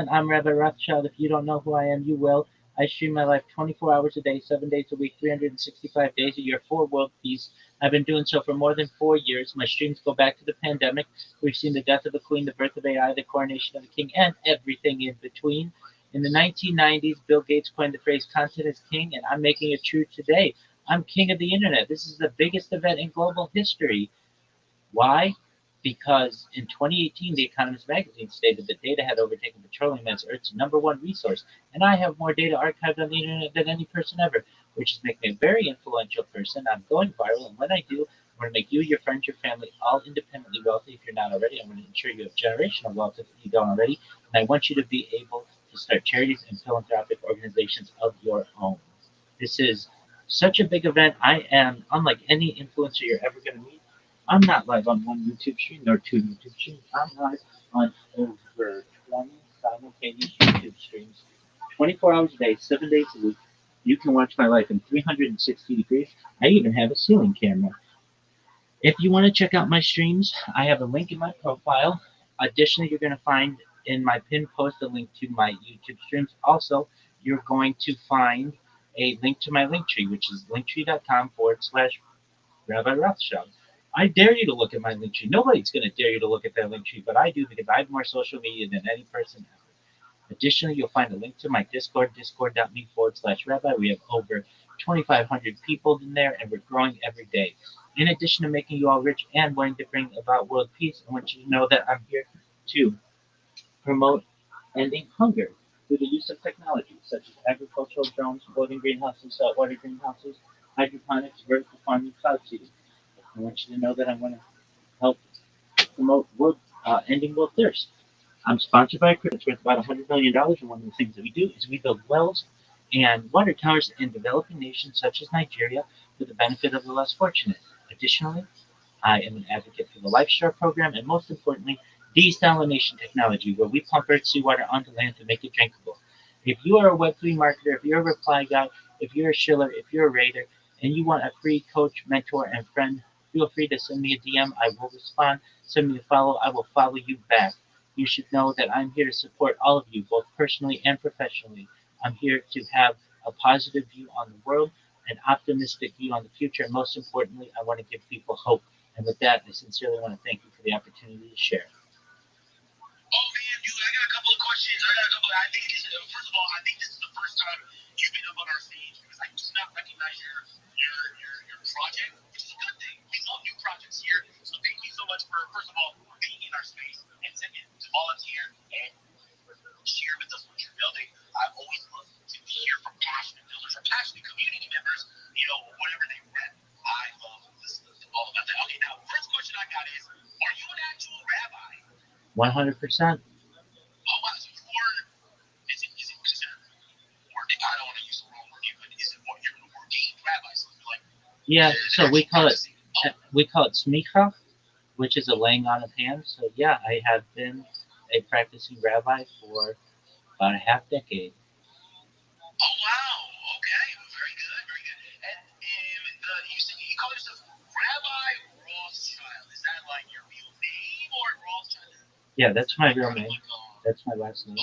100%. I'm Rabbi Rothschild. If you don't know who I am, you will. I stream my life 24 hours a day, 7 days a week, 365 days a year for world peace. I've been doing so for more than 4 years. My streams go back to the pandemic. We've seen the death of the queen, the birth of AI, the coronation of the king, and everything in between. In the 1990s, Bill Gates coined the phrase content is king, and I'm making it true today. I'm king of the internet. This is the biggest event in global history. Why? Because in 2018, The Economist magazine stated that data had overtaken petroleum as Earth's number one resource, and I have more data archived on the internet than any person ever, which is making me a very influential person. I'm going viral, and when I do, I'm going to make you, your friends, your family, all independently wealthy. If you're not already, I'm going to ensure you have generational wealth if you don't already, and I want you to be able to start charities and philanthropic organizations of your own. This is such a big event. I am unlike any influencer you're ever going to meet. I'm not live on one YouTube stream nor two YouTube streams. I'm live on over 20 simultaneous YouTube streams, 24 hours a day, 7 days a week. You can watch my life in 360 degrees. I even have a ceiling camera. If you want to check out my streams, I have a link in my profile. Additionally, you're going to find in my pinned post a link to my YouTube streams. Also, you're going to find a link to my link tree, which is linktree.com/Rabbi Rothschild. I dare you to look at my link tree. Nobody's going to dare you to look at that link tree, but I do because I have more social media than any person ever. Additionally, you'll find a link to my Discord, discord.me/rabbi. We have over 2,500 people in there, and we're growing every day. In addition to making you all rich and wanting to bring about world peace, I want you to know that I'm here to promote ending hunger through the use of technology such as agricultural drones, floating greenhouses, saltwater greenhouses, hydroponics, vertical farming, cloud seeding. I want you to know that I'm going to help promote ending world thirst. I'm sponsored by a crypto that's worth about $100 million, and one of the things that we do is we build wells and water towers in developing nations such as Nigeria for the benefit of the less fortunate. Additionally, I am an advocate for the LifeStar program, and most importantly, desalination technology, where we pump earth seawater onto land to make it drinkable. If you are a Web3 marketer, if you're a reply guy, if you're a shiller, if you're a raider, and you want a free coach, mentor, and friend, feel free to send me a DM. I will respond. Send me a follow. I will follow you back. You should know that I'm here to support all of you, both personally and professionally. I'm here to have a positive view on the world, an optimistic view on the future, and most importantly, I want to give people hope. And with that, I sincerely want to thank you for the opportunity to share.
Oh man, dude, I got a couple of questions. I think first of all, I think this is the first time you've been up on our stage because I do not recognize your project, which is a good thing. We love new projects here. So thank you so much for first of all being in our space and second to volunteer and share with us what you're building. I've always loved to hear from passionate builders or passionate community members, whatever they rep. I love listening to all about that. Okay, now first question I got is, are you an actual rabbi?
100%.
Oh, wow. So is it considered, or I don't want to use the wrong word here, but is it more, you're an ordained rabbi, so you're like,
Yeah, so we call it smicha, which is a laying on of hands. So yeah, I have been a practicing rabbi for about a half decade.
Oh wow. Okay. Very good. Very good. And you said you call yourself Rabbi Rothschild. Is that like your real name or Rothschild?
Yeah, that's my real
Kind of
name.
like
That's my last name.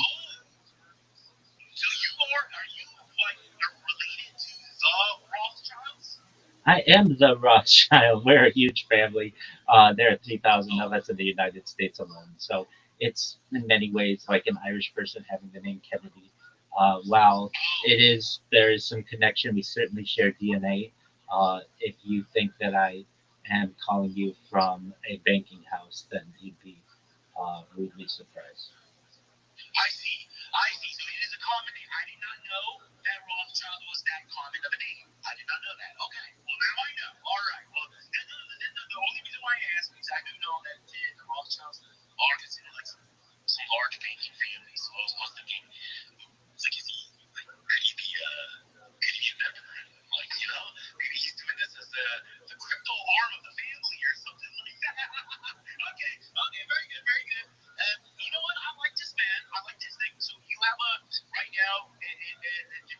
so you are you like are related to the Rothschilds?
I am the Rothschild. We're a huge family. There are 3,000 of us in the United States alone. So it's in many ways like an Irish person having the name Kennedy. While there is some connection, we certainly share DNA. If you think that I am calling you from a banking house, then you'd be rudely surprised.
I see. I see. So it is a common name. I did not know that Rothschild was that common of a name. I did not know that. Okay. Well, now I know. All right. Well, the only reason why I asked is I do know that the Rothschilds are considered like some large banking families. So I was thinking, like, could he be a member? Like, maybe he's doing this as the crypto arm of the family or something like that. Okay. Okay. Very good. Very good. You know what? I like this, man. I like this thing. So you have right now, and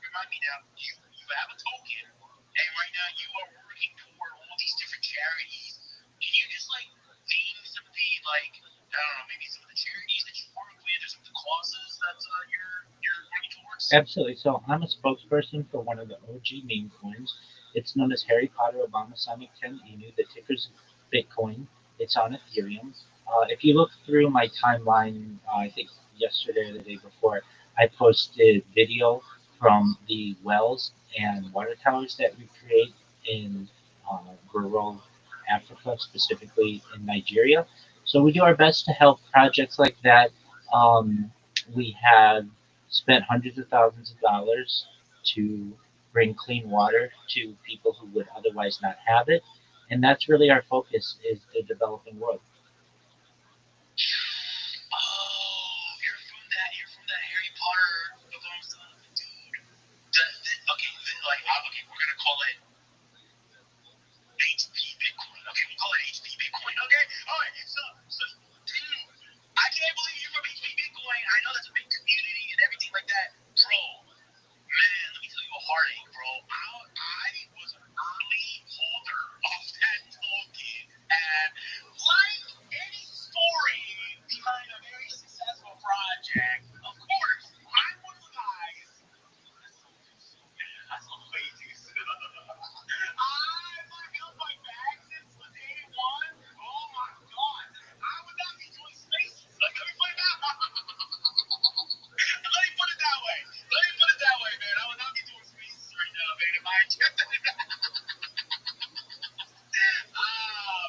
remind me now, you have a token, and right now you are working toward all these different charities. Can you just like name some of the like I don't know, maybe some of the charities that you work with, or some of the causes that you're working towards?
Absolutely. So I'm a spokesperson for one of the OG meme coins. It's known as Harry Potter Obama Sonic 10 Emu. The ticker's Bitcoin. It's on Ethereum. If you look through my timeline, I think yesterday or the day before, I posted video from the wells and water towers that we create in uh, rural Africa, specifically in Nigeria. So we do our best to help projects like that. We have spent hundreds of thousands of dollars to bring clean water to people who would otherwise not have it, and that's really our focus is the developing world.
Oh, You're from that Harry Potter dude. Okay, okay, we're gonna call it HP Bitcoin. Okay, we'll call it HP Bitcoin. Okay, all right. So, dude, I can't believe you're from HP Bitcoin. I know that's a big community and everything like that, bro. Man, let me tell you a heartache, bro. I was an early holder of that token, and like any story behind a very successful project, of course, I'm one of the guys. That's way too soon. I built my bag since the day one. Oh my god. I would not be doing spaces. Like, let me put it that Let me put it that way. Let me put it that way, man. I would not be doing spaces right now, man. If I kept it.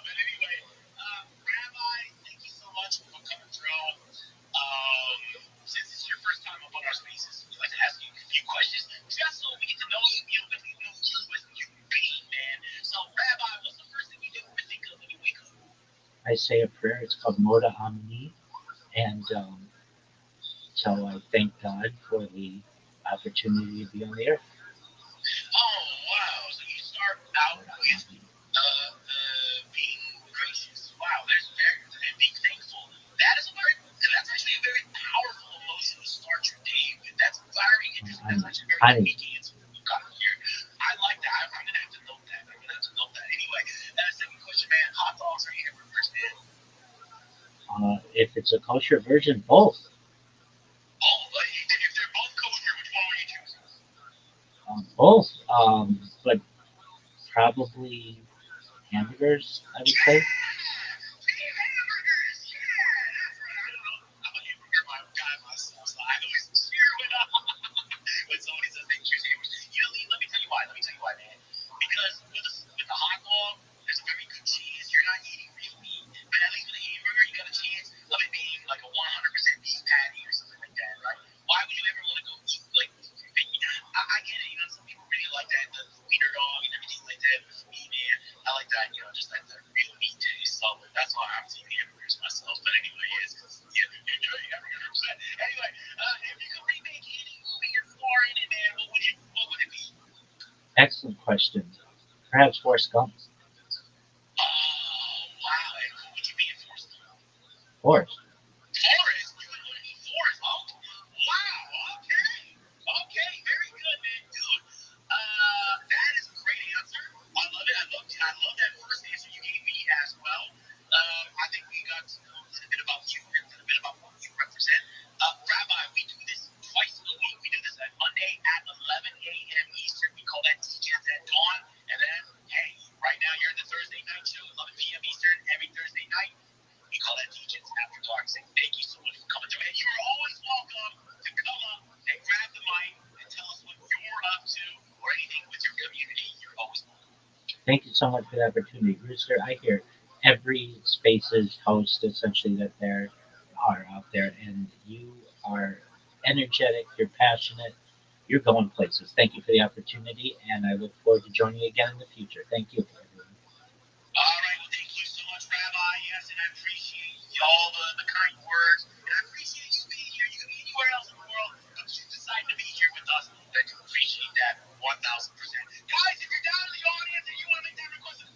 But anyway, Rabbi, thank you so much for coming through. Since this is your first time up on our spaces, we'd like to ask you a few questions just so we get to know you, know you as a human being, man. So, Rabbi, what's the first thing you do when you think of when you wake up?
I say a prayer. It's called Moda Amini, and so I thank God for the opportunity to be on the earth.
Oh, wow. So you start out with being gracious. Wow, and being thankful. That's actually a very powerful emotion to start your day with. That's very interesting. That's actually a very unique answer that we've got here. I like that. I'm gonna have to note that. Anyway, second question, man. Hot dogs or hamburgers, man?
If it's a kosher version, both.
Oh, if they're both kosher, which one would you choose?
Both. But probably hamburgers, I would say.
Hamburgers, yeah, that's right. I don't know. I'm a hamburger guy myself, so I always cheer when somebody says they choose hamburgers. Let me tell you why. Man. Because with a hot dog, there's a very good chance you're not eating real meat. But at least with a hamburger, you got a chance of it being like a 100% beef patty or something like that, right? Why would you ever want to go eat like? I get it. Some people really like that, the wiener dog and everything like that. But for me, man, I like that, just like the real meat taste. So that's why I'm eating hamburgers myself. But anyway, yes, you enjoy hamburgers 100%. Anyway, if you could remake any movie you're star in it, man, what would it be?
Excellent question. Perhaps Forrest Gump.
Oh, wow. And who would you be in Forrest?
Forrest.
Forrest. You would want to be Forrest. Oh, wow. Okay. Okay. Very good, man. Good. That is a great answer. I love it. I love that first answer you gave me as well. I think we got to know a little bit about you, a little bit about what you represent. Rabbi, we do this twice a week. We do this on Monday at 11 a.m. Eastern. We call that teachings at dawn. And then, hey, right now you're in the Thursday night show, 11 p.m. Eastern, every Thursday night. We call that teachings after dark. So thank you so much for coming through. And you're always welcome to come up and grab the mic and tell us what you're up to or anything with your community. You're always welcome.
Thank you so much for the opportunity, Rooster. I hear every Spaces host essentially that there are out there, and you are energetic. You're passionate. You're going places. Thank you for the opportunity, and I look forward to joining you again in the future. Thank you, everyone.
All right. Well, thank you so much, Rabbi. Yes, and I appreciate all the kind words. And I appreciate you being here. You could be anywhere else in the world, but you decided to be here with us. And I do appreciate that 1,000%. Guys, if you're down in the audience and you want to make that request,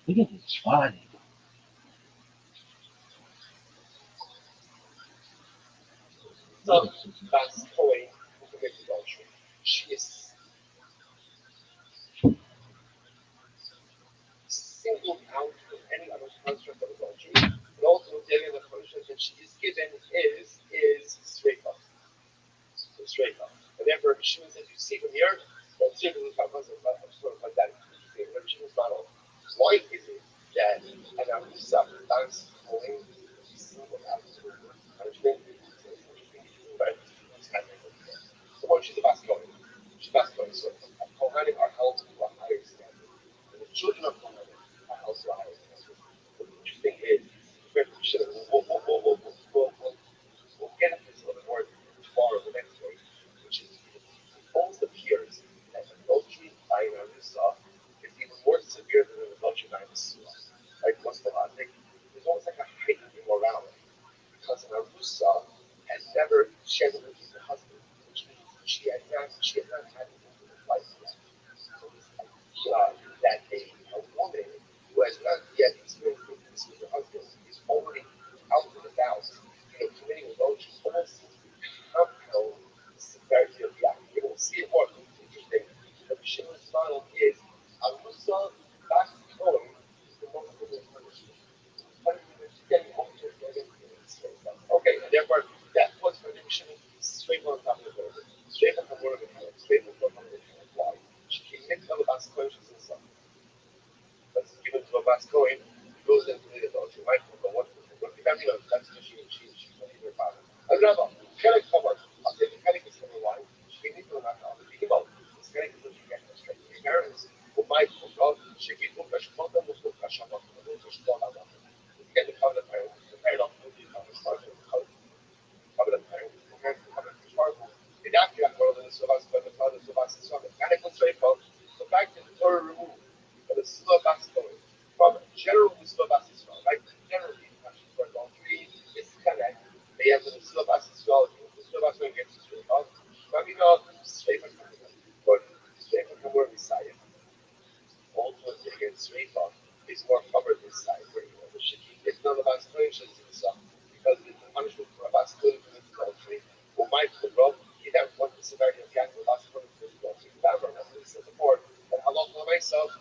Look at this body.
So that's Chloe who commits adultery. She is singled out from any other construct of adultery. But also the punishment that she is given is straight up. So straight up. And therefore she was, as you see from here, well she was sort of like that. When she was model, why is it that an Arusa dance going singled out to her punishment? Right? So what she's about to go in. She's about to go in. So Kohanim are held to a higher standard. And the children of Kohanim are held to a higher standard. What the interesting is, we'll get into this a little bit more tomorrow, the next day, which is it almost appears that adultery by an Arusa is even more severe than an adultery by a Nesua. Like, what's the logic? There's almost like a heightened immorality because an Arusa had never shared with her husband, which means she had not had an intimate life yet. So this idea that a woman who has not yet experienced intimacy with her husband is already out and about, committing adultery almost seems to compound the severity of the act. We'll see it more. It's interesting. The Shimon's model is Arusa back going is the most severe punishment. Okay, and therefore that puts her division straight on top of the border. Straight on the border of the camel, straight on top of the camel. Why? She can make the last conscious and stuff. But given to a last coin, goes into the adultery. Right? But what the family knows, that's what she believed her father. And Rabbi, can I cover? I'll say the Kenny is number one. She can make the last on the people. This Kenny is what she gets straight. Her parents, who might go, she can go, she can go, she can go, she can go, get the covenant parents, the parent of the covenant parents, the parents of the covenant historical. In that case, one of the Slovaks, the father, Slovaks, and so on. And it goes straight from the fact that the Torah removed the Slovaks story from general Slovaks as well, right? Generally, for adultery, it's connect. They have the Slovaks as well. The Slovaks will get straight off. But we know straight from but straight from where we say it. Also, again, straight off is more covered this side where the shaking is not about conscience and stuff because it's the punishment for about stealing from the adultery. Or might the rob, he never want the severity of the act of last punishment for the adultery. Never, as we said before. And Allah for myself,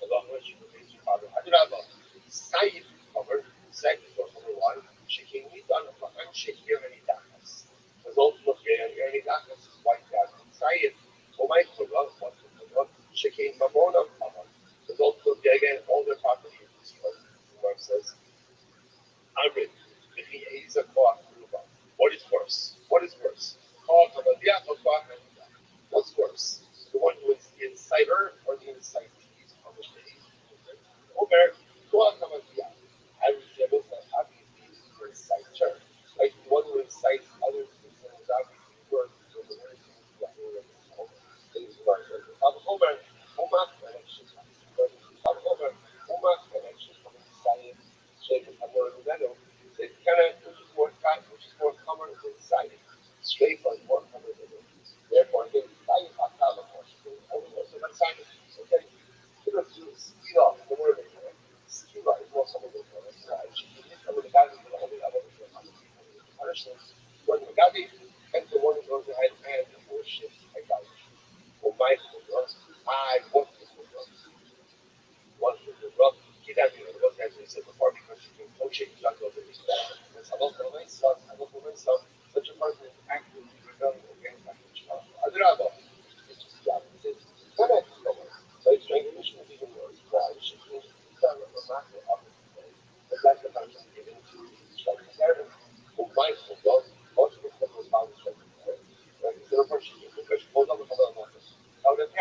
Allah wish you to your father. I do not know. Sayyid covered, second for number one, shaking me done and shake here any darkness. Result of any darkness is white down. Sayyid, or might the rob, what's the rob, shaking mamona covered. Result of again, all their property is destroyed. The Lord says, Amrit, if he is a cloth, what is worse? What is worse? What's worse? The one who is the inciter or the incitees of the day? Omer, I would say both are happy for inciter. Like the one who incites others to sin without being worth for the very things that were Omer, Oma connection. Omer, Oma connection from inside. Shape of Hamor Lugano. The Kana, which is more fat, which is more common inside. Straight was more common than it. Therefore, again, Sai Fatala, also that side, okay, you know, to speed off the word of it. Speed off is more common than it. She can hit over the guy who's the only other punishment. One of the guy, and the one who goes ahead and worships idolatry. Or my I want to once with the rough, he doesn't even look as we said before because she can coach it, not go to the bad. Because I love myself, such a person is actively rebelling against that which comes. Adraba, which is the opposite. Then I can go on. So it's strengthening is even worse. Why? She can start with a matter of the day. But that's the person given to strike the parents. Who might will go, most of the people found strike the parents. Right? Instead of pushing it, because she pulls up with a little more. How did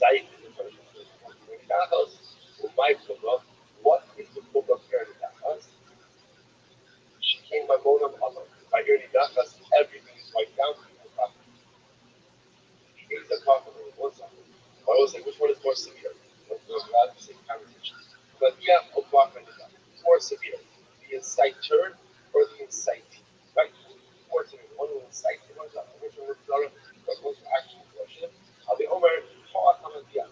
Saif is the punishment for Eridachos. My Puma, what is the Puma of Eridachos? She came by Mona Mama. By Eridachos, everything is wiped down. Is the problem with one side? I always say, which one is more severe? We're allowed to say conversation. But yeah, it's more severe. The inciter or the incite, right? More severe. One will incite, one will but one will actually worship. I'll be Omer, obviously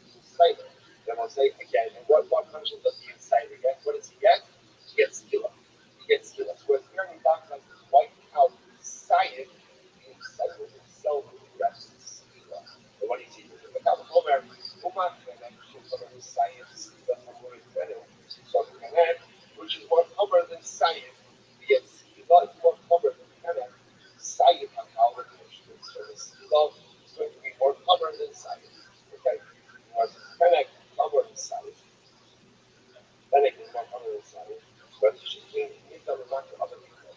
the inciter. Then I'll say again, and what punishment does the inciter get? What does he get? He gets skilla. He gets skilla. So whereas here in Dachas is wiped out, cited, the inciter itself is rest. So what do you see? The Omer, science, which is more common than science, yet not more common than Kana. Science so the love is going to be more common than science. Okay? Whereas Kana common than science. Kana is more common than science. But she needs to remind other people.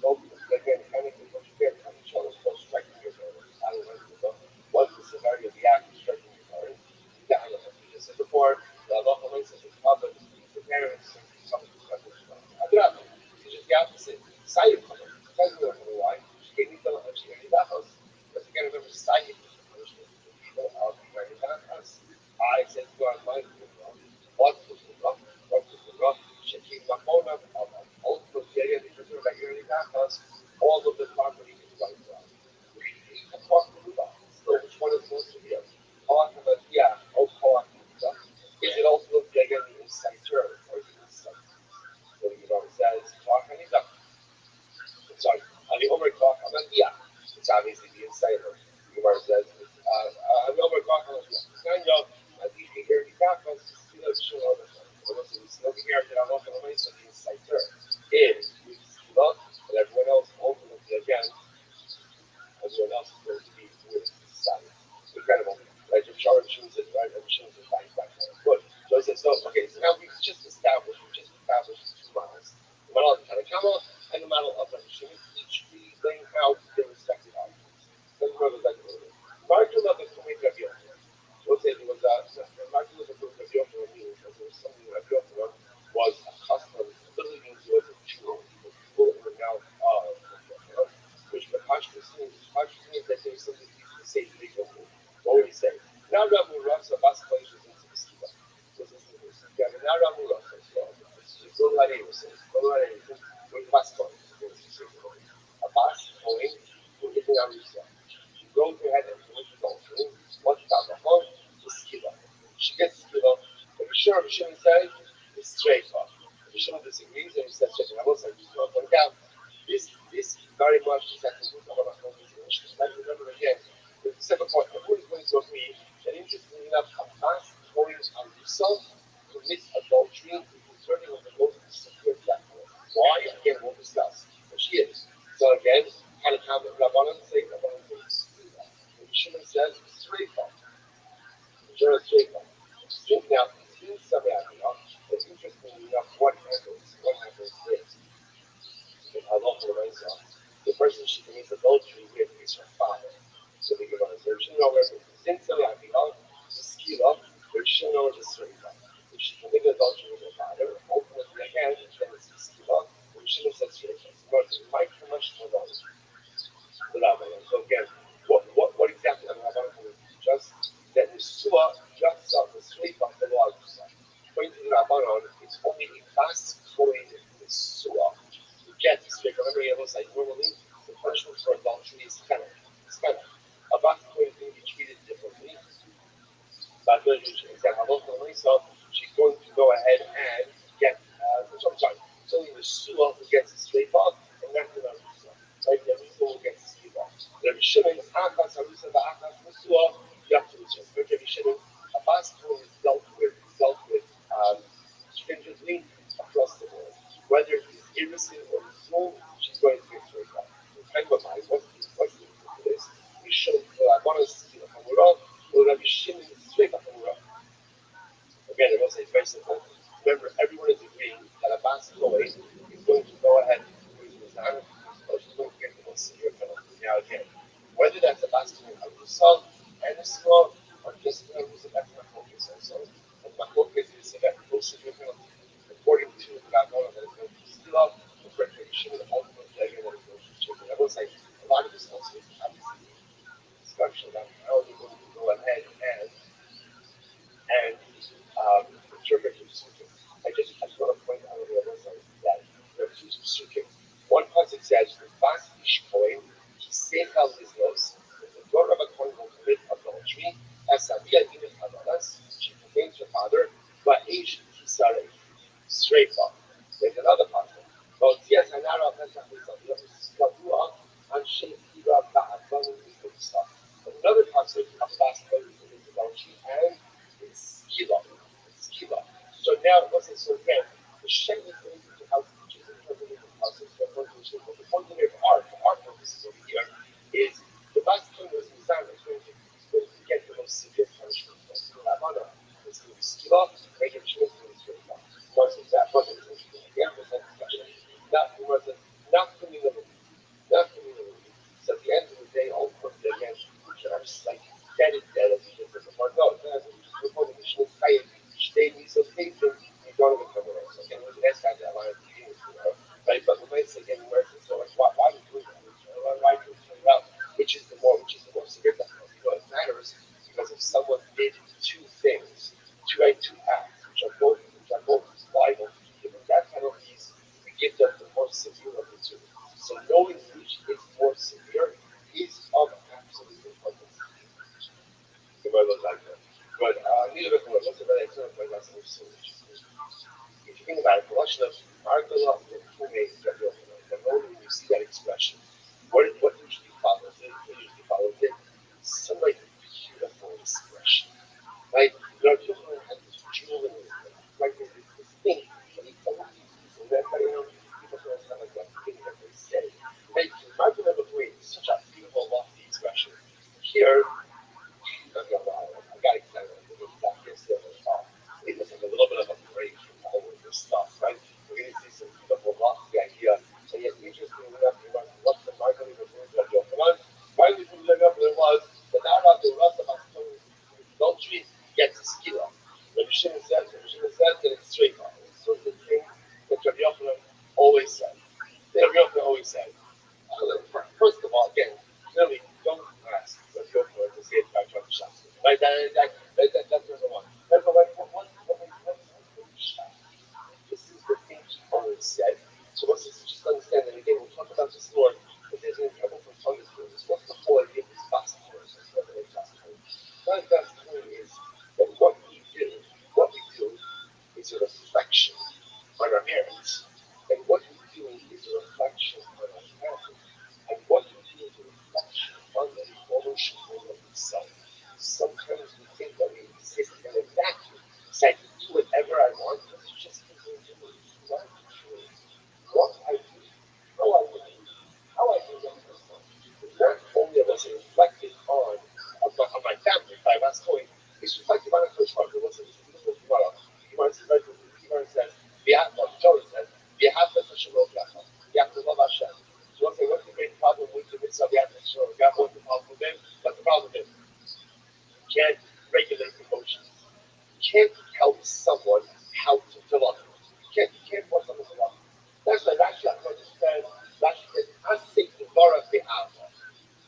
So again, Kana is what you get from each other. So striking your parents. I don't know. What's the severity of the act of striking your parents? Yeah, I know. As I said before, the local races is public. The parents and some I do not know. It's just the opposite. Side of color. Doesn't know why. She gave me that house. But again, remember, side of the people out there in that house. I said to our mind, what was the rough? What was the rough? She keep my phone up. Also, the area because we're like here in that house, all of the property is wiped out. We need to talk to the so which one is most severe? Talk about, yeah, talk. Is it also again the inciter or the incite? So the Gemara says, talk and he's up. Sorry, on the overclock on the yeah, it's obviously the inciter. The Gemara says, on the overclock on the yeah. As you can hear the Kafas, you know, show all the time. So it's no here that I'm not going to so the inciter is with Siva, and everyone else ultimately again, everyone else is going to be with science. Incredible. Right? If Sharon chooses, right? And chooses back. Good. So he says, so, okay, so now we just established 2 models. The model of Tanakama and the model of Rabbi, each laying out their respective arguments. Let's go to that a little bit. Marshall of the Kuwait Rabbi. We'll say there was Marshall of the Kuwait Rabbi means that there was something that Rabbi was a custom, literally means he was a Jew. People were now which the consciousness means that there's something to say to make them. What would he say? Now Rabbi Rasa Basquash was into the Skiba. Yeah, now Rabbi Rasa. Go to that area, with Basquash. A bas going to getting out of yourself. She goes ahead and finishes also. What's that? The whole Skiba. She gets Skiba. But the sure Shimon says it's straight up. The Shimon disagrees and he says, check it out. Point out. This very much is that the root of our conversation. Let's remember again, the second point, everyone is going to agree that interestingly enough, a fast going on yourself commits adultery concerning of the most secure platform. Why? Again, we'll discuss. But she is. So again, kind of have Rabbanan say, the Shimon says, straight up. Straight up. Now, in some area, it's interestingly enough, what happens is, Allah reminds us, the person she commits adultery with is her father. So the Gemara says, she know where since the Lavila, the skila, which she know the Sriva. If she committed adultery with her father, ultimately again, then it's the skila, which she knows that's Sriva. But it might come much more than the Lavila. So again, what exactly am I going to teach us? That the Sua just of the Sriva belongs to us. According to the Rabbanon, it's only a fast going the Sua. Get straight. Remember, you like normally the punishment for adultery is kind of. A bas going to be treated differently. But so she's going to go ahead and get. Sorry. It's only the Sua who gets a straight off, and not the Sua. Right? The Sua who gets a straight off. Rabbi Shimon, Achas, Harusa, the Achas, the Sua, you have to listen. Rabbi Shimon, a bas going is dealt with stringently across the board. Whether he's innocent or he's wrong, she's going to get straight off. What's the for this? We show I want to see the Hamurah, or Rabbi Shimon straight up Hamurah. Again, I will say it's very simple. Remember, everyone is agreeing that a bas Kohen is going to go ahead and use his hand, or she's going to get the most severe penalty. Now, again, whether that's a bas Kohen Harusa just that's my focus also. And my focus is to get closer to him according to Rabbi that is going to still up the preparation of the ultimate level that is going to children. I was like a lot of this also is obviously discussion about how they're going to go ahead and interpret the psukim. I just want to point out on the other side that there are two psukim. One passage says, "Bas ish kohen kiseka liznos." The daughter of a kohen will commit adultery as Avia in Hadaras. She contains her father, but ish kisarei, straight up. There's another passage. "V'otzias hanara pesach lizavia uskavua anshe kira ba'advanu lizavia." Another passage of last commits adultery and it's skila. It's skila. So now, what's it? So again, the Shem is going to how to teach us interpreting the passage. But the point of it, for our purposes over here, is the last thing was Mizan is going to get the most severe punishment. So Ravana is going to be skila, making sure it's going to be straight up. Wasn't that? Wasn't it? Yeah, was that discussion? That wasn't not community. Not community. So at the end of the day, ultimately, again, we are like dead is dead as you just said before. No, before the mission is tired, stay me so patient, you don't even come around. So again, it was an ask that line at the beginning, right? But the way it's again, where it's so like, why are we doing that? Why do we turn it out? Which is the more severe thing? You know, it matters because if someone did two things, two acts, which are both liable to be given death penalties, we give them the more severe of the two. So knowing which is more severe is of absolute importance. But neither of them was about excellent by last week's solution. If you think about it, the lesson of Margala Fume the moment you see that expression, what usually follows it? What usually follows it? Some like beautiful expression. Right? Rabbi Yochanan had this jewel in his head. Right? This thing that he always uses. And everybody knows people sometimes have like that thing that they say. Right? Margala Fume is such a beautiful, lofty expression. Here, I got excited when I looked back yesterday. It was like a little bit of a break from all of this stuff, right? We're going to see some beautiful lofty idea. And yet, interestingly enough, you must look at the market of the Yochanan. Why we put it up there was the Nara, the Rasa, adultery gets a skila. Rabbi Shimon says that it's straight line. It's sort of the thing that Rabbi Yochanan always said. Rabbi Yochanan always said. First of all, again, really don't ask what your point to say it about Rabbi Shas. Right? That's number one. Number one, what Shas? This is the thing he always said. So let's just understand that again. We'll talk about this more, but there's an incredible component to this. What's the whole idea of this fast course? That is that what we do is a reflection on our parents. And what we're doing is a reflection on our family. And what we do is a reflection on the evolution of itself. Sometimes we think that we exist in a vacuum. So I can do whatever I want. That's just not true. What I do, how I do that myself. Not only am I reflected on my family, by my point, it's reflected on the first part. Listen, this is beautiful Gemara. Gemara says, the Torah says, you have to love Hashem. So what's the great problem with the mitzvah? We have to show God what's the problem with him? But the problem is, you can't regulate emotions. You can't tell someone how to love you. You can't force someone to love you. That's why Rashi understands. Rashi says, "Asik Gemara be'ava."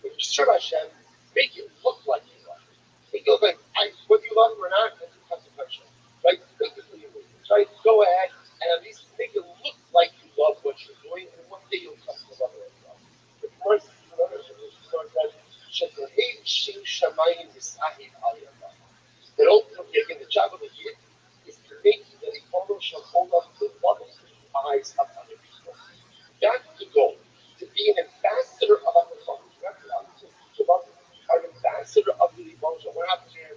When you serve Hashem, make it look like you love Him. Make it look like whether you love Him or not, that's a consequential. Right? Make it for your reasons. Right? Go ahead and at least make it look like you love what you're doing, and one day you'll come to love it as well. But of course, another thing is, "Shetehein shin shamayim v'sahid al yadav." That ultimately, again, the job of the Yid is to make that the photo shall hold up the love in the eyes of other people. That's the goal. To be an ambassador of other cultures. That's what I'm saying. Are an ambassador of the emotion. What happens here?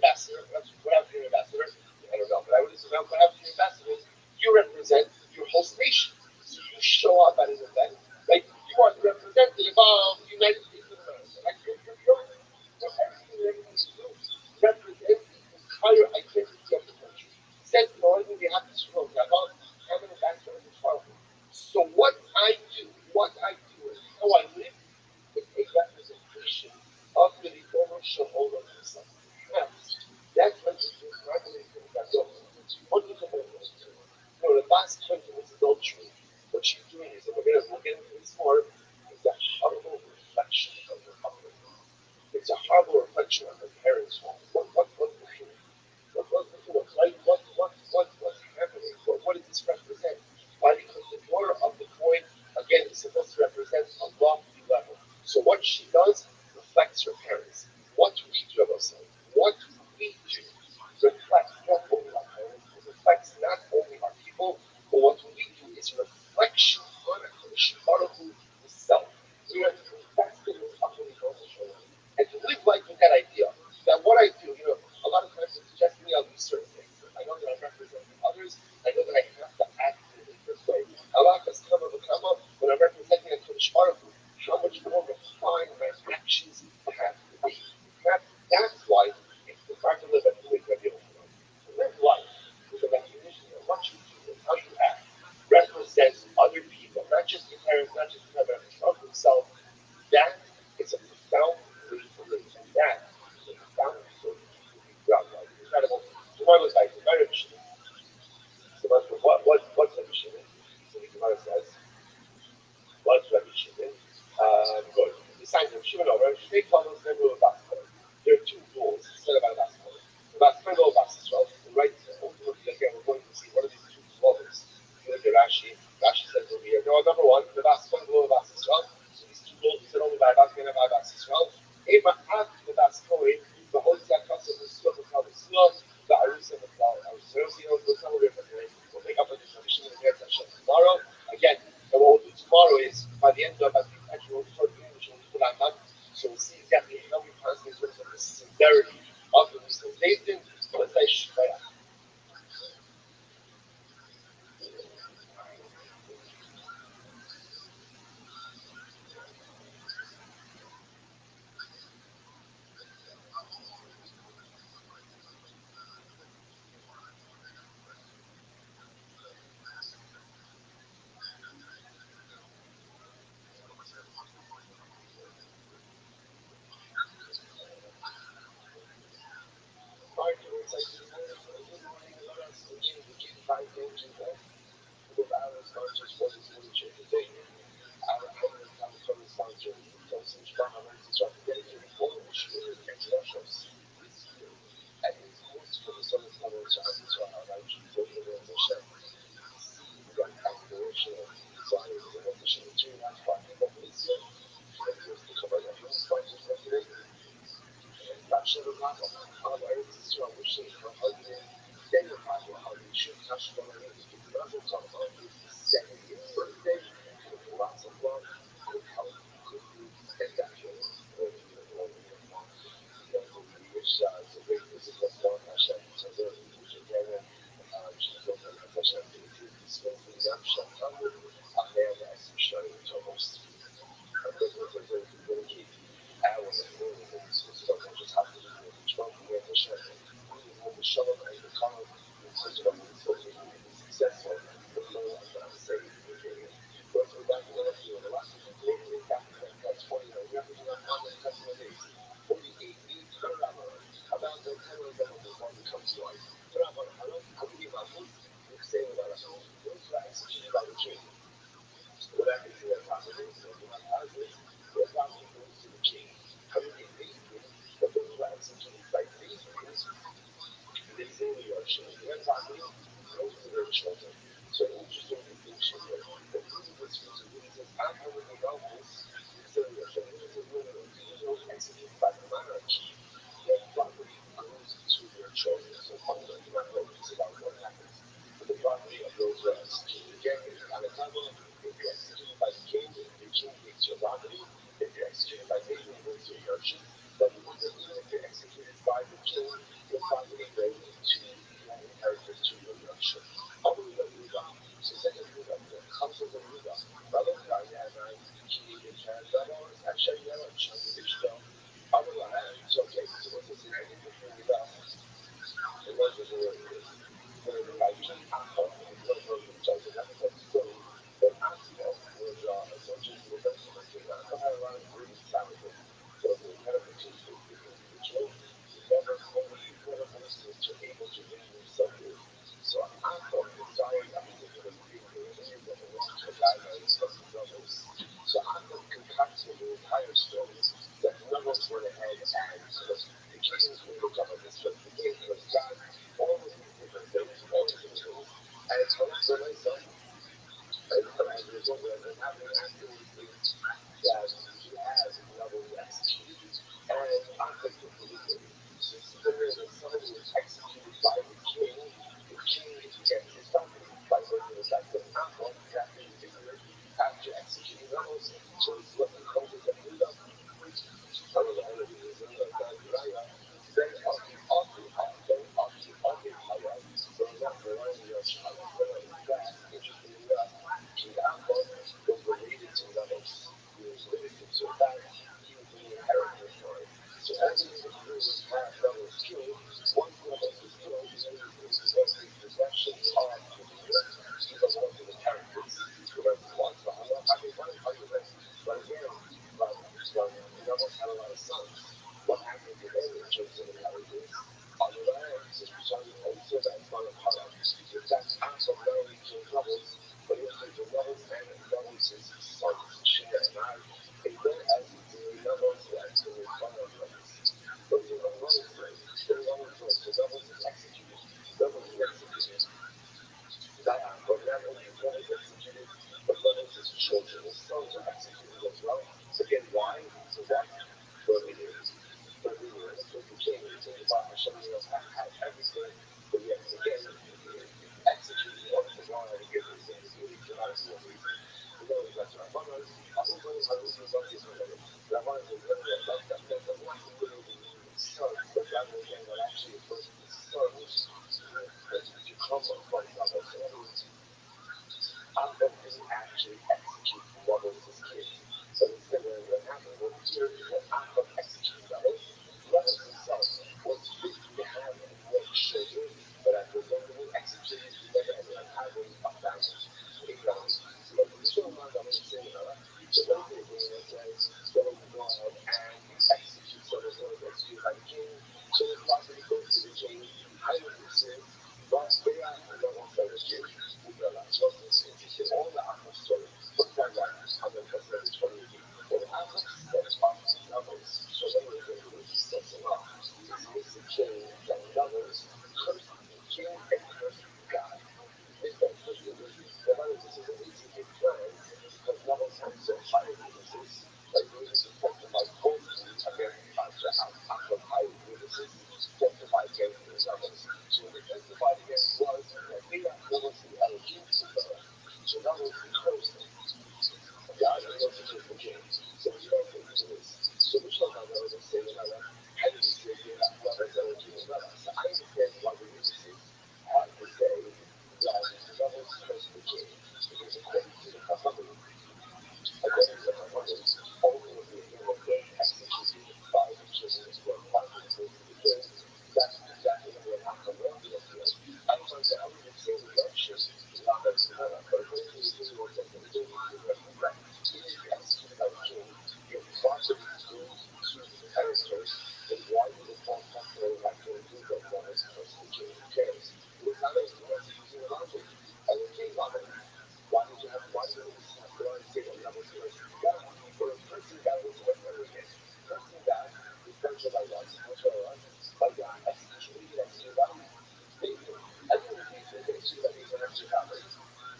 Nathan, let's say Shreya. Like, it's like, good morning, the kid five games in there. With hours, not just what is what it should be. Our come from the Sancho, from some strong to try to get to the ball, which is internationals. And it's most for the summer coming to our country, for the world of share. See that aspiration and desire to want to share two last five of this year. And it was the cover of the sponsors yesterday. National level, our areas are wishing for holiday. Then the Bible, how they should touch one another. The level talk about his 70th birthday, lots of love, good health, good food, and actually, it's a great physical form. I shall be so good. Together, she's looking at the shall be skillfully up, shall come with a man as you show it to us. I'm going to dedicate hours of learning in this stuff. I just have to do it. 12 years of shit. We will be showing and the color in such a way so we can be successful. The flow of the saved. But we got to go through a lot of people back then. That's 20 years. We have to do that on the customer days. 48 weeks, about the 10 of them before it comes to life. But I'm going to give my food. We're saying about it. Those are executed by the king. Whatever you are positive, or positive, or positive goes to the king. How do they these things? But those who are executed by these things, they say they are children. Their property goes to their children. So interesting distinction here. The movie was used when he says, I'm going to know this. So the children, these are executed by the monarchy. Their property goes to their children. So ultimately, you're not going to see about what happens to the property of those who are executed. Again, on the top of if you're executed by the king takes your property. If you're executed by Nathan, it goes to your church. But even if you're executed by the king, your property goes to your inheritance to your church. Hallelujah, Yudah. So second Yudah, the household of Yudah. Rabbi Kayana, Ki, Rabbi, Hashem, Yellow, Chang, Ishto. So okay, so what's this in Yudah? It was the word. By King Akbar, it was the judge of that story. But Akbar was associated with us. Akbar had a lot of great talent. So it was kind of a two-state individual. Never was able to bring himself in. So Akbar desired a particular thing. There was only the wrongful guidelines of the rebels. So Akbar concocted the entire story that the rebels went ahead and sort of the kings will look up at this, but the king was God, all of these different things, all of these things. And it's hard for myself, and as a result of what happened afterwards is that he has levels executed. And I think the believer, since the son was executed by the king gets his property by virtue of the fact that Amnon, after the figure, after executing levels, so it's what he calls it the Buddha. Some of the enemies, then so not relying on that, interestingly enough, King Amnon was related to levels. He was related to that he was the inheritor for it. So all the individuals have levels killed. Once levels is killed, the enemies of the possessions of the leader, he was one of the characters. But again, levels had a lot of sons. What happened to them in terms of inheritance? On the land, so also that's not a part of. If that's half of not only killed levels, but he also killed levels and levels his sons, Shia and I, as well as the levels who actually follow levels. Those are the levels, they're levels, so levels is executed. Levels is executed. That, but not only his levels executed, but levels his children, his sons are executed as well. Again, why? So what? For obedience. For obedience. Because the king about Hashem has everything, but yet again, executed on the wrong and give his obedience. So that's one reason. We know that's right. But I don't know how to use that is already. That one is a very love that doesn't have to put over the sons, but rather again, that actually
go to the gym, I would assume, but they are not also the gym, we realize what this is all the apples story. Look like that, and then percentage for you. Well, the apples steps up levels, so they were going to be stepping up. This is the king that levels, cursed the king and cursed God. This is the Bible says it's an 18-day plan because levels have so high weaknesses. Like weaknesses testify falsely after high weaknesses testify against the levels. So what they testified against was that they are over the Elohim. So that was cursed. God is also just the king. So we don't think to this. So which one I know is saying another? I need to say that levels Elohim another. So I understand why the weaknesses are to say that the levels curse the king. Because according to the Chachamim, ultimately he will get executed by the king when finally goes to the king. That's exactly what happened with the king. I was like, I would say redemption is not that similar, but according to the Hebrew Old Testament, it is right. He is executed by the king. Your property goes to the inheritors, then why did the false testimony have to include that levels curse the king? Who cares? It was not as much using logic. And the king logic. Why did you have to say that levels curse God? Well, cursing God was what there is. Cursing God is done by what? By God. Executing that to God. I think the case is executed by these actually happens.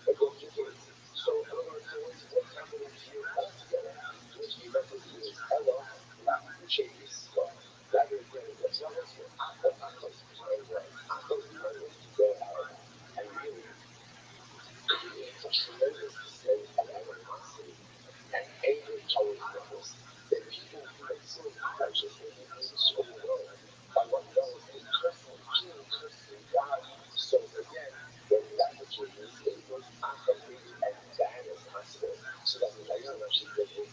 It goes to case. So, in other words, what's happening here altogether, which the message is, hello, not to change this stuff. That is the levels were after Akos plan was. Akos plan was to go out and really create a tremendous display of animosity and anger towards levels that people who had seen righteousness were just overwhelmed by what levels did, cursing the king, cursing God. So again, when that became this, it was activated as bad as possible. So that the Diana, she said, the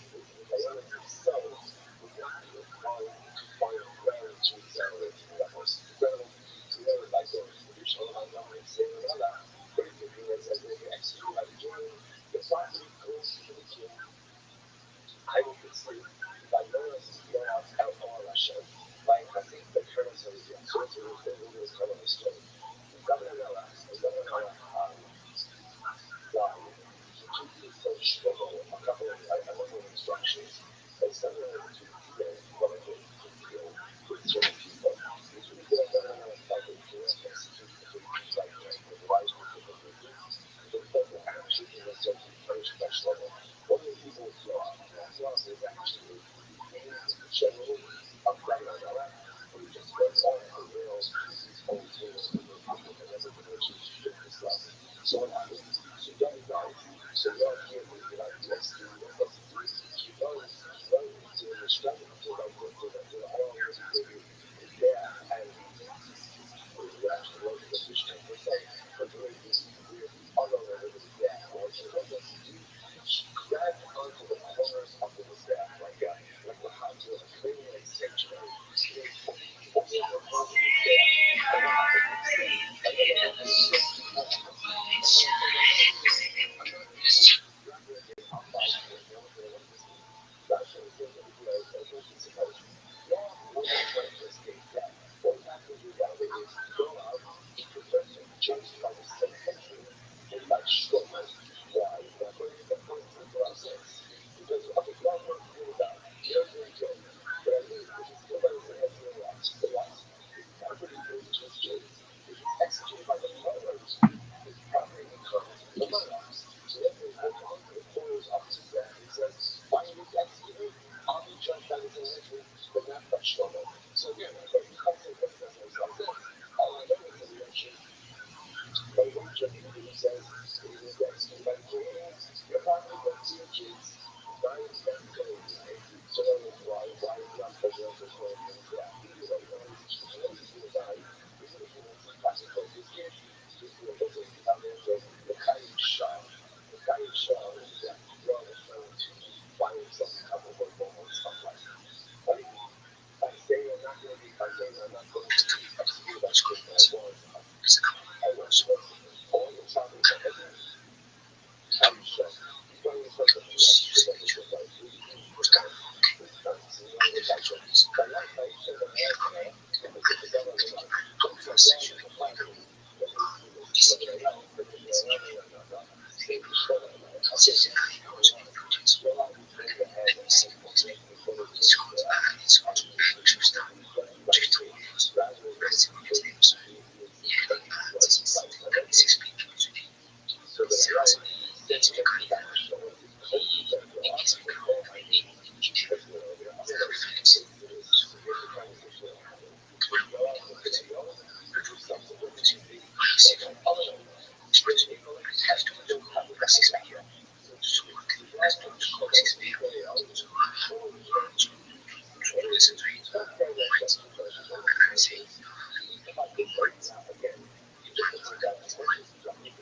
Diana themselves would not be inclined to find ground to exonerate levels. Exonerate like the traditional Diana and saying another. Basically, it says if you execute by the king, the property goes to the king. I will consider by Noah's Noah's El Hashem. Like I think the current so it's a little kind of a story. Governor Noah, died. He took his son Shlomo a couple of I remember instructions and sent him to deal what I think to deal with certain people. He took the Governor felt that he could execute the wise people of the but felt that actually he was going to be punished by Shlomo. One of the people was Yoav. Yoav is actually the general of Governor Noah, who just went off the rails with his own table and never mentioned this stuff. So what happened? So Yoav dies. So Yoav can't be like, let's do this. He runs doing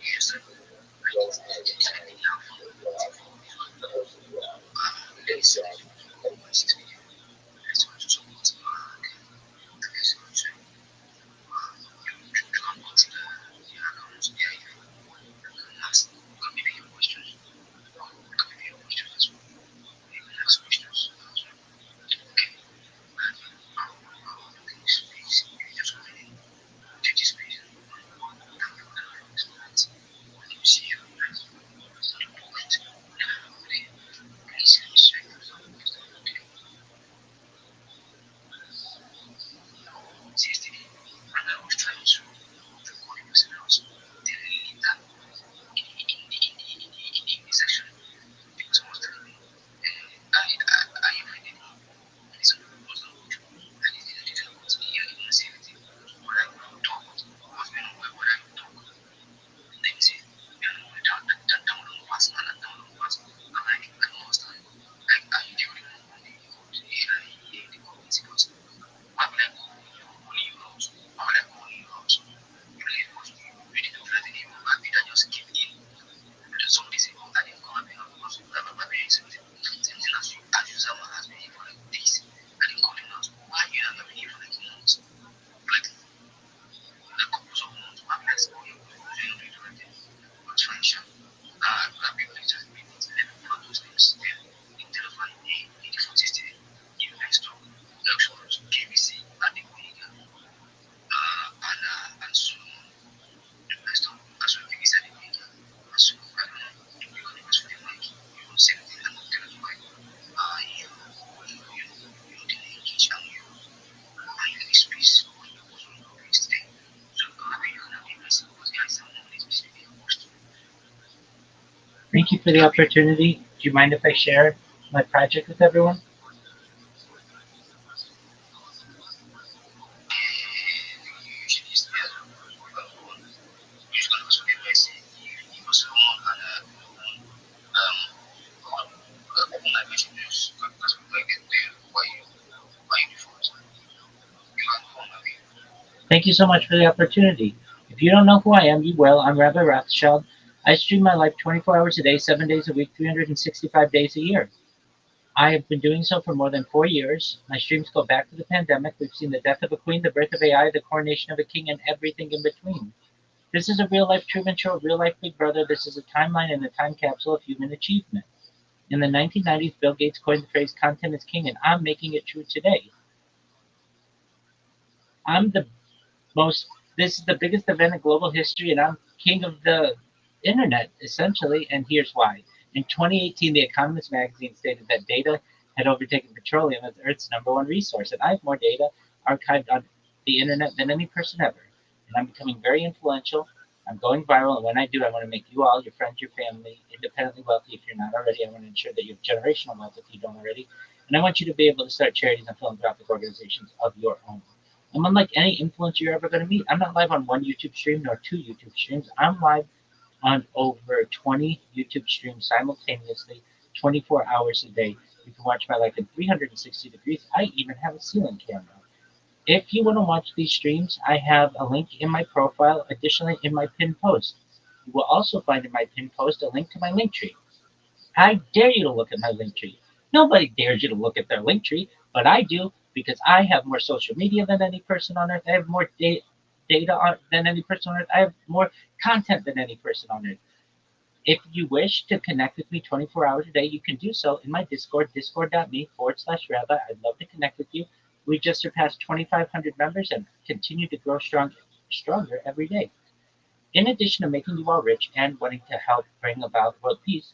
Yes, like anything you have fun with it let me say my 6 million. Let's go to support let's go to you can put the account there if you can ask maybe your questions. Maybe your questions as well. You can ask questions as well. Okay. And this space, you just come in, take this space, and you see your friends. Please respect yourself. Okay. Yesterday, and I was trying to record the person else. Then later, in the section, someone was telling me, I invited him. And this was not good. And he didn't want to hear, he didn't say anything. What I talk, what's going on, what I talk. Let me say, down the pass, man, down the pass. I'm like, I don't understand. Like, are you the only one on the community? Because why would I go only your house? Why would I go only your house? You live because you didn't do anything even bad, that just keep in. Some days ago, I didn't come and pick up because my parents said, same thing as you, someone has been here for like days. I didn't call him out. Why you not been here for like months? Like, a couple of months, I'm like, oh, you're going to do anything. But fine, sure. Rabbi just made it, let me put those names there. Instead of like, hey, the food is today, you guys talk. Elections, KBC, and the Koyiga, and Solomon. Let's talk. That's what KBC and the Koyiga. And so, I don't know, you can always feel like you don't say anything, and not tell us why. You didn't engage, and you leave the space when you was on your face today. So, Rabbi, you can have a message because guys, someone needs to be forced.
Thank you for the opportunity. Do you mind if I share my project with everyone? Thank you so much for the opportunity. If you don't know who I am, you will. I'm Rabbi Rothschild. I stream my life 24 hours a day, 7 days a week, 365 days a year. I have been doing so for more than 4 years. My streams go back to the pandemic. We've seen the death of a queen, the birth of AI, the coronation of a king, and everything in between. This is a real life Truman Show, real life Big Brother. This is a timeline and a time capsule of human achievement. In the 1990s, Bill Gates coined the phrase content is king, and I'm making it true today. I'm the most this is the biggest event in global history, and I'm king of the internet, essentially, and here's why. In 2018, The Economist magazine stated that data had overtaken petroleum as Earth's #1 resource, and I have more data archived on the internet than any person ever. And I'm becoming very influential. I'm going viral, and when I do, I want to make you all, your friends, your family, independently wealthy if you're not already. I want to ensure that you have generational wealth if you don't already. And I want you to be able to start charities and philanthropic organizations of your own. I'm unlike any influencer you're ever going to meet. I'm not live on one YouTube stream nor two YouTube streams. I'm live on over 20 YouTube streams simultaneously, 24 hours a day. You can watch my life in 360 degrees. I even have a ceiling camera. If you want to watch these streams, I have a link in my profile, additionally in my pinned post. You will also find in my pinned post a link to my link tree. I dare you to look at my link tree. Nobody dares you to look at their link tree, but I do because I have more social media than any person on earth. I have more data than any person on earth. I have more content than any person on earth. If you wish to connect with me 24 hours a day, you can do so in my Discord, discord.me/rabbi. I'd love to connect with you. We just surpassed 2,500 members and continue to grow stronger every day. In addition to making you all rich and wanting to help bring about world peace,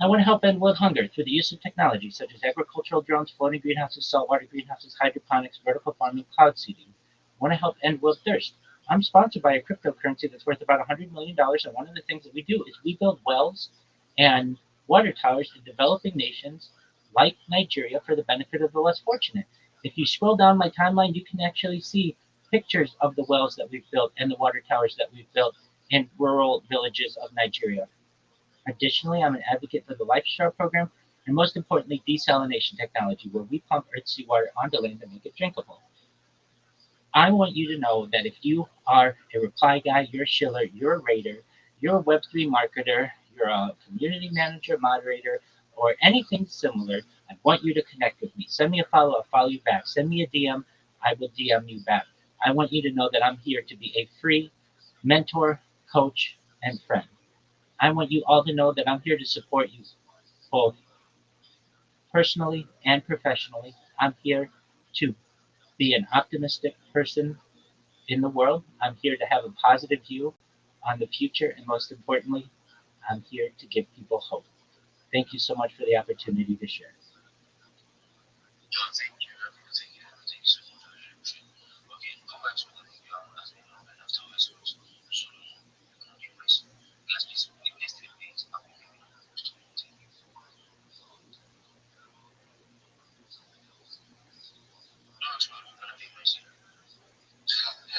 I want to help end world hunger through the use of technology such as agricultural drones, floating greenhouses, saltwater greenhouses, hydroponics, vertical farming, cloud seeding. I want to help end world thirst. I'm sponsored by a cryptocurrency that's worth about $100 million, and one of the things that we do is we build wells and water towers in developing nations like Nigeria for the benefit of the less fortunate. If you scroll down my timeline, you can actually see pictures of the wells that we've built and the water towers that we've built in rural villages of Nigeria. Additionally, I'm an advocate for the LifeStar program and most importantly, desalination technology, where we pump Earth's seawater onto land and make it drinkable. I want you to know that if you are a reply guy, you're a shiller, you're a rater, you're a Web3 marketer, you're a community manager, moderator, or anything similar, I want you to connect with me. Send me a follow, I'll follow you back. Send me a DM, I will DM you back. I want you to know that I'm here to be a free mentor, coach, and friend. I want you all to know that I'm here to support you both personally and professionally. I'm here to be an optimistic person in the world. I'm here to have a positive view on the future, and most importantly, I'm here to give people hope. Thank you so much for the opportunity to share.
Yo, thank you so much for the shit. Okay, go back to the thing, y'all. That's me, man. That's how I suppose. So, let's be next to the things. I'll be giving you the first 20. No, it's not. I'm gonna be myself. Yeah.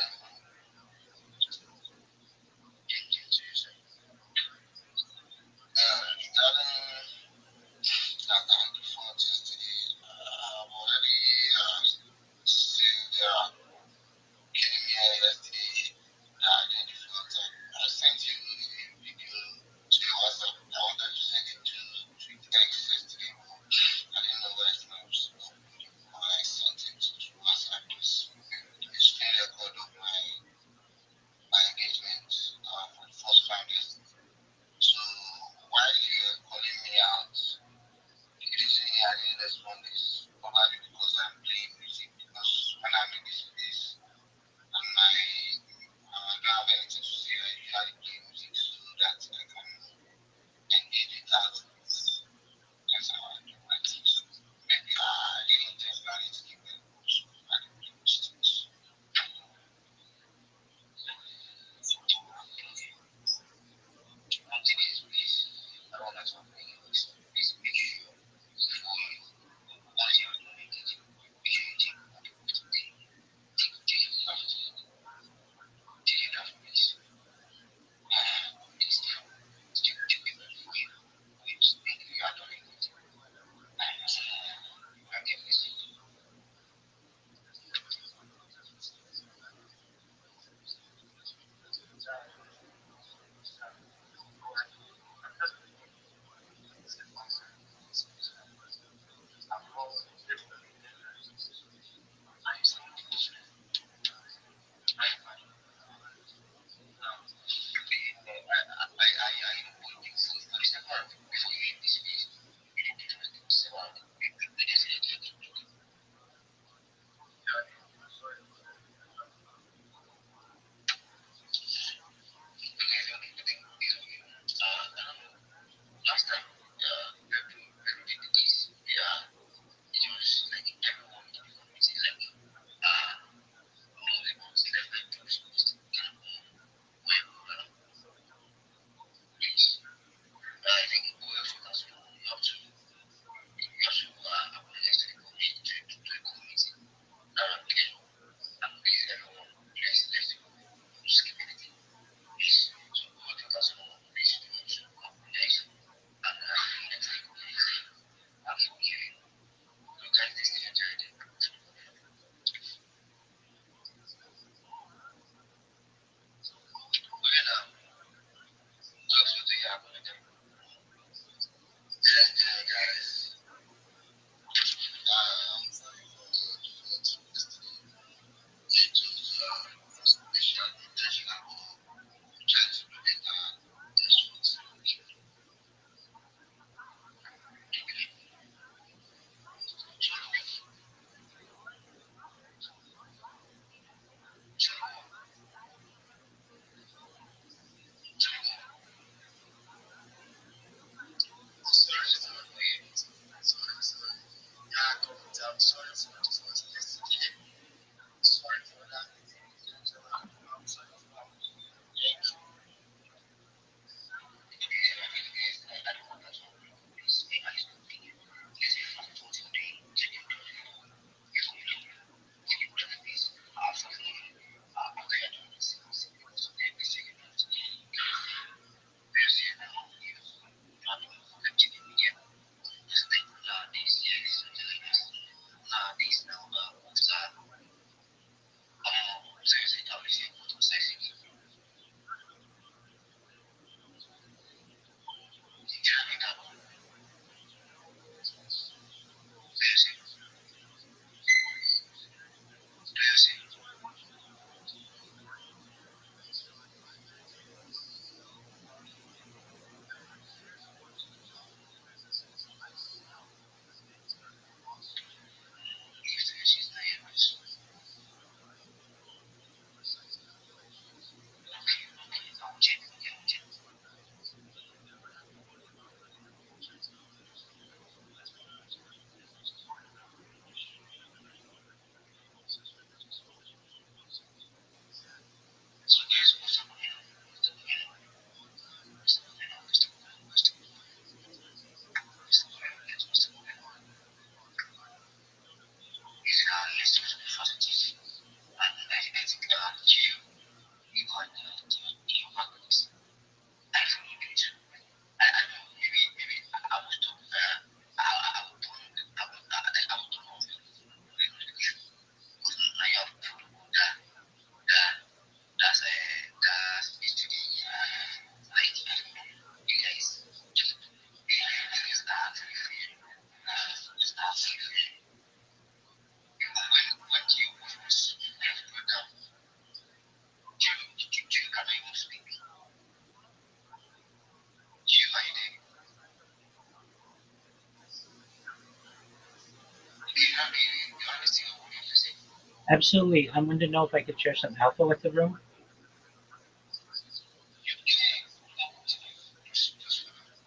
Absolutely. I wanted to know if I could share some alpha with the room.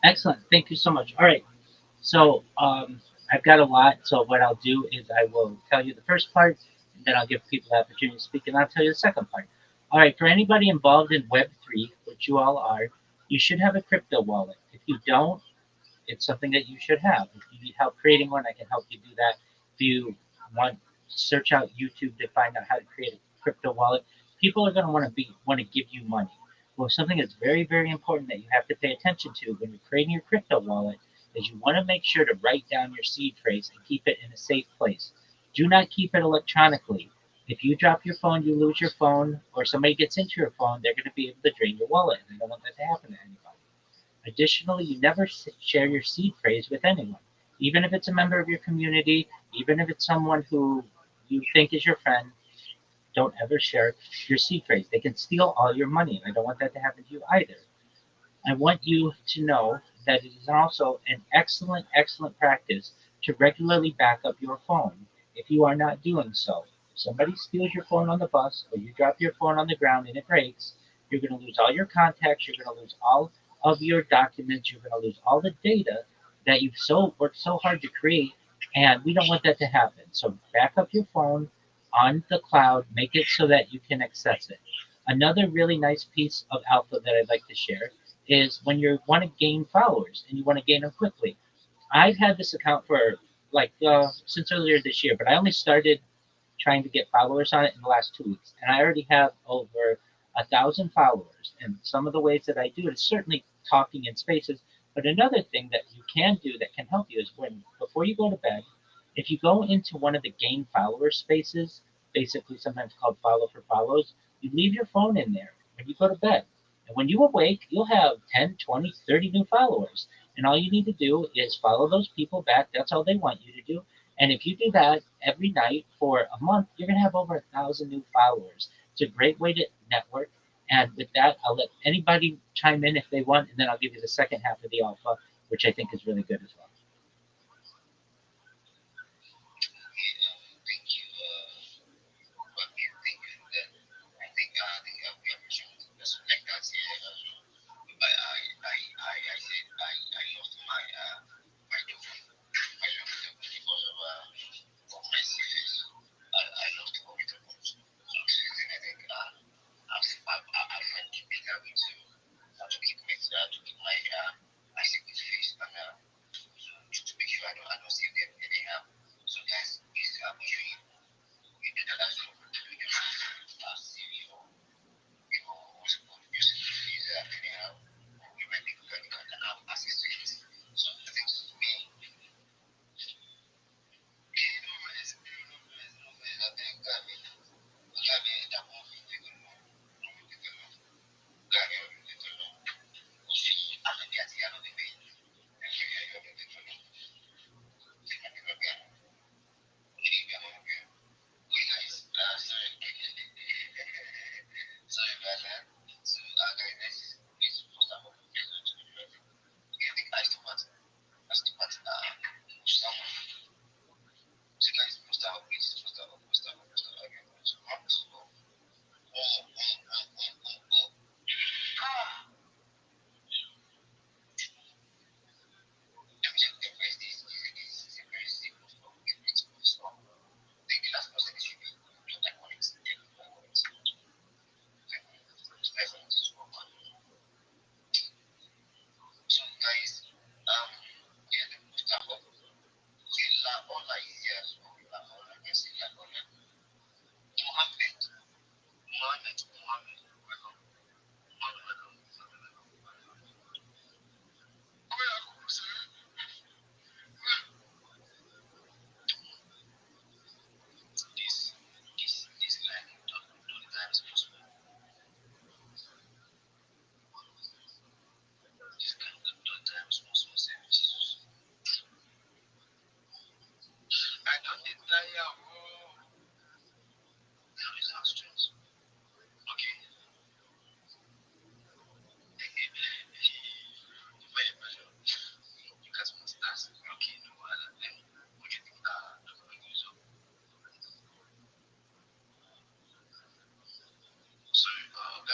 Excellent. Thank you so much. All right. So I've got a lot. So what I'll do is I will tell you the first part, and then I'll give people the opportunity to speak, and I'll tell you the second part. All right. For anybody involved in Web3, which you all are, you should have a crypto wallet. If you don't, it's something that you should have. If you need help creating one, I can help you do that. If you want, search out YouTube to find out how to create a crypto wallet. People are going to want to give you money. Well, something that's very very important that you have to pay attention to when you're creating your crypto wallet is you want to make sure to write down your seed phrase and keep it in a safe place. Do not keep it electronically. If you drop your phone, you lose your phone, or somebody gets into your phone, they're going to be able to drain your wallet, and I don't want that to happen to anybody. Additionally, you never share your seed phrase with anyone, even if it's a member of your community, even if it's someone who you think is your friend. Don't ever share your seed phrase. They can steal all your money, and I don't want that to happen to you either. I want you to know that it is also an excellent, excellent practice to regularly back up your phone if you are not doing so. If somebody steals your phone on the bus or you drop your phone on the ground and it breaks, you're going to lose all your contacts, you're going to lose all of your documents, you're going to lose all the data that you've worked so hard to create, and we don't want that to happen. So back up your phone on the cloud, make it so that you can access it. Another really nice piece of alpha that I'd like to share is when you want to gain followers and you want to gain them quickly. I've had this account for since earlier this year, but I only started trying to get followers on it in the last 2 weeks, and I already have over 1,000 followers. And some of the ways that I do it is certainly talking in spaces. But another thing that you can do that can help you is when before you go to bed, if you go into one of the gain follower spaces, basically sometimes called follow for follows, you leave your phone in there when you go to bed. And when you awake, you'll have 10, 20, 30 new followers. And all you need to do is follow those people back. That's all they want you to do. And if you do that every night for a month, you're going to have over 1,000 new followers. It's a great way to network. And with that, I'll let anybody chime in if they want, and then I'll give you the second half of the alpha, which I think is really good as well.
Thank you, Rabbi. Thank you for that. I think we have resumed just like that here. But I said I lost my dog. I lost it because of my sickness. I lost all the dogs. So I think I find it better way to keep my sickness face and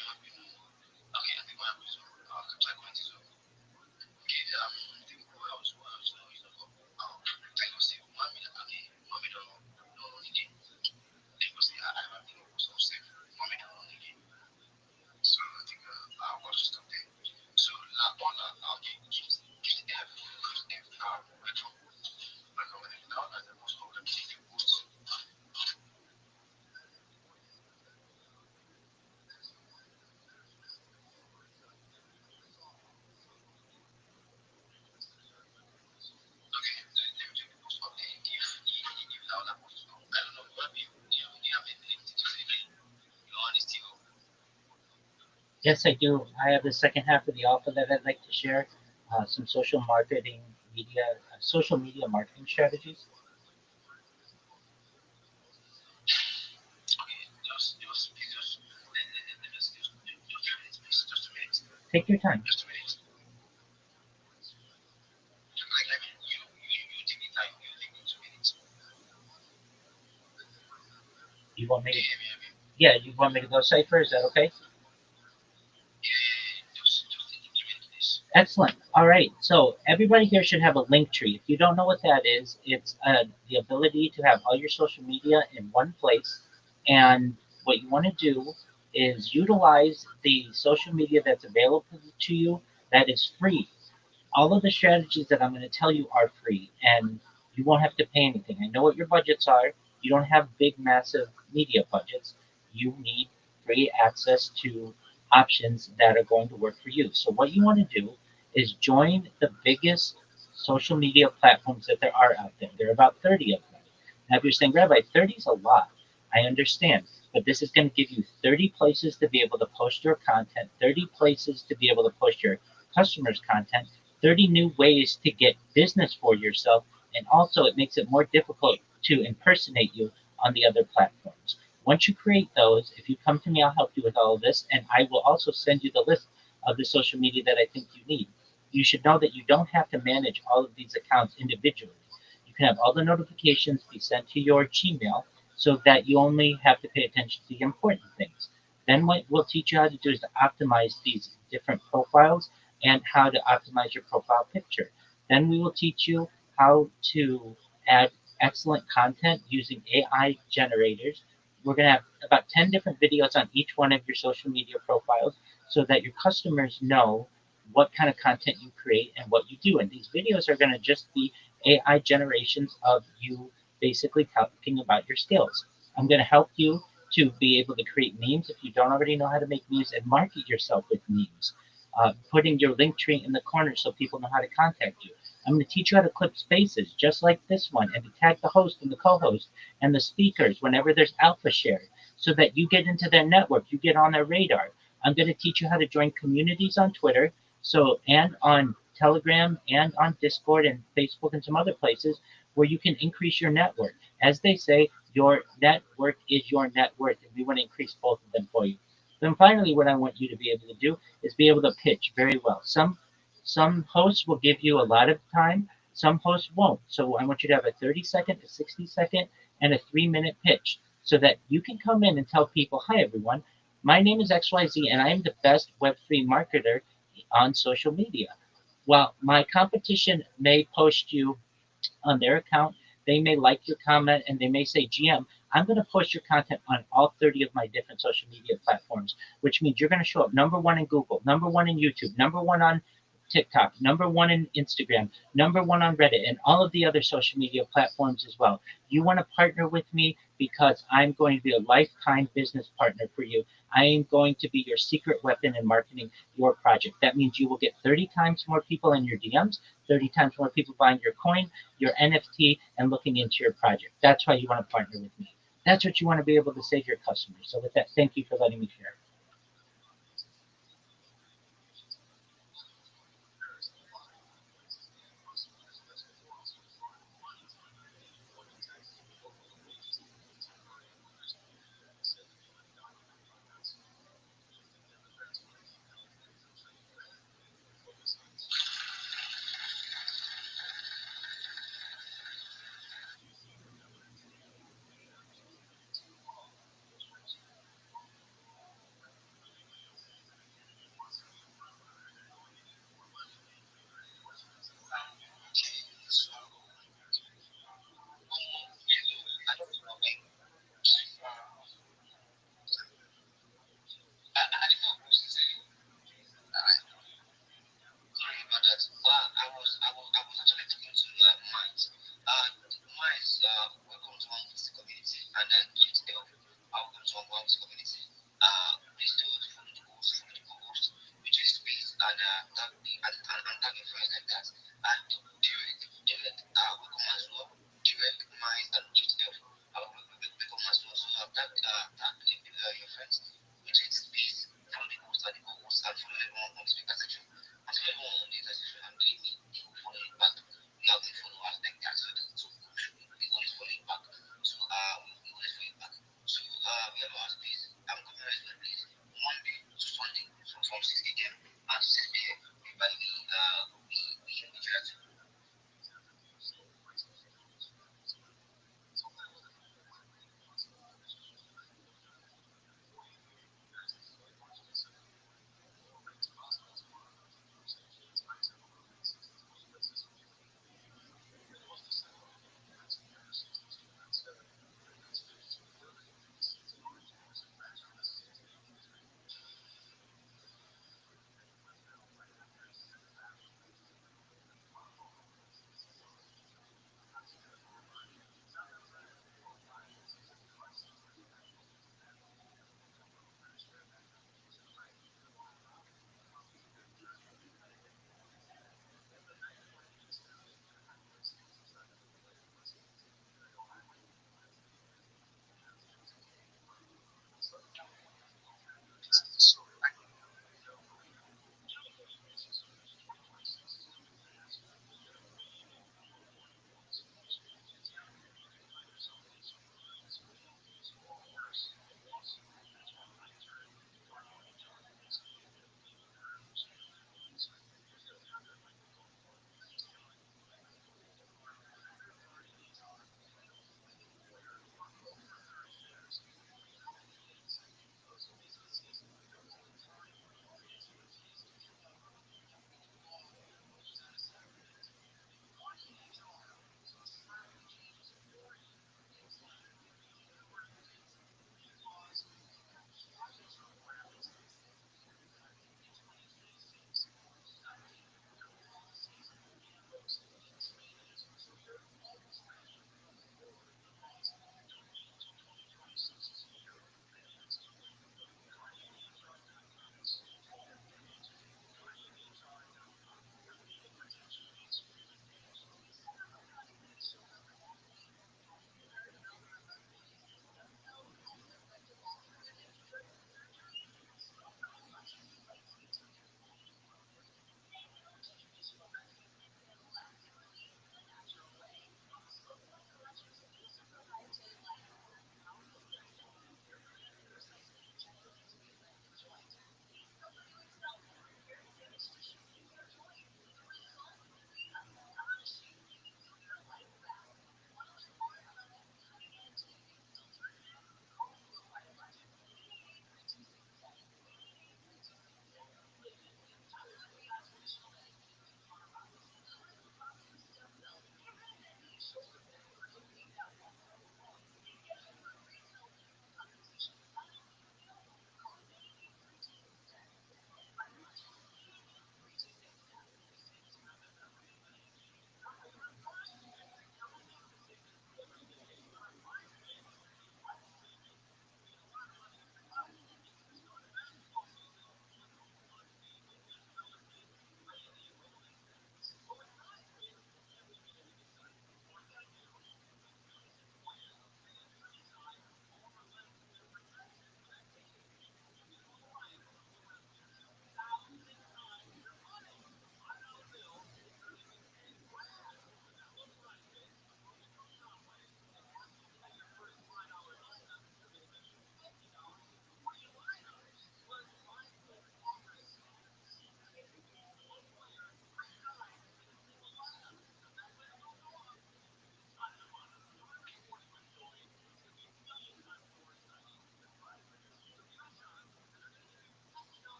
Okay, I think what happened is capture point is okay. I think what I was I was saying one minute okay, 1 minute no again. Then was I have been also safe 1 minute again. So I think I was stop there. So la on okay, give F because F like now as the most of them take the boots. Okay, let me take the boots up there. If now that boots I don't know what do you have anything to say? Your honesty
Yes, I do. I have the second half of the alpha that I'd like to share. Some social media marketing strategies.
okay, just let us just 2 minutes, please. Just 2 minutes.
Take your time.
Just 2 minutes. Like I mean you take the time, you take the 2 minutes.
You want me
Do
to?
you hear me?
Yeah, you want me to go cipher? Is that okay?
Yeah. Just take the 2 minutes, please.
Excellent. All right. So everybody here should have a link tree. If you don't know what that is, it's the ability to have all your social media in one place. And what you want to do is utilize the social media that's available to you that is free. All of the strategies that I'm going to tell you are free, and you won't have to pay anything. I know what your budgets are. You don't have big, massive media budgets. You need free access to options that are going to work for you. So, what you want to do is join the biggest social media platforms that there are out there. There are about 30 of them. Now, if you're saying, Rabbi, 30 is a lot, I understand. But this is going to give you 30 places to be able to post your content, 30 places to be able to post your customers' content, 30 new ways to get business for yourself, and also it makes it more difficult to impersonate you on the other platforms. Once you create those, if you come to me, I'll help you with all of this, and I will also send you the list of the social media that I think you need. You should know that you don't have to manage all of these accounts individually. You can have all the notifications be sent to your Gmail so that you only have to pay attention to the important things. Then what we'll teach you how to do is to optimize these different profiles and how to optimize your profile picture. Then we will teach you how to add excellent content using AI generators. We're going to have about 10 different videos on each one of your social media profiles so that your customers know what kind of content you create and what you do. And these videos are going to just be AI generations of you basically talking about your skills. I'm going to help you to be able to create memes if you don't already know how to make memes and market yourself with memes. Putting your link tree in the corner so people know how to contact you. I'm going to teach you how to clip spaces just like this one and to tag the host and the co-host and the speakers whenever there's alpha shared so that you get into their network, you get on their radar. I'm going to teach you how to join communities on Twitter and on Telegram and on Discord and Facebook and some other places where you can increase your network. As they say, your network is your net worth, and we want to increase both of them for you. Then finally, what I want you to be able to do is be able to pitch very well. Some hosts will give you a lot of time, some hosts won't. So I want you to have a 30-second, a 60-second, and a 3-minute pitch so that you can come in and tell people, hi everyone, my name is XYZ and I am the best Web3 marketer on social media. While my competition may post you on their account. They may like your comment and they may say, GM, I'm going to post your content on all 30 of my different social media platforms, which means you're going to show up number one in Google, number one in YouTube, number one on TikTok, number one in Instagram, number one on Reddit, and all of the other social media platforms as well. You want to partner with me because I'm going to be a lifetime business partner for you. I am going to be your secret weapon in marketing your project. That means you will get 30 times more people in your DMs, 30 times more people buying your coin, your NFT, and looking into your project. That's why you want to partner with me. That's what you want to be able to say to your customers. So with that, thank you for letting me share.
and tagging friends like that. And direct, will come as well. Direct mine and gift help. Will come as well. So tag your friends, which is please follow the post and the co-host and follow everyone on the speaker section. And follow everyone on the data section and believe me, they will follow you back. We have been followers like that, so we always follow you back. So we always follow you back. So we have our space. I'm coming right for please. Monday to Sunday from 6 a.m. and 6 p.m.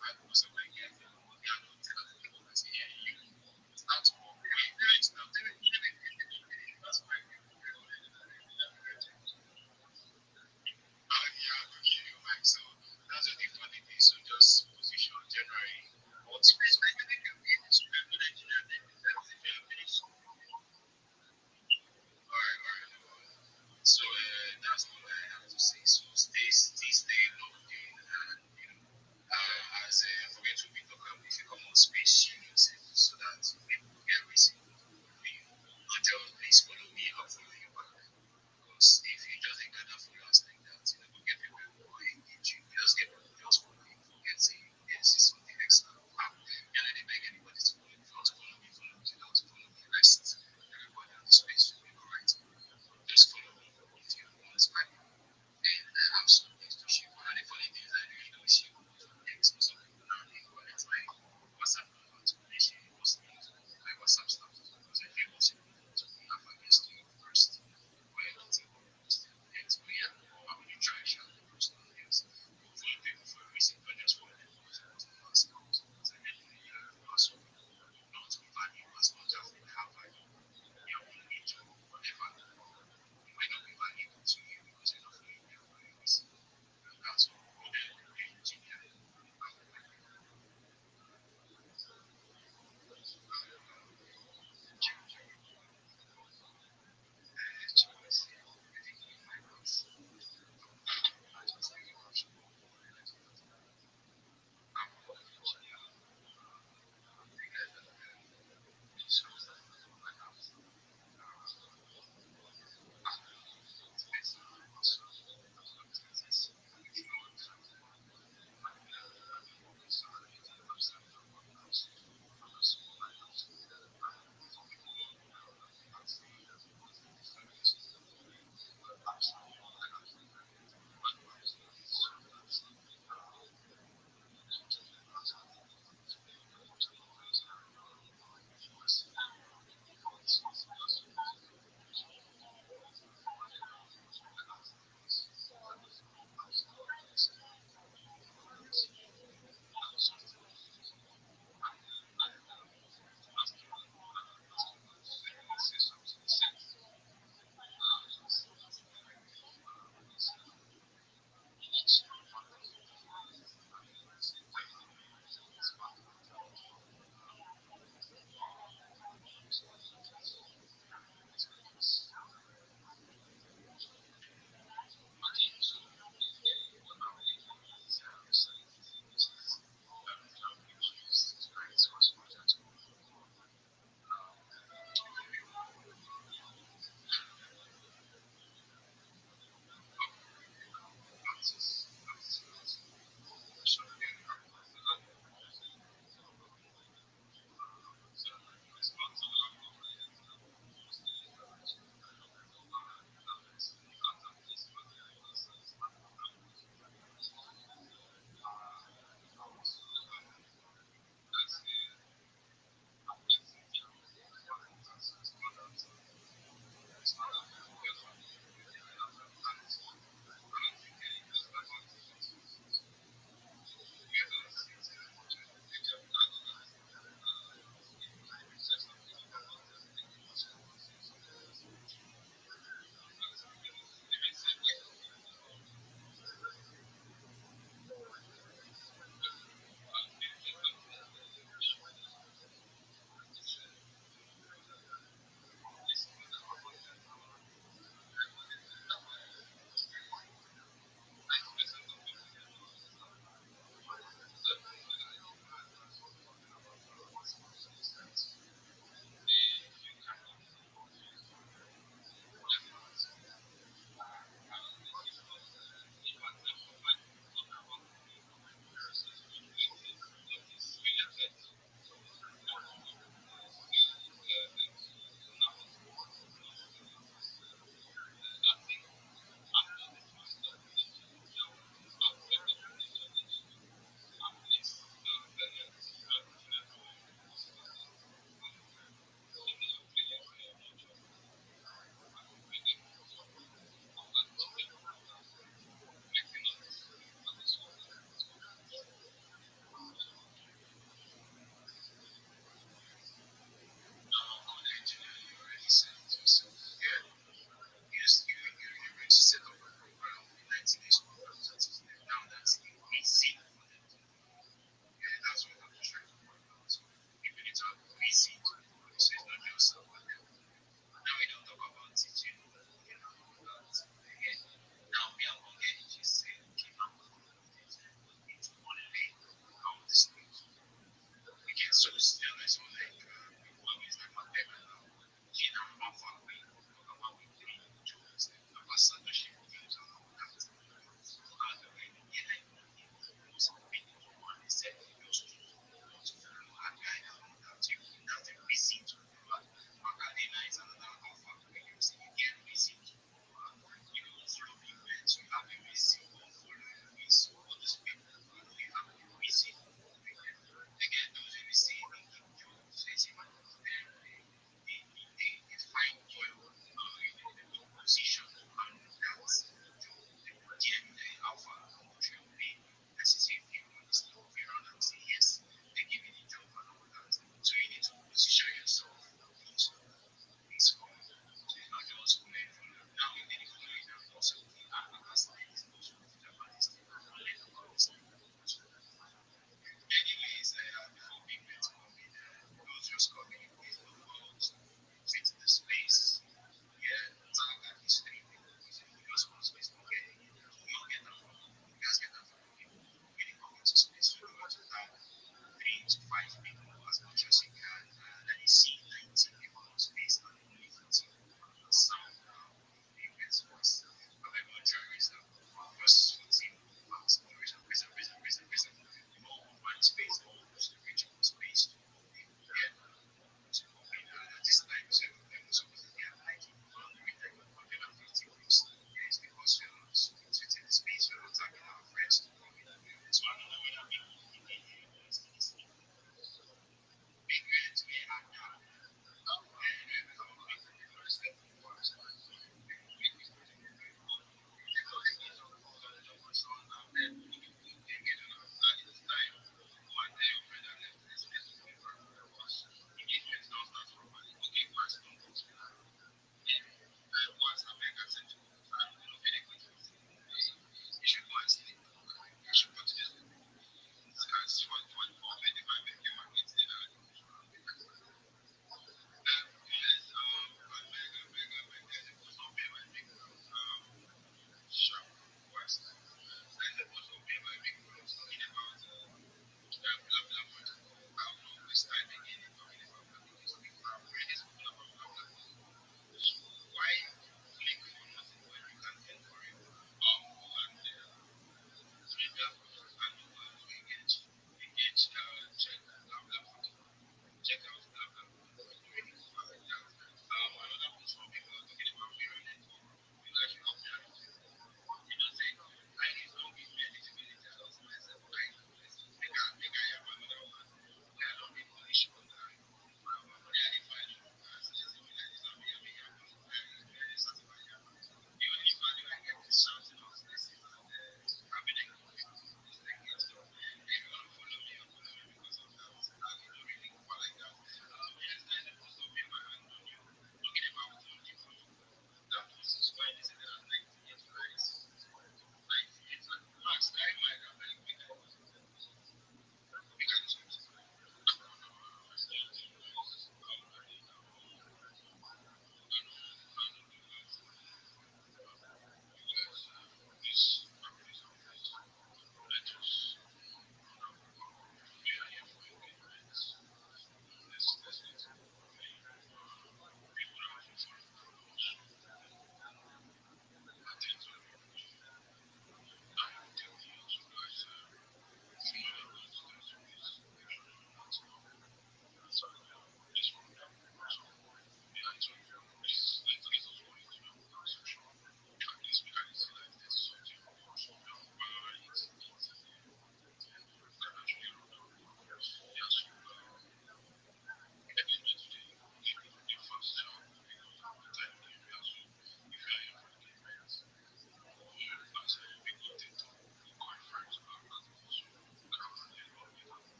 I know somebody get it. Yeah, I don't tell them. I say, yeah, you. It's not small. Really, it's not doing it. That's why people get on it. Yeah, okay, like so. That's just the funny thing. So just position generally. What's I think you can be in this good engineer. That's if you're finished. All right, no. So that's all I have to say. So stay locked in, and as for me to be talking, if you come on space, you use it so that people get reason for you. Not tell please follow me, I'll follow you back. Because if you just get that followers like that, you get people who are engage you. You just get people just follow you, forget saying yes, it's something extra. And then they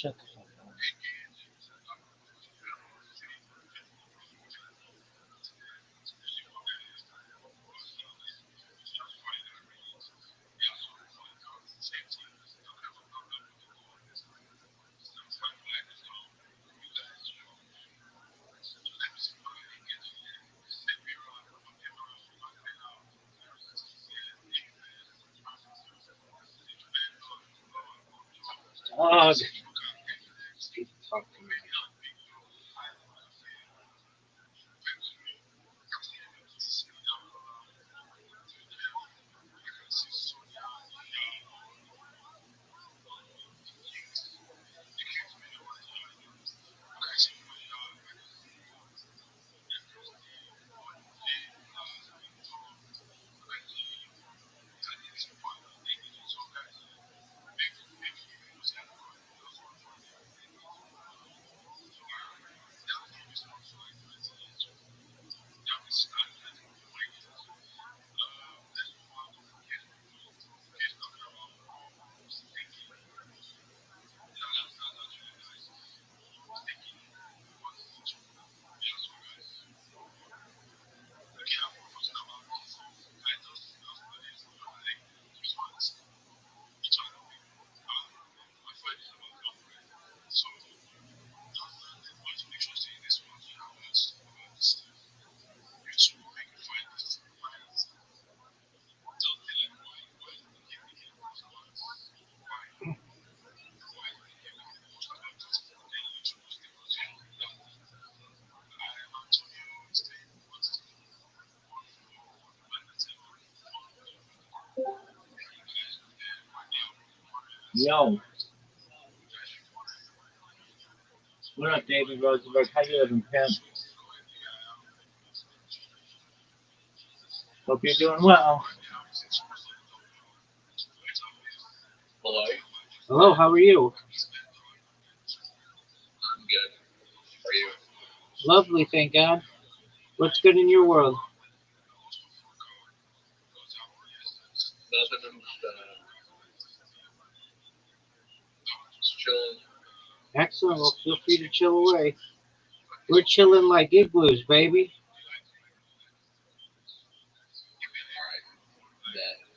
Shut the fuck up. Dog. Keep talking. Yo, what up, David Rosenberg? How you living, pimp? Hope you're doing well.
Hello.
Hello, how are you?
I'm good. Are you?
Lovely, thank God. What's good in your world?
Nothing. I'm just chilling.
Excellent. Well, feel free to chill away. We're chilling like igloos, baby.
That.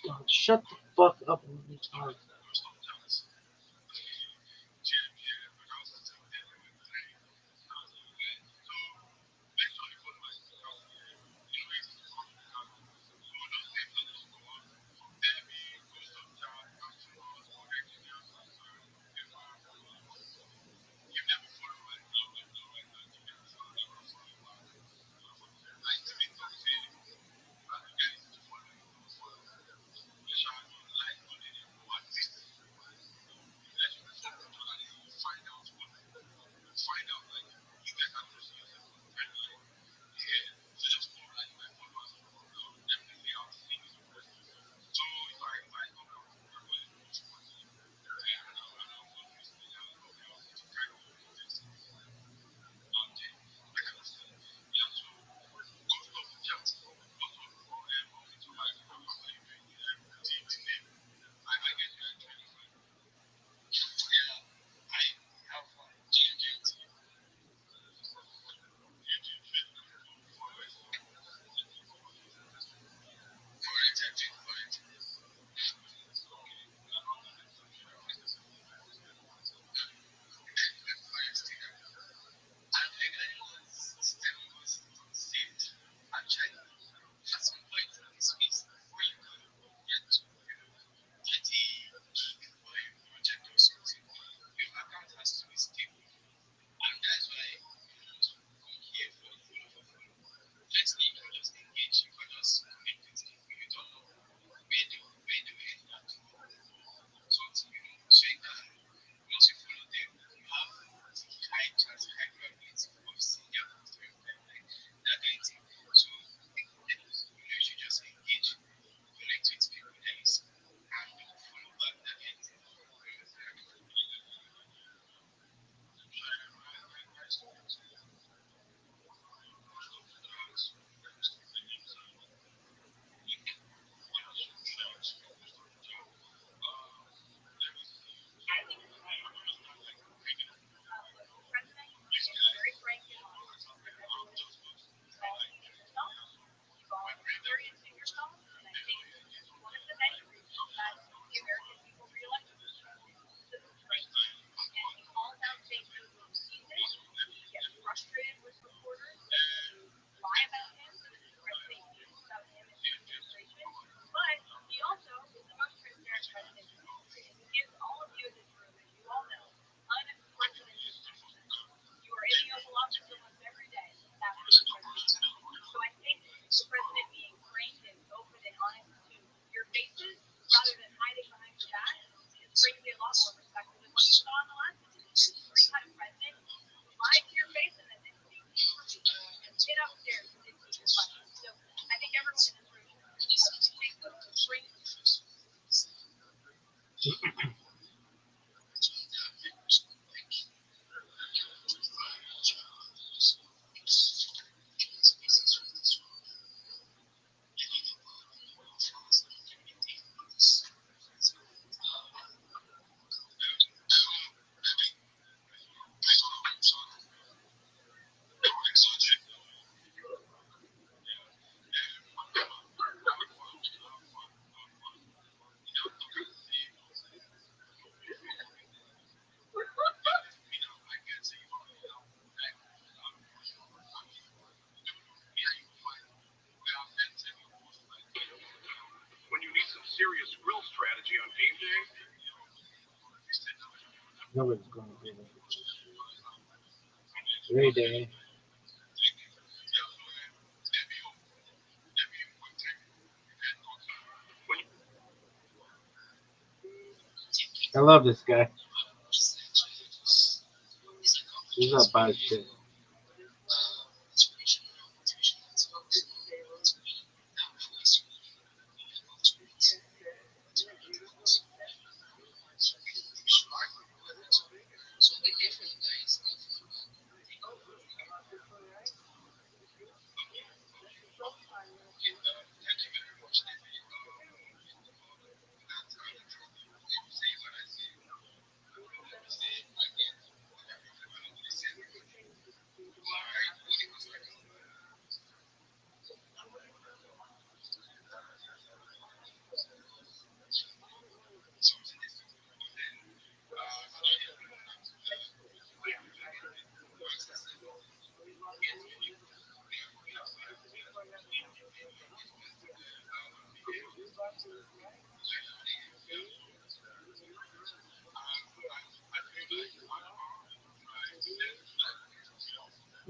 God, shut the fuck up and let me talk.
it upstairs to answer your question. So I think everyone in this room should take a break.
When you need some serious grill strategy on game day,
Nobody's going to be there. Great day. I love this guy. He's not bad shit.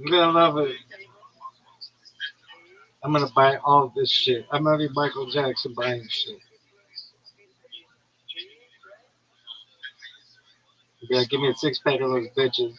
You're gonna love it. I'm gonna buy all this shit. I'm gonna be Michael Jackson buying shit. Yeah, give me a 6 pack of those bitches.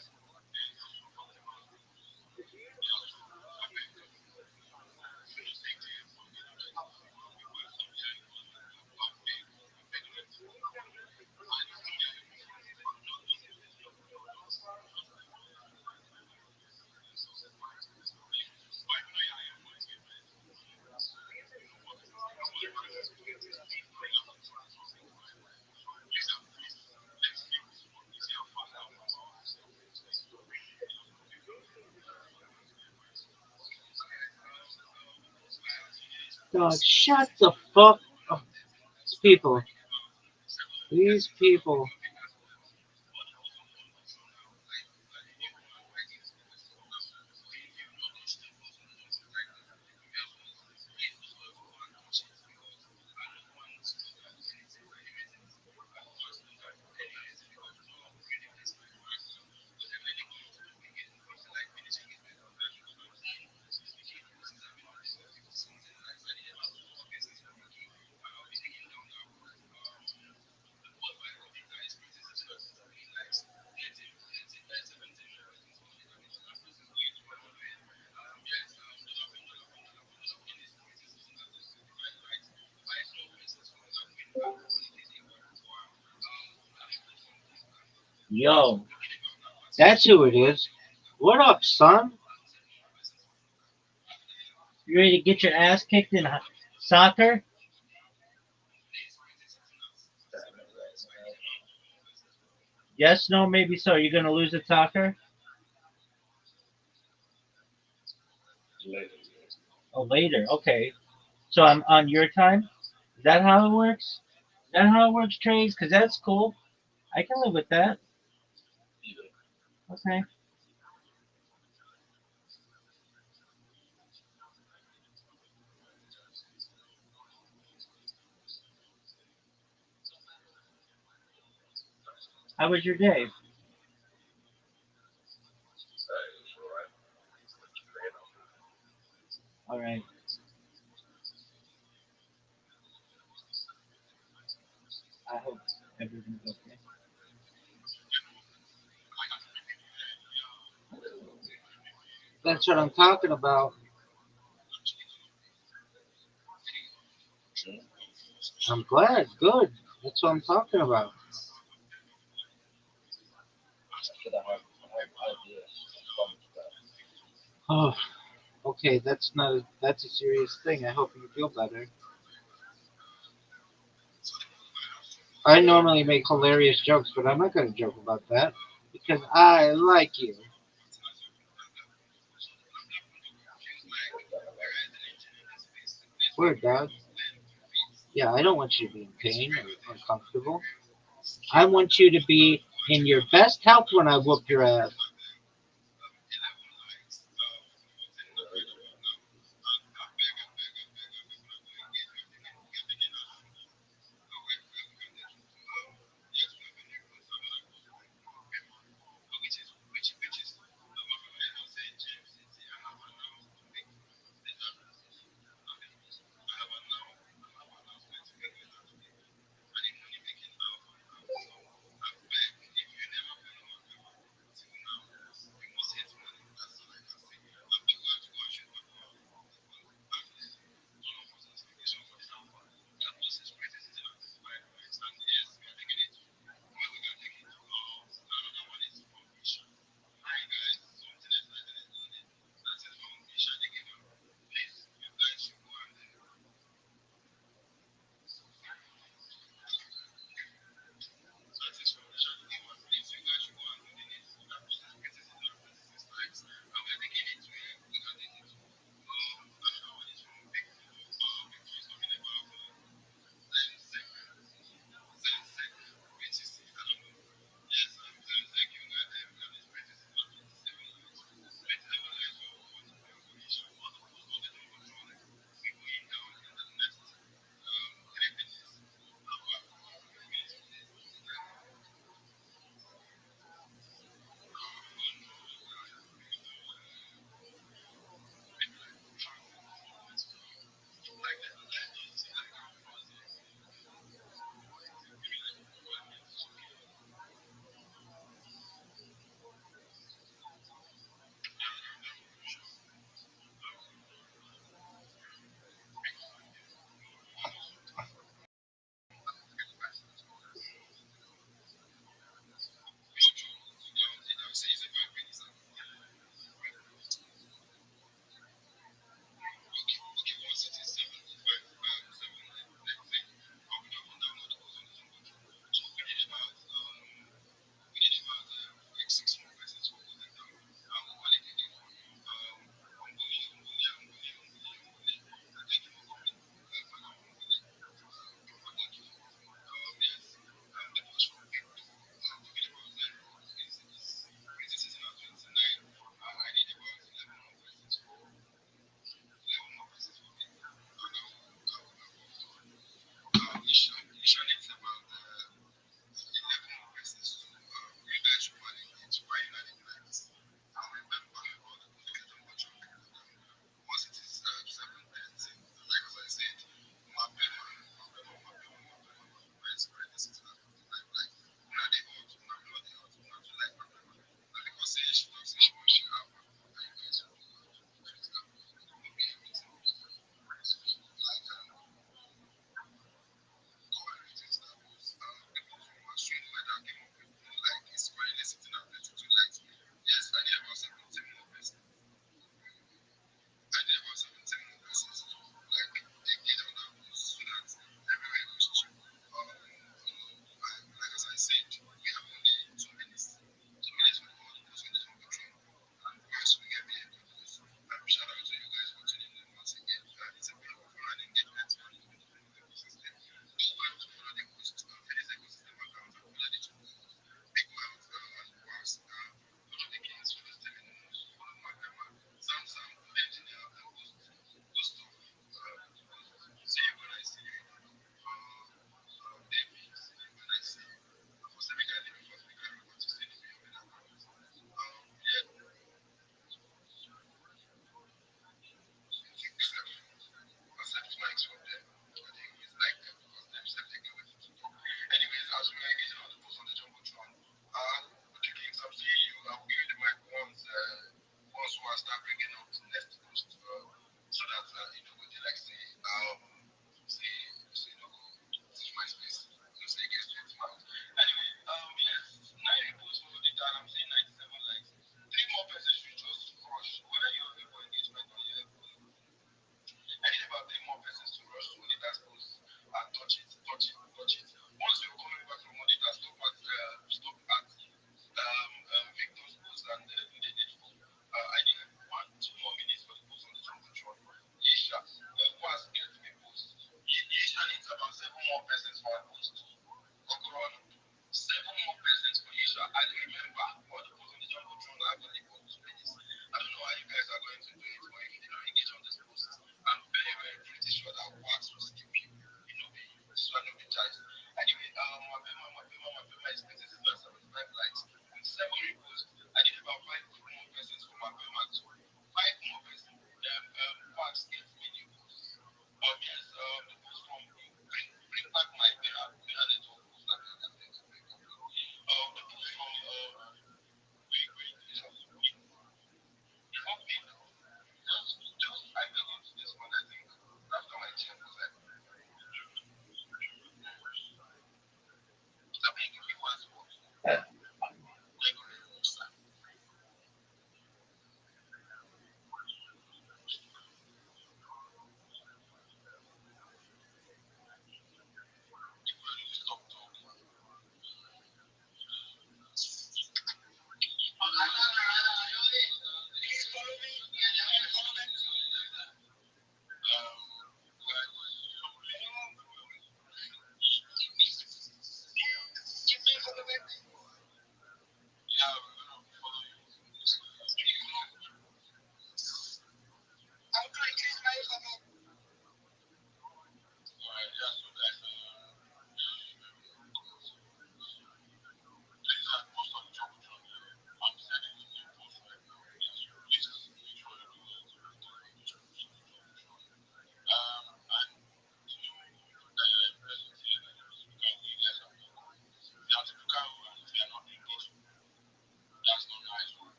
Dog, shut the fuck up. These people. These people.
Yo, that's who it is. What up, son? You ready to get your ass kicked in soccer? Yes, no, maybe so. You're gonna lose at soccer?
Later.
Oh, later. Okay. So I'm on your time. Is that how it works? Is that how it works, trades? Cause that's cool. I can live with that. Okay. How was your day? All right. I hope everything's okay.
That's what I'm talking about. I'm glad. Good. That's what I'm talking about.
After the hard idea.
Oh, okay. That's not. That's a serious thing. I hope you feel better. I normally make hilarious jokes, but I'm not gonna joke about that because I like you. Word, dog. Yeah, I don't want you to be in pain or uncomfortable. I want you to be in your best health when I whoop your ass.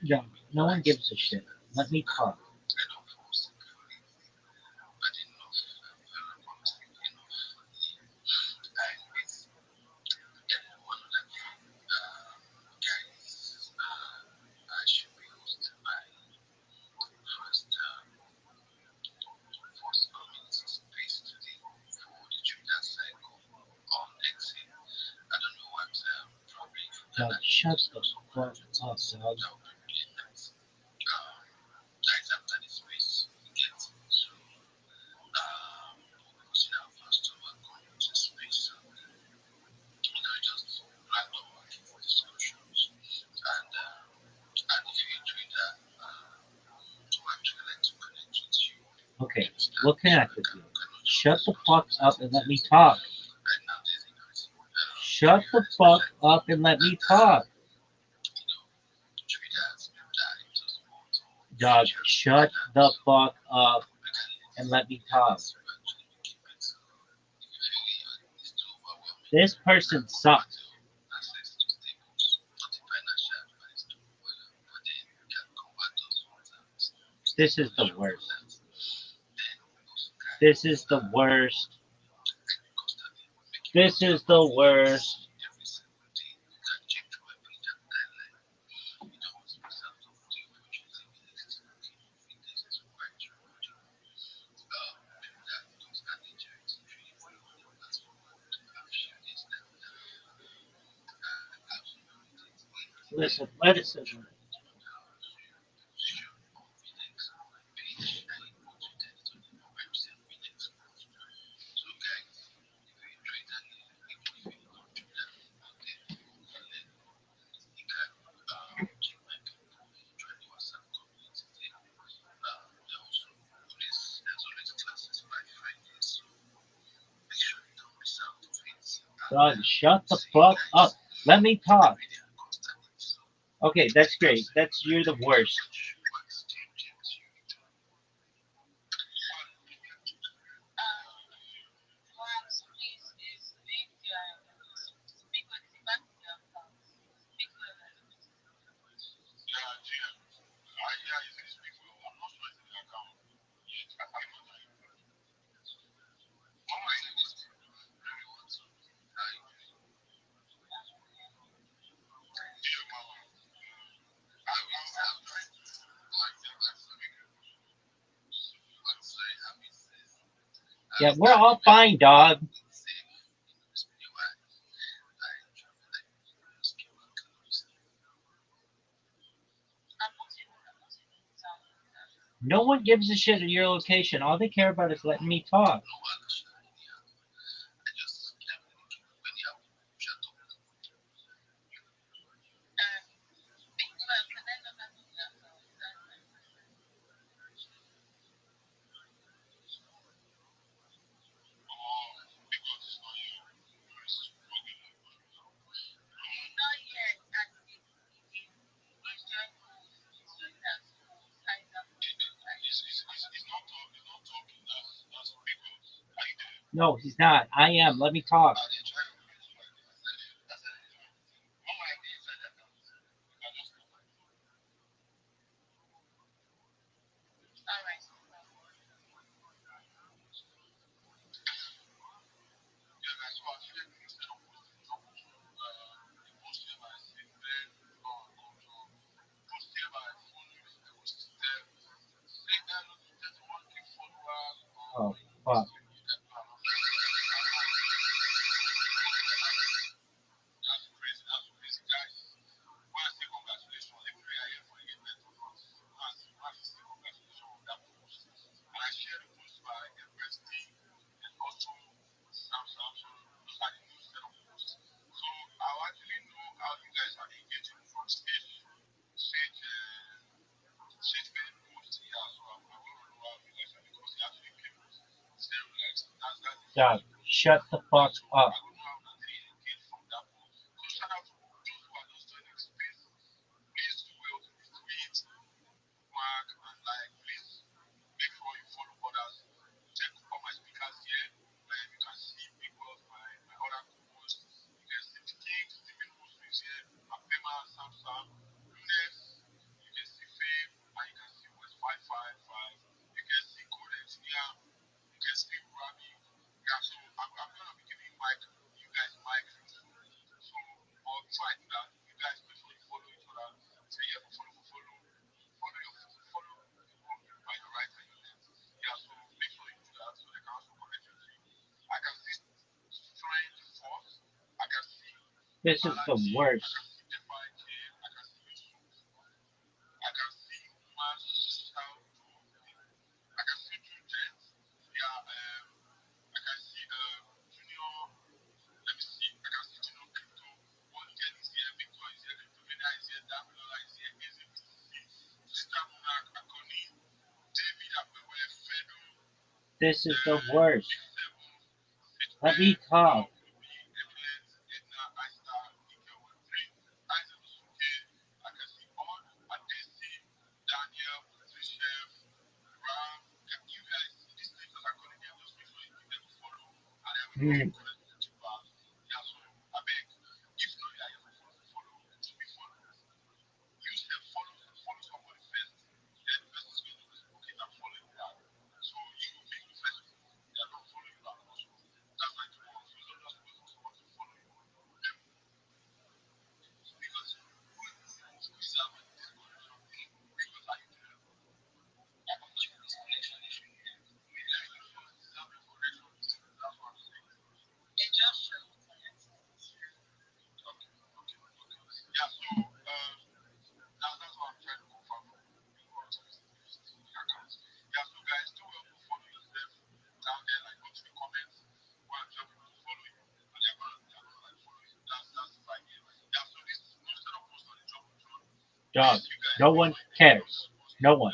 Yeah, no one gives a shit. Let me talk. Dog, shut the fuck up, dog. Okay, what can I do? Shut the fuck up and let me talk. Shut the fuck up and let me talk. Dog, shut the fuck up and let me talk. This person sucks. This is the worst. This is the worst. This is the worst.
Listen, medicine. God, shut the fuck up. Let me talk. Okay, that's great. That's you're the worst. Yeah, we're all fine, dog. No one gives a shit of your location. All they care about is letting me talk. No, he's not. I am. Let me talk. Oh, fuck. Dog, shut the fuck up. This is the worst. This is the worst. Let me talk. Hmm. Dog. No one cares. No one.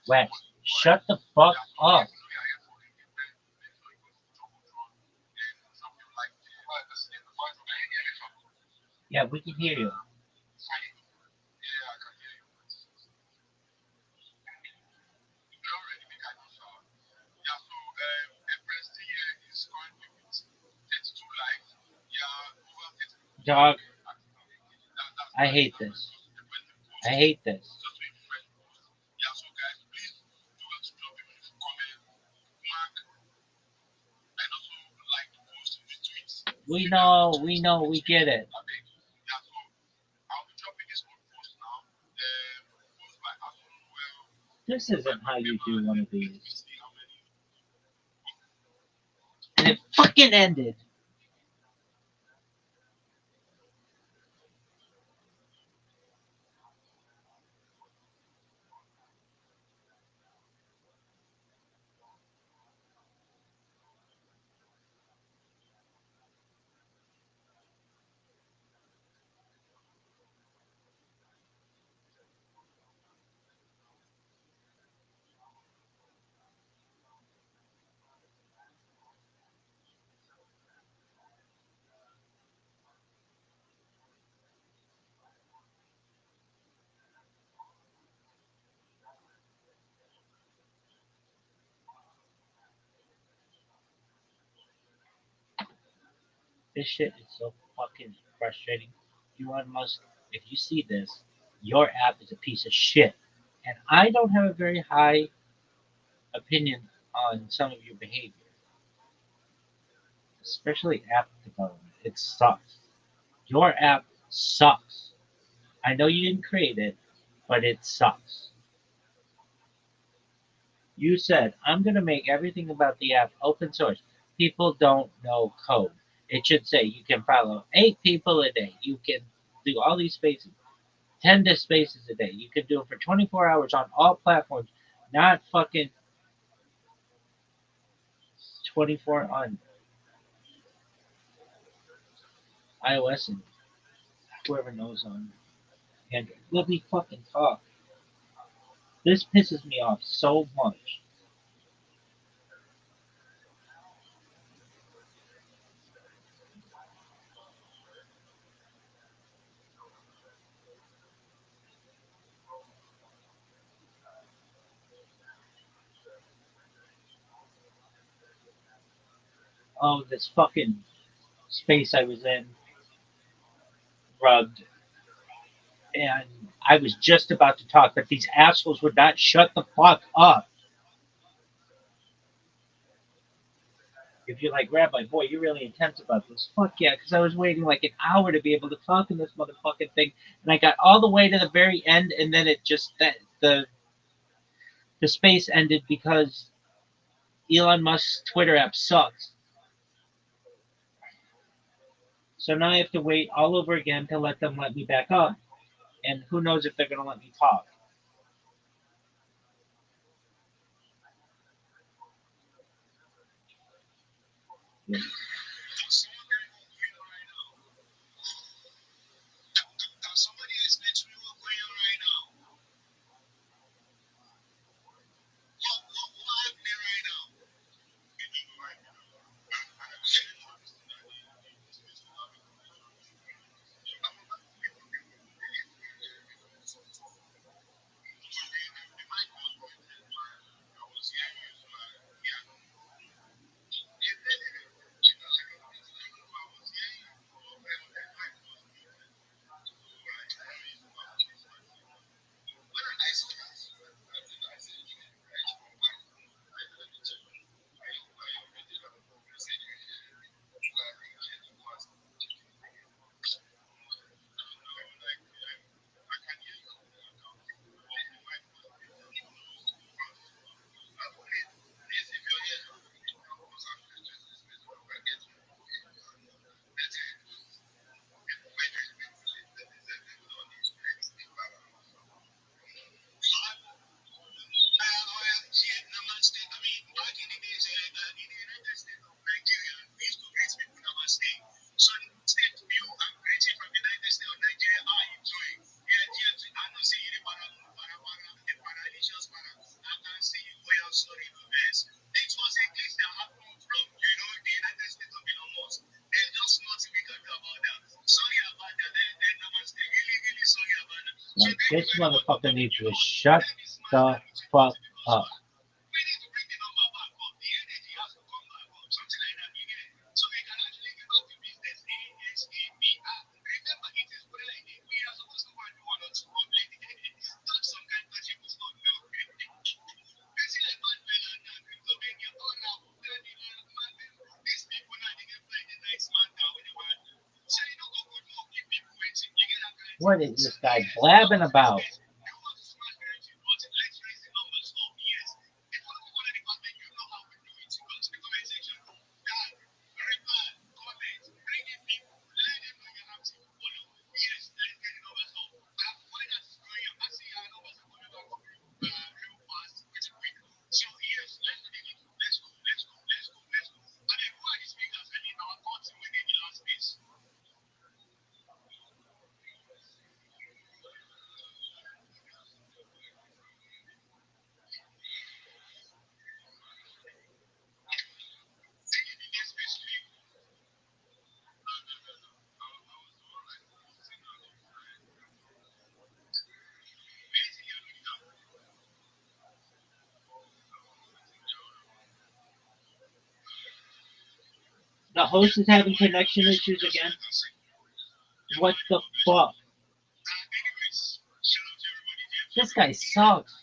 Wax. Shut the fuck up. Yeah, we can hear you. Dog. I hate this. I hate this. We know, we get it. This isn't how you do one of these. And it fucking ended. This shit is so fucking frustrating. Elon Musk, if you see this, your app is a piece of shit. And I don't have a very high opinion on some of your behavior, especially app development. It sucks. Your app sucks. I know you didn't create it, but it sucks. You said, I'm going to make everything about the app open source. People don't know code. It should say you can follow 8 people a day. You can do all these spaces, 10 to spaces a day. You can do it for 24 hours on all platforms, not fucking 24 on iOS and whoever knows on Android. Let me fucking talk. This pisses me off so much. Oh, this fucking space I was in rubbed, and I was just about to talk, but these assholes would not shut the fuck up. If you're like, Rabbi, boy, you're really intense about this. Fuck yeah, because I was waiting like an hour to be able to talk in this motherfucking thing, and I got all the way to the very end, and then it just that the space ended because Elon Musk's Twitter app sucks. So now I have to wait all over again to let them let me back on, and who knows if they're gonna let me talk. Yeah.
Somebody is literally going on right now. What happening right now?
Like, this motherfucker needs to shut the fuck up.
We need to bring the number back up. The energy has to come back up. Something like that, you get it? So we can actually get back to business ASAP. Remember, it is Friday. We are supposed to go and do one or two public. Not some kind of shit was not no. Basically, like bad men and that. So when you go around, these people now, they get like the next man down when they want. So you don't go good, no, keep people waiting. You get that kind of
What is this guy blabbing about?
you want to smash energy, but let's raise the numbers up. Yes. If you don't want to department, you know how we do it. You go to the comment section, guy, reply, comment, bring in people, let them know you have to follow. Yes, let's get the numbers up. Why that is going up? I see our numbers are coming back up real fast, pretty quick. So yes, let's do it. Let's go, let's go, let's go, let's go. I mean, who are the speakers? I mean, our country within the last space.
The host is having connection issues again. What the fuck? This guy sucks.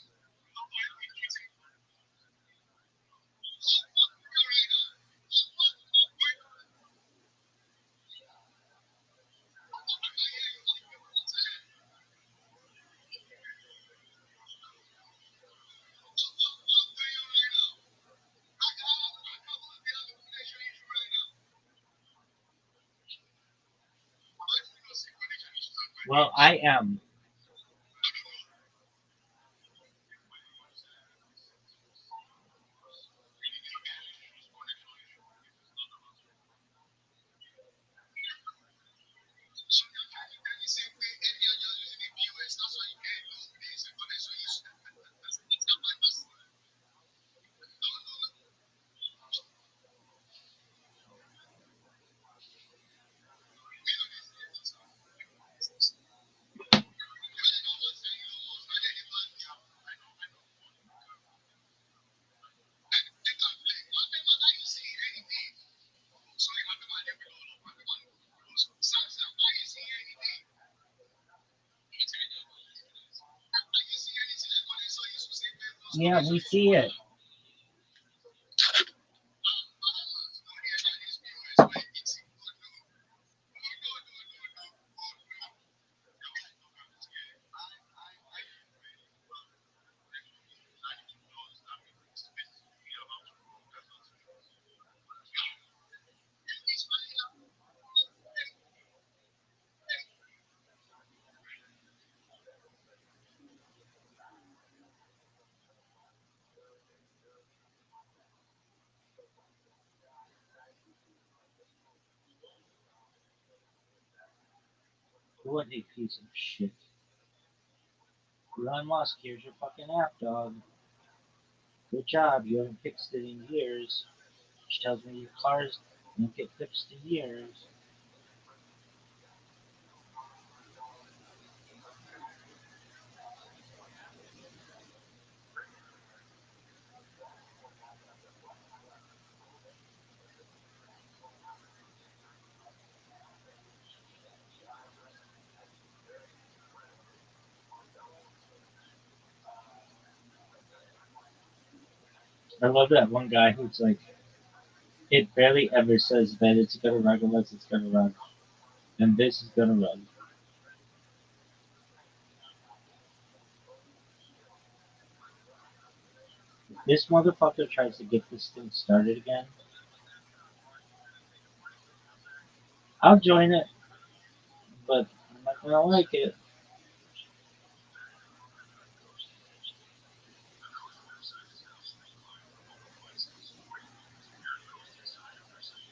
Well, I am. Yeah, we see it. What a piece of shit. Elon Musk, here's your fucking app, dog. Good job. You haven't fixed it in years. She tells me your cars don't get fixed in years. I love that one guy who's like, it barely ever says that it's gonna run unless it's gonna run. And this is gonna run. If this motherfucker tries to get this thing started again, I'll join it, but I'm not gonna like it.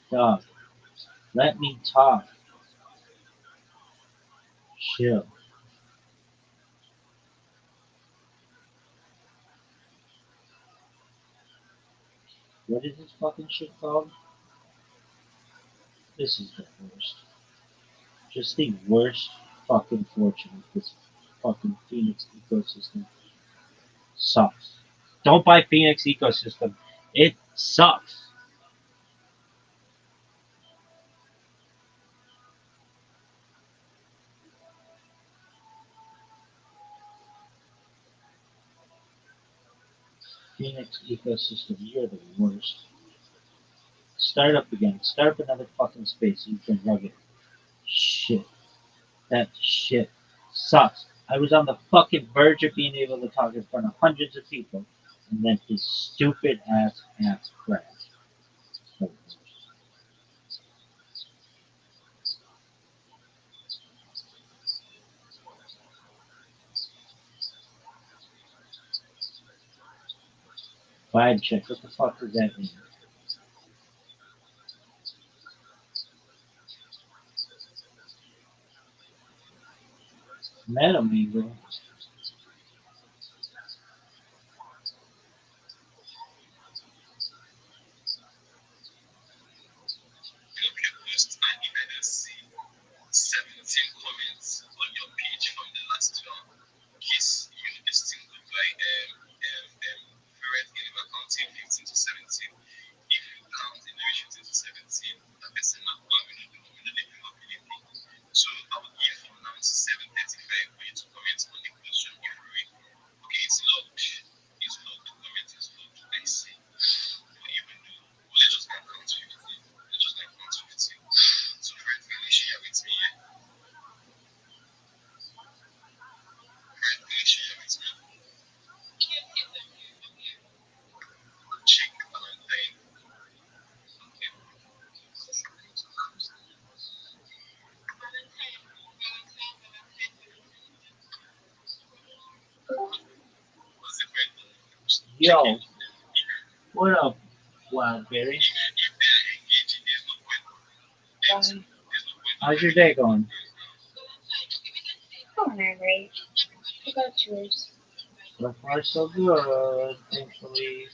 Dog, let me talk. Chill. What is this fucking shit called? This is the worst. Just the worst fucking fortune of this fucking Phoenix ecosystem. Sucks. Don't buy Phoenix ecosystem. It sucks. Phoenix ecosystem, you're the worst. Start up again. Start up another fucking space so you can rug it. Shit. That shit sucks. I was on the fucking verge of being able to talk in front of hundreds of people, and then his stupid ass crashed. So, vibe check. What the fuck does that mean? Madam Eagle.
Your post, and if I don't see 17 comments on your page from the last one, case you know this thing look like parent in counting 15 to 17. If you count in the ratio 15 to 17, that person not going to do living up anything. So I would give from now to 7:35 for you to comment on the question if you read. Okay, it's locked. It's locked. The comment is locked. I see. But even though, well, let's just not count 15. Let's just not count 15. So Fred, finish here with me. Fred, finish here with me. Check Valentine. Okay. What's the Fred? Check
Yo,
it.
what up, Wildberry?
If they are engaging, there's no point. There's no point of
How's your
having
day
a
going?
Oh, alright. How about yours?
So far, so good. Thankfully,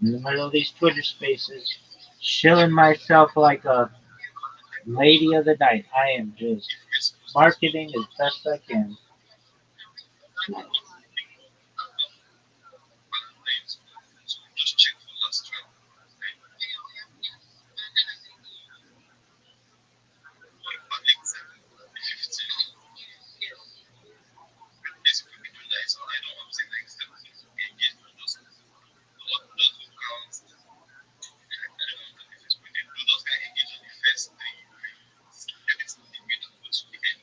in the middle of these Twitter spaces, chilling myself like a lady of the night. I am just marketing as best I can.
Nice.
Valentine's. So just check for last one. Like public 15. Basically, we do that. So I don't want to say like 17 to be engaged with those. Those who count. I don't know if it's when they do those guys engage on the first three. Everything they made to go to the end.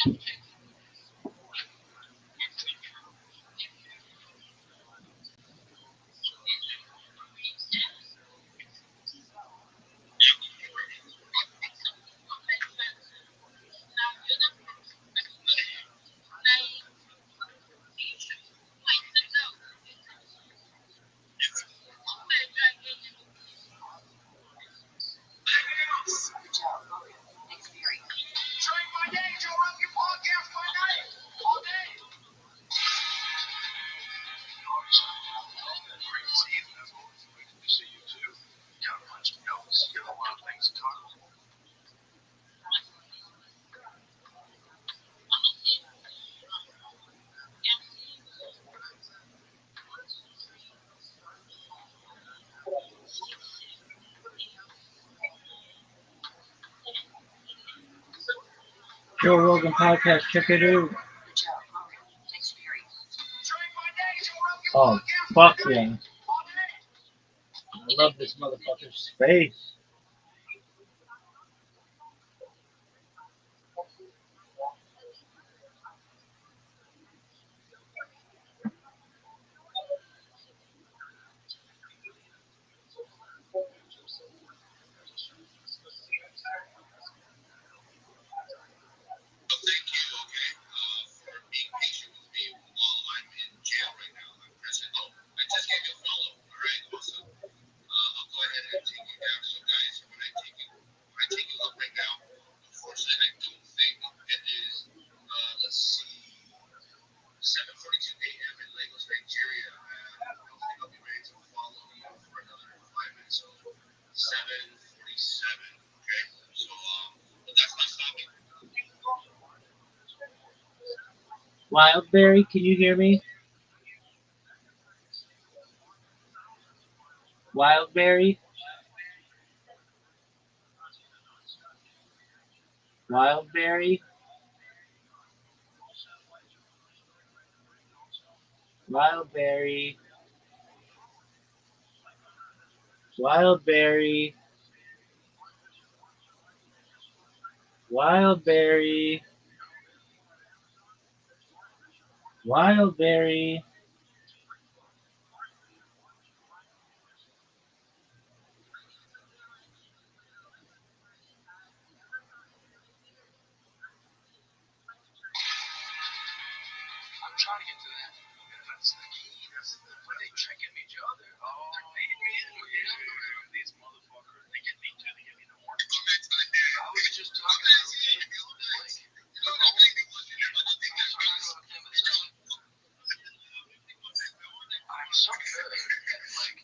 Drink by day, Joe Rogan podcast by night, all day.
Great to see you, as always. Great to see you too. Got a bunch of notes. Got a lot of things to talk about.
Joe Rogan podcast. Check it out. Oh, fuck yeah. I love this motherfucker's face.
Thank you, okay, for being patient with me while I'm in jail right now. I'm pressing. Oh, I just gave you a follow. All right, awesome. I'll go ahead and take you down. So, guys, when I take you up right now, unfortunately, I don't think it is. Let's see, 7:42 a.m. in Lagos, Nigeria. I don't think I'll be ready to follow you for another 5 minutes. So, 7:47. Okay. So, but that's not stopping.
Wildberry, can you hear me? Wildberry? Wildberry? Wildberry? Wildberry? Wildberry? Wildberry?
I'm trying to get to that. That's the key. That's when they tricking each other. Oh, they're beating me in. Yeah, these motherfuckers. They get me too. They get me no more. I was just talking about him. Like, I'm so good at like.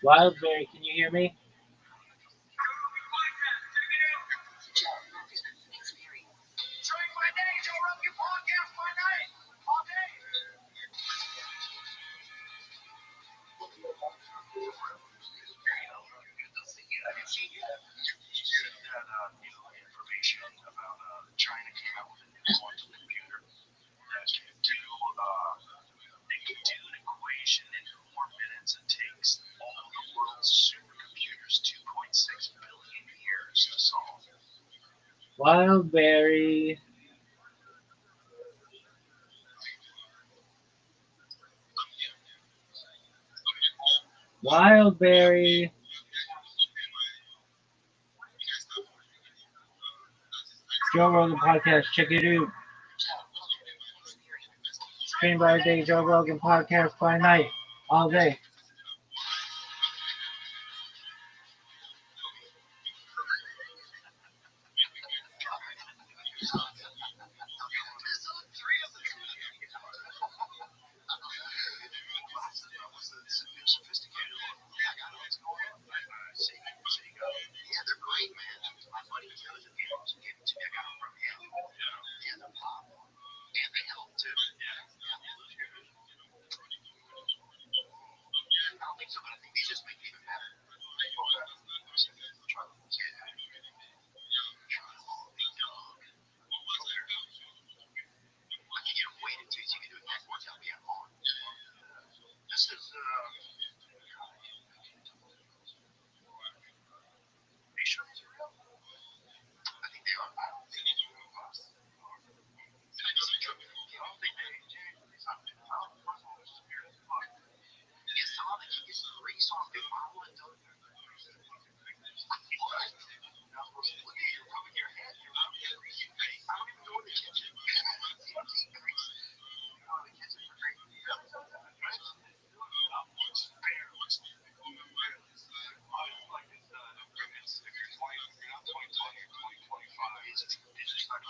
Wildberry, can you hear me?
Drink by day, Joe Rogan podcast by night, all day.
Information about China came out with a new quantum computer that can do an equation in 4 minutes. It takes all the world's supercomputers 2.6 billion years to solve.
Wildberry. Wildberry. Joe Rogan podcast. Check it out. Stream by day, Joe Rogan podcast by night. All day.
Yeah, they're great, man. My buddy Joseph gave them to me. I got them from him. Yeah, they're pop. And they help too. I don't think so, but I think these just make it even better.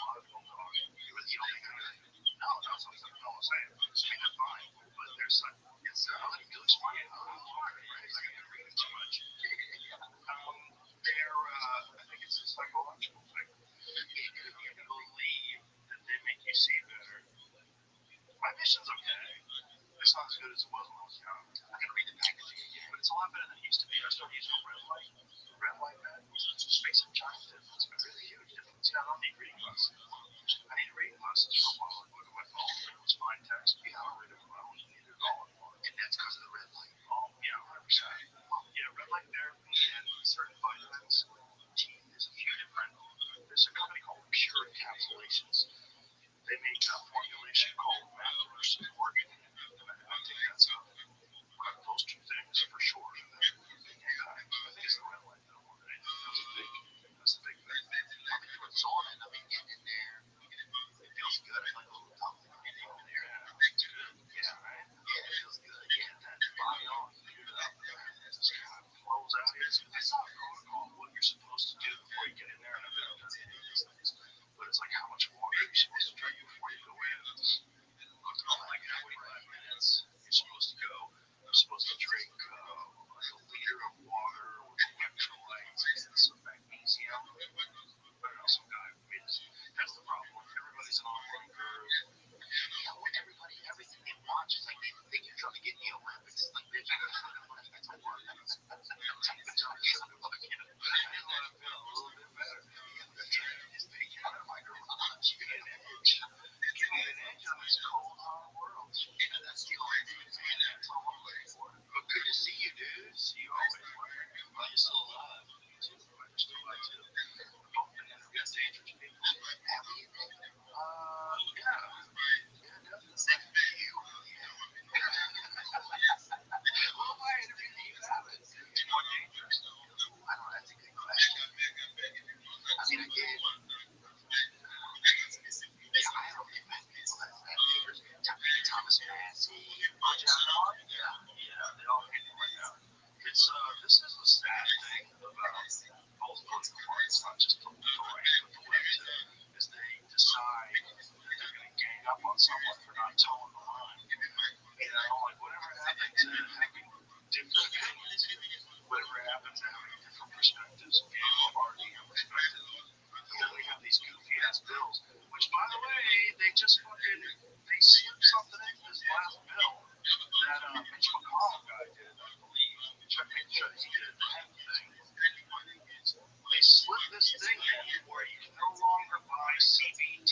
lot of people talk. You don't think anything. No, that's what I'm saying. I mean, they're fine, but there's like, I'll let you explain it. I'm smart, right? Like, I'm not reading too much. They're, I think it's a psychological thing. You believe that they make you see better. My vision's okay. It's not as good as it was when I was young. I gotta read the packaging again, but it's a lot better than it used to be. I started using a red light. Red light, man, just makes a giant difference. It's a really huge difference. Yeah, I don't need reading glasses. I need reading glasses for a while. I look at my phone, it's fine text. Yeah, I don't read it. I don't need it at all anymore. And that's because of the red light. Oh, yeah, 100%. Yeah, red light therapy and certain vitamins. There's a few different. There's a company called Pure Encapsulations. They make a formulation called macular support. I think that's those two things for sure. I think it's the red light though. That's the big thing.
I've been doing sauna and I've been getting in there. It feels good. I feel like a little dumb in there.
Yeah, it's good. Yeah, right?
Yeah, it feels good. Yeah, that
Body all heated up. It just kind of flows out. It's not a protocol of what you're supposed to do before you get in there, and I've been done any of these things. But it's like how much water you're supposed to drink before you go in. Like 45 minutes, you're supposed to go. You're supposed to drink like a liter of water with electrolytes and some magnesium. I don't know, some guy made this. That's the problem. Everybody's an online curve.
yeah, when everything they watch is like they can try to get in the Olympics. Like they're trying to get to work.
Temperature should have looked at it. I just want to feel a little bit better. Just take care of my girl. Give me an edge. Give me an edge on this cold, hard world.
Yeah, that's the only thing, man.
That's all I'm waiting for.
But good to see you, dude.
See you always, man.
Glad you're still alive.
You too. You're still alive too. Both been interviewing dangerous people.
Have you?
Yeah. Yeah, definitely.
You?
Who am I interviewing that you haven't? More dangerous.
I don't know. That's a good question. I mean, I did. Yeah, I don't think many people have papers. Thomas Massey.
Oh, Jack Hawk?
Yeah.
Yeah, they all hate him right now. It's this is the sad thing about both political parties, not just the right but the left too, is they decide that they're going to gang up on someone for not towing the line. You know, like whatever happened to having different opinions, whatever happened to having different perspectives, party perspective. And then we have these goofy ass bills, which by the way, they just fucking they slipped something in this last bill that Mitch McConnell guy did, I believe. Check make sure he did the hemp thing. They slipped this thing in where you can no longer buy CBD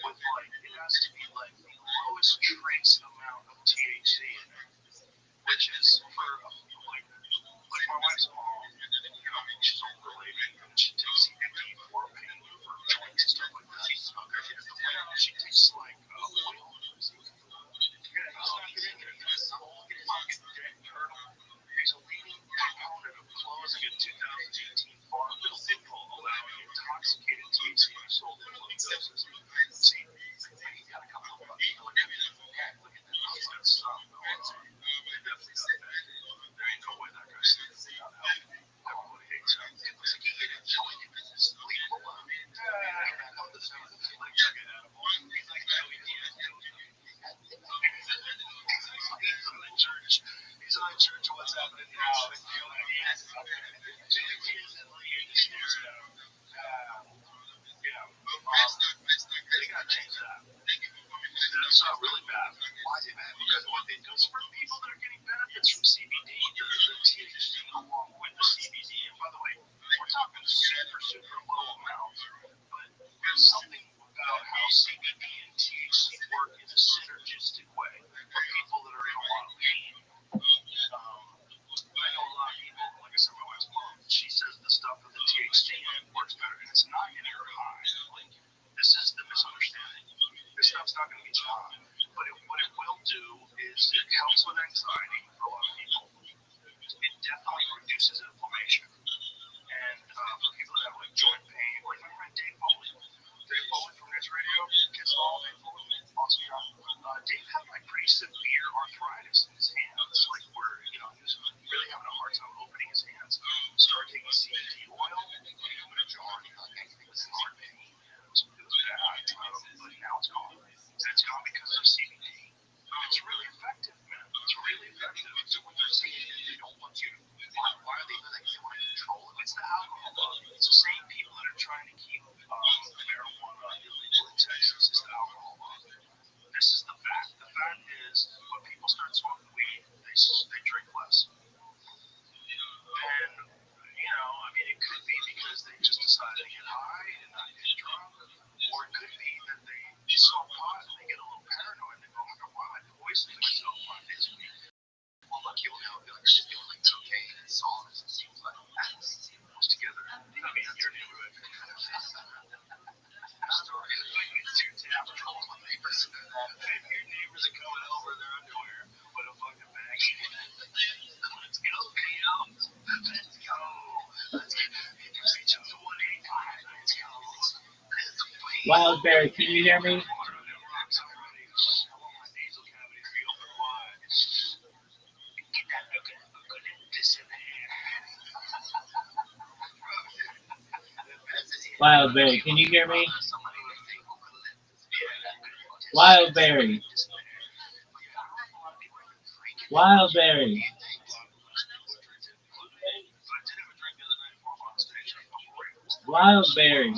with like it has to be like the lowest trace amount of THC in it, which is for like my wife's mom, you know, she's older lady and she takes CBD for pain for joints and stuff like that. She takes like oil. He's a leading proponent of closing a 2018 farm bill loophole allowing intoxicated THC to be sold in low doses. See, he's got a couple of bucks. Look at that. He's got some going on. They definitely got that. There ain't no way that guy's not healthy. Everybody hates him. It looks like he hit a joint in business. Leave him alone. Like chugging animal. He's like Joey Diaz. He's on church. What's happening now? It's Joey Diaz. Joey Diaz and Lee in the stairs down. Yeah. They gotta change that. That's really bad. Why is it bad? Because what they do is for people that are getting benefits from CBD, the THC along with the CBD. And by the way, we're talking super, super low amounts. But there's something
Wildberry, can you hear me? Wildberry, can you hear me? Wildberry. Wildberry. Wildberry.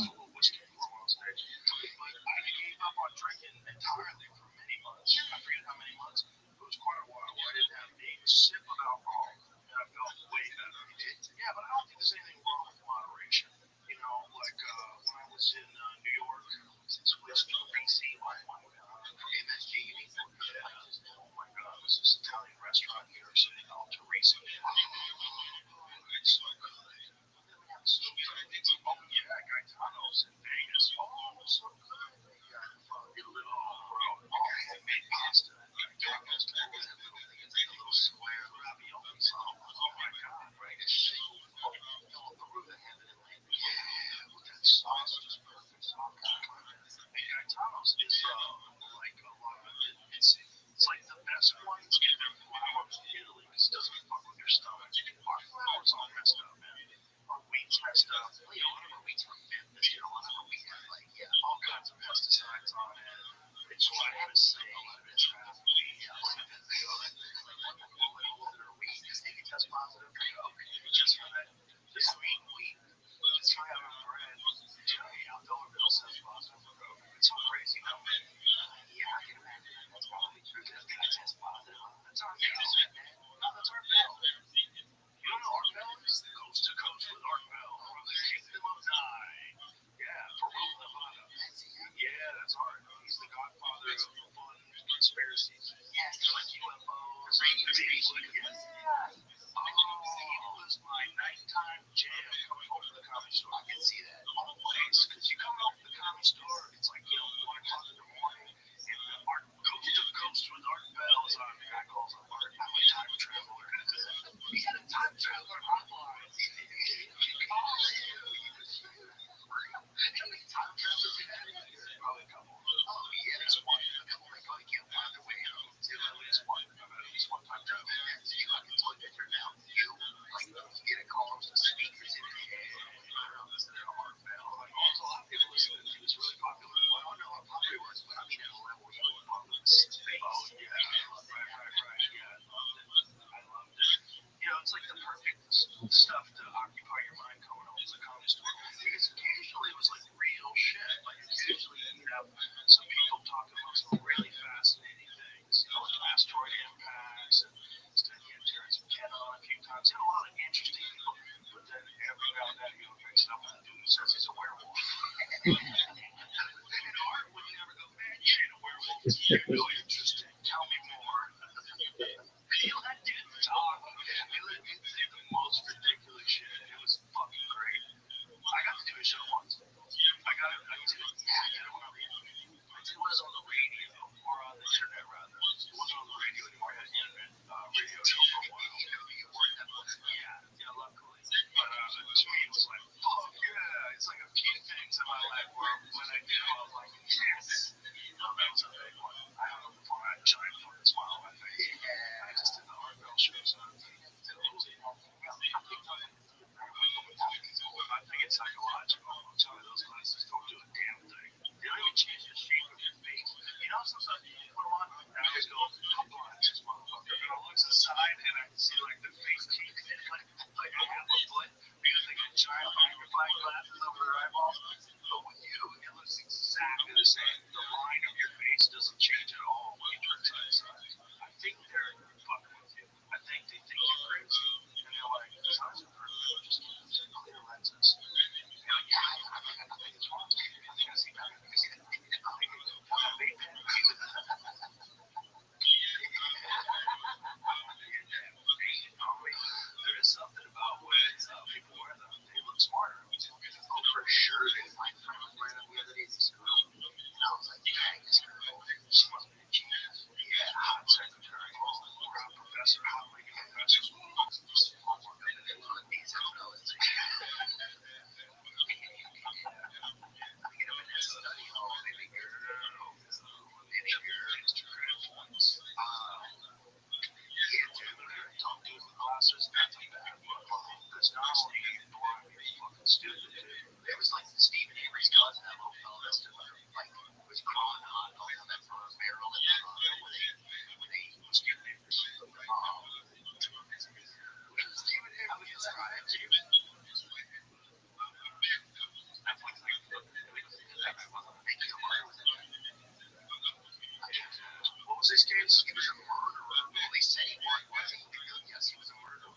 He was a murderer. Well, they said he was. Yes, he was a murderer.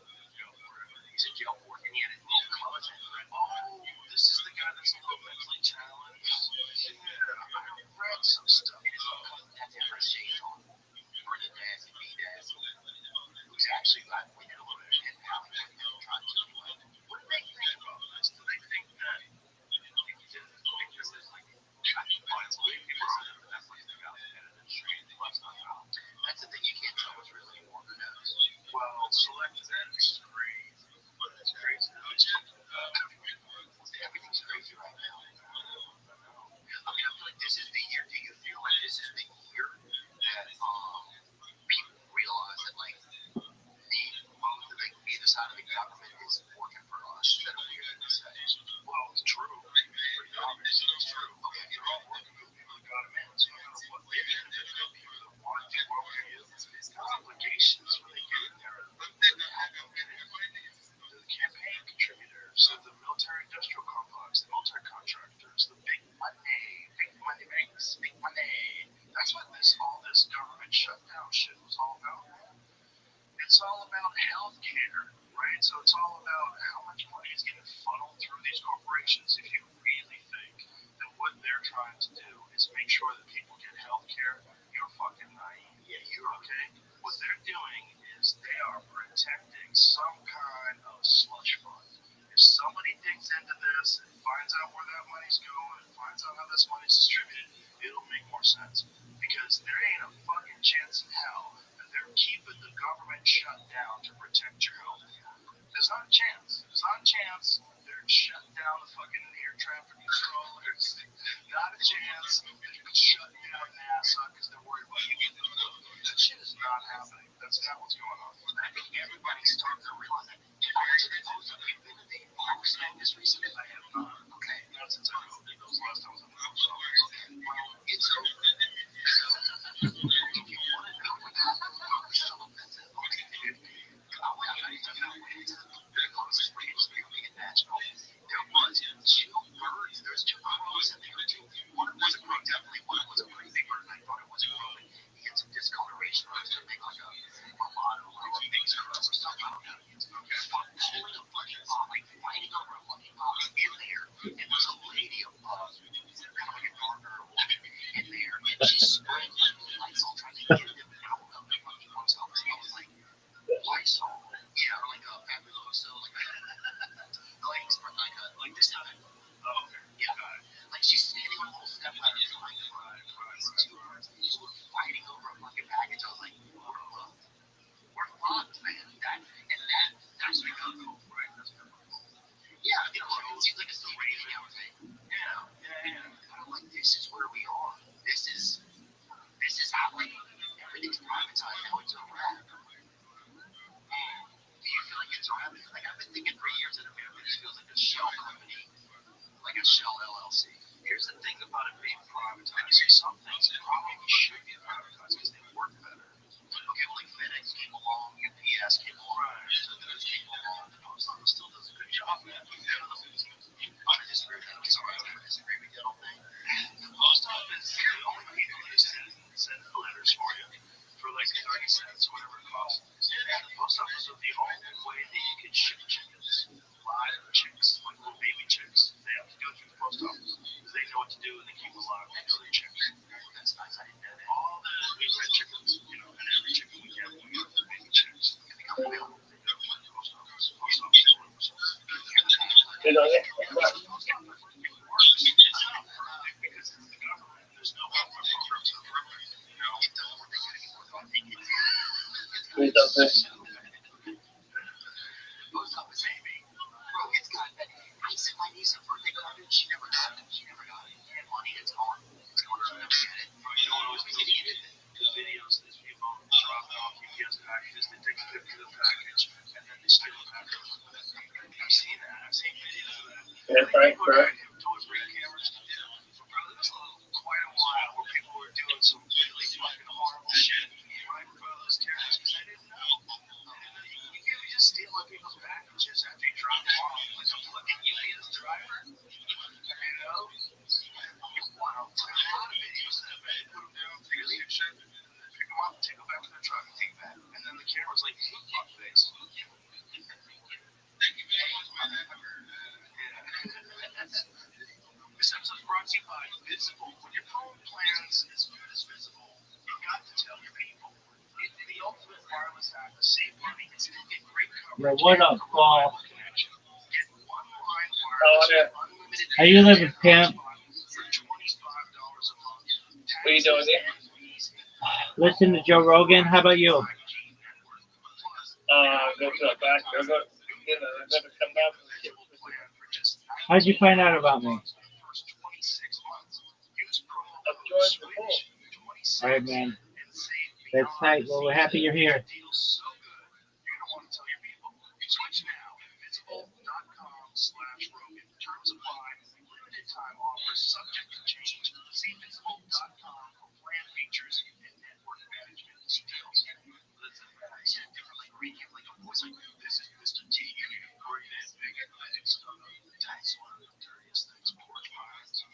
He's in jail for it, and he had a little cousin.
Oh, this is the guy that's a little mentally challenged. Yeah, I read some stuff.
And his little cousin had different shades on. Brendan Dass and B-Dass. Who's actually got we did a little bit of hit now. He tried to anyway. What do they think about this? Do they think that he didn't think there was like honestly, it was that's like the guy that had an extreme lifestyle. That's the thing you can't tell what's real anymore. Who knows?
Well, selective editing is great, but it's crazy.
Everything's crazy right now. I mean, I feel like this is the year. Do you feel like this is the year that people realize that like either side of the government is working for us? Is that a weird thing to say?
Well, it's true. Pretty obvious it's true. Okay, you're all working for the people that got them in, so no matter what they did, there's no people that want to work for you. There's obligations when they get in there. The campaign contributors, the military-industrial complex, the military contractors, the big money banks, big money. That's what all this government shutdown shit was all about. It's all about healthcare, right? So it's all about how much money is getting funneled through these corporations. If you really think that what they're trying to do is make sure that people get healthcare, you're fucking naive.
Yeah, you're
okay. What they're doing is they are protecting some kind of slush fund. If somebody digs into this and finds out where that money's going and finds out how this money's distributed, it'll make more sense. Because there ain't a fucking chance in hell that they're keeping the government shut down to protect your health. There's not a chance. There's not a chance. They're shutting down the fucking air traffic controllers. Not a chance. They're shutting down NASA because they're worried about you getting the flu. That shit is not happening. That's not what's going on.
I think everybody's starting to realize that. I went to the post office. You've been to the post office recently?
I have not.
Okay.
Not since I moved. Those last times I was in the post office.
Well, it's over. So, if you want to know what happened, I went to the closest branch there, big and natural. There was two birds. There's two crows in there too. One was a crow, definitely. One was a pretty big bird, and I thought it was a crow. He had some discoloration on it, something like a mulatto or a mixed crow or something. I don't know. But pulling a fucking pop, like fighting over a fucking pop in there, and there's a lady above, kind of like a gardener or woman in there, and she's spraying lights all trying to get them out of the fucking post office. I was like, Lysol. Yeah, or like a Fabuloso, like this time.
Oh, okay.
Yeah. Like she's standing on a little step ladder behind the these two birds who were fighting over a fucking package. I was like, we're fucked. We're fucked, man. That's the go, right? That's the go. Yeah, it seems like it's the rating everything. Yeah. But I'm like, this is where we are. This is how like everything's privatized now. It's a wrap. Do you feel like it's a wrap? Like I've been thinking for years that America just feels like a shell company, like a shell LLC.
Here's the thing about it being privatized. Some things probably should be privatized because they work better.
Okay, well, like FedEx came along, UPS came along, so those came along. The post office still does a good job, man. I disagree with that. Sorry, I don't disagree with you. I don't think.
The post office, the only people that send letters for you for like 30 cents or whatever it costs. And the post office is the only way that you can ship chickens, live chicks, like little baby chicks. They have to go through the post office because they know what to do and they keep them alive. They know their chicks.
That's nice. I didn't know that.
All the we fed chickens, and every chicken we get, we go through baby chicks.
And they come available.
They go to the post office. Post office is 100%.
You know, yeah.
It works. It's not perfect because it's the government. There's no government programs that work.
It doesn't work like that anymore. I think
It doesn't.
post office, baby. Bro, it's got that. I sent my niece a birthday card and she never got it. And money, it's gone. She'll never get it.
You know what always kills me? The videos of these people dropping off UPS packages. They take a picture of the package and then they steal the package. I've seen that. I've seen videos of that.
Yeah, right.
Towards ring cameras. Bro, there was quite a while where people were doing some really fucking horrible shit right in front of those cameras because they didn't know. You can't be just stealing people's packages after you drop them off like a fucking UPS driver. You know? Wow. There's a lot of videos of that, man. Put them down, take a picture, pick them up, take plans as good as visible. You got to tell your people. The ultimate wireless hack to save money and still get great
Yo,
coverage
what
and
up, Paul?
reliable connection. Get one line
Oh,
wireless
yeah.
with unlimited
How you living, pimp?
for $25 a month.
What you doing there?
Listen to Joe Rogan. How about you?
Go to the back. They're going to come back.
How'd you find out about me?
I've joined before.
All right, man. That's tight. Well, we're happy you're here.
Subject to change. See visible.com for plan features and network management details. Listen, I said it differently. Read you like a voice. This is Mr. T. Great and big athletics. That's one of the dirtiest things porch pies.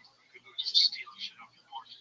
Just stealing shit off the porch.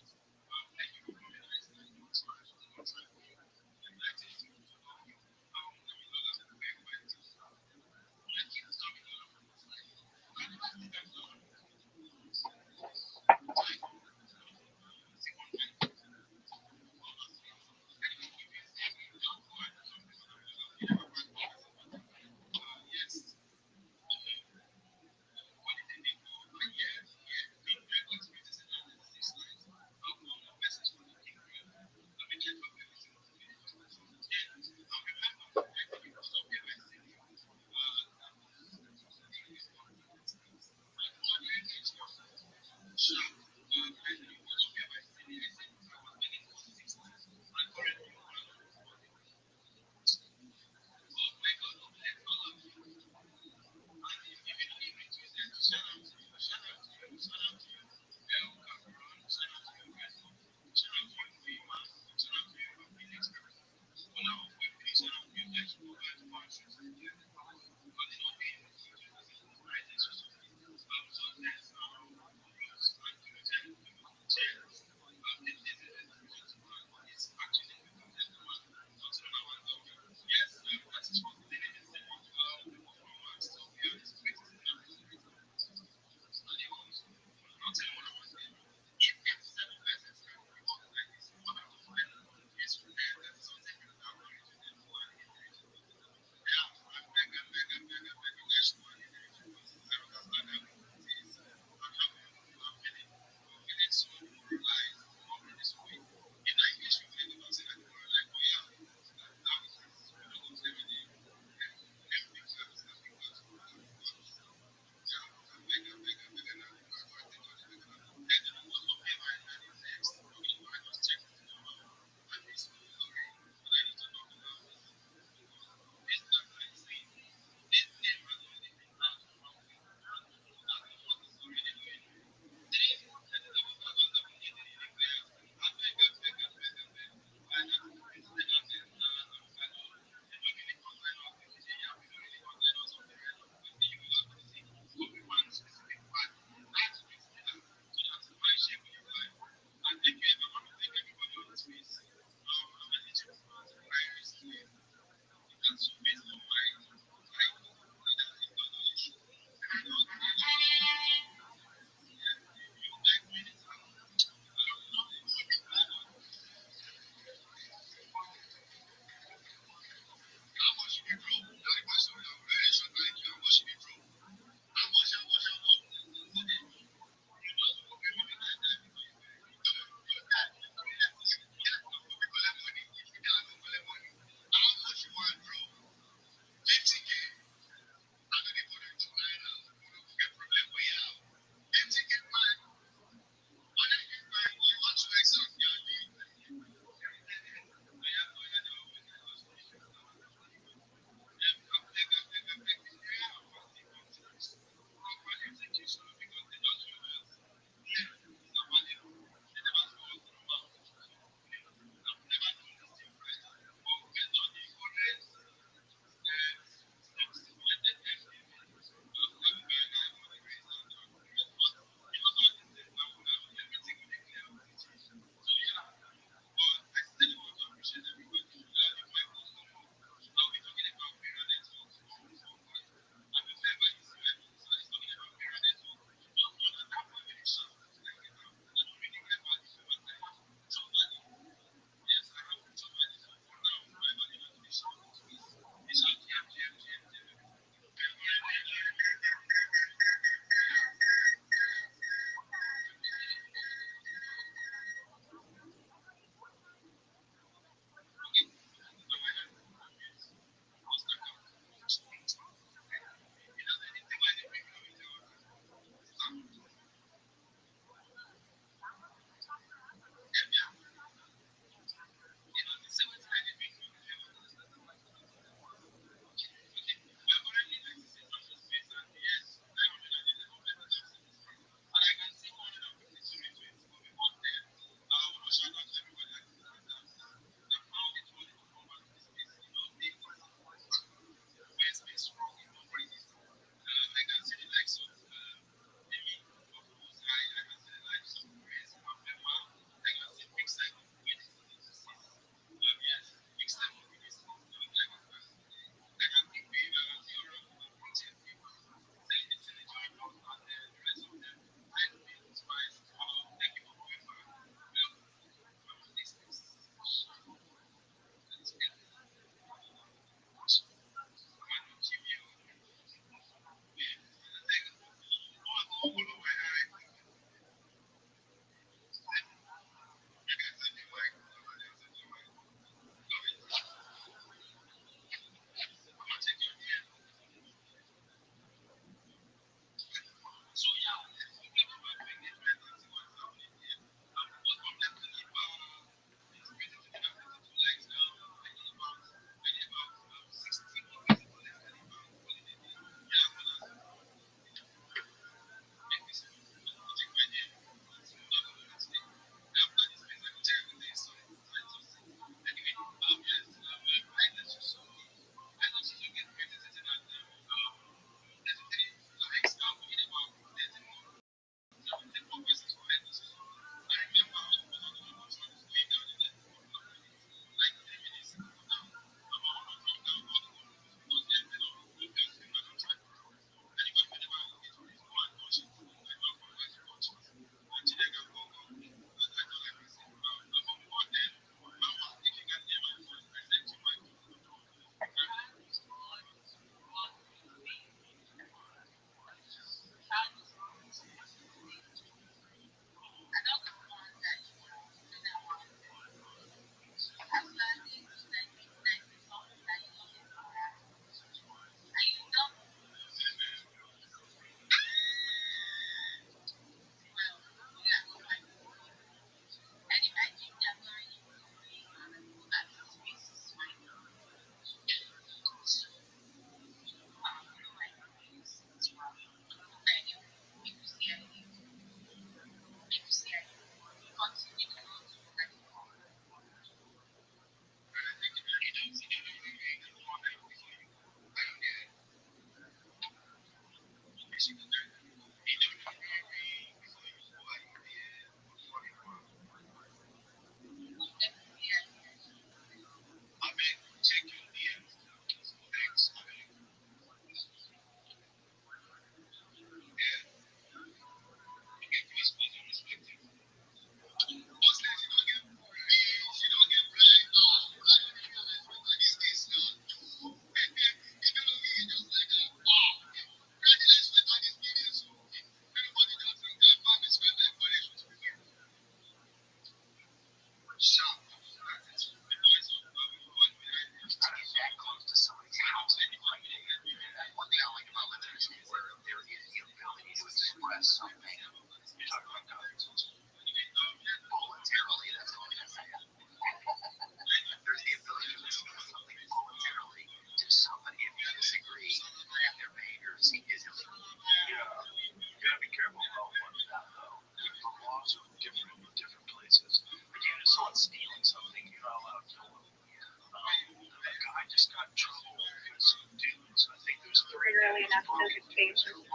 that's his favorite.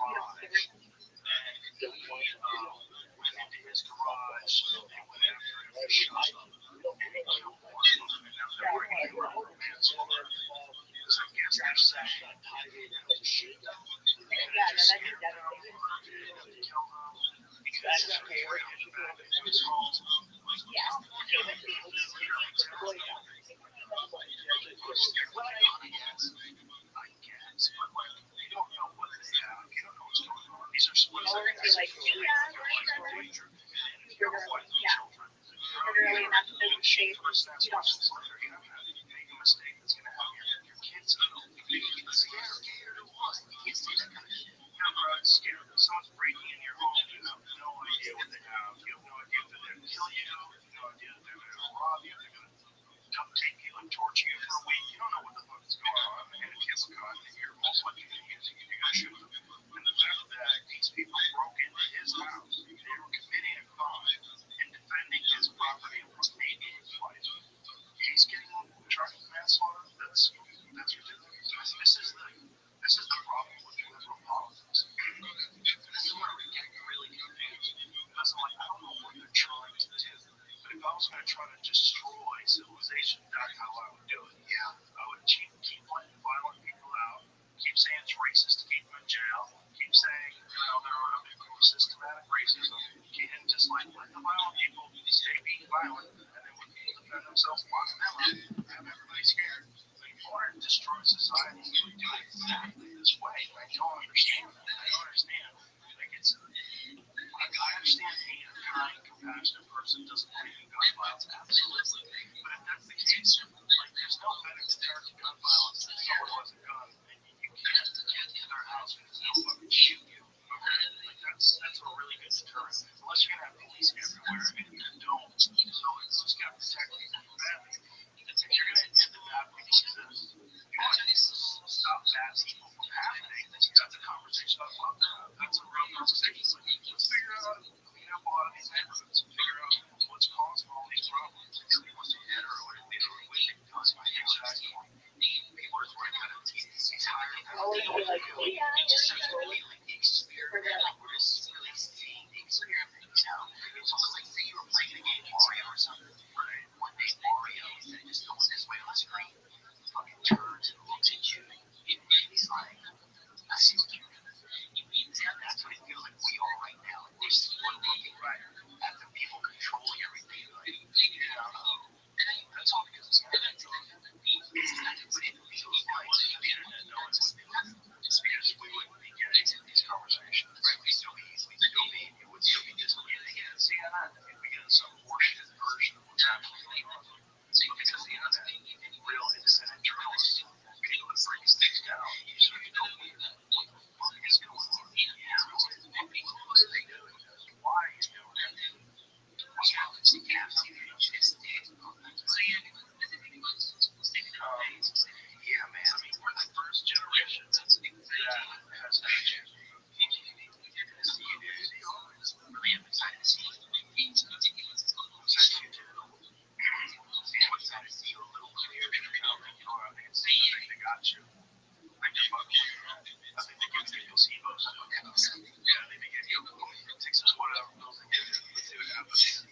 Went into his garage. They went after him for shot. And they killed one of them. And now they're bringing him over for manslaughter. Because I guess they're saying that he didn't have to shoot them.
Yeah, no, that'd be devastating.
Because it's afraid to get back into his home.
Yeah, he would be Boy Scout.
I guess, but like, they don't know what they have. You don't know what's going on. These are
Well, we're gonna be like, yeah, you're early, yeah, you're early enough to be safe. You don't.
You make a mistake that's gonna have your kids killed. You get scared. You see that kind of shit. You're scared. Someone's breaking in your home. You have no idea what they have. You have no idea if they're gonna kill you. You have no idea if they're gonna rob you. They're gonna duct tape you and torture you for a week. You don't know what the fuck is going on. And if it's gun, you're most likely going to use it. You're going to shoot them. And the fact that these people broke into his house, they were committing a crime and defending his property and maybe his life. He's getting charged with manslaughter. That's ridiculous. This is the problem with liberal politics. This is where we're getting really confused. Because I'm like, I don't know what they're trying to do. But if I was going to try to destroy civilization, that's how I would do it. Yeah, I would keep letting violent people out, keep saying it's racist to keep them in jail, keep saying, they're systematic racism, and just like let the violent people stay being violent, and then when people defend themselves, lock them up, have everybody scared. But if you want to destroy society, you would do it exactly this way. I don't understand that. I don't understand. Like I understand being a kind, compassionate person doesn't believe in gun violence, absolutely. But if that's the case, like there's no better deterrent to gun violence than someone who has a gun and you can't get to their house because they'll fucking shoot you. Okay? Like that's a really good deterrent. Unless you're gonna have police everywhere and you don't, so who's gonna protect you from bad people? If you're gonna admit that bad people exist, you want to stop bad people from happening, that's a conversation I'd love to have. That's a real conversation. Like, let's figure out how to clean up a lot of these neighborhoods, figure out what's causing all these problems. Nobody wants to hit or whatever, exactly. People are trying to it's higher than
Always be like, yeah,
we're just really seeing the experiment, you know? It's almost like say you were playing a game Mario or something. One day Mario, instead of just going this way on the screen, fucking turns and looks at you and he's like, I see what you're doing. That's what it feels like we are right now. Like we're looking right at the people controlling everything. Like, that's all because it's not. It's but it feels like the internet knows what they do. It's because we wouldn't be getting these conversations. Right? We'd still be it would still be just getting CNN. We'd be getting some horseshit version of what's actually going on. But because the internet, real independent journalists, people that break things down, usually don't hear what the fuck is going on. What's they doing? Why are you doing it? What's happening? It's yeah, man. I mean, we're the first generation that has that chance. Really emphasize the scene. A little clear. I think it's they got you. I think they give you placebos. Yeah, they give you take some whatever pills and get it. Let's see what happens.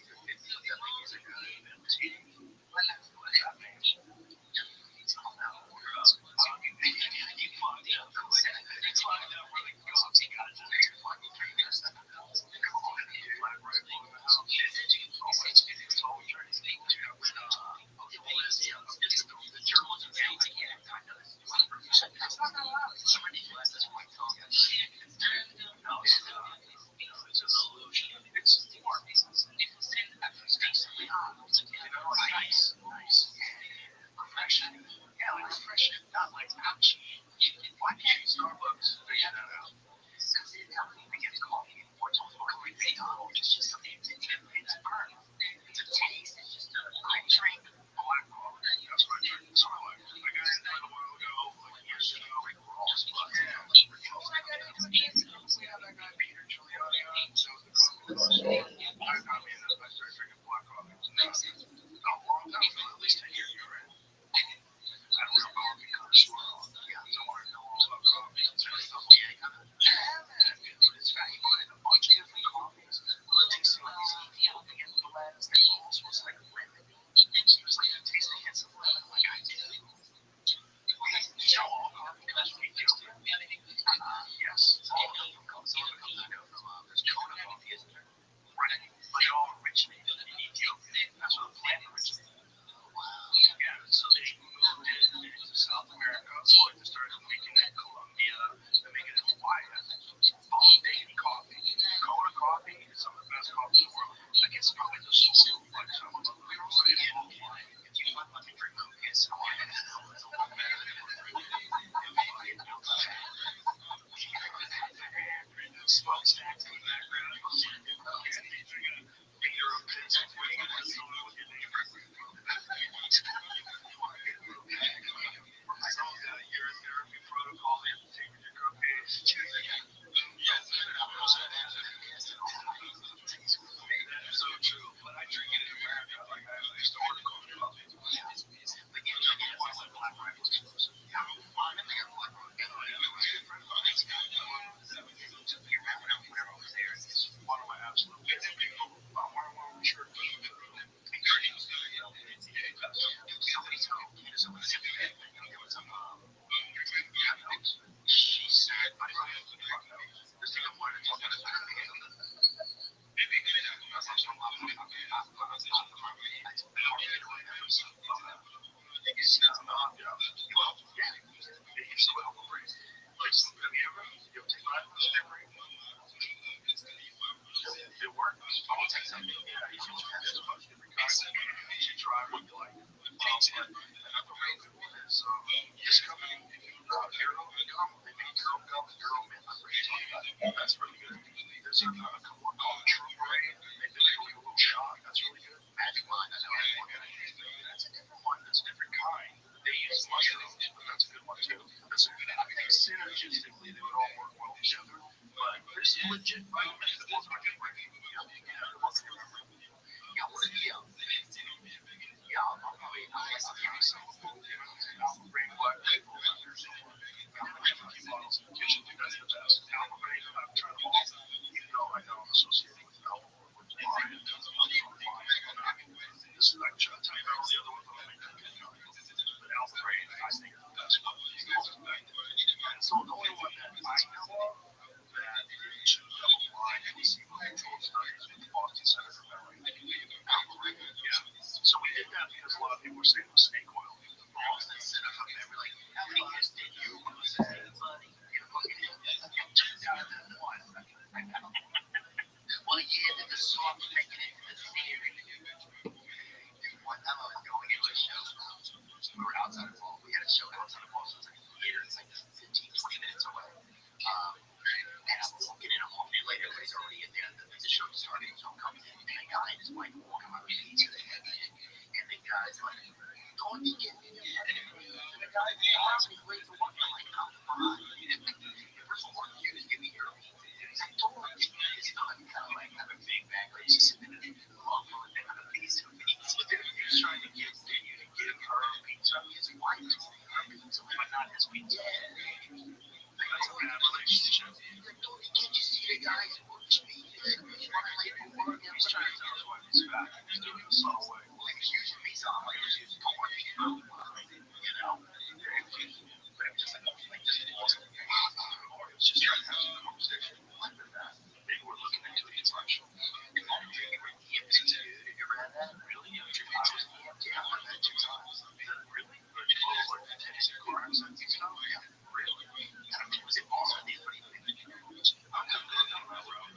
So alpha brain. Like, have you ever take my step brain? It works. I'll take something. Yeah, you should try this bunch of different kinds. You should try what you like. Another real good one is this company, Hero Gum. They make Hero Gum and Hero Mint. I'm pretty talking about it. That's really good. There's a one called True Brain. They make a little shot. That's really good. Magic Mind. I know everyone got it. That's a different one. That's a different kind. They use mushrooms, but that's a good one too. That's a good. I think synergistically they would all work well together. But there's some legit vitamins that work on your brain. Yeah, what if you? Yeah, I'll probably give you some of both. Alpha Brain Black Label. There's a few bottles in the kitchen. That's the best. Alpha Brain, I've tried them all. Even though I know I'm associated with Alpha or with Lion, this is like, I'll tell you about all the other ones. I'll make that good. But Alpha Brain, I think, is the best one. And so the only one that I know of that is double blind placebo controlled studies with the Boston Center for Memory. Alpha Brain, yeah. So we did that because a lot of people were saying it was snake oil. Boston Center for Memory, like, how many years did you use it? You fucking you 2001. Well, yeah, then the song's making it to the theater. One time I was going into a show. We were outside of Boston. We had a show outside of Boston. It was like a theater. It's like 15, 20 minutes away. And I'm walking in a half day later. Everybody's already in there. The show started. So I'm coming in. And a guy and his wife walking my feet to the head. And the guy's like, don't you get me? And the guy's he's late to work. I'm like, I'm fine. First of all, you just give me your he's like, don't let me. It's not kind of like have a big bag. Like, she's sitting in a long one. They have a piece of pizza. He's trying to get you to give her pizza. His wife to her pizza, but not his pizza. That's a bad relationship. Like, don't can't you see the guys who work for me? He's running late for work. He's trying to tell his wife he's back. He's doing it a slow way. Like, he's using me, so I'm like, don't work for you. You know? But it was just like this wasn't. Or it was just trying to have some conversation. Like that. Maybe we're looking into a differential. You were EMT, dude. Have you ever had that? Really? I was EMT. I've had 2 times. Really? Like Tennessee car accidents and stuff? Yeah. Really? Was it also the funny thing? I could have gone down that road.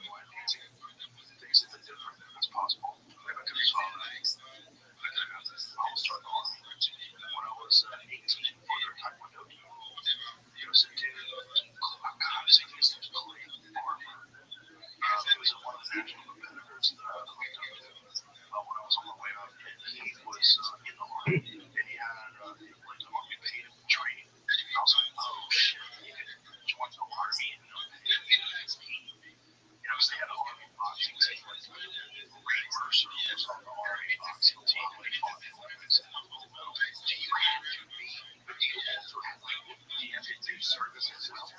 Things that are different. That's possible. Maybe I could have saw that. I was starting off when I was 18 for their Taekwondo team. There was a dude, God, his name was Clay Farmer. He was one of the national competitors that I looked up to when I was on my way up. And he was in the Army. And he had, like, the Army paid him to train. And I was like, oh, shit, he could join the Army and, it's neat. You know, because they had an Army boxing team, like, Ray Mercer was on the Army boxing team when he fought in the Olympics and won gold medal. Do you have to be, but do you also have, like, do you have to do service as well?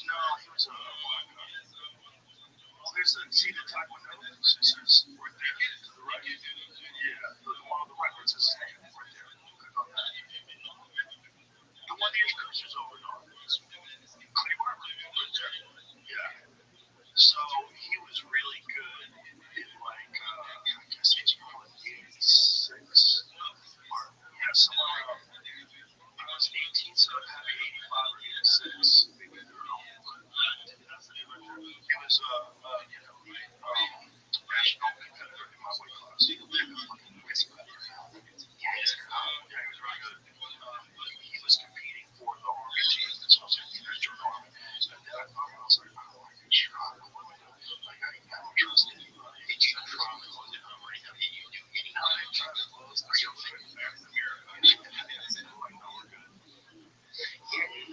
No, he was a black guy. Well, there's a, see the Taekwondo, it says right there, to the right. Yeah, one of the records is his name right there. Click on that. The one that coaches over and on is Clay Barber, right there. Yeah. So he was really good in like, I guess he was probably 86. Or, yeah, somewhere around. I was 18, so I'd have 85 or 86. Maybe I don't know. He was national competitor in my weight class. He was really good. He was competing for the Army team. So I was like, you guys join the Army. And then I thought, I was like, oh, I can try. Like, I don't trust anybody. Did you try to close it? Did you do any kind of try to close? Are you okay? Like, no, we're good.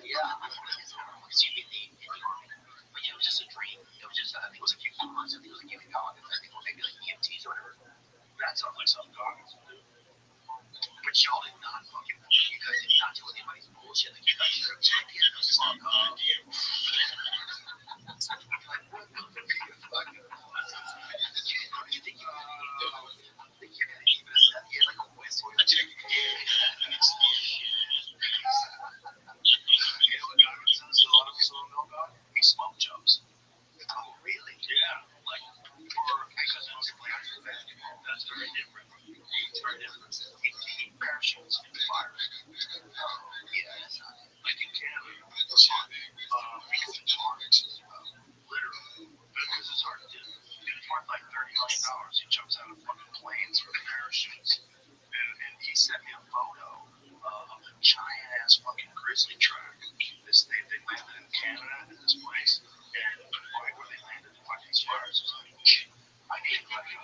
Yeah. Because you did the Army. But yeah, it was just a dream. It was just, I think it was a few months. I think it was a few dollars. I think it was maybe like EMTs or whatever. That sounds like something Goggins would do. But y'all did not fucking, you guys did not do anybody's bullshit. Like, you guys should have checked in the fuck up. Like, what the fuck? You think you think you're gonna keep it a set? You like a whistle. You know what Goggins does? A lot of people don't know about? He smoke jumps. Oh, really? Yeah. Like, because it's like, that's very different.
It's very different. He parachutes into fire. Like in Canada, because it's hard. Literally. Because it's hard to do. It's worth like $30 million. He jumps out of fucking planes with parachutes. And he sent me a photo of a giant ass fucking grizzly track. They landed in Canada at this place, and right where they landed to fight these fires, was like, I need like a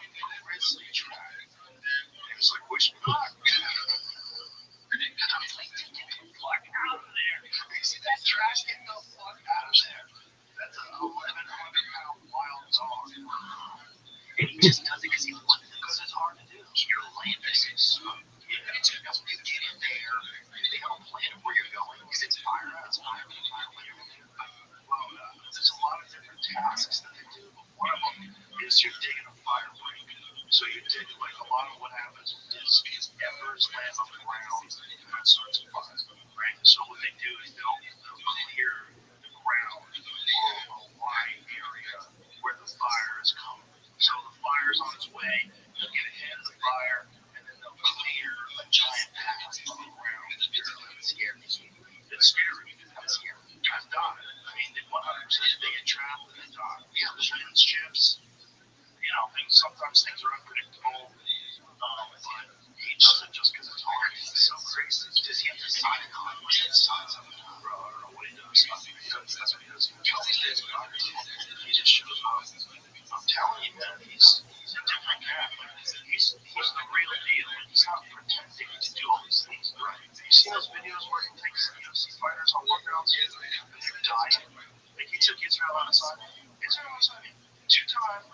grizzly track. And it was like, which fuck? I'm like, get the fuck out of there. You see that trash? Get the fuck out of there. That's an 1,100-pound wild dog. And he just does it because he wants it. Because it's hard to do. You're landing. That's when you get in there. They don't plan where you're going because it's fire out. It's fire when you're in there. Well, there's a lot of different tasks that they do. But one of them is you're digging a fire break. So you dig, like a lot of what happens is embers land on the ground and that starts a fire. Right? So what they do is they'll clear the ground or a wide area where the fire is coming. So the fire's on its way, they'll get ahead of the fire, and then they'll clear a giant path on the ground. It's scary. It's scary. It's scary. Guys die. I mean, they 100% they get trapped and they die. Yeah, there's winds, ships. Sometimes things are unpredictable. But he does it just because it's hard. It's so crazy. Does he have to sign it on? Bro, I don't know what he does. That's what he does. He tells his days about it. He just shows up. I'm telling you, man, he's a different cat. He's the real deal. He's not pretending to do all these things. Right? You see those videos where he takes UFC fighters on workouts and they're dying? Like he took Israel on his side. Israel's 2-time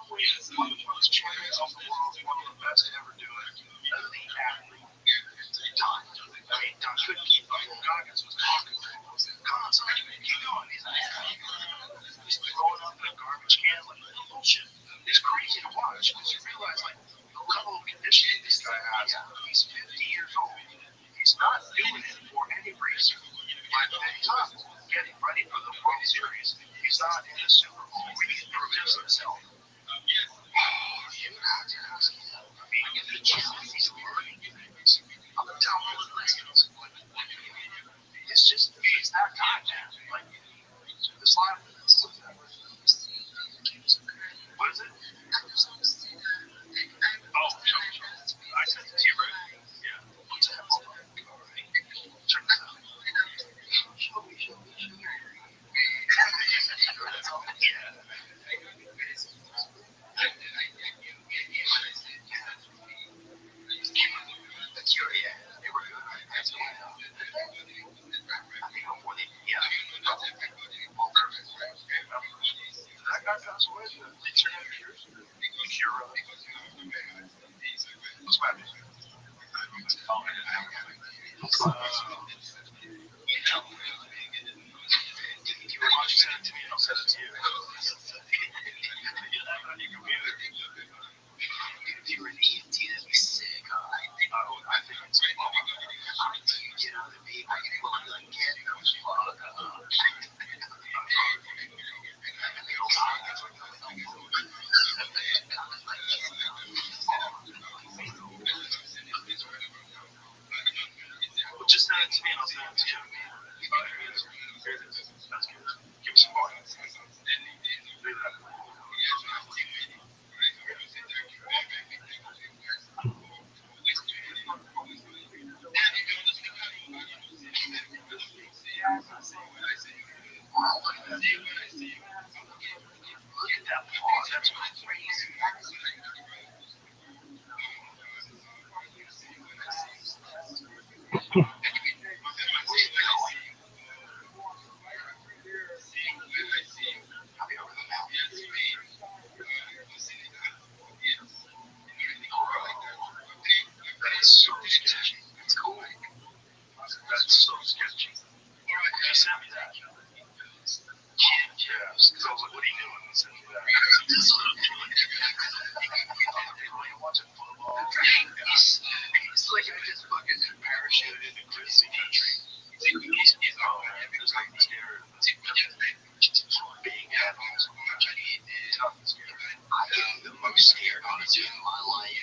one of the most champions of the world, one of the best to ever do it. Elite athlete. Done. I mean, done. Couldn't keep up. Goggins was talking to him. Come on, son. Keep going. He's throwing up in a garbage can like bullshit. It's crazy to watch because you realize like the level of conditioning this guy has. He's 50 years old. He's not doing it for any reason. But he's not getting ready for the World Series. He's not in the Super Bowl where he can prove himself. You have to ask him. I mean, if he kills, he's learning things. I'm down on the list. It's just, he's that guy, man. Like, this life, what's that? What is it? Oh, I sent it to you, right? Yeah. What's that? Check this out. Show me. That's all. Yeah. They were good. That's the way I think before they, that guy passed away. They turned out Cure. What's my name? If you want to send it to me, I'll send it to you. You have it on your computer. If you were an EMT, that'd be sick, huh? I think it's great. I think you get out of me. I can go and like get the fuck up. Well, just send it to me and I'll send it to you. Here it is. That's good. Give me some volume. Look at that. Look at that pause. That's crazy. That's so sketchy. It's cool. That's so sketchy. He sent me that. Yes, because I was like, what are you doing? He sent me that. You're watching football. It's like I just fucking parachuted into grizzly country. There's nothing scary. Big animals. Nothing scary. I get the most scared, honestly, in my life.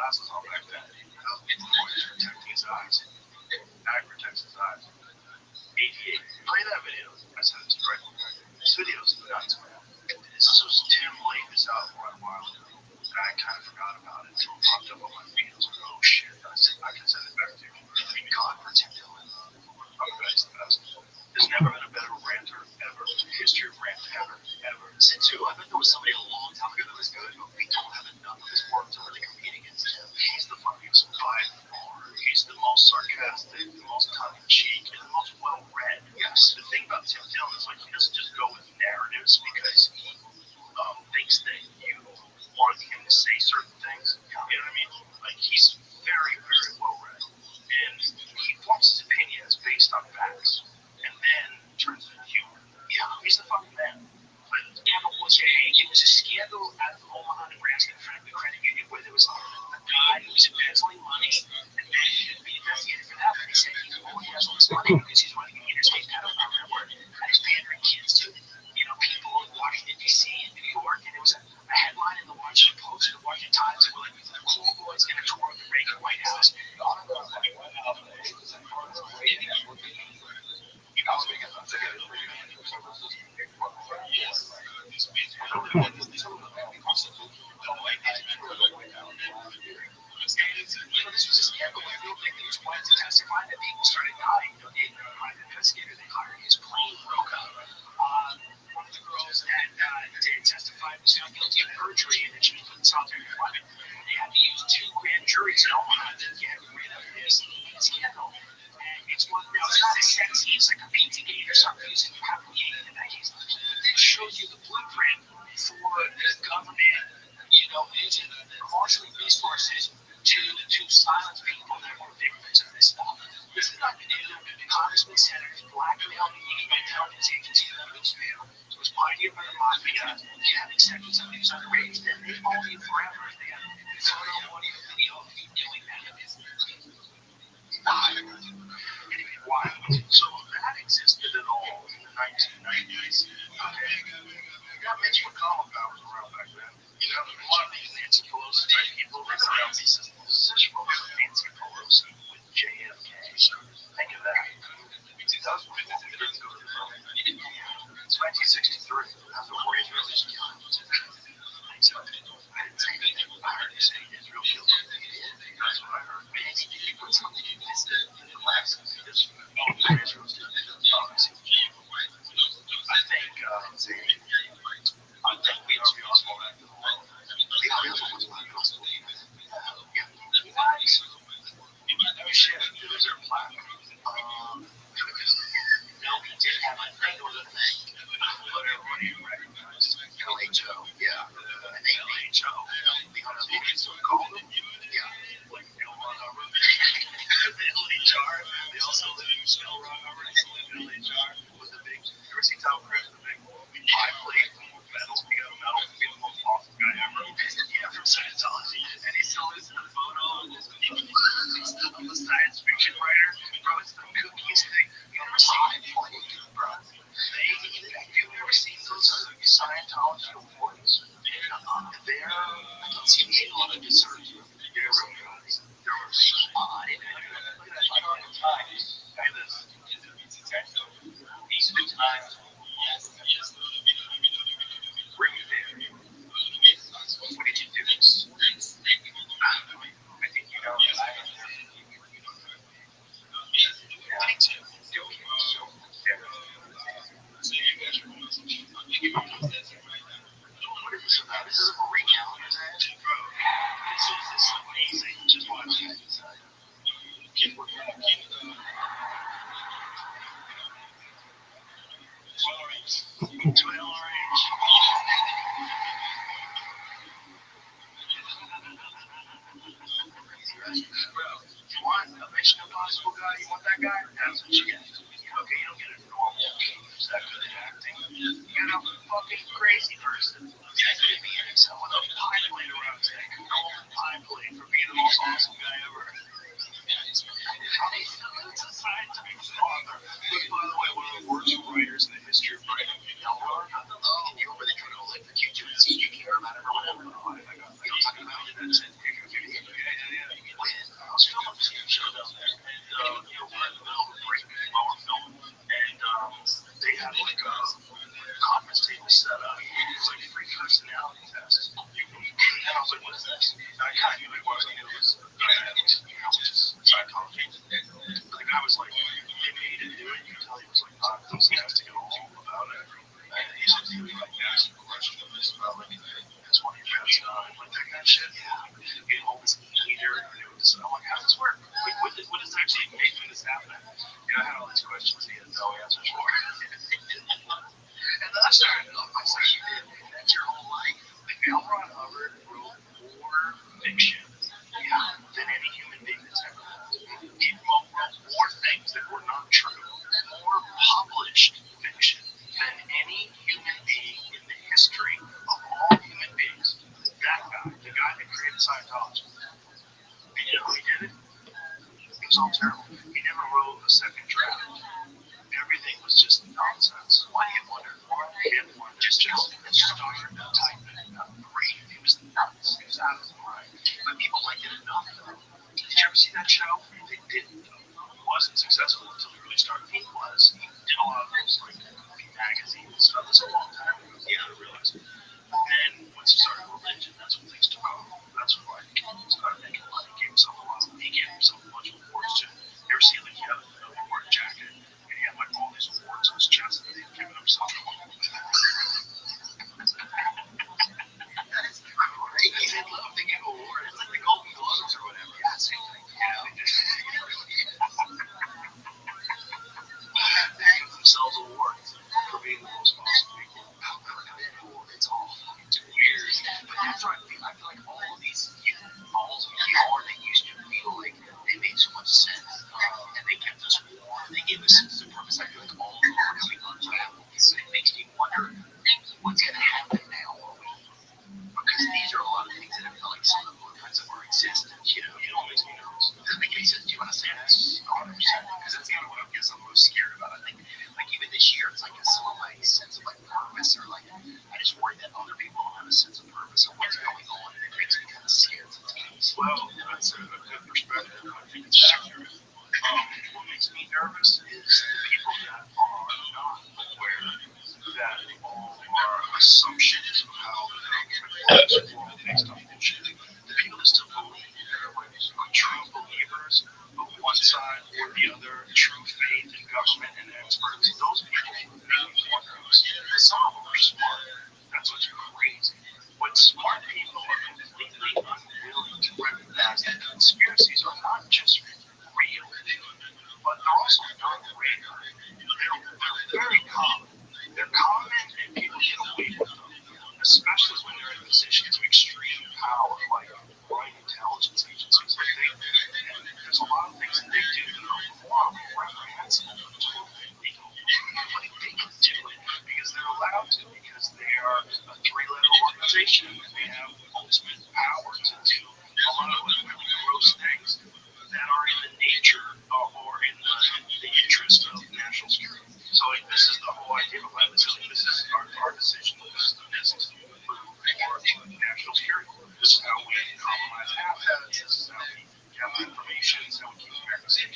glasses on back then. Protecting his eyes. Now he protects his eyes. 88. Play that video. I said it's right. This video is nuts, man. This was Tim laid this out for a while ago. And I kind of forgot about it until it popped up on my feed. I was like, oh shit. I can send it back to you. God protect him. I'm guy's the best. There's never been a better ranter ever in the history of rant ever. Said too, I bet there was somebody a long time ago that was good, but we don't have enough of his work to really compete against him. He's the funniest by far. He's the most sarcastic, the most tongue-in-cheek, and the most well-read. Yes. The thing about Tim Dillon is like he doesn't just go with narratives because he thinks that you want him to say certain things. You know what I mean? Like he's very, very well-read, and he forms his opinions based on facts, and then turns it into humor. Yeah, he's the fucking man. But scandal was it was a scandal out of Omaha, Nebraska, in front of the credit union where there was a guy who was embezzling money and then he should be investigated for that. But he said he only has all this money because he's running an interstate pedophile network and he's pandering kids to people in Washington D.C. and New York. And there was a headline in the Washington Post and the Washington Times that were like, the cool boy's going to tour the Reagan White House. This was a scandal. Real big news wanted to testify that people started dying. The private investigator they hired, his plane broke up. One of the girls that did testify was found guilty of perjury and then she was put in solitary confinement. They had to use 2 grand juries in Omaha to get rid of this scandal. And it's not as sexy as like a Pizzagate or something using propaganda in that case. But this shows you the blueprint for the government, using marshal resources to silence people that were victims of this stuff. This is not new. Congressmen, senators, blackmail the intelligence agency and the newsmail. It was pioneered by the mafia. You have accepted somebody who's underage, then they own you forever. They have photo, audio, video of you doing that. Wild. So that existed at all in the 1990s. Okay. You got Mitch McConnell powers around back then. A lot of these Nancy Pelosi type people, they say, this is such focus on Nancy Pelosi with JFK. Think of that. 2015, it's 1963. That's before Israel's killed. So, I didn't say anything. I heard you say Israel killed him. That's what I heard. Maybe he put something in the class. Israel's killed. I think we are responsible. We are responsible. Shit, there's a plaque. No, we did have a thing or the thing. What everybody recognized. LHO. Yeah. And they LHO. The Honorable so called them. Yeah. Like Neil Ron the LHR. They also live in Neil Ron the LHR with the big. You ever see Tom Cruise, the big high plate metal? He got a medal for being the most awesome guy ever. Yeah, from Scientology. And he still is in the photo of the science fiction writer. Bro, it's the cookiest thing you ever seen. Bro, you've never seen those Scientology awards? They're, I can see the lot of desserts. They're real guys. They're look at that. Look at this. These are times. Bring it there. What did you do? I think you know. This is a Marie calendar, bro. This is amazing. Just watch it. You want a Mission Impossible guy? You want that guy? That's what you get. Okay, you don't get a normal who's that good at acting. You get a fucking crazy person. Yeah, good at being someone with a pie plate around his neck. A golden pie plate for being the most awesome guy ever. It's a scientific author. Who's, by the way, one of the worst writers in the history of writing. You know where they try to electrocute you and see you care about it or whatever. I don't talk about it. That's it. was. I knew it was, which is psychology. But the guy was like, maybe he didn't do it. You could tell he was like not enthusiastic at all about it. And he said he would like ask questions about like, it's one of your pets died, like that kind of shit. Yeah. Get home as a leader, and it was. I'm like, how does this work? Like, what is actually making this happen? I had all these questions he had no answers for. And then I started up. I said, you did. That's your whole life. Like, L. Ron Hubbard wrote more fiction than any human being that's ever lived. He wrote more things that were not true, more published fiction than any human being in the history of all human beings. That guy, the guy that created Scientology. And you know how he did it? It was all terrible. He never wrote a second draft. Everything was just nonsense. Why do you wonder? He didn't want to just start typing. Great. He was nuts. He was out of his mind. But people liked it enough. Did you ever see that show? It didn't. He wasn't successful until he really started. He was. He did a lot of those like magazines and stuff. That's a long time ago. Yeah, I realized. And then once he started religion, that's when things took off. That's when like he started making money. He gave himself a lot. He gave himself a bunch of awards too. You ever see like he had an award jacket? And he had like all these awards on his chest that he'd given himself. That is great. He did love to give awards, like the Golden Globes or whatever. Yeah, same thing. Yeah, they just they give themselves awards for being the most awesome people. It's all fucking weird. But that's right. I feel like all of these balls of PR, they used to feel like they made so much sense. And they kept us warm. They gave us sense of purpose. I feel like all of them are coming unraveled. So it makes me wonder what's going to happen now. Because these are a lot of things that I feel like some of the blueprints of our existence. You know what makes me nervous? Does it make any sense? Do you understand this? 100%. Because that's kind of what I guess I'm most scared about. I think, like, even this year, it's like some of my sense of, like, purpose or, like, I just worry that other people don't have a sense of purpose or what's going on, and it makes me kind of scared sometimes. Well, that's a good perspective. I think it's accurate. What makes me nervous is the people that are not aware that all our assumptions of how the government works are all based on bullshit. The people that still believe that are like true believers of one side or the other, true faith in government and experts, those people make me more nervous. Because some of them are smart. That's what's crazy. But smart people are completely unwilling to recognize that conspiracies are not just real, but they're also not real. They're very common. They're common and people get away with them, especially when they're in positions of extreme power, like right intelligence agencies. Like there's a lot of things that they do that are horrible, reprehensible, totally illegal. But they can do it because they're allowed to, because they are a three-letter organization and they have ultimate power to do a lot of really gross things that are in the nature or in the interest of national security. So this is the whole idea behind this. This is our decision. This is the business for national security. This is how we compromise assets. This is how we gather information. This is how we keep America safe.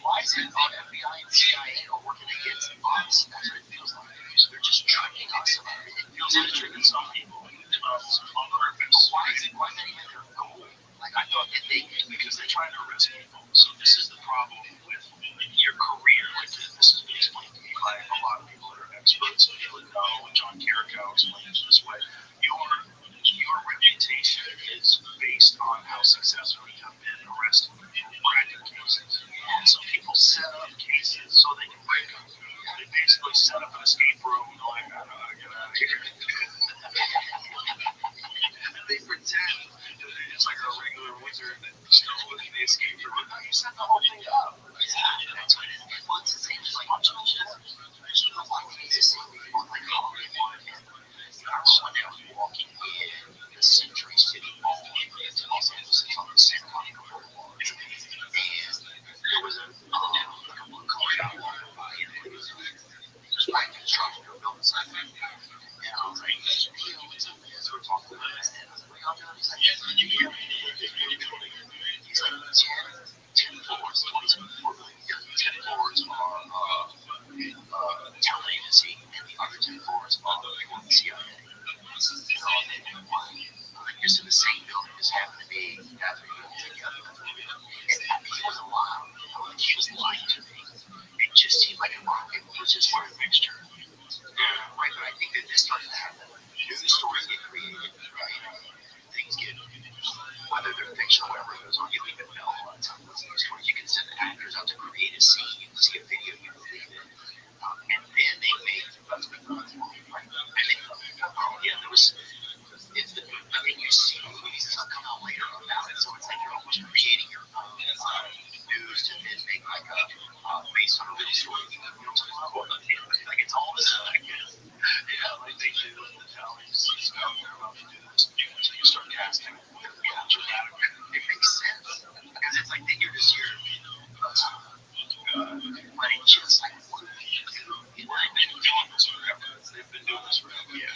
Why is it our FBI and CIA are working against us? That's what it feels like. They're just tricking us. It feels like they're tricking some people on purpose. Why is it? Why is that even their goal? Like I thought that because they're trying to arrest people. So this is the problem with your career. Like this has been explained to me by a lot of people that are experts. People that know, John Carrico explains it this way. Your reputation is based on how successful you have been arresting people, cracking cases. And so people set up cases so they can break them. They basically set up an escape room and they're like, I don't know how to get out of here. And they pretend it's like a regular wizard that stole the escape room. You set the whole thing up. That's what it is. Well, it's the same as like on social media. Why would you just say like Hollywood and someone else walking in the Century City Mall in Los Angeles on the Santa Monica Boulevard? And there was a blue collar guy walking by and it was just right construction of a building site. And I was like, so we're talking about that. And I was like, what y'all doing? He's like, you hear me? He's like, 10 floors, 24 million. 10 floors are talent agency, and the other 10 floors are the CIA. You're just in the same building.
fiction, whatever it is, or you even know a lot of times what's in the story. You can send actors out to create a scene. You can see a video, you believe it, and then they make. I think, yeah, there was. It's the, I mean, you see movies that come out later about it, so it's like you're almost creating your own news to then make like a based on a real story. You know what I'm talking about? Like it's all this, I guess. Yeah, like they do in the talent stuff. They're about to do this. So you start casting. It makes sense because it's like then you're just here. But it just like what do you do? You know, they've been doing this forever. They've been doing this forever. Yeah,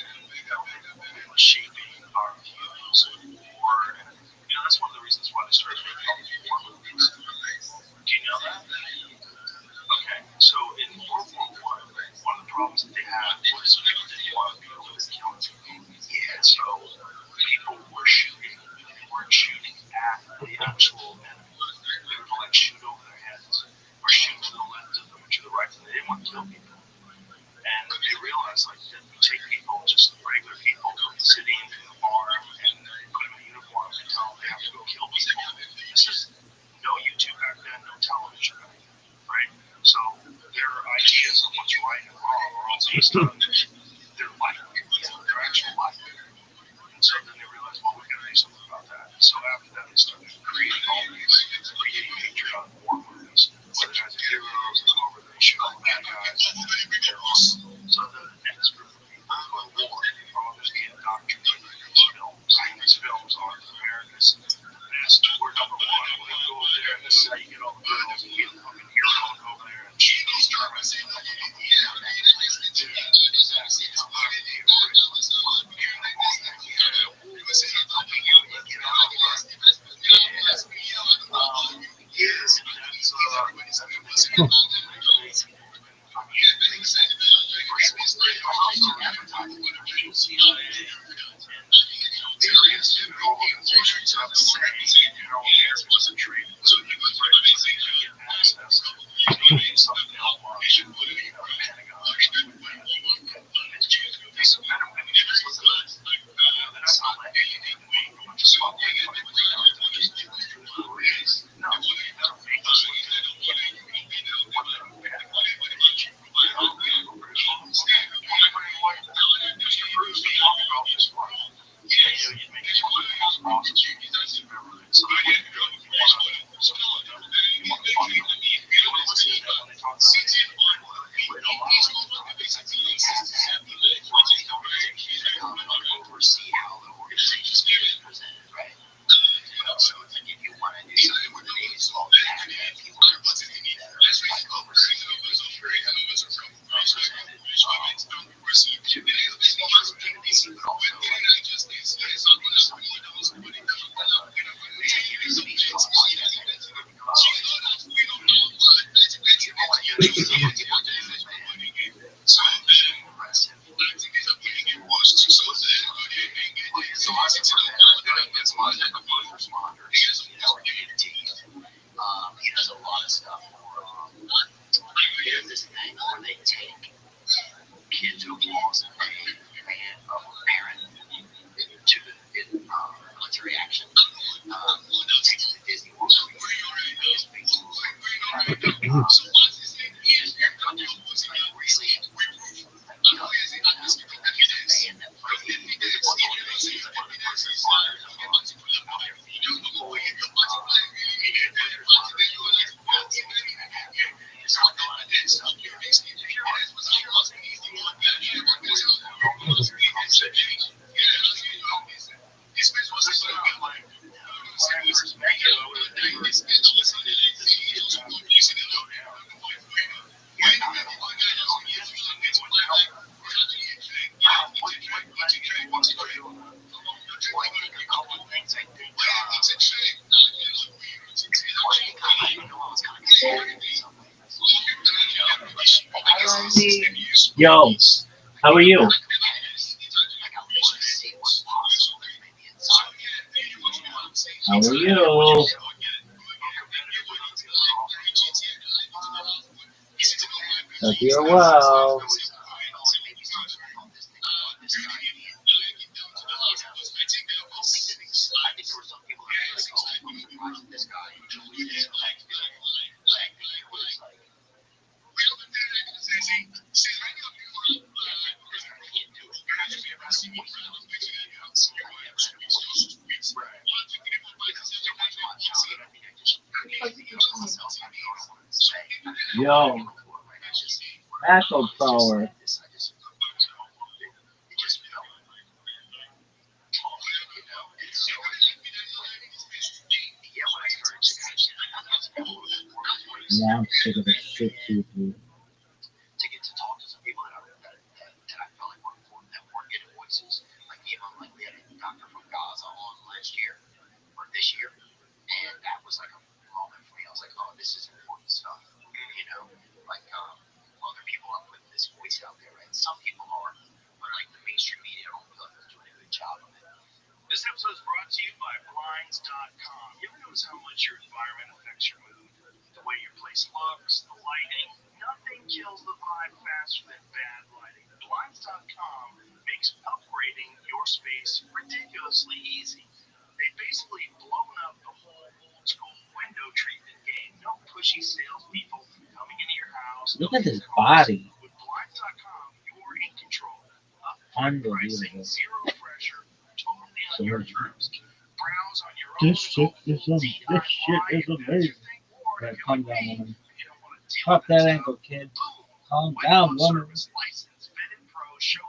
shaping our views of war, and that's one of the reasons why they started making all these war movies. Do you know that? Okay, so in World War One, one of the problems that they had was people didn't want to be able to kill people. Yeah, so people were shooting. They weren't shooting at the actual enemy. They would like shoot over their heads or shoot to the left of them or to the right. They didn't want to kill people. And they realized like that you take people, just regular people from the city and from the farm, and put them in uniforms and tell them they have to go kill people. This is no YouTube back then, no television back then, right? So their ideas of what's right and wrong are all based on their life, their actual life. And so then they realized, well, we got to do something about that. So after that, they started creating all these creating patriotic war movies, whether it's heroes or over they shoot all the bad guys. So the next group of people who go to war are all going to be indoctrinated in these films. And these films are America's best. We're number one. We're going to go over there, and this is how you get all the girls and get a fucking hero and go over there and shoot those Germans. He does a lot of stuff for this thing where they take kids who have lost a parent to the military action. Takes them to Disney World.
Yo, how are you? How are you? Hope you're well.
surprised that this guy enjoys it so much. Like, it was like,
Yo, Apple Power. Yeah, I'm sick of this shit too, dude.
to get to talk to some people that I felt like were important, that weren't getting voices. Like even like we had a doctor from Gaza on last year or this year, and that was like a moment for me. I was like, oh, this is important stuff. You know, like other people are putting this voice out there, and some people are, but like the mainstream media, I don't feel like they're doing a good job of it.
This episode is brought to you by Blinds.com. You ever notice how much your environment affects your mood? The way your place looks, the lighting. Nothing kills the vibe faster than bad lighting. Blinds.com makes upgrading your space ridiculously easy. They've basically blown up the whole old school window treatment game. No pushy salespeople coming into your house.
Look at his body.
With Blinds.com, you're in control. Upfront pricing,
Unbelievable.
zero pressure, totally on your terms. Browse on your own.
This shit is amazing. Right, calm down, woman. Pop that ankle, kid. Calm down, woman.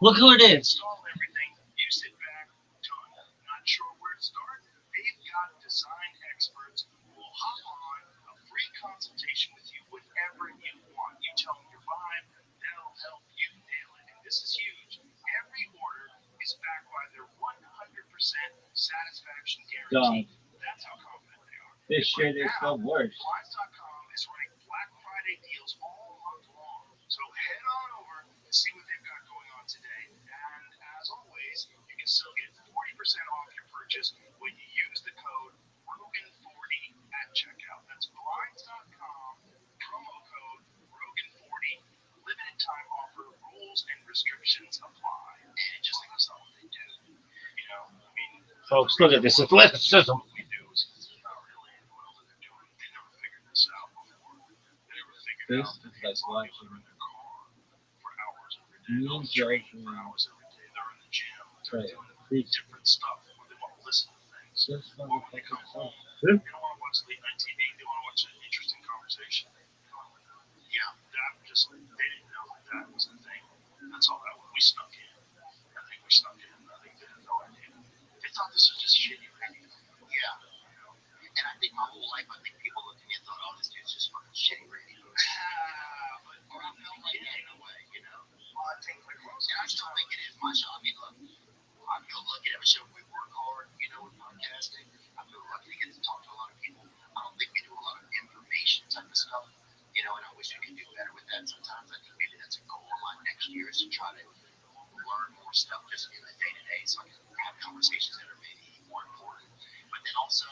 Look who it is.
You sit back, done. Not sure where to start? They've got design experts who will hop on a free consultation with you whatever you want. You tell them your vibe, they'll help you nail it. And this is huge. Every order is backed by their 100% satisfaction guarantee. That's how confident they are.
This shit is the worst.
Blinds.com is running Black Friday deals all month long. So head on over and see what they've got going on today. And as always, you can still get 40% off your purchase when you use the code Rogan40 at checkout. That's Blinds.com, promo code Rogan40. Limited time offer, rules and restrictions apply. And just think that's not what they do. You know, I mean,
Folks, look at this athleticism.
what we do is not really well that they're doing. They never figured this out before. They never figured
This
out
is
that
like
people are
watching
in their car for hours every day. They're training for hours every day. They're in the gym. They're doing different stuff where they want to listen to things.
This
Or when they come home,
motherfucker.
they don't want to watch late night TV. They want to watch an interesting conversation. Yeah, that just, they didn't know that was the thing. That's all that was. We snuck in. I think we snuck in. I think they had no idea. They thought this was just shitty radio.
Yeah. And I think my whole life, I think people looked at me and thought, oh, this dude's just fucking shitty radio. Or I felt like that in a way, you know? And I still think it is my show. I mean, look, I feel lucky to have a show where we work hard, you know, with podcasting. I feel lucky to get to talk to a lot of people. I don't think we do a lot of information type of stuff, you know, and I wish we could do better with that sometimes. I think maybe that's a goal of mine next year is to try to learn more stuff just in the day-to-day so I can have conversations that are maybe more important. But then also,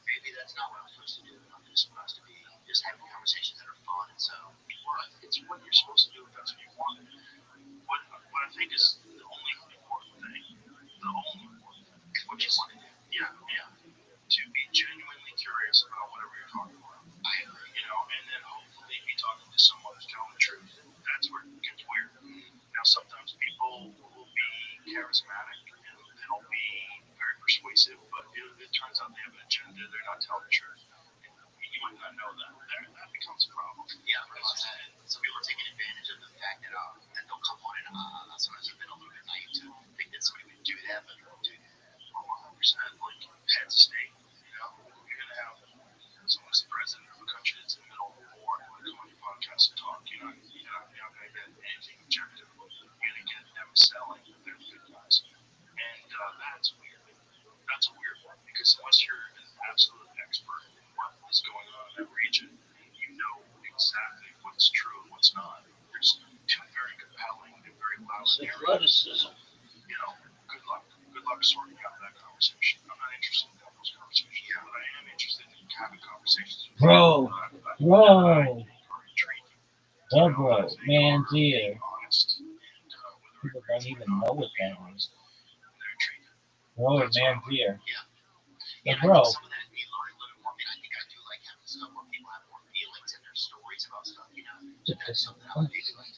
maybe that's not what I'm supposed to do. I'm just supposed to be just having conversations that are fun. And so,
It's what you're supposed to do if that's what you want. What I think is the only important thing, is what you want to do. Yeah. To be genuinely curious about whatever you're talking about. I agree. You know, and then hopefully be talking to someone who's telling the truth. That's where it gets weird. Now, sometimes people will be charismatic and they'll be very persuasive, but it turns out they have an agenda. They're not telling the truth. And you might not know that. That becomes a problem.
yeah, and some people are taking advantage of the fact that they'll come on and sometimes I've been a little bit naive to think that somebody would do that, but they don't do that.
100%, like heads of state. You know, you're gonna have someone who's the president of a country that's in the middle of a war and want to come on your podcast and talk. You're not gonna get anything objective. You're gonna get them selling that they're the good guys, and that's weird. That's a weird one because unless you're an absolute expert in what is going on in that region, and you know exactly what's true and what's not, there's two very compelling and very loud narratives.
Athleticism.
You know, good luck. Good luck sorting out that conversation. I'm not interested in having those conversations, but I am interested in having conversations with
Bro,
people that are intriguing.
bro, man's ear.
Honest and
People don't even know what that is.
they're intriguing.
Bro, man's ear.
Yeah.
But
I
bro,
think some of that we learned a little more. I mean,
to play something else.